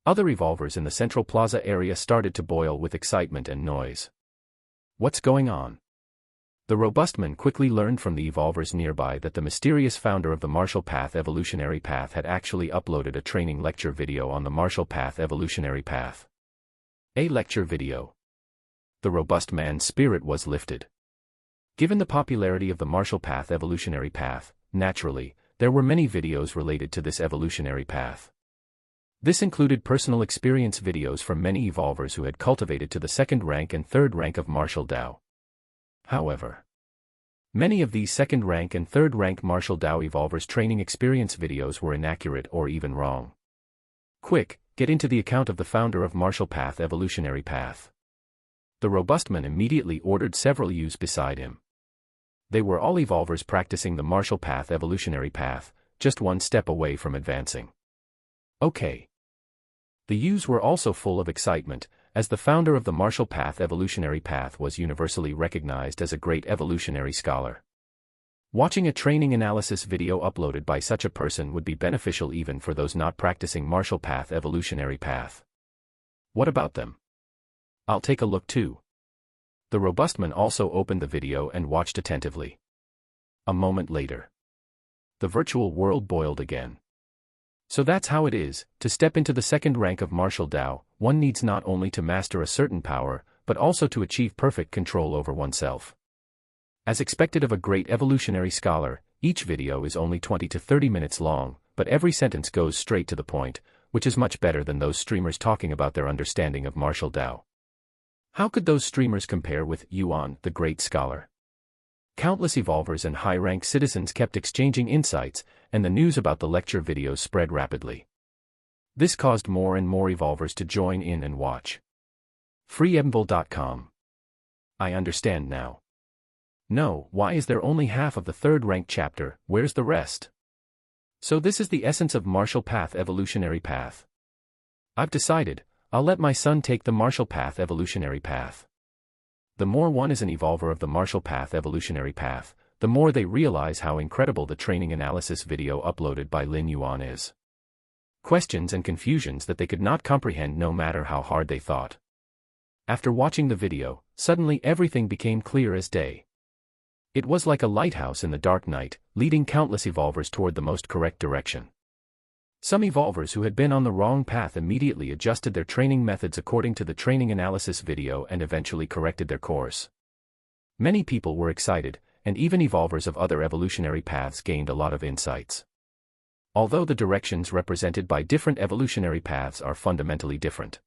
other evolvers in the Central Plaza area started to boil with excitement and noise. What's going on? The robust man quickly learned from the evolvers nearby that the mysterious founder of the martial path evolutionary path had actually uploaded a training lecture video on the martial path evolutionary path. A lecture video. The robust man's spirit was lifted. Given the popularity of the martial path evolutionary path, naturally, there were many videos related to this evolutionary path. This included personal experience videos from many evolvers who had cultivated to the second rank and third rank of martial Dao. However, many of these second rank and third rank martial Dao evolvers' training experience videos were inaccurate or even wrong. Quick, get into the account of the founder of martial path evolutionary path. The robust man immediately ordered several youths beside him. They were all evolvers practicing the martial path evolutionary path, just one step away from advancing. Okay. The youths were also full of excitement, as the founder of the martial path evolutionary path was universally recognized as a great evolutionary scholar. Watching a training analysis video uploaded by such a person would be beneficial even for those not practicing martial path evolutionary path. What about them? I'll take a look too. The robust man also opened the video and watched attentively. A moment later, the virtual world boiled again. So that's how it is, to step into the second rank of martial Dao, one needs not only to master a certain power, but also to achieve perfect control over oneself. As expected of a great evolutionary scholar, each video is only 20 to 30 minutes long, but every sentence goes straight to the point, which is much better than those streamers talking about their understanding of martial Tao. How could those streamers compare with Yuan, the great scholar? Countless evolvers and high-ranked citizens kept exchanging insights, and the news about the lecture videos spread rapidly. This caused more and more evolvers to join in and watch. Freeemville.com. I understand now. No, why is there only half of the third-ranked chapter? Where's the rest? So this is the essence of martial path evolutionary path. I've decided, I'll let my son take the martial path evolutionary path. The more one is an evolver of the martial path evolutionary path, the more they realize how incredible the training analysis video uploaded by Lin Yuan is. Questions and confusions that they could not comprehend no matter how hard they thought. After watching the video, suddenly everything became clear as day. It was like a lighthouse in the dark night, leading countless evolvers toward the most correct direction. Some evolvers who had been on the wrong path immediately adjusted their training methods according to the training analysis video and eventually corrected their course. Many people were excited, and even evolvers of other evolutionary paths gained a lot of insights. Although the directions represented by different evolutionary paths are fundamentally different,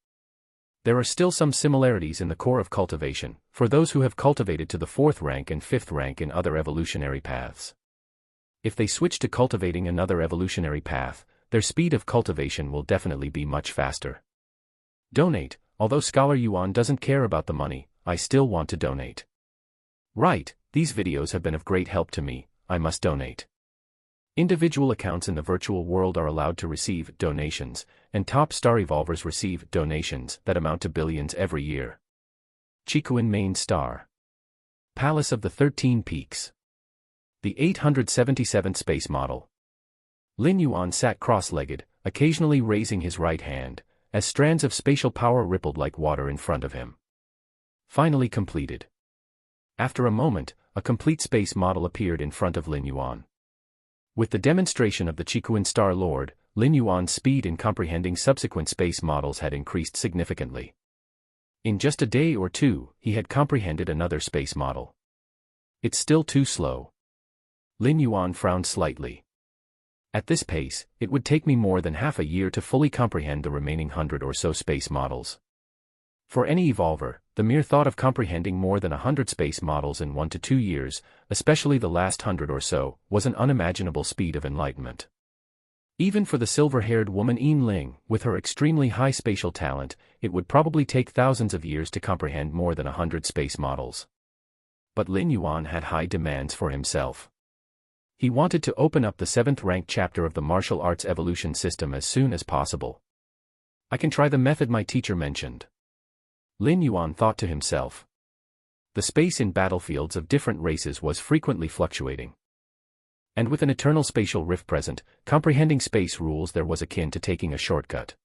there are still some similarities in the core of cultivation, for those who have cultivated to the 4th rank and 5th rank in other evolutionary paths. If they switch to cultivating another evolutionary path, their speed of cultivation will definitely be much faster. Donate. Although Scholar Yuan doesn't care about the money, I still want to donate. Right, these videos have been of great help to me, I must donate. Individual accounts in the virtual world are allowed to receive donations, and top star evolvers receive donations that amount to billions every year. Chikuin Main Star. Palace of the 13 Peaks. The 877th Space Model. Lin Yuan sat cross-legged, occasionally raising his right hand, as strands of spatial power rippled like water in front of him. Finally completed. After a moment, a complete space model appeared in front of Lin Yuan. With the demonstration of the Chikuin Star Lord, Lin Yuan's speed in comprehending subsequent space models had increased significantly. In just a day or two, he had comprehended another space model. It's still too slow. Lin Yuan frowned slightly. At this pace, it would take me more than half a year to fully comprehend the remaining 100 or so space models. For any evolver, the mere thought of comprehending more than 100 space models in 1 to 2 years, especially the last 100 or so, was an unimaginable speed of enlightenment. Even for the silver-haired woman Yin Ling, with her extremely high spatial talent, it would probably take thousands of years to comprehend more than 100 space models. But Lin Yuan had high demands for himself. He wanted to open up the 7th-ranked chapter of the martial arts evolution system as soon as possible. I can try the method my teacher mentioned. Lin Yuan thought to himself. The space in battlefields of different races was frequently fluctuating. And with an eternal spatial rift present, comprehending space rules there was akin to taking a shortcut.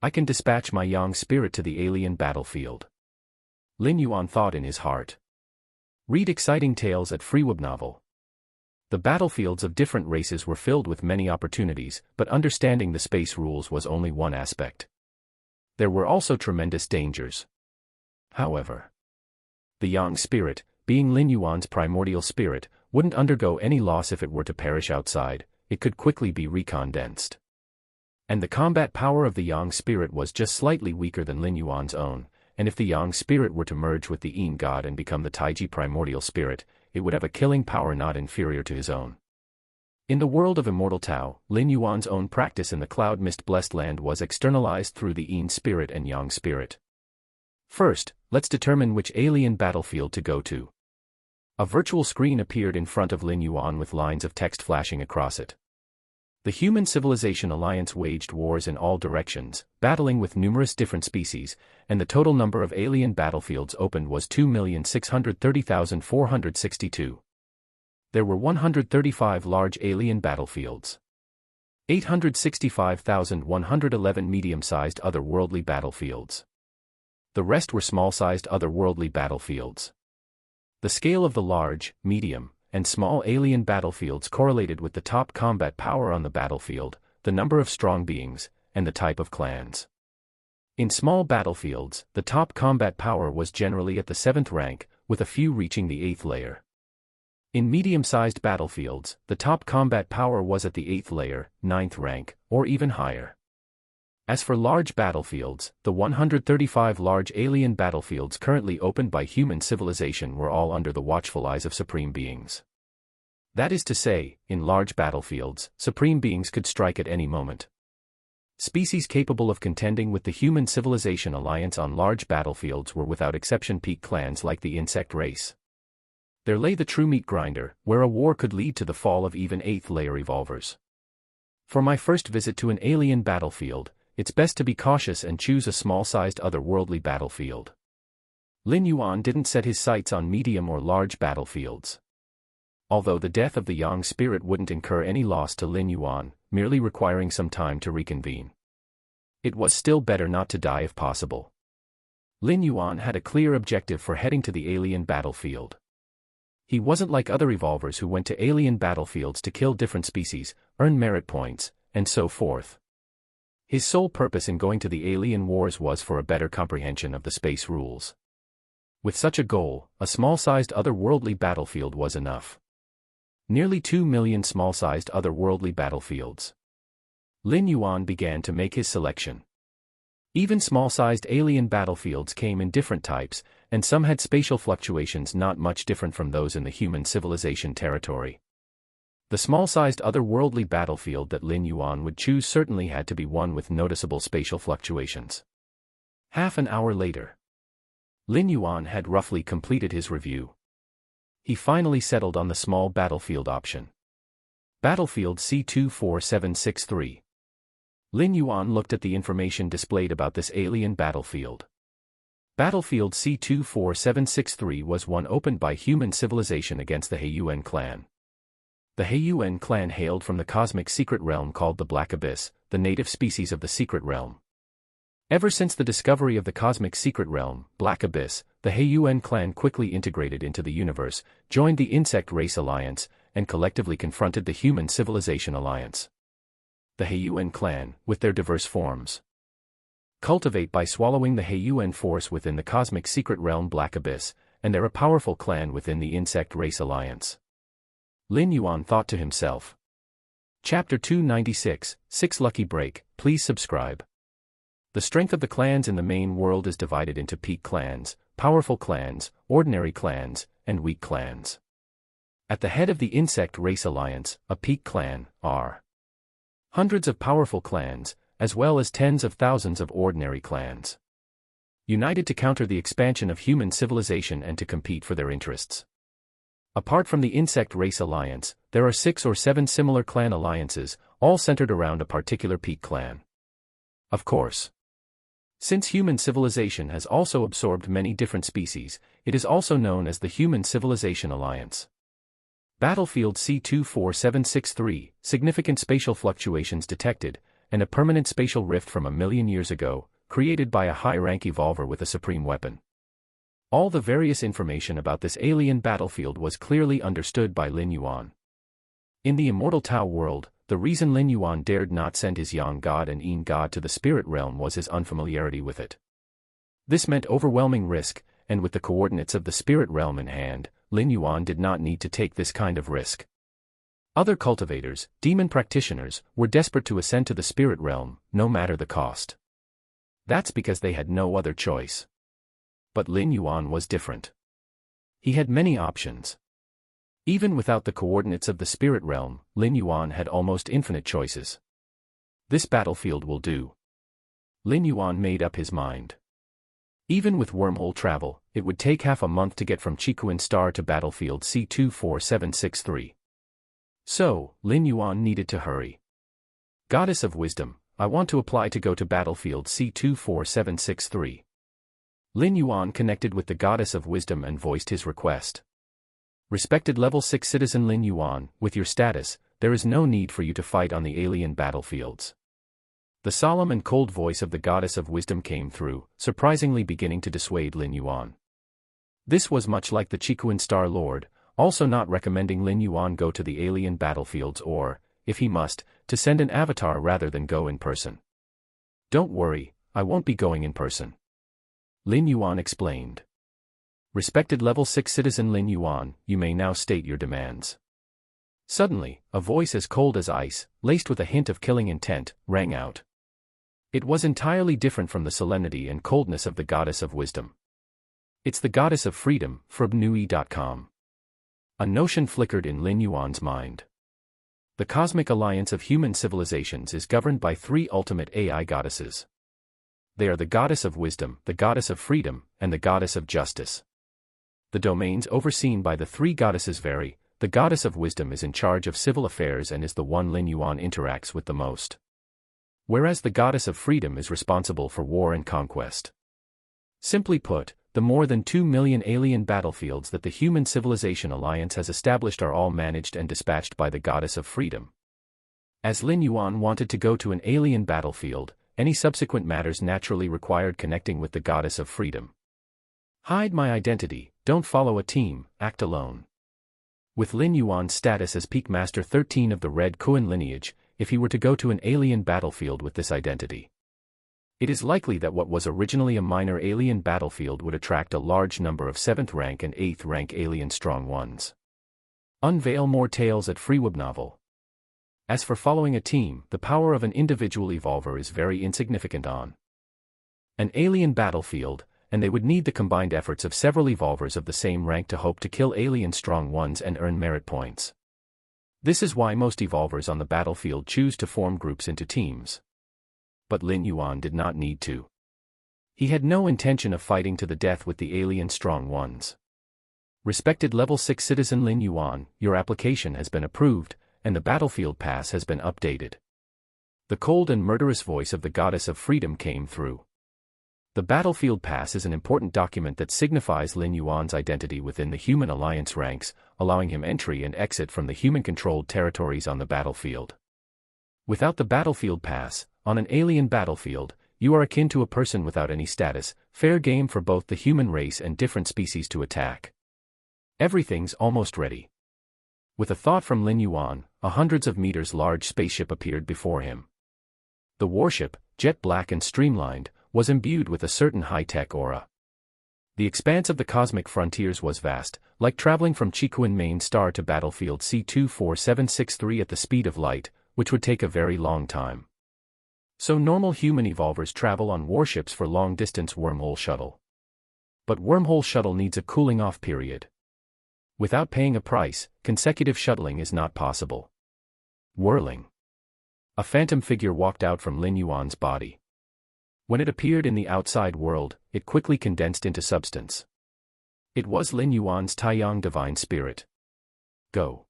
I can dispatch my yang spirit to the alien battlefield. Lin Yuan thought in his heart. Read exciting tales at Freeweb Novel. The battlefields of different races were filled with many opportunities, but understanding the space rules was only one aspect. There were also tremendous dangers. However, the Yang spirit, being Lin Yuan's primordial spirit, wouldn't undergo any loss if it were to perish outside, it could quickly be recondensed. And the combat power of the Yang spirit was just slightly weaker than Lin Yuan's own, and if the Yang spirit were to merge with the Yin god and become the Taiji primordial spirit, it would have a killing power not inferior to his own. In the world of immortal Tao, Lin Yuan's own practice in the cloud mist-blessed land was externalized through the Yin spirit and Yang spirit. First, let's determine which alien battlefield to go to. A virtual screen appeared in front of Lin Yuan with lines of text flashing across it. The Human Civilization Alliance waged wars in all directions, battling with numerous different species, and the total number of alien battlefields opened was 2,630,462. There were 135 large alien battlefields. 865,111 medium-sized otherworldly battlefields. The rest were small-sized otherworldly battlefields. The scale of the large, medium, and small alien battlefields correlated with the top combat power on the battlefield, the number of strong beings, and the type of clans. In small battlefields, the top combat power was generally at the 7th rank, with a few reaching the 8th layer. In medium-sized battlefields, the top combat power was at the 8th layer, 9th rank, or even higher. As for large battlefields, the 135 large alien battlefields currently opened by human civilization were all under the watchful eyes of supreme beings. That is to say, in large battlefields, supreme beings could strike at any moment. Species capable of contending with the human civilization alliance on large battlefields were without exception peak clans like the insect race. There lay the true meat grinder, where a war could lead to the fall of even 8th layer evolvers. For my first visit to an alien battlefield, it's best to be cautious and choose a small-sized otherworldly battlefield. Lin Yuan didn't set his sights on medium or large battlefields. Although the death of the Yang spirit wouldn't incur any loss to Lin Yuan, merely requiring some time to reconvene, it was still better not to die if possible. Lin Yuan had a clear objective for heading to the alien battlefield. He wasn't like other evolvers who went to alien battlefields to kill different species, earn merit points, and so forth. His sole purpose in going to the alien wars was for a better comprehension of the space rules. With such a goal, a small-sized otherworldly battlefield was enough. Nearly 2 million small-sized otherworldly battlefields. Lin Yuan began to make his selection. Even small-sized alien battlefields came in different types, and some had spatial fluctuations not much different from those in the human civilization territory. The small-sized otherworldly battlefield that Lin Yuan would choose certainly had to be one with noticeable spatial fluctuations. Half an hour later, Lin Yuan had roughly completed his review. He finally settled on the small battlefield option. Battlefield C24763. Lin Yuan looked at the information displayed about this alien battlefield. Battlefield C24763 was one opened by human civilization against the Heiyuan clan. The Heiyuan clan hailed from the cosmic secret realm called the Black Abyss, the native species of the secret realm. Ever since the discovery of the cosmic secret realm, Black Abyss, the Heiyuan clan quickly integrated into the universe, joined the insect race alliance, and collectively confronted the human civilization alliance. The Heiyuan clan, with their diverse forms, cultivate by swallowing the Heiyuan force within the cosmic secret realm Black Abyss, and they're a powerful clan within the insect race alliance. Lin Yuan thought to himself. Chapter 296, 6 Lucky Break, please subscribe. The strength of the clans in the main world is divided into peak clans, powerful clans, ordinary clans, and weak clans. At the head of the insect race alliance, a peak clan, are hundreds of powerful clans, as well as tens of thousands of ordinary clans, united to counter the expansion of human civilization and to compete for their interests. Apart from the insect race alliance, there are 6 or 7 similar clan alliances, all centered around a particular peak clan. Of course, since human civilization has also absorbed many different species, it is also known as the Human Civilization Alliance. Battlefield C24763, significant spatial fluctuations detected, and a permanent spatial rift from 1 million years ago, created by a high-rank evolver with a supreme weapon. All the various information about this alien battlefield was clearly understood by Lin Yuan. In the immortal Tao world, the reason Lin Yuan dared not send his Yang god and Yin god to the spirit realm was his unfamiliarity with it. This meant overwhelming risk, and with the coordinates of the spirit realm in hand, Lin Yuan did not need to take this kind of risk. Other cultivators, demon practitioners, were desperate to ascend to the spirit realm, no matter the cost. That's because they had no other choice. But Lin Yuan was different. He had many options. Even without the coordinates of the spirit realm, Lin Yuan had almost infinite choices. This battlefield will do. Lin Yuan made up his mind. Even with wormhole travel, it would take half a month to get from Chikuan Star to battlefield C24763. So, Lin Yuan needed to hurry. Goddess of Wisdom, I want to apply to go to battlefield C24763. Lin Yuan connected with the Goddess of Wisdom and voiced his request. Respected Level 6 Citizen Lin Yuan, with your status, there is no need for you to fight on the alien battlefields. The solemn and cold voice of the Goddess of Wisdom came through, surprisingly beginning to dissuade Lin Yuan. This was much like the Chikuan Star Lord, also not recommending Lin Yuan go to the alien battlefields or, if he must, to send an avatar rather than go in person. Don't worry, I won't be going in person. Lin Yuan explained. Respected Level 6 Citizen Lin Yuan, you may now state your demands. Suddenly, a voice as cold as ice, laced with a hint of killing intent, rang out. It was entirely different from the solemnity and coldness of the goddess of wisdom. It's the goddess of freedom, frobnui.com. A notion flickered in Lin Yuan's mind. The cosmic alliance of human civilizations is governed by three ultimate AI goddesses. They are the goddess of wisdom, the goddess of freedom, and the goddess of justice. The domains overseen by the three goddesses vary. The goddess of wisdom is in charge of civil affairs and is the one Lin Yuan interacts with the most. Whereas the goddess of freedom is responsible for war and conquest. Simply put, the more than 2 million alien battlefields that the Human Civilization Alliance has established are all managed and dispatched by the goddess of freedom. As Lin Yuan wanted to go to an alien battlefield, any subsequent matters naturally required connecting with the goddess of freedom. Hide my identity, don't follow a team, act alone. With Lin Yuan's status as Peak Master 13 of the Red Kuan lineage, if he were to go to an alien battlefield with this identity, it is likely that what was originally a minor alien battlefield would attract a large number of 7th rank and 8th rank alien strong ones. Unveil more tales at Freeweb Novel. As for following a team, the power of an individual evolver is very insignificant on an alien battlefield, and they would need the combined efforts of several evolvers of the same rank to hope to kill alien strong ones and earn merit points. This is why most evolvers on the battlefield choose to form groups into teams. But Lin Yuan did not need to. He had no intention of fighting to the death with the alien strong ones. Respected Level 6 Citizen Lin Yuan, your application has been approved, and the battlefield pass has been updated. The cold and murderous voice of the goddess of freedom came through. The Battlefield Pass is an important document that signifies Lin Yuan's identity within the Human Alliance ranks, allowing him entry and exit from the human-controlled territories on the battlefield. Without the Battlefield Pass, on an alien battlefield, you are akin to a person without any status, fair game for both the human race and different species to attack. Everything's almost ready. With a thought from Lin Yuan, a hundreds of meters large spaceship appeared before him. The warship, jet black and streamlined, was imbued with a certain high-tech aura. The expanse of the cosmic frontiers was vast, like traveling from Chikuan main star to battlefield C24763 at the speed of light, which would take a very long time. So normal human evolvers travel on warships for long-distance wormhole shuttle. But wormhole shuttle needs a cooling-off period. Without paying a price, consecutive shuttling is not possible. Whirling. A phantom figure walked out from Lin Yuan's body. When it appeared in the outside world, it quickly condensed into substance. It was Lin Yuan's Taiyang Divine Spirit. Go.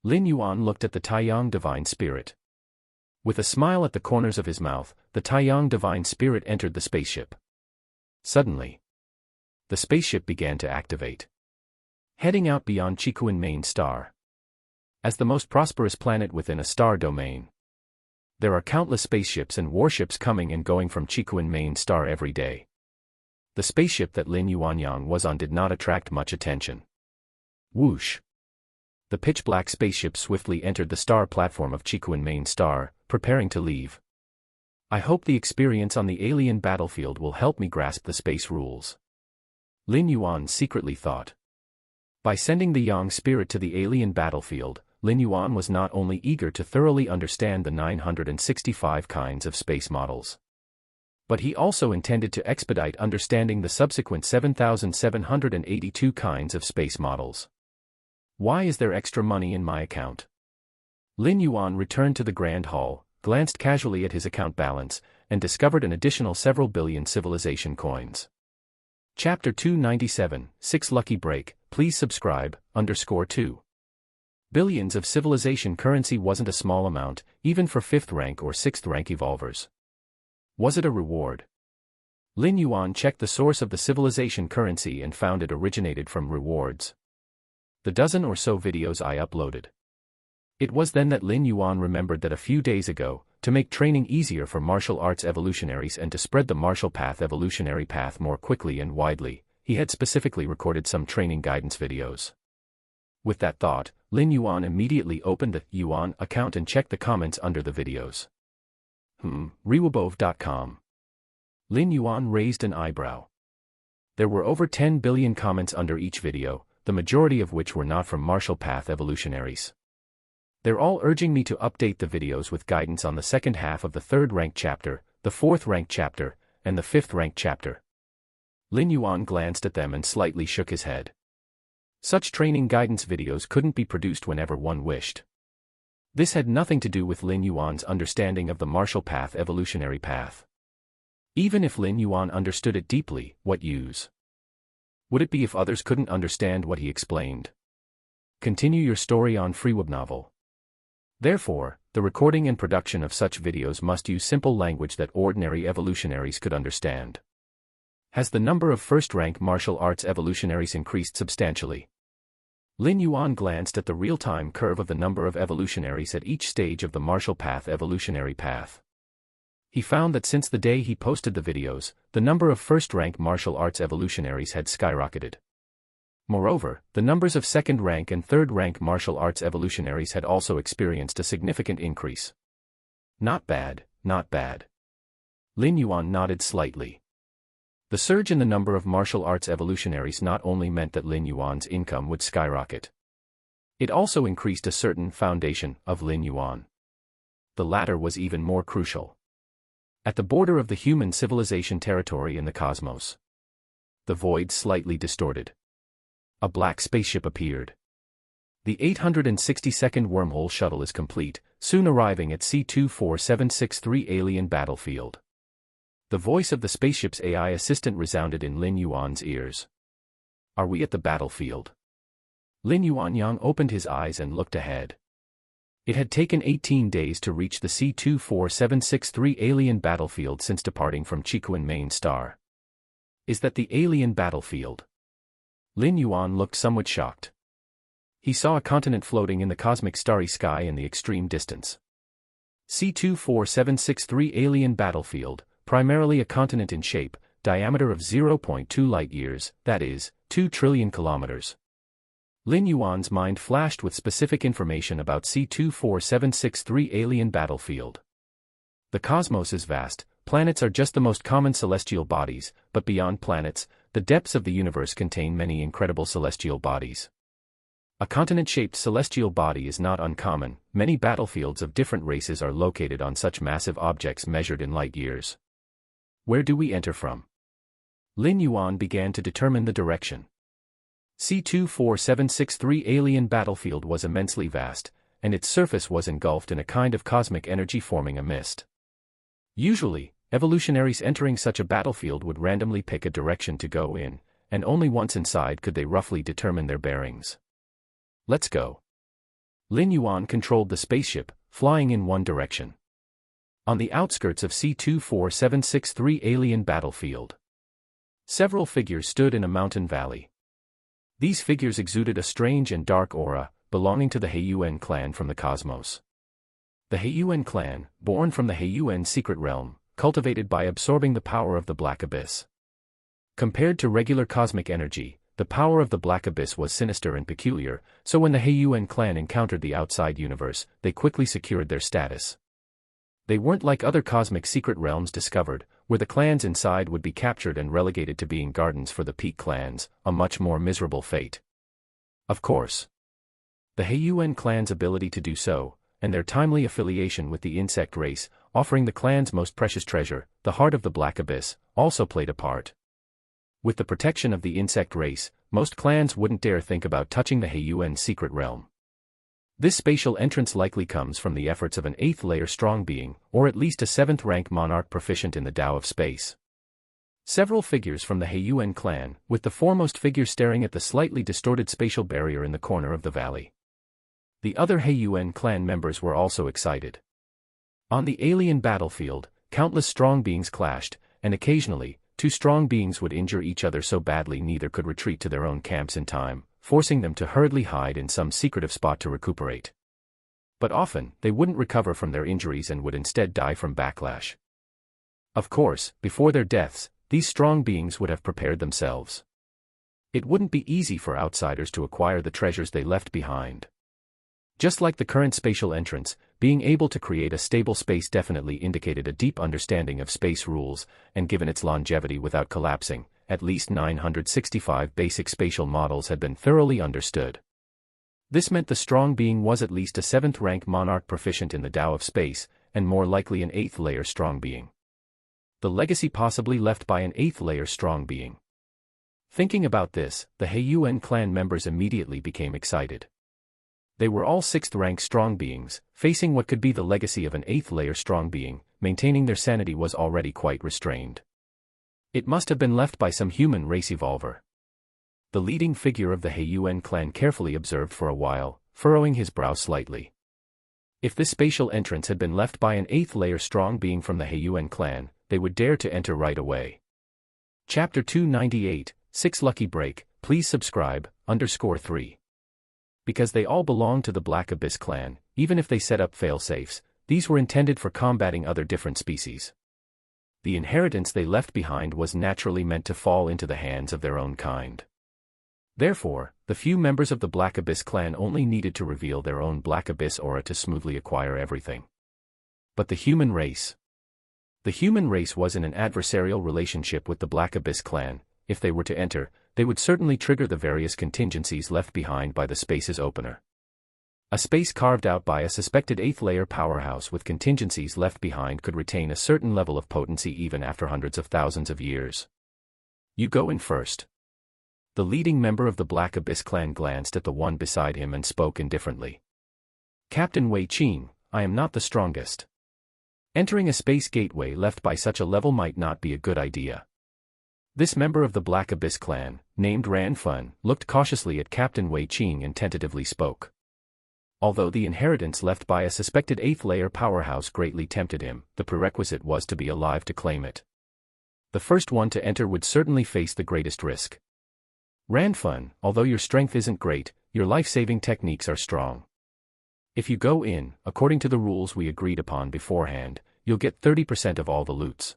Lin Yuan looked at the Taiyang Divine Spirit. With a smile at the corners of his mouth, the Taiyang Divine Spirit entered the spaceship. Suddenly, the spaceship began to activate. Heading out beyond Chikuan main star. As the most prosperous planet within a star domain, there are countless spaceships and warships coming and going from Chikuan main star every day. The spaceship that Lin Yuanyang was on did not attract much attention. Whoosh! The pitch-black spaceship swiftly entered the star platform of Chikuan main star, preparing to leave. I hope the experience on the alien battlefield will help me grasp the space rules. Lin Yuan secretly thought. By sending the Yang spirit to the alien battlefield, Lin Yuan was not only eager to thoroughly understand the 965 kinds of space models, but he also intended to expedite understanding the subsequent 7,782 kinds of space models. Why is there extra money in my account? Lin Yuan returned to the Grand Hall, glanced casually at his account balance, and discovered an additional several billion civilization coins. Chapter 297, 6 Lucky Break, please subscribe, _2. Billions of civilization currency wasn't a small amount, even for 5th rank or 6th rank evolvers. Was it a reward? Lin Yuan checked the source of the civilization currency and found it originated from rewards. The dozen or so videos I uploaded. It was then that Lin Yuan remembered that a few days ago, to make training easier for martial arts evolutionaries and to spread the martial path evolutionary path more quickly and widely, he had specifically recorded some training guidance videos. With that thought, Lin Yuan immediately opened the Yuan account and checked the comments under the videos. Rewabove.com. Lin Yuan raised an eyebrow. There were over 10 billion comments under each video, the majority of which were not from Marshall Path evolutionaries. They're all urging me to update the videos with guidance on the second half of the 3rd ranked chapter, the 4th ranked chapter, and the 5th ranked chapter. Lin Yuan glanced at them and slightly shook his head. Such training guidance videos couldn't be produced whenever one wished. This had nothing to do with Lin Yuan's understanding of the Marshall Path evolutionary path. Even if Lin Yuan understood it deeply, what use would it be if others couldn't understand what he explained? Continue your story on FreeWeb novel. Therefore, the recording and production of such videos must use simple language that ordinary evolutionaries could understand. Has the number of first-rank martial arts evolutionaries increased substantially? Lin Yuan glanced at the real-time curve of the number of evolutionaries at each stage of the Marshall Path evolutionary path. He found that since the day he posted the videos, the number of first-rank martial arts evolutionaries had skyrocketed. Moreover, the numbers of second-rank and third-rank martial arts evolutionaries had also experienced a significant increase. Not bad, not bad. Lin Yuan nodded slightly. The surge in the number of martial arts evolutionaries not only meant that Lin Yuan's income would skyrocket. It also increased a certain foundation of Lin Yuan. The latter was even more crucial. At the border of the human civilization territory in the cosmos, the void slightly distorted. A black spaceship appeared. The 862nd wormhole shuttle is complete, soon arriving at C-24763 alien battlefield. The voice of the spaceship's AI assistant resounded in Lin Yuan's ears. Are we at the battlefield? Lin Yuanyang opened his eyes and looked ahead. It had taken 18 days to reach the C-24763 alien battlefield since departing from Chikuan main star. Is that the alien battlefield? Lin Yuan looked somewhat shocked. He saw a continent floating in the cosmic starry sky in the extreme distance. C-24763 alien battlefield, primarily a continent in shape, diameter of 0.2 light-years, that is, 2 trillion kilometers. Lin Yuan's mind flashed with specific information about C-24763 alien battlefield. The cosmos is vast, planets are just the most common celestial bodies, but beyond planets, the depths of the universe contain many incredible celestial bodies. A continent-shaped celestial body is not uncommon. Many battlefields of different races are located on such massive objects measured in light-years. Where do we enter from? Lin Yuan began to determine the direction. C-24763 alien battlefield was immensely vast, and its surface was engulfed in a kind of cosmic energy forming a mist. Usually, evolutionaries entering such a battlefield would randomly pick a direction to go in, and only once inside could they roughly determine their bearings. Let's go. Lin Yuan controlled the spaceship, flying in one direction. On the outskirts of C-24763 alien battlefield, several figures stood in a mountain valley. These figures exuded a strange and dark aura, belonging to the Heiyuan clan from the cosmos. The Heiyuan clan, born from the Heiyuan secret realm, cultivated by absorbing the power of the Black Abyss. Compared to regular cosmic energy, the power of the Black Abyss was sinister and peculiar, so when the Heiyuan clan encountered the outside universe, they quickly secured their status. They weren't like other cosmic secret realms discovered, where the clans inside would be captured and relegated to being gardens for the peak clans, a much more miserable fate. Of course, the Heiyuan clan's ability to do so, and their timely affiliation with the insect race, offering the clan's most precious treasure, the heart of the Black Abyss, also played a part. With the protection of the insect race, most clans wouldn't dare think about touching the Heiyuan secret realm. This spatial entrance likely comes from the efforts of an 8th-layer strong being, or at least a 7th-rank monarch proficient in the Tao of space. Several figures from the Heiyuan clan, with the foremost figure staring at the slightly distorted spatial barrier in the corner of the valley. The other Heiyuan clan members were also excited. On the alien battlefield, countless strong beings clashed, and occasionally, 2 strong beings would injure each other so badly neither could retreat to their own camps in time, forcing them to hurriedly hide in some secretive spot to recuperate. But often, they wouldn't recover from their injuries and would instead die from backlash. Of course, before their deaths, these strong beings would have prepared themselves. It wouldn't be easy for outsiders to acquire the treasures they left behind. Just like the current spatial entrance, being able to create a stable space definitely indicated a deep understanding of space rules, and given its longevity without collapsing, at least 965 basic spatial models had been thoroughly understood. This meant the strong being was at least a 7th-rank monarch proficient in the Tao of space, and more likely an 8th-layer strong being. The legacy possibly left by an 8th-layer strong being. Thinking about this, the He-Yuan clan members immediately became excited. They were all 6th-rank strong beings, facing what could be the legacy of an 8th-layer strong being. Maintaining their sanity was already quite restrained. It must have been left by some human race evolver. The leading figure of the He-Yuan clan carefully observed for a while, furrowing his brow slightly. If this spatial entrance had been left by an 8th-layer strong being from the He-Yuan clan, they would dare to enter right away. Chapter 298, 6 Lucky Break, please subscribe, _3. Because they all belong to the Black Abyss clan, even if they set up fail-safes, these were intended for combating other different species. The inheritance they left behind was naturally meant to fall into the hands of their own kind. Therefore, the few members of the Black Abyss clan only needed to reveal their own Black Abyss aura to smoothly acquire everything. But the human race. The human race was in an adversarial relationship with the Black Abyss clan. If they were to enter, they would certainly trigger the various contingencies left behind by the space's opener. A space carved out by a suspected 8th-layer powerhouse with contingencies left behind could retain a certain level of potency even after hundreds of thousands of years. You go in first. The leading member of the Black Abyss clan glanced at the one beside him and spoke indifferently. Captain Wei Qing, I am not the strongest. Entering a space gateway left by such a level might not be a good idea. This member of the Black Abyss clan, named Ran Fun, looked cautiously at Captain Wei Qing and tentatively spoke. Although the inheritance left by a suspected 8th-layer powerhouse greatly tempted him, the prerequisite was to be alive to claim it. The first one to enter would certainly face the greatest risk. Ran Fun, although your strength isn't great, your life-saving techniques are strong. If you go in, according to the rules we agreed upon beforehand, you'll get 30% of all the loots.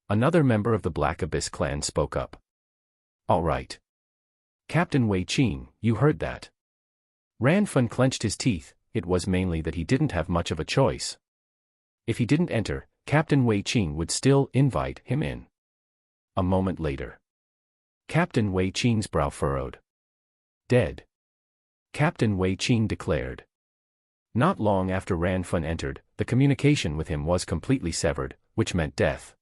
Another member of the Black Abyss clan spoke up. All right. Captain Wei Qing, you heard that. Ran Fun clenched his teeth. It was mainly that he didn't have much of a choice. If he didn't enter, Captain Wei Qing would still invite him in. A moment later. Captain Wei Qing's brow furrowed. Dead. Captain Wei Qing declared. Not long after Ran Fun entered, the communication with him was completely severed, which meant death.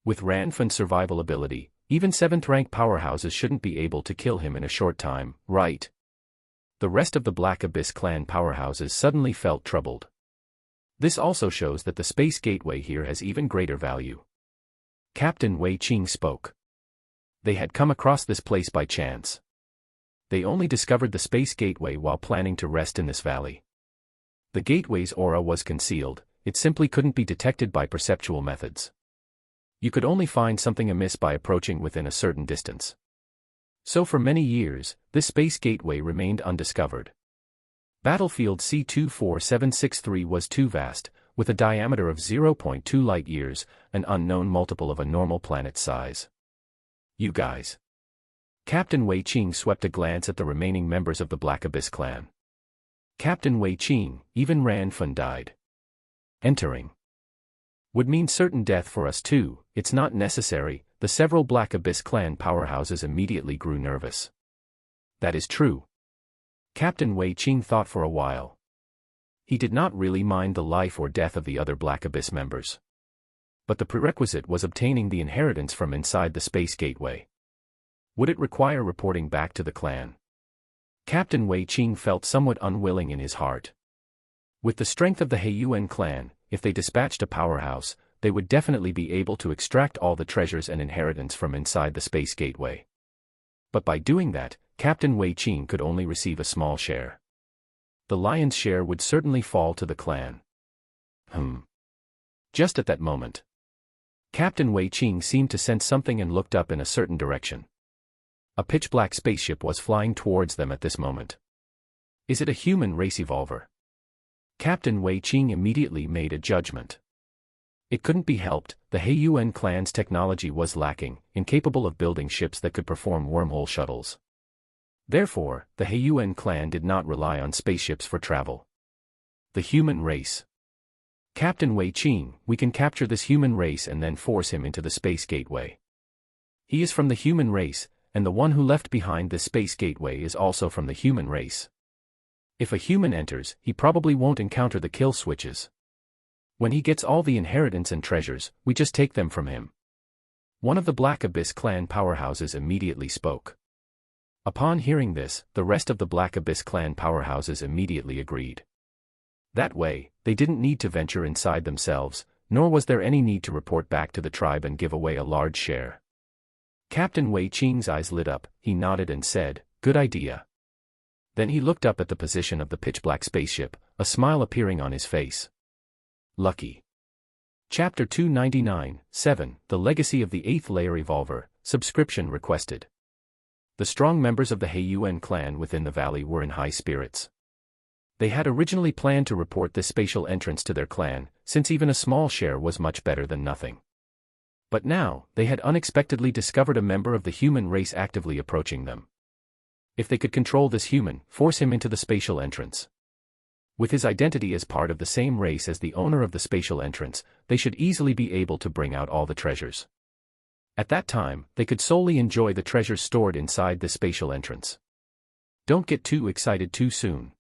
With Ran Fun's survival ability, even 7th-rank powerhouses shouldn't be able to kill him in a short time, right? The rest of the Black Abyss clan powerhouses suddenly felt troubled. This also shows that the space gateway here has even greater value. Captain Wei Qing spoke. They had come across this place by chance. They only discovered the space gateway while planning to rest in this valley. The gateway's aura was concealed, it simply couldn't be detected by perceptual methods. You could only find something amiss by approaching within a certain distance. So for many years, this space gateway remained undiscovered. Battlefield C24763 was too vast, with a diameter of 0.2 light-years, an unknown multiple of a normal planet's size. You guys. Captain Wei Qing swept a glance at the remaining members of the Black Abyss clan. Captain Wei Qing, even Ran Fun died. Entering would mean certain death for us too. It's not necessary. The several Black Abyss clan powerhouses immediately grew nervous. That is true. Captain Wei Qing thought for a while. He did not really mind the life or death of the other Black Abyss members. But the prerequisite was obtaining the inheritance from inside the space gateway. Would it require reporting back to the clan? Captain Wei Qing felt somewhat unwilling in his heart. With the strength of the He-Yuan clan, if they dispatched a powerhouse, they would definitely be able to extract all the treasures and inheritance from inside the space gateway. But by doing that, Captain Wei Qing could only receive a small share. The lion's share would certainly fall to the clan. Just at that moment, Captain Wei Qing seemed to sense something and looked up in a certain direction. A pitch-black spaceship was flying towards them at this moment. Is it a human race evolver? Captain Wei Qing immediately made a judgment. It couldn't be helped, the He-Yuan clan's technology was lacking, incapable of building ships that could perform wormhole shuttles. Therefore, the He-Yuan clan did not rely on spaceships for travel. The human race. Captain Wei Qing, we can capture this human race and then force him into the space gateway. He is from the human race, and the one who left behind this space gateway is also from the human race. If a human enters, he probably won't encounter the kill switches. When he gets all the inheritance and treasures, we just take them from him. One of the Black Abyss clan powerhouses immediately spoke. Upon hearing this, the rest of the Black Abyss clan powerhouses immediately agreed. That way, they didn't need to venture inside themselves, nor was there any need to report back to the tribe and give away a large share. Captain Wei Qing's eyes lit up, he nodded and said, "Good idea." Then he looked up at the position of the pitch-black spaceship, a smile appearing on his face. Lucky. Chapter 299, 7, The Legacy of the 8th Layer Evolver, Subscription Requested. The strong members of the Heiyuan clan within the valley were in high spirits. They had originally planned to report this spatial entrance to their clan, since even a small share was much better than nothing. But now, they had unexpectedly discovered a member of the human race actively approaching them. If they could control this human, force him into the spatial entrance. With his identity as part of the same race as the owner of the spatial entrance, they should easily be able to bring out all the treasures. At that time, they could solely enjoy the treasures stored inside the spatial entrance. Don't get too excited too soon.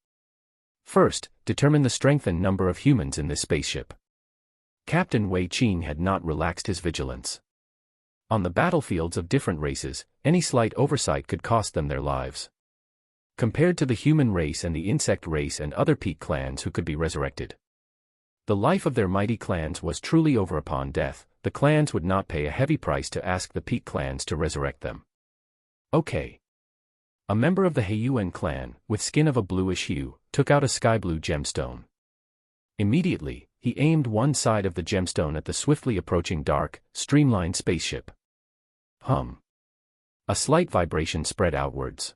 First, determine the strength and number of humans in this spaceship. Captain Wei Qing had not relaxed his vigilance. On the battlefields of different races, any slight oversight could cost them their lives. Compared to the human race and the insect race and other peak clans who could be resurrected, the life of their mighty clans was truly over upon death. The clans would not pay a heavy price to ask the peak clans to resurrect them. Okay. A member of the Heiyuan clan, with skin of a bluish hue, took out a sky blue gemstone. Immediately, he aimed one side of the gemstone at the swiftly approaching dark, streamlined spaceship. Hum. A slight vibration spread outwards.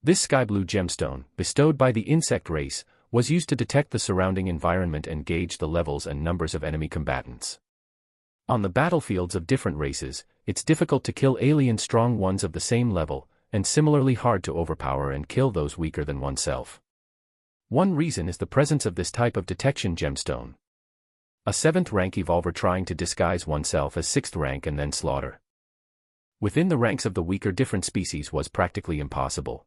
This sky blue gemstone, bestowed by the insect race, was used to detect the surrounding environment and gauge the levels and numbers of enemy combatants. On the battlefields of different races, it's difficult to kill alien strong ones of the same level, and similarly hard to overpower and kill those weaker than oneself. One reason is the presence of this type of detection gemstone. A 7th rank evolver trying to disguise oneself as 6th rank and then slaughter within the ranks of the weaker different species was practically impossible.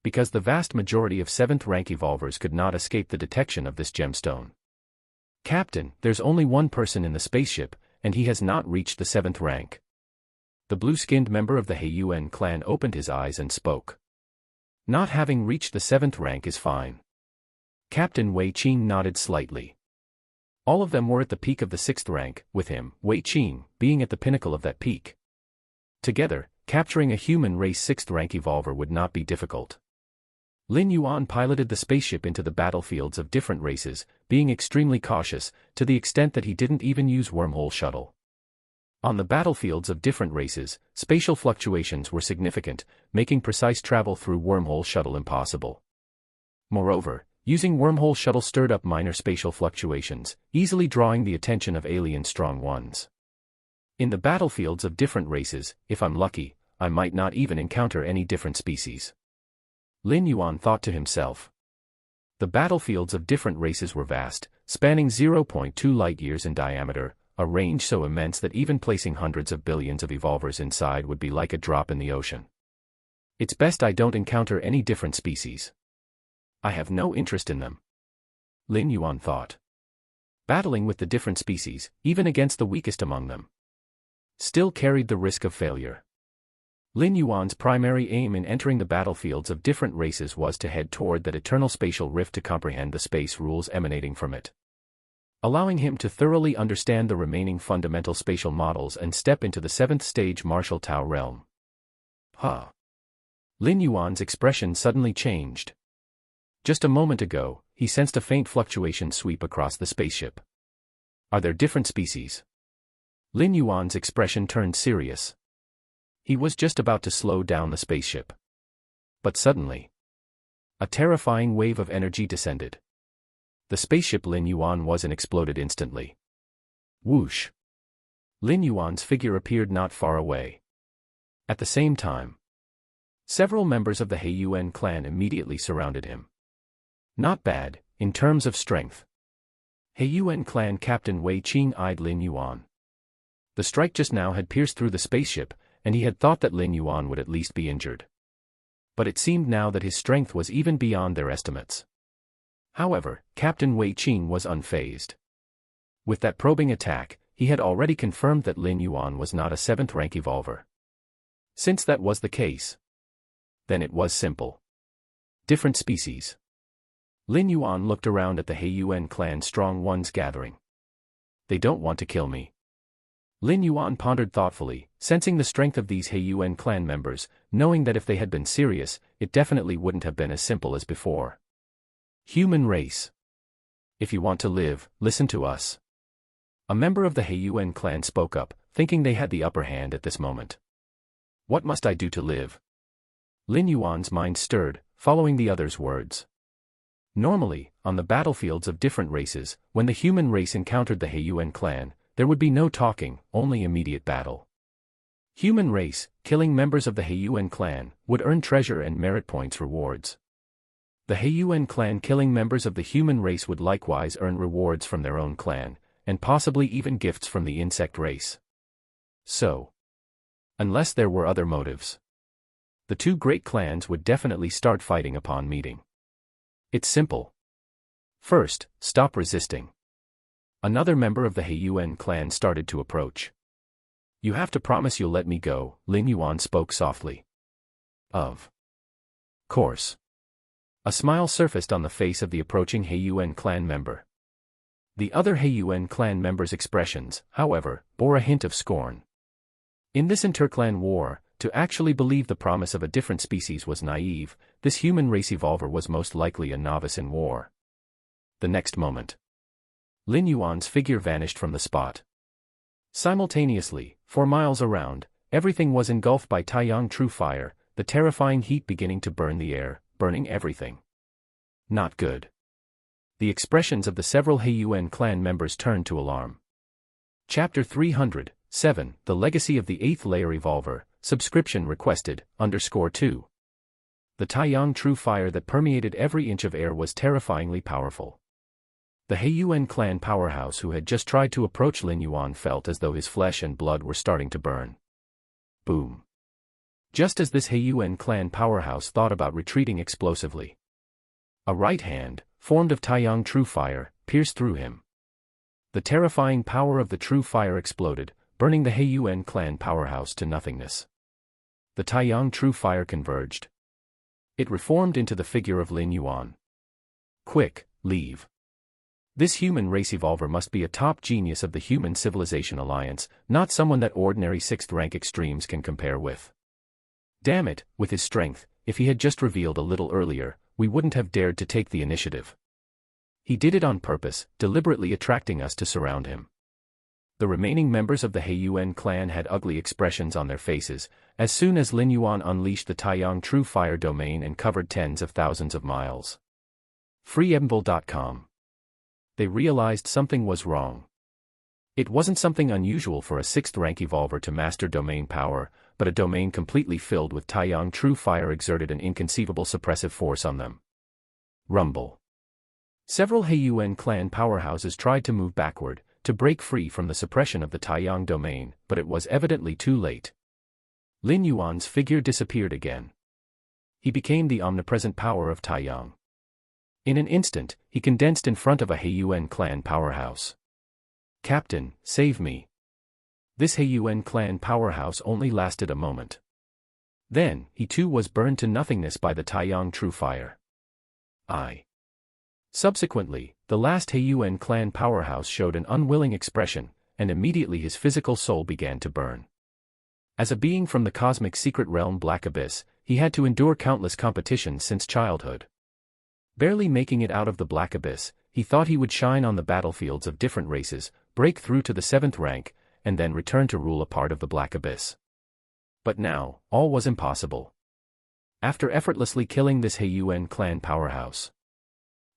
Because the vast majority of 7th rank evolvers could not escape the detection of this gemstone. Captain, there's only one person in the spaceship, and he has not reached the 7th rank. The blue-skinned member of the Heiyuan clan opened his eyes and spoke. Not having reached the 7th rank is fine. Captain Wei Qing nodded slightly. All of them were at the peak of the 6th rank, with him, Wei Qing, being at the pinnacle of that peak. Together, capturing a human race 6th rank evolver would not be difficult. Lin Yuan piloted the spaceship into the battlefields of different races, being extremely cautious, to the extent that he didn't even use wormhole shuttle. On the battlefields of different races, spatial fluctuations were significant, making precise travel through wormhole shuttle impossible. Moreover, using wormhole shuttle stirred up minor spatial fluctuations, easily drawing the attention of alien strong ones. In the battlefields of different races, if I'm lucky, I might not even encounter any different species. Lin Yuan thought to himself. The battlefields of different races were vast, spanning 0.2 light-years in diameter, a range so immense that even placing hundreds of billions of evolvers inside would be like a drop in the ocean. It's best I don't encounter any different species. I have no interest in them. Lin Yuan thought. Battling with the different species, even against the weakest among them, still carried the risk of failure. Lin Yuan's primary aim in entering the battlefields of different races was to head toward that eternal spatial rift to comprehend the space rules emanating from it, allowing him to thoroughly understand the remaining fundamental spatial models and step into the 7th stage Martial Tao realm. Huh. Lin Yuan's expression suddenly changed. Just a moment ago, he sensed a faint fluctuation sweep across the spaceship. Are there different species? Lin Yuan's expression turned serious. He was just about to slow down the spaceship. But suddenly, a terrifying wave of energy descended. The spaceship Lin Yuan was in exploded instantly. Whoosh! Lin Yuan's figure appeared not far away. At the same time, several members of the Heiyuan clan immediately surrounded him. Not bad, in terms of strength. Heiyuan clan captain Wei Qing eyed Lin Yuan. The strike just now had pierced through the spaceship, and he had thought that Lin Yuan would at least be injured. But it seemed now that his strength was even beyond their estimates. However, Captain Wei Qing was unfazed. With that probing attack, he had already confirmed that Lin Yuan was not a 7th rank evolver. Since that was the case, then it was simple. Different species. Lin Yuan looked around at the Heiyuan clan strong ones gathering. They don't want to kill me. Lin Yuan pondered thoughtfully, sensing the strength of these Heiyuan clan members, knowing that if they had been serious, it definitely wouldn't have been as simple as before. Human race. If you want to live, listen to us. A member of the Heiyuan clan spoke up, thinking they had the upper hand at this moment. What must I do to live? Lin Yuan's mind stirred, following the other's words. Normally, on the battlefields of different races, when the human race encountered the Heiyuan clan, there would be no talking, only immediate battle. Human race, killing members of the Heiyuan clan, would earn treasure and merit points rewards. The Heiyuan clan killing members of the human race would likewise earn rewards from their own clan, and possibly even gifts from the insect race. So, unless there were other motives, the two great clans would definitely start fighting upon meeting. It's simple. First, stop resisting. Another member of the Heiyuan clan started to approach. You have to promise you'll let me go, Lin Yuan spoke softly. Of course. A smile surfaced on the face of the approaching Heiyuan clan member. The other Heiyuan clan member's expressions, however, bore a hint of scorn. In this interclan war, to actually believe the promise of a different species was naive. This human race evolver was most likely a novice in war. The next moment, Lin Yuan's figure vanished from the spot. Simultaneously, 4 miles around, everything was engulfed by Taiyang true fire, the terrifying heat beginning to burn the air, burning everything. Not good. The expressions of the several Heiyuan clan members turned to alarm. Chapter 307, The Legacy of the 8th Layer Evolver, Subscription Requested, _2. The Taiyang true fire that permeated every inch of air was terrifyingly powerful. The Heiyuan clan powerhouse who had just tried to approach Lin Yuan felt as though his flesh and blood were starting to burn. Boom. Just as this Heiyuan clan powerhouse thought about retreating explosively, a right hand, formed of Taiyang true fire, pierced through him. The terrifying power of the true fire exploded, burning the Heiyuan clan powerhouse to nothingness. The Taiyang true fire converged. It reformed into the figure of Lin Yuan. Quick, leave. This human race evolver must be a top genius of the Human Civilization Alliance, not someone that ordinary 6th rank extremes can compare with. Damn it, with his strength, if he had just revealed a little earlier, we wouldn't have dared to take the initiative. He did it on purpose, deliberately attracting us to surround him. The remaining members of the Heiyuan clan had ugly expressions on their faces, as soon as Lin Yuan unleashed the Taiyang true fire domain and covered tens of thousands of miles. FreeEmble.com. They realized something was wrong. It wasn't something unusual for a 6th rank evolver to master domain power, but a domain completely filled with Taiyang true fire exerted an inconceivable suppressive force on them. Rumble. Several Heiyuan clan powerhouses tried to move backward, to break free from the suppression of the Taiyang domain, but it was evidently too late. Lin Yuan's figure disappeared again. He became the omnipresent power of Taiyang. In an instant, he condensed in front of a Heiyuan clan powerhouse. Captain, save me. This Heiyuan clan powerhouse only lasted a moment. Then, he too was burned to nothingness by the Taiyang true fire. Subsequently, the last Heiyuan clan powerhouse showed an unwilling expression, and immediately his physical soul began to burn. As a being from the cosmic secret realm Black Abyss, he had to endure countless competitions since childhood. Barely making it out of the Black Abyss, he thought he would shine on the battlefields of different races, break through to the 7th rank, and then return to rule a part of the Black Abyss. But now, all was impossible. After effortlessly killing this Heiyuan clan powerhouse,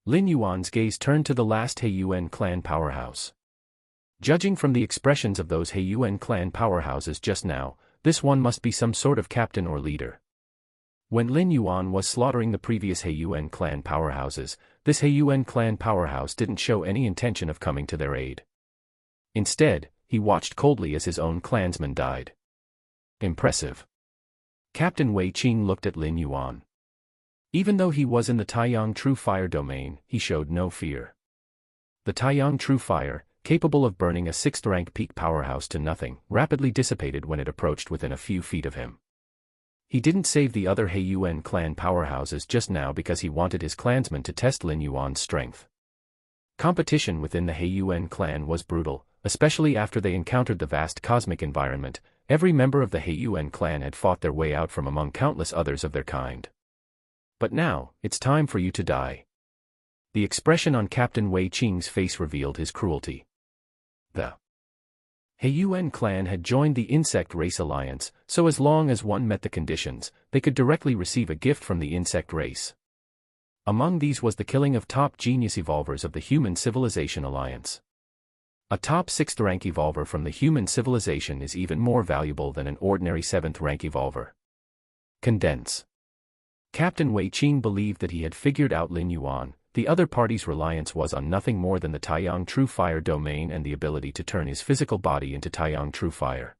Lin Yuan's gaze turned to the last Heiyuan clan powerhouse. Judging from the expressions of those Heiyuan clan powerhouses just now, this one must be some sort of captain or leader. When Lin Yuan was slaughtering the previous Heiyuan clan powerhouses, this Heiyuan clan powerhouse didn't show any intention of coming to their aid. Instead, he watched coldly as his own clansmen died. Impressive. Captain Wei Qing looked at Lin Yuan. Even though he was in the Taiyang True Fire domain, he showed no fear. The Taiyang True Fire, capable of burning a 6th-rank peak powerhouse to nothing, rapidly dissipated when it approached within a few feet of him. He didn't save the other Heiyuan clan powerhouses just now because he wanted his clansmen to test Lin Yuan's strength. Competition within the Heiyuan clan was brutal, especially after they encountered the vast cosmic environment. Every member of the Heiyuan clan had fought their way out from among countless others of their kind. But now, it's time for you to die. The expression on Captain Wei Qing's face revealed his cruelty. The Heiyuan clan had joined the Insect Race Alliance, so as long as one met the conditions, they could directly receive a gift from the insect race. Among these was the killing of top genius evolvers of the Human Civilization Alliance. A top 6th-rank evolver from the human civilization is even more valuable than an ordinary 7th-rank evolver. Condense. Captain Wei Qing believed that he had figured out Lin Yuan. The other party's reliance was on nothing more than the Taiyang True Fire domain and the ability to turn his physical body into Taiyang True Fire.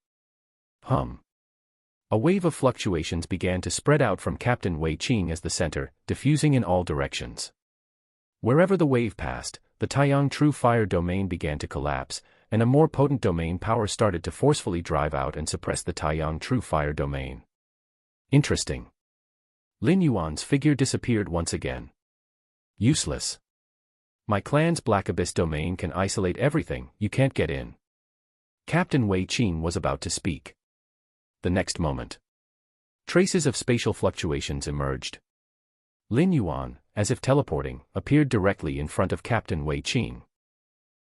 A wave of fluctuations began to spread out from Captain Wei Qing as the center, diffusing in all directions. Wherever the wave passed, the Taiyang True Fire domain began to collapse, and a more potent domain power started to forcefully drive out and suppress the Taiyang True Fire domain. Interesting. Lin Yuan's figure disappeared once again. Useless. My clan's Black Abyss domain can isolate everything, you can't get in. Captain Wei Qing was about to speak. The next moment, traces of spatial fluctuations emerged. Lin Yuan, as if teleporting, appeared directly in front of Captain Wei Qing.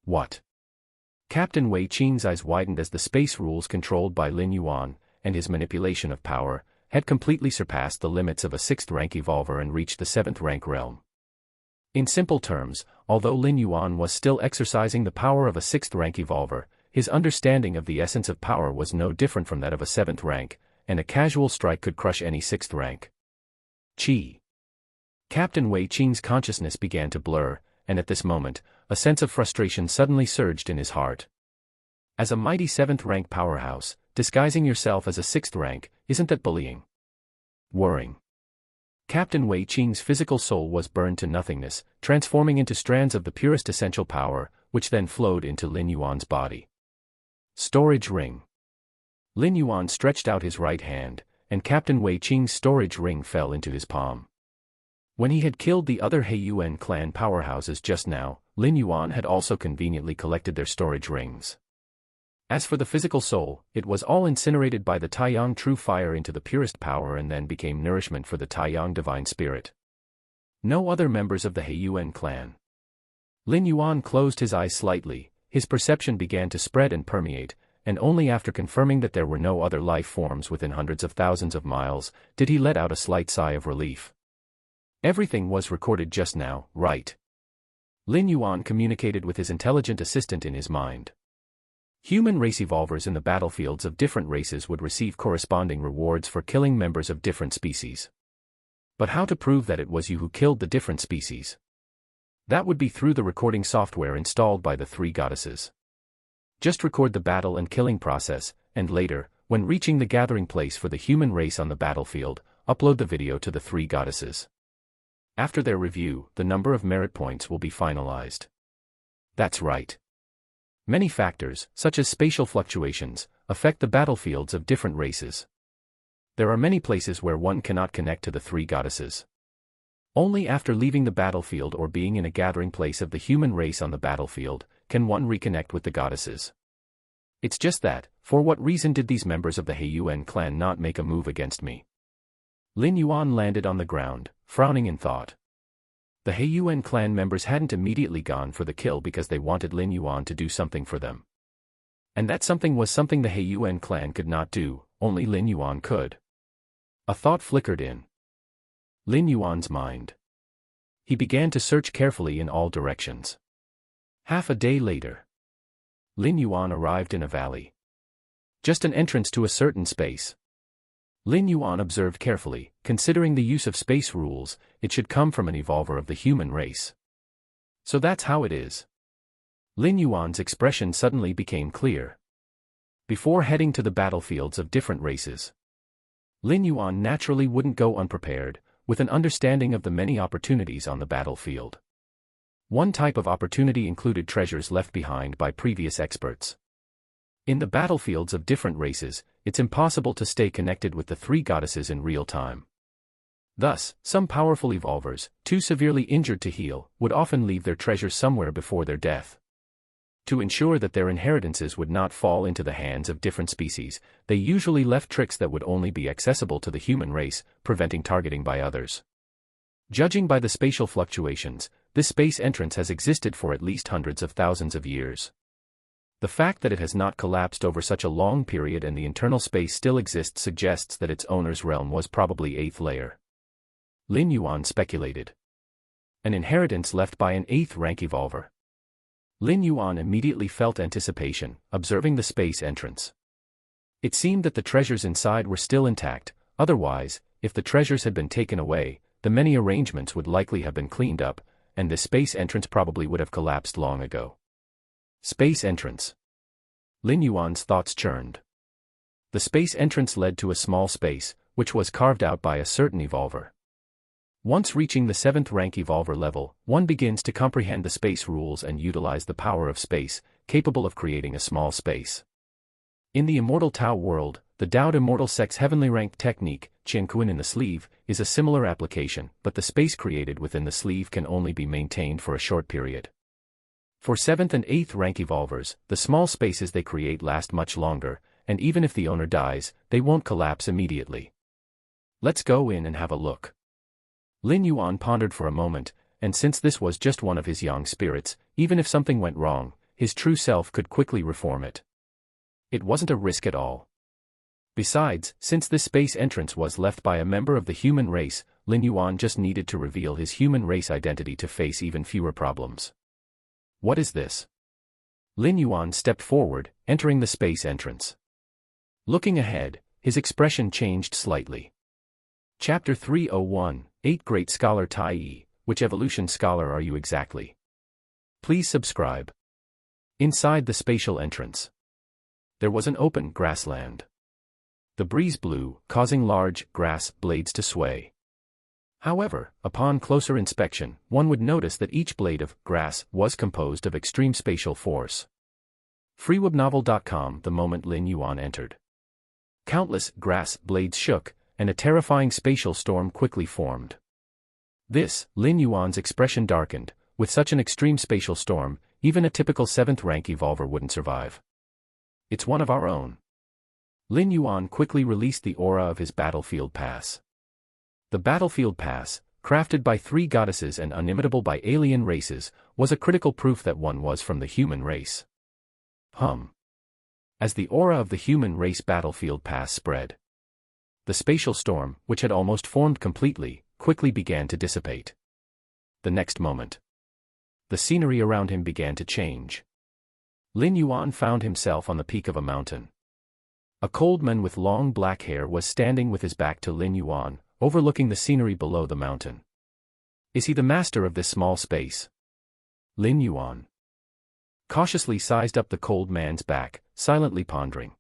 What? Captain Wei Qing's eyes widened as the space rules controlled by Lin Yuan, and his manipulation of power, had completely surpassed the limits of a 6th-rank evolver and reached the 7th-rank realm. In simple terms, although Lin Yuan was still exercising the power of a 6th-rank evolver, his understanding of the essence of power was no different from that of a 7th rank, and a casual strike could crush any 6th rank. Qi. Captain Wei Qing's consciousness began to blur, and at this moment, a sense of frustration suddenly surged in his heart. As a mighty 7th-rank powerhouse, disguising yourself as a 6th rank, isn't that bullying? Whirring. Captain Wei Qing's physical soul was burned to nothingness, transforming into strands of the purest essential power, which then flowed into Lin Yuan's body. Storage ring. Lin Yuan stretched out his right hand, and Captain Wei Qing's storage ring fell into his palm. When he had killed the other Heiyuan clan powerhouses just now, Lin Yuan had also conveniently collected their storage rings. As for the physical soul, it was all incinerated by the Taiyang True Fire into the purest power and then became nourishment for the Taiyang Divine Spirit. No other members of the Heiyuan clan. Lin Yuan closed his eyes slightly, his perception began to spread and permeate, and only after confirming that there were no other life forms within hundreds of thousands of miles, did he let out a slight sigh of relief. Everything was recorded just now, right? Lin Yuan communicated with his intelligent assistant in his mind. Human race evolvers in the battlefields of different races would receive corresponding rewards for killing members of different species. But how to prove that it was you who killed the different species? That would be through the recording software installed by the 3 goddesses. Just record the battle and killing process, and later, when reaching the gathering place for the human race on the battlefield, upload the video to the 3 goddesses. After their review, the number of merit points will be finalized. That's right. Many factors, such as spatial fluctuations, affect the battlefields of different races. There are many places where one cannot connect to the 3 goddesses. Only after leaving the battlefield or being in a gathering place of the human race on the battlefield, can one reconnect with the goddesses. It's just that, for what reason did these members of the Heiyuan clan not make a move against me? Lin Yuan landed on the ground, frowning in thought. The Heiyuan clan members hadn't immediately gone for the kill because they wanted Lin Yuan to do something for them. And that something was something the Heiyuan clan could not do, only Lin Yuan could. A thought flickered in Lin Yuan's mind. He began to search carefully in all directions. Half a day later, Lin Yuan arrived in a valley. Just an entrance to a certain space. Lin Yuan observed carefully, considering the use of space rules, it should come from an evolver of the human race. So that's how it is. Lin Yuan's expression suddenly became clear. before heading to the battlefields of different races. Lin Yuan naturally wouldn't go unprepared, with an understanding of the many opportunities on the battlefield. One type of opportunity included treasures left behind by previous experts. In the battlefields of different races, it's impossible to stay connected with the three goddesses in real time. Thus, some powerful evolvers, too severely injured to heal, would often leave their treasures somewhere before their death. To ensure that their inheritances would not fall into the hands of different species, they usually left tricks that would only be accessible to the human race, preventing targeting by others. Judging by the spatial fluctuations, this space entrance has existed for at least hundreds of thousands of years. The fact that it has not collapsed over such a long period and the internal space still exists suggests that its owner's realm was probably 8th layer. Lin Yuan speculated. An inheritance left by an 8th rank evolver. Lin Yuan immediately felt anticipation, observing the space entrance. It seemed that the treasures inside were still intact, otherwise, if the treasures had been taken away, the many arrangements would likely have been cleaned up, and the space entrance probably would have collapsed long ago. Space entrance. Lin Yuan's thoughts churned. The space entrance led to a small space, which was carved out by a certain evolver. Once reaching the 7th rank evolver level, one begins to comprehend the space rules and utilize the power of space, capable of creating a small space. In the Immortal Tao world, the Dao Immortal Sect's heavenly ranked technique, Qianquan in the sleeve, is a similar application, but the space created within the sleeve can only be maintained for a short period. For 7th and 8th rank evolvers, the small spaces they create last much longer, and even if the owner dies, they won't collapse immediately. Let's go in and have a look. Lin Yuan pondered for a moment, and since this was just one of his young spirits, even if something went wrong, his true self could quickly reform it. It wasn't a risk at all. Besides, since this space entrance was left by a member of the human race, Lin Yuan just needed to reveal his human race identity to face even fewer problems. What is this? Lin Yuan stepped forward, entering the space entrance. Looking ahead, his expression changed slightly. Chapter 301, 8 Great Scholar Tai Yi, which evolution scholar are you exactly? Please subscribe. Inside the spatial entrance, there was an open grassland. The breeze blew, causing large grass blades to sway. However, upon closer inspection, one would notice that each blade of grass was composed of extreme spatial force. FreeWebNovel.com. The moment Lin Yuan entered, countless grass blades shook, and a terrifying spatial storm quickly formed. Lin Yuan's expression darkened. With such an extreme spatial storm, even a typical 7th rank evolver wouldn't survive. It's one of our own. Lin Yuan quickly released the aura of his battlefield pass. The battlefield pass, crafted by 3 goddesses and unimitable by alien races, was a critical proof that one was from the human race. As the aura of the human race battlefield pass spread, the spatial storm, which had almost formed completely, quickly began to dissipate. The next moment, the scenery around him began to change. Lin Yuan found himself on the peak of a mountain. A cold man with long black hair was standing with his back to Lin Yuan, overlooking the scenery below the mountain. Is he the master of this small space? Lin Yuan cautiously sized up the cold man's back, silently pondering.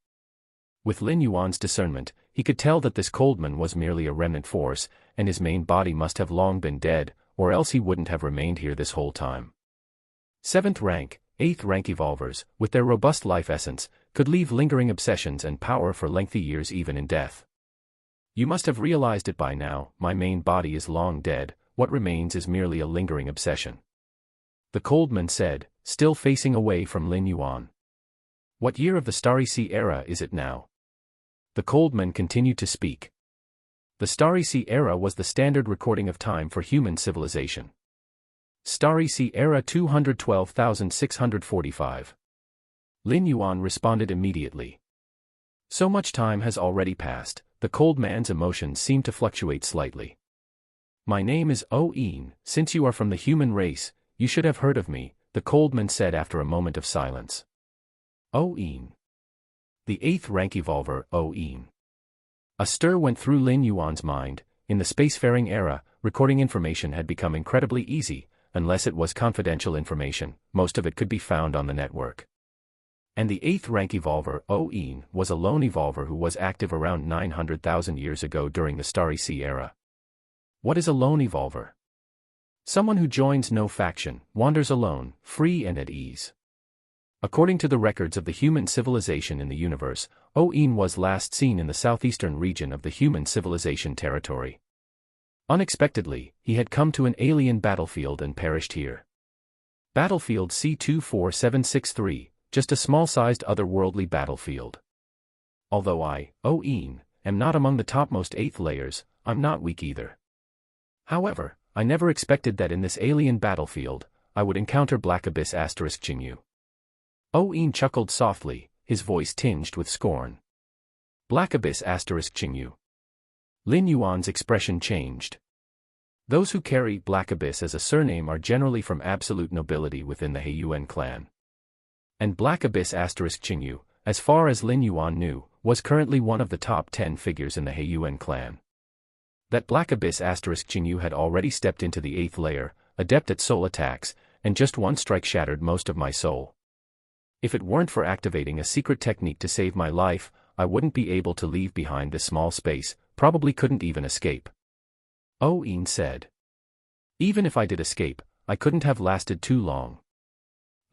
With Lin Yuan's discernment, he could tell that this coldman was merely a remnant force, and his main body must have long been dead, or else he wouldn't have remained here this whole time. 7th rank, 8th rank evolvers, with their robust life essence, could leave lingering obsessions and power for lengthy years even in death. You must have realized it by now, my main body is long dead, what remains is merely a lingering obsession. The coldman said, still facing away from Lin Yuan. What year of the Starry Sea era is it now? The coldman continued to speak. The Starry Sea era was the standard recording of time for human civilization. Starry Sea era 212,645. Lin Yuan responded immediately. So much time has already passed, the cold man's emotions seemed to fluctuate slightly. My name is O-Een, since you are from the human race, you should have heard of me, the cold man said after a moment of silence. O-Een. The 8th rank evolver, O-Een. A stir went through Lin Yuan's mind. In the spacefaring era, recording information had become incredibly easy, unless it was confidential information, most of it could be found on the network. And the 8th rank evolver, Oeen, was a lone evolver who was active around 900,000 years ago during the Starry Sea era. What is a lone evolver? Someone who joins no faction, wanders alone, free and at ease. According to the records of the human civilization in the universe, Oeen was last seen in the southeastern region of the human civilization territory. Unexpectedly, he had come to an alien battlefield and perished here. Battlefield C24763, just a small-sized otherworldly battlefield. Although I, Oeen, am not among the topmost 8th layers, I'm not weak either. However, I never expected that in this alien battlefield, I would encounter Black Abyss Jinyu. Oeen chuckled softly, his voice tinged with scorn. Black Abyss Jinyu. Lin Yuan's expression changed. Those who carry Black Abyss as a surname are generally from absolute nobility within the Heiyuan clan. And Black Abyss Jinyu, as far as Lin Yuan knew, was currently one of the top 10 figures in the Heiyuan clan. That Black Abyss Jinyu had already stepped into the 8th layer, adept at soul attacks, and just one strike shattered most of my soul. If it weren't for activating a secret technique to save my life, I wouldn't be able to leave behind this small space, probably couldn't even escape. Oeen said. Even if I did escape, I couldn't have lasted too long.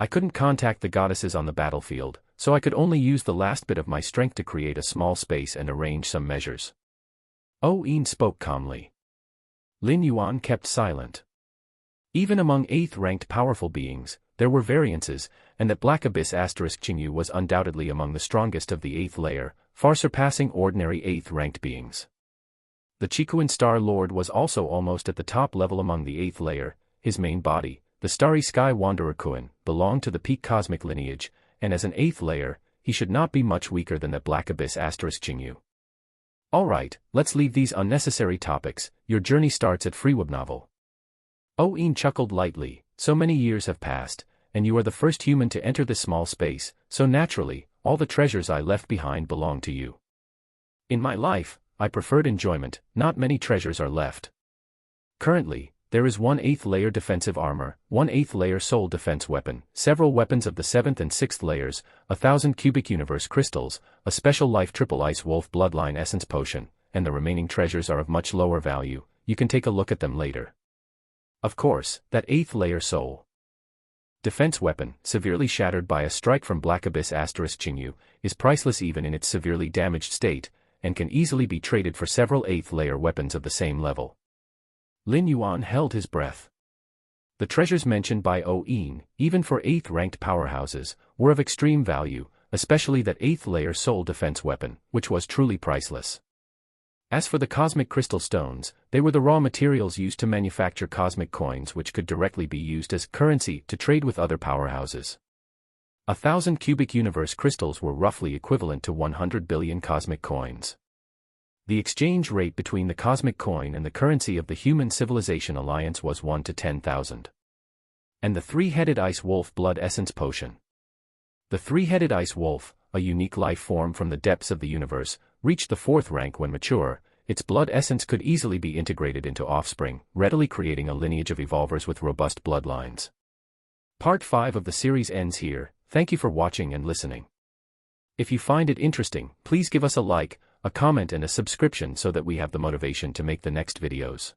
I couldn't contact the goddesses on the battlefield, so I could only use the last bit of my strength to create a small space and arrange some measures. Oeen spoke calmly. Lin Yuan kept silent. Even among 8th-ranked powerful beings, there were variances, and that Black Abyss Jinyu was undoubtedly among the strongest of the 8th layer, far surpassing ordinary 8th-ranked beings. The Chikuan Star Lord was also almost at the top level among the 8th layer. His main body, the Starry Sky Wanderer Kuan, belonged to the peak cosmic lineage, and as an 8th layer, he should not be much weaker than that Black Abyss Jinyu. Alright, let's leave these unnecessary topics. Your journey starts at Freeweb Novel. Oeen chuckled lightly. So many years have passed, and you are the first human to enter this small space, so naturally, all the treasures I left behind belong to you. In my life, I preferred enjoyment, not many treasures are left. Currently, there is 1 8th layer defensive armor, 1 8th layer soul defense weapon, several weapons of the 7th and 6th layers, 1,000 cubic universe crystals, a special life triple ice wolf bloodline essence potion, and the remaining treasures are of much lower value. You can take a look at them later. Of course, that 8th layer soul defense weapon, severely shattered by a strike from Black Abyss Jinyu, is priceless even in its severely damaged state, and can easily be traded for several 8th layer weapons of the same level. Lin Yuan held his breath. The treasures mentioned by Oeen, even for 8th-ranked powerhouses, were of extreme value, especially that 8th layer soul defense weapon, which was truly priceless. As for the cosmic crystal stones, they were the raw materials used to manufacture cosmic coins which could directly be used as currency to trade with other powerhouses. 1,000 cubic universe crystals were roughly equivalent to 100 billion cosmic coins. The exchange rate between the cosmic coin and the currency of the Human Civilization Alliance was 1 to 10,000. And the 3-headed ice wolf blood essence potion. The 3-headed ice wolf, a unique life form from the depths of the universe, reached the 4th rank when mature. Its blood essence could easily be integrated into offspring, readily creating a lineage of evolvers with robust bloodlines. Part 5 of the series ends here. Thank you for watching and listening. If you find it interesting, please give us a like, a comment and a subscription so that we have the motivation to make the next videos.